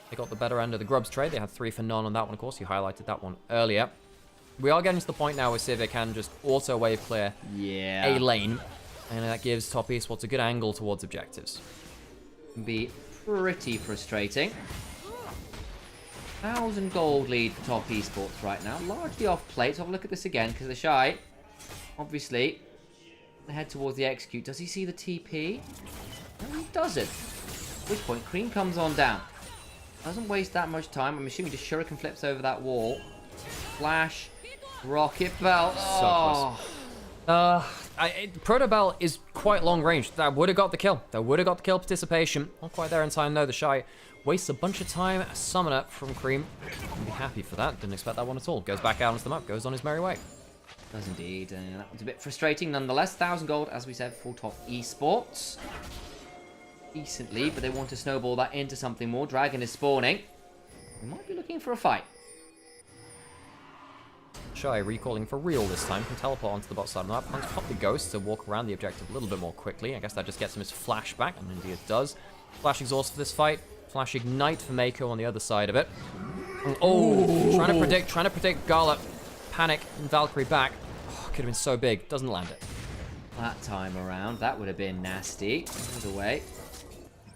They got the better end of the Grubs trade. They had 3 for none on that one, of course. You highlighted that one earlier. We are getting to the point now where Civic can just auto-wave clear a lane. And that gives Top Esports a good angle towards objectives. Can be pretty frustrating. 1,000 gold lead for Top Esports right now. Largely off plate. Let's have a look at this again, because the Shy, obviously, head towards the execute. Does he see the TP? No, he doesn't. At which point, Cream comes on down. Doesn't waste that much time. I'm assuming just Shuriken flips over that wall. Flash. Rocket Belt. So close. Proto Belt is quite long range. That would have got the kill. That would have got the kill participation. Not quite there in time, though. The Shy wastes a bunch of time. A summoner from Cream. I'd be happy for that. Didn't expect that one at all. Goes back out onto the map. Goes on his merry way. Does indeed. And that was a bit frustrating. Nonetheless, 1,000 gold, as we said, for Top Esports. Decently, but they want to snowball that into something more. Dragon is spawning. We might be looking for a fight. Shy recalling for real this time. Can teleport onto the bot side of the map. Plans to pop the Ghost to walk around the objective a little bit more quickly. I guess that just gets him his Flash back, and indeed it does. Flash Exhaust for this fight. Flash Ignite for Mako on the other side of it. And, trying to predict Gala. Panic and Valkyrie back. Oh, could have been so big. Doesn't land it. That time around, that would have been nasty. Either way.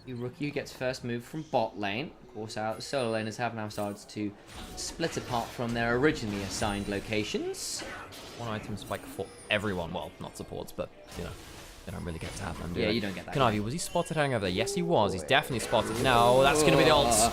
Rookie gets first move from bot lane. Of course, our solo laners have now started to split apart from their originally assigned locations. One item spike for everyone. Well, not supports, but, you know, they don't really get to have them, do yeah, they? You don't get that. Kanavi, was he spotted hanging over there? Yes, he was. He's definitely spotted. No, that's going to be the ult.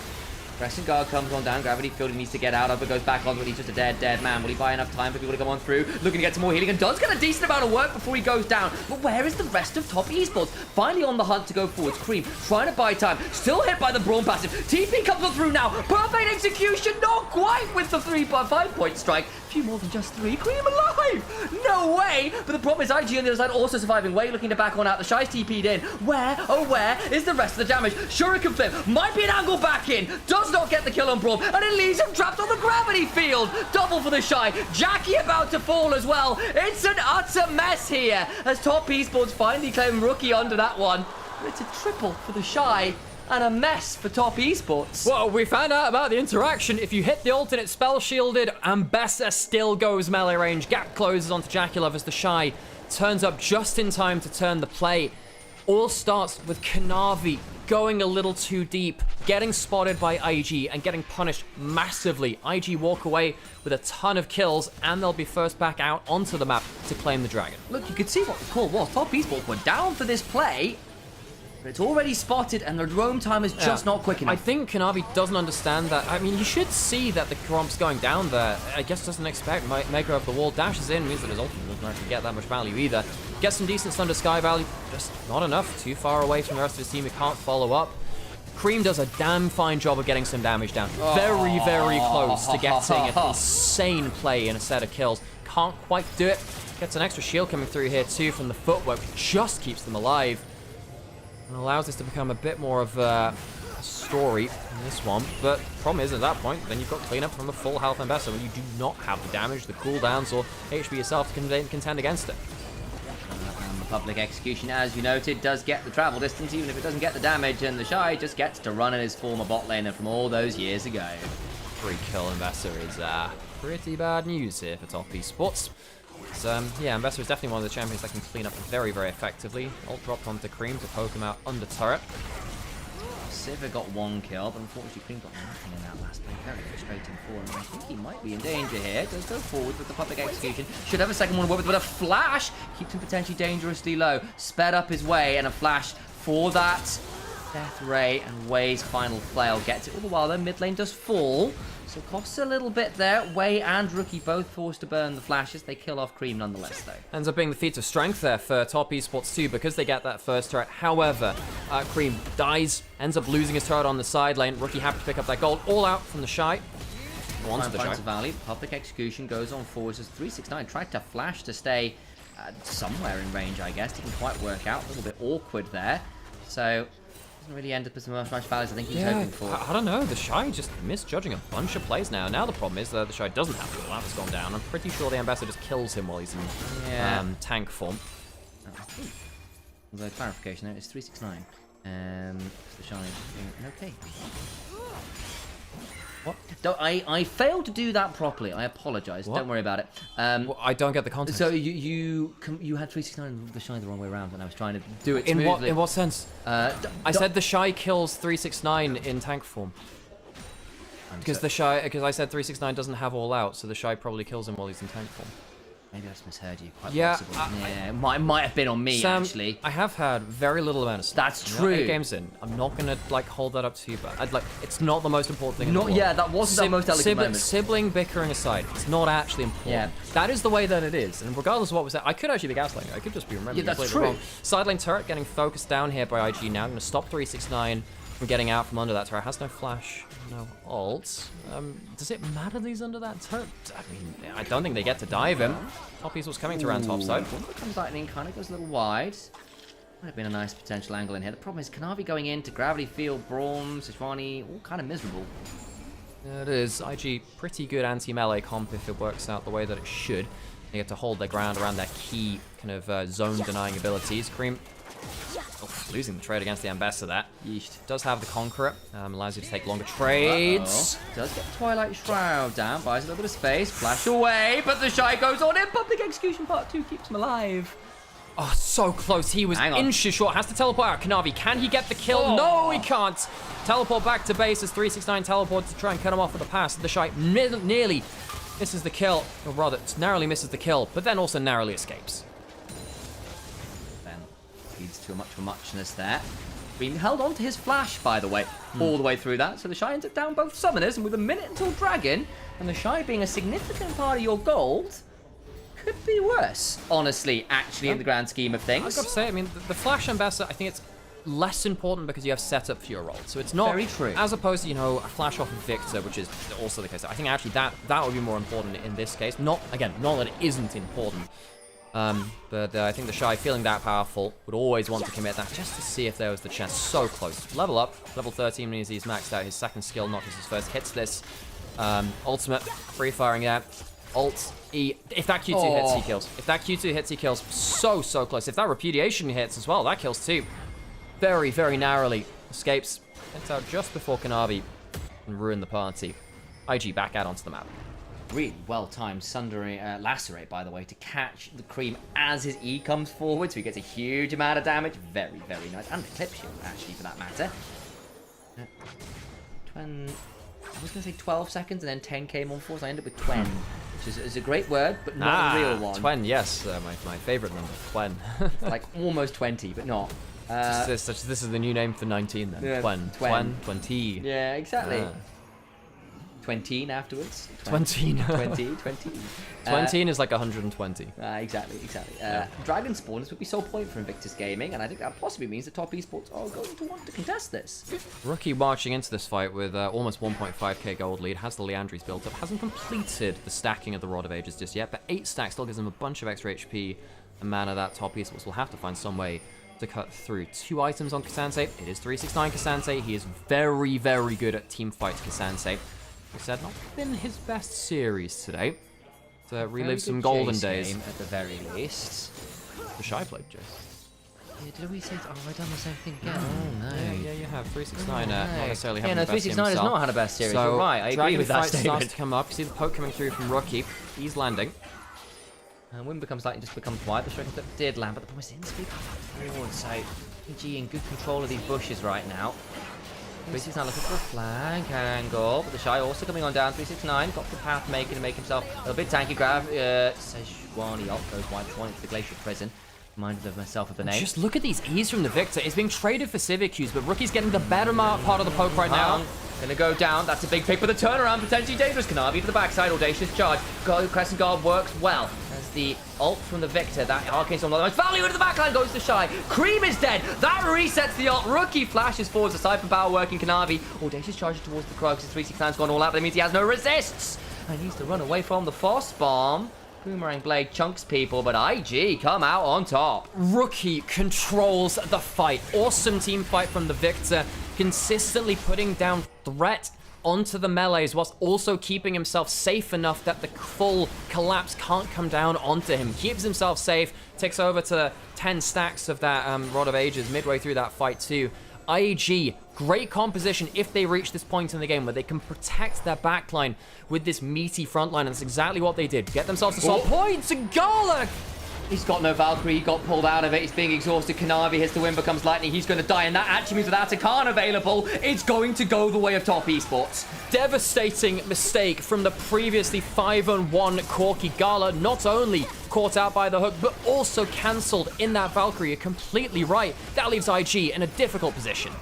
Crescent Guard comes on down. Gravity Field he needs to get out of, but goes back on, but he's just a dead man. Will he buy enough time for people to come on through? Looking to get some more healing, and does get a decent amount of work before he goes down. But where is the rest of Top Esports? Finally on the hunt to go forwards. Cream trying to buy time. Still hit by the Brawn passive. TP comes on through now. Perfect execution. Not quite with the 5-point strike. A few more than just 3. Cream alive. No way. But the problem is IG on the other side also surviving. Way looking to back on out. The Shy's TP'd in. Where, oh where is the rest of the damage? Shuriken flip. Might be an angle back in. Does not get the kill on Brawl. And it leaves him trapped on the gravity field. Double for the Shy. Jackie about to fall as well. It's an utter mess here. As Top Esports finally claim Rookie under that one. But it's a triple for the Shy. And a mess for Top Esports. Well, we found out about the interaction. If you hit the alternate spell shielded, Ambessa still goes melee range. Gap closes onto Jackulov as the Shy turns up just in time to turn the play. All starts with Kanavi going a little too deep, getting spotted by IG and getting punished massively. IG walk away with a ton of kills, and they'll be first back out onto the map to claim the Dragon. Look, you could see what the call was. Top Esports were down for this play, but it's already spotted, and the roam time is just not quick enough. I think Kanavi doesn't understand that. I mean, he should see that the Gromp's going down there. I guess doesn't expect Mega over the wall. Dashes in, means that his ultimate doesn't actually get that much value either. Gets some decent Thunder Sky value, just not enough. Too far away from the rest of his team. He can't follow up. Cream does a damn fine job of getting some damage down. Very, very close to getting an insane play in a set of kills. Can't quite do it. Gets an extra shield coming through here too from the footwork. Just keeps them alive. And allows this to become a bit more of a story in this one. But the problem is, at that point, then you've got cleanup from a full health Ambessa when you do not have the damage, the cooldowns, or HP yourself to contend against it. And the public execution, as you noted, does get the travel distance, even if it doesn't get the damage, and the Shy just gets to run in his former bot laner from all those years ago. 3-kill Ambessa is pretty bad news here for Top Esports. So, yeah, Ambessa is definitely one of the champions that can clean up very, very effectively. Ult dropped onto Cream to poke him out under turret. Sivir got 1 kill, but unfortunately Cream got nothing in that last play. Very frustrating for him. I think he might be in danger here. Does go forward with the public execution. Should have a second one with, but a flash keeps him potentially dangerously low. Sped up his way, and a flash for that Death Ray, and Wei's final flail gets it. All the while, their mid lane does fall. So costs a little bit there. Wei and Rookie both forced to burn the flashes. They kill off Cream nonetheless, though. Ends up being the feat of strength there for Top Esports too, because they get that first turret. However, Cream dies, ends up losing his turret on the side lane. Rookie happy to pick up that gold. All out from the Shy. Onto the Shy. Valley. Public execution goes on forwards as 369 tried to flash to stay somewhere in range, I guess. Didn't quite work out. A little bit awkward there. So doesn't really end up as much values I think he was hoping for. I don't know. The Shy just misjudging a bunch of plays now. Now the problem is that the Shy doesn't have the lamp has gone down. I'm pretty sure the Ambassador just kills him while he's in tank form. Although clarification there, it's 369. The Shy okay. What? I failed to do that properly. I apologize. Don't worry about it. Well, I don't get the context. So you had 369 the Shy the wrong way around, and I was trying to do it smoothly. In what sense? I said the Shy kills 369 in tank form. Because I said 369 doesn't have all out, so the Shy probably kills him while he's in tank form. Maybe I just misheard you. Quite possible. It might have been on me, Sam, actually. I have had very little amount of stuff. That's true. 8 games in. I'm not gonna hold that up to you, but it's not the most important thing in the world. Yeah, that wasn't the most elegant moment. Sibling bickering aside, it's not actually important. Yeah. That is the way that it is, and regardless of what was said, I could actually be gaslighting. I could just be remembering. Yeah, that's true. Wrong. Side lane turret getting focused down here by IG now. I'm gonna stop 369 from getting out from under that turret. Has no flash, no ult. Does it matter that he's under that turret? I mean, I don't think they get to dive him. Top Esports coming to around top side. Comes lightning, kind of goes a little wide. Might have been a nice potential angle in here. The problem is Kanavi going into Gravity Field, Braum, Sejuani, all kind of miserable. It is. IG, pretty good anti-melee comp if it works out the way that it should. They get to hold their ground around their key kind of zone-denying abilities. Cream losing the trade against the Ambassador. Yeesh. Does have the Conqueror. Allows you to take longer trades. Does get Twilight Shroud down. Buys a little bit of space. Flash away. But the Shy goes on in. Public Execution Part 2 keeps him alive. Oh, so close. He was inches short. Has to teleport out. Kanavi, can he get the kill? No, he can't. Teleport back to base as 369 teleports to try and cut him off with a pass. The Shy nearly misses the kill. Or rather, narrowly misses the kill, but then also narrowly escapes. Leads to a much for muchness there. Being held on to his flash, by the way, all the way through that. So the Shy ends up down both summoners, and with a minute until Dragon, and the Shy being a significant part of your gold, could be worse, honestly, actually, in the grand scheme of things. I've got to say, I mean, the Flash Ambassador, I think it's less important because you have setup for your role. So it's not very true. As opposed to, you know, a flash off of Victor, which is also the case. I think actually that would be more important in this case. Not that it isn't important. But I think the Shy, feeling that powerful, would always want to commit that just to see if there was the chance. So close. Level up. Level 13 means he's maxed out his second skill, not just his first. Hits this. Ultimate. Free firing that. Alt. E. If that Q2 hits, he kills. If that Q2 hits, he kills. So close. If that Repudiation hits as well, that kills too. Very, very narrowly. Escapes. Gets out just before Kanavi and ruin the party. IG back out onto the map. Really well-timed Lacerate, by the way, to catch the Cream as his E comes forward, so he gets a huge amount of damage. Very, very nice. And the Clip Shield, actually, for that matter. I was going to say 12 seconds, and then 10 came on for, so I ended up with Twen, which is a great word, but not a real one. Twen, yes. My favorite number, Twen. Like almost 20, but not. This is the new name for 19 then. Yeah, Twen. 20. Yeah, exactly. 20 afterwards. 20. 20. 20 is like 120. Exactly. Yeah. Dragon Spawners would be so point for Invictus Gaming, and I think that possibly means that Top Esports are going to want to contest this. Rookie marching into this fight with almost 1.5k gold lead, has the Leandries built up, hasn't completed the stacking of the Rod of Ages just yet, but 8 stacks still gives him a bunch of extra HP and mana that Top Esports will have to find some way to cut through. 2 items on K'Sante. It is 369 K'Sante. He is very, very good at teamfight K'Sante. He said not been his best series today. To relive some golden days. At the very least. The Shy played Jace. Yeah, did we say? Oh, I done the same thing again. Oh no. Yeah, you have 369. Not necessarily having the best 369 has not had a best series. So you're right. I agree with that statement. Starts to come up. You see the poke coming through from Rookie. He's landing. And Win becomes light and just becomes wide. The striking flip did land, but the problem is in speed forward. So PG in good control of these bushes right now. 369 looking for a flank angle, but the Shy also coming on down. 369 got the path making to make himself a little bit tanky. Grab Sejuani ult goes wide point into the Glacial Prison. Reminded of myself of the name. Just look at these E's from the Victor. It's being traded for Civic Qs, but Rookie's getting the better part of the poke right now. Gonna go down. That's a big pick, but the turnaround potentially dangerous. Kanavi to the backside. Audacious charge. Crescent Guard works well. As the ult from the Victor, that Arcane Storm, value into the backline goes to Shy. Cream is dead. That resets the ult. Rookie flashes forwards. The Cypher power working. Kanavi. Audacious charges towards the Crow. 369's gone all out, but that means he has no resists. And he needs to run away from the Frost Bomb. Boomerang Blade chunks people, but IG come out on top. Rookie controls the fight. Awesome team fight from the Victor, consistently putting down threat onto the melees whilst also keeping himself safe enough that the full collapse can't come down onto him. Keeps himself safe, takes over to 10 stacks of that Rod of Ages midway through that fight too. IEG, great composition if they reach this point in the game where they can protect their backline with this meaty frontline, and that's exactly what they did. Get themselves a solid point to Garlic! He's got no Valkyrie, he got pulled out of it, he's being exhausted. Kanavi hits the win, becomes lightning, he's going to die, and that actually means without a Khan available, it's going to go the way of top esports. Devastating mistake from the previously 5-1 Corky. Gala not only caught out by the hook, but also cancelled in that Valkyrie. You're completely right. That leaves IG in a difficult position.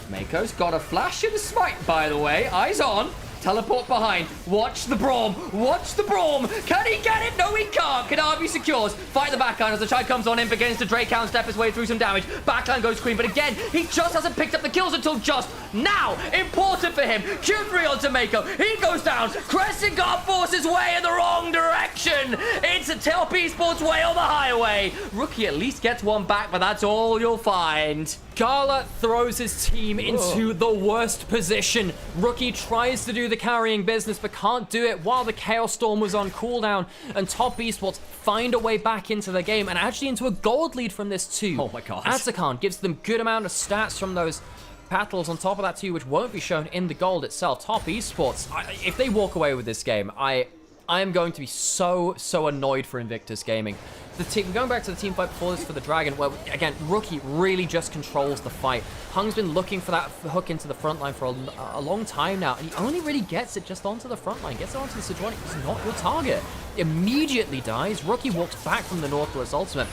Mako's got a flash and a smite, by the way. Eyes on. Teleport behind. Watch the Braum. Watch the Braum. Can he get it? No, he can't. Kanavi secures. Fight the backline as the Shy comes on in. Begins to Drake Hound step his way through some damage. Backline goes Queen. But again, he just hasn't picked up the kills until just now. Important for him. Q3 onto Mako. He goes down. Crescent Guard forces way in the wrong direction. It's a top esports way on the highway. Rookie at least gets one back, but that's all you'll find. Gala throws his team into the worst position. Rookie tries to do the carrying business, but can't do it while the Chaos Storm was on cooldown. And Top Esports find a way back into the game and actually into a gold lead from this too. Oh my god. Atakan gives them good amount of stats from those battles on top of that too, which won't be shown in the gold itself. Top Esports, if they walk away with this game, I am going to be so annoyed for Invictus Gaming. The team, going back to the team fight before this for the Dragon, well, again, Rookie really just controls the fight. Hung's been looking for that hook into the front line for a long time now, and he only really gets it just onto the front line, gets it onto the Sejuani. It's not your target. Immediately dies. Rookie walks back from the Northwest ultimate.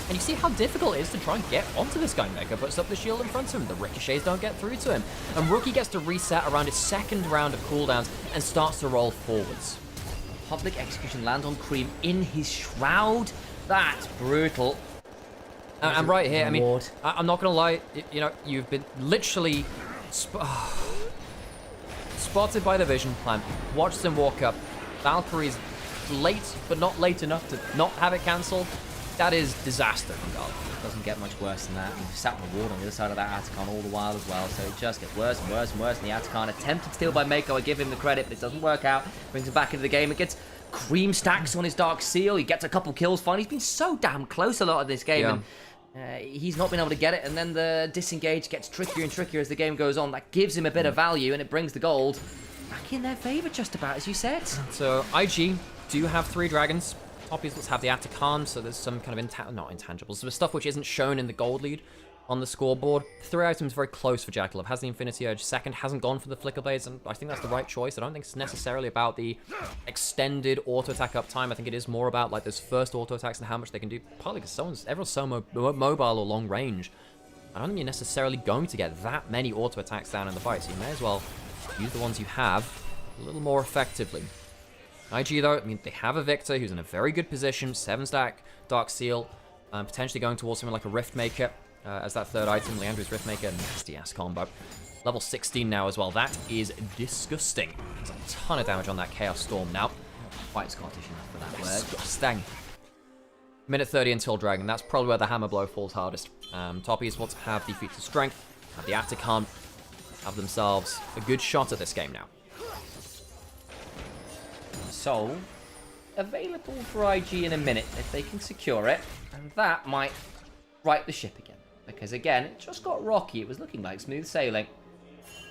And you see how difficult it is to try and get onto this guy. Mega puts up the shield in front of him. The ricochets don't get through to him. And Rookie gets to reset around his second round of cooldowns and starts to roll forwards. Public execution lands on Cream in his shroud. That's brutal. And right here, I mean, I'm not gonna lie, you know, you've been literally spotted by the vision plan. Watch them walk up. Valkyrie's late, but not late enough to not have it cancelled. That is disaster from Garlic. Doesn't get much worse than that. He's sat on the ward on the other side of that Atakan all the while as well, so it just gets worse and worse and worse. And the Atakan attempted steal by Mako. I give him the credit, but it doesn't work out. Brings him back into the game. It gets Cream stacks on his Dark Seal. He gets a couple kills finally. He's been so damn close a lot of this game, and he's not been able to get it. And then the disengage gets trickier and trickier as the game goes on. That gives him a bit of value, and it brings the gold back in their favor, just about, as you said. So IG do have 3 dragons. Top Esports have the Atakan, so there's some kind of not intangibles, so stuff which isn't shown in the gold lead on the scoreboard. 3 items very close for Jackalope. Has the Infinity Urge. Second, hasn't gone for the Flicker Blades, and I think that's the right choice. I don't think it's necessarily about the extended auto attack uptime. I think it is more about like those first auto attacks and how much they can do. Partly because everyone's so mobile or long range. I don't think you're necessarily going to get that many auto attacks down in the fight, so you may as well use the ones you have a little more effectively. IG though, I mean, they have a Victor who's in a very good position. 7-stack Dark Seal, potentially going towards something like a Rift Maker as that third item. Leandro's Rift Maker, nasty ass combo. Level 16 now as well. That is disgusting. There's a ton of damage on that Chaos Storm now. Quite Scottish enough for that word. Disgusting. Minute 30 until Dragon. That's probably where the hammer blow falls hardest. Top Esports have the feats of strength, have the Atakan, have themselves a good shot at this game now. So, available for IG in a minute if they can secure it, and that might right the ship again. Because again, it just got rocky. It was looking like smooth sailing.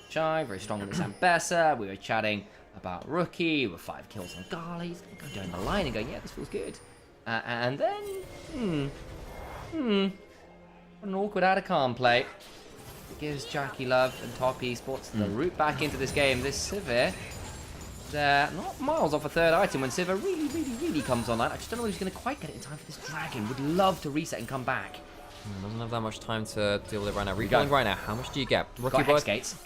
Shy, very strong on the Zambesa. We were chatting about Rookie with 5 kills on Garley. Going down the line and going, yeah, this feels good. And then, what an awkward Atakan play. gives Jackie Love and Top Esports the route back into this game. This Sivir, they're not miles off a third item when Sivir really comes online. I just don't know if he's going to quite get it in time for this Dragon. Would love to reset and come back. Doesn't have that much time to deal with it right now. Recalling right now, how much do you get? Rookie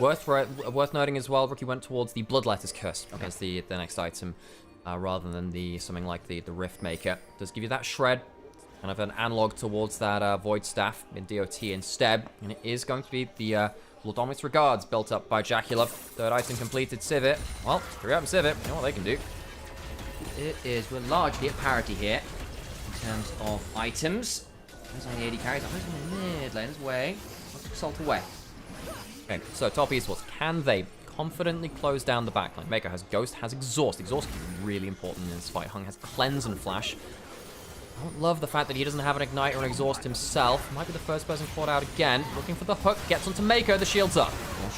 worth noting as well, Rookie went towards the Bloodletter's Curse as the next item, rather than something like the Rift Maker. Does give you that shred, kind of an analog towards that Void Staff in DOT instead, and it is going to be the Lordomics Regards built up by Jacula. Third item completed, Sivir. Well, 3 up Sivir, you know what they can do. It is, we're largely at parity here in terms of items. There's only 80 carries. I'm just in the mid lane, way. Let's assault away. Okay, so Top Esports, can they confidently close down the backline? Mako has Ghost, has Exhaust. Exhaust can be really important in this fight. Hung has Cleanse and Flash. I don't love the fact that he doesn't have an Ignite or an Exhaust himself. Might be the first person caught out again. Looking for the hook, gets onto Mako, the shield's up.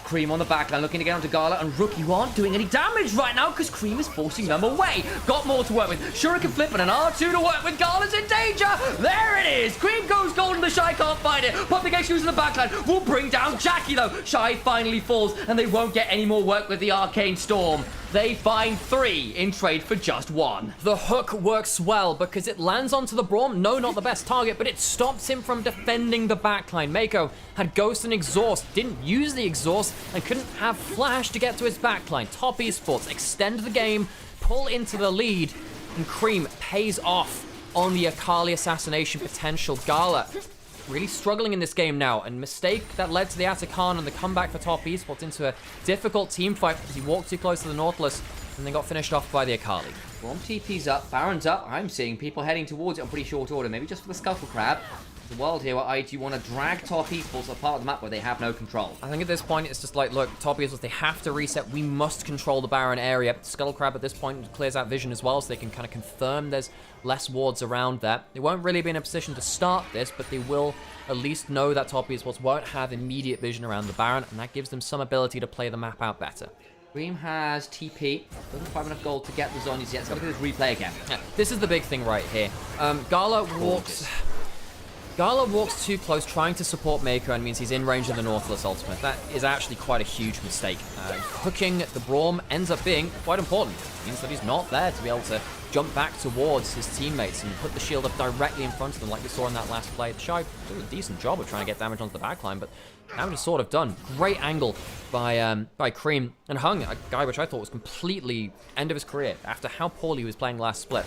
Cream on the backline, looking to get onto Gala, and Rookie who aren't doing any damage right now because Cream is forcing them away. Got more to work with. Shuriken flip and an R2 to work with. Gala's in danger. There it is. Cream goes golden. The Shy can't find it. Propagation using the backline will bring down Jackie though. Shy finally falls, and they won't get any more work with the Arcane Storm. They find 3 in trade for just 1. The hook works well because it lands onto the Braum. No, not the best target, but it stops him from defending the backline. Mako had Ghost and Exhaust, didn't use the Exhaust, and couldn't have Flash to get to his backline. Top Esports extend the game, pull into the lead, and Cream pays off on the Akali assassination potential. Gala really struggling in this game now, and mistake that led to the Atakan and the comeback for Top Esports into a difficult team fight because he walked too close to the Nautilus and then got finished off by the Akali. Braum TP's up, Baron's up. I'm seeing people heading towards it on pretty short order, maybe just for the Scuttle Crab. There's a world here where IG want to drag Top Esports to a part of the map where they have no control. I think at this point it's just like, look, Top Esports, they have to reset. We must control the Baron area. Scuttle Crab at this point clears out vision as well, so they can kind of confirm there's less wards around there. They won't really be in a position to start this, but they will at least know that Top Esports won't have immediate vision around the Baron, and that gives them some ability to play the map out better. Cream has TP, doesn't quite have enough gold to get the Zonies yet. It's got to do this replay again. Yeah, this is the big thing right here. Gala walks too close, trying to support Mako, and means he's in range of the Nautilus ultimate. That is actually quite a huge mistake. Hooking the Braum ends up being quite important. It means that he's not there to be able to jump back towards his teammates and put the shield up directly in front of them like we saw in that last play. The Shy did a decent job of trying to get damage onto the backline, but damage is sort of done. Great angle by Cream, and Hung, a guy which I thought was completely end of his career after how poorly he was playing last split.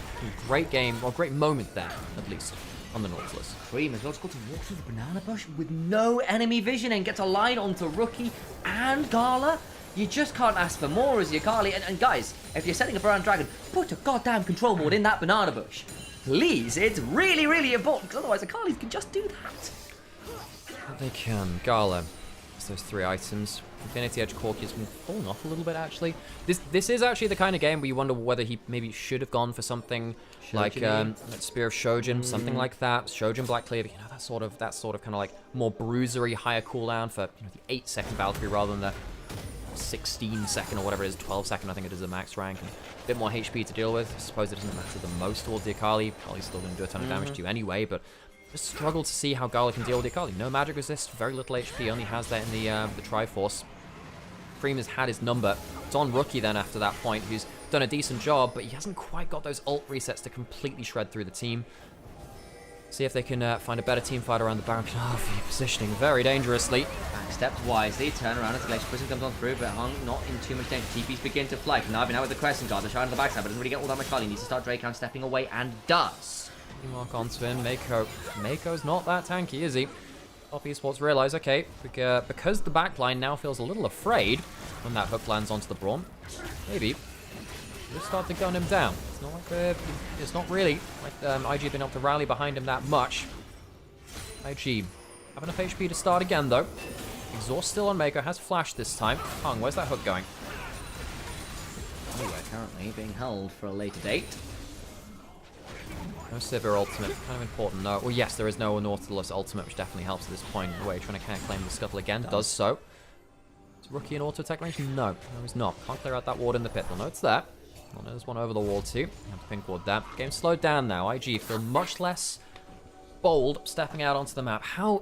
Great game, or great moment there, at least, on the Nautilus. Cream is logical to walk through the banana bush with no enemy vision and gets a line onto Rookie and Gala. You just can't ask for more as your Akali. And guys, if you're setting a Baron Dragon, put a goddamn control ward in that banana bush. Please, it's really, really important, because otherwise Akali can just do that. They can. Gala. It's those 3 items. Infinity Edge Corki has been falling off a little bit, actually. This is actually the kind of game where you wonder whether he maybe should have gone for something like Spear of Shojin, something like that. Shojin Black Cleaver, you know, that sort of kind of like more bruisery, higher cooldown for the 8-second Valkyrie rather than the 16-second or whatever it is, 12-second, I think it is the max rank. And a bit more HP to deal with. I suppose it doesn't matter the most towards the Akali. Akali's still going to do a ton of damage to you anyway, but just struggle to see how Gala can deal with the Akali. No magic resist, very little HP, only has that in the Triforce. Cream has had his number. It's on Rookie then after that point, who's done a decent job, but he hasn't quite got those ult resets to completely shred through the team. See if they can find a better team fight around the Baron. Oh, positioning very dangerously. Back steps wisely, turn around as the Glacier Prison comes on through, but Hung not in too much danger. TPs begin to fly. Conniving out with the Crescent Guard, the shine on the backside, but doesn't really get all that much value. Needs to start Drake stepping away, and does. Mark onto him. Mako's not that tanky, is he? Top Esports realize, okay, because the backline now feels a little afraid when that hook lands onto the Braum, maybe we'll start to gun him down. It's not like it's not really like IG been able to rally behind him that much. IG have enough HP to start again though. Exhaust still on Mako, has flash this time. Hung, where's that hook going? Anyway, currently being held for a later date. No Sivir ultimate, kind of important. No, well yes, there is no Nautilus ultimate, which definitely helps at this point. Wait, trying to kind of claim the Scuttle again, does so. Is Rookie in auto attack range? No, he's not. Can't clear out that ward in the pit. They'll know it's there. Well, there's one over the wall too. Have to pink ward that. Game slowed down now. IG feel much less bold stepping out onto the map. How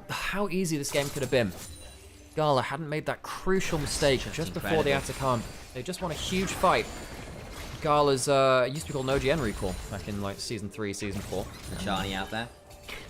easy this game could have been. Gala hadn't made that crucial mistake just before the Atacama. They just won a huge fight. Gala's used to be called an OGN recall back in like Season 3, Season 4. Shani out there.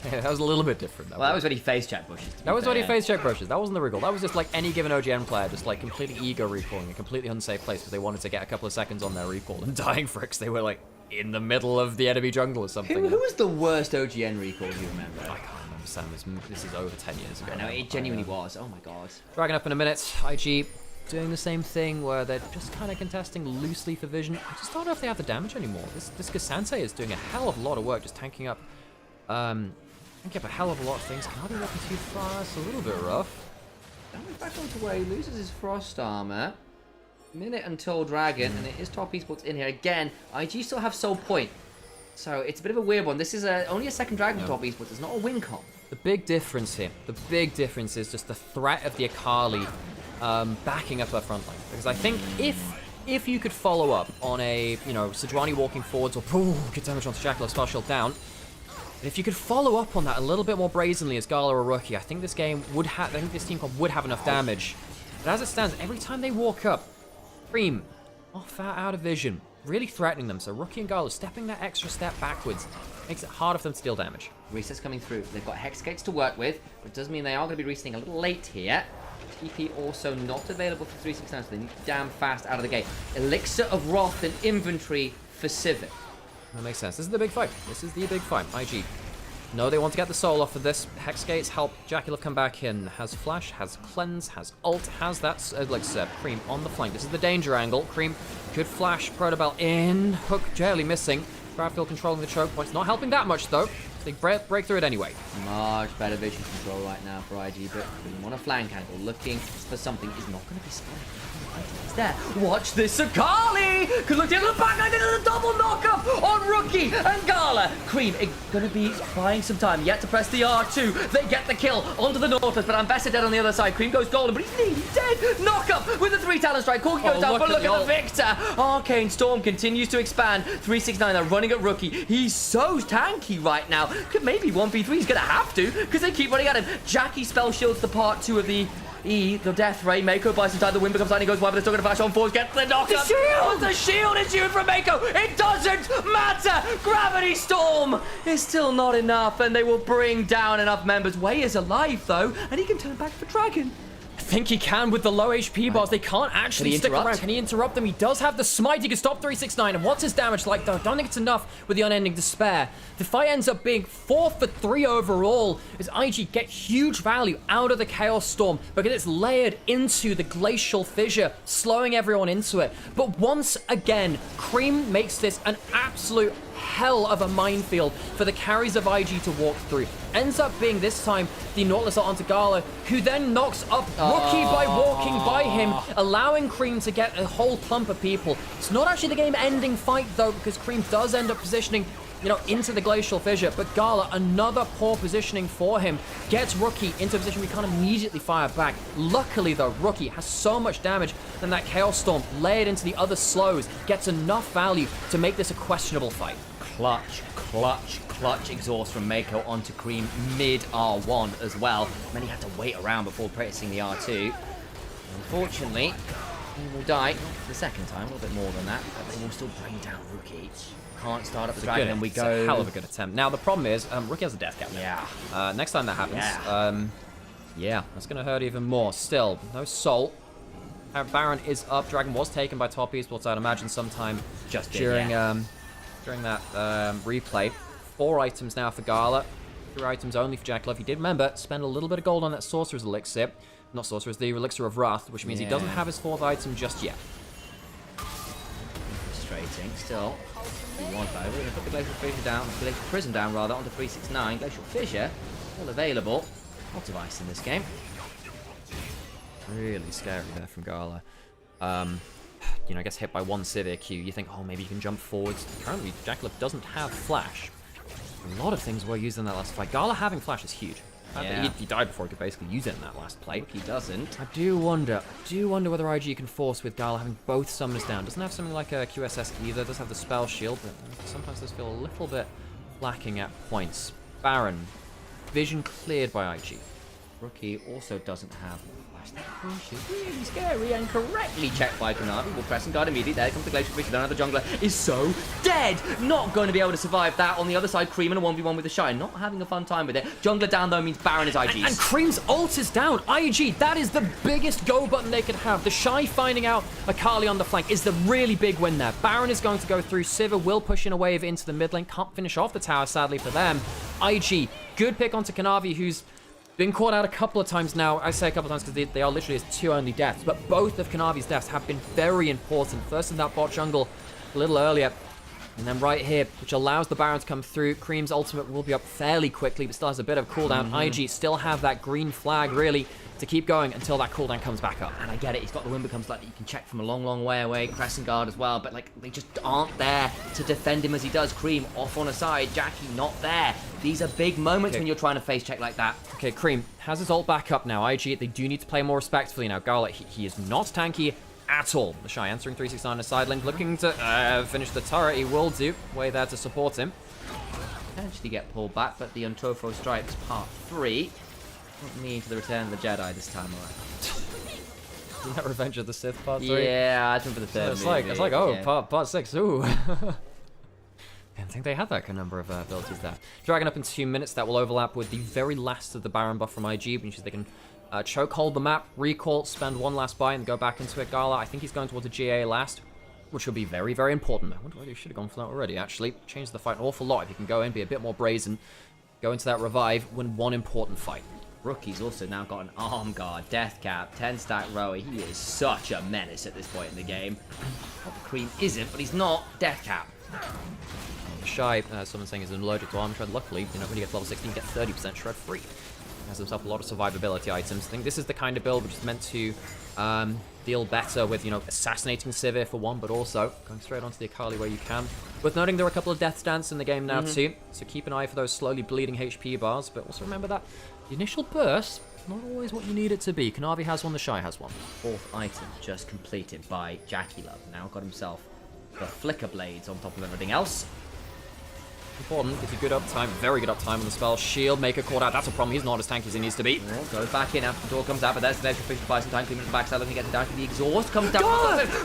Yeah, that was a little bit different. Well, that was when he face-checked Bushes. That was when he face-checked Bushes. That wasn't the recall. That was just like any given OGN player, just like completely ego recalling a completely unsafe place because they wanted to get a couple of seconds on their recall and dying for it because they were like in the middle of the enemy jungle or something. Who was the worst OGN recall you remember? I can't remember, Sam. This is over 10 years ago. I know, it genuinely was. Oh my god. Dragging up in a minute. IG doing the same thing where they're just kind of contesting loosely for vision. I just don't know if they have the damage anymore. This Cassante is doing a hell of a lot of work just tanking up. Tanking up a hell of a lot of things. Can't be looking too fast. A little bit rough. Damage back onto where he loses his frost armor. Minute until Dragon, and it is top esports in here again. IG still have soul point, so it's a bit of a weird one. This is only a second Dragon top esports. It's not a win con. The big difference here, the big difference is just the threat of the Akali backing up her front line. Because I think if you could follow up on a Sejuani walking forwards or get damage onto Jackal, spell shield down. But if you could follow up on that a little bit more brazenly as Gala or Rookie, I think this game would have. I think this team would have enough damage. But as it stands, every time they walk up, Cream off out of vision, really threatening them. So Rookie and Gala stepping that extra step backwards makes it harder for them to deal damage. Resets coming through. They've got Hex Gates to work with, but it does mean they are going to be resetting a little late here. TP also not available for 369, so they need to damn fast out of the gate. Elixir of Wrath and inventory for Civic. That makes sense. This is the big fight. This is the big fight. IG. No, they want to get the soul off of this. Hex Gates help Jackulov come back in. Has Flash, has Cleanse, has Ult, has that Elixir. Cream on the flank. This is the danger angle. Cream could flash Protobell in. Hook barely missing. Bradfield controlling the choke points. Not helping that much, though. They break through it anyway. Much better vision control right now for IG, but Cream on a flank angle, looking for something is not going to be spotted. He's there. Watch this, Akali! Could look down the back, I did a double knockup on Rookie and Gala. Cream is going to be buying some time yet to press the R2. They get the kill onto the Nautilus, but Ambassador dead on the other side. Cream goes golden, but he's nearly dead. Knockup with the 3 talent strike. Corki goes down, but look at the Victor. Arcane Storm continues to expand. 369 are running at Rookie. He's so tanky right now. Could maybe 1v3. He's going to have to, because they keep running at him. Jackie spell shields the part 2 of the death ray. Mako buys some time. The wind becomes down. He goes wide, but they're still going to flash on forwards. Gets the knock. The shield! The shield is used from Mako. It doesn't matter. Gravity Storm is still not enough, and they will bring down enough members. Wei is alive, though, and he can turn back for Dragon. I think he can with the low HP bars. They can't actually stick around. Can he interrupt them? He does have the smite. He can stop 369. And what's his damage like, though? I don't think it's enough with the unending despair. The fight ends up being 4 for 3 overall as IG get huge value out of the Chaos Storm because it's layered into the Glacial Fissure, slowing everyone into it. But once again, Cream makes this an absolute hell of a minefield for the carries of IG to walk through. Ends up being this time the Nautilus onto Gala, who then knocks up Rookie by walking by him, allowing Cream to get a whole clump of people. It's not actually the game-ending fight, though, because Cream does end up positioning into the Glacial Fissure, but Gala, another poor positioning for him, gets Rookie into a position we can't immediately fire back. Luckily, though, Rookie has so much damage, and that Chaos Storm, layered into the other slows, gets enough value to make this a questionable fight. Clutch exhaust from Mako onto Cream mid R1 as well. Many had to wait around before pressing the R2. Unfortunately, he will die the second time, a little bit more than that, but they will still bring down Rookie. Can't start up the Dragon, and we go. It's a hell of a good attempt. Now, the problem is, Rookie has a death cap. Yeah. Next time that happens, yeah, that's going to hurt even more. Still, no soul. Baron is up. Dragon was taken by top esports, I'd imagine, sometime just during that replay. 4 items now for Gala. 3 items only for Jackulov. He did, remember, spend a little bit of gold on that Sorcerer's Elixir. Not Sorcerer's, the Elixir of Wrath, which means he doesn't have his 4th item just yet. Frustrating. Still, we want though. We're going to put the Glacial Fissure down, Glacial Prison down rather, onto 369. Glacial Fissure, still available. Lots of ice in this game. Really scary there from Gala. Gets hit by 1 Severe Q. You think, oh, maybe you can jump forwards. Currently, Jackulov doesn't have Flash. A lot of things were used in that last fight. Gala having Flash is huge. He died before he could basically use it in that last play. He doesn't. I do wonder whether IG can force with Gala having both summoners down. Doesn't have something like a QSS either. Does have the spell shield, but sometimes does feel a little bit lacking at points. Baron. Vision cleared by IG. Rookie also doesn't have Really scary and correctly checked by Kanavi. Will press and guard immediately. There comes the Glacial Fish. Another jungler is so dead. Not going to be able to survive that. On the other side, Cream in a 1v1 with the Shy. Not having a fun time with it. Jungler down though means Baron is IG's. And Cream's ult is down. IG, that is the biggest go button they could have. The Shy finding out Akali on the flank is the really big win there. Baron is going to go through. Sivir will push in a wave into the mid lane. Can't finish off the tower, sadly for them. IG, good pick onto Kanavi, who's been caught out a couple of times now. I say a couple of times because they are literally his 2 only deaths, but both of Kanavi's deaths have been very important. First in that bot jungle a little earlier, and then right here, which allows the Baron to come through. Cream's ultimate will be up fairly quickly, but still has a bit of cooldown. IG still have that green flag, really, to keep going until that cooldown comes back up. And I get it, he's got the Wimber comes like you can check from a long, long way away, Crescent Guard as well, but like they just aren't there to defend him as he does. Cream off on a side, Jackie not there. These are big moments when you're trying to face check like that. Okay, Cream has his ult back up now. IG, they do need to play more respectfully now. Garlic, he is not tanky at all. The Shy answering 369 on side lane, looking to finish the turret. He will do. Way there to support him. Potentially get pulled back, but the Untofo Stripes part 3. Not me to the Return of the Jedi this time around. Isn't that Revenge of the Sith part 3? Yeah, I remember the third it's movie. like oh, yeah. part 6, ooh. I think they had that number of abilities there. Dragon up in 2 minutes. That will overlap with the very last of the Baron buff from IG, which is they can chokehold the map, recall, spend one last buy, and go back into it. Gala, I think he's going towards a GA last, which will be very, very important. I wonder whether he should have gone for that already, actually. Change the fight an awful lot if you can go in, be a bit more brazen, go into that revive, win one important fight. Rookie's also now got an arm guard, death cap, 10-stack rower. He is such a menace at this point in the game. Cream isn't, but he's not. Death cap. Shy, someone's saying, is allergic to arm shred. Luckily, you know, when you get to level 16, you get 30% shred free. Has himself a lot of survivability items. I think this is the kind of build which is meant to deal better with, you know, assassinating Sivir for one, but also going straight onto the Akali where you can. Worth noting there are a couple of death stance in the game now too, so keep an eye for those slowly bleeding HP bars, but also remember that the initial burst, not always what you need it to be. Kanavi has one, the Shy has one. Fourth item just completed by Jackie Love. Now got himself the Flicker Blades on top of everything else. Important, gives you good uptime, very good uptime on the spell. Shield Maker caught out, that's a problem, he's not as tanky as he needs to be. Well, goes back in after the door comes out, but there's the extra fish to buy some time, cleaning the backside, looking to get down to the exhaust, comes down.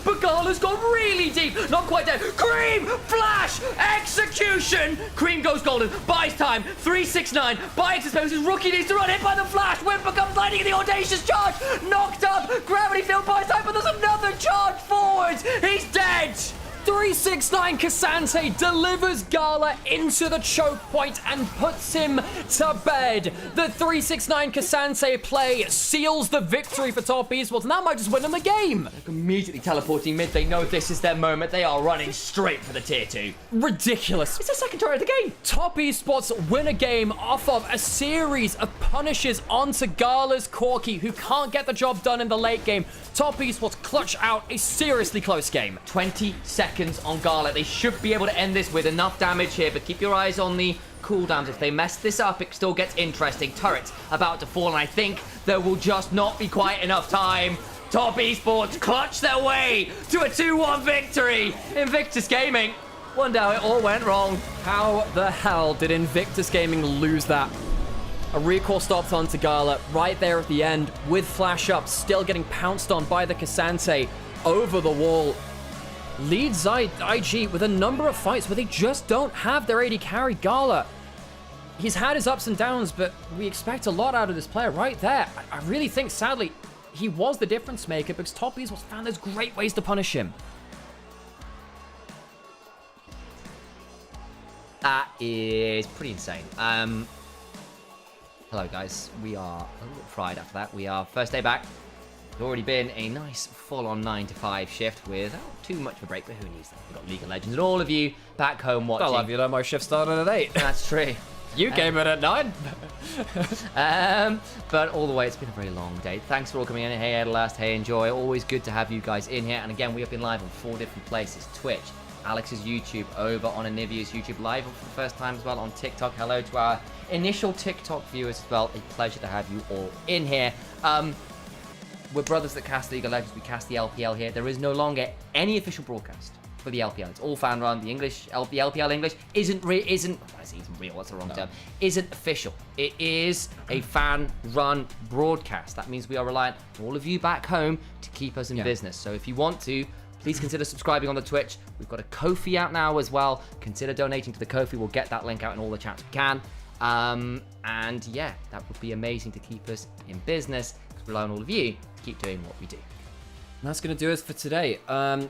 But Gala's gone really deep, not quite dead. Cream, flash, execution. Cream goes golden, buys time, 369, buy exposes, Rookie needs to run, hit by the flash, Whimper comes lightning in the audacious charge, knocked up, gravity field buys time, but there's another charge forwards, he's dead. 369 Cassante delivers Gala into the choke point and puts him to bed. The 369 Cassante play seals the victory for Top Esports, and that might just win them the game. Immediately teleporting mid, they know this is their moment. They are running straight for the tier 2. Ridiculous. It's the second turret of the game. Top Esports win a game off of a series of punishes onto Gala's Corki, who can't get the job done in the late game. Top Esports clutch out a seriously close game. 20 seconds on Gala. They should be able to end this with enough damage here, but keep your eyes on the cooldowns. If they mess this up, it still gets interesting. Turrets about to fall, and I think there will just not be quite enough time. Top Esports clutch their way to a 2-1 victory. Invictus Gaming. Wonder how it all went wrong. How the hell did Invictus Gaming lose that? A recall stopped onto Gala right there at the end with flash up, still getting pounced on by the Cassante over the wall. Leads IG with a number of fights where they just don't have their AD carry. Gala, he's had his ups and downs, but we expect a lot out of this player right there. I really think, sadly, he was the difference maker because Top Esports found there's great ways to punish him. That is pretty insane. Hello guys, we are a little bit fried after that. We are first day back. It's already been a nice full-on 9 to 5 shift without too much of a break, but who needs that? We've got League of Legends and all of you back home watching. I love you, though. My shift started at 8. That's true. You came in at 9. But all the way, it's been a very long day. Thanks for all coming in. Hey, Adlast. Hey, enjoy. Always good to have you guys in here. And again, we have been live on 4 different places. Twitch, Alex's YouTube, over on Anivia's YouTube, live for the first time as well on TikTok. Hello to our initial TikTok viewers as well. A pleasure to have you all in here. We're brothers that cast League of Legends. We cast the LPL here. There is no longer any official broadcast for the LPL. It's all fan run. The LPL English isn't real. That's the wrong term. Isn't official. It is a fan run broadcast. That means we are reliant on all of you back home to keep us in business. So if you want to, please consider subscribing on the Twitch. We've got a Ko-fi out now as well. Consider donating to the Ko-fi. We'll get that link out in all the chats we can. And yeah, that would be amazing to keep us in business. Because we rely on all of you to keep doing what we do. And that's going to do it for today.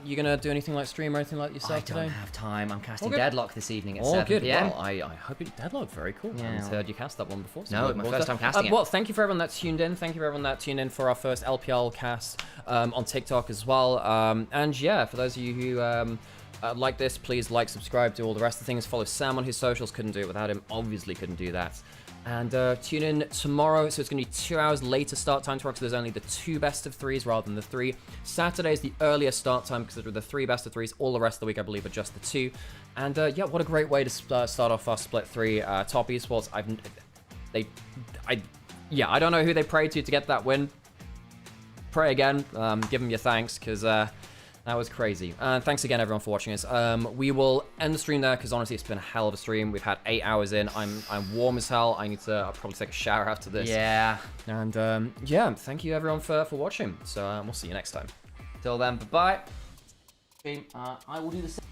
You going to do anything like stream or anything like yourself today? I don't have time. I'm casting Deadlock this evening at 7 good. PM. Well, I hope it Deadlock. Very cool. Yeah. I haven't heard you cast that one before. So no, my first time casting it. Well, thank you for everyone that tuned in. Thank you for everyone that tuned in for our first LPL cast on TikTok as well. And yeah, for those of you who like this, please like, subscribe, do all the rest of the things. Follow Sam on his socials. Couldn't do it without him. Obviously couldn't do that. And tune in tomorrow. So it's going to be 2 hours later start time tomorrow, because there's only the 2 best of 3s rather than the 3. Saturday is the earliest start time because there are the 3 best of 3s. All the rest of the week, I believe, are just the 2. And yeah, what a great way to start off our split 3 top esports. I don't know who they prayed to get that win. Pray again. Give them your thanks, because that was crazy. Thanks again, everyone, for watching us. We will end the stream there, because honestly, it's been a hell of a stream. We've had 8 hours in. I'm warm as hell. I need to I'll probably take a shower after this. Yeah. And yeah, thank you, everyone, for watching. So we'll see you next time. Till then, bye-bye. I will do the same.